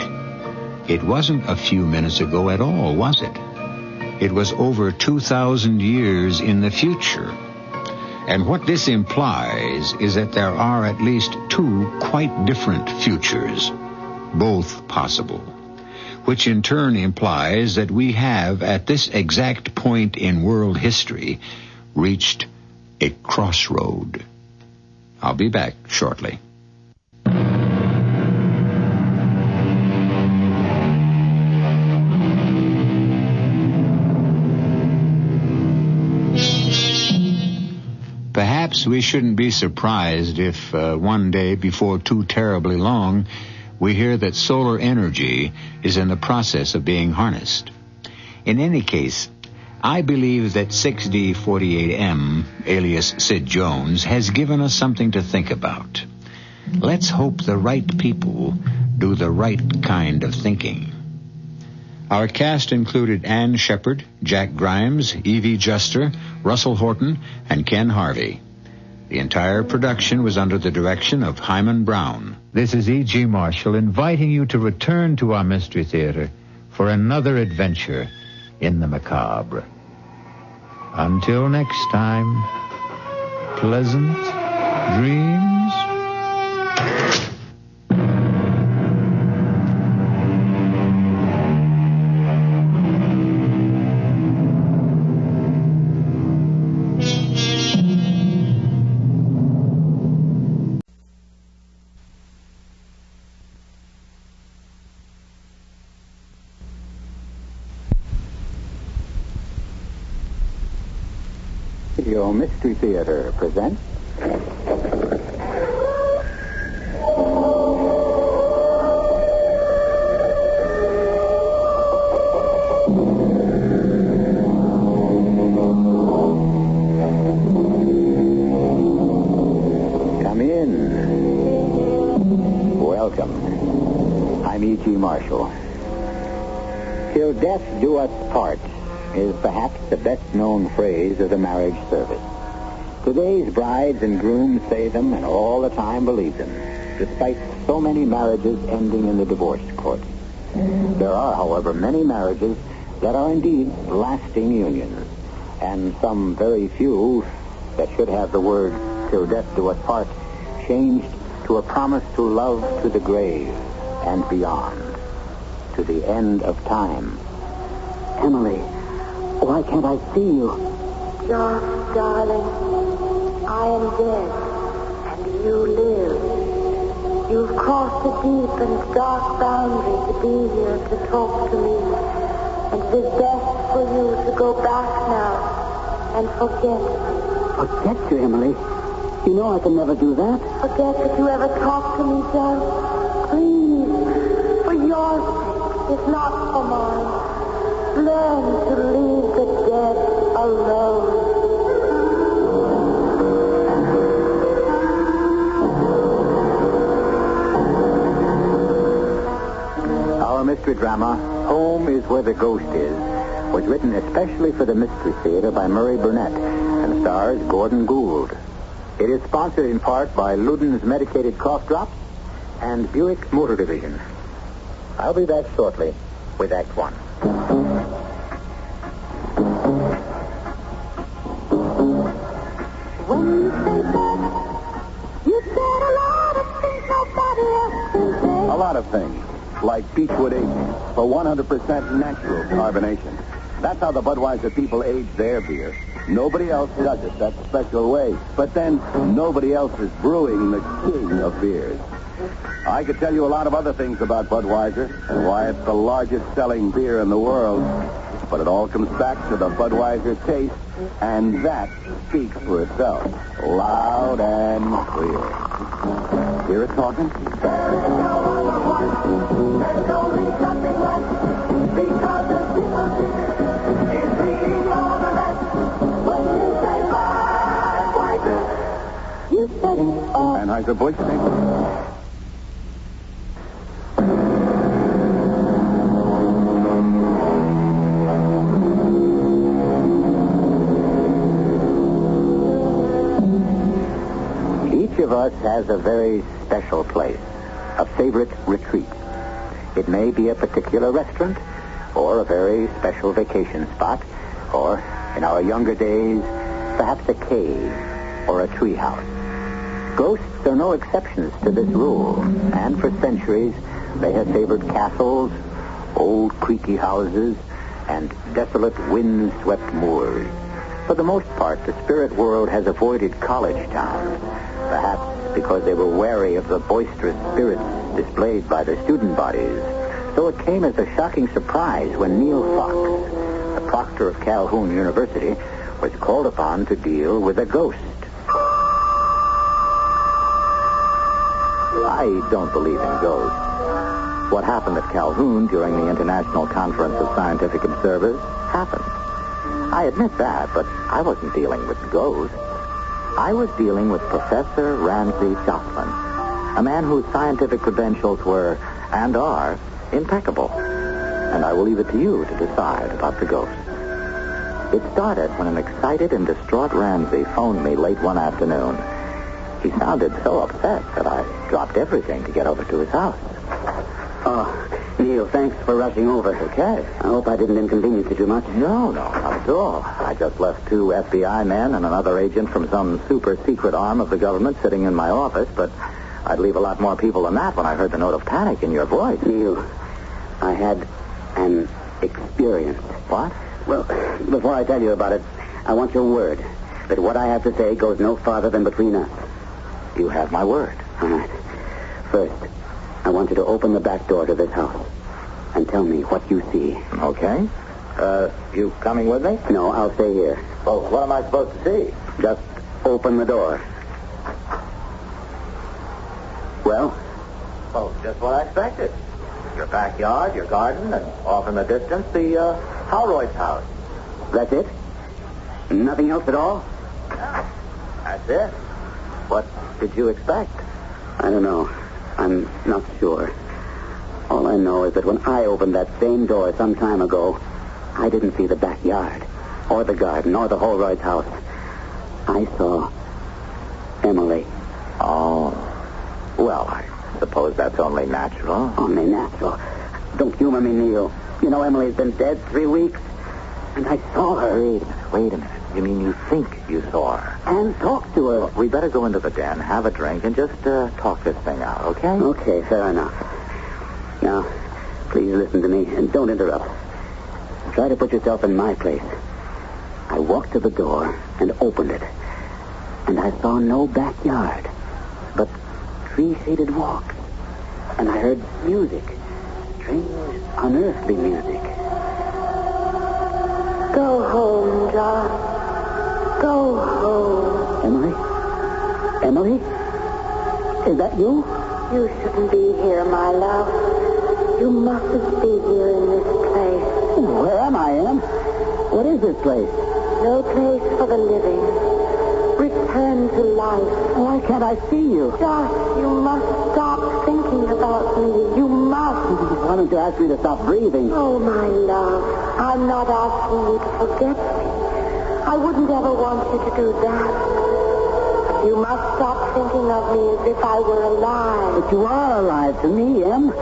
it wasn't a few minutes ago at all, was it? It was over 2,000 years in the future. And what this implies is that there are at least two quite different futures, both possible, which in turn implies that we have, at this exact point in world history, reached a crossroad. I'll be back shortly. Perhaps we shouldn't be surprised if one day, before too terribly long, we hear that solar energy is in the process of being harnessed. In any case, I believe that 6D48M, alias Sid Jones, has given us something to think about. Let's hope the right people do the right kind of thinking. Our cast included Ann Shepard, Jack Grimes, Evie Juster, Russell Horton, and Ken Harvey. The entire production was under the direction of Hyman Brown. This is E.G. Marshall inviting you to return to our Mystery Theater for another adventure in the macabre. Until next time, pleasant dreams. Radio Mystery Theater presents... Come in. Welcome. I'm E.G. Marshall. Till death do us part is perhaps the best-known phrase of the marriage service. Today's brides and grooms say them and all the time believe them, despite so many marriages ending in the divorce court. There are, however, many marriages that are indeed lasting unions, and some very few that should have the word "till death do us part" changed to a promise to love to the grave and beyond, to the end of time. Emily, why can't I see you? John, darling, I am dead, and you live. You've crossed a deep and dark boundary to be here to talk to me, and it is best for you to go back now and forget me. Forget you, Emily? You know I can never do that. Forget that you ever talked to me, John. Please, for your sake, if not for mine. Learn to leave the dead alone. Our mystery drama, Home is Where the Ghost Is, was written especially for the Mystery Theater by Murray Burnett and stars Gordon Gould. It is sponsored in part by Luden's Medicated Cough Drops and Buick Motor Division. I'll be back shortly with Act One. When you say that, you said a lot of things nobody else can say. A lot of things, like Beechwood aging for 100% natural carbonation. That's how the Budweiser people age their beer. Nobody else does it that special way. But then, nobody else is brewing the king of beers. I could tell you a lot of other things about Budweiser and why it's the largest selling beer in the world. But it all comes back to the Budweiser taste, and that speaks for itself, loud and clear. Hear it talking? Anheuser-Busch, Each of us has a very special place, a favorite retreat. It may be a particular restaurant, or a very special vacation spot, or, in our younger days, perhaps a cave or a treehouse. Ghosts are no exceptions to this rule, and for centuries they have favored castles, old creaky houses, and desolate wind-swept moors. For the most part, the spirit world has avoided college towns, perhaps because they were wary of the boisterous spirits displayed by the student bodies. So it came as a shocking surprise when Neil Fox, the proctor of Calhoun University, was called upon to deal with a ghost. I don't believe in ghosts. What happened at Calhoun during the International Conference of Scientific Observers happened. I admit that, but I wasn't dealing with ghosts. I was dealing with Professor Ramsey Jocelyn, a man whose scientific credentials were, and are, impeccable. And I will leave it to you to decide about the ghost. It started when an excited and distraught Ramsey phoned me late one afternoon. He sounded so upset that I dropped everything to get over to his house. Oh, Neil, thanks for rushing over. Okay. I hope I didn't inconvenience you too much. No, not at all. I just left 2 FBI men and another agent from some super-secret arm of the government sitting in my office, but I'd leave a lot more people than that when I heard the note of panic in your voice. Neil, I had an experience. What? Well, before I tell you about it, I want your word that what I have to say goes no farther than between us. You have my word. All right. First, I want you to open the back door to this house and tell me what you see. Okay. You coming with me? No, I'll stay here. Well, what am I supposed to see? Just open the door. Well? Oh, just what I expected. Your backyard, your garden, and off in the distance, the Howroyd's house. That's it? Nothing else at all? Yeah, that's it. What did you expect? I don't know. I'm not sure. All I know is that when I opened that same door some time ago, I didn't see the backyard, or the garden, or the Holroyd's house. I saw Emily. Oh. Well, I suppose that's only natural. Only natural. Don't humor me, Neil. You know Emily's been dead 3 weeks, and I saw her. Wait a minute. You mean you think you saw her? And talked to her. Well, we better go into the den, have a drink, and just talk this thing out, okay? Okay, fair enough. Now, please listen to me, and don't interrupt. Try to put yourself in my place. I walked to the door and opened it, and I saw no backyard, but tree-shaded walks, and I heard music, strange, unearthly music. Go home, John. Go home. Emily? Is that you? You shouldn't be here, my love. You mustn't be here in this place. Where am I, Em? What is this place? No place for the living. Return to life. Why can't I see you? Josh, you must stop thinking about me. You must. Why don't you ask me to stop breathing? Oh, my love. I'm not asking you to forget me. I wouldn't ever want you to do that. But you must stop thinking of me as if I were alive. But you are alive to me, Em.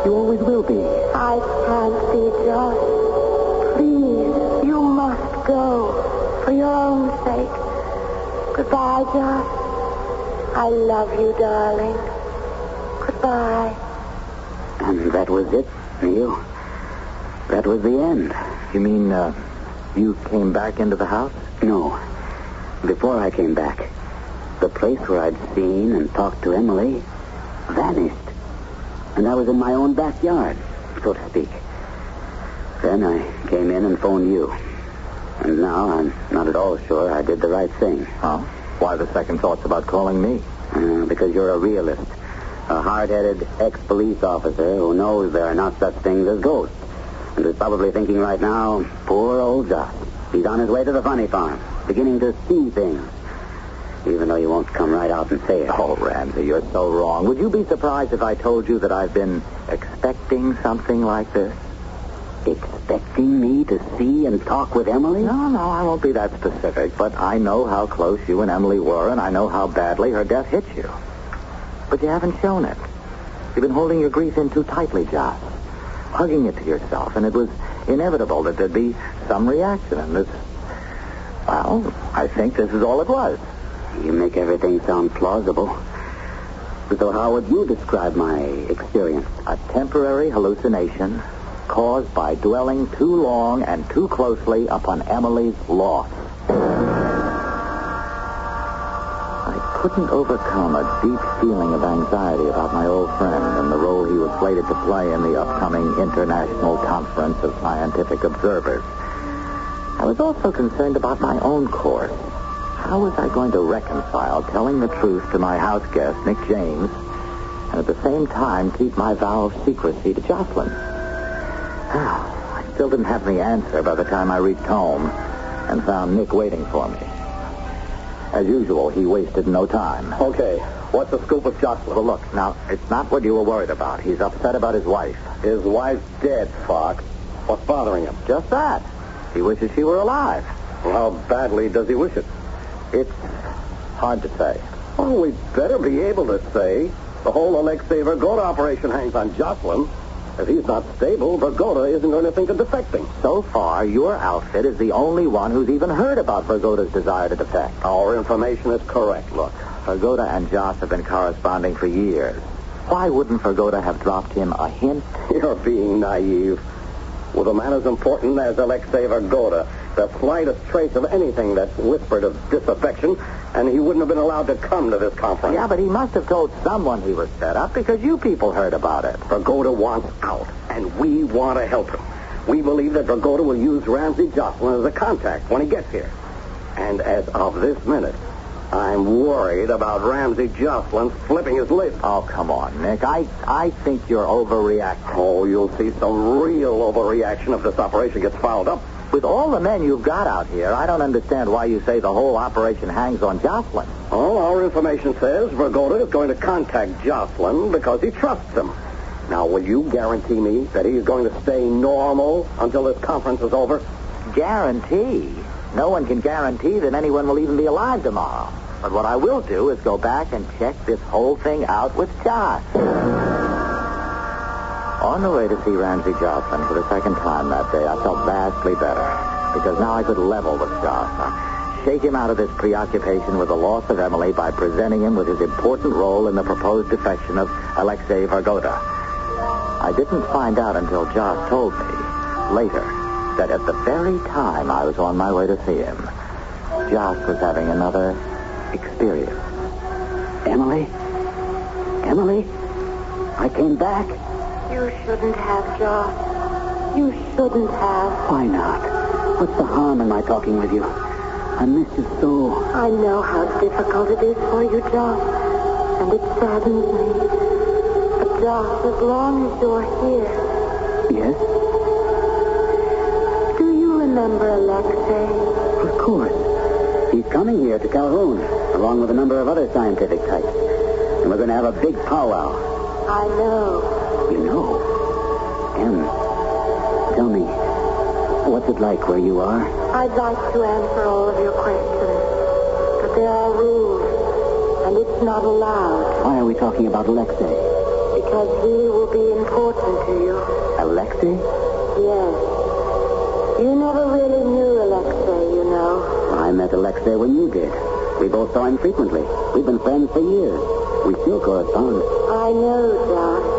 You always will be. I can't be, Josh. Please, you must go. For your own sake. Goodbye, Josh. I love you, darling. Goodbye. And that was it, Neil. That was the end. You mean, you came back into the house? No. Before I came back, the place where I'd seen and talked to Emily vanished. And I was in my own backyard, so to speak. Then I came in and phoned you. And now I'm not at all sure I did the right thing. Huh? Why the second thoughts about calling me? Because you're a realist. A hard-headed ex-police officer who knows there are not such things as ghosts. And is probably thinking right now, poor old Josh. He's on his way to the funny farm, beginning to see things. Even though you won't come right out and say it. Oh, Ramsey, you're so wrong. Would you be surprised if I told you that I've been expecting something like this? Expecting me to see and talk with Emily? No, I won't be that specific, but I know how close you and Emily were, and I know how badly her death hit you. But you haven't shown it. You've been holding your grief in too tightly, Josh. Hugging it to yourself, and it was inevitable that there'd be some reaction, and this... Well, I think this is all it was. You make everything sound plausible. So how would you describe my experience? A temporary hallucination caused by dwelling too long and too closely upon Emily's loss. I couldn't overcome a deep feeling of anxiety about my old friend and the role he was slated to play in the upcoming International Conference of Scientific Observers. I was also concerned about my own course. How was I going to reconcile telling the truth to my house guest, Nick James, and at the same time keep my vow of secrecy to Jocelyn? I still didn't have the answer by the time I reached home and found Nick waiting for me. As usual, he wasted no time. Okay, what's the scoop with Jocelyn? Well, look, now, it's not what you were worried about. He's upset about his wife. His wife's dead, Fox. What's bothering him? Just that. He wishes she were alive. Well, how badly does he wish it? It's hard to say. Well, we'd better be able to say. The whole Alexei Vergoda operation hangs on Jocelyn. If he's not stable, Vergoda isn't going to think of defecting. So far, your outfit is the only one who's even heard about Vergoda's desire to defect. Our information is correct. Look, Vergoda and Joss have been corresponding for years. Why wouldn't Vergoda have dropped him a hint? You're being naive. With a man as important as Alexei Vergoda, the slightest trace of anything that's whispered of disaffection, and he wouldn't have been allowed to come to this conference. Yeah, but he must have told someone he was set up because you people heard about it. Vergoda wants out, and we want to help him. We believe that Vergoda will use Ramsey Jocelyn as a contact when he gets here. And as of this minute, I'm worried about Ramsey Jocelyn flipping his lid. Oh, come on, Nick. I think you're overreacting. Oh, you'll see some real overreaction if this operation gets fouled up. With all the men you've got out here, I don't understand why you say the whole operation hangs on Jocelyn. All our information says Vergoda is going to contact Jocelyn because he trusts him. Now, will you guarantee me that he's going to stay normal until this conference is over? Guarantee? No one can guarantee that anyone will even be alive tomorrow. But what I will do is go back and check this whole thing out with Josh. On the way to see Ramsey Jocelyn for the second time that day, I felt vastly better, because now I could level with Josh. Shake him out of this preoccupation with the loss of Emily by presenting him with his important role in the proposed defection of Alexei Vergoda. I didn't find out until Josh told me, later, that at the very time I was on my way to see him, Josh was having another experience. Emily? Emily? I came back. You shouldn't have, Josh. You shouldn't have. Why not? What's the harm in my talking with you? I miss you so. I know how difficult it is for you, Josh, and it saddens me. But, Josh, as long as you're here... Yes? Do you remember Alexei? Of course. He's coming here to Calhoun, along with a number of other scientific types. And we're going to have a big powwow. I know. You know? Em, tell me, what's it like where you are? I'd like to answer all of your questions, but there are rules, and it's not allowed. Why are we talking about Alexei? Because he will be important to you. Alexei? Yes. You never really knew Alexei, you know. I met Alexei when you did. We both saw him frequently. We've been friends for years. We still correspond. I know, Josh.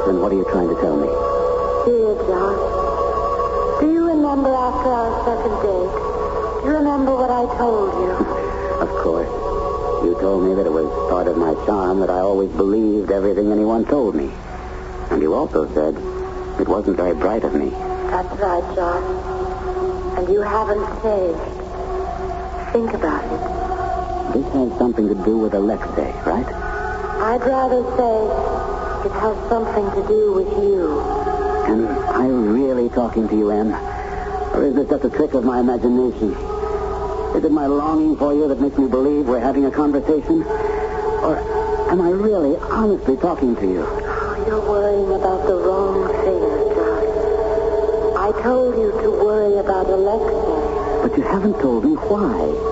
Then what are you trying to tell me? Dear Josh, do you remember after our second date? Do you remember what I told you? Of course. You told me that it was part of my charm that I always believed everything anyone told me. And you also said it wasn't very bright of me. That's right, Josh. And you haven't changed. Think about it. This has something to do with Alexei, right? I'd rather say it has something to do with you. Am I really talking to you, Em? Or is this just a trick of my imagination? Is it my longing for you that makes me believe we're having a conversation? Or am I really, honestly talking to you? Oh, you're worrying about the wrong thing, Josh. I told you to worry about Alexei. But you haven't told me why.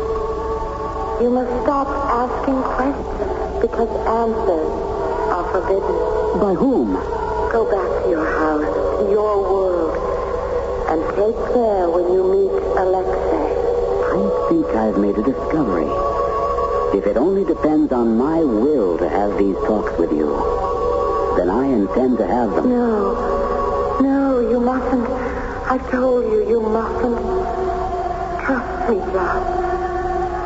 You must stop asking questions, because answers are forbidden. By whom? Go back to your house, to your world, and take care when you meet Alexei. I think I've made a discovery. If it only depends on my will to have these talks with you, then I intend to have them. No, you mustn't. I told you, you mustn't. Trust me, Josh.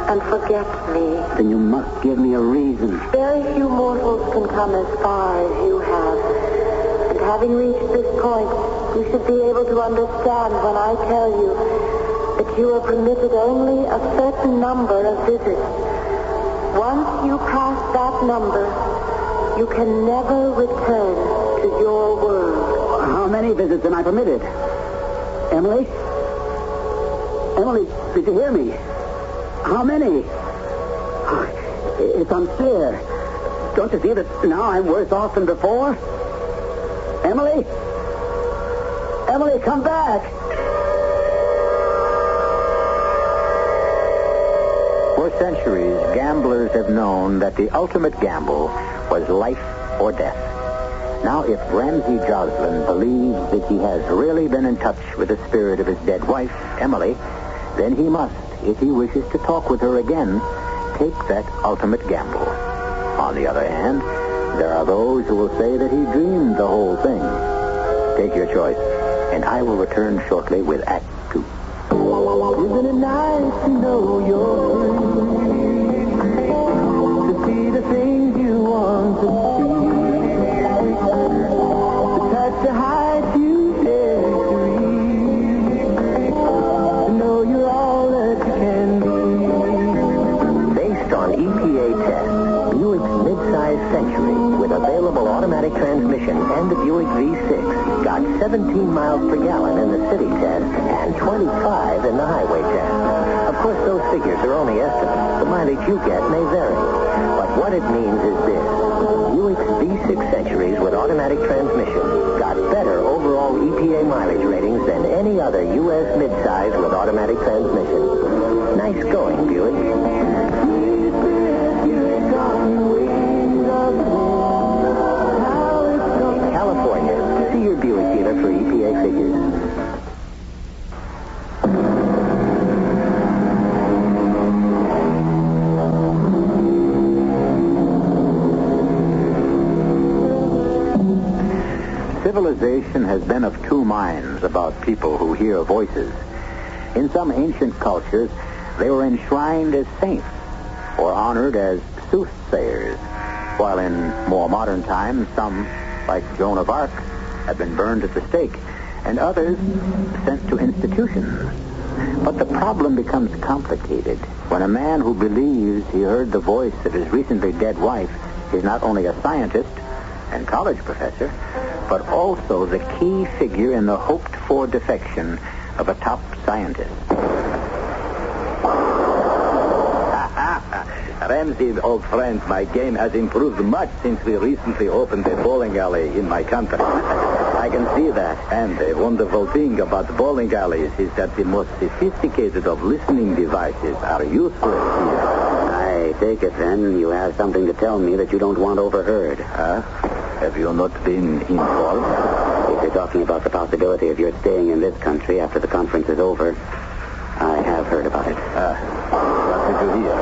And forget me. Then you must give me a reason. Very few mortals can come as far as you have. And having reached this point, you should be able to understand when I tell you that you are permitted only a certain number of visits. Once you pass that number, you can never return to your world. How many visits am I permitted? Emily? Emily, did you hear me? How many? Oh, it's unfair. Don't you see that now I'm worse off than before? Emily? Emily, come back! For centuries, gamblers have known that the ultimate gamble was life or death. Now, if Ramsey Jocelyn believes that he has really been in touch with the spirit of his dead wife, Emily, then he must, if he wishes to talk with her again, take that ultimate gamble. On the other hand, there are those who will say that he dreamed the whole thing. Take your choice, and I will return shortly with Act 2. Isn't it nice to know you're free? To see the things you want to see. To touch the heights you dare to reach. 17 miles per gallon in the city test and 25 in the highway test. Of course, those figures are only estimates. The mileage you get may vary. But what it means is this. Buick's V6 Centuries with automatic transmission got better overall EPA mileage ratings than any other U.S. midsize with automatic transmission. Nice going, Buick. In California, see your Buick dealer for EPA figures. Civilization has been of two minds about people who hear voices. In some ancient cultures, they were enshrined as saints or honored as soothsayers, while in more modern times, some, like Joan of Arc, have been burned at the stake, and others sent to institutions. But the problem becomes complicated when a man who believes he heard the voice of his recently dead wife is not only a scientist and college professor, but also the key figure in the hoped-for defection of a top scientist. Ramsey, old friend, my game has improved much since we recently opened a bowling alley in my country. I can see that. And the wonderful thing about bowling alleys is that the most sophisticated of listening devices are useful here. I take it, then, you have something to tell me that you don't want overheard. Have you not been informed? If you're talking about the possibility of your staying in this country after the conference is over, I have heard about it. What did you hear?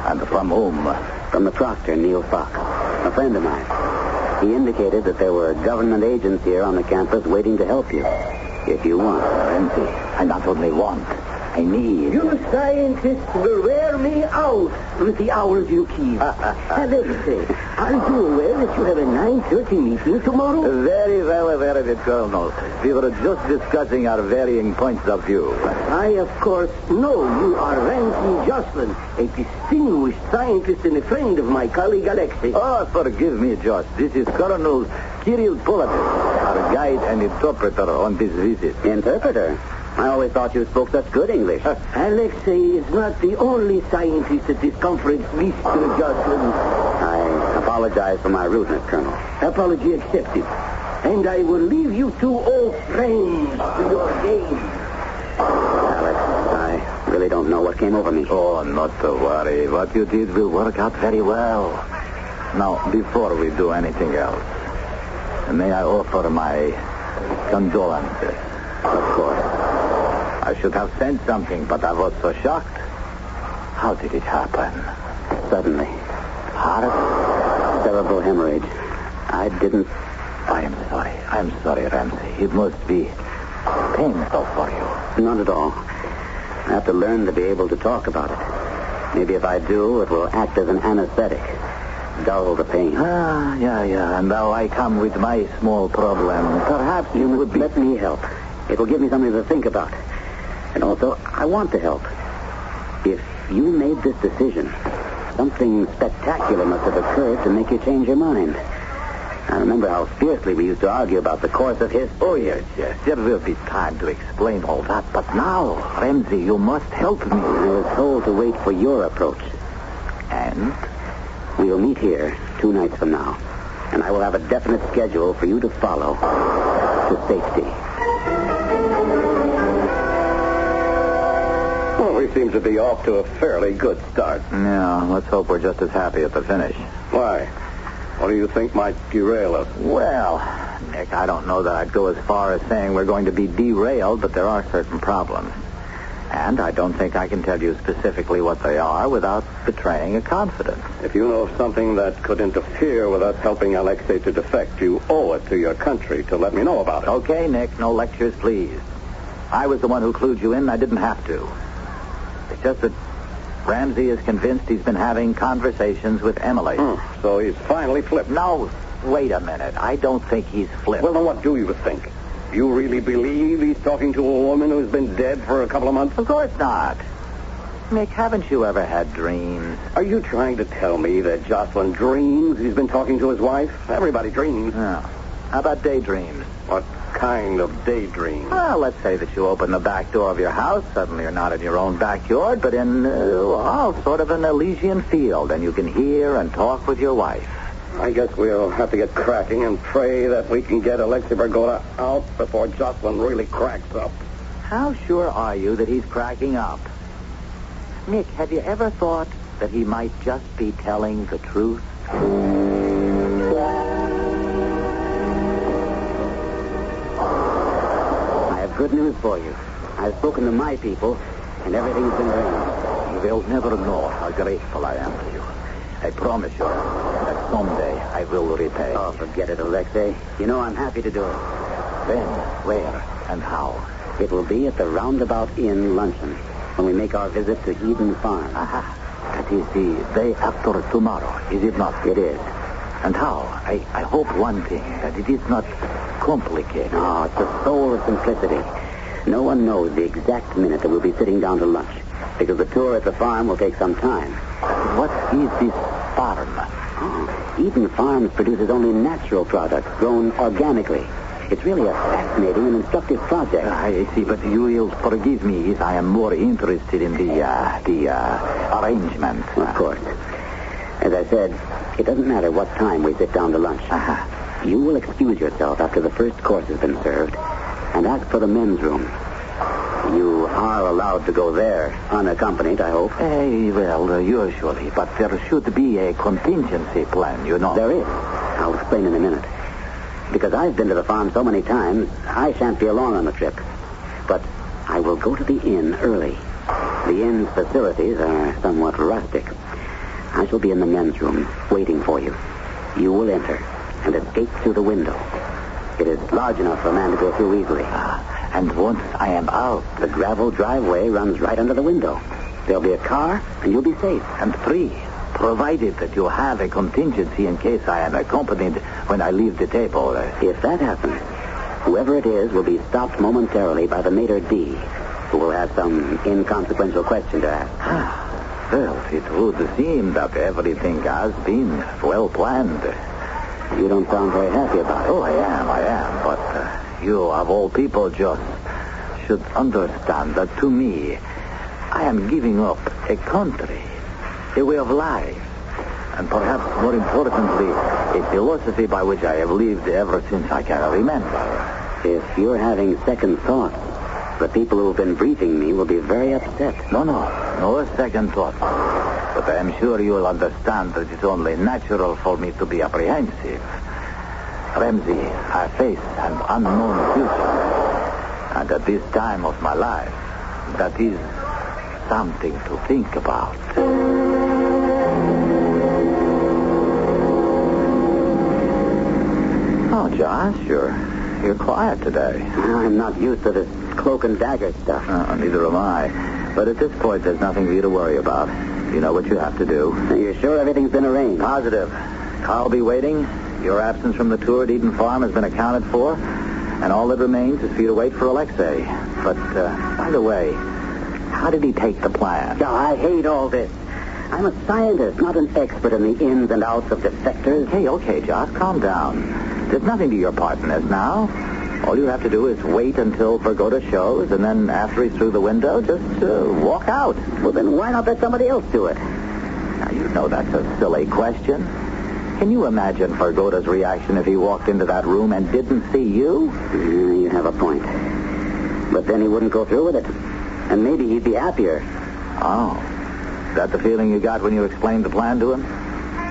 And from whom? From the proctor, Neil Fox, a friend of mine. He indicated that there were government agents here on the campus waiting to help you. If you want. Ramsey, I not only want, I need. You scientists will wear me out with the hours you keep. Alexei, are you aware that you have a 9:30 meeting tomorrow? Very well aware of it, Colonel. We were just discussing our varying points of view. I, of course, know you are Ramsey Jocelyn, a distinguished scientist and a friend of my colleague Alexei. Oh, forgive me, Josh. This is Colonel Kirill Pulatin, our guide and interpreter on this visit. Interpreter? I always thought you spoke such good English. Alexei is not the only scientist at this conference, Mr. Jocelyn. I apologize for my rudeness, Colonel. Apology accepted. And I will leave you two old friends to your game. Alex, I really don't know what came over me. Oh, not to worry. What you did will work out very well. Now, before we do anything else, may I offer my condolences? Of course. I should have sent something, but I was so shocked. How did it happen? Suddenly. Heart? Cerebral hemorrhage. I didn't... I'm sorry, Ramsey. It must be painful for you. Not at all. I have to learn to be able to talk about it. Maybe if I do, it will act as an anesthetic. Dull the pain. Yeah. And now I come with my small problem. Perhaps you would be... Let me help. It will give me something to think about. And also, I want to help. If you made this decision, something spectacular must have occurred to make you change your mind. I remember how fiercely we used to argue about the course of his... Oh, yes. There will be time to explain all that. But now, Ramsey, you must help me. I was told to wait for your approach. And? We will meet here 2 nights from now. And I will have a definite schedule for you to follow to safety. Well, we seem to be off to a fairly good start. Yeah, let's hope we're just as happy at the finish. Why? What do you think might derail us? Well, Nick, I don't know that I'd go as far as saying we're going to be derailed, but there are certain problems. And I don't think I can tell you specifically what they are without betraying a confidence. If you know of something that could interfere with us helping Alexei to defect, you owe it to your country to let me know about it. Okay, Nick, no lectures, please. I was the one who clued you in. I didn't have to. It's just that Ramsey is convinced he's been having conversations with Emily. So he's finally flipped. No, wait a minute. I don't think he's flipped. Well, then what do you think? You really believe he's talking to a woman who's been dead for a couple of months? Of course not. Nick, haven't you ever had dreams? Are you trying to tell me that Jocelyn dreams he's been talking to his wife? Everybody dreams. Yeah. How about daydreams? What kind of daydream? Well, let's say that you open the back door of your house. Suddenly you're not in your own backyard, but in, sort of an Elysian field, and you can hear and talk with your wife. I guess we'll have to get cracking and pray that we can get Alexei Vergoda out before Jocelyn really cracks up. How sure are you that he's cracking up? Nick, have you ever thought that he might just be telling the truth? I have good news for you. I've spoken to my people, and everything's been arranged. You will never know how grateful I am to you. I promise you that someday I will repay. Oh, forget it, Alexei. You know I'm happy to do it. When, where, and how? It will be at the Roundabout Inn luncheon when we make our visit to Eden Farm. Aha. That is the day after tomorrow, is it not? It is. And how? I hope one thing, that it is not complicated. No, it's the soul of simplicity. No one knows the exact minute that we'll be sitting down to lunch, because the tour at the farm will take some time. What is this farm? Oh, Eden Farms produces only natural products grown organically. It's really a fascinating and instructive project. I see, but you will forgive me if I am more interested in the arrangement. Of course. As I said, it doesn't matter what time we sit down to lunch. You will excuse yourself after the first course has been served and ask for the men's room. You are allowed to go there, unaccompanied, I hope. Well, usually, but there should be a contingency plan, you know. There is. I'll explain in a minute. Because I've been to the farm so many times, I shan't be along on the trip. But I will go to the inn early. The inn's facilities are somewhat rustic. I shall be in the men's room, waiting for you. You will enter and escape through the window. It is large enough for a man to go through easily. And once I am out, the gravel driveway runs right under the window. There'll be a car, and you'll be safe. And free, provided that you have a contingency in case I am accompanied when I leave the table. If that happens, whoever it is will be stopped momentarily by the maitre d', who will have some inconsequential question to ask. Well, it would seem that everything has been well planned. You don't sound very happy about it. Oh, I am. But you, of all people, just should understand that to me, I am giving up a country, a way of life, and perhaps more importantly, a philosophy by which I have lived ever since I can remember. If you're having second thoughts, the people who have been briefing me will be very upset. No second thought. But I am sure you will understand that it's only natural for me to be apprehensive. Ramsey, I face an unknown future. And at this time of my life, that is something to think about. Oh, Josh, you're quiet today. I'm not used to this cloak and dagger stuff. Neither am I. But at this point, there's nothing for you to worry about. You know what you have to do. Are you sure everything's been arranged? Positive. Carl will be waiting. Your absence from the tour at Eden Farm has been accounted for. And all that remains is for you to wait for Alexei. But, by the way, how did he take the plan? Oh, I hate all this. I'm a scientist, not an expert in the ins and outs of defectors. Okay, Josh, calm down. There's nothing to your part in this now. All you have to do is wait until Vergoda shows, and then after he's through the window, just walk out. Well, then why not let somebody else do it? Now, you know that's a silly question. Can you imagine Vergoda's reaction if he walked into that room and didn't see you? You have a point. But then he wouldn't go through with it. And maybe he'd be happier. Oh. Is that the feeling you got when you explained the plan to him?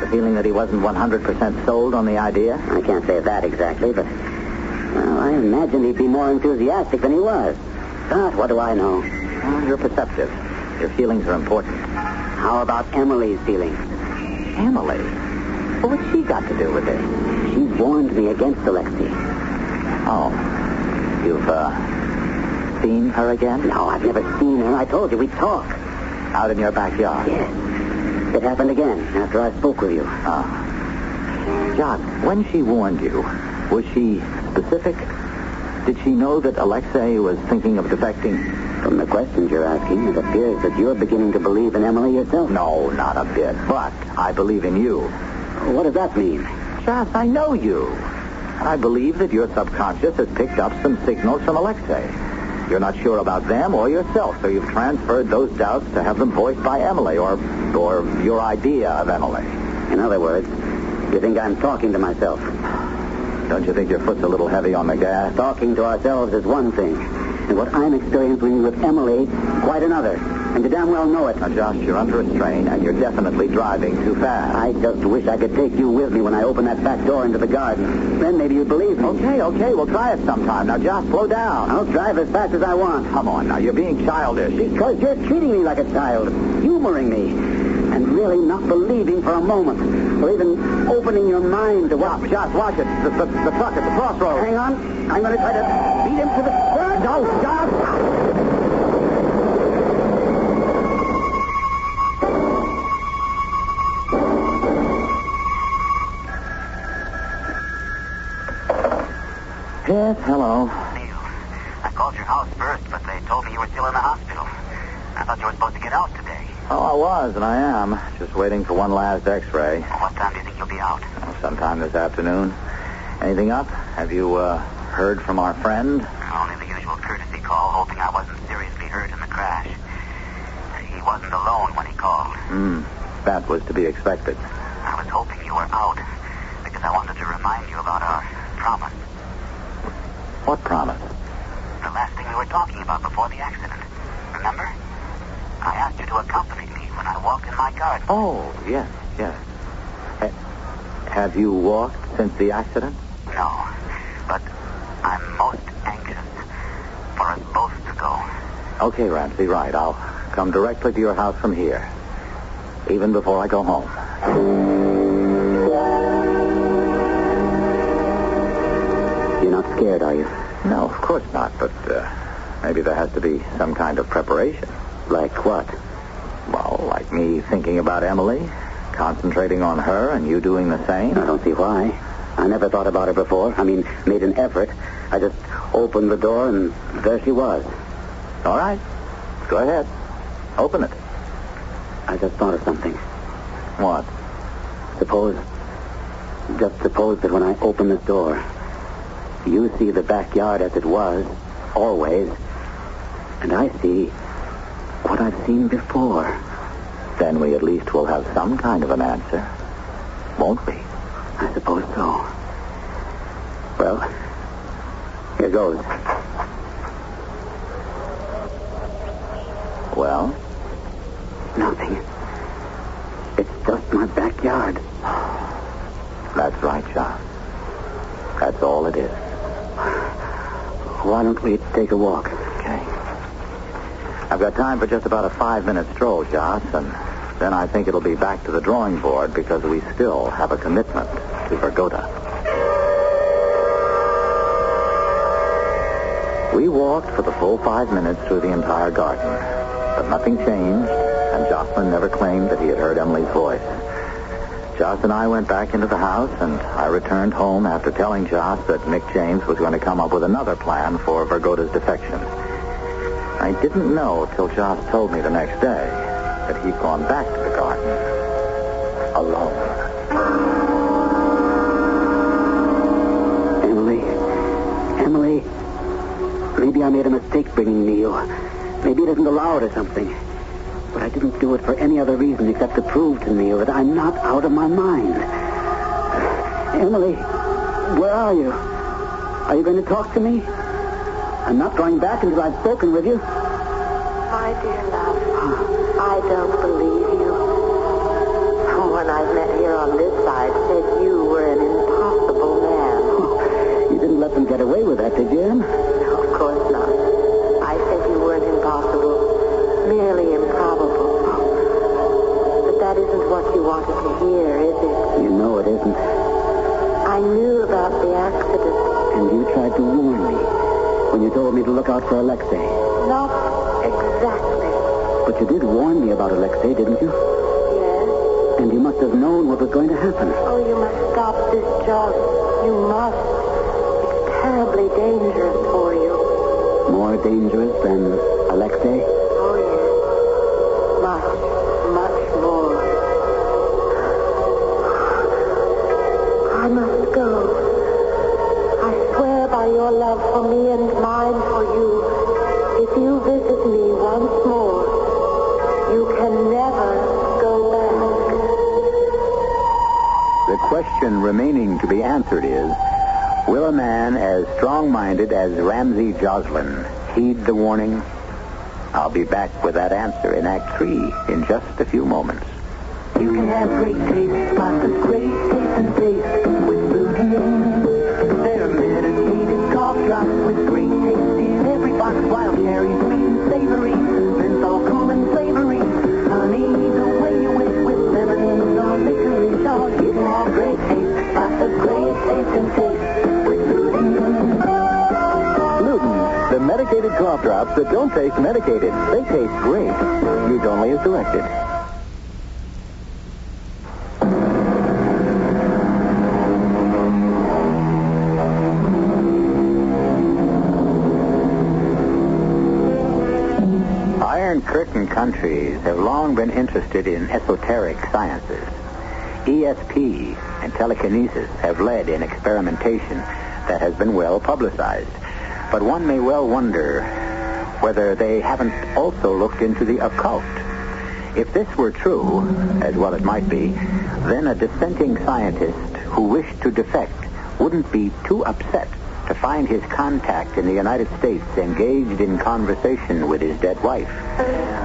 The feeling that he wasn't 100% sold on the idea? I can't say that exactly, but... Well, I imagined he'd be more enthusiastic than he was. But what do I know? Well, you're perceptive. Your feelings are important. How about Emily's feelings? Emily? Well, what's she got to do with it? She's warned me against Alexei. Oh. You've, seen her again? No, I've never seen her. I told you, we talk. Out in your backyard? Yes. It happened again after I spoke with you. Oh. John, when she warned you, was she specific? Did she know that Alexei was thinking of defecting? From the questions you're asking, it appears that you're beginning to believe in Emily yourself. No, not a bit. But I believe in you. What does that mean? Josh, I know you. I believe that your subconscious has picked up some signals from Alexei. You're not sure about them or yourself, so you've transferred those doubts to have them voiced by Emily, or your idea of Emily. In other words, you think I'm talking to myself? Don't you think your foot's a little heavy on the gas? Talking to ourselves is one thing, and what I'm experiencing with Emily, quite another. And you damn well know it. Now, Josh, you're under a strain, and you're definitely driving too fast. I just wish I could take you with me when I open that back door into the garden. Then maybe you'd believe me. Okay, we'll try it sometime. Now, Josh, slow down. I'll drive as fast as I want. Come on, now, you're being childish. Because you're treating me like a child, humoring me, and really not believing for a moment, or even opening your mind to what... Josh, watch it. The truck at the crossroads. Hang on. I'm going to try to beat him to the... No, Josh! Yes, hello. Neil, I called your house first, but they told me you were still in the hospital. I thought you were supposed to get out today. Oh, I was, and I am. Just waiting for one last x-ray. What time do you think you'll be out? Sometime this afternoon. Anything up? Have you heard from our friend? Only the usual courtesy call, hoping I wasn't seriously hurt in the crash. He wasn't alone when he called. That was to be expected. I was hoping you were out, because I wanted to remind you about our promise. What promise? The last thing we were talking about before the accident. Remember? I asked you to accompany me when I walk in my garden. Oh, yes. Have you walked since the accident? No, but I'm most anxious for us both to go. Okay, Ramsey, right. I'll come directly to your house from here, even before I go home. You're not scared, are you? No, of course not, but maybe there has to be some kind of preparation. Like what? Well, like me thinking about Emily, concentrating on her, and you doing the same. I don't see why. I never thought about her before. I mean, made an effort. I just opened the door, and there she was. All right. Go ahead. Open it. I just thought of something. What? Suppose that when I open this door, you see the backyard as it was, always, and I see what I've seen before. Then we at least will have some kind of an answer, won't we? I suppose so. Well, here goes. Well? Nothing. It's just my backyard. That's right, John. That's all it is. Why don't we take a walk? Okay. I've got time for just about a 5-minute stroll, Joss, and then I think it'll be back to the drawing board because we still have a commitment to Vergota. We walked for the full 5 minutes through the entire garden, but nothing changed, and Jocelyn never claimed that he had heard Emily's voice. Joss and I went back into the house, and I returned home after telling Joss that Nick James was going to come up with another plan for Vergota's defection. I didn't know till Joss told me the next day that he'd gone back to the garden alone. Emily, maybe I made a mistake bringing Neil. Maybe it isn't allowed or something. But I didn't do it for any other reason except to prove to Neil that I'm not out of my mind. Emily, where are you? Are you going to talk to me? I'm not going back until I've spoken with you. My dear love, I don't believe you. Someone I met here on this side said you were an impossible man. Oh, you didn't let them get away with that, did you, Em? No, of course not. I said you weren't impossible, merely improbable. But that isn't what you wanted to hear, is it? You know it isn't. I knew about the accident. And you tried to warn me when you told me to look out for Alexei. Not exactly. But you did warn me about Alexei, didn't you? Yes. And you must have known what was going to happen. Oh, you must stop this, John. You must. It's terribly dangerous for you. More dangerous than Alexei? Oh, yes. Much more. I must go. visit me once more, you can never go back. The question remaining to be answered is, will a man as strong-minded as Ramsey Joslin heed the warning? I'll be back with that answer in Act 3 in just a few moments. You can have great taste, lots of great taste and taste with Blue Carbunkel. There are medicated cough drops with great taste in every box. Wild cherry, sweet and savory, menthol, cool and flavory. Honey, the way you whip with lemon or licorice, all you can have great taste, lots of great taste and taste with Blue Carbunkel. Luton, the medicated cough drops that don't taste medicated. They taste great. Use only as directed. Iron Curtain countries have long been interested in esoteric sciences. ESP and telekinesis have led in experimentation that has been well publicized. But one may well wonder whether they haven't also looked into the occult. If this were true, as well it might be, then a dissenting scientist who wished to defect wouldn't be too upset to find his contact in the United States engaged in conversation with his dead wife.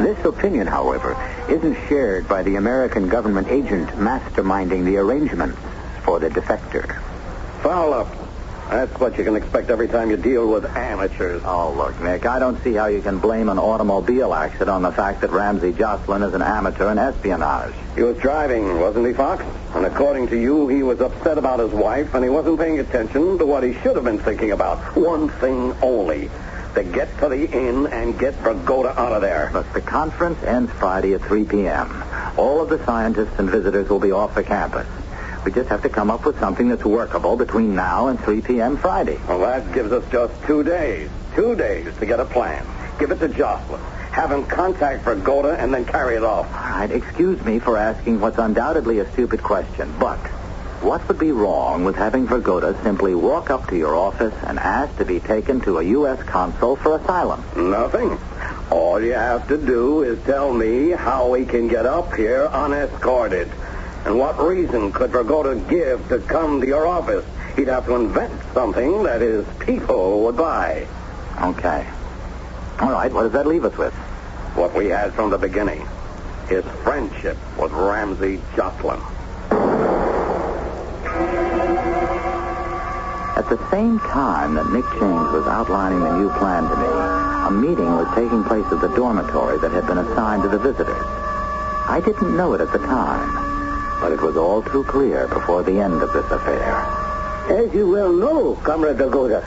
This opinion, however, isn't shared by the American government agent masterminding the arrangements for the defector. Foul up. That's what you can expect every time you deal with amateurs. Oh, look, Nick, I don't see how you can blame an automobile accident on the fact that Ramsey Joslin is an amateur in espionage. He was driving, wasn't he, Fox? And according to you, he was upset about his wife, and he wasn't paying attention to what he should have been thinking about. One thing only. To get to the inn and get Vergoda out of there. Look, the conference ends Friday at 3 p.m. All of the scientists and visitors will be off the campus. We just have to come up with something that's workable between now and 3 p.m. Friday. Well, that gives us just 2 days. 2 days to get a plan. Give it to Jocelyn. Have him contact Vergoda and then carry it off. All right, excuse me for asking what's undoubtedly a stupid question, but what would be wrong with having Vergoda simply walk up to your office and ask to be taken to a U.S. consul for asylum? Nothing. All you have to do is tell me how he can get up here unescorted. And what reason could Vergoda give to come to your office? He'd have to invent something that his people would buy. Okay. All right, what does that leave us with? What we had from the beginning. His friendship with Ramsey Joslin. At the same time that Nick James was outlining the new plan to me, a meeting was taking place at the dormitory that had been assigned to the visitors. I didn't know it at the time, but it was all too clear before the end of this affair. As you well know, Comrade Vergoda,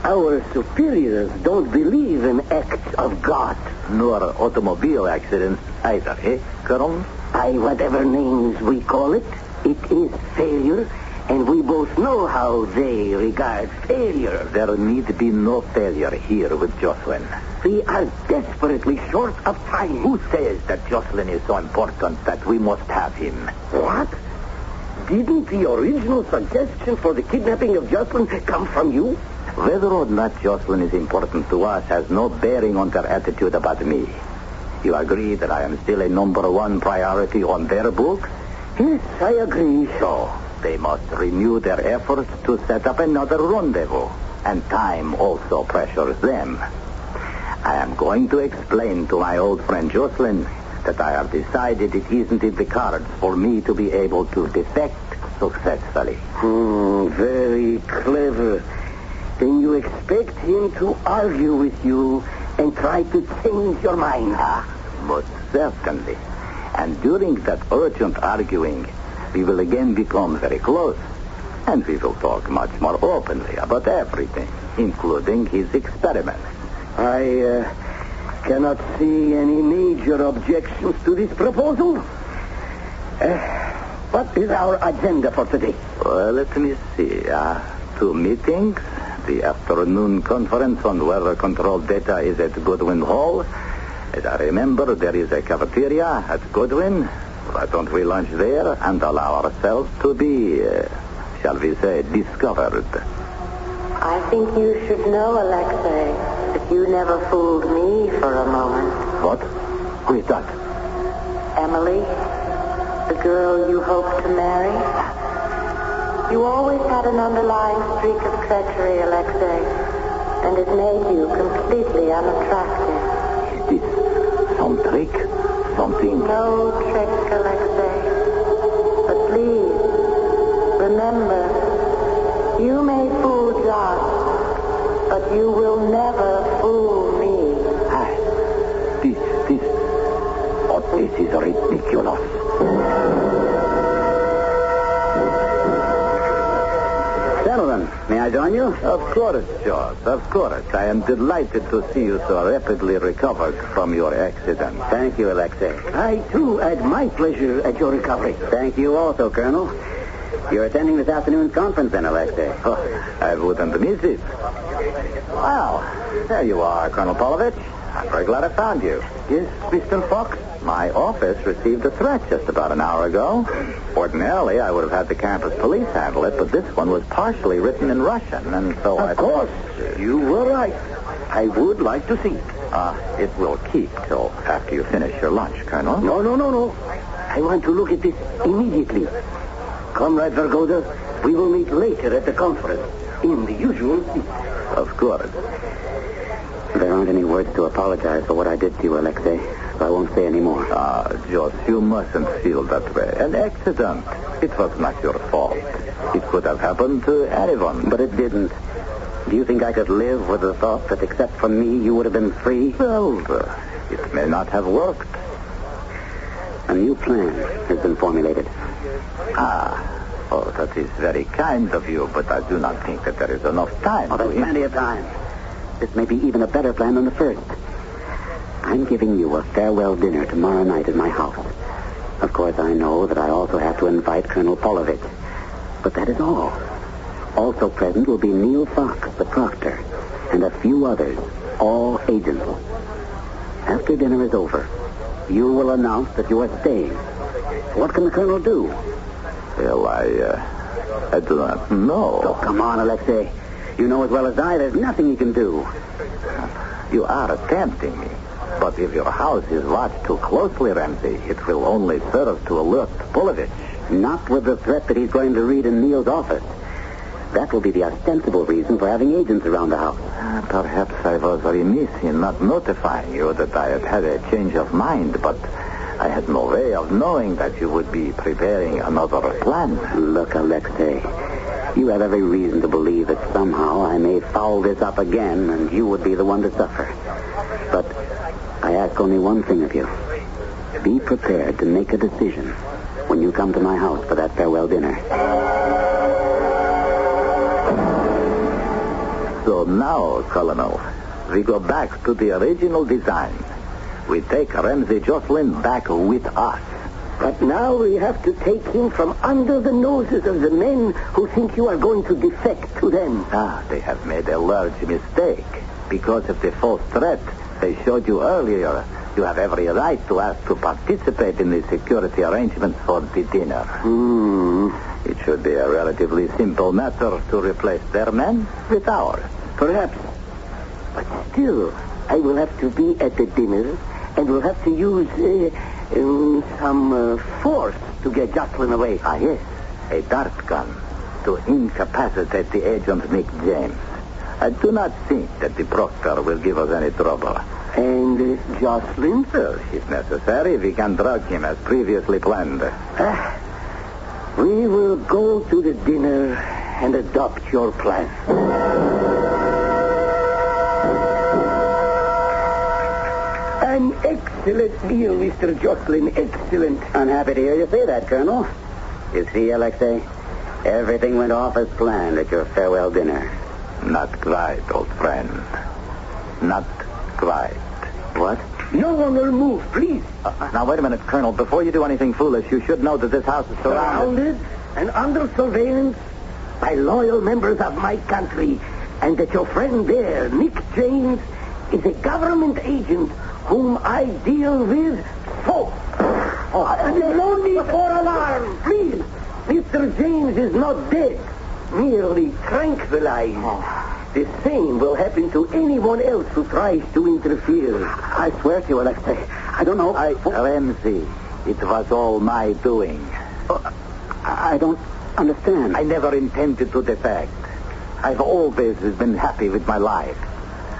our superiors don't believe in acts of God. Nor automobile accidents either, eh, Colonel? By whatever names we call it, it is failure, and we both know how they regard failure. There need be no failure here with Jocelyn. We are desperately short of time. Who says that Jocelyn is so important that we must have him? What? Didn't the original suggestion for the kidnapping of Jocelyn come from you? Whether or not Jocelyn is important to us has no bearing on their attitude about me. You agree that I am still a number one priority on their books? Yes, I agree. So they must renew their efforts to set up another rendezvous. And time also pressures them. I am going to explain to my old friend Jocelyn that I have decided it isn't in the cards for me to be able to defect successfully. Very clever. Then you expect him to argue with you and try to change your mind, huh? Most certainly. And during that urgent arguing, we will again become very close. And we will talk much more openly about everything, including his experiments. I cannot see any major objections to this proposal. What is our agenda for today? Well, let me see. 2 meetings. The afternoon conference on weather-controlled data is at Goodwin Hall. As I remember, there is a cafeteria at Goodwin. Why don't we lunch there and allow ourselves to be, shall we say, discovered? I think you should know, Alexei, that You never fooled me for a moment. What? Who is that? Emily, the girl you hope to marry. You always had an underlying streak of treachery, Alexei, and it made you completely unattractive. Is this some trick? Something? No trick, Alexei. But please, remember, you may fool Josh, but you will never fool me. This is ridiculous. Gentlemen, may I join you? Of course, George, of course. I am delighted to see you so rapidly recovered from your accident. Thank you, Alexei. I, too, had my pleasure at your recovery. Thank you also, Colonel. You're attending this afternoon's conference then, Alexei? Oh, I wouldn't miss it. Well, there you are, Colonel Polovich. I'm very glad I found you. Yes, Mr. Fox? My office received a threat just about an hour ago. Ordinarily, I would have had the campus police handle it, but this one was partially written in Russian, and so Of course, you were right. I would like to see it. It will keep till after you finish your lunch, Colonel. No. I want to look at this immediately. Comrade Vergoda, we will meet later at the conference, in the usual seat. Of course. There aren't any words to apologize for what I did to you, Alexei. So I won't say any more. Joss, you mustn't feel that way. An accident. It was not your fault. It could have happened to anyone. But it didn't. Do you think I could live with the thought that except for me, you would have been free? Well, it may not have worked. A new plan has been formulated. That is very kind of you, but I do not think that there is enough time. There's plenty of time. This may be even a better plan than the first. I'm giving you a farewell dinner tomorrow night at my house. Of course, I know that I also have to invite Colonel Polovich. But that is all. Also present will be Neil Fox, the proctor, and a few others, all agents. After dinner is over, you will announce that you are staying. What can the colonel do? Well, I do not know. Oh, come on, Alexei. You know as well as I, there's nothing he can do. You are tempting me. But if your house is watched too closely, Ramsey, it will only serve to alert Polovich. Not with the threat that he's going to read in Neil's office. That will be the ostensible reason for having agents around the house. Perhaps I was remiss in not notifying you that I had a change of mind, but I had no way of knowing that you would be preparing another plan. Look, Alexei, you have every reason to believe that somehow I may foul this up again and you would be the one to suffer. But I ask only one thing of you. Be prepared to make a decision when you come to my house for that farewell dinner. So now, Colonel, we go back to the original design. We take Ramsey Jocelyn back with us. But now we have to take him from under the noses of the men who think you are going to defect to them. They have made a large mistake. Because of the false threat they showed you earlier, you have every right to ask to participate in the security arrangements for the dinner. It should be a relatively simple matter to replace their men with ours. Perhaps. But still, I will have to be at the dinner and will have to use some force to get Jocelyn away. Yes. A dart gun to incapacitate the agent Nick James. I do not think that the proctor will give us any trouble. And Jocelyn? Well, if necessary, we can drug him as previously planned. We will go to the dinner and adopt your plan. An excellent meal, Mr. Jocelyn. Excellent. I'm happy to hear you say that, Colonel. You see, Alexei, everything went off as planned at your farewell dinner. Not quite, old friend. Not quite. What? No one will move, please. Now, wait a minute, Colonel. Before you do anything foolish, you should know that this house is surrounded. And under surveillance by loyal members of my country, and that your friend there, Nick James, is a government agent whom I deal with so. No need for alarm, please. Mr. James is not dead, merely tranquilized. The same will happen to anyone else who tries to interfere. I swear to you, Alexei, I don't know. Ramsey, it was all my doing. I don't understand. I never intended to defect. I've always been happy with my life.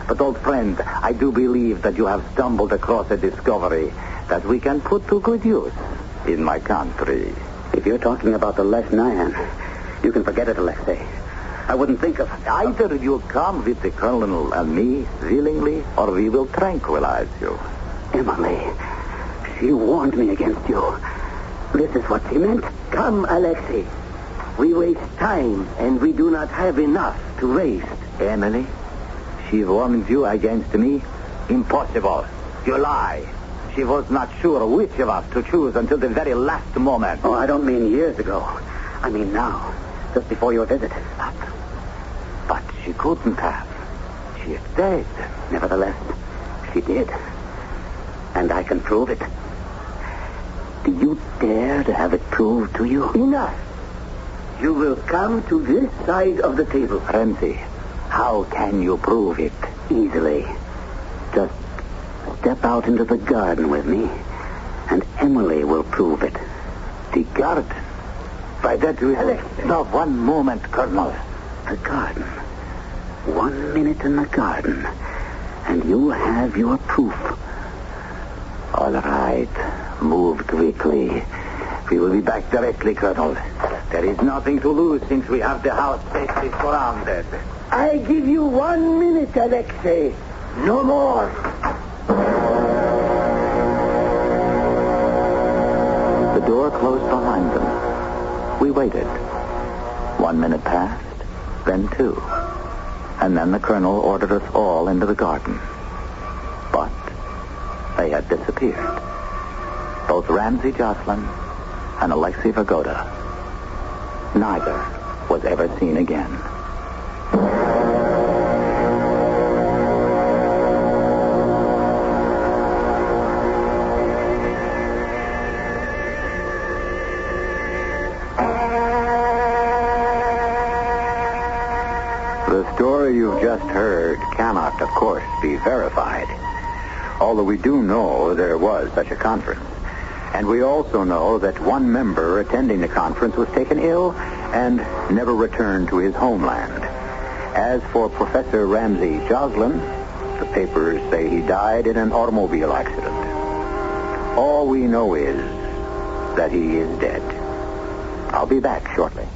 But, old friend, I do believe that you have stumbled across a discovery that we can put to good use in my country. If you're talking about the Les Nyan, you can forget it, Alexei. I wouldn't think of... Either you come with the Colonel and me willingly, or we will tranquilize you. Emily, she warned me against you. This is what she meant. Come, Alexei. We waste time, and we do not have enough to waste. Emily, she warned you against me? Impossible. You lie. She was not sure which of us to choose until the very last moment. Oh, I don't mean years ago. I mean now, just before your visit. But she couldn't have. She is dead. Nevertheless, she did. And I can prove it. Do you dare to have it proved to you? Enough. You will come to this side of the table. Ramsey, how can you prove it? Easily. Just step out into the garden with me, and Emily will prove it. The garden? By that will... No, one moment, Colonel. The garden. 1 minute in the garden, and you have your proof. All right. Move quickly. We will be back directly, Colonel. There is nothing to lose since we have the house safely surrounded. I give you 1 minute, Alexei. No more. The door closed behind them. We waited. 1 minute passed, then 2. And then the Colonel ordered us all into the garden. But they had disappeared. Both Ramsey Jocelyn and Alexei Vagoda. Neither was ever seen again. The story you've just heard cannot, of course, be verified. Although we do know there was such a conference. And we also know that one member attending the conference was taken ill and never returned to his homeland. As for Professor Ramsey Jocelyn, the papers say he died in an automobile accident. All we know is that he is dead. I'll be back shortly.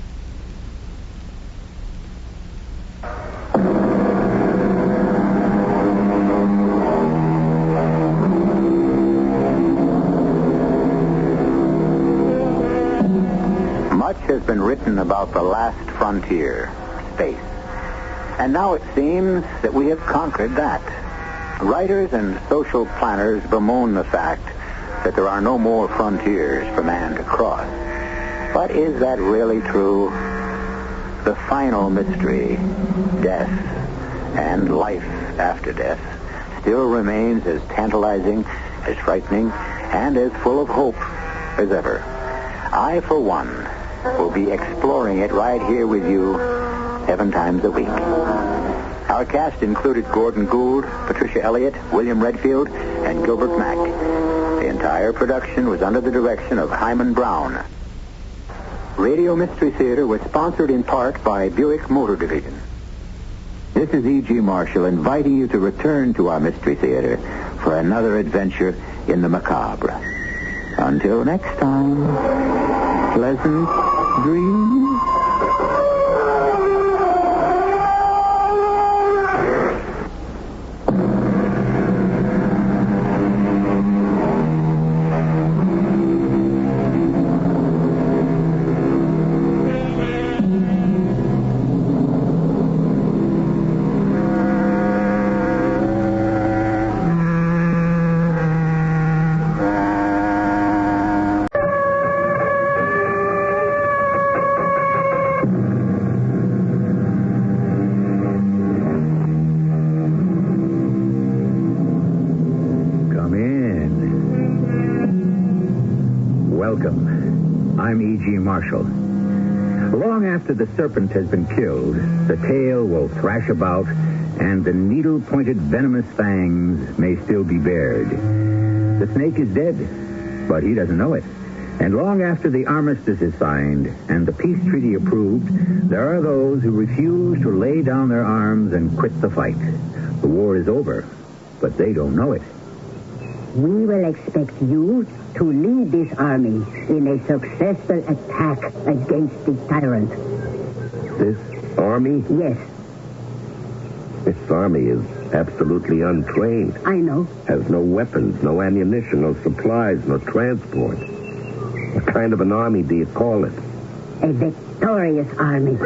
Much has been written about the last frontier, space. And now it seems that we have conquered that. Writers and social planners bemoan the fact that there are no more frontiers for man to cross. But is that really true? The final mystery, death and life after death, still remains as tantalizing, as frightening, and as full of hope as ever. I, for one, will be exploring it right here with you 7 times a week. Our cast included Gordon Gould, Patricia Elliott, William Redfield, and Gilbert Mack. The entire production was under the direction of Hyman Brown. Radio Mystery Theater was sponsored in part by Buick Motor Division. This is E.G. Marshall inviting you to return to our Mystery Theater for another adventure in the macabre. Until next time, pleasant dreams. Long after the serpent has been killed, the tail will thrash about, and the needle-pointed venomous fangs may still be bared. The snake is dead, but he doesn't know it. And long after the armistice is signed and the peace treaty approved, there are those who refuse to lay down their arms and quit the fight. The war is over, but they don't know it. We will expect you to lead this army in a successful attack against the tyrant. This army? Yes. This army is absolutely untrained. I know. Has no weapons, no ammunition, no supplies, no transport. What kind of an army do you call it? A victorious army.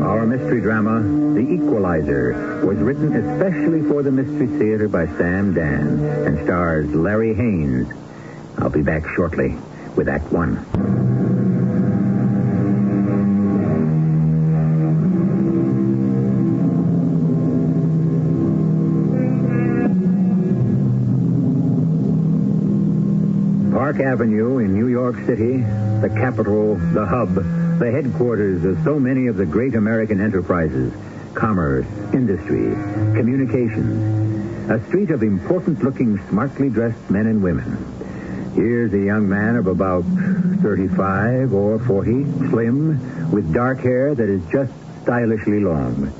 Our mystery drama, The Equalizer, was written especially for the Mystery Theater by Sam Dan and stars Larry Haynes. I'll be back shortly with Act One. Park Avenue in New York City, the capital, the hub, the headquarters of so many of the great American enterprises, commerce, industry, communications, a street of important-looking, smartly dressed men and women. Here's a young man of about 35 or 40, slim, with dark hair that is just stylishly long.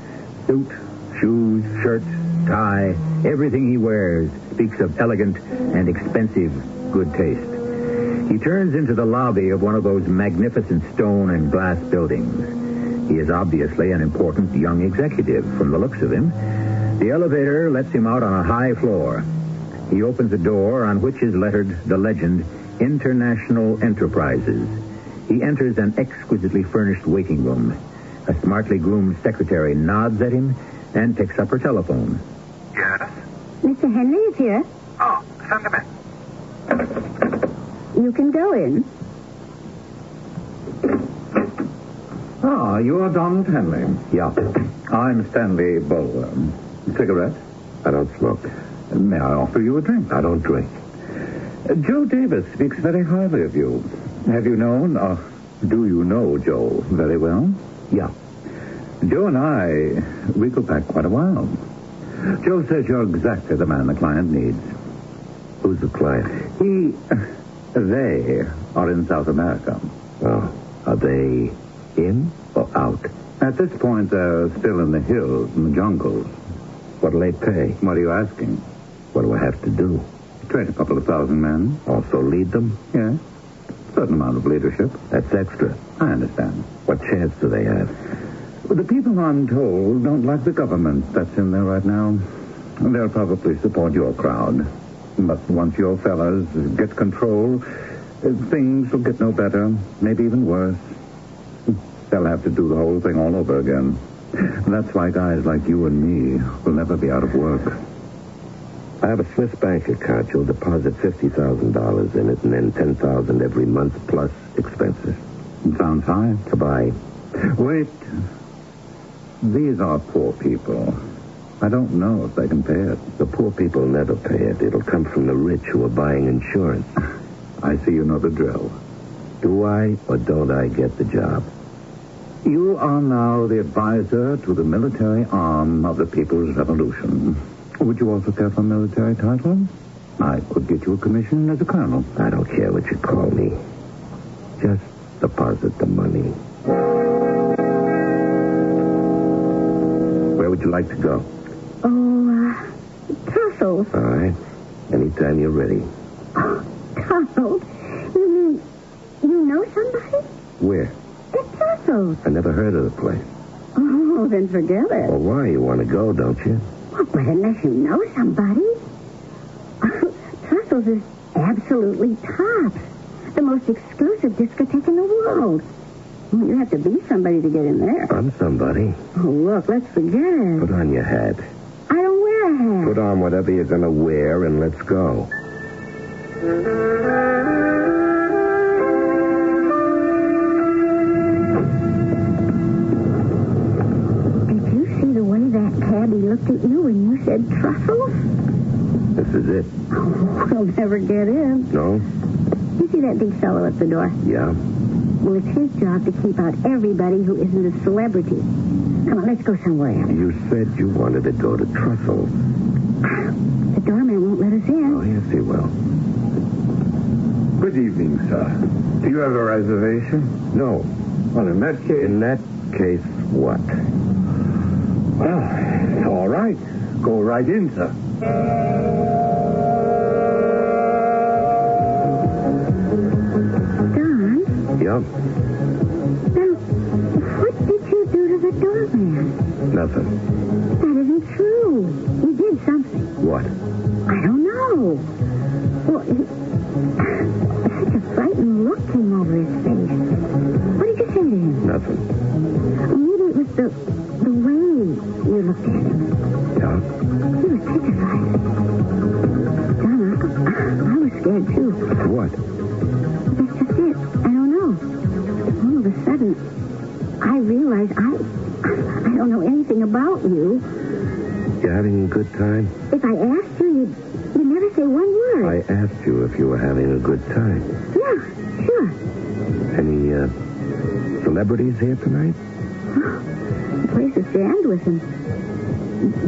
Suit, shoes, shirt, tie, everything he wears speaks of elegant and expensive good taste. He turns into the lobby of one of those magnificent stone and glass buildings. He is obviously an important young executive from the looks of him. The elevator lets him out on a high floor. He opens a door on which is lettered the legend, International Enterprises. He enters an exquisitely furnished waiting room. A smartly groomed secretary nods at him and picks up her telephone. Yes? Mr. Henley is here. Oh, send him in. You can go in. Ah, you are Donald Henley. Yeah. I'm Stanley Bulwer. Cigarette? I don't smoke. May I offer you a drink? I don't drink. Joe Davis speaks very highly of you. Have you known, do you know Joe very well? Yeah. Joe and I, we go back quite a while. Joe says you're exactly the man the client needs. Who's the client? They are in South America. Oh, are they in or out? At this point, they're still in the hills, in the jungles. What'll they pay? What are you asking? What do I have to do? Train a couple of thousand men. Also lead them? Yes. Certain amount of leadership. That's extra. I understand. What chance do they have? The people, I'm told, don't like the government that's in there right now. They'll probably support your crowd. But once your fellas get control, things will get no better, maybe even worse. They'll have to do the whole thing all over again. That's why guys like you and me will never be out of work. I have a Swiss bank account. You'll deposit $50,000 in it and then $10,000 every month plus expenses. Sounds high. Goodbye. Wait. These are poor people. I don't know if they can pay it. The poor people never pay it. It'll come from the rich who are buying insurance. I see you know the drill. Do I or don't I get the job? You are now the advisor to the military arm of the People's Revolution. Would you also care for a military title? I could get you a commission as a colonel. I don't care what you call me. Just deposit the money. Where would you like to go? Trussell. All right. Anytime you're ready. Oh, Donald, you mean you know somebody? Where? At Trussell's. I never heard of the place. Oh, then forget it. Well, why? You want to go, don't you? Well, but unless you know somebody. Trussell's is absolutely tops. The most exclusive discotheque in the world. Well, you have to be somebody to get in there. I'm somebody. Oh, look, let's forget it. Put on your hat. I don't wear a hat. Put on whatever you're going to wear and let's go. Did you see the way that cabbie looked at you when you said Trussell? As is it? We'll never get in. No? You see that big fellow at the door? Yeah. Well, it's his job to keep out everybody who isn't a celebrity. Come on, let's go somewhere else. You said you wanted to go to Trussell's. The doorman won't let us in. Oh, yes, he will. Good evening, sir. Do you have a reservation? No. Well, in that case... In that case, what? Well, all right. Go right in, sir. Don? Yeah? Now, what did you do to the doorman? Nothing. That isn't true. You did something. What? I don't know. Well, such a frightened look came over his face. What did you say to him? Nothing. Maybe it was the way you looked at him. Yeah? He was petrified. Don, I was scared, too. What? That's just it. I don't know. All of a sudden, I realized I don't know anything about you. You having a good time? If I asked you, you'd never say one word. I asked you if you were having a good time. Yeah, sure. Any, celebrities here tonight? The place is jammed with them.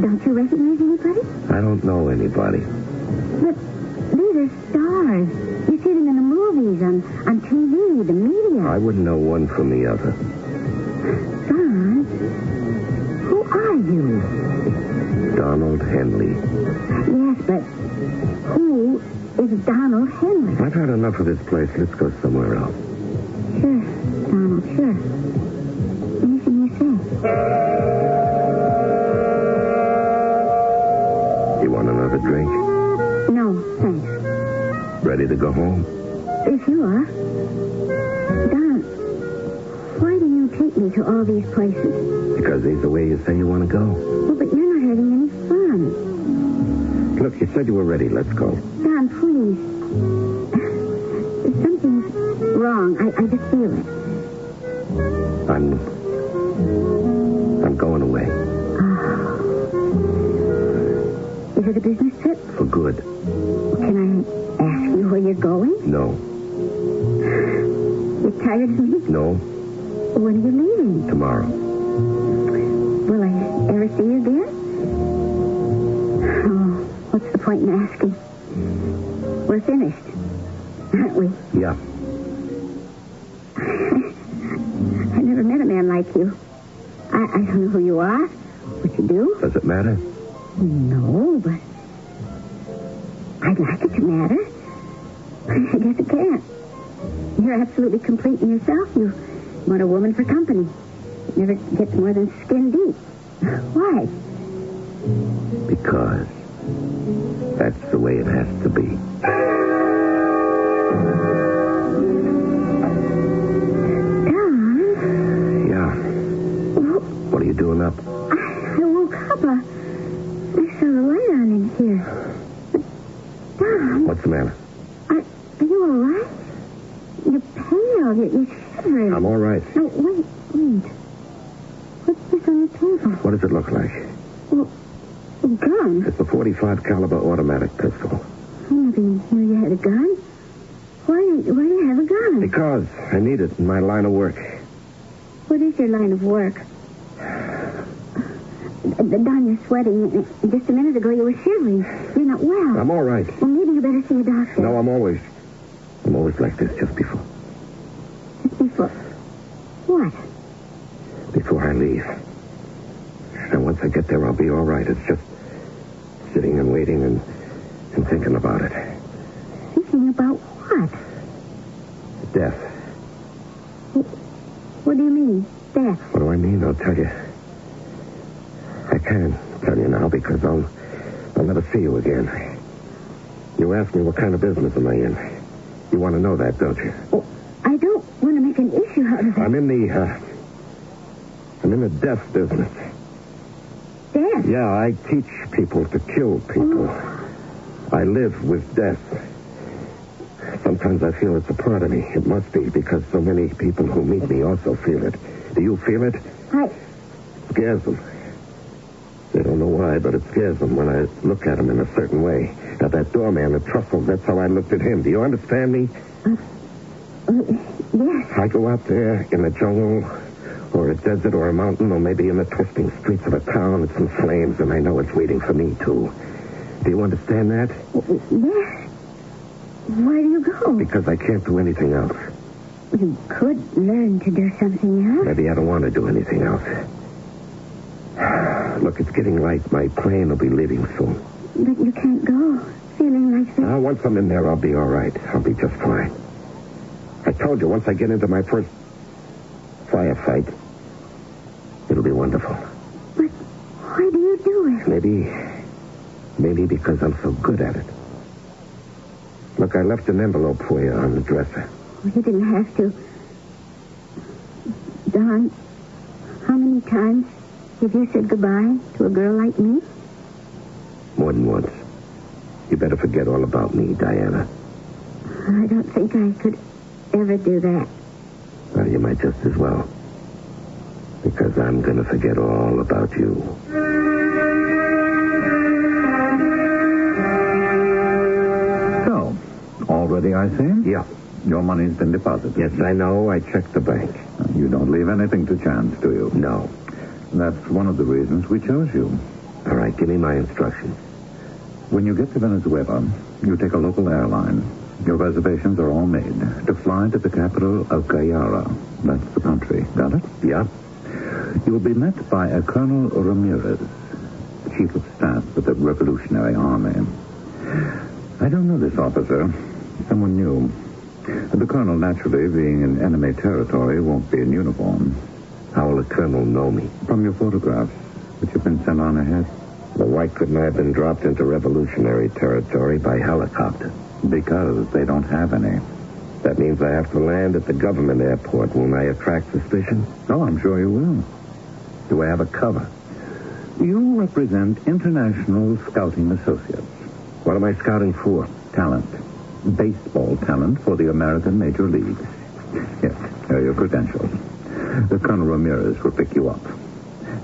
Don't you recognize anybody? I don't know anybody. But these are stars. You see them in the movies, on TV, the media. I wouldn't know one from the other. Don, who are you? Donald Henley. Yes, but who is Donald Henley? I've had enough of this place. Let's go somewhere else. Sure, Donald, sure. Anything you say. You want another drink? No, thanks. Ready to go home? If you are. Don, why do you take me to all these places? Because these are where you say you want to go. Well, but you're not having any fun. Look, you said you were ready. Let's go. Don, please. Something's wrong. I just feel it. I'm going away. Is it a business trip? For good. Can I ask you where you're going? No. You're tired of me? No. When are you leaving? Tomorrow. Will I ever see you again? Oh, what's the point in asking? We're finished, aren't we? Yeah. I never met a man like you. I don't know who you are, what you do. Does it matter? No, but I'd like it to matter. I guess it can't. You're absolutely complete in yourself. You want a woman for company. It never gets more than skin deep. Why? Because that's the way it has to be. Don? Yeah. What are you doing up? I woke up. I saw the light on in here. Don? What's the matter? Are you all right? You're pale. You're shivering. I'm all right. No, wait. What's this on the table? What does it look like? Well, a gun? It's a .45 caliber automatic pistol. I never even knew you had a gun. Why do you have a gun? Because I need it in my line of work. What is your line of work? Don, you're sweating. Just a minute ago, you were shivering. You're not well. I'm all right. Well, maybe you better see a doctor. No, I'm always like this just before. Just before? What? Before I leave. And once I get there, I'll be all right. It's just sitting and waiting and thinking about it. Thinking about what? Death. What do you mean, death? What do I mean? I'll tell you. I can't tell you now because I'll never see you again. You asked me what kind of business am I in. You want to know that, don't you? Oh, I don't want to make an issue out of it. I'm in the death business. Death? Yeah, I teach people to kill people. Oh. I live with death. Sometimes I feel it's a part of me. It must be because so many people who meet me also feel it. Do you feel it? It scares them. They don't know why, but it scares them when I look at them in a certain way. Now, that doorman, the truffle, that's how I looked at him. Do you understand me? Yes. I go out there in the jungle or a desert or a mountain or maybe in the twisting streets of a town with some flames, and I know it's waiting for me, too. Do you understand that? Yes. Why do you go? Because I can't do anything else. You could learn to do something else. Maybe I don't want to do anything else. Look, it's getting late. My plane will be leaving soon. But you can't go feeling like that. Once I'm in there, I'll be all right. I'll be just fine. I told you, once I get into my first firefight, it'll be wonderful. But why do you do it? Maybe because I'm so good at it. Look, I left an envelope for you on the dresser. You didn't have to. Don, how many times have you said goodbye to a girl like me? More than once. You better forget all about me, Diana. I don't think I could ever do that. Well, you might just as well. Because I'm going to forget all about you. So, all ready, I see? Yeah. Your money's been deposited. Yes, I know. I checked the bank. You don't leave anything to chance, do you? No. That's one of the reasons we chose you. All right, give me my instructions. When you get to Venezuela, you take a local airline. Your reservations are all made to fly to the capital of Guyara. That's the country. Got it? Yeah. You will be met by a Colonel Ramirez, Chief of Staff of the Revolutionary Army. I don't know this officer. Someone new. The colonel, naturally, being in enemy territory, won't be in uniform. How will the colonel know me? From your photographs, which have been sent on ahead. Well, why couldn't I have been dropped into revolutionary territory by helicopter? Because they don't have any. That means I have to land at the government airport. Won't I attract suspicion? Oh, I'm sure you will. Do I have a cover? You represent International Scouting Associates. What am I scouting for? Talent. Baseball talent for the American Major Leagues. Yes, here are your credentials. The Colonel Ramirez will pick you up.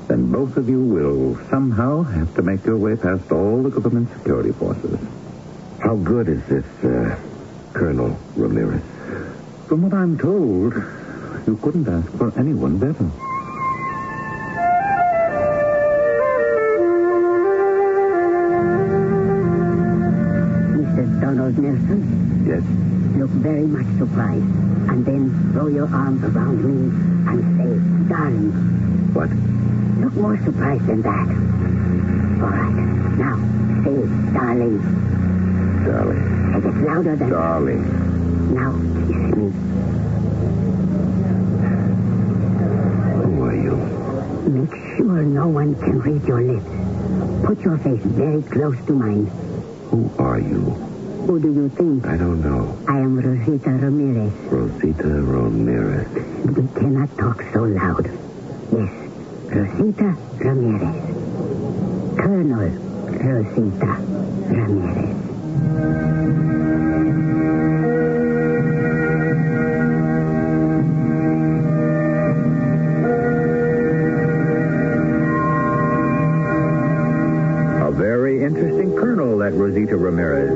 Then both of you will somehow have to make your way past all the government security forces. How good is this, Colonel Ramirez? From what I'm told, you couldn't ask for anyone better. Mr. Donald Nelson? Yes? Look very much surprised. And then throw your arms around me and say, darling. What? Look more surprised than that. All right. Now, say, darling. Darling. And it's louder than darling. that. Now, kiss me. Who are you? Make sure no one can read your lips. Put your face very close to mine. Who are you? Who do you think? I don't know. I am Rosita Ramirez. Rosita Ramirez. We cannot talk so loud. Yes, Rosita Ramirez. Colonel Rosita Ramirez. A very interesting colonel, that Rosita Ramirez.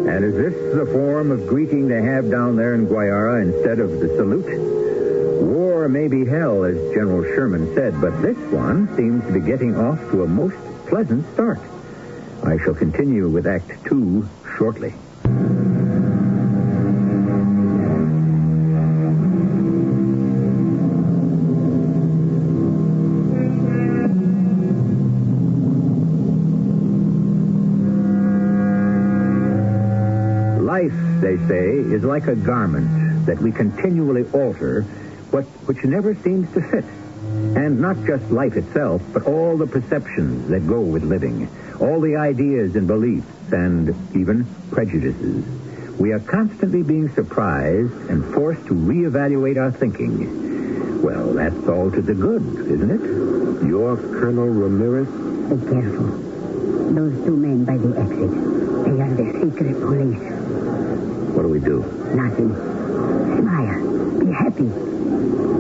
And is this the form of greeting they have down there in Guayara instead of the salute? War may be hell, as General Sherman said, but this one seems to be getting off to a most pleasant start. I shall continue with Act 2 shortly. Life, they say, is like a garment that we continually alter, which never seems to fit. And not just life itself, but all the perceptions that go with living, all the ideas and beliefs, and even prejudices. We are constantly being surprised and forced to reevaluate our thinking. Well, that's all to the good, isn't it? You're Colonel Ramirez? Be careful. Those two men by the exit, they are the secret police. What do we do? Nothing. Smile. Be happy.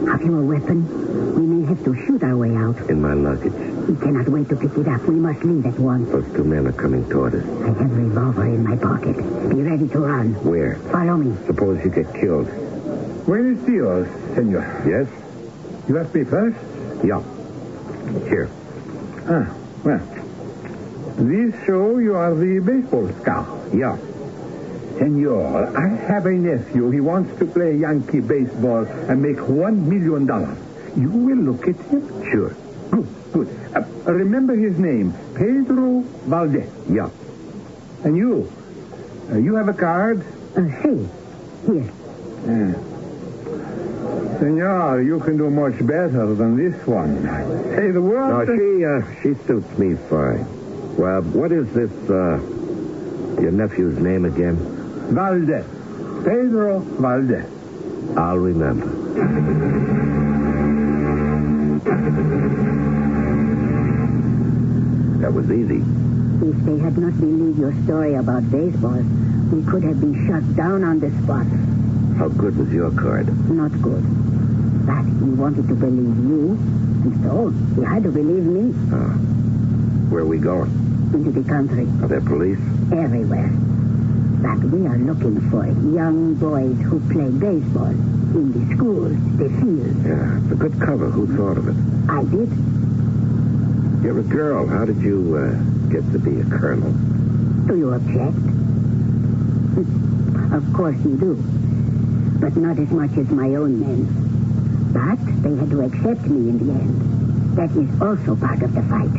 Have you a weapon? We may We'll have to shoot our way out. In my luggage. We cannot wait to pick it up. We must leave at once. Those two men are coming toward us. I have a revolver in my pocket. Be ready to run. Where? Follow me. Suppose you get killed. Buenos dias, senor. Yes? You asked me first? Yeah. Here. Well. This show you are the baseball scout. Yeah. Senor, I have a nephew. He wants to play Yankee baseball and make $1 million. You will look at him? Sure. Good. Remember his name, Pedro Valdez. Yeah. And you? You have a card? Hey, here. Senor, you can do much better than this one. Say the word. No, she suits me fine. Well, what is this, your nephew's name again? Valdez. Pedro Valdez. I'll remember. That was easy. If they had not believed your story about baseball, we could have been shot down on the spot. How good was your card? Not good. But he wanted to believe you, and so he had to believe me. Where are we going? Into the country. Are there police? Everywhere. But we are looking for young boys who play baseball in the schools, the fields. Yeah, it's a good cover. Who thought of it? I did. You're a girl. How did you get to be a colonel? Do you object? Of course you do. But not as much as my own men. But they had to accept me in the end. That is also part of the fight.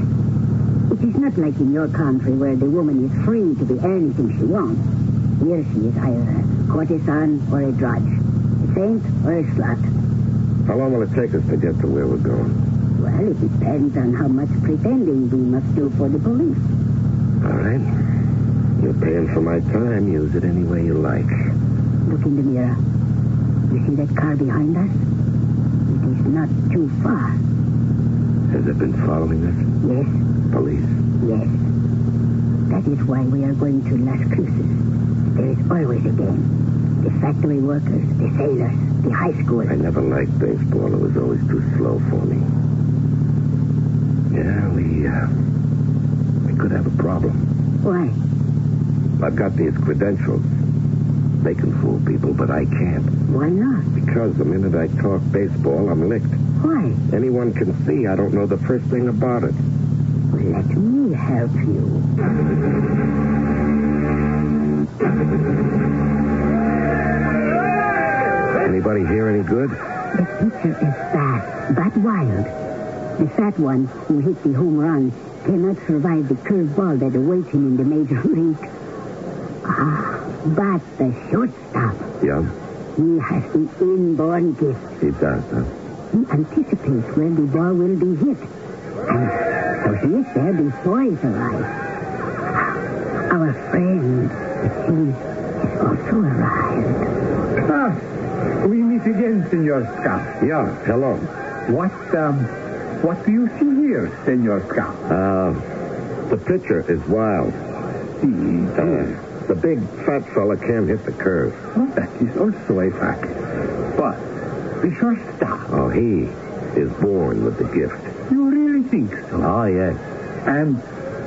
It is not like in your country where the woman is free to be anything she wants. Here she is either a courtesan or a drudge, a saint or a slut. How long will it take us to get to where we're going? Well, it depends on how much pretending we must do for the police. All right. You're paying for my time. Use it any way you like. Look in the mirror. You see that car behind us? It is not too far. Has it been following us? Yes. Police? Yes. That is why we are going to Las Cruces. There is always a game. The factory workers, the sailors, the high school. I never liked baseball. It was always too slow for me. Yeah, we could have a problem. Why? I've got these credentials. They can fool people, but I can't. Why not? Because the minute I talk baseball, I'm licked. Why? Anyone can see I don't know the first thing about it. Let me help you. Anybody here any good? The pitcher is fast, but wild. The fat one who hit the home run cannot survive the curved ball that awaits him in the major league. But the shortstop. Yeah? He has the inborn gift. He does, huh? He anticipates where the ball will be hit. And so he is there before it arrives. Our friend, it seems, has also arrived. We meet again, Senor Scout. Yeah, hello. What do you see here, Senor Scout? The pitcher is wild. The big fat fella can't hit the curve. Well, that is also a fact. But the shortstop. Oh, he is born with the gift. You really think so? Oh, yes. And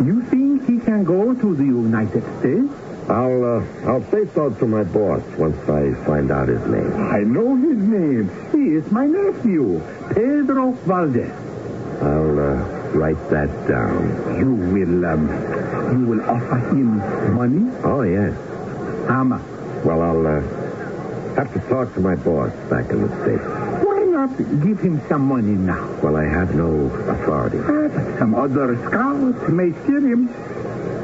you think he can go to the United States? I'll say so to my boss once I find out his name. I know his name. He is my nephew, Pedro Valdez. I'll write that down. You will offer him money? Oh, yes. How much? Well, I'll have to talk to my boss back in the States. Why not give him some money now? Well, I have no authority. But some other scouts may steal him.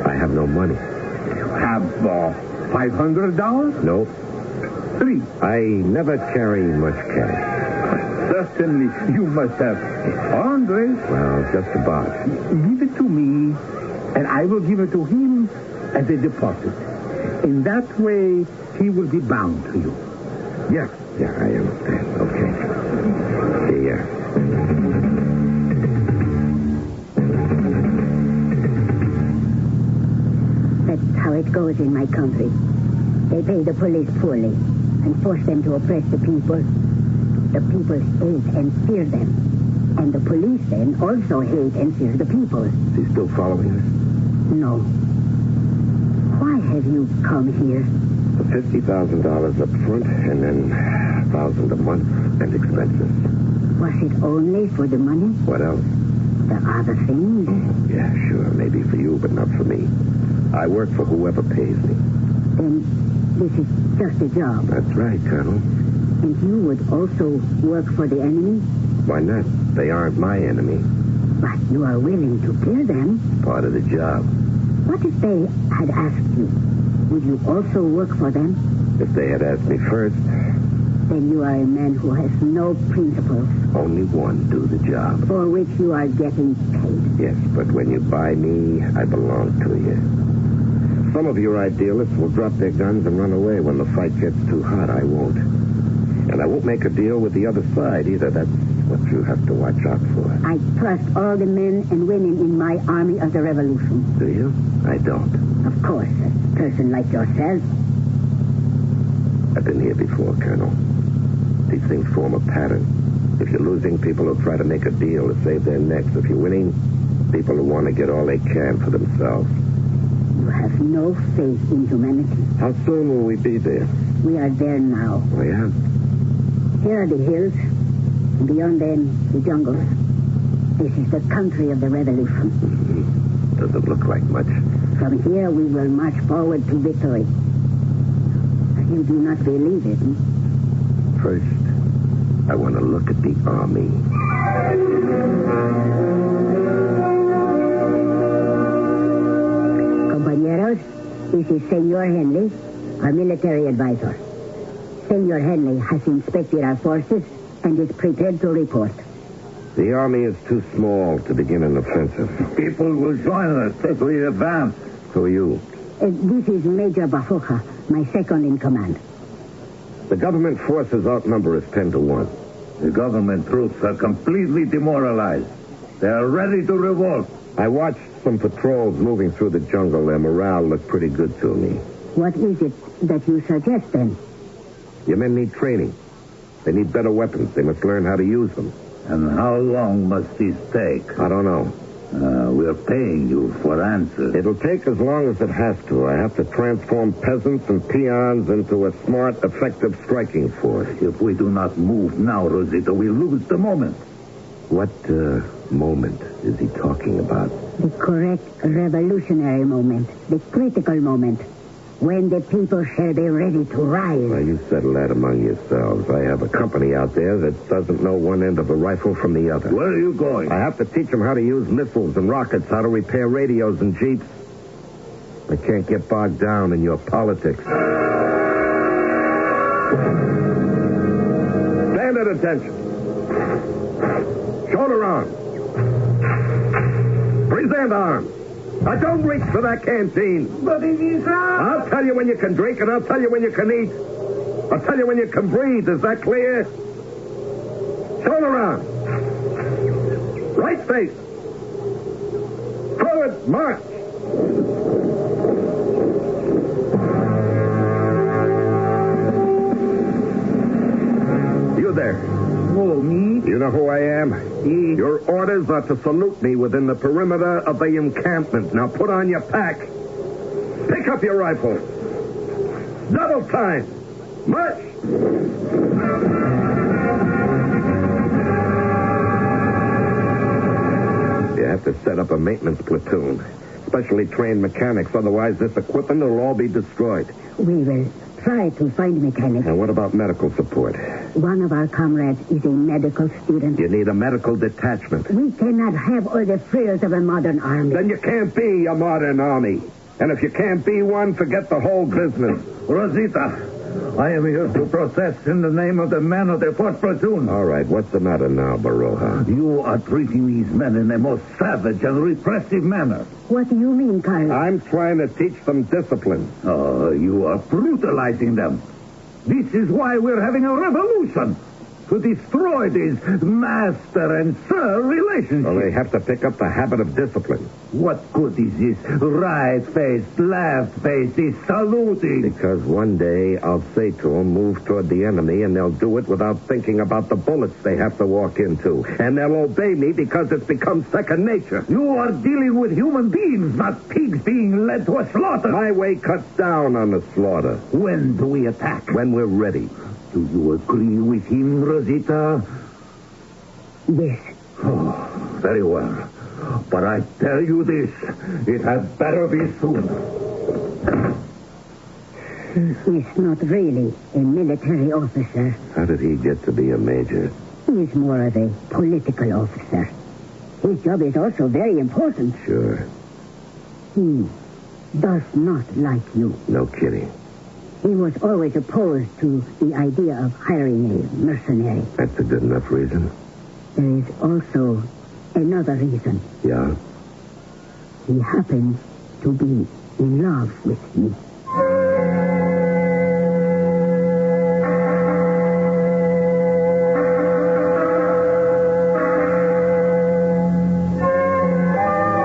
I have no money. You have $500? No. 3. I never carry much cash. Certainly, you must have 100. Well, just about. Give it to me, and I will give it to him as a deposit. In that way, he will be bound to you. Yes. Yeah, I understand. Okay. Here. That's how it goes in my country. They pay the police poorly and force them to oppress the people. The people hate and fear them. And the police then also hate and fear the people. Is he still following us? No. Why have you come here? For $50,000 up front and then $1,000 a month and expenses. Was it only for the money? What else? The other things? Yeah, sure. Maybe for you, but not for me. I work for whoever pays me. Then this is just a job. That's right, Colonel. And you would also work for the enemy? Why not? They aren't my enemy. But you are willing to kill them? Part of the job. What if they had asked you? Would you also work for them? If they had asked me first... Then you are a man who has no principles. Only one do the job. For which you are getting paid. Yes, but when you buy me, I belong to you. Some of your idealists will drop their guns and run away when the fight gets too hot. I won't. And I won't make a deal with the other side either. That's what you have to watch out for. I trust all the men and women in my army of the revolution. Do you? I don't. Of course, a person like yourself. I've been here before, Colonel. These things form a pattern. If you're losing, people will try to make a deal to save their necks. If you're winning, people will want to get all they can for themselves. You have no faith in humanity. How soon will we be there? We are there now. Oh, yeah? Here are the hills, and beyond them, the jungles. This is the country of the revolution. Mm-hmm. Doesn't look like much. From here, we will march forward to victory. You do not believe it, hmm? First, I want to look at the army. Compañeros, this is Senor Henley, our military advisor. Senor Henley has inspected our forces and is prepared to report. The army is too small to begin an offensive. People will join us if we advance. Who are you? This is Major Bafuja, my second in command. The government forces outnumber us 10-1. The government troops are completely demoralized. They are ready to revolt. I watched some patrols moving through the jungle. Their morale looked pretty good to me. What is it that you suggest, then? Your men need training. They need better weapons. They must learn how to use them. And how long must this take? I don't know. We're paying you for answers. It'll take as long as it has to. I have to transform peasants and peons into a smart, effective striking force. If we do not move now, Rosita, we lose the moment. What moment is he talking about? The correct revolutionary moment. The critical moment. When the people shall be ready to rise. Well, you settle that among yourselves. I have a company out there that doesn't know one end of a rifle from the other. Where are you going? I have to teach them how to use missiles and rockets, how to repair radios and jeeps. I can't get bogged down in your politics. Stand at attention. Shoulder arms. Present arms. Now, don't reach for that canteen. But it is I'll tell you when you can drink, and I'll tell you when you can eat. I'll tell you when you can breathe. Is that clear? Shoulder arms. Right face. Forward, march. You there. Oh, me? You know who I am? Your orders are to salute me within the perimeter of the encampment. Now put on your pack. Pick up your rifle. Double time. March. You have to set up a maintenance platoon. Specially trained mechanics. Otherwise, this equipment will all be destroyed. We will try to find mechanics. And what about medical support? One of our comrades is a medical student. You need a medical detachment. We cannot have all the frills of a modern army. Then you can't be a modern army. And if you can't be one, forget the whole business. Rosita, I am here to protest in the name of the men of the 4th Platoon. All right, what's the matter now, Baroja? You are treating these men in the most savage and repressive manner. What do you mean, Carlos? I'm trying to teach them discipline. Oh, you are brutalizing them. This is why we're having a revolution. to destroy this master and sir relationship. Well, they have to pick up the habit of discipline. What good is this right-faced, left-faced, this saluting? Because one day I'll say to them, move toward the enemy, and they'll do it without thinking about the bullets they have to walk into. And they'll obey me because it's become second nature. You are dealing with human beings, not pigs being led to a slaughter. My way cuts down on the slaughter. When do we attack? When we're ready. Do you agree with him, Rosita? Yes. Oh, very well. But I tell you this, it had better be soon. He's not really a military officer. How did he get to be a major? He's more of a political officer. His job is also very important. Sure. He does not like you. No kidding. He was always opposed to the idea of hiring a mercenary. That's a good enough reason. There is also another reason. Yeah? He happens to be in love with me.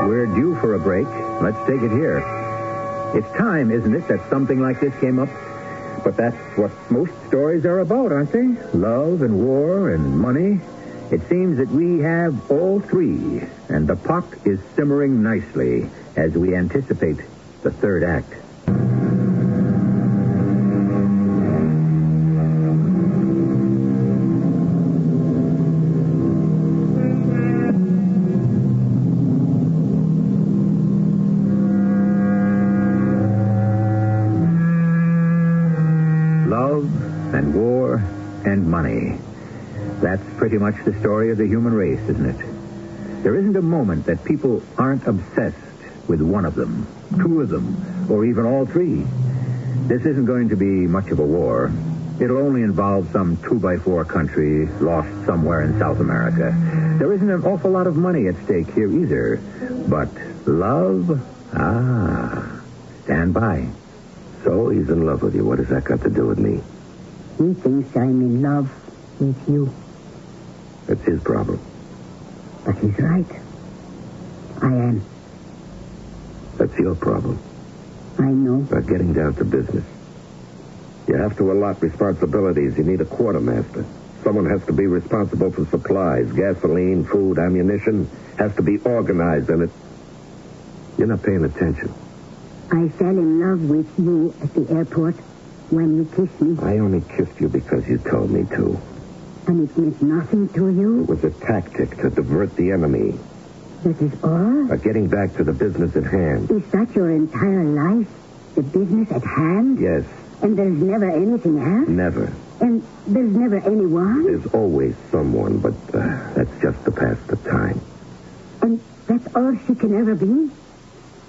We're due for a break. Let's take it here. It's time, isn't it, that something like this came up? But that's what most stories are about, aren't they? Love and war and money. It seems that we have all three, and the pot is simmering nicely as we anticipate the third act. And war and money. That's pretty much the story of the human race, isn't it? There isn't a moment that people aren't obsessed with one of them, two of them, or even all three. This isn't going to be much of a war. It'll only involve some 2x4 country lost somewhere in South America. There isn't an awful lot of money at stake here either. But love? Stand by. So he's in love with you. What has that got to do with me? He thinks I'm in love with you. That's his problem. But he's right. I am. That's your problem. I know. Now, getting down to business. You have to allot responsibilities. You need a quartermaster. Someone has to be responsible for supplies, gasoline, food, ammunition. Has to be organized, and it... You're not paying attention. I fell in love with you at the airport when you kissed me. I only kissed you because you told me to. And it meant nothing to you? It was a tactic to divert the enemy. That is all? Getting back to the business at hand. Is that your entire life? The business at hand? Yes. And there's never anything else? Never. And there's never anyone? There's always someone, but that's just to pass the time. And that's all she can ever be?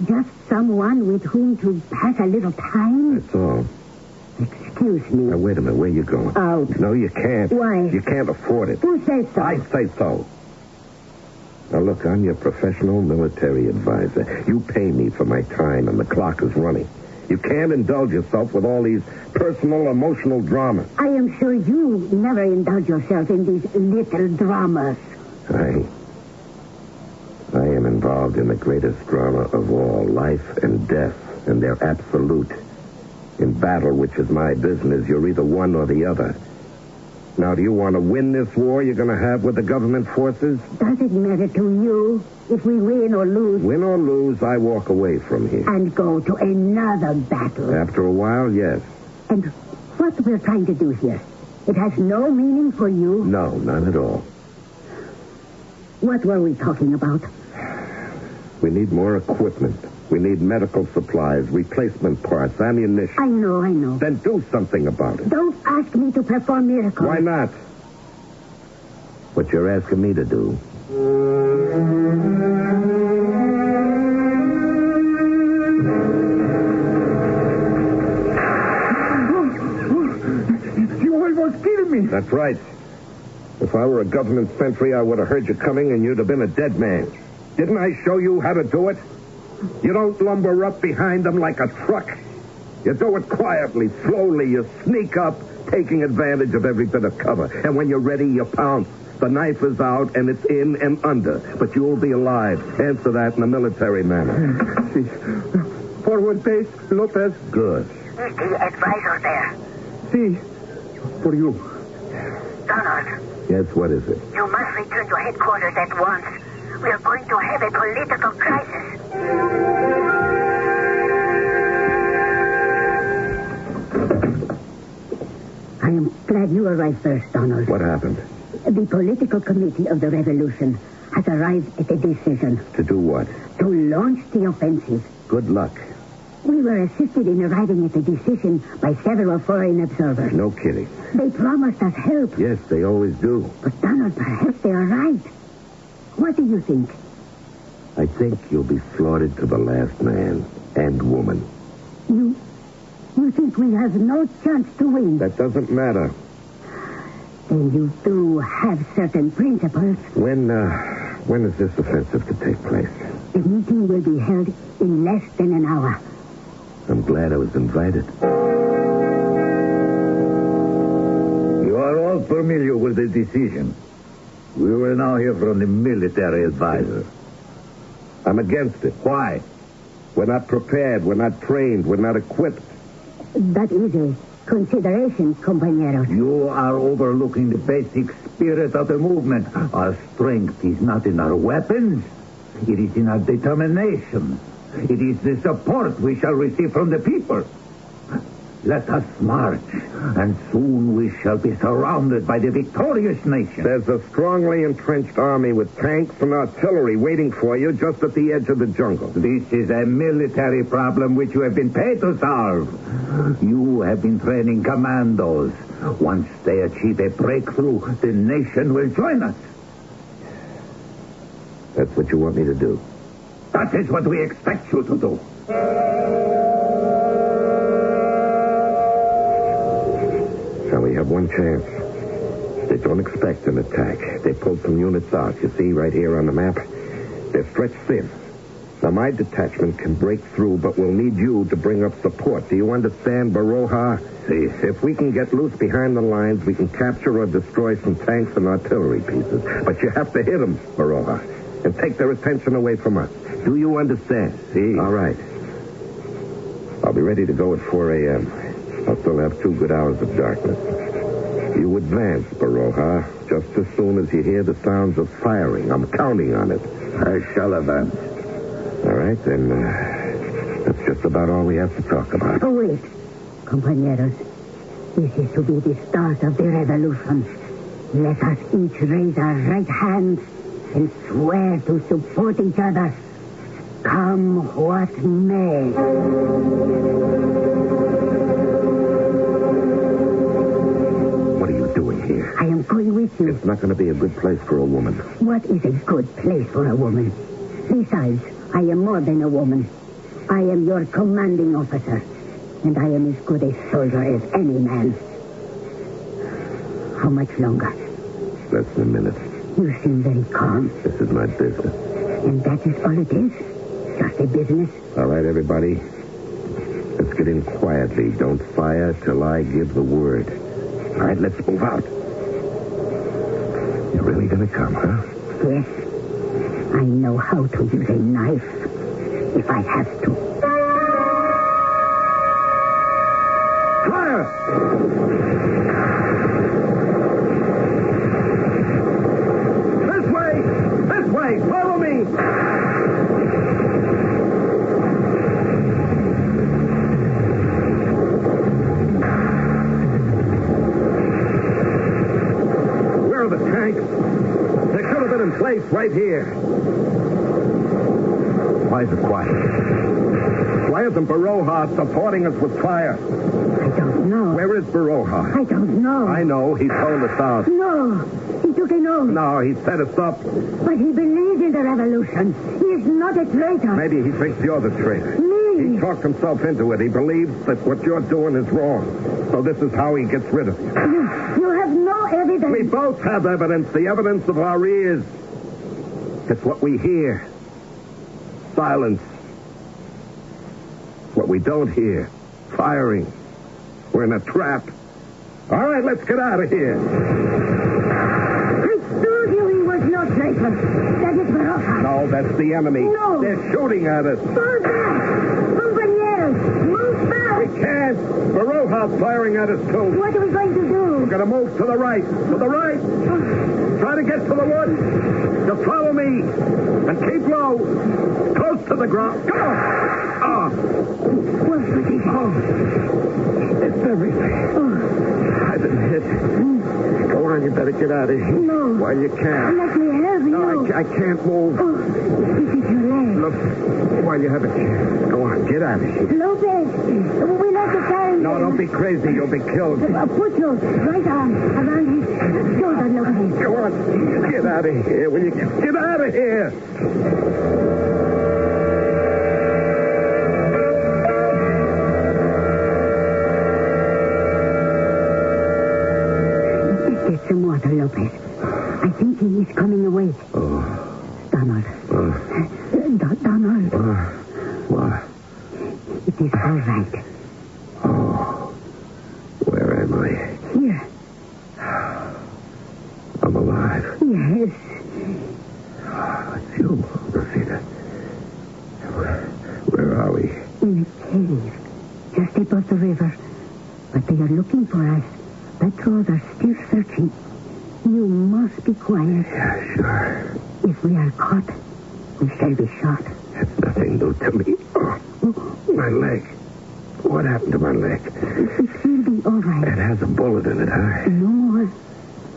Just someone with whom to pass a little time? That's all. Excuse me. Now, wait a minute. Where are you going? Out. No, you can't. Why? You can't afford it. Who says so? I say so. Now, look, I'm your professional military advisor. You pay me for my time, and the clock is running. You can't indulge yourself with all these personal, emotional dramas. I am sure you never indulge yourself in these little dramas. I am involved in the greatest drama of all, life and death, and they're absolute. In battle, which is my business, you're either one or the other. Now, do you want to win this war you're going to have with the government forces? Does it matter to you if we win or lose? Win or lose, I walk away from here. And go to another battle? After a while, yes. And what we're trying to do here, it has no meaning for you? No, none at all. What were we talking about? We need more equipment. We need medical supplies, replacement parts, ammunition. I know. Then do something about it. Don't ask me to perform miracles. Why not? What you're asking me to do. You almost killed me. That's right. If I were a government sentry, I would have heard you coming and you'd have been a dead man. Didn't I show you how to do it? You don't lumber up behind them like a truck. You do it quietly, slowly. You sneak up, taking advantage of every bit of cover. And when you're ready, you pounce. The knife is out, and it's in and under. But you'll be alive. Answer that in a military manner. Forward base, Lopez. Good. Is the advisor there? See, for you. Donald, Yes, what is it? you must return to headquarters at once. We are going to have a political crisis. I am glad you arrived first, Donald. What happened? The political committee of the revolution has arrived at a decision. To do what? To launch the offensive. Good luck. We were assisted in arriving at the decision by several foreign observers. No kidding. They promised us help. Yes, they always do. But, Donald, perhaps they are right. What do you think? I think you'll be slaughtered to the last man and woman. You think we have no chance to win? That doesn't matter. Then you do have certain principles. When is this offensive to take place? The meeting will be held in less than an hour. I'm glad I was invited. You are all familiar with the decision. We will now hear from the military advisor. I'm against it. Why? We're not prepared. We're not trained. We're not equipped. That is a consideration, compañeros. You are overlooking the basic spirit of the movement. Our strength is not in our weapons. It is in our determination. It is the support we shall receive from the people. Let us march, and soon we shall be surrounded by the victorious nation. There's a strongly entrenched army with tanks and artillery waiting for you just at the edge of the jungle. This is a military problem which you have been paid to solve. You have been training commandos. Once they achieve a breakthrough, the nation will join us. That's what you want me to do. That is what we expect you to do. Now we have one chance. They don't expect an attack. They pulled some units out. You see right here on the map? They're stretched thin. Now my detachment can break through, but we'll need you to bring up support. Do you understand, Baroja? See, if we can get loose behind the lines, we can capture or destroy some tanks and artillery pieces. But you have to hit them, Baroja, and take their attention away from us. Do you understand? See? All right. I'll be ready to go at 4 a.m. I'll still have 2 good hours of darkness. You advance, Baroja, just as soon as you hear the sounds of firing. I'm counting on it. I shall advance. All right, then that's just about all we have to talk about. Oh, wait. Compañeros, this is to be the start of the revolution. Let us each raise our right hands and swear to support each other. Come what may. What are you doing here? I am going with you. It's not going to be a good place for a woman. What is a good place for a woman? Besides, I am more than a woman. I am your commanding officer, and I am as good a soldier as any man. How much longer? Less than a minute. You seem very calm. This is my business. And that is all it is? Just a business? All right, everybody. Let's get in quietly. Don't fire till I give the word. All right, let's move out. You're really going to come, huh? Yes. I know how to use a knife if I have to. Fire! This way! This way! Follow me! Where are the tanks? They should have been in place right here. Why is it quiet? Why isn't Baroja supporting us with fire? I don't know. Where is Baroja? I don't know. I know. He told us out. No. He took an oath. No, he set us up. But he believes in the revolution. He is not a traitor. Maybe he thinks you're the traitor. Me? He talked himself into it. He believes that what you're doing is wrong. So this is how he gets rid of you. You have no evidence. We both have evidence. The evidence of our ears. It's what we hear. Silence. What we don't hear. Firing. We're in a trap. All right, let's get out of here. I told you he was no traitor. That is Barossa. No, that's the enemy. No. They're shooting at us. Fall back. Somebody else. Move back. We can't. Baroja's firing at us, too. What are we going to do? We're going to move to the right. To the right. Try to get to the woods. Just follow me. And keep low. Close to the ground. Go! Ah! What was it? Oh. It's everything. I've been hit. Go on, you better get out of here. No. While you can. Let me help you. No, I can't move. Oh, this is your leg. Look, while you have a chance. Go on, get out of here. Lopez, we like to carry No, him. don't be crazy. You'll be killed. Put your right arm around his shoulder, Lopez. Go on. Get out of here. Will you get out of here? Get some water, Lopez. I think he is coming away. Oh. Donald. Donald. What? It is all right. Oh. Where am I? Here. I'm alive. Yes. It's you, Rosita. Where are we? In a cave. Just above the river. But they are looking for us. Patrols are still searching. You must be quiet. Yeah, sure. If we are caught, we shall be shot. It's nothing new to me. Oh, my leg. What happened to my leg? It will be all right. It has a bullet in it, huh? No more.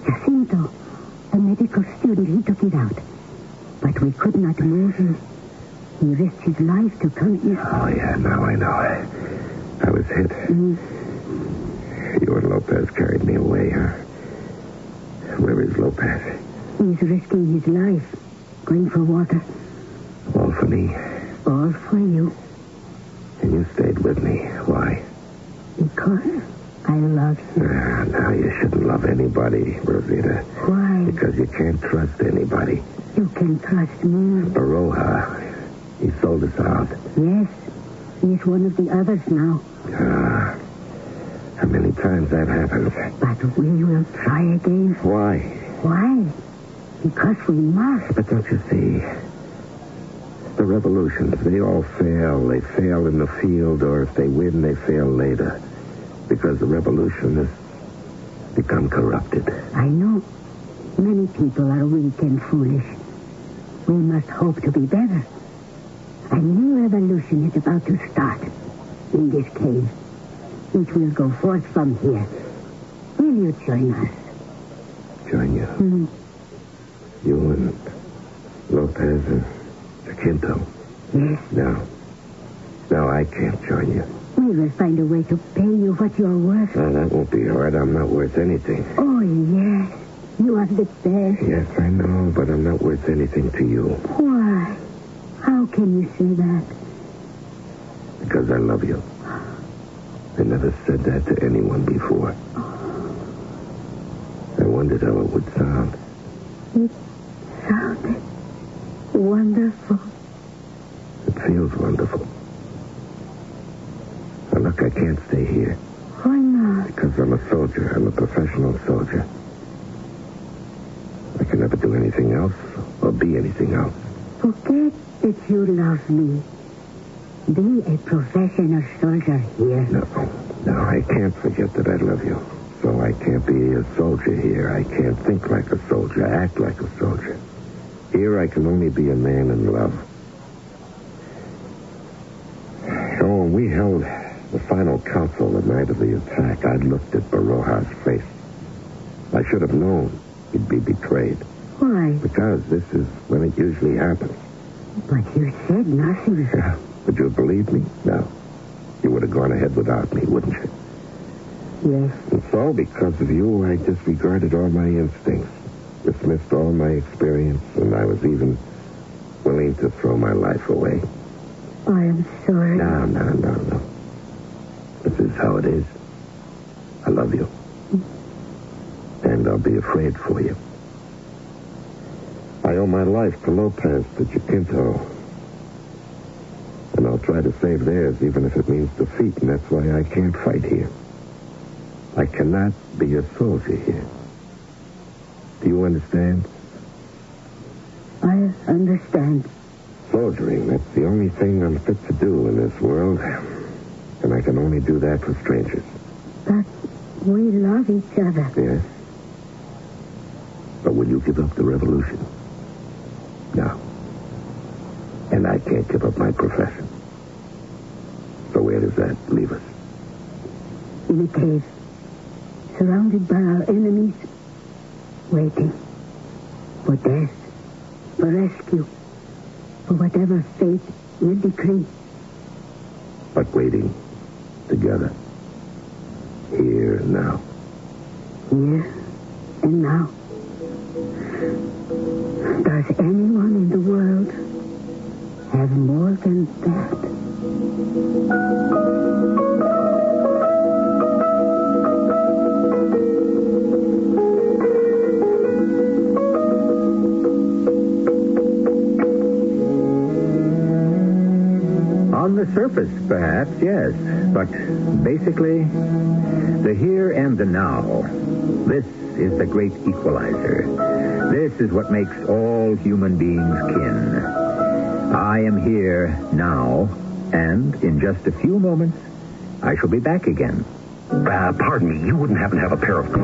Jacinto, the medical student, he took it out. But we could not move him. He risked his life to come in. Oh, yeah, now I know. I was hit. You and Lopez carried me away, huh? Where is Lopez? He's risking his life, going for water. All for me? All for you. And you stayed with me. Why? Because I love you. Now you shouldn't love anybody, Rosita. Why? Because you can't trust anybody. You can trust me. Baroja, he sold us out. Yes, he's one of the others now. How many times that happens? But we will try again. Why? Why? Because we must. But don't you see? The revolutions, they all fail. They fail in the field, or if they win, they fail later. Because the revolutionists become corrupted. I know. Many people are weak and foolish. We must hope to be better. A new revolution is about to start in this cave. It will go forth from here. Will you join us? Join you? You and Lopez and Jacinto? Yes. No, I can't join you. We will find a way to pay you what you're worth. No, that won't be hard. I'm not worth anything. Oh, yes. You are the best. Yes, I know, but I'm not worth anything to you. Why? How can you say that? Because I love you. I never said that to anyone before. I wondered how it would sound. It sounded wonderful. It feels wonderful. Now, look, I can't stay here. Why not? Because I'm a soldier. I'm a professional soldier. I can never do anything else or be anything else. Forget that you love me. Be a professional soldier here. No, I can't forget that I love you. So I can't be a soldier here. I can't think like a soldier, act like a soldier. Here I can only be a man in love. So when we held the final council the night of the attack, I looked at Baroja's face. I should have known he'd be betrayed. Why? Because this is when it usually happens. But you said nothing. Yeah. Would you believe me? No. You would have gone ahead without me, wouldn't you? Yes. And so, because of you, I disregarded all my instincts, dismissed all my experience, and I was even willing to throw my life away. I am sorry. No. This is how it is. I love you. And I'll be afraid for you. I owe my life to Lopez, to Jacinto. And I'll try to save theirs, even if it means defeat, and that's why I can't fight here. I cannot be a soldier here. Do you understand? I understand. Soldiering, that's the only thing I'm fit to do in this world. And I can only do that for strangers. But we love each other. Yes. But will you give up the revolution? No. And I can't give up my profession. So where does that leave us? In a cave, surrounded by our enemies, waiting for death, for rescue, for whatever fate will decree. But waiting together, here and now. Here and now. Does anyone in the world have more than that? On the surface, perhaps, yes. But basically, the here and the now. This is the great equalizer. This is what makes all human beings kin. I am here now, and in just a few moments, I shall be back again. Pardon me, you wouldn't happen to have a pair of...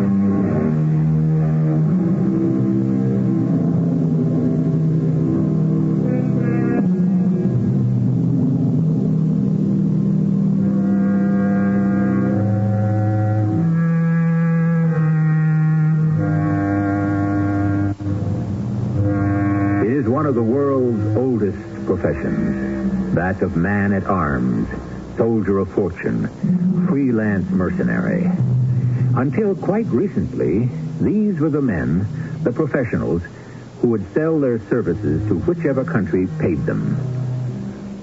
Of the world's oldest professions, that of man-at-arms, soldier of fortune, freelance mercenary. Until quite recently, these were the men, the professionals, who would sell their services to whichever country paid them.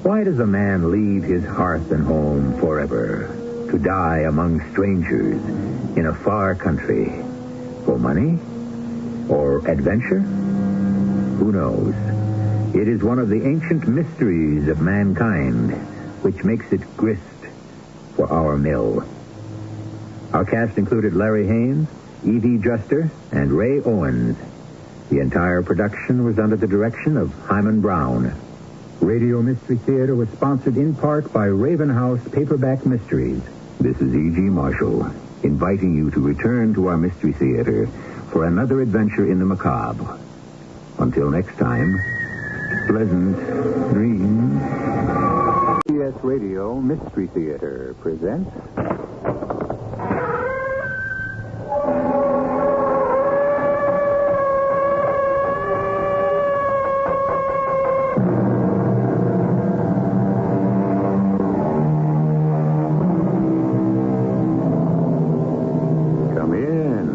Why does a man leave his hearth and home forever, to die among strangers in a far country? For money? Or adventure? Who knows? It is one of the ancient mysteries of mankind, which makes it grist for our mill. Our cast included Larry Haynes, E.V. Juster, and Ray Owens. The entire production was under the direction of Hyman Brown. Radio Mystery Theater was sponsored in part by Raven House Paperback Mysteries. This is E.G. Marshall, inviting you to return to our Mystery Theater for another adventure in the macabre. Until next time, pleasant dreams. CBS Radio Mystery Theater presents... Come in.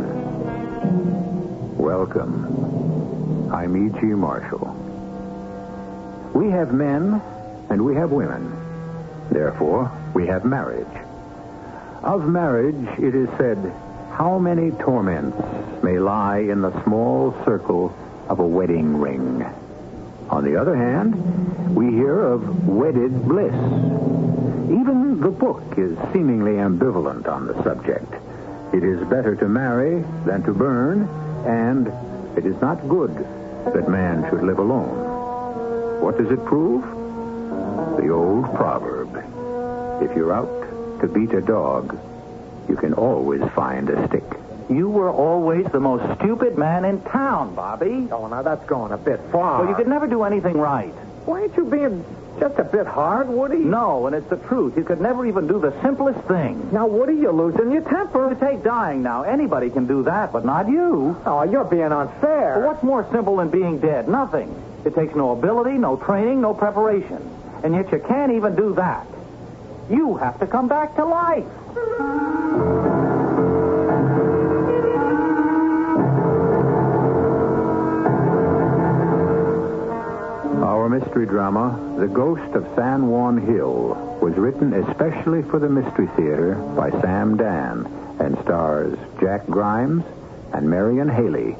Welcome. I'm E.G. Marshall. We have men and we have women. Therefore, we have marriage. Of marriage, it is said, how many torments may lie in the small circle of a wedding ring. On the other hand, we hear of wedded bliss. Even the book is seemingly ambivalent on the subject. It is better to marry than to burn, and it is not good that man should live alone. What does it prove? The old proverb. If you're out to beat a dog, you can always find a stick. You were always the most stupid man in town, Bobby. Oh, now that's going a bit far. Well, you could never do anything right. Why ain't you being just a bit hard, Woody? No, and it's the truth. You could never even do the simplest thing. Now, Woody, you're losing your temper. You take dying now. Anybody can do that, but not you. Oh, you're being unfair. Well, what's more simple than being dead? Nothing. It takes no ability, no training, no preparation. And yet you can't even do that. You have to come back to life. Our mystery drama, The Ghost of San Juan Hill, was written especially for the Mystery Theater by Sam Dan and stars Jack Grimes and Marion Haley.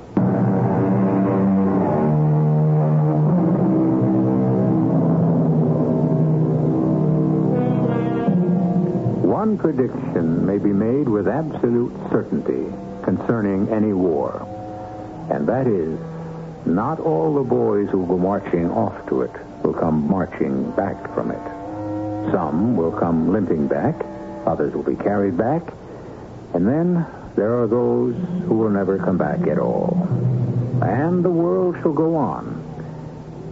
one prediction may be made with absolute certainty concerning any war, and that is, not all the boys who go marching off to it will come marching back from it. Some will come limping back, others will be carried back, and then there are those who will never come back at all. And the world shall go on.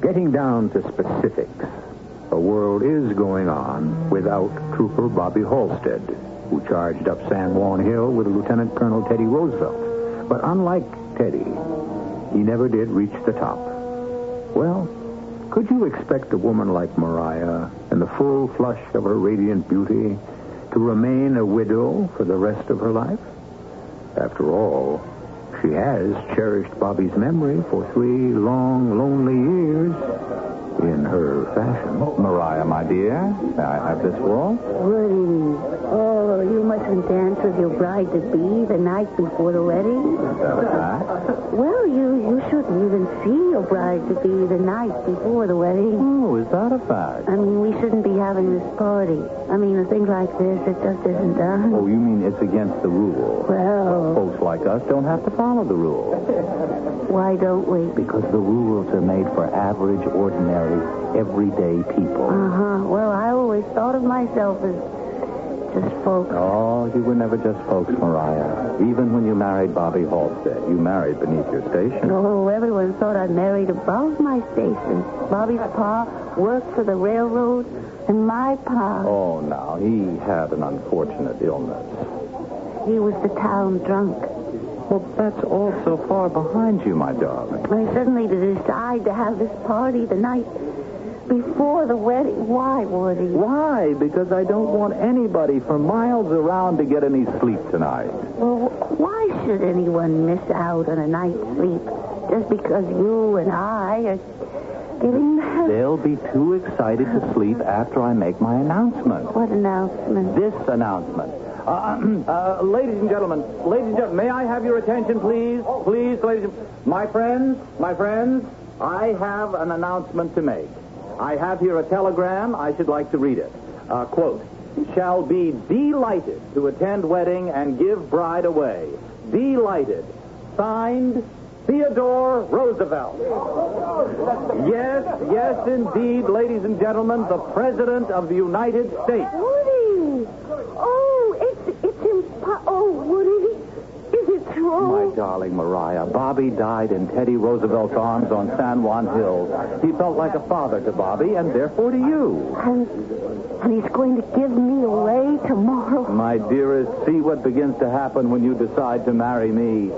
Getting down to specifics, the world is going on without Trooper Bobby Halstead, who charged up San Juan Hill with Lieutenant Colonel Teddy Roosevelt. But unlike Teddy, he never did reach the top. Well, could you expect a woman like Mariah, in the full flush of her radiant beauty, to remain a widow for the rest of her life? After all, she has cherished Bobby's memory for 3 long, lonely years in her fashion. Mariah, my dear, may I have this waltz? Woody, oh, you mustn't dance with your bride-to-be the night before the wedding. Is that a fact? Well, you shouldn't even see your bride-to-be the night before the wedding. Oh, is that a fact? I mean, we shouldn't be having this party. I mean, a thing like this, it just isn't done. Oh, you mean it's against the rule? Well... Folks like us don't have to follow the rules. Why don't we? Because the rules are made for average, ordinary, everyday people. Uh-huh. Well, I always thought of myself as just folks. Oh, you were never just folks, Mariah. Even when you married Bobby Halstead, you married beneath your station. Oh, everyone thought I married above my station. Bobby's pa worked for the railroad, and my pa... Oh, now, he had an unfortunate illness. He was the town drunk. Well, that's all so far behind you, my darling. I suddenly decide to have this party the night before the wedding. Why, Woody? Why? Because I don't want anybody for miles around to get any sleep tonight. Well, why should anyone miss out on a night's sleep just because you and I are getting married? They'll be too excited to sleep after I make my announcement. What announcement? This announcement. Ladies and gentlemen, may I have your attention, please? Please, ladies and my friends, I have an announcement to make. I have here a telegram. I should like to read it. Quote, shall be delighted to attend wedding and give bride away. Delighted. Signed, Theodore Roosevelt. Yes, indeed, ladies and gentlemen, the President of the United States. Woody! Oh, Woody, is it true? My darling Mariah, Bobby died in Teddy Roosevelt's arms on San Juan Hill. He felt like a father to Bobby, and therefore to you. And he's going to give me away tomorrow. My dearest, see what begins to happen when you decide to marry me.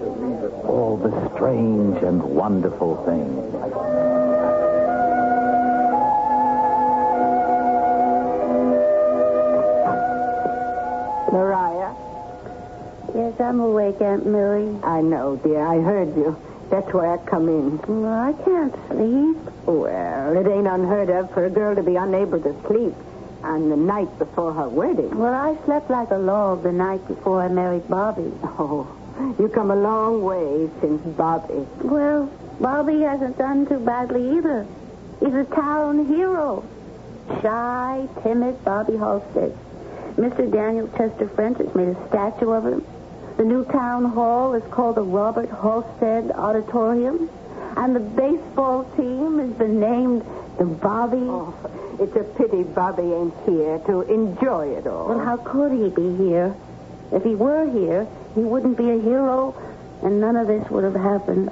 All the strange and wonderful things. Mariah? Yes, I'm awake, Aunt Millie. I know, dear. I heard you. That's why I come in. Well, I can't sleep. Well, it ain't unheard of for a girl to be unable to sleep on the night before her wedding. Well, I slept like a log the night before I married Bobby. Oh, you come a long way since Bobby. Well, Bobby hasn't done too badly either. He's a town hero. Shy, timid Bobby Halstead. Mr. Daniel Chester French has made a statue of him. The new town hall is called the Robert Halstead Auditorium. And the baseball team has been named the Bobby. Oh, it's a pity Bobby ain't here to enjoy it all. Well, how could he be here? If he were here, he wouldn't be a hero, and none of this would have happened.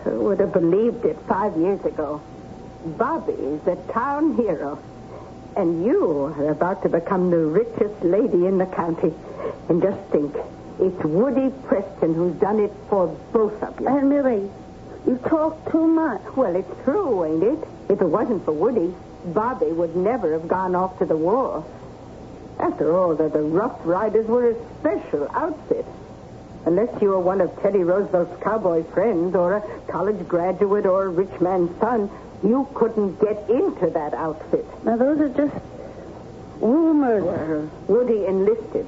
Who would have believed it 5 years ago? Bobby is a town hero. And you are about to become the richest lady in the county. And just think, it's Woody Preston who's done it for both of you. Aunt Millie, you talk too much. Well, it's true, ain't it? If it wasn't for Woody, Bobby would never have gone off to the war. After all, the Rough Riders were a special outfit. Unless you were one of Teddy Roosevelt's cowboy friends or a college graduate or a rich man's son, you couldn't get into that outfit. Now, those are just rumors. Well, Woody enlisted.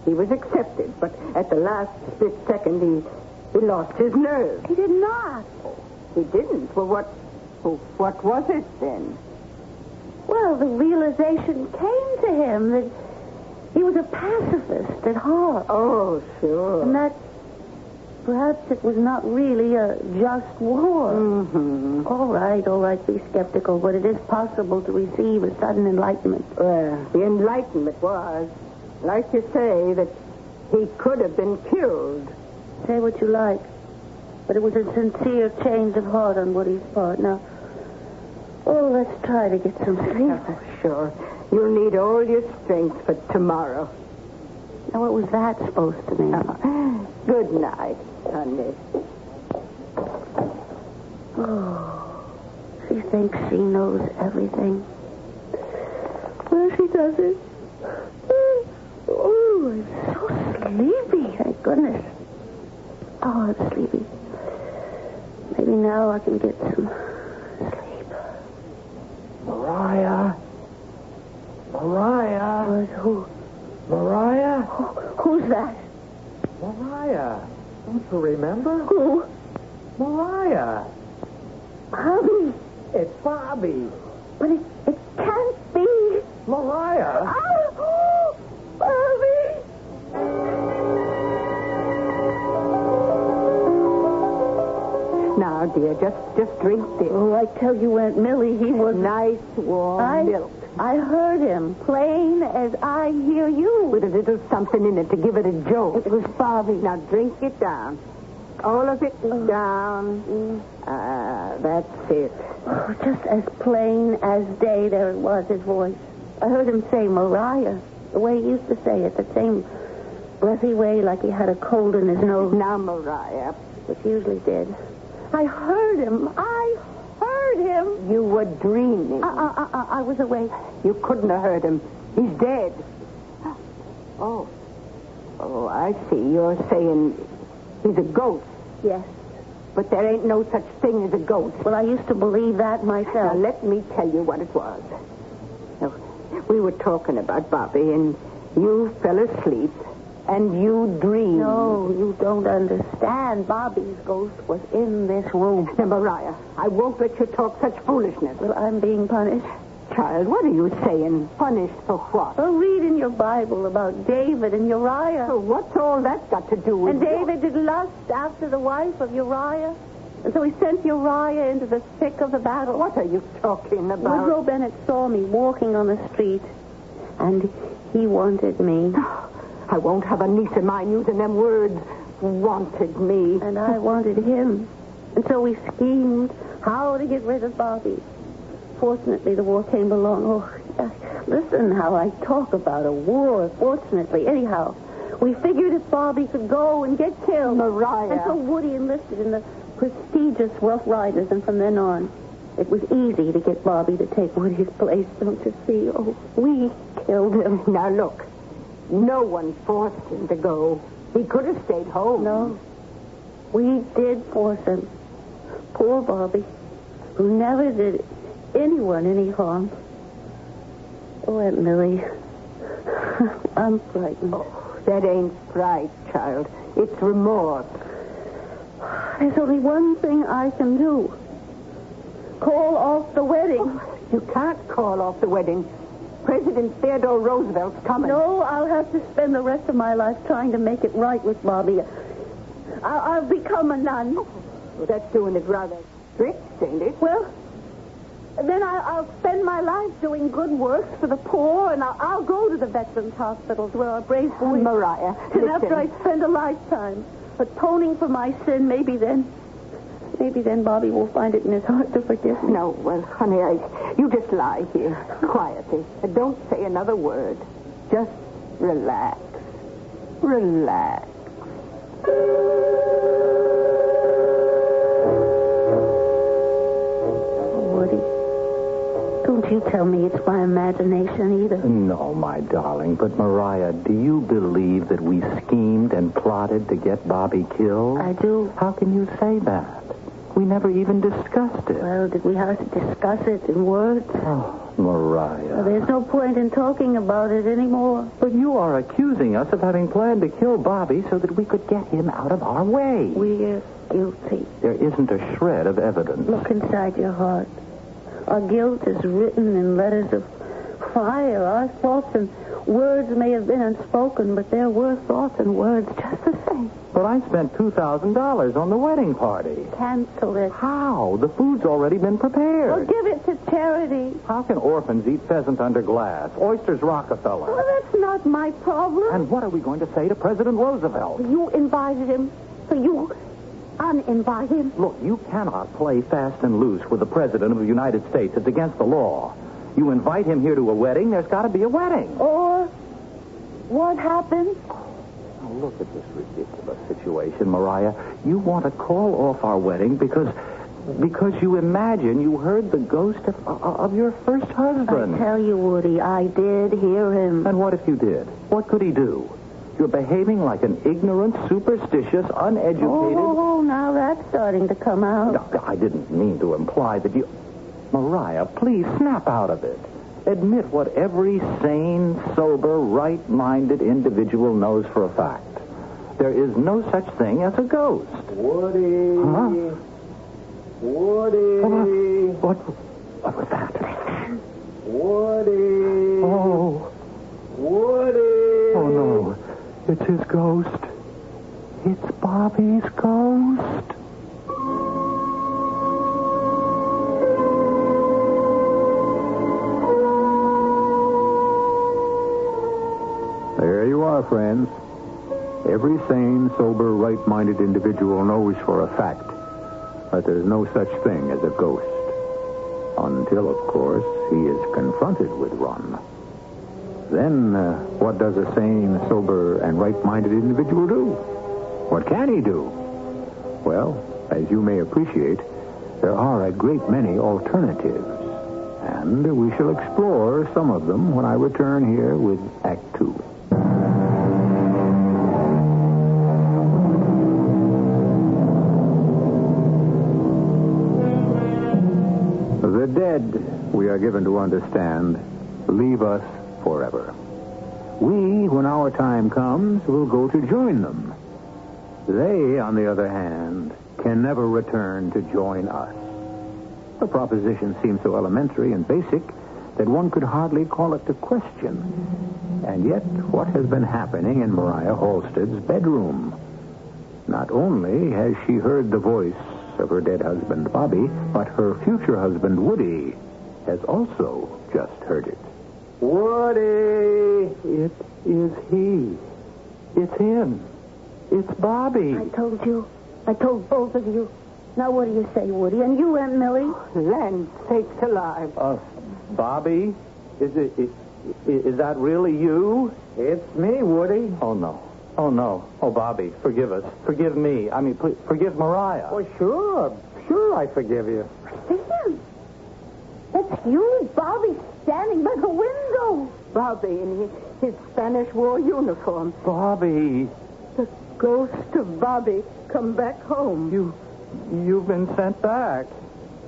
He was accepted, but at the last split second, he lost his nerve. He did not. He didn't. Well, what was it then? Well, the realization came to him that He was a pacifist at heart. Oh, sure. And that perhaps it was not really a just war. Mm-hmm. All right, be skeptical, but it is possible to receive a sudden enlightenment. Well, the enlightenment was, like you say, that he could have been killed. Say what you like, but it was a sincere change of heart on Woody's part. Now, let's try to get some sleep. Oh, sure. You'll need all your strength for tomorrow. Now, what was that supposed to mean? Good night, honey. Oh, she thinks she knows everything. Well, she doesn't. Oh, I'm so sleepy. Thank goodness. Oh, I'm sleepy. Maybe now I can get some sleep. Mariah? Who? Mariah? Who's that? Mariah. Don't you remember? Who? Mariah. Bobby. It's Bobby. But it can't be. Mariah. Oh, Bobby. Now, dear, just drink this. Oh, I tell you, Aunt Millie, he was... Nice, warm milk. I heard him, plain as I hear you. With a little something in it to give it a jolt. It was Bobby. Now, drink it down. All of it down. That's it. Oh, just as plain as day there it was, his voice. I heard him say Mariah, the way he used to say it, the same breathy way like he had a cold in his nose. Now, Mariah. Which he usually did. I heard him. You were dreaming. I was awake. You couldn't have heard him. He's dead. Oh, I see. You're saying he's a ghost. Yes. But there ain't no such thing as a ghost. Well, I used to believe that myself. Now, let me tell you what it was. Now, we were talking about Bobby, and you fell asleep, and you dreamed. No, you don't understand. Bobby's ghost was in this room. Now, Mariah, I won't let you talk such foolishness. Well, I'm being punished. Child, what are you saying? Punished for what? Well, read in your Bible about David and Uriah. So what's all that got to do with And David did lust after the wife of Uriah. And so he sent Uriah into the thick of the battle. What are you talking about? Woodrow Bennett saw me walking on the street, and he wanted me. I won't have a niece of mine using them words. Wanted me. And I wanted him. And so we schemed how to get rid of Bobby. Fortunately, the war came along. Oh, listen how I talk about a war, fortunately. Anyhow, we figured if Bobby could go and get killed. Mariah. And so Woody enlisted in the prestigious Rough Riders, and from then on, it was easy to get Bobby to take Woody's place, don't you see? Oh, we killed him. Now, look. No one forced him to go. He could have stayed home. No. We did force him. Poor Bobby, who never did anyone any harm. Oh, Aunt Millie, I'm frightened. Oh, that ain't fright, child. It's remorse. There's only one thing I can do. Call off the wedding. Oh, you can't call off the wedding. President Theodore Roosevelt's coming. No, I'll have to spend the rest of my life trying to make it right with Bobby. I'll become a nun. Well, that's doing it rather strict, ain't it? Well, then I'll spend my life doing good works for the poor, and I'll go to the veterans' hospitals where our brave boys... Mariah, and listen. after I spend a lifetime atoning for my sin, maybe then Bobby will find it in his heart to forgive me. No, well, honey, you just lie here, quietly. And don't say another word. Just relax. Relax. Woody, don't you tell me it's my imagination either. No, my darling, but Mariah, do you believe that we schemed and plotted to get Bobby killed? I do. How can you say that? We never even discussed it. Well, did we have to discuss it in words? Oh, Mariah. Well, there's no point in talking about it anymore. But you are accusing us of having planned to kill Bobby so that we could get him out of our way. We're guilty. There isn't a shred of evidence. Look inside your heart. Our guilt is written in letters of fire. Our thoughts and words may have been unspoken, but there were thoughts and words just the same. But I spent $2,000 on the wedding party. Cancel it. How? The food's already been prepared. Well, give it to charity. How can orphans eat pheasant under glass? Oysters Rockefeller. Well, that's not my problem. And what are we going to say to President Roosevelt? You invited him, so you uninvite him. Look, you cannot play fast and loose with the President of the United States. It's against the law. You invite him here to a wedding, there's got to be a wedding. Or what happened? Now, look at this ridiculous situation, Mariah. You want to call off our wedding because you imagine you heard the ghost of your first husband. I tell you, Woody, I did hear him. And what if you did? What could he do? You're behaving like an ignorant, superstitious, uneducated... Oh, now that's starting to come out. No, I didn't mean to imply that you... Mariah, please snap out of it. Admit what every sane, sober, right-minded individual knows for a fact. There is no such thing as a ghost. Woody. Huh? Woody. What was that? Woody. Oh. Woody. Oh, no. It's his ghost. It's Bobby's ghost. There you are, friends. Every sane, sober, right-minded individual knows for a fact that there's no such thing as a ghost. Until, of course, he is confronted with one. Then, what does a sane, sober, and right-minded individual do? What can he do? Well, as you may appreciate, there are a great many alternatives. And we shall explore some of them when I return here with Act 2. The dead, we are given to understand, leave us forever. We, when our time comes, will go to join them. They, on the other hand, can never return to join us. The proposition seems so elementary and basic that one could hardly call it a question. And yet, what has been happening in Mariah Halstead's bedroom? Not only has she heard the voice of her dead husband, Bobby, but her future husband, Woody, has also just heard it. Woody! It is he. It's him. It's Bobby. I told you. I told both of you. Now what do you say, Woody? And you, Aunt Millie? Land sakes alive. Bobby? Is that really you? It's me, Woody. Oh, no. Oh, no. Oh, Bobby, forgive us. Forgive me. I mean, please, forgive Mariah. Oh, sure. Sure, I forgive you. Sam, it's you, Bobby, standing by the window. Bobby in his Spanish war uniform. Bobby. The ghost of Bobby come back home. You've been sent back.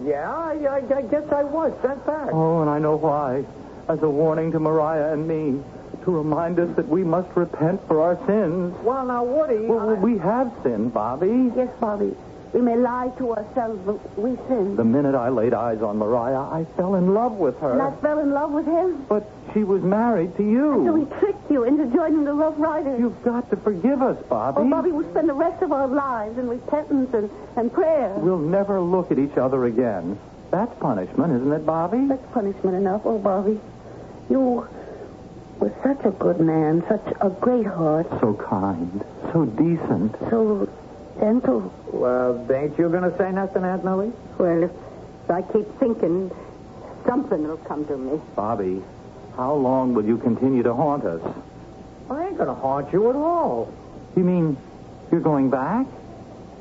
Yeah, I guess I was sent back. Oh, and I know why. As a warning to Mariah and me. To remind us that we must repent for our sins. Well, now, Woody... Well, we have sinned, Bobby. Yes, Bobby. We may lie to ourselves, but we sin. The minute I laid eyes on Mariah, I fell in love with her. And I fell in love with him. But she was married to you. And so he tricked you into joining the Rough Riders. You've got to forgive us, Bobby. Oh, Bobby, we'll spend the rest of our lives in repentance and prayer. We'll never look at each other again. That's punishment, isn't it, Bobby? That's punishment enough. Oh, Bobby, you were such a good man, such a great heart. So kind, so decent. So gentle. Well, ain't you going to say nothing, Aunt Millie? Well, if I keep thinking, something will come to me. Bobby, how long will you continue to haunt us? I ain't going to haunt you at all. You mean you're going back?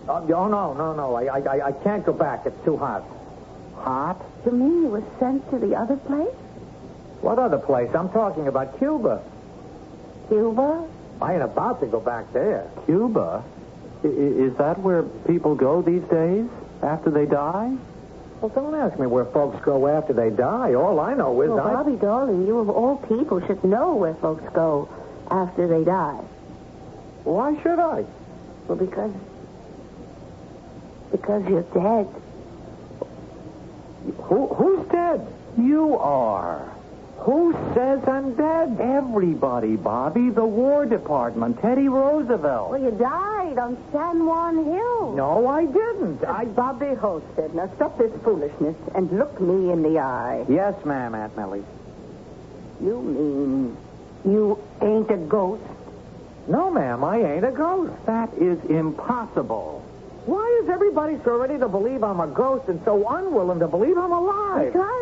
Oh, no. I can't go back. It's too hot. Hot? You mean you were sent to the other place? What other place? I'm talking about Cuba. Cuba? I ain't about to go back there. Cuba? Is that where people go these days? After they die? Well, don't ask me where folks go after they die. All I know is Bobby, darling, you of all people should know where folks go after they die. Why should I? Well, because you're dead. Who's dead? You are. Who says I'm dead? Everybody, Bobby. The War Department. Teddy Roosevelt. Well, you died on San Juan Hill. No, I didn't. Bobby Holstead, now stop this foolishness and look me in the eye. Yes, ma'am, Aunt Millie. You mean you ain't a ghost? No, ma'am, I ain't a ghost. That is impossible. Why is everybody so ready to believe I'm a ghost and so unwilling to believe I'm alive? Because...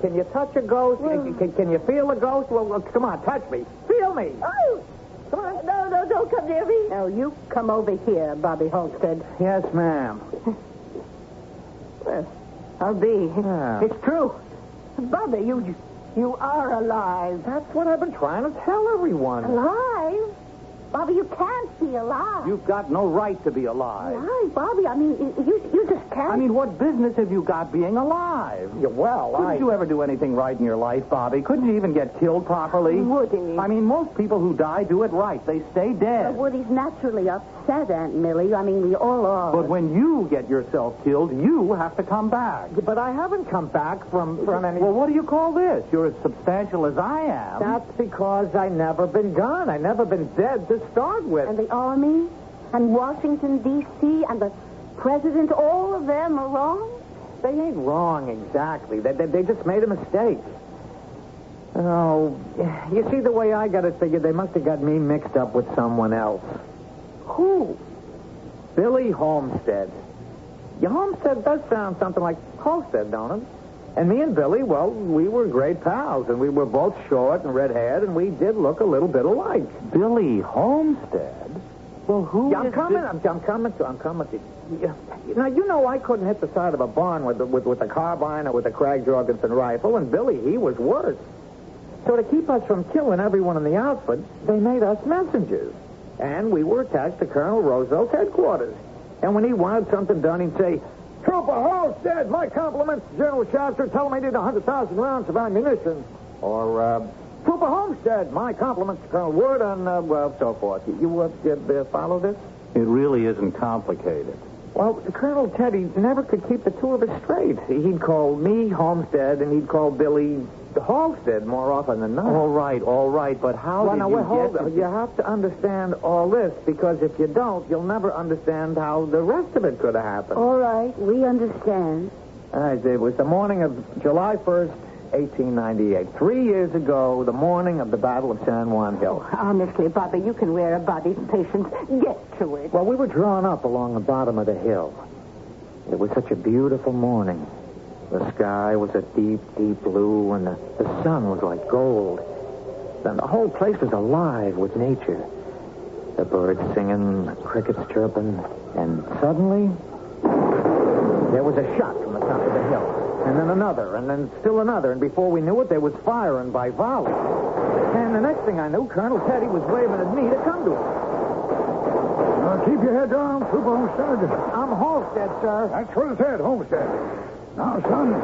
Can you touch a ghost? Well, can you feel a ghost? Well, come on, touch me. Feel me. Oh! Come on. No, don't come near me. Now, you come over here, Bobby Holstead. Yes, ma'am. Well, I'll be. Yeah. It's true. Bobby, you are alive. That's what I've been trying to tell everyone. Alive? Bobby, you can't be alive. You've got no right to be alive. Alive, Bobby? I mean, you just can't. I mean, what business have you got being alive? Yeah, well, Couldn't you ever do anything right in your life, Bobby? Couldn't you even get killed properly? Woody. I mean, most people who die do it right. They stay dead. Woody's naturally upset, Aunt Millie. I mean, we all are. But when you get yourself killed, you have to come back. But I haven't come back from any... Well, what do you call this? You're as substantial as I am. That's because I never been gone. I never been dead to start with. And the Army and Washington, D.C., and the President, all of them are wrong? They ain't wrong exactly. They just made a mistake. Oh, you see, the way I got it figured, they must have got me mixed up with someone else. Who? Billy Homestead. Your Homestead does sound something like Holstead, don't it? And me and Billy, well, we were great pals, and we were both short and red-haired, and we did look a little bit alike. Billy Homestead? Well, who I'm coming to you. Now, you know I couldn't hit the side of a barn with a carbine or with a Krag Jorgensen rifle, and Billy, he was worse. So to keep us from killing everyone in the outfit, they made us messengers. And we were attached to Colonel Roosevelt's headquarters. And when he wanted something done, he'd say, "Trooper Halstead, my compliments to General Shafter. Tell him I need 100,000 rounds of ammunition." Or, "Trooper Homestead, my compliments to Colonel Wood," and, well, so forth. You follow this? It really isn't complicated. Well, Colonel Teddy never could keep the two of us straight. He'd call me Homestead, and he'd call Billy Halstead more often than not. All right, but how did you hold on. You have to understand all this, because if you don't, you'll never understand how the rest of it could have happened. All right, we understand. All right, it was the morning of July 1st, 1898. 3 years ago, the morning of the Battle of San Juan Hill. Honestly, Bobby, you can wear a body's patience. Get to it. Well, we were drawn up along the bottom of the hill. It was such a beautiful morning. The sky was a deep, deep blue, and the sun was like gold. Then the whole place was alive with nature. The birds singing, the crickets chirping, and suddenly there was a shot from the top of the hill. And then another, and then still another, and before we knew it, there was firing by volley. And the next thing I knew, Colonel Teddy was waving at me to come to him. Keep your head down, Trooper Homestead. I'm Homestead, sir. That's what it said, Homestead. Now, son,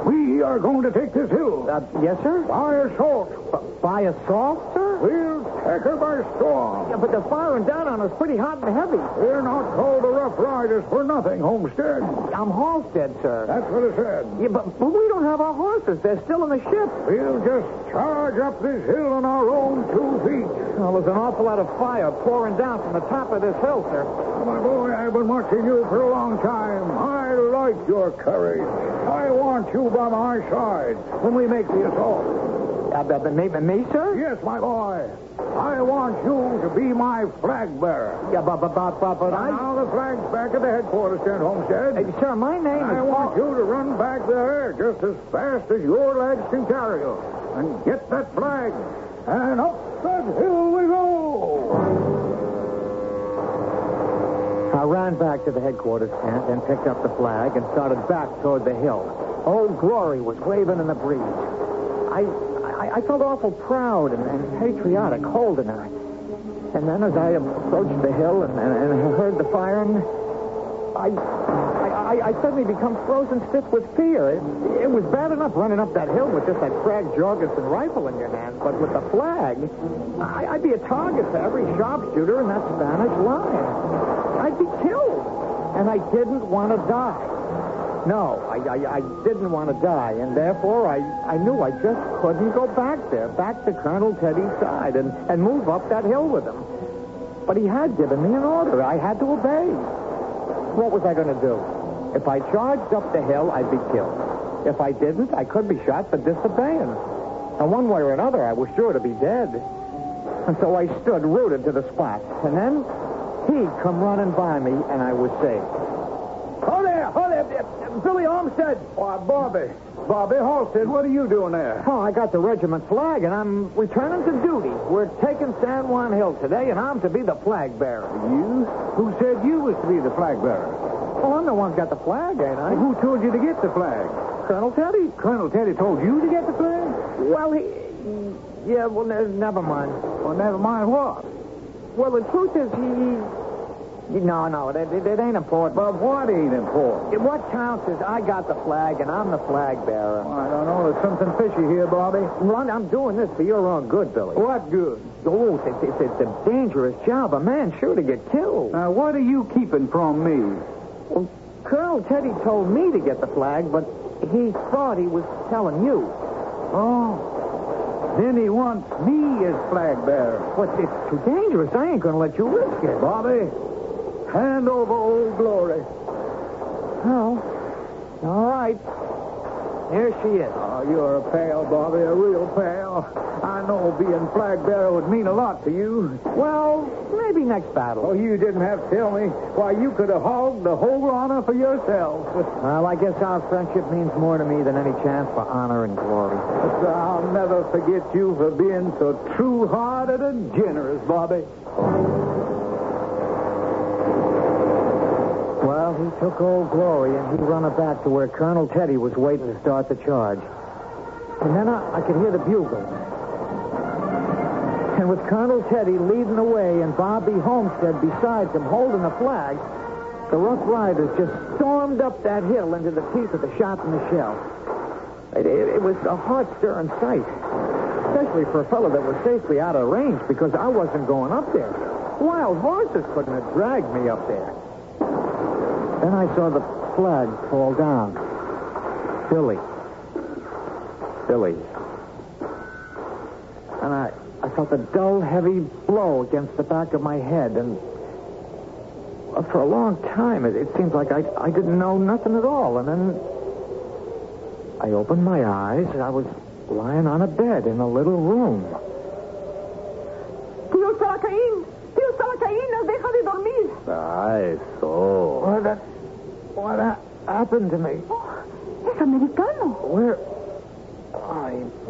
we are going to take this hill. Yes, sir? By assault. By assault, sir? We'll take her by storm. Yeah, but they're firing down on us pretty hot and heavy. We're not called the Rough Riders for nothing, Homestead. I'm Halstead, sir. That's what it said. Yeah, but we don't have our horses. They're still in the ship. We'll just charge up this hill on our own 2 feet. Well, there's an awful lot of fire pouring down from the top of this hill, sir. Oh, my boy, I've been watching you for a long time. I like your courage. I want you by my side when we make the assault. Me, sir? Yes, my boy. I want you to be my flag bearer. Yeah, but Now the flag's back at the headquarters, Kent Homestead. Hey, sir, my name is... I want you to run back there just as fast as your legs can carry you. And get that flag. And up that hill we go. I ran back to the headquarters tent and picked up the flag and started back toward the hill. Old Glory was waving in the breeze. I felt awful proud and patriotic holding her. And then as I approached the hill and heard the firing, I suddenly become frozen stiff with fear. It was bad enough running up that hill with just that Krag Jorgensen rifle in your hand, but with the flag, I'd be a target for every sharpshooter in that Spanish line. I'd be killed, and I didn't want to die. No, I didn't want to die, and therefore I knew I just couldn't go back there, back to Colonel Teddy's side, and move up that hill with him. But he had given me an order. I had to obey. What was I going to do? If I charged up the hill, I'd be killed. If I didn't, I could be shot for disobeying. And one way or another, I was sure to be dead. And so I stood rooted to the spot. And then he'd come running by me, and I was safe. Hold there! Billy Olmsted! Why, Bobby, Halstead, what are you doing there? Oh, I got the regiment flag, and I'm returning to duty. We're taking San Juan Hill today, and I'm to be the flag bearer. You? Who said you was to be the flag bearer? Oh, I'm the one who got the flag, ain't I? Who told you to get the flag? Colonel Teddy. Colonel Teddy told you to get the flag? Well, never mind. Well, never mind what? Well, the truth is, No, it ain't important. But what ain't important? What counts is I got the flag, and I'm the flag bearer. Well, I don't know. There's something fishy here, Bobby. Ron, I'm doing this for your own good, Billy. What good? Oh, it's a dangerous job. A man's sure to get killed. Now, what are you keeping from me? Well, Colonel Teddy told me to get the flag, but he thought he was telling you. Oh. Then he wants me as flag bearer. But it's too dangerous. I ain't going to let you risk it. Bobby, hand over Old Glory. Oh, all right. Here she is. Oh, you're a pal, Bobby, a real pal. I know being flag bearer would mean a lot to you. Well, maybe next battle. Oh, you didn't have to tell me. Why, you could have hogged the whole honor for yourself. Well, I guess our friendship means more to me than any chance for honor and glory. I'll never forget you for being so true-hearted and generous, Bobby. Well, he took Old Glory, and he run her back to where Colonel Teddy was waiting to start the charge. And then I could hear the bugles. And with Colonel Teddy leading the way and Bobby Homestead beside him holding the flag, the Rough Riders just stormed up that hill into the teeth of the shot and the shell. It was a heart-stirring sight, especially for a fellow that was safely out of range, because I wasn't going up there. Wild horses couldn't have dragged me up there. Then I saw the flag fall down. Billy. And I felt a dull, heavy blow against the back of my head, and for a long time it seemed like I didn't know nothing at all. And then I opened my eyes, and I was lying on a bed in a little room. Tío Salacaín, nos deja de dormir. Eso. What happened to me? Oh, es americano. Where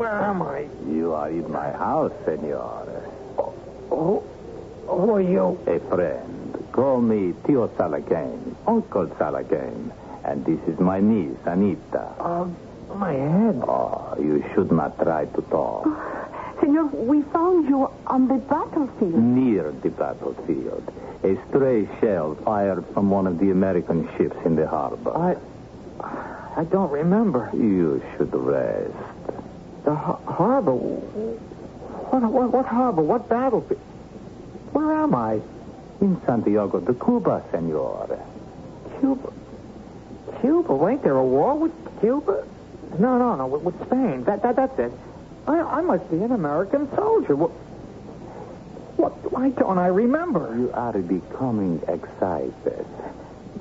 am I? You are in my house, senor. Who are you? A friend. Call me Tio Salacain, Uncle Salacain. And this is my niece, Anita. My head. Oh, you should not try to talk. Senor, we found you on the battlefield. Near the battlefield. A stray shell fired from one of the American ships in the harbor. I don't remember. You should rest. The harbor? What harbor? What battlefield? Where am I? In Santiago de Cuba, senor. Cuba? Wait, there a war with Cuba? No, with Spain. That's it. I must be an American soldier. Why don't I remember? You are becoming excited.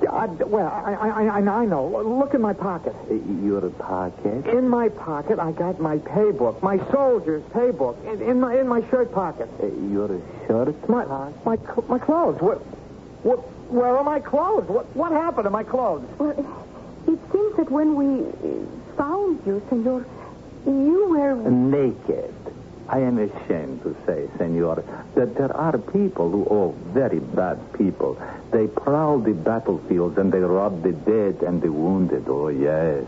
I know. Look in my pocket. Your pocket? In my pocket, I got my pay book, my soldier's pay book, in my shirt pocket. Your shirt? My clothes. Where are my clothes? What happened to my clothes? Well, it seems that when we found you, senor, you were naked. I am ashamed to say, senor, that there are people who are very bad people. They prowl the battlefields and they rob the dead and the wounded. Oh, yes.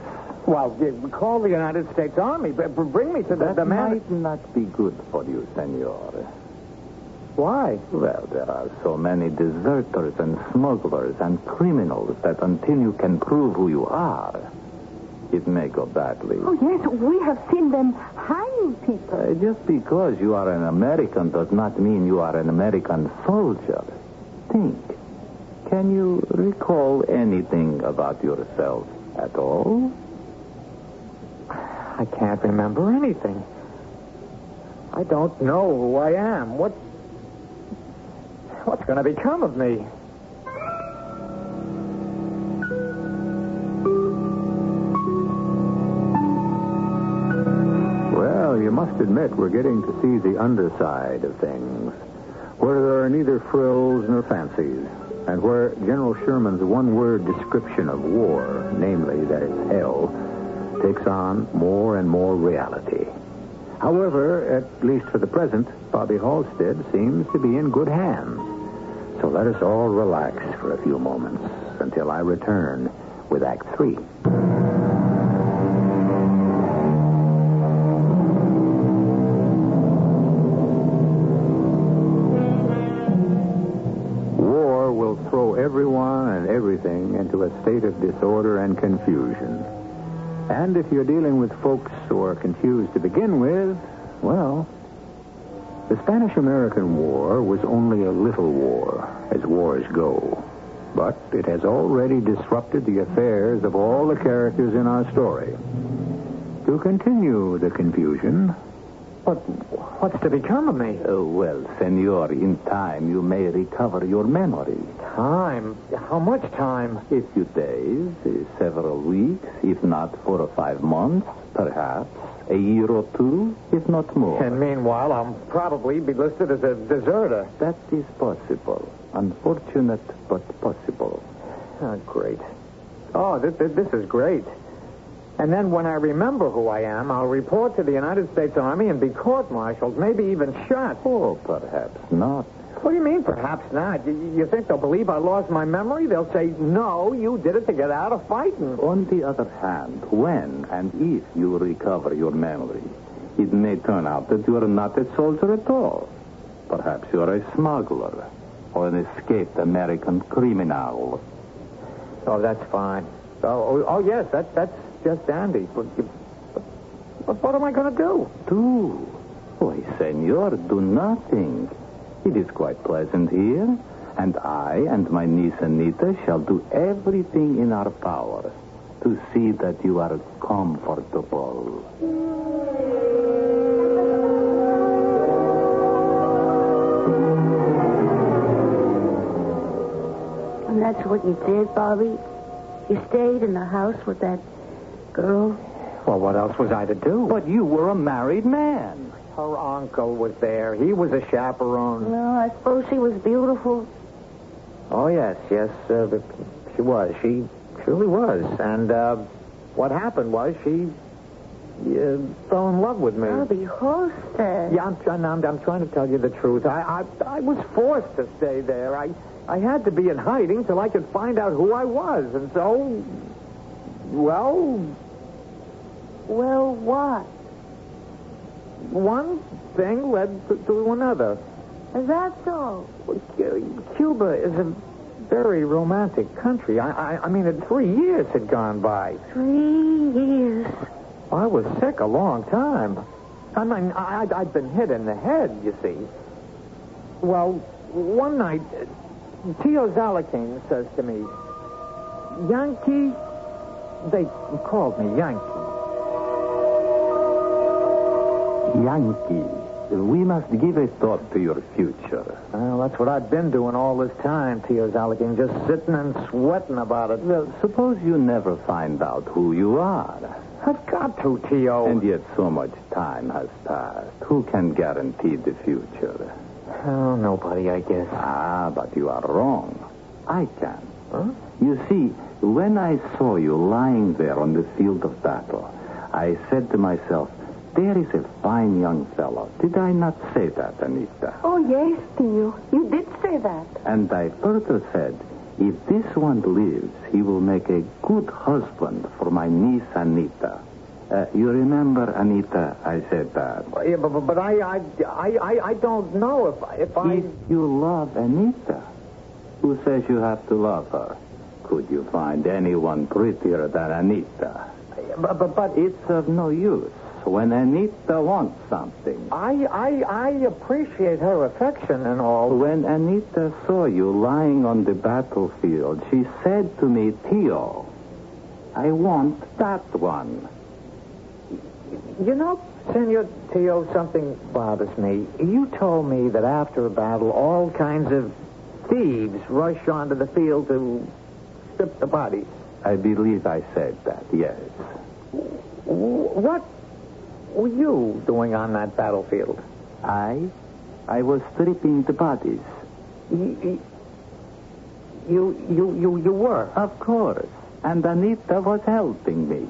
Well, call the United States Army. Bring me to the man. That might not be good for you, senor. Why? Well, there are so many deserters and smugglers and criminals that until you can prove who you are, it may go badly. Oh, yes, we have seen them hanging people. Just because you are an American does not mean you are an American soldier. Think. Can you recall anything about yourself? At all? I can't remember anything. I don't know who I am. What's going to become of me? Well, you must admit we're getting to see the underside of things, where there are neither frills nor fancies, and where General Sherman's one-word description of war, namely that it's hell, takes on more and more reality. However, at least for the present, Bobby Halstead seems to be in good hands. So let us all relax for a few moments until I return with Act 3. War will throw everyone and everything into a state of disorder and confusion. And if you're dealing with folks who are confused to begin with, well, the Spanish-American War was only a little war, as wars go. But it has already disrupted the affairs of all the characters in our story. To continue the confusion... What's to become of me? Well, senor, in time you may recover your memory. Time? How much time? A few days, several weeks, if not 4 or 5 months, perhaps. A year or two, if not more. And meanwhile, I'll probably be listed as a deserter. That is possible. Unfortunate, but possible. Oh, great. Oh, this is great. And then when I remember who I am, I'll report to the United States Army and be court-martialed, maybe even shot. Oh, perhaps not. What do you mean, perhaps not? You think they'll believe I lost my memory? They'll say, no, you did it to get out of fighting. On the other hand, when and if you recover your memory, it may turn out that you are not a soldier at all. Perhaps you are a smuggler or an escaped American criminal. Oh, that's fine. Oh yes, that's just dandy. But what am I going to do? Do? Why, senor, do nothing. It is quite pleasant here, and I and my niece Anita shall do everything in our power to see that you are comfortable. And that's what you did, Bobby? You stayed in the house with that girl? Well, what else was I to do? But you were a married man. Her uncle was there. He was a chaperone. No, I suppose she was beautiful. Oh, yes, she was. She truly was. And what happened was she fell in love with me. Bobby Halstead. Yeah, I'm trying to tell you the truth. I was forced to stay there. I had to be in hiding till I could find out who I was. And so, well... Well, what? One thing led to another. Is that so? Cuba is a very romantic country. I mean, 3 years had gone by. 3 years? I was sick a long time. I mean, I'd been hit in the head, you see. Well, one night, Tio Zalakin says to me, Yankee, they called me Yankee. Yankee, we must give a thought to your future. Well, that's what I've been doing all this time, Tio Zalakin, just sitting and sweating about it. Well, suppose you never find out who you are. I've got to, Tio. And yet so much time has passed. Who can guarantee the future? Oh, nobody, I guess. Ah, but you are wrong. I can. Huh? You see, when I saw you lying there on the field of battle, I said to myself, there is a fine young fellow. Did I not say that, Anita? Oh, yes, Tio. You did say that. And I further said, if this one lives, he will make a good husband for my niece Anita. You remember, Anita, I said that. Yeah, but I don't know if I... If you love Anita, who says you have to love her? Could you find anyone prettier than Anita? But it's of no use. When Anita wants something. I appreciate her affection and all. When Anita saw you lying on the battlefield, she said to me, Tio, I want that one. You know, Senor Tio, something bothers me. You told me that after a battle, all kinds of thieves rush onto the field to strip the bodies. I believe I said that, yes. What were you doing on that battlefield? I was stripping the bodies. You were? Of course. And Anita was helping me.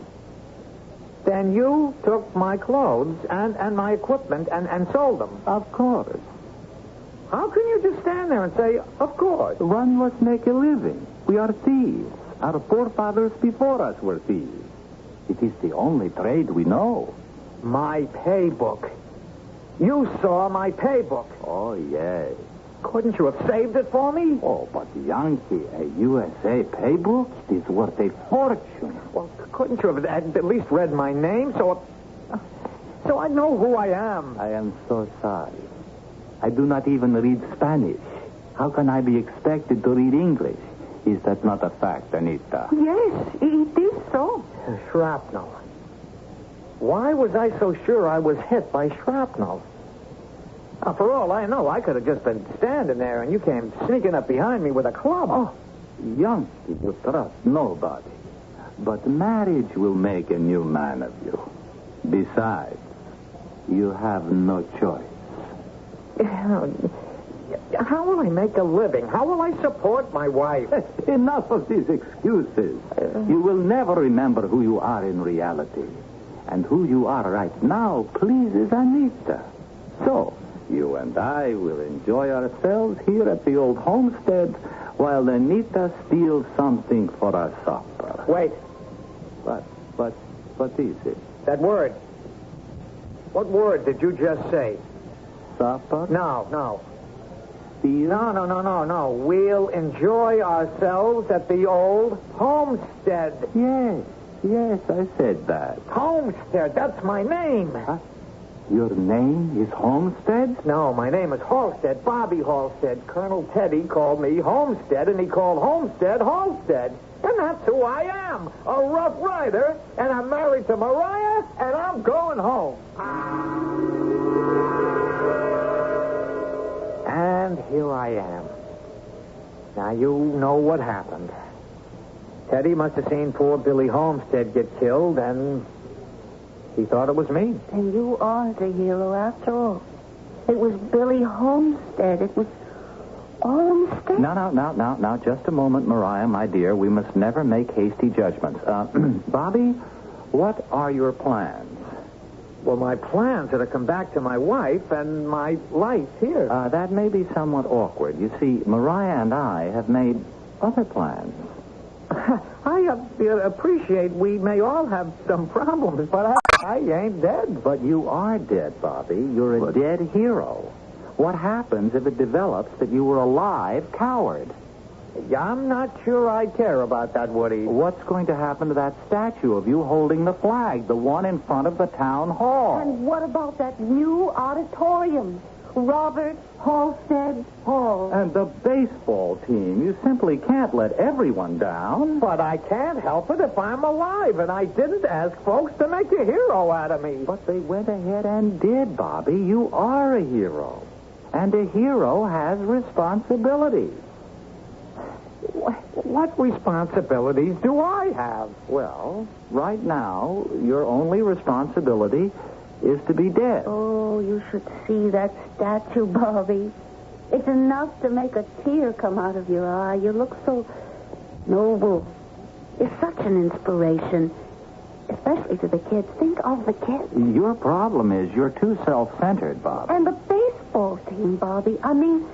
Then you took my clothes and my equipment and sold them? Of course. How can you just stand there and say, of course? One must make a living. We are thieves. Our forefathers before us were thieves. It is the only trade we know. My pay book. You saw my pay book. Oh, yes. Couldn't you have saved it for me? Oh, but Yankee, a USA pay book is worth a fortune. Well, couldn't you have at least read my name so I know who I am? I am so sorry. I do not even read Spanish. How can I be expected to read English? Is that not a fact, Anita? Yes, it is so. Shrapnel. Why was I so sure I was hit by shrapnel? Now, for all I know, I could have just been standing there and you came sneaking up behind me with a club. Oh, Yankee, you trust nobody. But marriage will make a new man of you. Besides, you have no choice. How will I make a living? How will I support my wife? Enough of these excuses. You will never remember who you are in reality. And who you are right now pleases Anita. So, you and I will enjoy ourselves here at the old homestead while Anita steals something for our supper. Wait. What is it? That word. What word did you just say? Supper? No. Steal? No. We'll enjoy ourselves at the old homestead. Yes, I said that. Homestead, that's my name. Huh? Your name is Homestead? No, my name is Halstead, Bobby Halstead. Colonel Teddy called me Homestead, and he called Homestead Halstead. And that's who I am, a rough rider, and I'm married to Mariah, and I'm going home. And here I am. Now, you know what happened. Teddy must have seen poor Billy Homestead get killed, and he thought it was me. And you are the hero after all. It was Billy Homestead. It was all a mistake. Now, just a moment, Mariah, my dear. We must never make hasty judgments. Bobby, what are your plans? Well, my plans are to come back to my wife and my life here. That may be somewhat awkward. You see, Mariah and I have made other plans. I appreciate we may all have some problems, but I ain't dead. But you are dead, Bobby. You're a dead hero. What happens if it develops that you were a live coward? I'm not sure I care about that, Woody. What's going to happen to that statue of you holding the flag, the one in front of the town hall? And what about that new auditorium? Robert Halstead Hall. And the baseball team. You simply can't let everyone down. But I can't help it if I'm alive, and I didn't ask folks to make a hero out of me. But they went ahead and did, Bobby. You are a hero. And a hero has responsibilities. What responsibilities do I have? Well, right now, your only responsibility is to be dead. Oh, you should see that statue, Bobby. It's enough to make a tear come out of your eye. You look so noble. You're such an inspiration, especially to the kids. Think of the kids. Your problem is you're too self-centered, Bobby. And the baseball team, Bobby. I mean,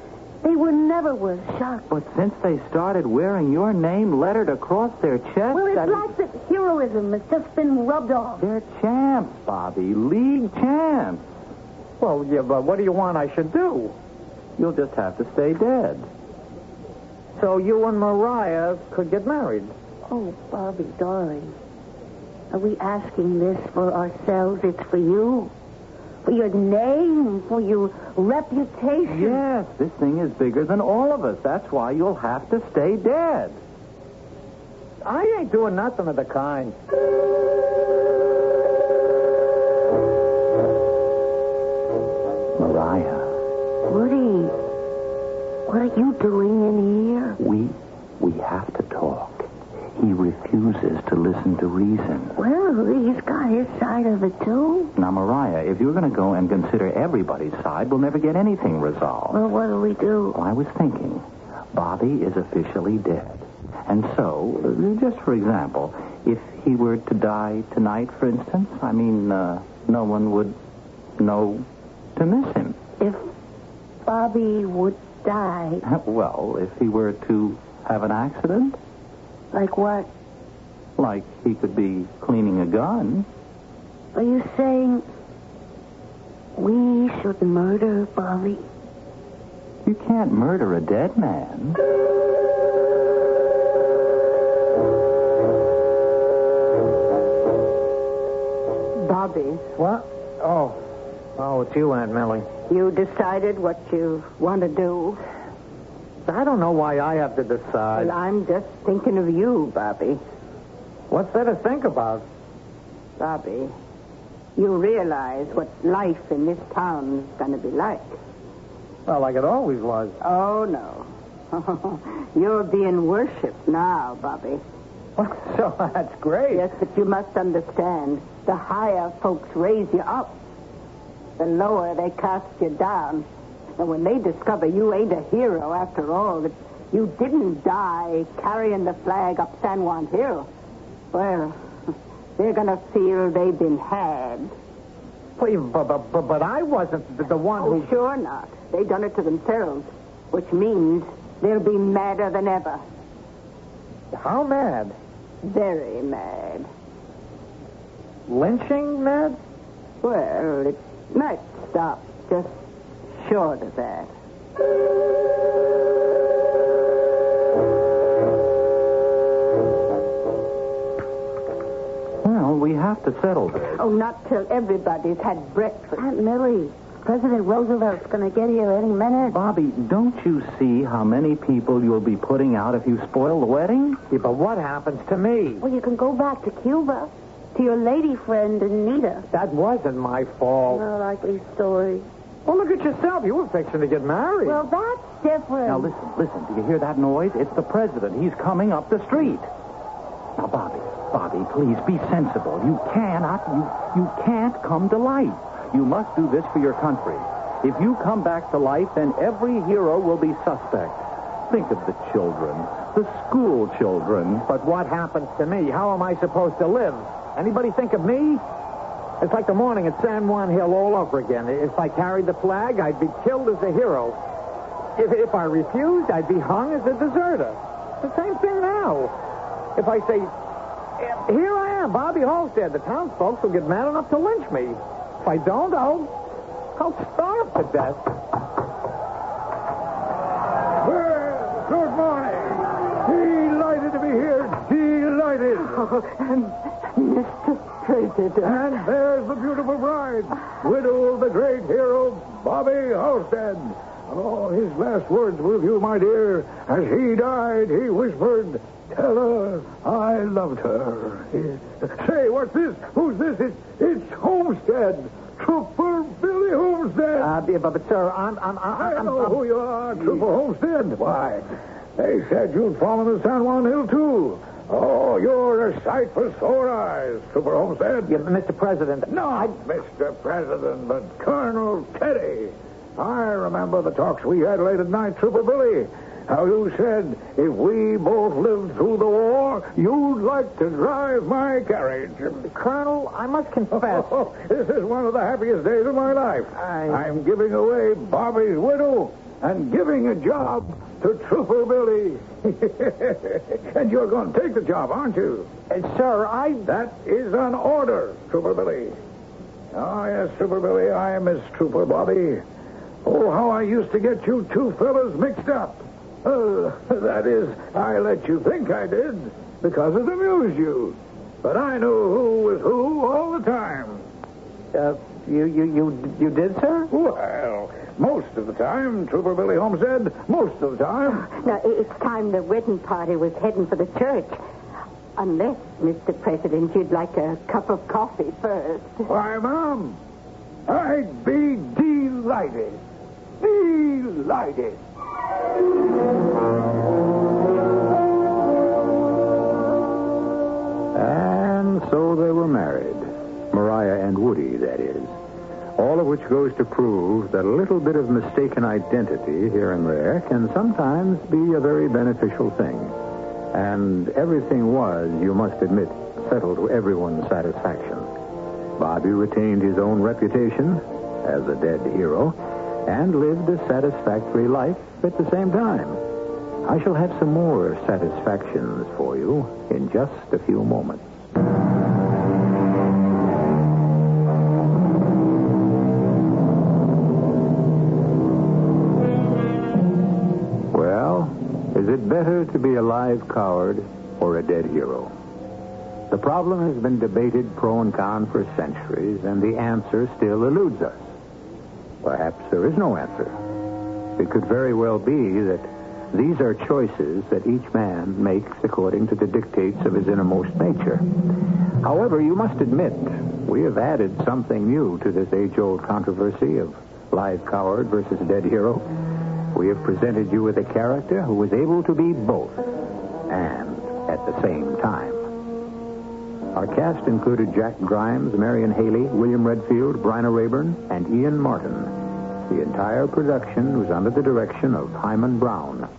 they were never worth shocked. But since they started wearing your name lettered across their chest... Well, it's like that heroism has just been rubbed off. They're champs, Bobby. League champs. Well, yeah, but what do you want I should do? You'll just have to stay dead. So you and Mariah could get married? Oh, Bobby, darling. Are we asking this for ourselves? It's for you. For your name, for your reputation. Yes, this thing is bigger than all of us. That's why you'll have to stay dead. I ain't doing nothing of the kind. Mariah. Woody, what are you doing in here? We have to talk. He refuses to listen to reason. Well, he's got his side of it, too. Now, Mariah, if you're going to go and consider everybody's side, we'll never get anything resolved. Well, what do we do? Well, I was thinking, Bobby is officially dead. And so, just for example, if he were to die tonight, for instance, no one would know to miss him. If Bobby would die? Well, if he were to have an accident. Like what? Like he could be cleaning a gun. Are you saying we should murder Bobby? You can't murder a dead man. Bobby. What? Oh, it's you, Aunt Millie. You decided what you want to do? I don't know why I have to decide. Well, I'm just thinking of you, Bobby. What's there to think about? Bobby, you realize what life in this town is going to be like. Well, like it always was. Oh, no. You're being worshipped now, Bobby. So that's great. Yes, but you must understand, the higher folks raise you up. The lower they cast you down. And when they discover you ain't a hero after all, that you didn't die carrying the flag up San Juan Hill, well, they're going to feel they've been had. But I wasn't the one who... Oh, sure not. They done it to themselves, which means they'll be madder than ever. How mad? Very mad. Lynching mad? Well, it might stop just short of that. Well, we have to settle this. Oh, not till everybody's had breakfast. Aunt Millie, President Roosevelt's going to get here any minute. Bobby, don't you see how many people you'll be putting out if you spoil the wedding? Yeah, but what happens to me? Well, you can go back to Cuba, to your lady friend, Anita. That wasn't my fault. No likely story. Well, look at yourself. You were fixing to get married. Well, that's different. Now, listen. Do you hear that noise? It's the president. He's coming up the street. Now, Bobby, please be sensible. You can't come to life. You must do this for your country. If you come back to life, then every hero will be suspect. Think of the children, the school children. But what happens to me? How am I supposed to live? Anybody think of me? It's like the morning at San Juan Hill all over again. If I carried the flag, I'd be killed as a hero. If I refused, I'd be hung as a deserter. It's the same thing now. If I say, here I am, Bobby Halstead, the townsfolk will get mad enough to lynch me. If I don't, I'll starve to death. Well, good morning. Delighted to be here. Delighted. Mr. President. And there's the beautiful bride, widow of the great hero, Bobby Halstead. Oh, his last words were with you, my dear. As he died, he whispered, tell her I loved her. Say, what's this? Who's this? It's Homestead. Trooper Billy Homestead. But sir, I know who you are, Trooper Homestead. Why, they said you'd fallen to San Juan Hill, too. Oh, you're a sight for sore eyes, Trooper Homestead. Yeah, Mr. President. Not Mr. President, but Colonel Teddy. I remember the talks we had late at night, Trooper Billy. How you said if we both lived through the war, you'd like to drive my carriage. Colonel, I must confess. This is one of the happiest days of my life. I'm giving away Bobby's widow and giving a job to Trooper Billy. And you're going to take the job, aren't you? Sir, That is an order, Trooper Billy. Oh, yes, Trooper Billy, I miss Trooper Bobby. Oh, how I used to get you two fellas mixed up. That is, I let you think I did because it amused you. But I knew who was who all the time. You did, sir? Well, most of the time, Trooper Billy Homestead, most of the time. Now, it's time the wedding party was heading for the church. Unless, Mr. President, you'd like a cup of coffee first. Why, Mom, I'd be delighted. Delighted. And so they were married. Mariah and Woody, that is. All of which goes to prove that a little bit of mistaken identity here and there can sometimes be a very beneficial thing. And everything was, you must admit, settled to everyone's satisfaction. Bobby retained his own reputation as a dead hero and lived a satisfactory life at the same time. I shall have some more satisfactions for you in just a few moments. Well, is it better to be a live coward or a dead hero? The problem has been debated pro and con for centuries, and the answer still eludes us. Perhaps there is no answer. It could very well be that these are choices that each man makes according to the dictates of his innermost nature. However, you must admit, we have added something new to this age-old controversy of live coward versus dead hero. We have presented you with a character who was able to be both, and at the same time. Our cast included Jack Grimes, Marion Haley, William Redfield, Bryna Rayburn, and Ian Martin. The entire production was under the direction of Hyman Brown.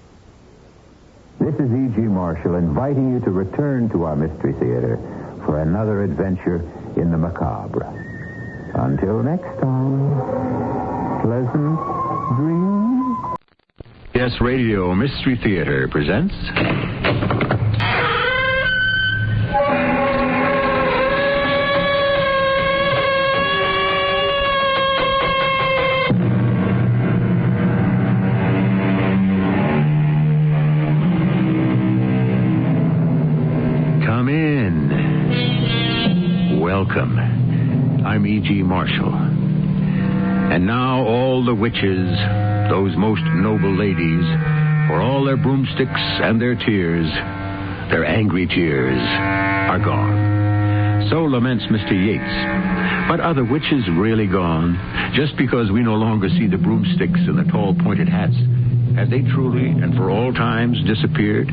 This is E.G. Marshall inviting you to return to our Mystery Theater for another adventure in the macabre. Until next time, pleasant dreams. CBS Radio Mystery Theater presents... Welcome. I'm E.G. Marshall. And now all the witches, those most noble ladies, for all their broomsticks and their tears, their angry tears, are gone. So laments Mr. Yates. But are the witches really gone? Just because we no longer see the broomsticks and the tall pointed hats, have they truly and for all times disappeared?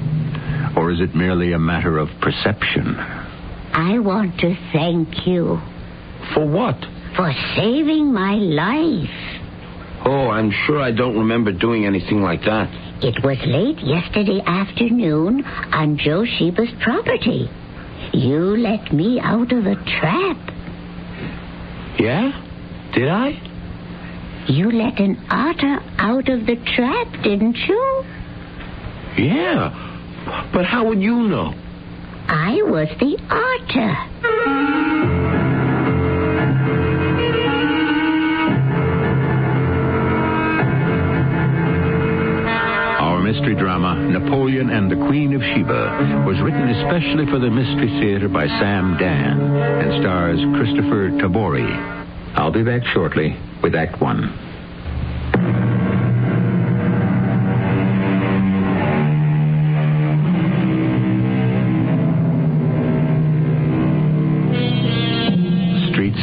Or is it merely a matter of perception? I want to thank you. For what? For saving my life. Oh, I'm sure I don't remember doing anything like that. It was late yesterday afternoon on Joe Sheba's property. You let me out of a trap. Yeah? Did I? You let an otter out of the trap, didn't you? Yeah. But how would you know? I was the otter. Our mystery drama, Napoleon and the Queen of Sheba, was written especially for the Mystery Theater by Sam Dan and stars Christopher Tabori. I'll be back shortly with Act One.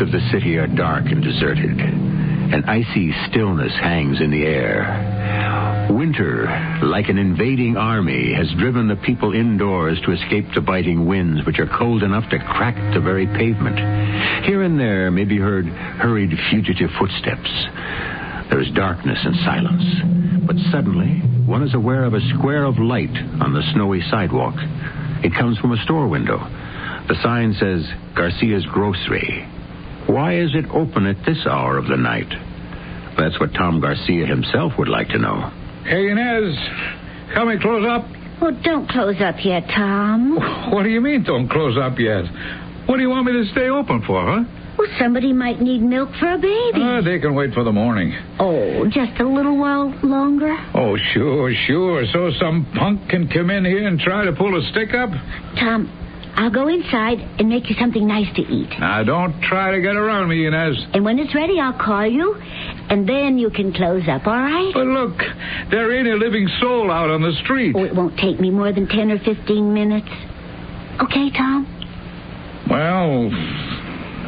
Of the city are dark and deserted. An icy stillness hangs in the air. Winter, like an invading army, has driven the people indoors to escape the biting winds, which are cold enough to crack the very pavement. Here and there may be heard hurried fugitive footsteps. There is darkness and silence. But suddenly, one is aware of a square of light on the snowy sidewalk. It comes from a store window. The sign says, Garcia's Grocery. Why is it open at this hour of the night? That's what Tom Garcia himself would like to know. Hey, Inez, can we close up? Oh, don't close up yet, Tom. What do you mean, don't close up yet? What do you want me to stay open for, huh? Well, somebody might need milk for a baby. They can wait for the morning. Oh, just a little while longer? Oh, sure. So some punk can come in here and try to pull a stick up? Tom, I'll go inside and make you something nice to eat. Now, don't try to get around me, Inez. And when it's ready, I'll call you, and then you can close up, all right? But look, there ain't a living soul out on the street. Oh, it won't take me more than 10 or 15 minutes. Okay, Tom? Well,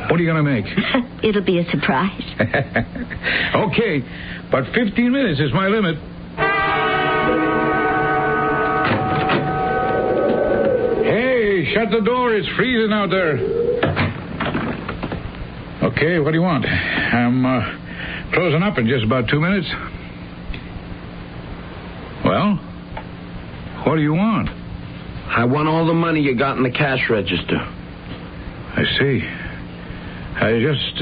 what are you going to make? It'll be a surprise. Okay, but 15 minutes is my limit. Hey, shut the door. It's freezing out there. Okay, what do you want? I'm closing up in just about 2 minutes. Well, what do you want? I want all the money you got in the cash register. I see. I just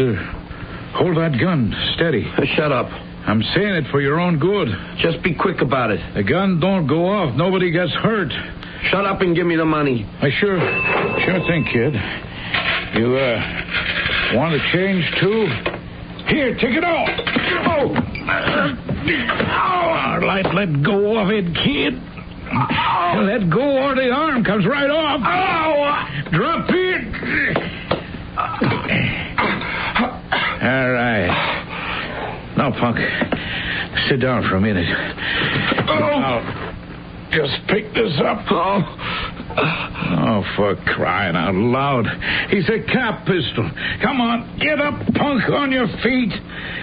hold that gun steady. Shut up. I'm saying it for your own good. Just be quick about it. The gun don't go off. Nobody gets hurt. Shut up and give me the money. I sure think, kid. You want to change too? Here, take it off. Oh, let go of it, kid. Let go or the arm comes right off. Drop it. All right. Now, Punk, sit down for a minute. I'll just pick this up. Oh, for crying out loud. He's a cap pistol. Come on, get up, Punk, on your feet.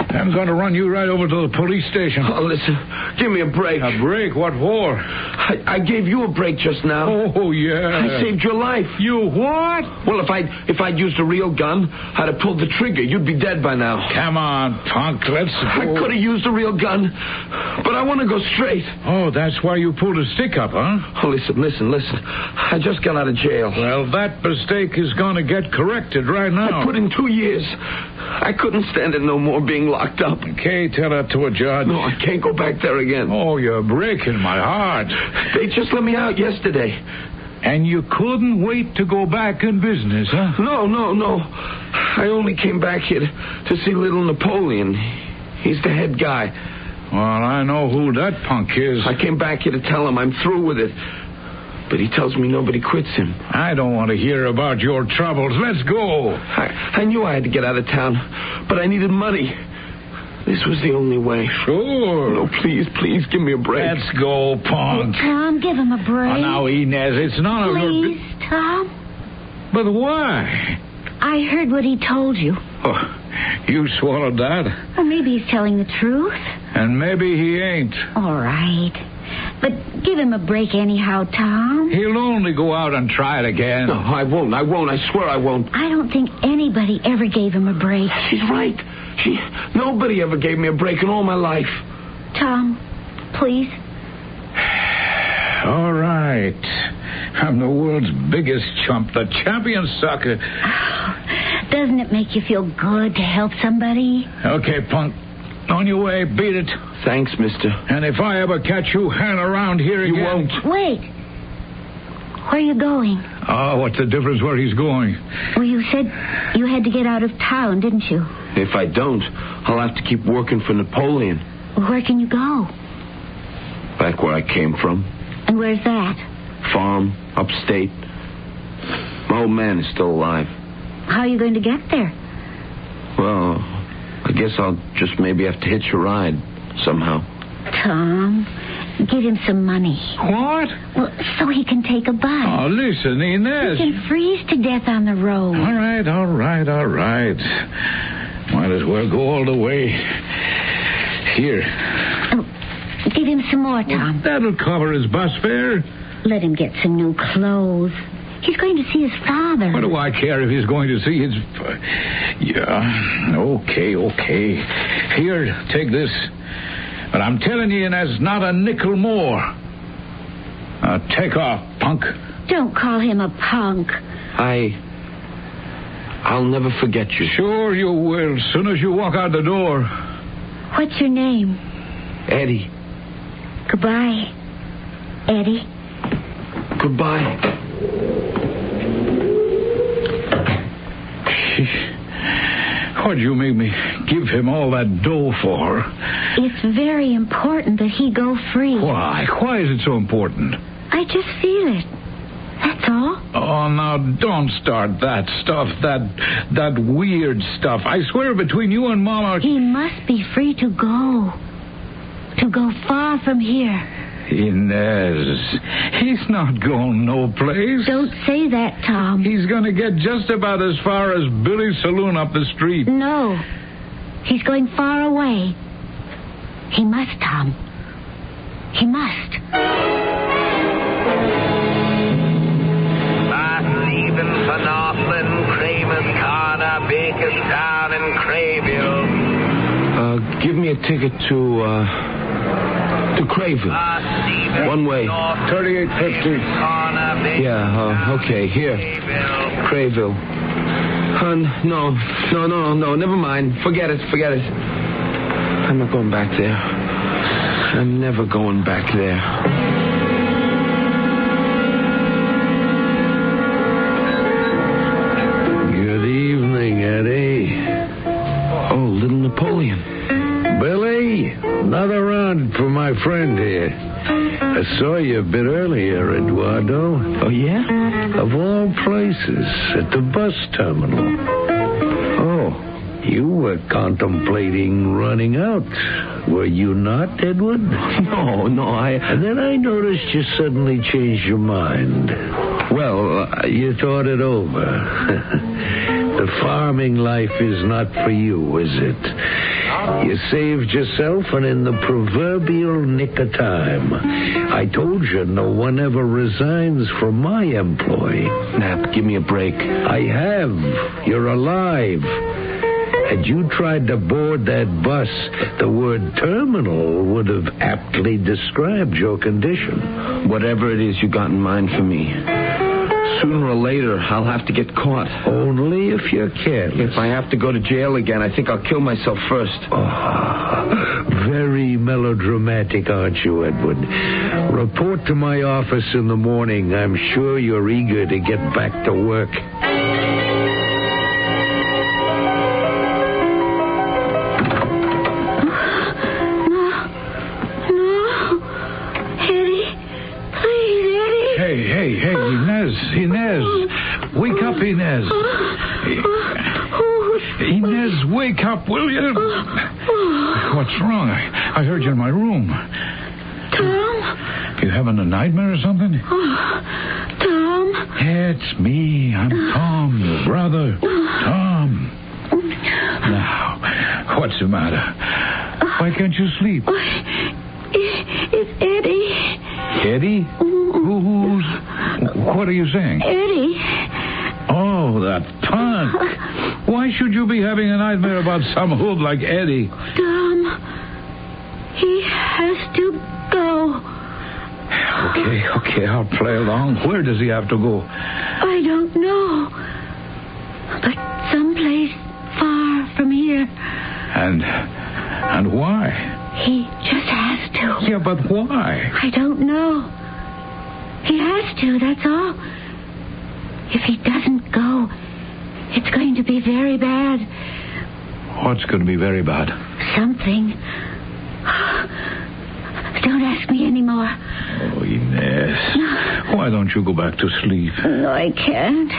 I'm going to run you right over to the police station. Oh, listen, give me a break. A break? What for? I gave you a break just now. Oh, yeah. I saved your life. You what? Well, if I'd used a real gun, I'd have pulled the trigger. You'd be dead by now. Come on, Punk, let's go. I could have used a real gun, but I want to go straight. Oh, that's why you pulled a stick up, huh? Oh, listen. I just got out of jail. Well, that mistake is going to get corrected right now. I put in 2 years. I couldn't stand it no more being locked up. Okay, tell that to a judge. No, I can't go back there again. Oh, you're breaking my heart. They just let me out yesterday. And you couldn't wait to go back in business, huh? No. I only came back here to see little Napoleon. He's the head guy. Well, I know who that punk is. I came back here to tell him I'm through with it. But he tells me nobody quits him. I don't want to hear about your troubles. Let's go. I knew I had to get out of town, but I needed money. This was the only way. Sure. No, please give me a break. Let's go, Punk. Oh, Tom, give him a break. Oh, now, Inez, it's none of your... Please, Tom. But why? I heard what he told you. Oh, you swallowed that? Well, maybe he's telling the truth. And maybe he ain't. All right. But give him a break anyhow, Tom. He'll only go out and try it again. No, I won't. I swear I won't. I don't think anybody ever gave him a break. She's right. Nobody ever gave me a break in all my life. Tom, please. All right. I'm the world's biggest chump, the champion sucker. Oh, doesn't it make you feel good to help somebody? Okay, Punk. On your way, beat it. Thanks, mister. And if I ever catch you hanging around here again... You won't. Wait. Where are you going? Oh, what's the difference where he's going? Well, you said you had to get out of town, didn't you? If I don't, I'll have to keep working for Napoleon. Where can you go? Back where I came from. And where's that? Farm, upstate. My old man is still alive. How are you going to get there? Well, I guess I'll just maybe have to hitch a ride somehow. Tom, give him some money. What? Well, so he can take a bus. Oh, listen, Inez. He can freeze to death on the road. All right. Might as well go all the way. Here. Oh, give him some more, Tom. Well, that'll cover his bus fare. Let him get some new clothes. He's going to see his father. What do I care if he's going to see his... Yeah, okay. Here, take this. But I'm telling you, there's not a nickel more. Now, take off, punk. Don't call him a punk. I'll never forget you. Sure you will, as soon as you walk out the door. What's your name? Eddie. Goodbye, Eddie. Goodbye. What'd you make me give him all that dough for? It's very important that he go free. Why? Why is it so important? I just feel it. That's all. Oh, now, don't start that stuff, that weird stuff. I swear between you and Mama... He must be free to go. To go far from here. Inez, he's not going no place. Don't say that, Tom. He's going to get just about as far as Billy's saloon up the street. No. He's going far away. He must, Tom. He must. Leaving for Northland, Kramer's Corner, Bakerstown, and Crayville. Give me a ticket to Crayville. One way. 3850. Yeah, okay, here. Crayville. No, never mind. Forget it. I'm not going back there. I'm never going back there. Good evening, Eddie. Oh, little Napoleon. Billy, another round for my friend here. I saw you a bit earlier, Eduardo. Oh, yeah? Of all places, at the bus terminal. Oh, you were contemplating running out. Were you not, Edward? No, And then I noticed you suddenly changed your mind. Well, you thought it over. The farming life is not for you, is it? You saved yourself, and in the proverbial nick of time. I told you no one ever resigns from my employ. Nap, give me a break. I have. You're alive. Had you tried to board that bus, the word terminal would have aptly described your condition. Whatever it is you got in mind for me. Sooner or later, I'll have to get caught. Only if you're careless. If I have to go to jail again, I think I'll kill myself first. Very melodramatic, aren't you, Edward? Report to my office in the morning. I'm sure you're eager to get back to work. Hey, Inez. Wake up, Inez. Inez, wake up, will you? What's wrong? I heard you in my room. Tom? You having a nightmare or something? Tom? It's me. I'm Tom, your brother. Tom. Now, what's the matter? Why can't you sleep? It's Eddie. Eddie? What are you saying? Eddie. Oh, that punk. Why should you be having a nightmare about some hood like Eddie? Tom, he has to go. Okay, I'll play along. Where does he have to go? I don't know. But someplace far from here. And why? He just has to. Yeah, but why? I don't know. He has to, that's all. If he doesn't go, it's going to be very bad. What's going to be very bad? Something. Don't ask me anymore. Oh, Inez. Why don't you go back to sleep? No, I can't.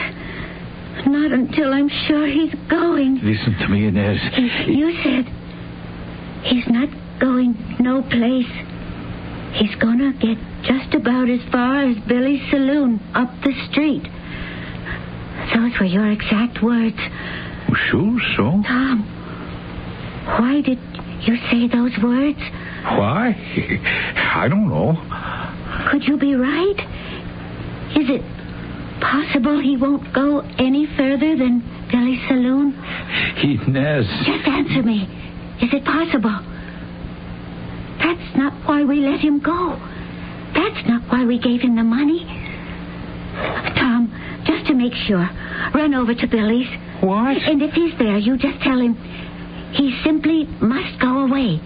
Not until I'm sure he's going. Listen to me, Inez. You said he's not going no place. He's gonna get just about as far as Billy's saloon up the street. Those were your exact words. Sure, so? Tom, why did you say those words? Why? I don't know. Could you be right? Is it possible he won't go any further than Billy's saloon? Inez. Just answer me. Is it possible? That's not why we let him go. That's not why we gave him the money. Tom, just to make sure, run over to Billy's. What? And if he's there, you just tell him he simply must go away.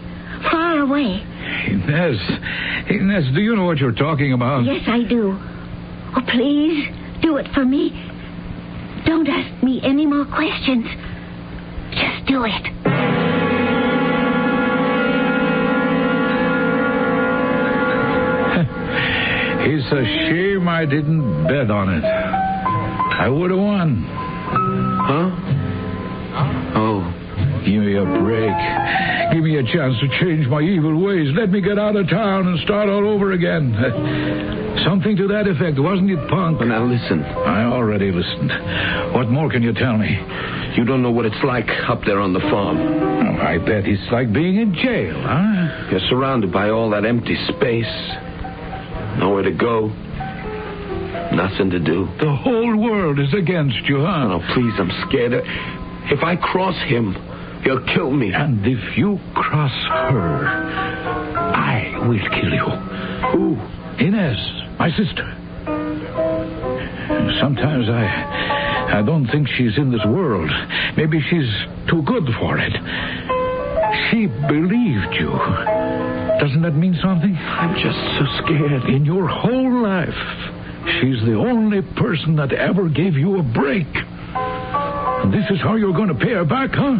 Far away. Inez, do you know what you're talking about? Yes, I do. Oh, please, do it for me. Don't ask me any more questions. Just do it. It's a shame I didn't bet on it. I would have won. Huh? Oh. Give me a break. Give me a chance to change my evil ways. Let me get out of town and start all over again. Something to that effect, wasn't it, punk? Well, now listen. I already listened. What more can you tell me? You don't know what it's like up there on the farm. Oh, I bet it's like being in jail, huh? You're surrounded by all that empty space. Nowhere to go. Nothing to do. The whole world is against you, huh? Oh, please, I'm scared. If I cross him, he'll kill me. And if you cross her, I will kill you. Who? Inez, my sister. Sometimes I don't think she's in this world. Maybe she's too good for it. She believed you. Doesn't that mean something? I'm just so scared. In your whole life, she's the only person that ever gave you a break. And this is how you're going to pay her back, huh?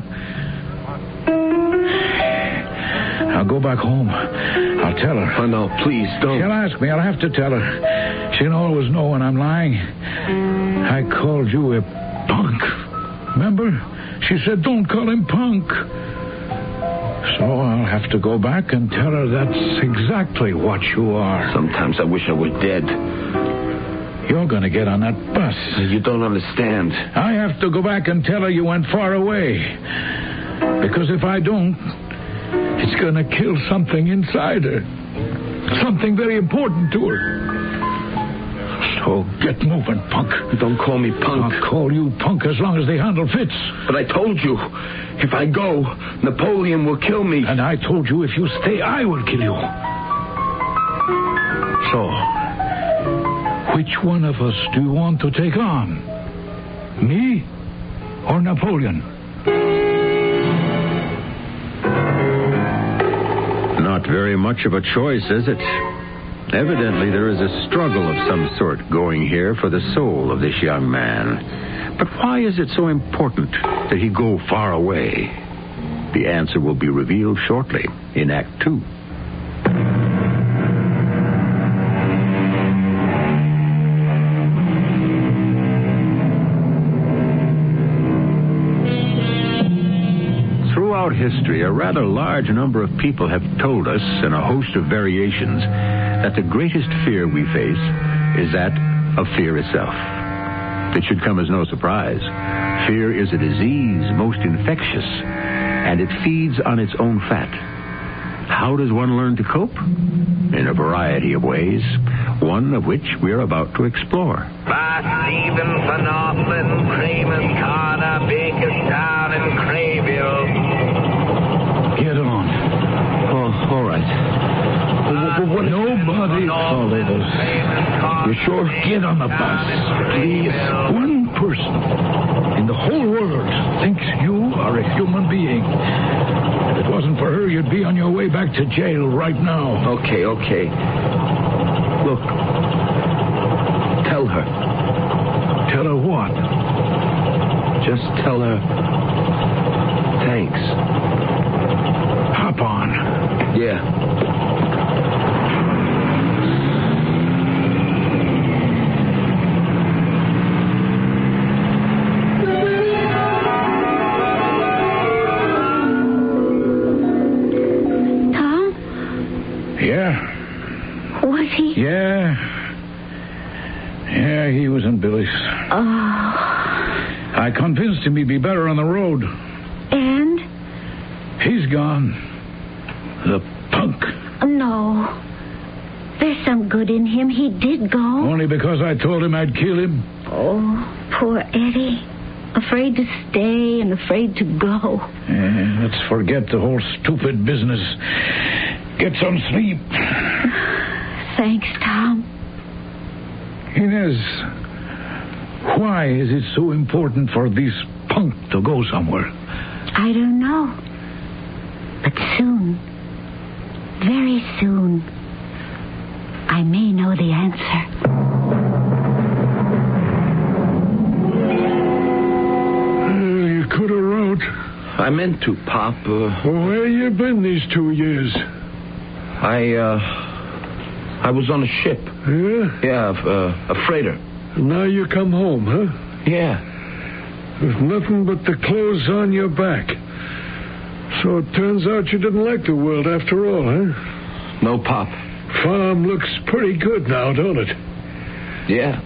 I'll go back home. I'll tell her. Oh, no, please, don't. She'll ask me. I'll have to tell her. She'll always know when I'm lying. I called you a punk. Remember? She said, don't call him punk. So I'll have to go back and tell her that's exactly what you are. Sometimes I wish I were dead. You're going to get on that bus. You don't understand. I have to go back and tell her you went far away. Because if I don't, it's going to kill something inside her. Something very important to her. So get moving, punk. Don't call me punk. I'll call you punk as long as the handle fits. But I told you, if I go, Napoleon will kill me. And I told you, if you stay, I will kill you. So, which one of us do you want to take on? Me or Napoleon? Not very much of a choice, is it? Evidently, there is a struggle of some sort going here for the soul of this young man. But why is it so important that he go far away? The answer will be revealed shortly in Act 2. Throughout history, a rather large number of people have told us, in a host of variations, that the greatest fear we face is that of fear itself. It should come as no surprise. Fear is a disease most infectious, and it feeds on its own fat. How does one learn to cope? In a variety of ways, one of which we are about to explore. Stephen Van Northland, Kramer's Corner, Bakerstown, and Crayville. Get on. Oh, all right. What? Nobody followed us. You sure? Get on the bus, please. One person in the whole world thinks you are a human being. If it wasn't for her, you'd be on your way back to jail right now. Okay. Look. Tell her. Tell her what? Just tell her thanks. Hop on. Yeah. Yeah, he was in Billy's. Oh. I convinced him he'd be better on the road. And? He's gone. The punk. No. There's some good in him. He did go. Only because I told him I'd kill him. Oh, poor Eddie. Afraid to stay and afraid to go. Yeah, let's forget the whole stupid business. Get some sleep. Thanks, Tom. Inez, why is it so important for this punk to go somewhere? I don't know. But soon, very soon, I may know the answer. You could have wrote. I meant to, Pop. Where you been these 2 years? I was on a ship. Yeah? Yeah, a freighter. Now you come home, huh? Yeah. With nothing but the clothes on your back. So it turns out you didn't like the world after all, huh? No, Pop. Farm looks pretty good now, don't it? Yeah.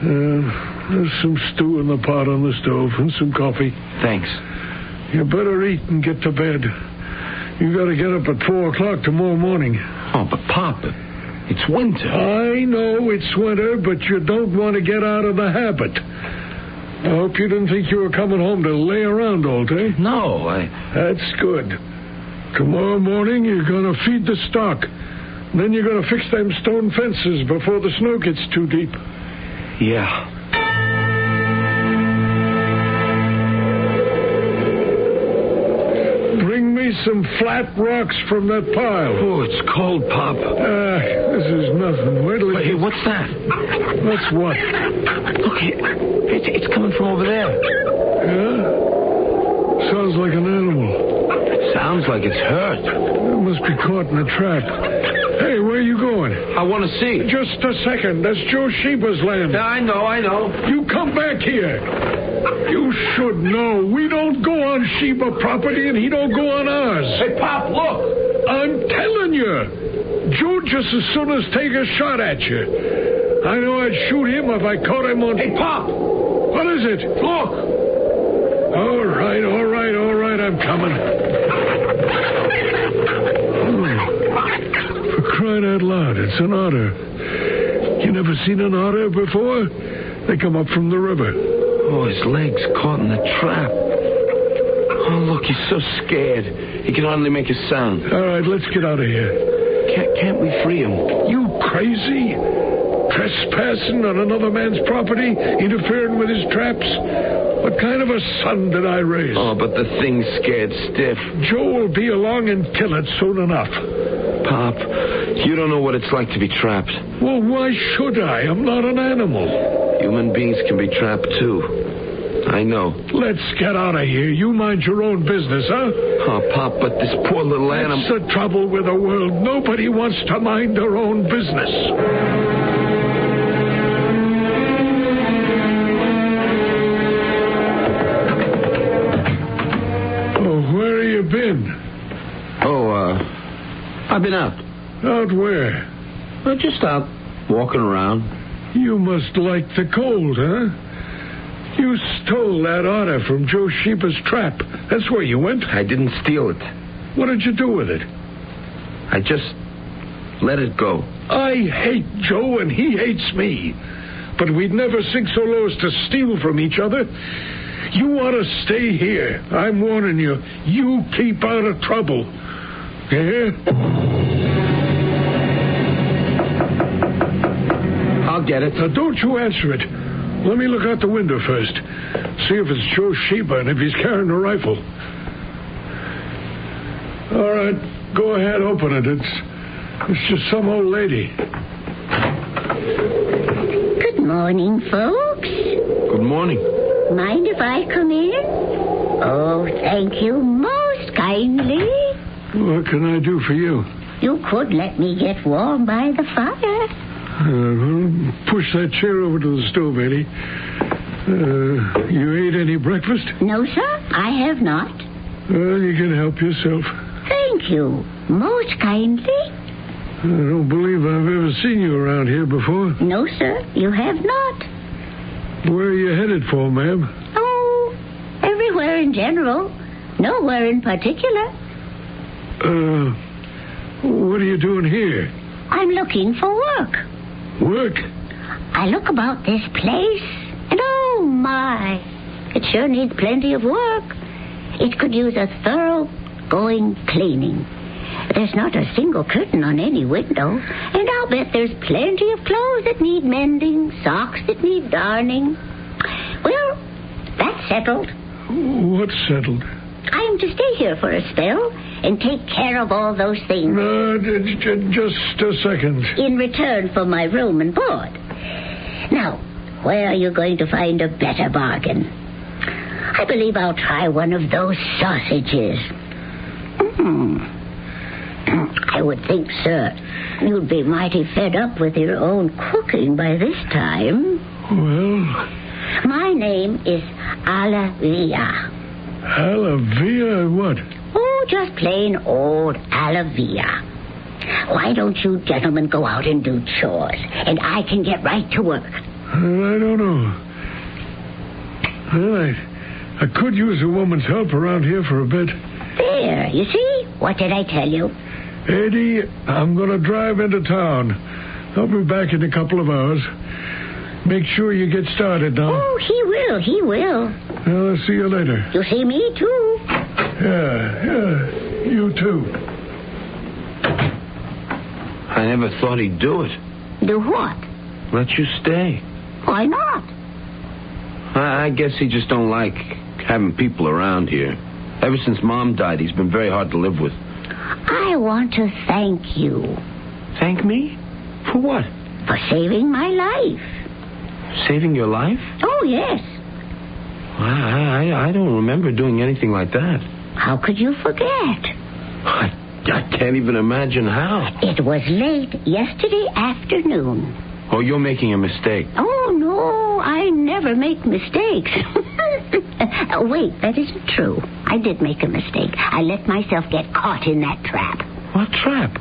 There's some stew in the pot on the stove and some coffee. Thanks. You better eat and get to bed. You got to get up at 4 o'clock tomorrow morning. Oh, but Pop, it's winter. I know it's winter, but you don't want to get out of the habit. I hope you didn't think you were coming home to lay around all day. No, That's good. Tomorrow morning, you're going to feed the stock. Then you're going to fix them stone fences before the snow gets too deep. Yeah. Bring me some flat rocks from that pile. Oh, it's cold, Pop. This is nothing. Wait till it Hey, what's that? What's what? Look, it's coming from over there. Yeah? Sounds like an animal. Sounds like it's hurt. It must be caught in a trap. Hey, where are you going? I want to see. Just a second. That's Joe Sheba's land. Yeah, I know. You come back here. You should know. We don't go on Sheba property, and he don't go on ours. Hey, Pop, look. I'm telling you. Joe just as soon as take a shot at you. I know I'd shoot him if I caught him on... Hey, Pop. What is it? Look. All right. I'm coming. For crying out loud, it's an otter. You never seen an otter before? They come up from the river. Oh, his leg's caught in the trap. Oh, look, he's so scared. He can hardly make a sound. All right, let's get out of here. Can't we free him? You crazy? Trespassing on another man's property? Interfering with his traps? What kind of a son did I raise? Oh, but the thing's scared stiff. Joe will be along and kill it soon enough. Pop, you don't know what it's like to be trapped. Well, why should I? I'm not an animal. Human beings can be trapped, too. I know. Let's get out of here. You mind your own business, huh? Oh, Pop, but this poor little animal... That's the trouble with the world. Nobody wants to mind their own business. Oh, where have you been? I've been out. Out where? Just out, walking around. You must like the cold, huh? You stole that otter from Joe Sheba's trap. That's where you went. I didn't steal it. What did you do with it? I just let it go. I hate Joe and he hates me. But we'd never sink so low as to steal from each other. You ought to stay here. I'm warning you. You keep out of trouble. You hear? I'll get it. Now, don't you answer it. Let me look out the window first. See if it's Joe Sheba and if he's carrying a rifle. All right, go ahead, open it. It's just some old lady. Good morning, folks. Good morning. Mind if I come in? Oh, thank you most kindly. What can I do for you? You could let me get warm by the fire. Push that chair over to the stove, Eddie. You ate any breakfast? No, sir, I have not. Well, you can help yourself. Thank you most kindly. I don't believe I've ever seen you around here before. No, sir, you have not. Where are you headed for, ma'am? Oh, everywhere in general. Nowhere in particular. What are you doing here? I'm looking for work. Work? I look about this place, and oh, my. It sure needs plenty of work. It could use a thorough-going cleaning. There's not a single curtain on any window, and I'll bet there's plenty of clothes that need mending, socks that need darning. Well, that's settled. What's settled? I'm to stay here for a spell and take care of all those things. Just a second. In return for my room and board. Now, where are you going to find a better bargain? I believe I'll try one of those sausages. I would think, sir, you'd be mighty fed up with your own cooking by this time. Well? My name is Alavia. Alavia what? Oh, just plain old Alavia. Why don't you gentlemen go out and do chores, and I can get right to work? I don't know. Well, I could use a woman's help around here for a bit. There, you see? What did I tell you? Eddie, I'm going to drive into town. I'll be back in a couple of hours. Make sure you get started now. Oh, he will. Well, I'll see you later. You'll see me, too. Yeah, you too. I never thought he'd do it. Do what? Let you stay. Why not? I guess he just don't like having people around here. Ever since Mom died, he's been very hard to live with. I want to thank you. Thank me? For what? For saving my life. Saving your life? Oh, yes. I don't remember doing anything like that. How could you forget? I can't even imagine how. It was late yesterday afternoon. Oh, you're making a mistake. Oh, no, I never make mistakes. Wait, that isn't true. I did make a mistake. I let myself get caught in that trap. What trap?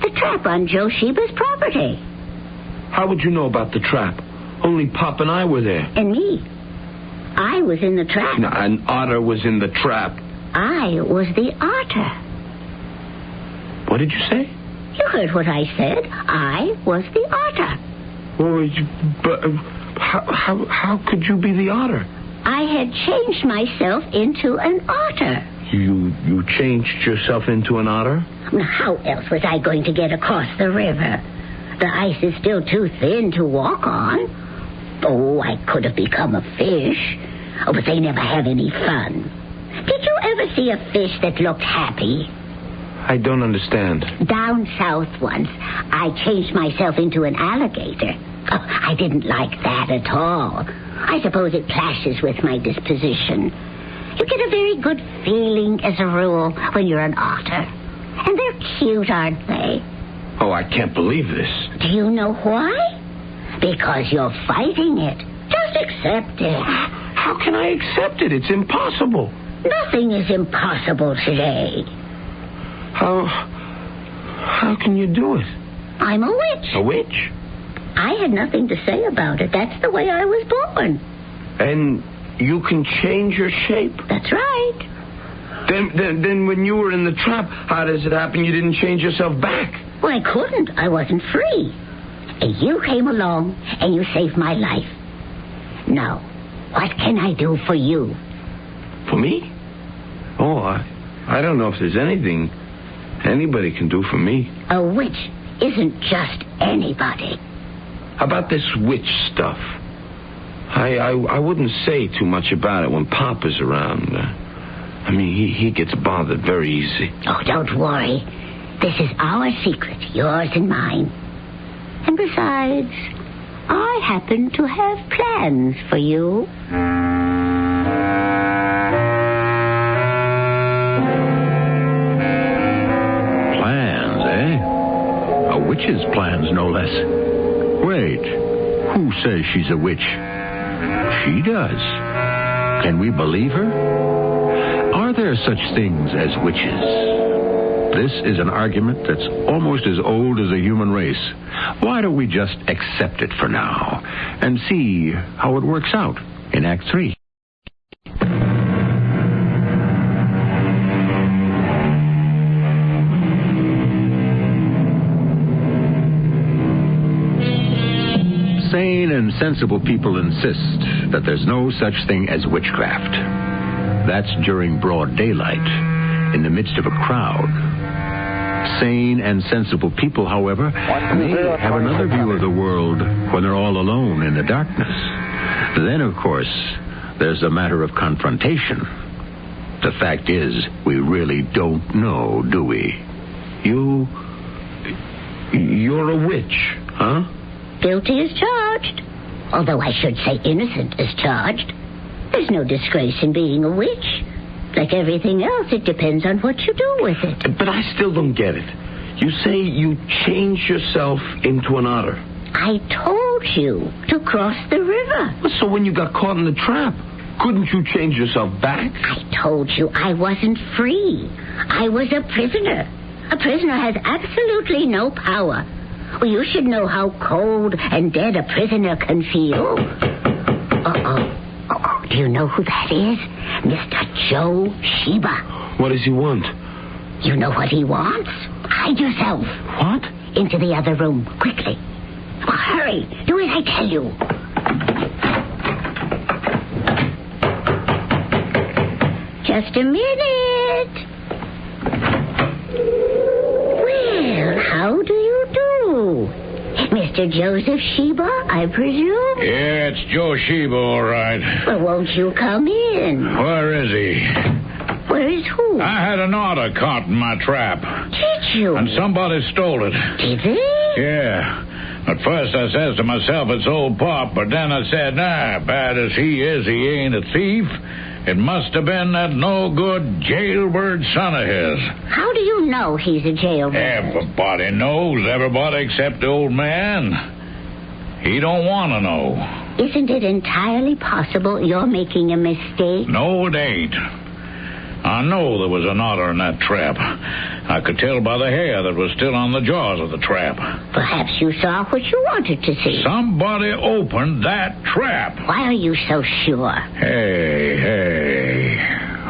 The trap on Joe Sheba's property. How would you know about the trap? Only Pop and I were there. And me. I was in the trap. No, an otter was in the trap. I was the otter. What did you say? You heard what I said. I was the otter. Well, but how could you be the otter? I had changed myself into an otter. You changed yourself into an otter? How else was I going to get across the river? The ice is still too thin to walk on. Oh, I could have become a fish. Oh, but they never have any fun. Did you ever see a fish that looked happy? I don't understand. Down south once, I changed myself into an alligator. Oh, I didn't like that at all. I suppose it clashes with my disposition. You get a very good feeling, as a rule, when you're an otter. And they're cute, aren't they? Oh, I can't believe this. Do you know why? Because you're fighting it. Just accept it. How can I accept it? It's impossible. Nothing is impossible today. How can you do it? I'm a witch. A witch? I had nothing to say about it. That's the way I was born. And you can change your shape? That's right. Then when you were in the trap, how does it happen you didn't change yourself back? Well, I couldn't. I wasn't free. And you came along, and you saved my life. Now, what can I do for you? For me? Oh, I don't know if there's anything anybody can do for me. A witch isn't just anybody. How about this witch stuff? I wouldn't say too much about it when Pop is around. I mean, he gets bothered very easy. Oh, don't worry. This is our secret, yours and mine. And besides, I happen to have plans for you. Plans, eh? A witch's plans, no less. Wait, who says she's a witch? She does. Can we believe her? Are there such things as witches? This is an argument that's almost as old as the human race. Why don't we just accept it for now and see how it works out in Act 3? Sane and sensible people insist that there's no such thing as witchcraft. That's during broad daylight, in the midst of a crowd. Sane and sensible people, however, may have another view of the world when they're all alone in the darkness. Then, of course, there's the matter of confrontation. The fact is, we really don't know, do we? You're a witch, huh? Guilty as charged. Although I should say innocent as charged. There's no disgrace in being a witch. Like everything else, it depends on what you do with it. But I still don't get it. You say you changed yourself into an otter. I told you to cross the river. So when you got caught in the trap? Couldn't you change yourself back? I told you I wasn't free. I was a prisoner. A prisoner has absolutely no power. Well, you should know how cold and dead a prisoner can feel. Uh-oh. Do you know who that is? Mr. Joe Sheba. What does he want? You know what he wants? Hide yourself. What? Into the other room, quickly. Oh, hurry. Do as I tell you. Just a minute. Well, how do you do? Mr. Joseph Sheba, I presume? Yeah, it's Joe Sheba, all right. Well, won't you come in? Where is he? Where is who? I had an otter caught in my trap. Did you? And somebody stole it. Did they? Yeah. At first I says to myself, it's old Pop, but then I said, nah, bad as he is, he ain't a thief. It must have been that no-good jailbird son of his. How do you know he's a jailbird? Everybody knows, everybody except the old man. He don't want to know. Isn't it entirely possible you're making a mistake? No, it ain't. I know there was an otter in that trap. I could tell by the hair that was still on the jaws of the trap. Perhaps you saw what you wanted to see. Somebody opened that trap. Why are you so sure? Hey,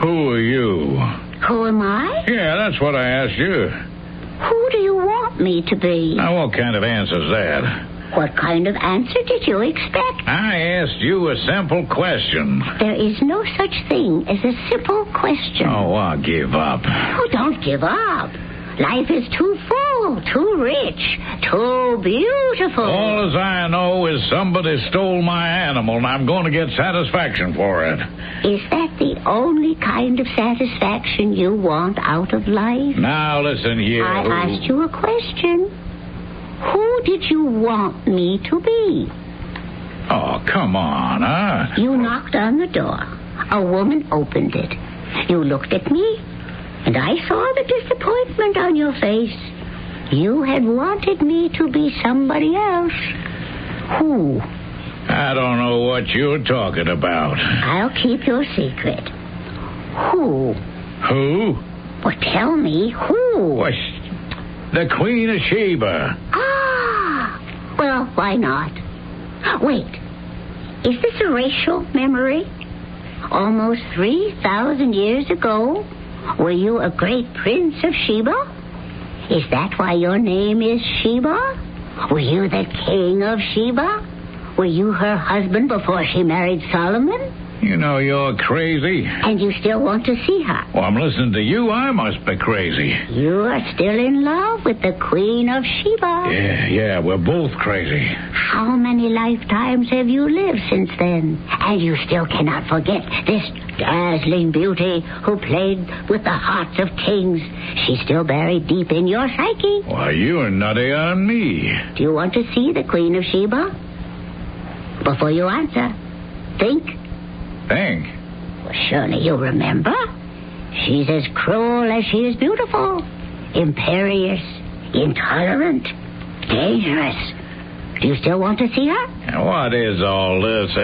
who are you? Who am I? Yeah, that's what I asked you. Who do you want me to be? Now, what kind of answer's that? What kind of answer did you expect? I asked you a simple question. There is no such thing as a simple question. Oh, I'll give up. Oh, don't give up. Life is too full, too rich, too beautiful. All as I know is somebody stole my animal, and I'm going to get satisfaction for it. Is that the only kind of satisfaction you want out of life? Now, listen here. I asked you a question. Who did you want me to be? Oh, come on, huh? You knocked on the door. A woman opened it. You looked at me, and I saw the disappointment on your face. You had wanted me to be somebody else. Who? I don't know what you're talking about. I'll keep your secret. Who? Who? Well, tell me who. Why, the Queen of Sheba. Well, why not? Wait. Is this a racial memory? Almost 3,000 years ago, were you a great prince of Sheba? Is that why your name is Sheba? Were you the king of Sheba? Were you her husband before she married Solomon? You know you're crazy. And you still want to see her? Well, I'm listening to you. I must be crazy. You are still in love with the Queen of Sheba. Yeah, we're both crazy. How many lifetimes have you lived since then? And you still cannot forget this dazzling beauty who played with the hearts of kings. She's still buried deep in your psyche. Why, you're nutty on me. Do you want to see the Queen of Sheba? Before you answer, think. Think? Well, surely you remember. She's as cruel as she is beautiful. Imperious, intolerant, dangerous. Do you still want to see her? What is all this?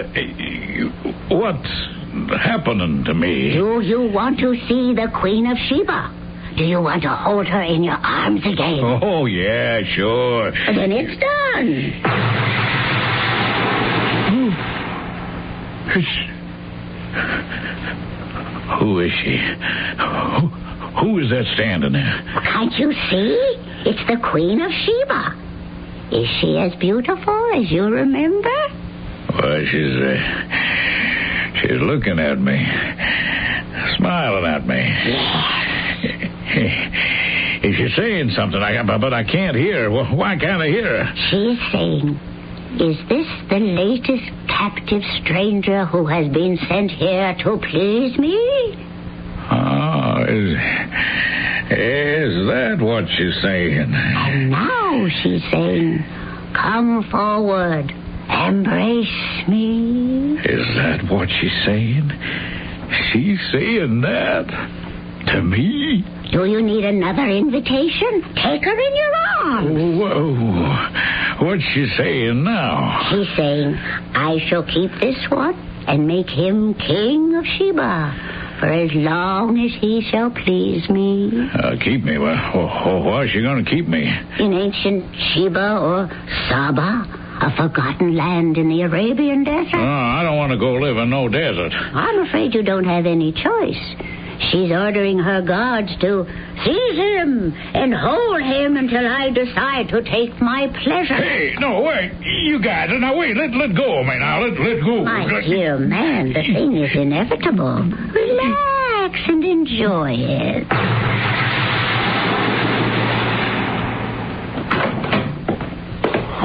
What's happening to me? Do you want to see the Queen of Sheba? Do you want to hold her in your arms again? Oh, yeah, sure. Then it's done. Who is she? Who is that standing there? Can't you see? It's the Queen of Sheba. Is she as beautiful as you remember? Well, she's looking at me, smiling at me. Yeah. She's saying something, but I can't hear. Well, why can't I hear her? She's saying, is this the latest captive stranger who has been sent here to please me? Oh, is that what she's saying? And now she's saying, come forward, embrace me. Is that what she's saying? She's saying that to me? Do you need another invitation? Take her in your arms. Whoa. What's she saying now? She's saying, I shall keep this one and make him King of Sheba for as long as he shall please me. Keep me? Why is she going to keep me? In ancient Sheba or Saba, a forgotten land in the Arabian desert. I don't want to go live in no desert. I'm afraid you don't have any choice. She's ordering her guards to seize him and hold him until I decide to take my pleasure. Hey, no, wait. You guys, now wait. Let go of me now. Let go. My dear man, the thing is inevitable. Relax and enjoy it.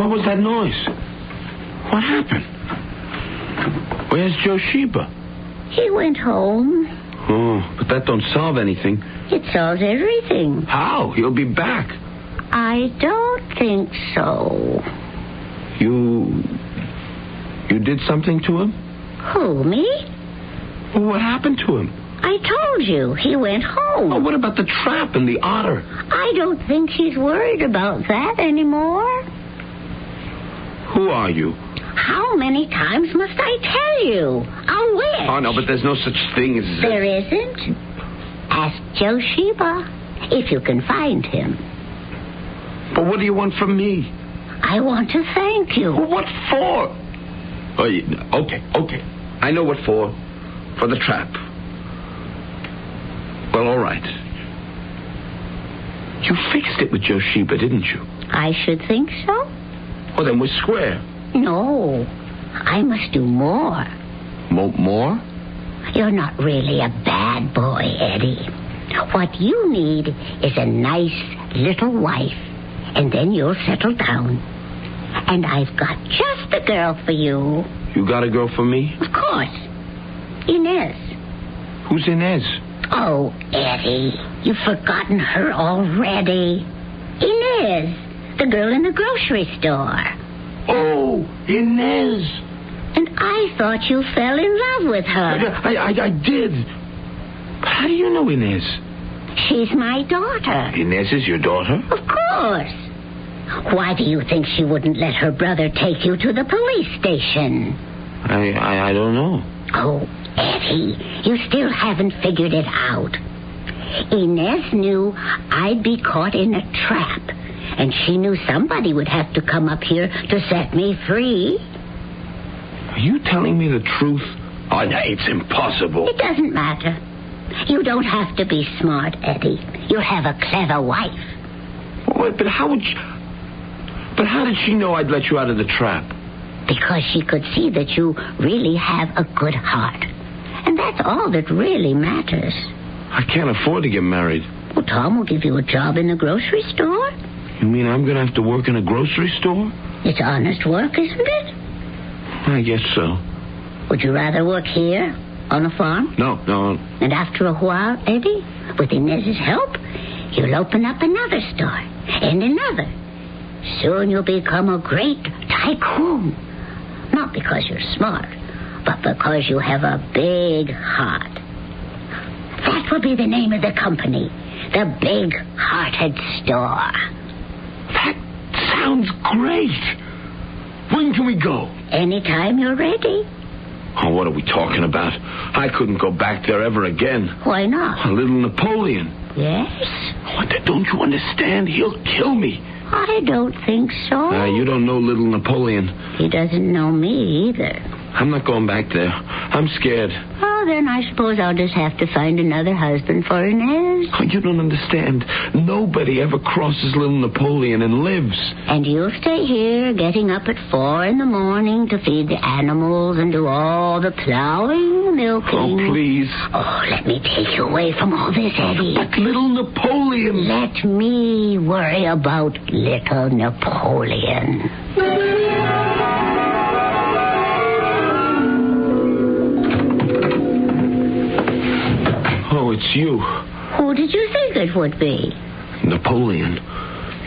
What was that noise? What happened? Where's Joe Sheba? He went home. Oh, but that don't solve anything. It solves everything. How? He'll be back. I don't think so. You did something to him? Who, me? Well, what happened to him? I told you. He went home. Oh, what about the trap and the otter? I don't think she's worried about that anymore. Who are you? How many times must I tell you? A witch. Oh, no, but there's no such thing as... There isn't. Ask Joe Sheba, if you can find him. But what do you want from me? I want to thank you. Well, what for? Oh, okay. I know what for. For the trap. Well, all right. You fixed it with Joe Sheba, didn't you? I should think so. Well, then we're square. No, I must do more. More? You're not really a bad boy, Eddie. What you need is a nice little wife, and then you'll settle down. And I've got just the girl for you. You got a girl for me? Of course. Inez. Who's Inez? Oh, Eddie, you've forgotten her already. Inez, the girl in the grocery store. Oh, Inez. And I thought you fell in love with her. I did. But how do you know Inez? She's my daughter. Inez is your daughter? Of course. Why do you think she wouldn't let her brother take you to the police station? I don't know. Oh, Eddie, you still haven't figured it out. Inez knew I'd be caught in a trap, and she knew somebody would have to come up here to set me free. Are you telling me the truth? Oh, no, it's impossible. It doesn't matter. You don't have to be smart, Eddie. You have a clever wife. Wait, but how did she know I'd let you out of the trap? Because she could see that you really have a good heart. And that's all that really matters. I can't afford to get married. Well, Tom will give you a job in the grocery store. You mean I'm going to have to work in a grocery store? It's honest work, isn't it? I guess so. Would you rather work here, on a farm? No. And after a while, Eddie, with Inez's help, you'll open up another store, and another. Soon you'll become a great tycoon. Not because you're smart, but because you have a big heart. That will be the name of the company, the Big Hearted Store. That sounds great. When can we go? Anytime you're ready. Oh, what are we talking about? I couldn't go back there ever again. Why not? A little Napoleon. Yes? What, don't you understand? He'll kill me. I don't think so. You don't know little Napoleon. He doesn't know me either. I'm not going back there. I'm scared. Oh, then I suppose I'll just have to find another husband for Inez. Oh, you don't understand. Nobody ever crosses little Napoleon and lives. And you'll stay here getting up at 4 a.m. to feed the animals and do all the plowing, the milking. Oh, please. Oh, let me take you away from all this, Eddie. But little Napoleon. Let me worry about little Napoleon. Oh, it's you. Who did you think it would be? Napoleon.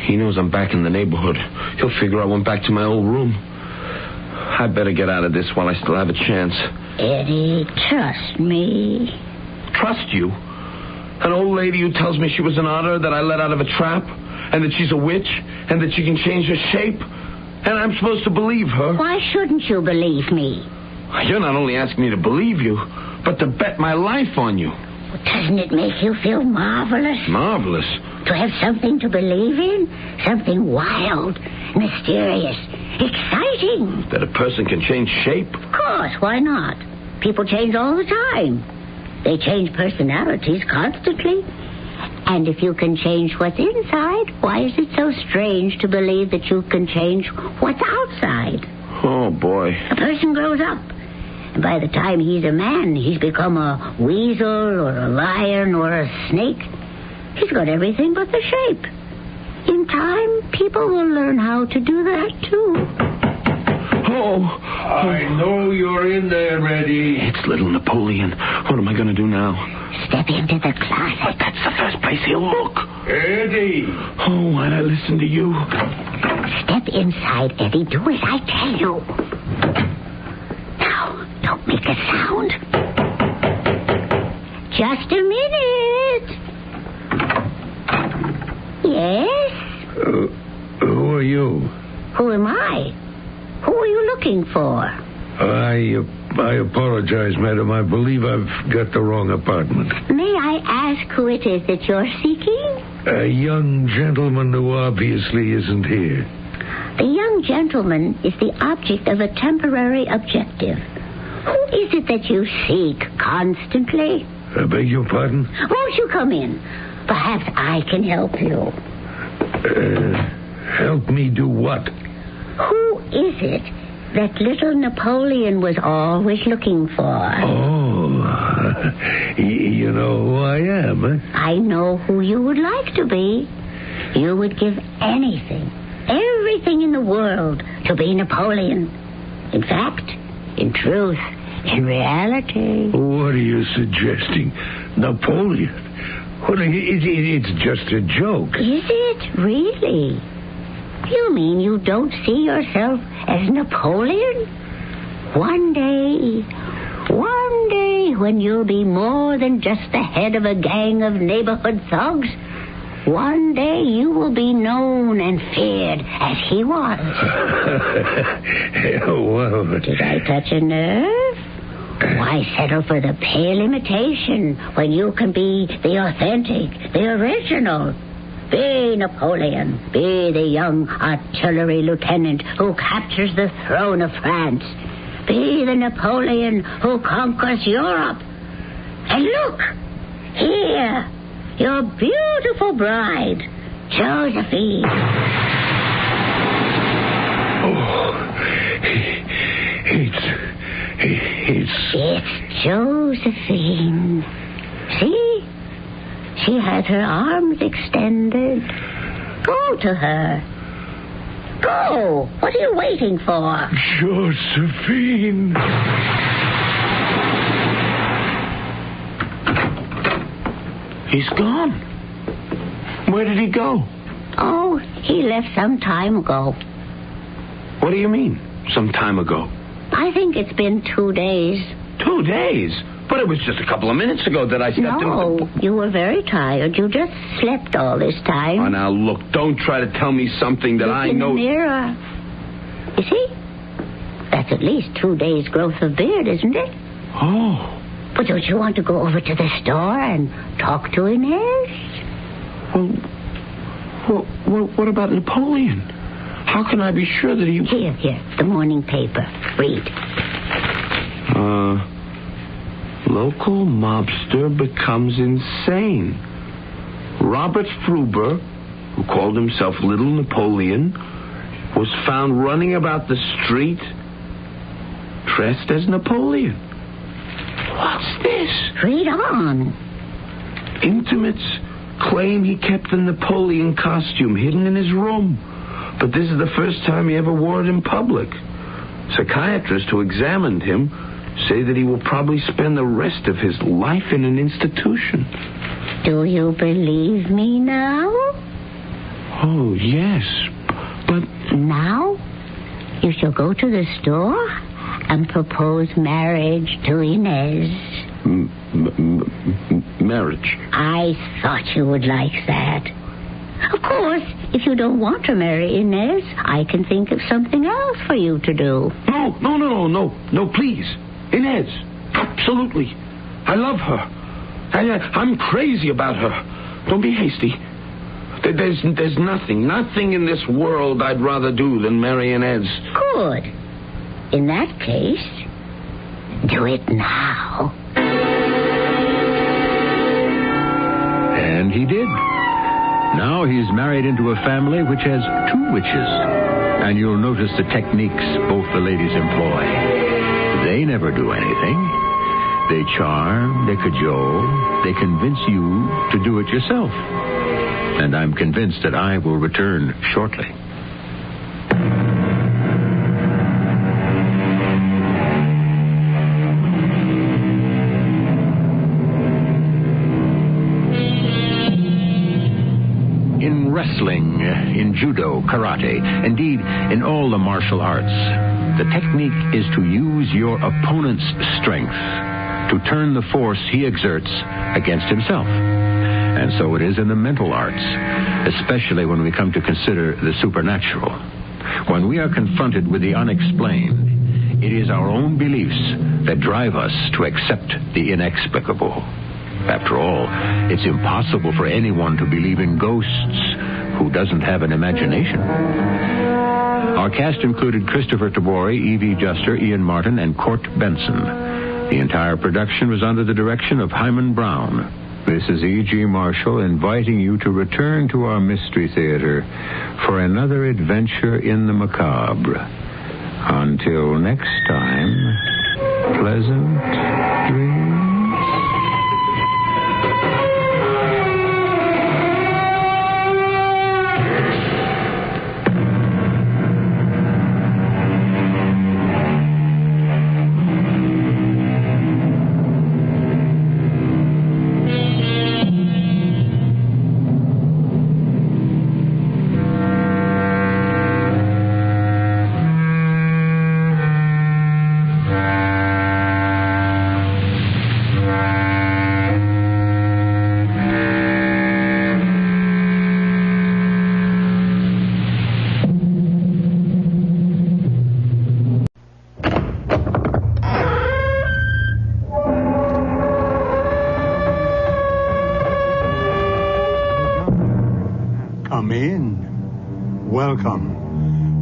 He knows I'm back in the neighborhood. He'll figure I went back to my old room. I better get out of this while I still have a chance. Eddie, trust me. Trust you? An old lady who tells me she was an otter that I let out of a trap, and that she's a witch, and that she can change her shape, and I'm supposed to believe her? Why shouldn't you believe me? You're not only asking me to believe you, but to bet my life on you. Well, doesn't it make you feel marvelous? Marvelous? To have something to believe in? Something wild, mysterious, exciting. That a person can change shape? Of course, why not? People change all the time. They change personalities constantly. And if you can change what's inside, why is it so strange to believe that you can change what's outside? Oh, boy. A person grows up. And by the time he's a man, he's become a weasel or a lion or a snake. He's got everything but the shape. In time, people will learn how to do that, too. Oh. I know you're in there, Eddie. It's little Napoleon. What am I going to do now? Step into the closet. But that's the first place he'll look. Eddie. Oh, why'd I listen to you? Step inside, Eddie. Do as I tell you. Now, don't make a sound. Just a minute. Yes? Who are you? Who am I? Who are you looking for? I apologize, madam. I believe I've got the wrong apartment. May I ask who it is that you're seeking? A young gentleman who obviously isn't here. The young gentleman is the object of a temporary objective. Who is it that you seek constantly? I beg your pardon? Won't you come in? Perhaps I can help you. Help me do what? Who is it that little Napoleon was always looking for? Oh, you know who I am, eh? I know who you would like to be. You would give anything, everything in the world to be Napoleon. In fact, in truth, in reality. What are you suggesting? Napoleon? Well, it's just a joke. Is it really? You mean you don't see yourself as Napoleon? One day, when you'll be more than just the head of a gang of neighborhood thugs, one day you will be known and feared as he was. Well, did I touch a nerve? Why settle for the pale imitation when you can be the authentic, the original? Be Napoleon. Be the young artillery lieutenant who captures the throne of France. Be the Napoleon who conquers Europe. And look, here, your beautiful bride, Josephine. Oh, It's Josephine. See? She has her arms extended. Go to her. Go. What are you waiting for? Josephine. He's gone. Where did he go? Oh, he left some time ago. What do you mean, some time ago? I think it's been 2 days. 2 days? But it was just a couple of minutes ago that I stepped in. No, you were very tired. You just slept all this time. Oh, now, look, don't try to tell me something that I know. In the mirror. You see? That's at least 2 days' growth of beard, isn't it? Oh. But don't you want to go over to the store and talk to Inez? Well, what about Napoleon? How can I be sure that he... Here, the morning paper. Read. Local mobster becomes insane. Robert Fruber, who called himself Little Napoleon, was found running about the street dressed as Napoleon. What's this? Read on. Intimates claim he kept the Napoleon costume hidden in his room, but this is the first time he ever wore it in public. Psychiatrists who examined him say that he will probably spend the rest of his life in an institution. Do you believe me now? Oh, yes, but... Now, you shall go to the store and propose marriage to Inez. Marriage? I thought you would like that. Of course, if you don't want to marry Inez, I can think of something else for you to do. No, please. Inez, absolutely. I love her. I'm crazy about her. Don't be hasty. There's nothing in this world I'd rather do than marry Inez. Good. In that case, do it now. And he did. Now he's married into a family which has 2 witches. And you'll notice the techniques both the ladies employ. They never do anything. They charm, they cajole, they convince you to do it yourself. And I'm convinced that I will return shortly. In wrestling, in judo, karate, indeed, in all the martial arts, the technique is to use your opponent's strength to turn the force he exerts against himself. And so it is in the mental arts, especially when we come to consider the supernatural. When we are confronted with the unexplained, it is our own beliefs that drive us to accept the inexplicable. After all, it's impossible for anyone to believe in ghosts who doesn't have an imagination. Our cast included Christopher Tabori, Evie Juster, Ian Martin, and Court Benson. The entire production was under the direction of Hyman Brown. This is E.G. Marshall inviting you to return to our Mystery Theater for another adventure in the macabre. Until next time, pleasant dreams.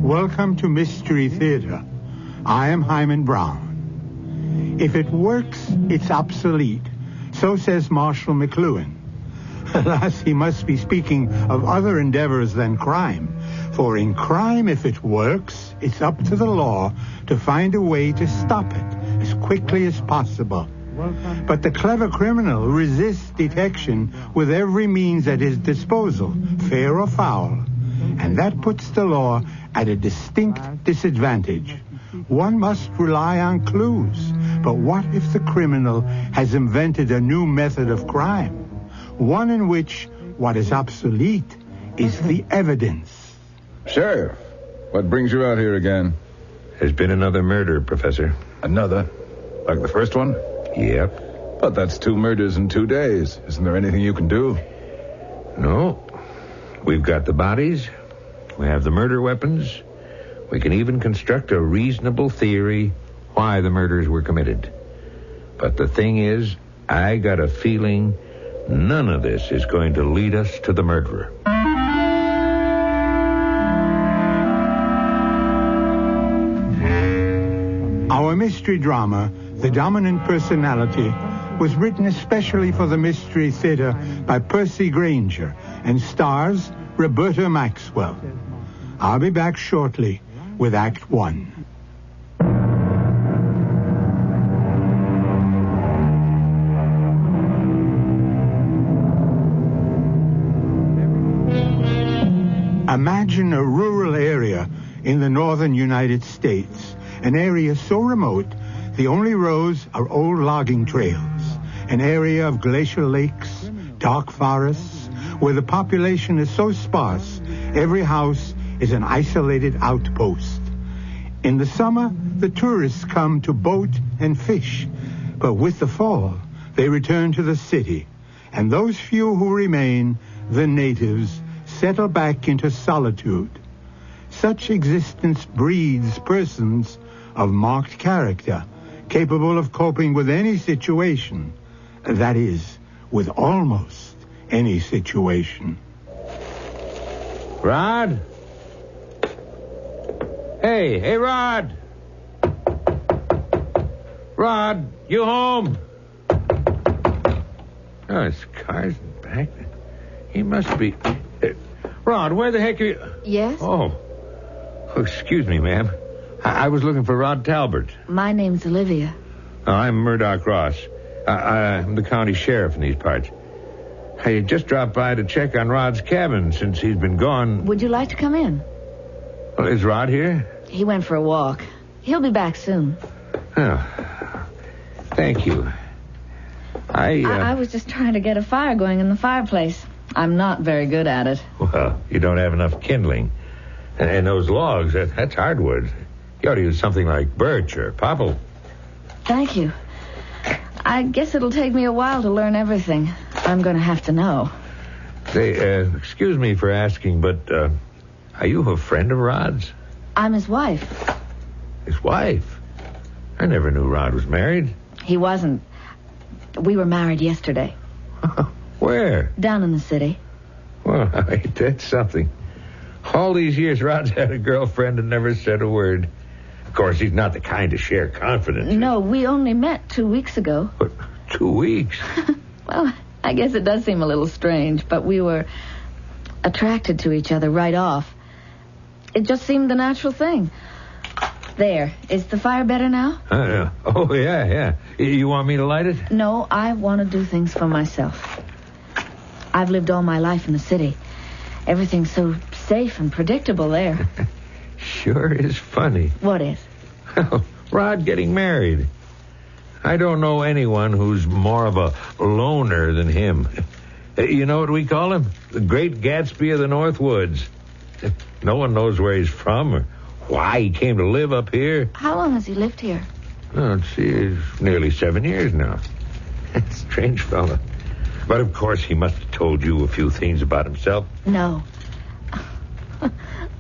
Welcome to Mystery Theater. I am Hyman Brown. If it works, it's obsolete. So says Marshall McLuhan. Alas, he must be speaking of other endeavors than crime. For in crime, if it works, it's up to the law to find a way to stop it as quickly as possible. But the clever criminal resists detection with every means at his disposal, fair or foul. And that puts the law at a distinct disadvantage. One must rely on clues. But what if the criminal has invented a new method of crime? One in which what is obsolete is the evidence. Sheriff, what brings you out here again? There's been another murder, Professor. Another? Like the first one? Yep. But that's 2 murders in 2 days. Isn't there anything you can do? No. We've got the bodies. We have the murder weapons. We can even construct a reasonable theory why the murders were committed. But the thing is, I got a feeling none of this is going to lead us to the murderer. Our mystery drama, The Dominant Personality, was written especially for the Mystery Theater by Percy Granger and stars Roberta Maxwell. I'll be back shortly with Act 1. Imagine a rural area in the northern United States, an area so remote the only roads are old logging trails, an area of glacial lakes, dark forests, where the population is so sparse every house is an isolated outpost. In the summer, the tourists come to boat and fish, but with the fall, they return to the city, and those few who remain, the natives, settle back into solitude. Such existence breeds persons of marked character, capable of coping with any situation. That is, with almost any situation. Rod? Hey, Rod! Rod, you home? Oh, his car's back. He must be... Rod, where the heck are you... Yes? Oh, excuse me, ma'am. I was looking for Rod Talbot. My name's Olivia. I'm Murdoch Ross. I'm the county sheriff in these parts. I just dropped by to check on Rod's cabin since he's been gone. Would you like to come in? Well, is Rod here? He went for a walk. He'll be back soon. Oh, thank you. I was just trying to get a fire going in the fireplace. I'm not very good at it. Well, you don't have enough kindling. And those logs, that's hardwood. You ought to use something like birch or popple. Thank you. I guess it'll take me a while to learn everything. I'm going to have to know. Say, excuse me for asking, but are you a friend of Rod's? I'm his wife. His wife? I never knew Rod was married. He wasn't. We were married yesterday. Where? Down in the city. Well, ain't that something? All these years, Rod's had a girlfriend and never said a word. Of course, he's not the kind to share confidence. No, we only met 2 weeks ago. But 2 weeks? Well, I guess it does seem a little strange, but we were attracted to each other right off. It just seemed the natural thing. There. Is the fire better now? Oh, yeah. You want me to light it? No, I want to do things for myself. I've lived all my life in the city. Everything's so safe and predictable there. Sure is funny. What is? Rod getting married. I don't know anyone who's more of a loner than him. You know what we call him? The Great Gatsby of the North Woods. No one knows where he's from or why he came to live up here. How long has he lived here? Oh, let's see, it's nearly 7 years now. Strange fella. But, of course, he must have told you a few things about himself. No.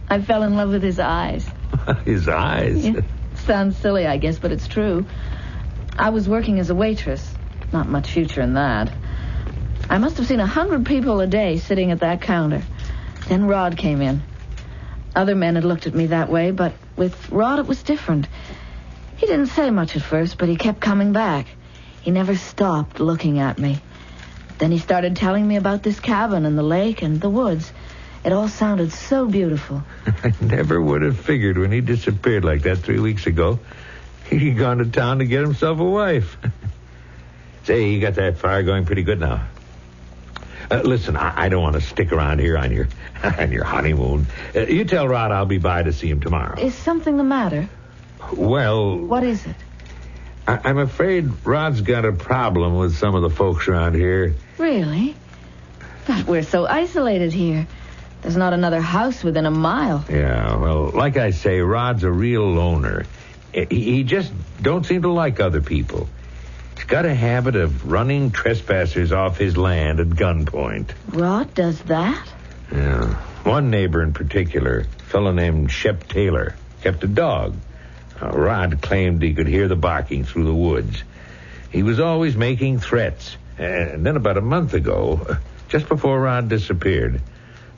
I fell in love with his eyes. His eyes? Yeah. Sounds silly, I guess, but it's true. I was working as a waitress. Not much future in that. I must have seen 100 people a day sitting at that counter. Then Rod came in. Other men had looked at me that way, but with Rod it was different. He didn't say much at first, but he kept coming back. He never stopped looking at me. Then he started telling me about this cabin and the lake and the woods. It all sounded so beautiful. I never would have figured when he disappeared like that 3 weeks ago, he'd gone to town to get himself a wife. Say, you got that fire going pretty good now. Listen, I don't want to stick around here on your honeymoon. You tell Rod I'll be by to see him tomorrow. Is something the matter? Well... What is it? I'm afraid Rod's got a problem with some of the folks around here. Really? But we're so isolated here. There's not another house within a mile. Yeah, well, like I say, Rod's a real loner. He just don't seem to like other people. He's got a habit of running trespassers off his land at gunpoint. Rod does that? Yeah. One neighbor in particular, a fellow named Shep Taylor, kept a dog. Rod claimed he could hear the barking through the woods. He was always making threats. And then about a month ago, just before Rod disappeared,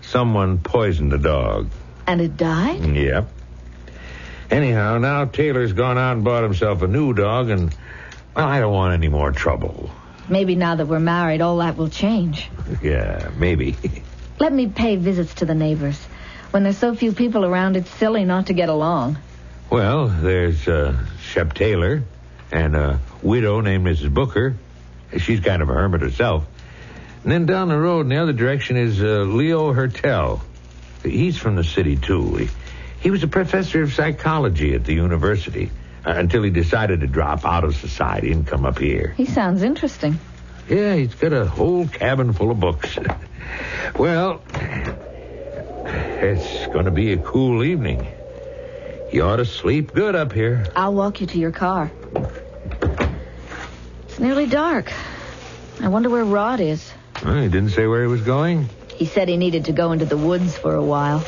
someone poisoned the dog. And it died? Yep. Anyhow, now Taylor's gone out and bought himself a new dog, and, well, I don't want any more trouble. Maybe now that we're married, all that will change. Yeah, maybe. Let me pay visits to the neighbors. When there's so few people around, it's silly not to get along. Well, there's Shep Taylor and a widow named Mrs. Booker. She's kind of a hermit herself. And then down the road in the other direction is Leo Hertel. He's from the city, too. He was a professor of psychology at the university until he decided to drop out of society and come up here. He sounds interesting. Yeah, he's got a whole cabin full of books. Well, it's going to be a cool evening. You ought to sleep good up here. I'll walk you to your car. It's nearly dark. I wonder where Rod is. Well, he didn't say where he was going? He said he needed to go into the woods for a while.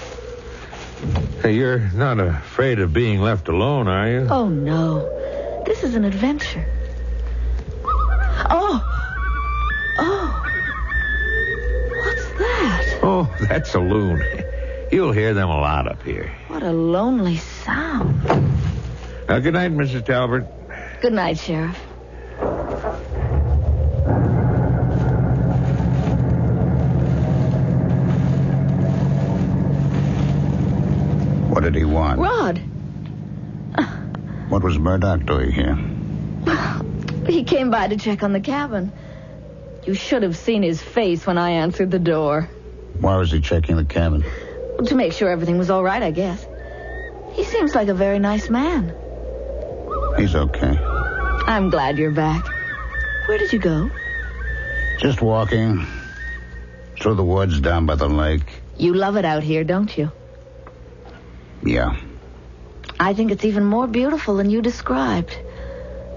Hey, you're not afraid of being left alone, are you? Oh, no. This is an adventure. Oh! What's that? Oh, that's a loon. You'll hear them a lot up here. What a lonely sound. Good night, Mrs. Talbot. Good night, Sheriff. What did he want? Rod. What was Murdoch doing here? He came by to check on the cabin. You should have seen his face when I answered the door. Why was he checking the cabin? To make sure everything was all right, I guess. He seems like a very nice man. He's okay. I'm glad you're back. Where did you go? Just walking. Through the woods down by the lake. You love it out here, don't you? Yeah. I think it's even more beautiful than you described.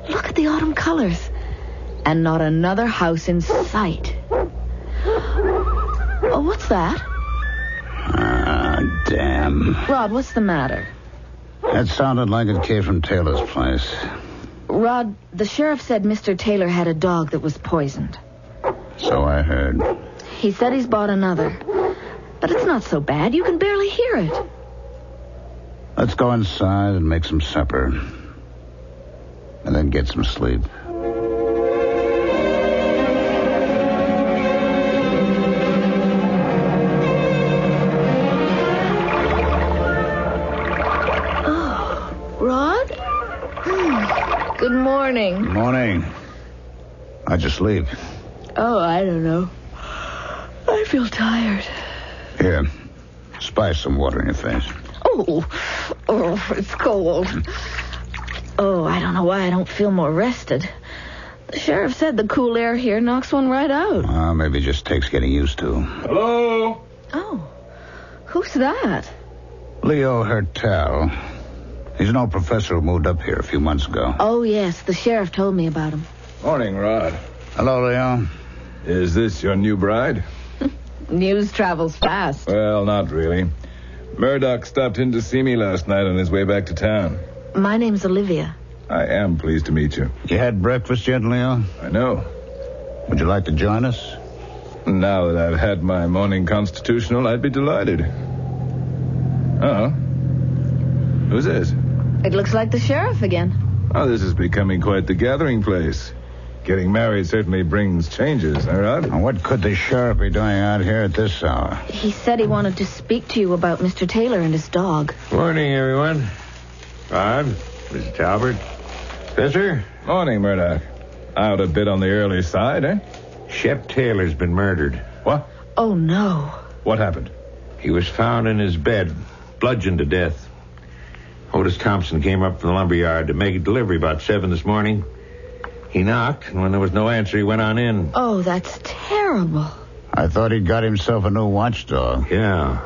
Look at the autumn colors. And not another house in sight. Oh, what's that? Damn. Rod, what's the matter? That sounded like it came from Taylor's place. Rod, the sheriff said Mr. Taylor had a dog that was poisoned. So I heard. He said he's bought another. But it's not so bad. You can barely hear it. Let's go inside and make some supper. And then get some sleep. Good morning. Good morning. How'd you sleep? Oh, I don't know. I feel tired. Here, spice some water in your face. Oh, it's cold. Oh, I don't know why I don't feel more rested. The sheriff said the cool air here knocks one right out. Maybe it just takes getting used to. Hello? Oh, who's that? Leo Hertel. He's an old professor who moved up here a few months ago. Oh, yes, the sheriff told me about him. Morning, Rod. Hello, Leo. Is this your new bride? News travels fast. Well, not really. Murdoch stopped in to see me last night on his way back to town. My name's Olivia. I am pleased to meet you. You had breakfast yet, Leo? I know. Would you like to join us? Now that I've had my morning constitutional, I'd be delighted. Uh-oh. Who's this? It looks like the sheriff again. Oh, this is becoming quite the gathering place. Getting married certainly brings changes, huh, Rod? What could the sheriff be doing out here at this hour? He said he wanted to speak to you about Mr. Taylor and his dog. Morning, everyone. Rod, Mrs. Talbot. Professor? Morning, Murdoch. Out a bit on the early side, eh? Shep Taylor's been murdered. What? Oh, no. What happened? He was found in his bed, bludgeoned to death. Otis Thompson came up from the lumberyard to make a delivery about 7 this morning. He knocked, and when there was no answer, he went on in. Oh, that's terrible. I thought he'd got himself a new watchdog. Yeah.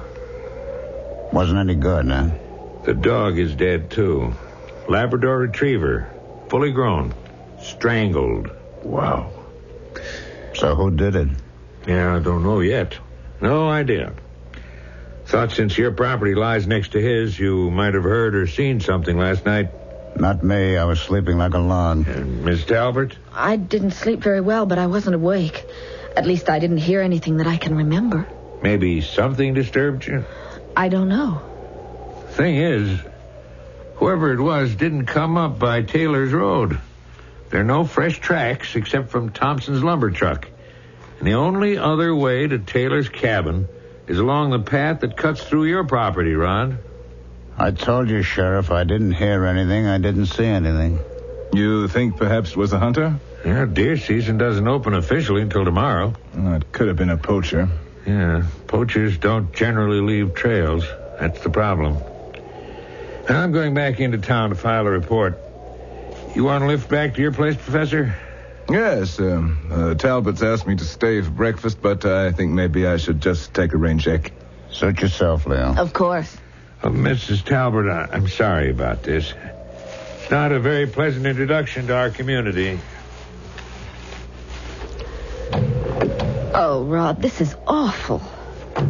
Wasn't any good, huh? The dog is dead, too. Labrador Retriever. Fully grown. Strangled. Wow. So who did it? Yeah, I don't know yet. No idea. Thought since your property lies next to his, you might have heard or seen something last night. Not me. I was sleeping like a log. And Miss Talbot? I didn't sleep very well, but I wasn't awake. At least I didn't hear anything that I can remember. Maybe something disturbed you? I don't know. Thing is, whoever it was didn't come up by Taylor's Road. There are no fresh tracks except from Thompson's lumber truck. And the only other way to Taylor's cabin is along the path that cuts through your property, Rod. I told you, Sheriff, I didn't hear anything. I didn't see anything. You think perhaps it was a hunter? Yeah, deer season doesn't open officially until tomorrow. It could have been a poacher. Yeah, poachers don't generally leave trails. That's the problem. I'm going back into town to file a report. You want to lift back to your place, Professor? Yes, Talbot's asked me to stay for breakfast, but I think maybe I should just take a rain check. Suit yourself, Leo. Of course. Mrs. Talbot, I'm sorry about this. It's not a very pleasant introduction to our community. Oh, Rod, this is awful.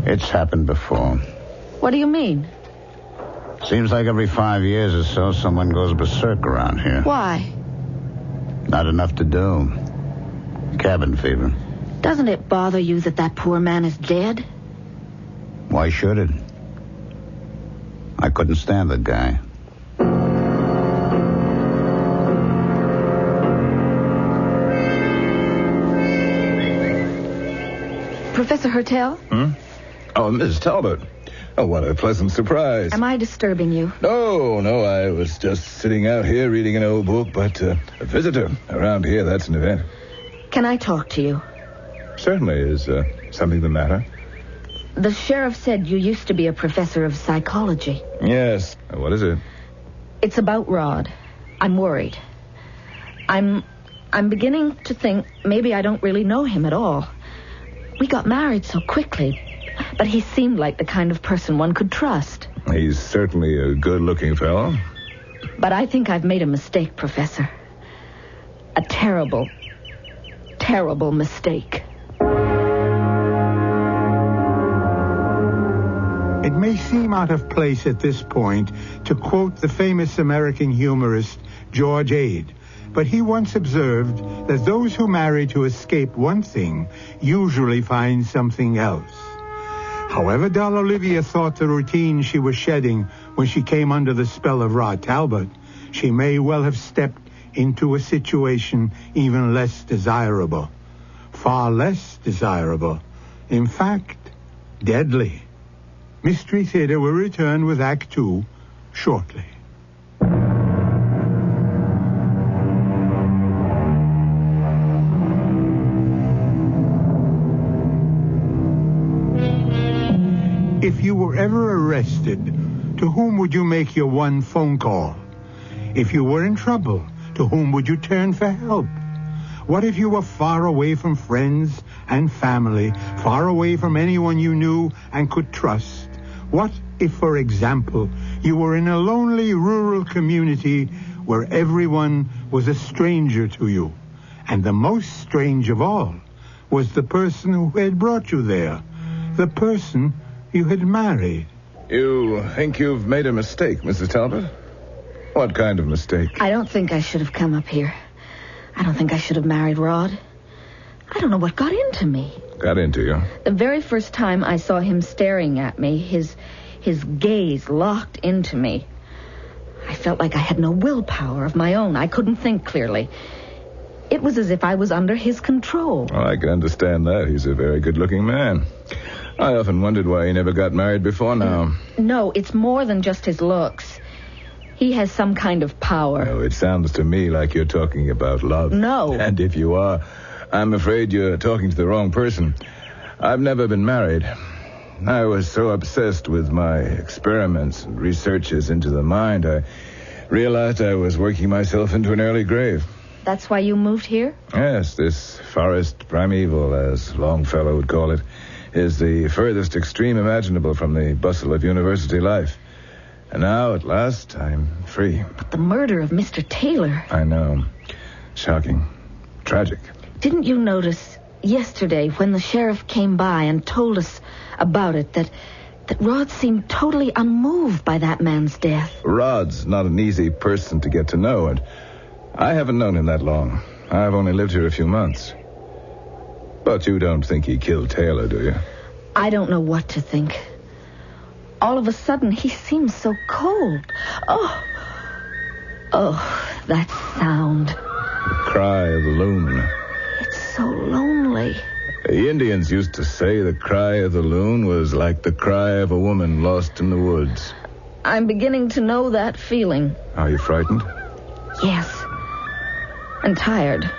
It's happened before. What do you mean? Seems like every 5 years or so, someone goes berserk around here. Why? Not enough to do. Cabin fever. Doesn't it bother you that poor man is dead? Why should it? I couldn't stand the guy. Professor Hertel? Oh, Miss Talbot. Oh, what a pleasant surprise. Am I disturbing you? No, I was just sitting out here reading an old book, but a visitor around here, that's an event. Can I talk to you? Certainly. Is something the matter? The sheriff said you used to be a professor of psychology. Yes. What is it? It's about Rod. I'm worried. I'm beginning to think maybe I don't really know him at all. We got married so quickly, but he seemed like the kind of person one could trust. He's certainly a good-looking fellow. But I think I've made a mistake, Professor. A terrible, terrible mistake. It may seem out of place at this point to quote the famous American humorist George Ade, but he once observed that those who marry to escape one thing usually find something else. However dull Olivia thought the routine she was shedding when she came under the spell of Rod Talbot, she may well have stepped into a situation even less desirable. Far less desirable. In fact, deadly. Mystery Theater will return with Act 2 shortly. If you were ever arrested, to whom would you make your one phone call? If you were in trouble, to whom would you turn for help? What if you were far away from friends and family, far away from anyone you knew and could trust? What if, for example, you were in a lonely rural community where everyone was a stranger to you, and the most strange of all was the person who had brought you there, the person you had married? You think you've made a mistake, Mrs. Talbot? What kind of mistake? I don't think I should have come up here. I don't think I should have married Rod. I don't know what got into me. Got into you? The very first time I saw him staring at me, his gaze locked into me, I felt like I had no willpower of my own. I couldn't think clearly. It was as if I was under his control. Well, I can understand that. He's a very good-looking man. I often wondered why he never got married before now. No, it's more than just his looks. He has some kind of power. No, it sounds to me like you're talking about love. No. And if you are, I'm afraid you're talking to the wrong person. I've never been married. I was so obsessed with my experiments and researches into the mind, I realized I was working myself into an early grave. That's why you moved here? Yes, this forest primeval, as Longfellow would call it, is the furthest extreme imaginable from the bustle of university life. And now, at last, I'm free. But the murder of Mr. Taylor... I know. Shocking. Tragic. Didn't you notice yesterday when the sheriff came by and told us about it that Rod seemed totally unmoved by that man's death? Rod's not an easy person to get to know, and I haven't known him that long. I've only lived here a few months. But you don't think he killed Taylor, do you? I don't know what to think. All of a sudden, he seems so cold. Oh, that sound. The cry of the loon. It's so lonely. The Indians used to say the cry of the loon was like the cry of a woman lost in the woods. I'm beginning to know that feeling. Are you frightened? Yes. And tired.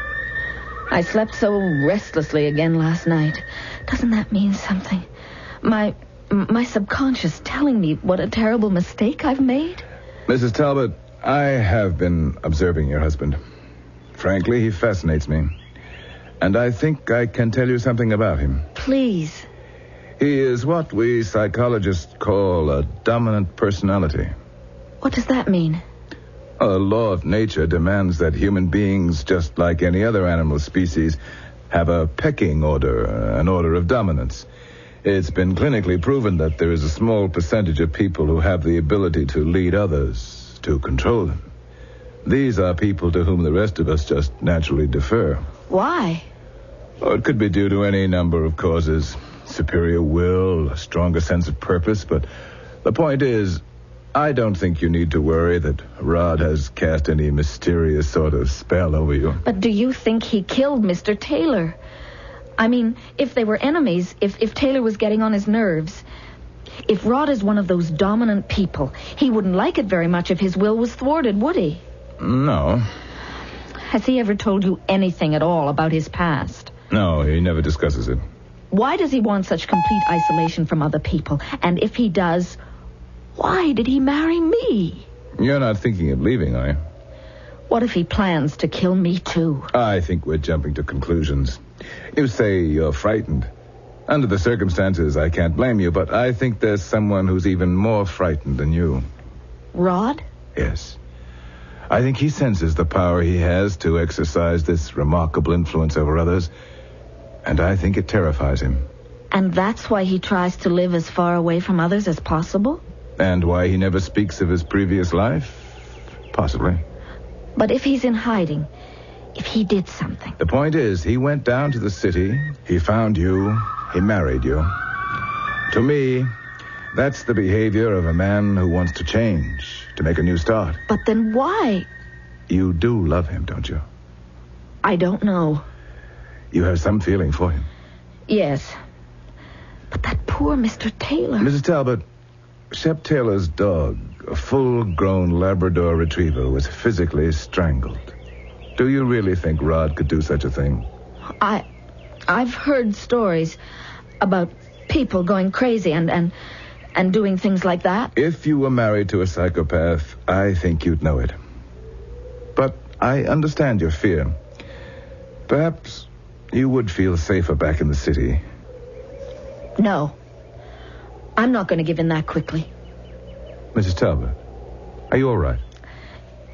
I slept so restlessly again last night. Doesn't that mean something? My subconscious telling me what a terrible mistake I've made? Mrs. Talbot, I have been observing your husband. Frankly, he fascinates me. And I think I can tell you something about him. Please. He is what we psychologists call a dominant personality. What does that mean? A law of nature demands that human beings, just like any other animal species, have a pecking order, an order of dominance. It's been clinically proven that there is a small percentage of people who have the ability to lead others, to control them. These are people to whom the rest of us just naturally defer. Why? Oh, it could be due to any number of causes. Superior will, a stronger sense of purpose, but the point is, I don't think you need to worry that Rod has cast any mysterious sort of spell over you. But do you think he killed Mr. Taylor? I mean, if they were enemies, if Taylor was getting on his nerves, if Rod is one of those dominant people, he wouldn't like it very much if his will was thwarted, would he? No. Has he ever told you anything at all about his past? No, he never discusses it. Why does he want such complete isolation from other people? And if he does, why did he marry me? You're not thinking of leaving, are you? What if he plans to kill me, too? I think we're jumping to conclusions. You say you're frightened. Under the circumstances, I can't blame you, but I think there's someone who's even more frightened than you. Rod? Yes. I think he senses the power he has to exercise this remarkable influence over others, and I think it terrifies him. And that's why he tries to live as far away from others as possible? And why he never speaks of his previous life? Possibly. But if he's in hiding, if he did something... The point is, he went down to the city, he found you, he married you. To me, that's the behavior of a man who wants to change, to make a new start. But then why? You do love him, don't you? I don't know. You have some feeling for him. Yes. But that poor Mr. Taylor... Mrs. Talbot, Shep Taylor's dog, a full-grown Labrador retriever, was physically strangled. Do you really think Rod could do such a thing? I've heard stories about people going crazy and doing things like that. If you were married to a psychopath, I think you'd know it. But I understand your fear. Perhaps you would feel safer back in the city. No. I'm not going to give in that quickly. Mrs. Talbot, are you all right?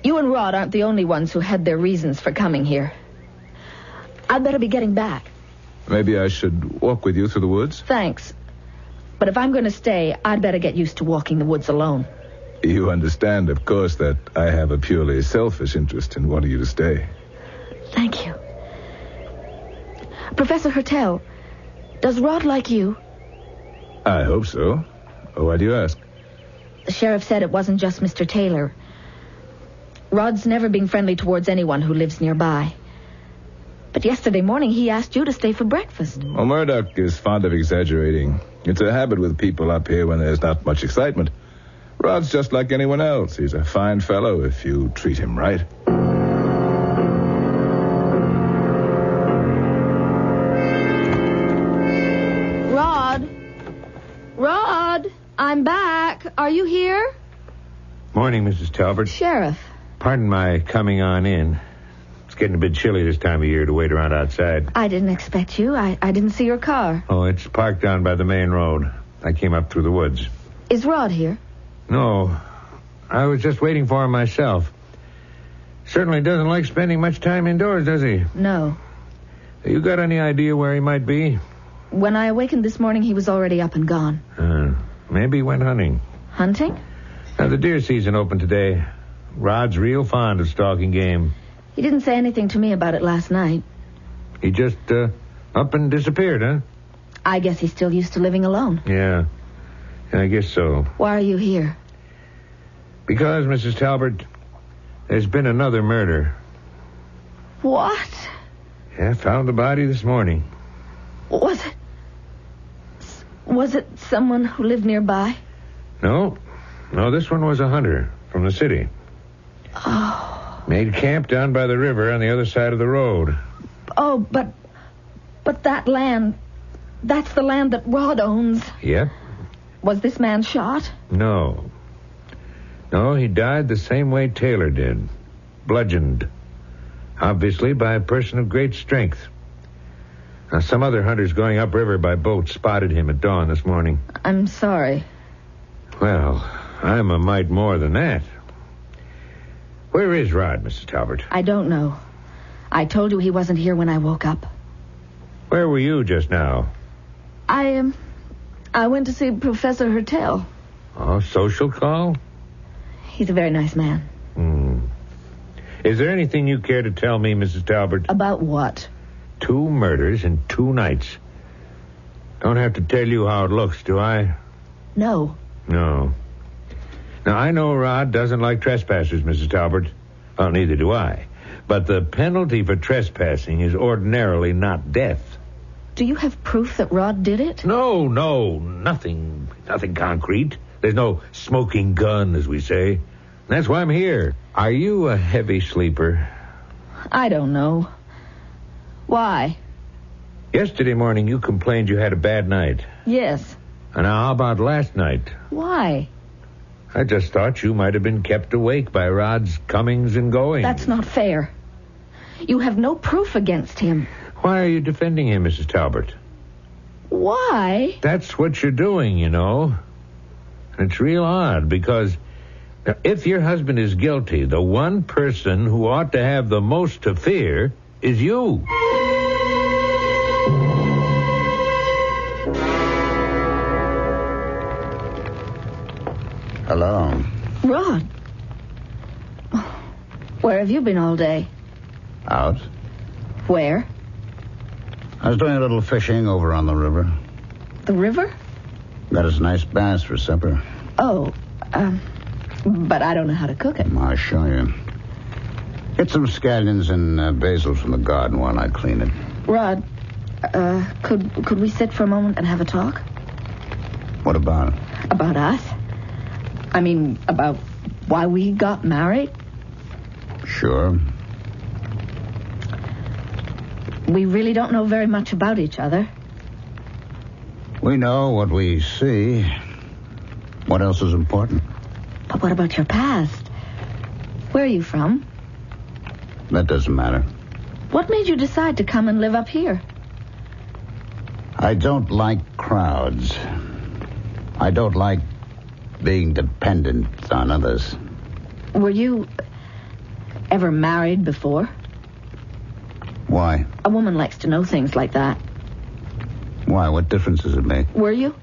You and Rod aren't the only ones who had their reasons for coming here. I'd better be getting back. Maybe I should walk with you through the woods? Thanks. But if I'm going to stay, I'd better get used to walking the woods alone. You understand, of course, that I have a purely selfish interest in wanting you to stay. Thank you. Professor Hertel, does Rod like you? I hope so. Why do you ask? The sheriff said it wasn't just Mr. Taylor. Rod's never been friendly towards anyone who lives nearby. But yesterday morning he asked you to stay for breakfast. Well, Murdoch is fond of exaggerating. It's a habit with people up here when there's not much excitement. Rod's just like anyone else. He's a fine fellow if you treat him right. Rod, I'm back. Are you here? Morning, Mrs. Talbot. Sheriff. Pardon my coming on in. It's getting a bit chilly this time of year to wait around outside. I didn't expect you. I didn't see your car. Oh, it's parked down by the main road. I came up through the woods. Is Rod here? No. I was just waiting for him myself. Certainly doesn't like spending much time indoors, does he? No. You got any idea where he might be? When I awakened this morning, he was already up and gone. Maybe he went hunting. Hunting? Now, the deer season opened today. Rod's real fond of stalking game. He didn't say anything to me about it last night. He just up and disappeared, huh? I guess he's still used to living alone. Yeah, I guess so. Why are you here? Because, Mrs. Talbot, there's been another murder. What? Yeah, found the body this morning. Was it someone who lived nearby? No, this one was a hunter from the city. Oh. Made camp down by the river on the other side of the road. Oh, but that land, that's the land that Rod owns. Yep. Was this man shot? No, he died the same way Taylor did. Bludgeoned. Obviously by a person of great strength. Now, some other hunters going upriver by boat spotted him at dawn this morning. I'm sorry. Well, I'm a mite more than that. Where is Rod, Mrs. Talbot? I don't know. I told you he wasn't here when I woke up. Where were you just now? I I went to see Professor Hertel. Oh, social call? He's a very nice man. Is there anything you care to tell me, Mrs. Talbot? About what? 2 murders in 2 nights. Don't have to tell you how it looks, do I? No. No. Now, I know Rod doesn't like trespassers, Mrs. Talbot. Well, neither do I. But the penalty for trespassing is ordinarily not death. Do you have proof that Rod did it? No, nothing concrete. There's no smoking gun, as we say. That's why I'm here. Are you a heavy sleeper? I don't know. Why? Yesterday morning you complained you had a bad night. Yes. And how about last night? Why? I just thought you might have been kept awake by Rod's comings and goings. That's not fair. You have no proof against him. Why are you defending him, Mrs. Talbot? Why? That's what you're doing, you know. And it's real odd, because if your husband is guilty, the one person who ought to have the most to fear is you. Hello. Rod. Where have you been all day? Out. Where? I was doing a little fishing over on the river. The river? Got us nice bass for supper. Oh, but I don't know how to cook it. I'll show you. Get some scallions and basil from the garden while I clean it. Rod, could we sit for a moment and have a talk? What about it? About us? I mean, about why we got married? Sure. We really don't know very much about each other. We know what we see. What else is important? But what about your past? Where are you from? That doesn't matter. What made you decide to come and live up here? I don't like crowds. I don't like being dependent on others. Were you ever married before? Why? A woman likes to know things like that. Why? What difference does it make? Were you?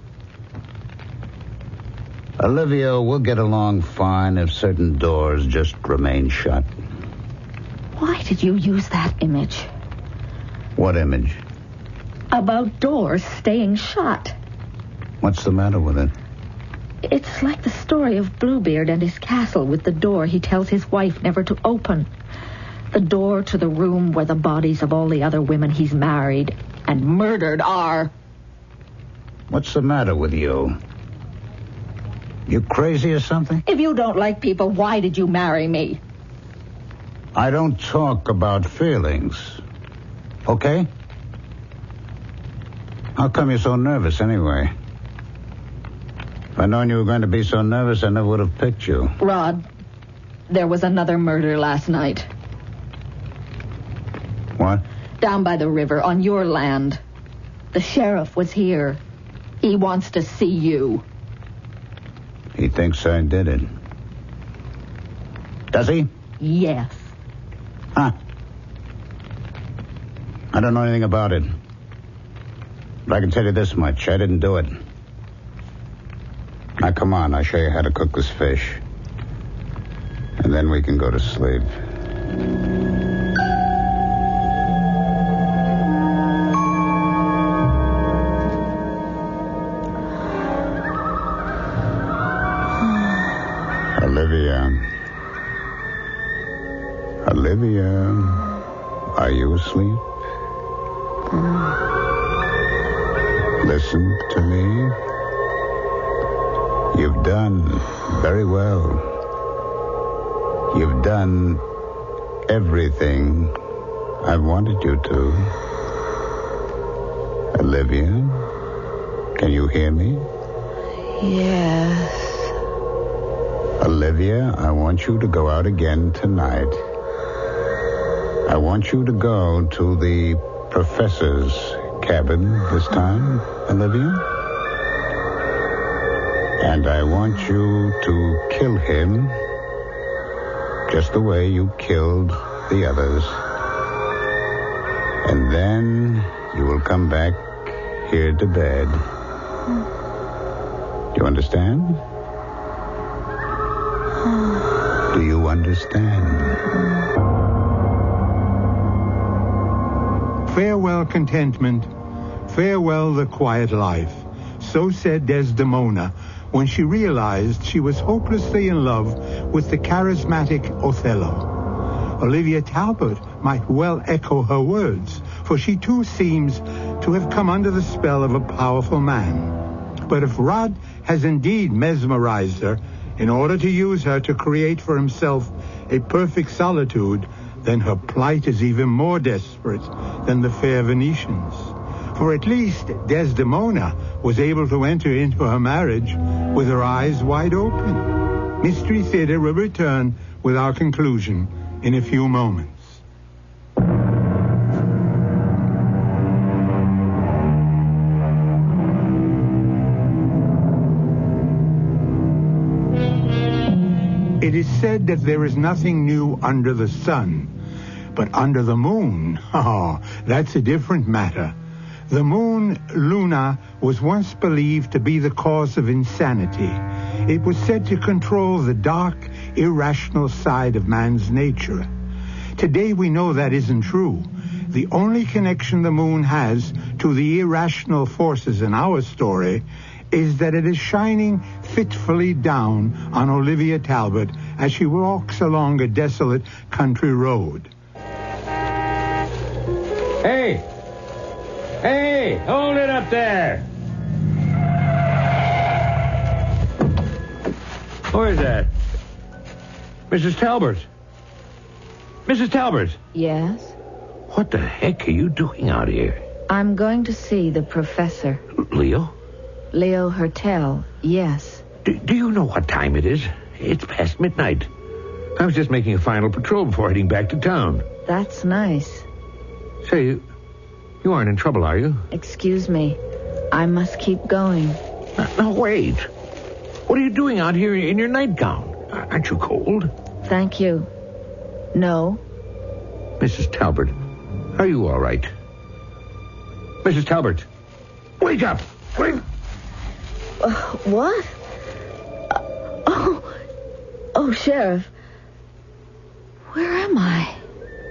Olivia, we'll get along fine if certain doors just remain shut. Why did you use that image? What image? About doors staying shut. What's the matter with it? It's like the story of Bluebeard and his castle with the door he tells his wife never to open. The door to the room where the bodies of all the other women he's married and murdered are. What's the matter with you? You crazy or something? If you don't like people, why did you marry me? I don't talk about feelings. Okay? How come you're so nervous anyway? If I'd known you were going to be so nervous, I never would have picked you. Rod, there was another murder last night. What? Down by the river, on your land. The sheriff was here. He wants to see you. He thinks I did it. Does he? Yes. Huh. I don't know anything about it. But I can tell you this much. I didn't do it. Now, come on. I'll show you how to cook this fish. And then we can go to sleep. Olivia, are you asleep? Listen to me. You've done very well. You've done everything I wanted you to. Olivia, can you hear me? Yes. Olivia, I want you to go out again tonight. I want you to go to the professor's cabin this time, Olivia. And I want you to kill him just the way you killed the others. And then you will come back here to bed. Do you understand? Do you understand? Farewell contentment, farewell the quiet life. So said Desdemona when she realized she was hopelessly in love with the charismatic Othello. Olivia Talbot might well echo her words, for she too seems to have come under the spell of a powerful man. But if Rod has indeed mesmerized her in order to use her to create for himself a perfect solitude, then her plight is even more desperate than the fair Venetians. For at least Desdemona was able to enter into her marriage with her eyes wide open. Mystery Theater will return with our conclusion in a few moments. It is said that there is nothing new under the sun, but under the moon, that's a different matter. The moon, Luna, was once believed to be the cause of insanity. It was said to control the dark, irrational side of man's nature. Today we know that isn't true. The only connection the moon has to the irrational forces in our story is that it is shining fitfully down on Olivia Talbot as she walks along a desolate country road. Hey! Hey! Hold it up there! Who is that? Mrs. Talbot. Mrs. Talbot. Yes? What the heck are you doing out here? I'm going to see the professor. Leo? Leo Hertel, yes. Do you know what time it is? It's past midnight. I was just making a final patrol before heading back to town. That's nice. Say, you aren't in trouble, are you? Excuse me. I must keep going. No, wait. What are you doing out here in your nightgown? Aren't you cold? Thank you. No. Mrs. Talbot, are you all right? Mrs. Talbot, wake up! Wake! What? Oh, Sheriff. Where am I?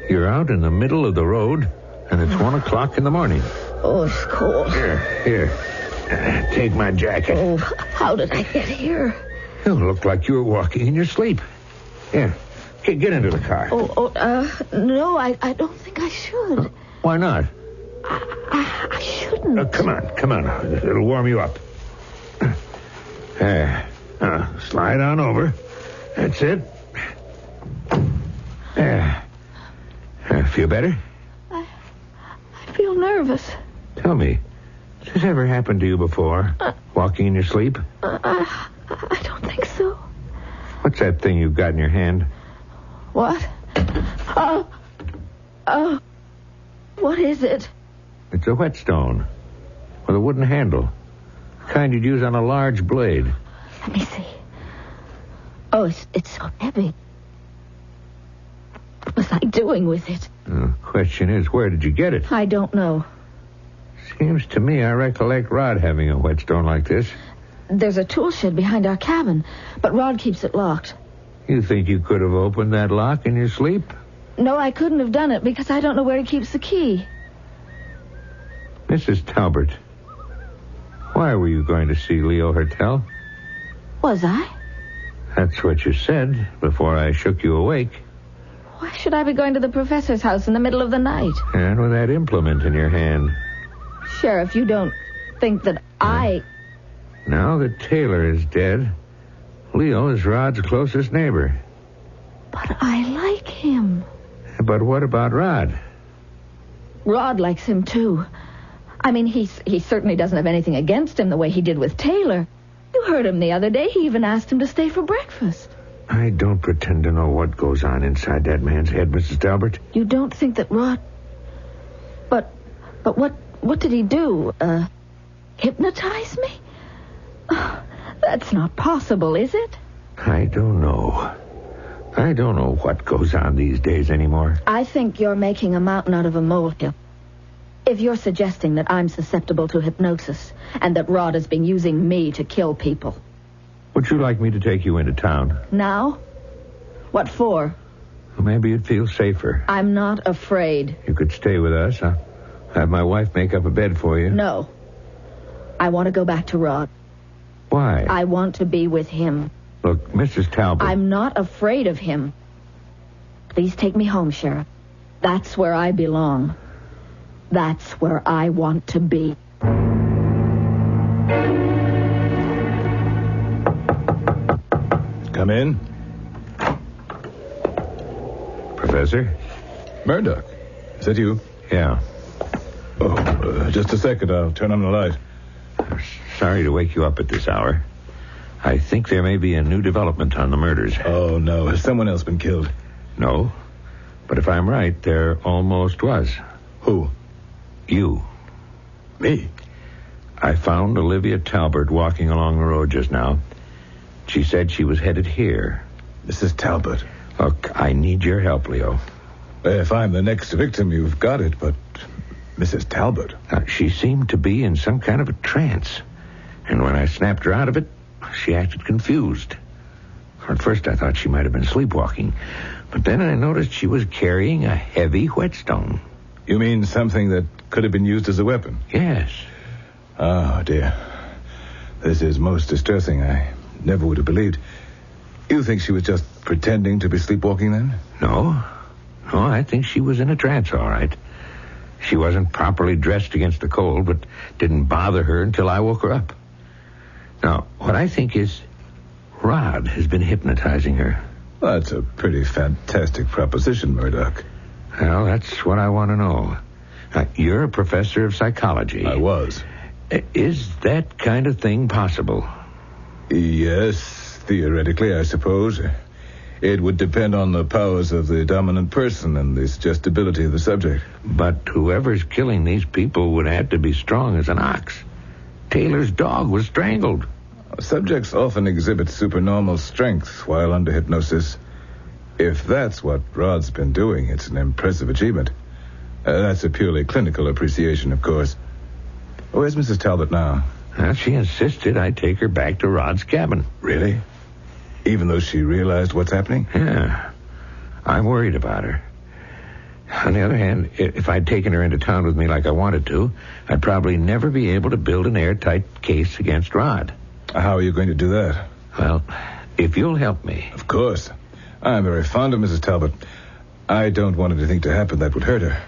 You're out in the middle of the road, and it's 1 o'clock in the morning. Oh, it's cold. Here. Take my jacket. Oh, how did I get here? You look like you were walking in your sleep. Here, get into the car. No, I don't think I should. Why not? I shouldn't. Come on. It'll warm you up. Slide on over. That's it. Feel better? I feel nervous. Tell me, has this ever happened to you before? Walking in your sleep? I don't think so. What's that thing you've got in your hand? What? What is it? It's a whetstone with a wooden handle. The kind you'd use on a large blade. Let me see. Oh, it's so heavy. What was I doing with it? The question is, where did you get it? I don't know. Seems to me I recollect Rod having a whetstone like this. There's a tool shed behind our cabin, but Rod keeps it locked. You think you could have opened that lock in your sleep? No, I couldn't have done it because I don't know where he keeps the key. Mrs. Talbot, why were you going to see Leo Hertel? Was I? That's what you said before I shook you awake. Why should I be going to the professor's house in the middle of the night? And with that implement in your hand. Sheriff, you don't think that I... Now that Taylor is dead, Leo is Rod's closest neighbor. But I like him. But what about Rod? Rod likes him, too. I mean, he certainly doesn't have anything against him the way he did with Taylor. You heard him the other day. He even asked him to stay for breakfast. I don't pretend to know what goes on inside that man's head, Mrs. Talbot. You don't think that Rod... But what did he do? Hypnotize me? Oh, that's not possible, is it? I don't know. I don't know what goes on these days anymore. I think you're making a mountain out of a molehill. If you're suggesting that I'm susceptible to hypnosis and that Rod has been using me to kill people. Would you like me to take you into town? Now? What for? Well, maybe you'd feel safer. I'm not afraid. You could stay with us. I'll have my wife make up a bed for you. No. I want to go back to Rod. Why? I want to be with him. Look, Mrs. Talbot... I'm not afraid of him. Please take me home, Sheriff. That's where I belong. That's where I want to be. Come in. Professor? Murdoch. Is that you? Yeah. Oh, just a second. I'll turn on the light. Sorry to wake you up at this hour. I think there may be a new development on the murders. Oh, no. Has someone else been killed? No. But if I'm right, there almost was. Who? You. Me? I found Olivia Talbot walking along the road just now. She said she was headed here. Mrs. Talbot? Look, I need your help, Leo. If I'm the next victim, you've got it, but Mrs. Talbot? She seemed to be in some kind of a trance. And when I snapped her out of it, she acted confused. At first, I thought she might have been sleepwalking. But then I noticed she was carrying a heavy whetstone. You mean something that could have been used as a weapon? Yes. Oh, dear. This is most distressing. I never would have believed. You think she was just pretending to be sleepwalking then? No. No, I think she was in a trance, all right. She wasn't properly dressed against the cold, but didn't bother her until I woke her up. Now, what I think is Rod has been hypnotizing her. Well, that's a pretty fantastic proposition, Murdoch. Well, that's what I want to know. You're a professor of psychology. I was. Is that kind of thing possible? Yes, theoretically, I suppose. It would depend on the powers of the dominant person and the suggestibility of the subject. But whoever's killing these people would have to be strong as an ox. Taylor's dog was strangled. Subjects often exhibit supernormal strength while under hypnosis. If that's what Rod's been doing, it's an impressive achievement. That's a purely clinical appreciation, of course. Where's Mrs. Talbot now? She insisted I take her back to Rod's cabin. Really? Even though she realized what's happening? Yeah. I'm worried about her. On the other hand, if I'd taken her into town with me like I wanted to, I'd probably never be able to build an airtight case against Rod. How are you going to do that? Well, if you'll help me. Of course. I'm very fond of Mrs. Talbot. I don't want anything to happen that would hurt her.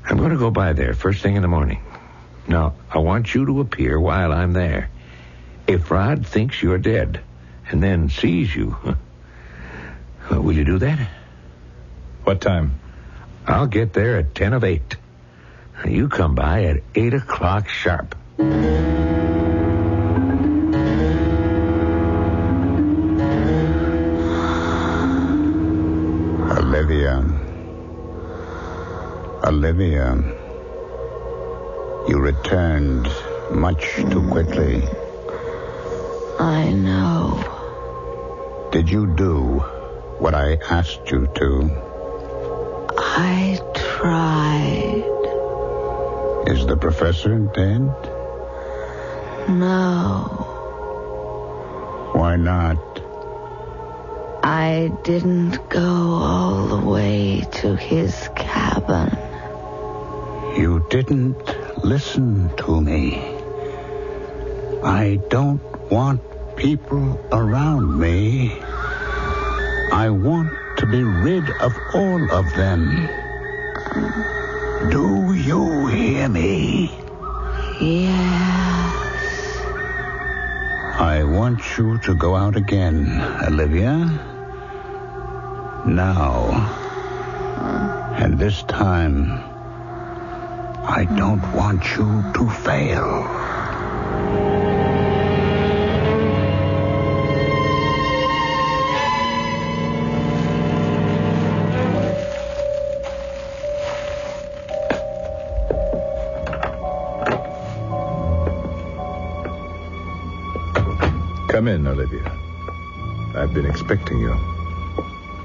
I'm going to go by there first thing in the morning. Now, I want you to appear while I'm there. If Rod thinks you're dead and then sees you, will you do that? What time? I'll get there at 10 of 8. You come by at 8 o'clock sharp. Olivia, you returned much too quickly. I know. Did you do what I asked you to? I tried. Is the professor dead? No. Why not? I didn't go all the way to his cabin. You didn't listen to me. I don't want people around me. I want to be rid of all of them. Do you hear me? Yes. I want you to go out again, Olivia. Now. And this time, I don't want you to fail. Come in, Olivia. I've been expecting you.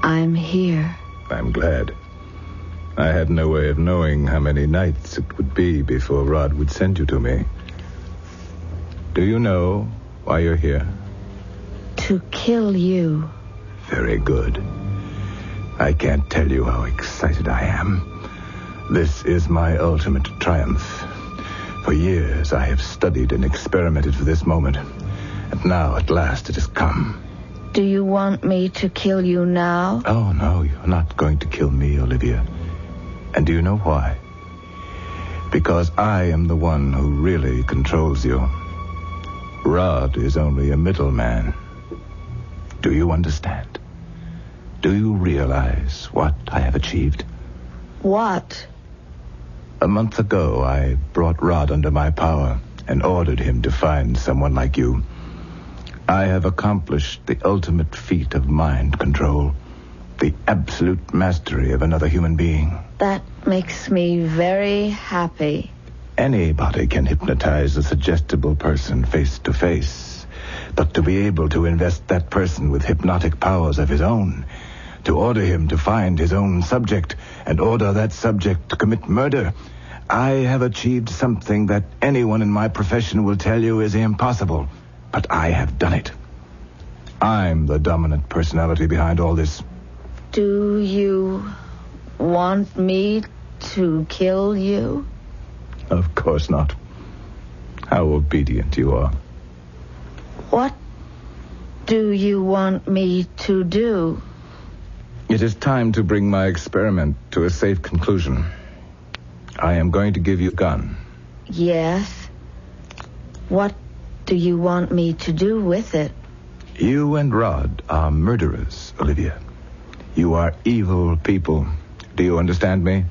I'm here. I'm glad. I had no way of knowing how many nights it would be before Rod would send you to me. Do you know why you're here? To kill you. Very good. I can't tell you how excited I am. This is my ultimate triumph. For years, I have studied and experimented for this moment. And now, at last, it has come. Do you want me to kill you now? Oh, no, you're not going to kill me, Olivia. And do you know why? Because I am the one who really controls you. Rod is only a middleman. Do you understand? Do you realize what I have achieved? What? A month ago, I brought Rod under my power and ordered him to find someone like you. I have accomplished the ultimate feat of mind control, the absolute mastery of another human being. That makes me very happy. Anybody can hypnotize a suggestible person face to face, but to be able to invest that person with hypnotic powers of his own, to order him to find his own subject and order that subject to commit murder, I have achieved something that anyone in my profession will tell you is impossible. But I have done it. I'm the dominant personality behind all this. Do you want me to kill you? Of course not. How obedient you are. What do you want me to do? It is time to bring my experiment to a safe conclusion. I am going to give you a gun. Yes. What do you want me to do with it? You and Rod are murderers, Olivia. You are evil people. Do you understand me?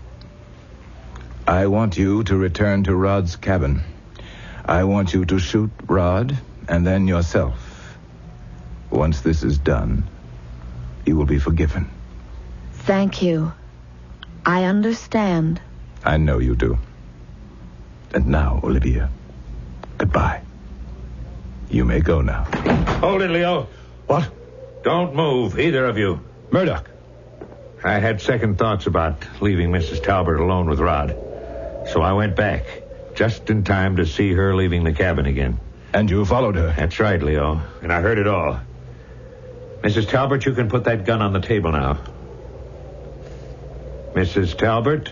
I want you to return to Rod's cabin. I want you to shoot Rod and then yourself. Once this is done, you will be forgiven. Thank you. I understand. I know you do. And now, Olivia, goodbye. You may go now. Hold it, Leo. What? Don't move, either of you. Murdoch. I had second thoughts about leaving Mrs. Talbot alone with Rod. So I went back, just in time to see her leaving the cabin again. And you followed her? That's right, Leo. And I heard it all. Mrs. Talbot, you can put that gun on the table now. Mrs. Talbot?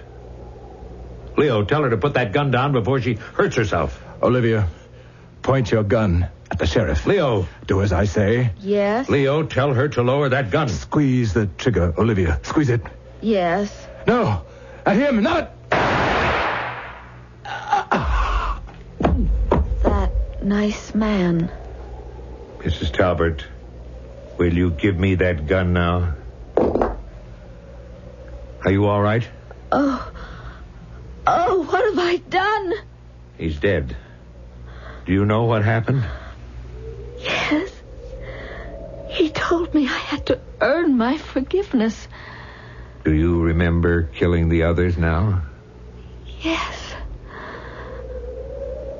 Leo, tell her to put that gun down before she hurts herself. Olivia, point your gun at the sheriff. Leo. Do as I say. Yes? Leo, tell her to lower that gun. Squeeze the trigger, Olivia. Squeeze it. Yes. No. At him, not... That nice man. Mrs. Talbot, will you give me that gun now? Are you all right? Oh, what have I done? He's dead. Do you know what happened? Yes. He told me I had to earn my forgiveness. Do you remember killing the others now? Yes.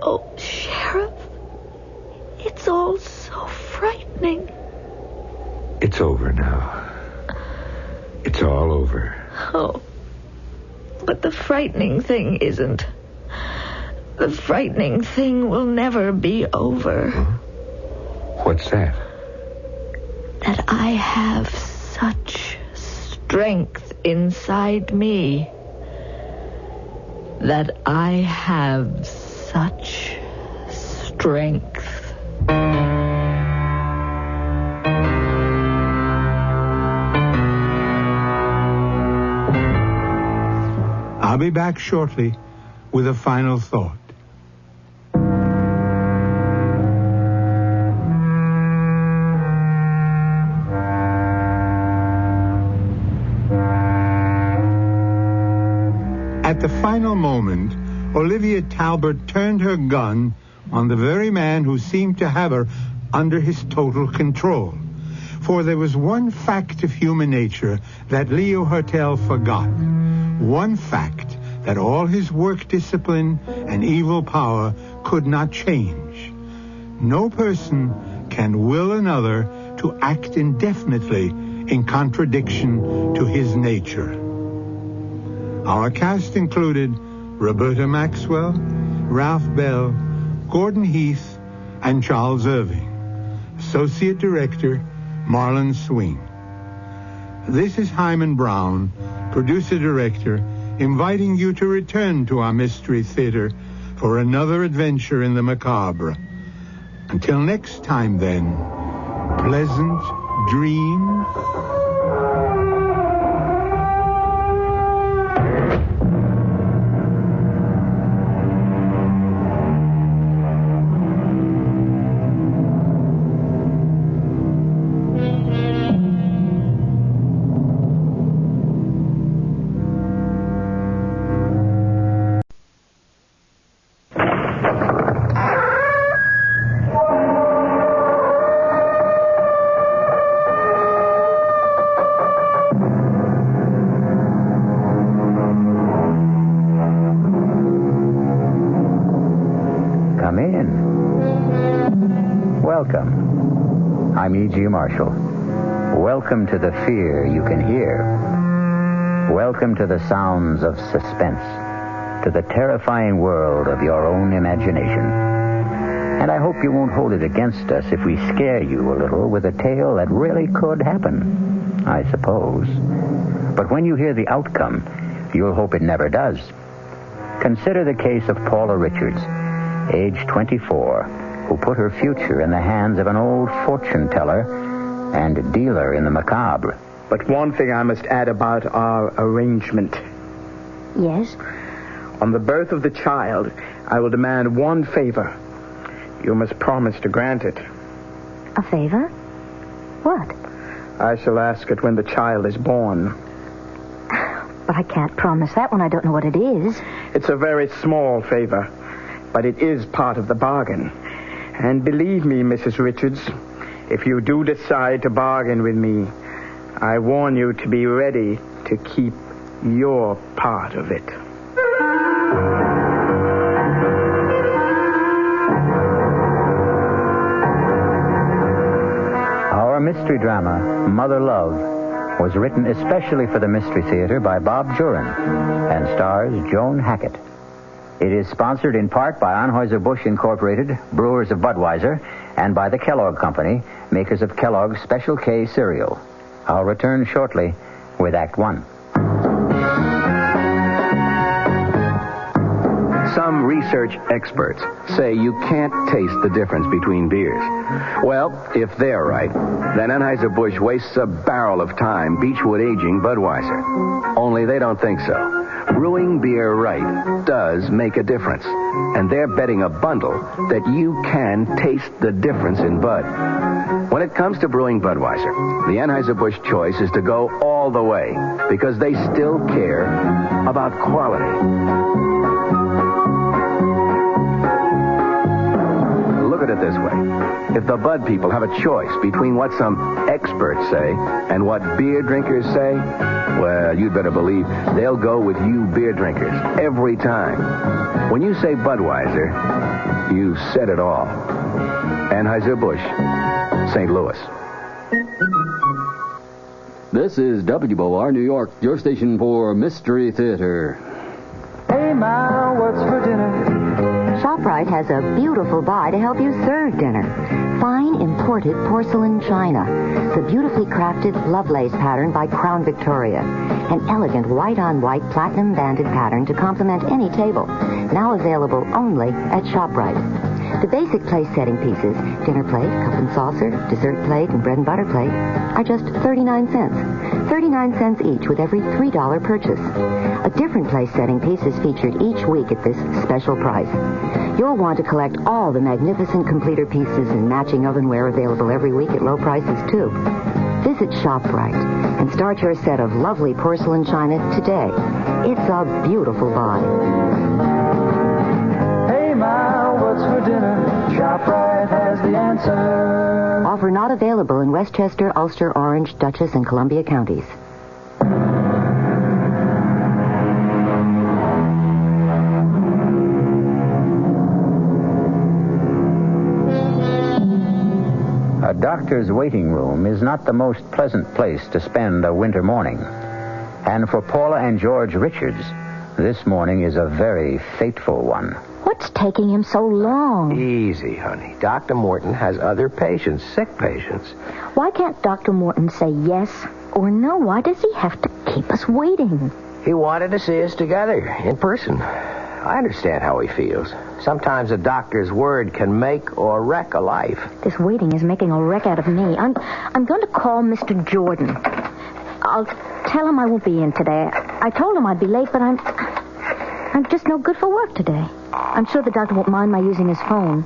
Oh, Sheriff, it's all so frightening. It's over now. It's all over. Oh, but the frightening thing isn't. The frightening thing will never be over. What's that? That I have such strength inside me. That I have such strength. I'll be back shortly with a final thought. At the final moment, Olivia Talbot turned her gun on the very man who seemed to have her under his total control. For there was one fact of human nature that Leo Hertel forgot. One fact that all his work discipline and evil power could not change. No person can will another to act indefinitely in contradiction to his nature. Our cast included Roberta Maxwell, Ralph Bell, Gordon Heath, and Charles Irving. Associate Director, Marlon Swing. This is Hyman Brown, Producer-Director, inviting you to return to our Mystery Theater for another adventure in the macabre. Until next time, then, pleasant dreams. Welcome. I'm E.G. Marshall. Welcome to the fear you can hear. Welcome to the sounds of suspense, to the terrifying world of your own imagination. And I hope you won't hold it against us if we scare you a little with a tale that really could happen, I suppose. But when you hear the outcome, you'll hope it never does. Consider the case of Paula Richards, age 24, who put her future in the hands of an old fortune teller and dealer in the macabre. But one thing I must add about our arrangement. Yes? On the birth of the child, I will demand one favor. You must promise to grant it. A favor? What? I shall ask it when the child is born. But I can't promise that when I don't know what it is. It's a very small favor, but it is part of the bargain. And believe me, Mrs. Richards, if you do decide to bargain with me, I warn you to be ready to keep your part of it. Our mystery drama, Mother Love, was written especially for the Mystery Theater by Bob Jurin and stars Joan Hackett. It is sponsored in part by Anheuser-Busch Incorporated, brewers of Budweiser, and by the Kellogg Company, makers of Kellogg's Special K cereal. I'll return shortly with Act One. Some research experts say you can't taste the difference between beers. Well, if they're right, then Anheuser-Busch wastes a barrel of time Beechwood aging Budweiser. Only they don't think so. Brewing beer right does make a difference. And they're betting a bundle that you can taste the difference in Bud. When it comes to brewing Budweiser, the Anheuser-Busch choice is to go all the way because they still care about quality. Look at it this way. If the Bud people have a choice between what some experts say and what beer drinkers say, well, you'd better believe they'll go with you beer drinkers every time. When you say Budweiser, you said it all. Anheuser-Busch, St. Louis. This is WOR New York, your station for Mystery Theater. Hey, Ma, what's for dinner? ShopRite has a beautiful buy to help you serve dinner. Fine imported porcelain china. The beautifully crafted Lovelace pattern by Crown Victoria. An elegant white-on-white platinum-banded pattern to complement any table. Now available only at ShopRite. The basic place-setting pieces, dinner plate, cup and saucer, dessert plate, and bread and butter plate, are just 39 cents. 39 cents each with every $3 purchase. A different place-setting piece is featured each week at this special price. You'll want to collect all the magnificent completer pieces and matching ovenware available every week at low prices, too. Visit ShopRite and start your set of lovely porcelain china today. It's a beautiful buy. Hey, Ma, what's for dinner? ShopRite has the answer. Offer not available in Westchester, Ulster, Orange, Dutchess, and Columbia counties. A doctor's waiting room is not the most pleasant place to spend a winter morning. And for Paula and George Richards, this morning is a very fateful one. What's taking him so long? Easy, honey. Dr. Morton has other patients, sick patients. Why can't Dr. Morton say yes or no? Why does he have to keep us waiting? He wanted to see us together, in person. I understand how he feels. Sometimes a doctor's word can make or wreck a life. This waiting is making a wreck out of me. I'm going to call Mr. Jordan. I'll tell him I won't be in today. I told him I'd be late, but I'm just no good for work today. I'm sure the doctor won't mind my using his phone.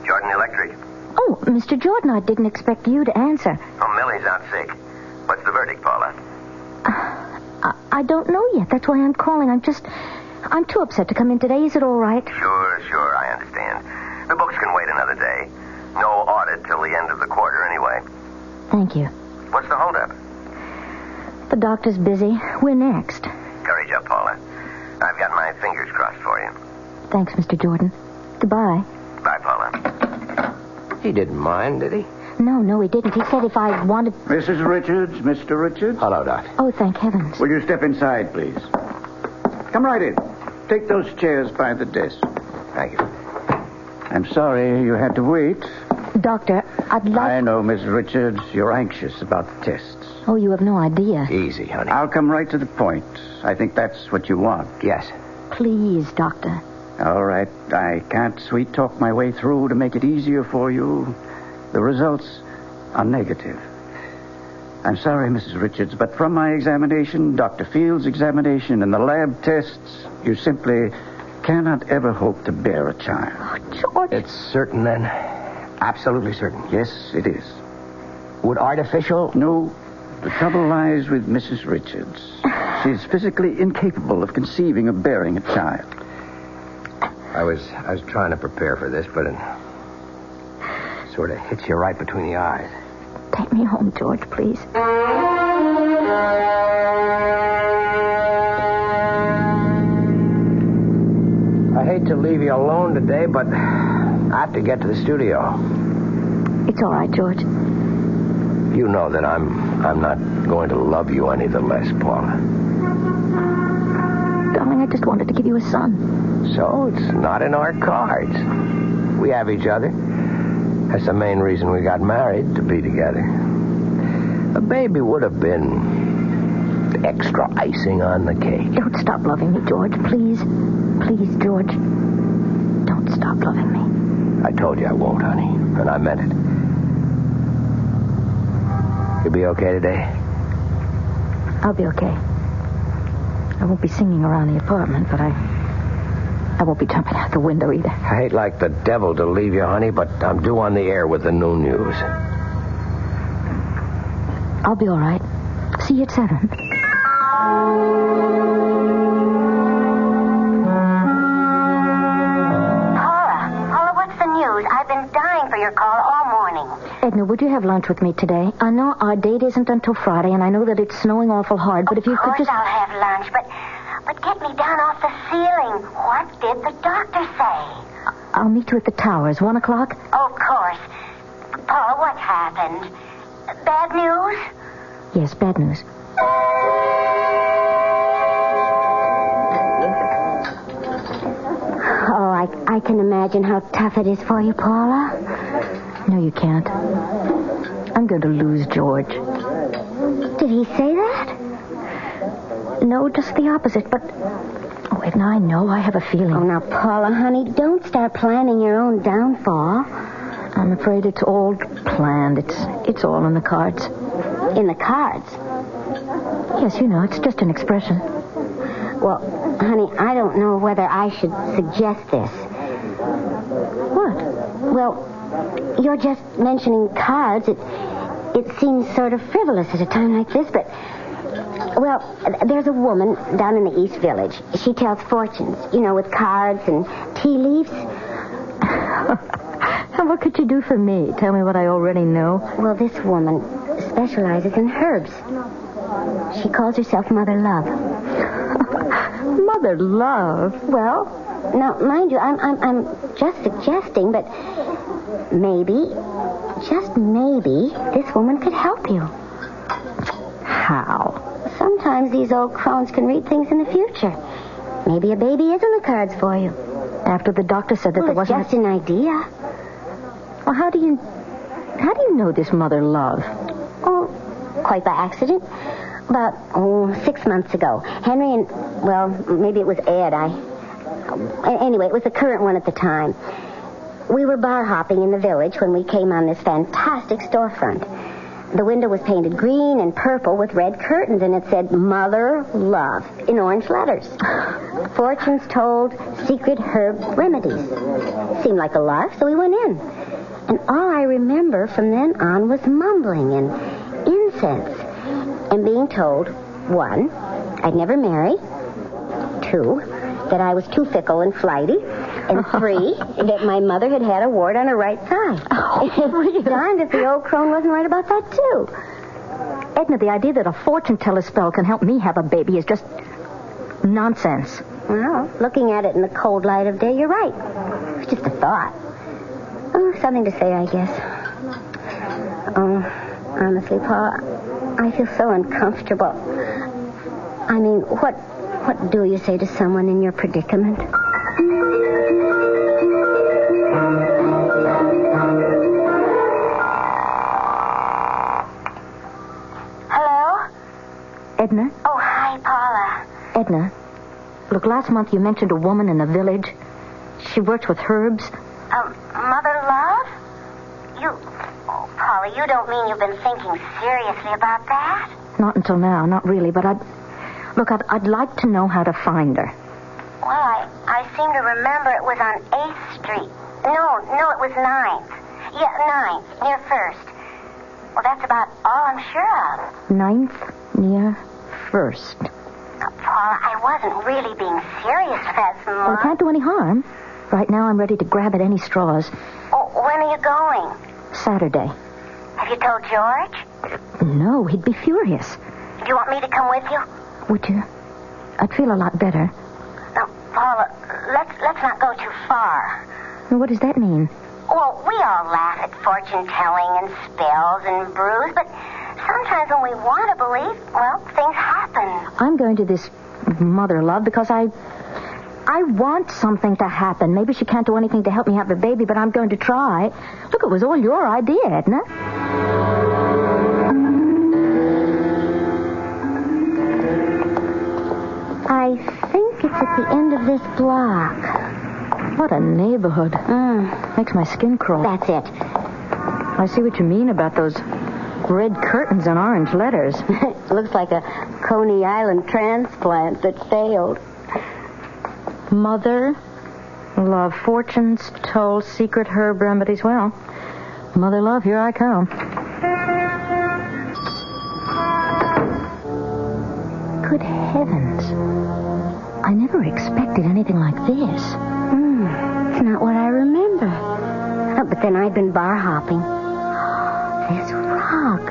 Jordan Electric. Oh, Mr. Jordan, I didn't expect you to answer. Oh, Millie's out sick. What's the verdict, Paula? I don't know yet. That's why I'm calling. I'm too upset to come in today. Is it all right? Sure, I understand. The books can wait another day. No audit till the end of the quarter anyway. Thank you. What's the holdup? The doctor's busy. We're next. Courage up, Paula. I've got my fingers crossed for you. Thanks, Mr. Jordan. Goodbye. Bye, Paula. He didn't mind, did he? No, he didn't. He said if I wanted... Mrs. Richards, Mr. Richards. Hello, Doc. Oh, thank heavens. Will you step inside, please? Come right in. Take those chairs by the desk. Thank you. I'm sorry you had to wait. Doctor, I'd like... I know, Miss Richards, you're anxious about the tests. Oh, you have no idea. Easy, honey. I'll come right to the point. I think that's what you want. Yes. Please, Doctor. All right. I can't sweet-talk my way through to make it easier for you. The results are negative. I'm sorry, Mrs. Richards, but from my examination, Dr. Field's examination, and the lab tests, you simply cannot ever hope to bear a child. Oh, George. It's certain, then? Absolutely certain? Yes, it is. Would artificial... No. The trouble lies with Mrs. Richards. She's physically incapable of conceiving or bearing a child. I was trying to prepare for this, but it sort of hits you right between the eyes. Take me home, George, please. I hate to leave you alone today, but I have to get to the studio. It's all right, George. You know that I'm not going to love you any the less, Paula. Darling, I just wanted to give you a son. So it's not in our cards. We have each other. That's the main reason we got married, to be together. A baby would have been extra icing on the cake. Don't stop loving me, George, please. Please, George. Don't stop loving me. I told you I won't, honey, and I meant it. You'll be okay today? I'll be okay. I won't be singing around the apartment, but I won't be jumping out the window either. I hate like the devil to leave you, honey, but I'm due on the air with the noon news. I'll be all right. See you at 7. Paula, what's the news? I've been dying for your call all morning. Edna, would you have lunch with me today? I know our date isn't until Friday, and I know that it's snowing awful hard, but if you could just... Of course I'll have lunch, but get me down off the ceiling. What did the doctor say? I'll meet you at the towers, 1 o'clock? Of course. Paula, what happened? Bad news? Yes, bad news. Oh, I can imagine how tough it is for you, Paula. No, you can't. I'm going to lose George. Did he say that? No, just the opposite, but... Oh, Edna, I know. I have a feeling. Oh, now, Paula, honey, don't start planning your own downfall. I'm afraid it's all planned. It's all in the cards. In the cards? Yes, you know, it's just an expression. Well, honey, I don't know whether I should suggest this. What? Well, you're just mentioning cards. It seems sort of frivolous at a time like this, but... Well, there's a woman down in the East Village. She tells fortunes, you know, with cards and tea leaves. And what could you do for me? Tell me what I already know. Well, this woman specializes in herbs. She calls herself Mother Love. Mother Love? Well, now, mind you, I'm just suggesting, but maybe, just maybe, this woman could help you. How? sometimes these old crones can read things in the future. Maybe a baby is in the cards for you. After the doctor said that there wasn't... It's just an idea. Well, how do you know this mother love? Oh, quite by accident. About 6 months ago. Henry and, well, maybe it was Ed. Anyway, it was the current one at the time. We were bar hopping in the village when we came on this fantastic storefront. The window was painted green and purple with red curtains, and it said, Mother Love, in orange letters. Fortunes told, secret herb remedies. Seemed like a lark, so we went in. And all I remember from then on was mumbling and incense. And being told, 1, I'd never marry. 2, that I was too fickle and flighty. And 3, that my mother had a wart on her right side. Darned if the old crone wasn't right about that, too. Edna, the idea that a fortune teller spell can help me have a baby is just nonsense. Well, looking at it in the cold light of day, you're right. It's just a thought. Oh, something to say, I guess. Oh, honestly, Paul, I feel so uncomfortable. I mean, what do you say to someone in your predicament? Hello? Edna? Oh, hi, Paula. Edna, look, last month you mentioned a woman in the village. She works with herbs. Mother Love? Oh, Paula, you don't mean you've been thinking seriously about that? Not until now, not really, but I'd like to know how to find her. Well, I seem to remember it was on 8th Street. No, it was 9th. Yeah, 9th, near 1st. Well, that's about all I'm sure of. 9th, near 1st. Now, Paula, I wasn't really being serious last month. Well, it can't do any harm. Right now, I'm ready to grab at any straws. Oh, when are you going? Saturday. Have you told George? No, he'd be furious. Do you want me to come with you? Would you? I'd feel a lot better. Now, Paula, let's not go too far. What does that mean? Well, we all laugh at fortune-telling and spells and brews, but sometimes when we want to believe, well, things happen. I'm going to this Mother Love because I want something to happen. Maybe she can't do anything to help me have a baby, but I'm going to try. Look, it was all your idea, Edna. I think it's at the end of this block. What a neighborhood. Makes my skin crawl. That's it. I see what you mean about those red curtains and orange letters. Looks like a Coney Island transplant that failed. Mother Love, fortunes told, secret herb remedies. Well, Mother Love, here I come. Good heavens. I never expected anything like this. It's not what I remember. Oh, but then I've been bar hopping. This rug,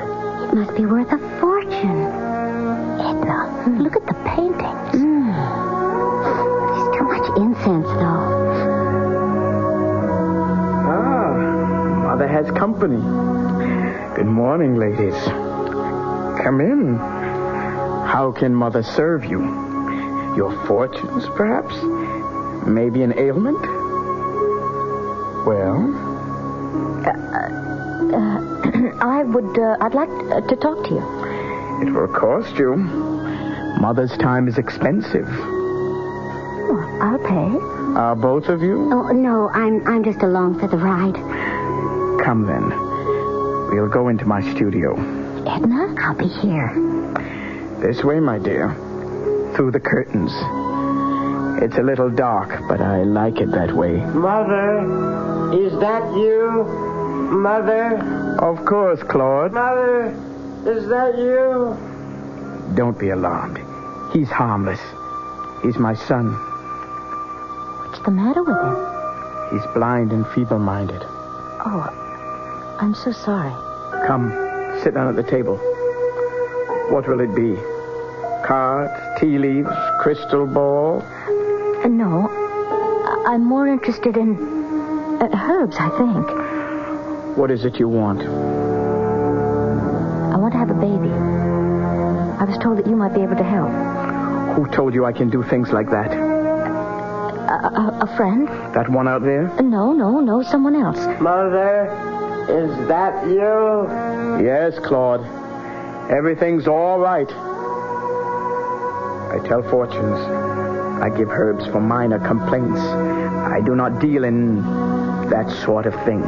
it must be worth a fortune. Edna, look at the paintings. There's too much incense, though. Mother has company. Good morning, ladies. Come in. How can Mother serve you? Your fortunes, perhaps? Maybe an ailment? Well? I'd like to talk to you. It will cost you. Mother's time is expensive. Well, I'll pay. Are both of you? Oh, no, I'm just along for the ride. Come then. We'll go into my studio. Edna, I'll be here. This way, my dear. Through the curtains. It's a little dark, but I like it that way. Mother, is that you? Mother? Of course, Claude. Mother, is that you? Don't be alarmed. He's harmless. He's my son. What's the matter with him? He's blind and feeble-minded. Oh, I'm so sorry. Come, sit down at the table. What will it be? Cards, tea leaves, crystal ball? No. I'm more interested in herbs, I think. What is it you want? I want to have a baby. I was told that you might be able to help. Who told you I can do things like that? A friend? That one out there? No, someone else. Mother, is that you? Yes, Claude. Everything's all right. I tell fortunes. I give herbs for minor complaints. I do not deal in that sort of thing.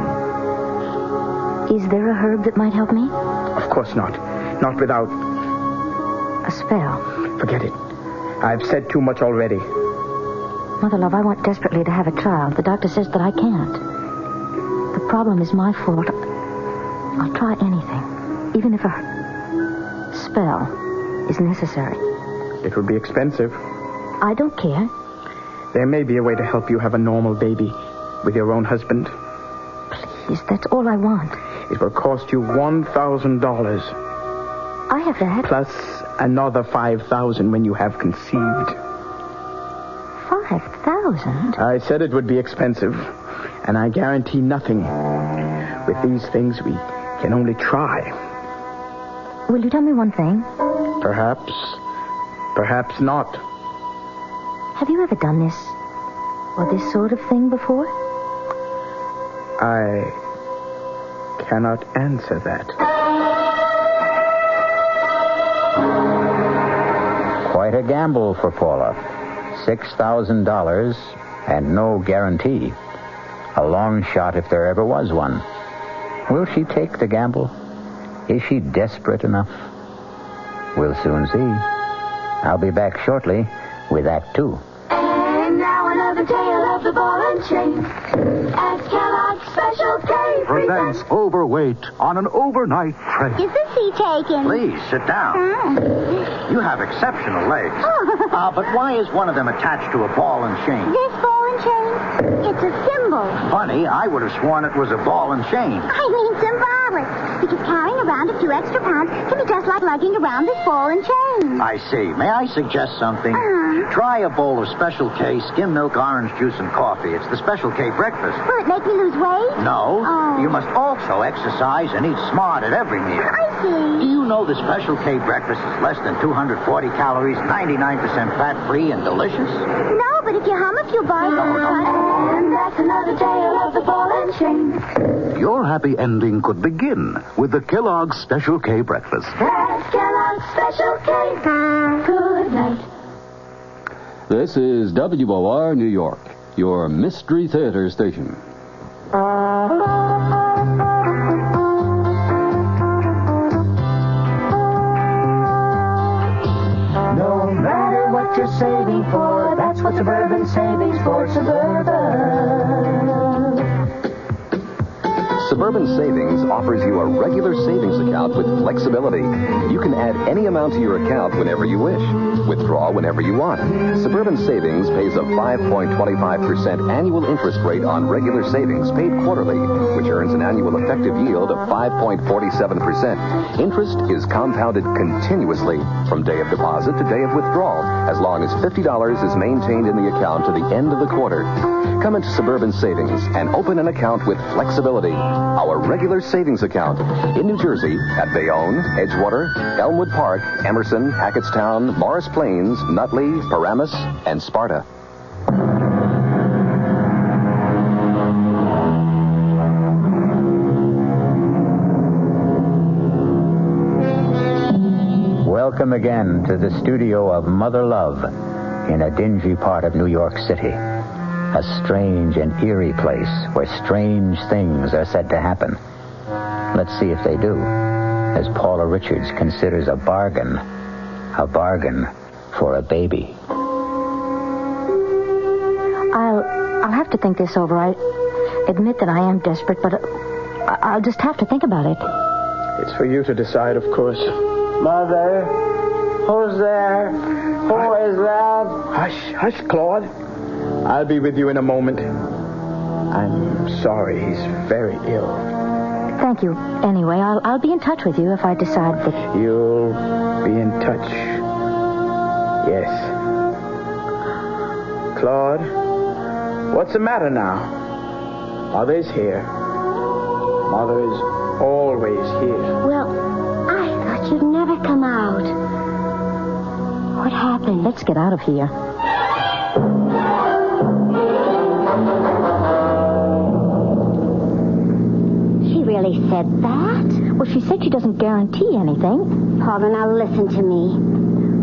Is there a herb that might help me? Of course not. Not without... a spell. Forget it. I've said too much already. Mother, love, I want desperately to have a child. The doctor says that I can't. The problem is my fault. I'll try anything. Even if a spell is necessary. It would be expensive. I don't care. There may be a way to help you have a normal baby with your own husband. Please, that's all I want. It will cost you $1,000. I have that. Plus another $5,000 when you have conceived. 5,000? I said it would be expensive, and I guarantee nothing. With these things, we can only try. Will you tell me one thing? Perhaps not. Have you ever done this, or this sort of thing before? I cannot answer that. Quite a gamble for Paula. $6,000 and no guarantee. A long shot if there ever was one. Will she take the gamble? Is she desperate enough? We'll soon see. I'll be back shortly with Act 2. And now another tale of the ball and chain. At Kellogg's Special K presents Overweight on an overnight train. Is the seat taken? Please, sit down. You have exceptional legs. But why is one of them attached to a ball and chain? This ball and chain? It's a symbol. Funny, I would have sworn it was a ball and chain. I mean symbolic. Because carrying around a few extra pounds can be just like lugging around this ball and chain. I see. May I suggest something? Try a bowl of Special K skim milk, orange juice, and coffee. It's the Special K breakfast. Will it make me lose weight? No. You must also exercise and eat smart at every meal. I see. Do you know the Special K breakfast is less than 240 calories, 99% fat-free, and delicious? No, but if you hum a few bars... And that's another tale of the ball and chain. Your happy ending could begin with the Kellogg's Special K breakfast. That's Kellogg's Special K. Good night. This is WOR New York, your Mystery Theater station. No matter what you're saving for, that's what Suburban Savings for Suburban. Suburban Savings offers you a regular savings account with flexibility. You can add any amount to your account whenever you wish. Withdraw whenever you want. Suburban Savings pays a 5.25% annual interest rate on regular savings paid quarterly, which earns an annual effective yield of 5.47%. Interest is compounded continuously from day of deposit to day of withdrawal, as long as $50 is maintained in the account to the end of the quarter. Come into Suburban Savings and open an account with flexibility. Our regular savings account in New Jersey at Bayonne, Edgewater, Elmwood Park, Emerson, Hackettstown, Morris Plains, Nutley, Paramus, and Sparta. Welcome again to the studio of Mother Love in a dingy part of New York City. A strange and eerie place where strange things are said to happen. Let's see if they do, as Paula Richards considers a bargain for a baby. I'll have to think this over. I admit that I am desperate, but I'll just have to think about it. It's for you to decide, of course. Mother, who's there? Who is that? Hush, Claude. I'll be with you in a moment. I'm sorry, he's very ill. Thank you. Anyway, I'll be in touch with you if I decide that... You'll be in touch. Yes. Claude, what's the matter now? Mother's here. Mother is always here. Well, I thought you'd never come out. happened? Let's get out of here. She really said that? Well, she said she doesn't guarantee anything. Paula, now listen to me.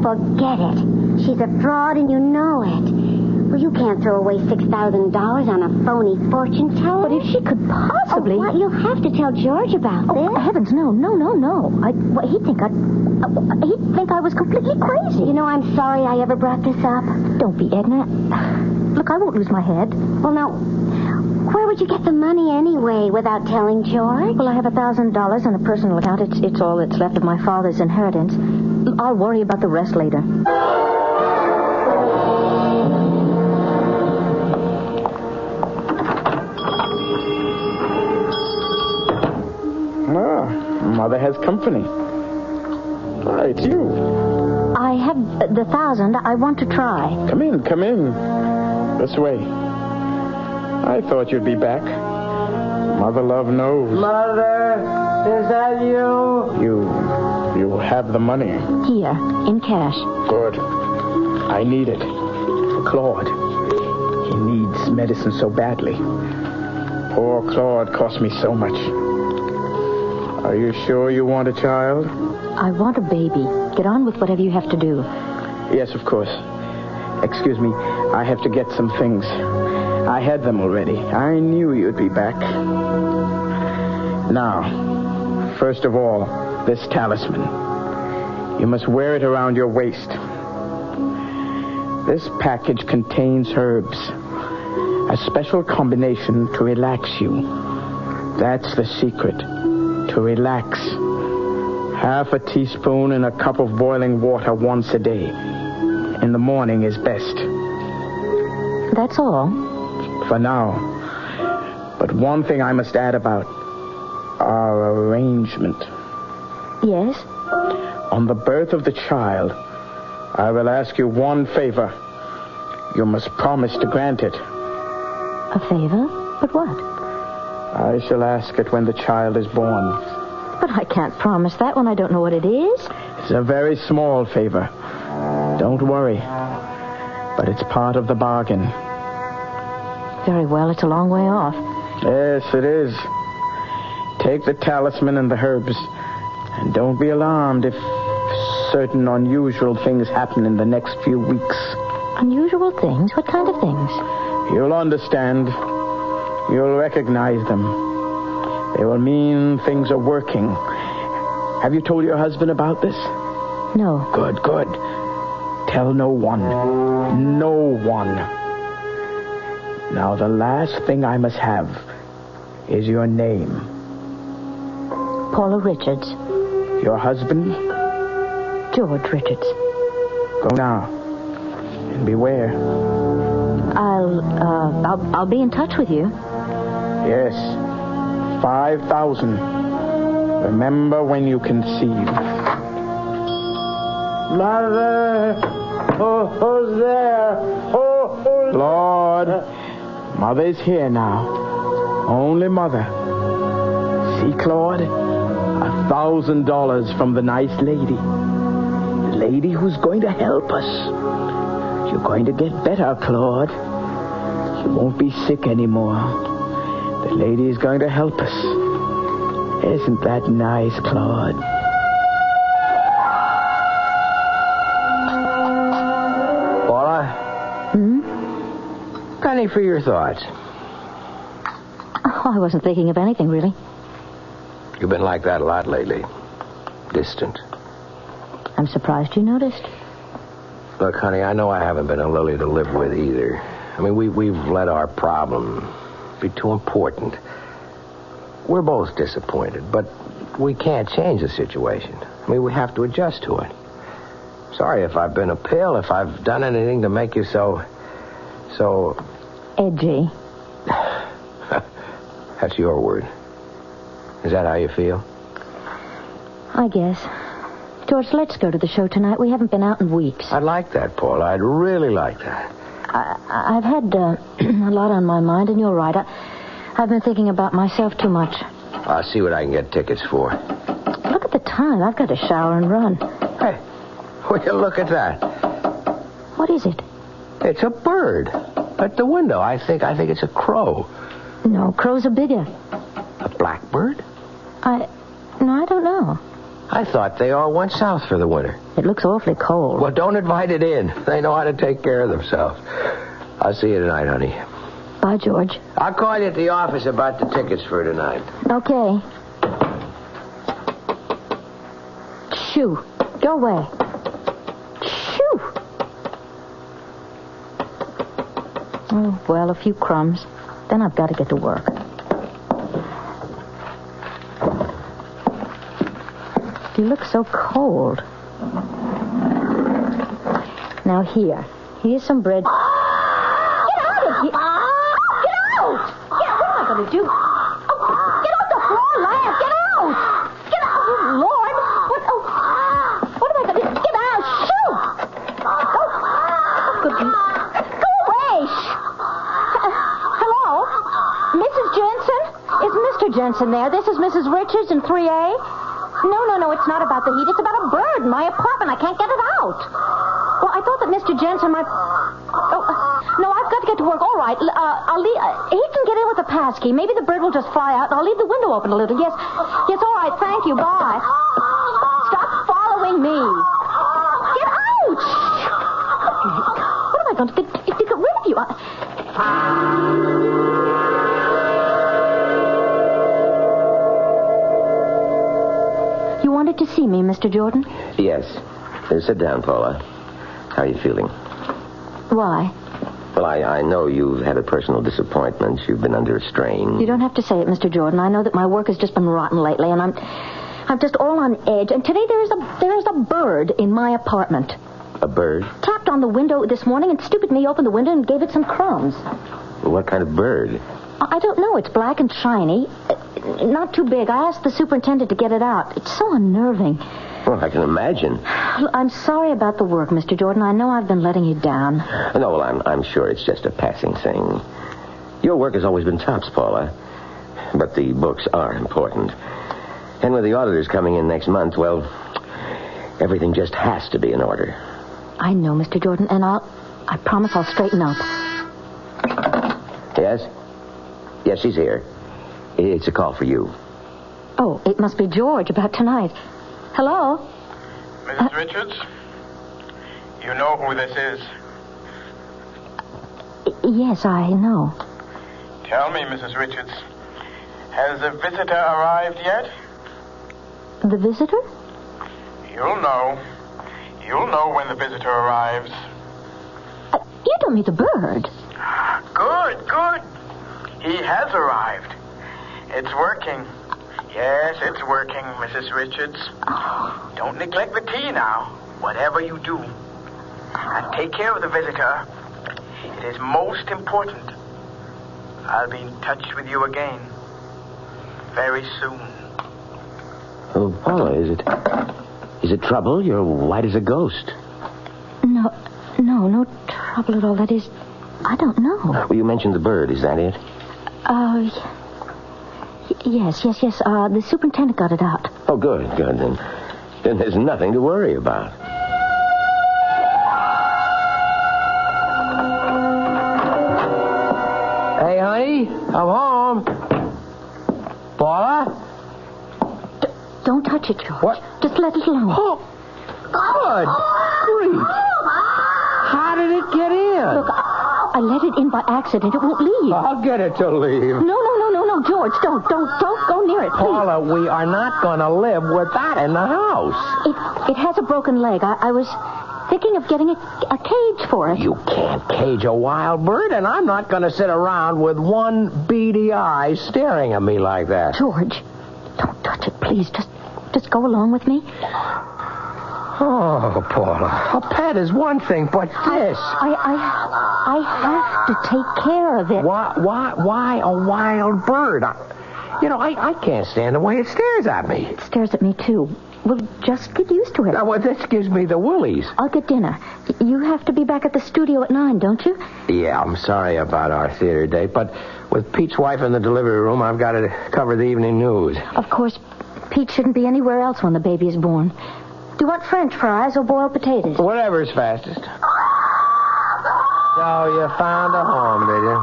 Forget it. She's a fraud and you know it. Well, you can't throw away $6,000 on a phony fortune teller. But if she could possibly... Oh, what? You'll have to tell George about this. Heavens, no. He'd think I was completely crazy. You know, I'm sorry I ever brought this up. Don't be, Edna. Look, I won't lose my head. Well, now, where would you get the money anyway without telling George? Well, I have $1,000 in a personal account. It's all that's left of my father's inheritance. I'll worry about the rest later. Mother has company. It's you. I have the 1,000. I want to try. Come in. This way. I thought you'd be back. Mother love knows. Mother, is that you? You have the money. Here, in cash. Good. I need it. For Claude. He needs medicine so badly. Poor Claude cost me so much. Are you sure you want a child? I want a baby. Get on with whatever you have to do. Yes, of course. Excuse me. I have to get some things. I had them already. I knew you'd be back. Now, first of all, this talisman. You must wear it around your waist. This package contains herbs. A special combination to relax you. That's the secret. To relax. Half a teaspoon in a cup of boiling water once a day. In the morning is best. That's all? For now. But one thing I must add about our arrangement. Yes? On the birth of the child, I will ask you one favor. You must promise to grant it. A favor? But what? I shall ask it when the child is born. But I can't promise that when I don't know what it is. It's a very small favor. Don't worry. But it's part of the bargain. Very well, it's a long way off. Yes, it is. Take the talisman and the herbs. And don't be alarmed if certain unusual things happen in the next few weeks. Unusual things? What kind of things? You'll understand. You'll recognize them. They will mean things are working. Have you told your husband about this? No. Good. Tell no one. No one. Now, the last thing I must have is your name. Paula Richards. Your husband? George Richards. Go now. And beware. I'll be in touch with you. Yes. 5,000. Remember when you conceive. Mother! Who's there? Who's Lord, Mother's here now. Only Mother. See, Claude? $1,000 from the nice lady. The lady who's going to help us. You're going to get better, Claude. You won't be sick anymore. The lady is going to help us. Isn't that nice, Claude? Paula? Penny for your thoughts. Oh, I wasn't thinking of anything, really. You've been like that a lot lately. Distant. I'm surprised you noticed. Look, honey, I know I haven't been a lily to live with either. I mean, we've let our problem be too important. We're both disappointed, but we can't change the situation. I mean, we have to adjust to it. Sorry if I've been a pill, if I've done anything to make you so... edgy. That's your word. Is that how you feel? I guess. George, let's go to the show tonight. We haven't been out in weeks. I'd like that, Paula. I'd really like that. I've had a lot on my mind, and you're right. I've been thinking about myself too much. I'll see what I can get tickets for. Look at the time. I've got to shower and run. Hey, will you look at that? What is it? It's a bird. At the window. I think it's a crow. No, crows are bigger. A blackbird? I don't know. I thought they all went south for the winter. It looks awfully cold. Well, don't invite it in. They know how to take care of themselves. I'll see you tonight, honey. Bye, George. I'll call you at the office about the tickets for tonight. Okay. Shoo. Go away. Shoo. Oh, well, a few crumbs. Then I've got to get to work. You look so cold. Now here's some bread. Get out of here! Get out! What am I going to do? Oh, get off the floor, lad! Get out! Get out, oh, Lord! What am I going to do? Get out! Shoot! Go away! Hello? Mrs. Jensen? Is Mr. Jensen there? This is Mrs. Richards in 3A. No, it's not about the heat. It's about a bird in my apartment. I can't get it out. Well, I thought that Mr. Jensen might... no, I've got to get to work. All right, I'll leave... he can get in with the pass key. Maybe the bird will just fly out, and I'll leave the window open a little. Yes, all right, thank you. Bye. Stop following me. Get out! What am I going to do to get rid of you? You wanted to see me, Mr. Jordan? Yes. Sit down, Paula. How are you feeling? Why? Well, I know you've had a personal disappointment. You've been under a strain. You don't have to say it, Mr. Jordan. I know that my work has just been rotten lately, and I'm just all on edge. And today there is a bird in my apartment. A bird? Tapped on the window this morning, and stupid me opened the window and gave it some crumbs. What kind of bird? I don't know. It's black and shiny. Not too big. I asked the superintendent to get it out. It's so unnerving. Well, I can imagine. I'm sorry about the work, Mr. Jordan. I know I've been letting you down. No, well, I'm sure it's just a passing thing. Your work has always been tops, Paula. But the books are important. And with the auditors coming in next month, well, everything just has to be in order. I know, Mr. Jordan, and I promise I'll straighten up. Yes? Yes, she's here. It's a call for you. Oh, it must be George about tonight. Hello? Mrs. Richards? You know who this is? Yes, I know. Tell me, Mrs. Richards, has the visitor arrived yet? The visitor? You'll know. You'll know when the visitor arrives. You don't mean the bird. Good. He has arrived. It's working. Yes, it's working, Mrs. Richards. Oh. Don't neglect the tea now, whatever you do. And take care of the visitor. It is most important. I'll be in touch with you again very soon. Oh, Paula, is it trouble? You're white as a ghost. No trouble at all. That is, I don't know. Well, you mentioned the bird. Is that it? Yes. The superintendent got it out. Oh, good. Then there's nothing to worry about. Hey, honey, I'm home. Paula? Don't touch it, George. What? Just let it alone. Oh, good grief. How did it get in? Look, I let it in by accident. It won't leave. I'll get it to leave. No, George, don't go near it, please. Paula, we are not going to live with that in the house. It has a broken leg. I was thinking of getting a cage for it. You can't cage a wild bird, and I'm not going to sit around with one beady eye staring at me like that. George, don't touch it, please. Just go along with me. Oh, Paula, a pet is one thing, but this... I have to take care of it. Why a wild bird? I can't stand the way it stares at me. It stares at me, too. Well, just get used to it. Well, this gives me the willies. I'll get dinner. You have to be back at the studio at 9, don't you? Yeah, I'm sorry about our theater date, but with Pete's wife in the delivery room, I've got to cover the evening news. Of course, Pete shouldn't be anywhere else when the baby is born. Do you want French fries or boiled potatoes? Whatever's fastest. So you found a home, did you?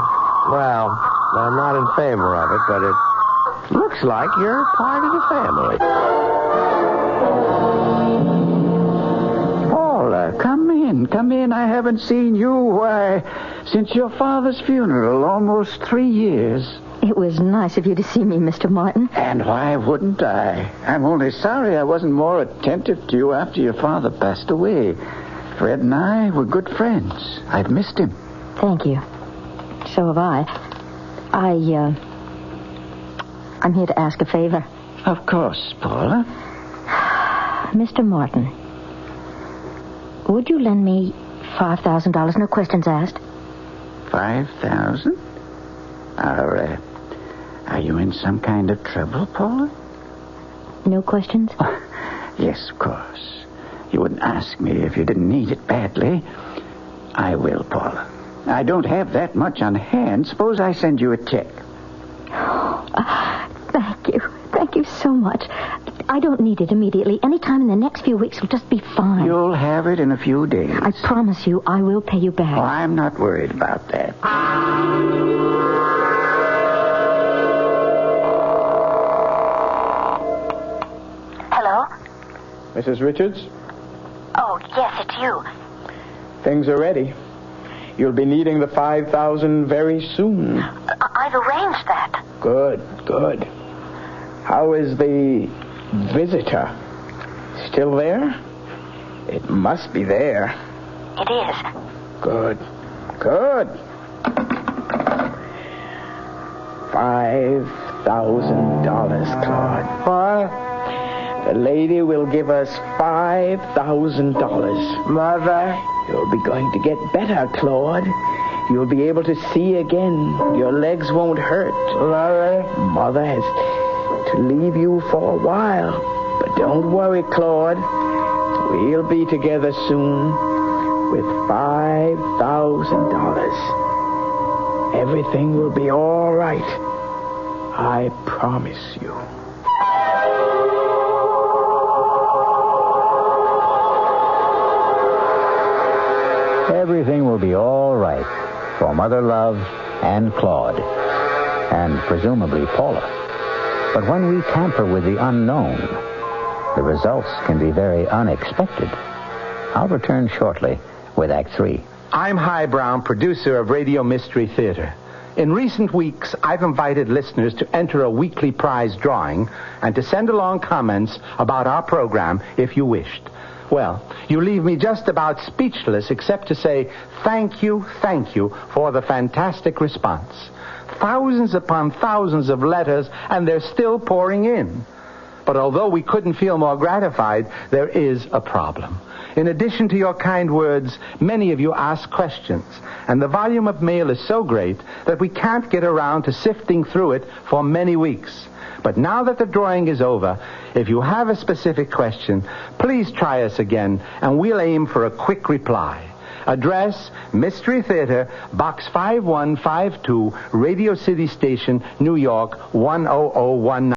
Well, I'm not in favor of it, but it looks like you're part of the family. Paula, come in. Come in. I haven't seen you, why, since your father's funeral, almost 3 years. It was nice of you to see me, Mr. Martin. And why wouldn't I? I'm only sorry I wasn't more attentive to you after your father passed away. Fred and I were good friends. I've missed him. Thank you. So have I. I'm here to ask a favor. Of course, Paula. Mr. Martin, would you lend me $5,000, no questions asked? 5,000? Are you in some kind of trouble, Paula? No questions? Oh, yes, of course. You wouldn't ask me if you didn't need it badly. I will, Paula. I don't have that much on hand. Suppose I send you a check. Thank you. Thank you so much. I don't need it immediately. Any time in the next few weeks will just be fine. You'll have it in a few days. I promise you I will pay you back. Oh, I'm not worried about that. Hello? Mrs. Richards? Oh, yes, it's you. Things are ready. You'll be needing the $5,000 very soon. I've arranged that. Good, good. How is the visitor? Still there? It must be there. It is. Good, good. $5,000, Claude. What? The lady will give us $5,000. Mother? You'll be going to get better, Claude. You'll be able to see again. Your legs won't hurt. Mother? Mother has to leave you for a while. But don't worry, Claude. We'll be together soon with $5,000. Everything will be all right. I promise you. Everything will be all right for Mother Love and Claude, and presumably Paula. But when we tamper with the unknown, the results can be very unexpected. I'll return shortly with Act 3. I'm Hy Brown, producer of Radio Mystery Theater. In recent weeks, I've invited listeners to enter a weekly prize drawing and to send along comments about our program if you wished. Well, you leave me just about speechless except to say thank you for the fantastic response. Thousands upon thousands of letters, and they're still pouring in. But although we couldn't feel more gratified, there is a problem. In addition to your kind words, many of you ask questions, and the volume of mail is so great that we can't get around to sifting through it for many weeks. But now that the drawing is over, if you have a specific question, please try us again, and we'll aim for a quick reply. Address, Mystery Theater, Box 5152, Radio City Station, New York, 10019.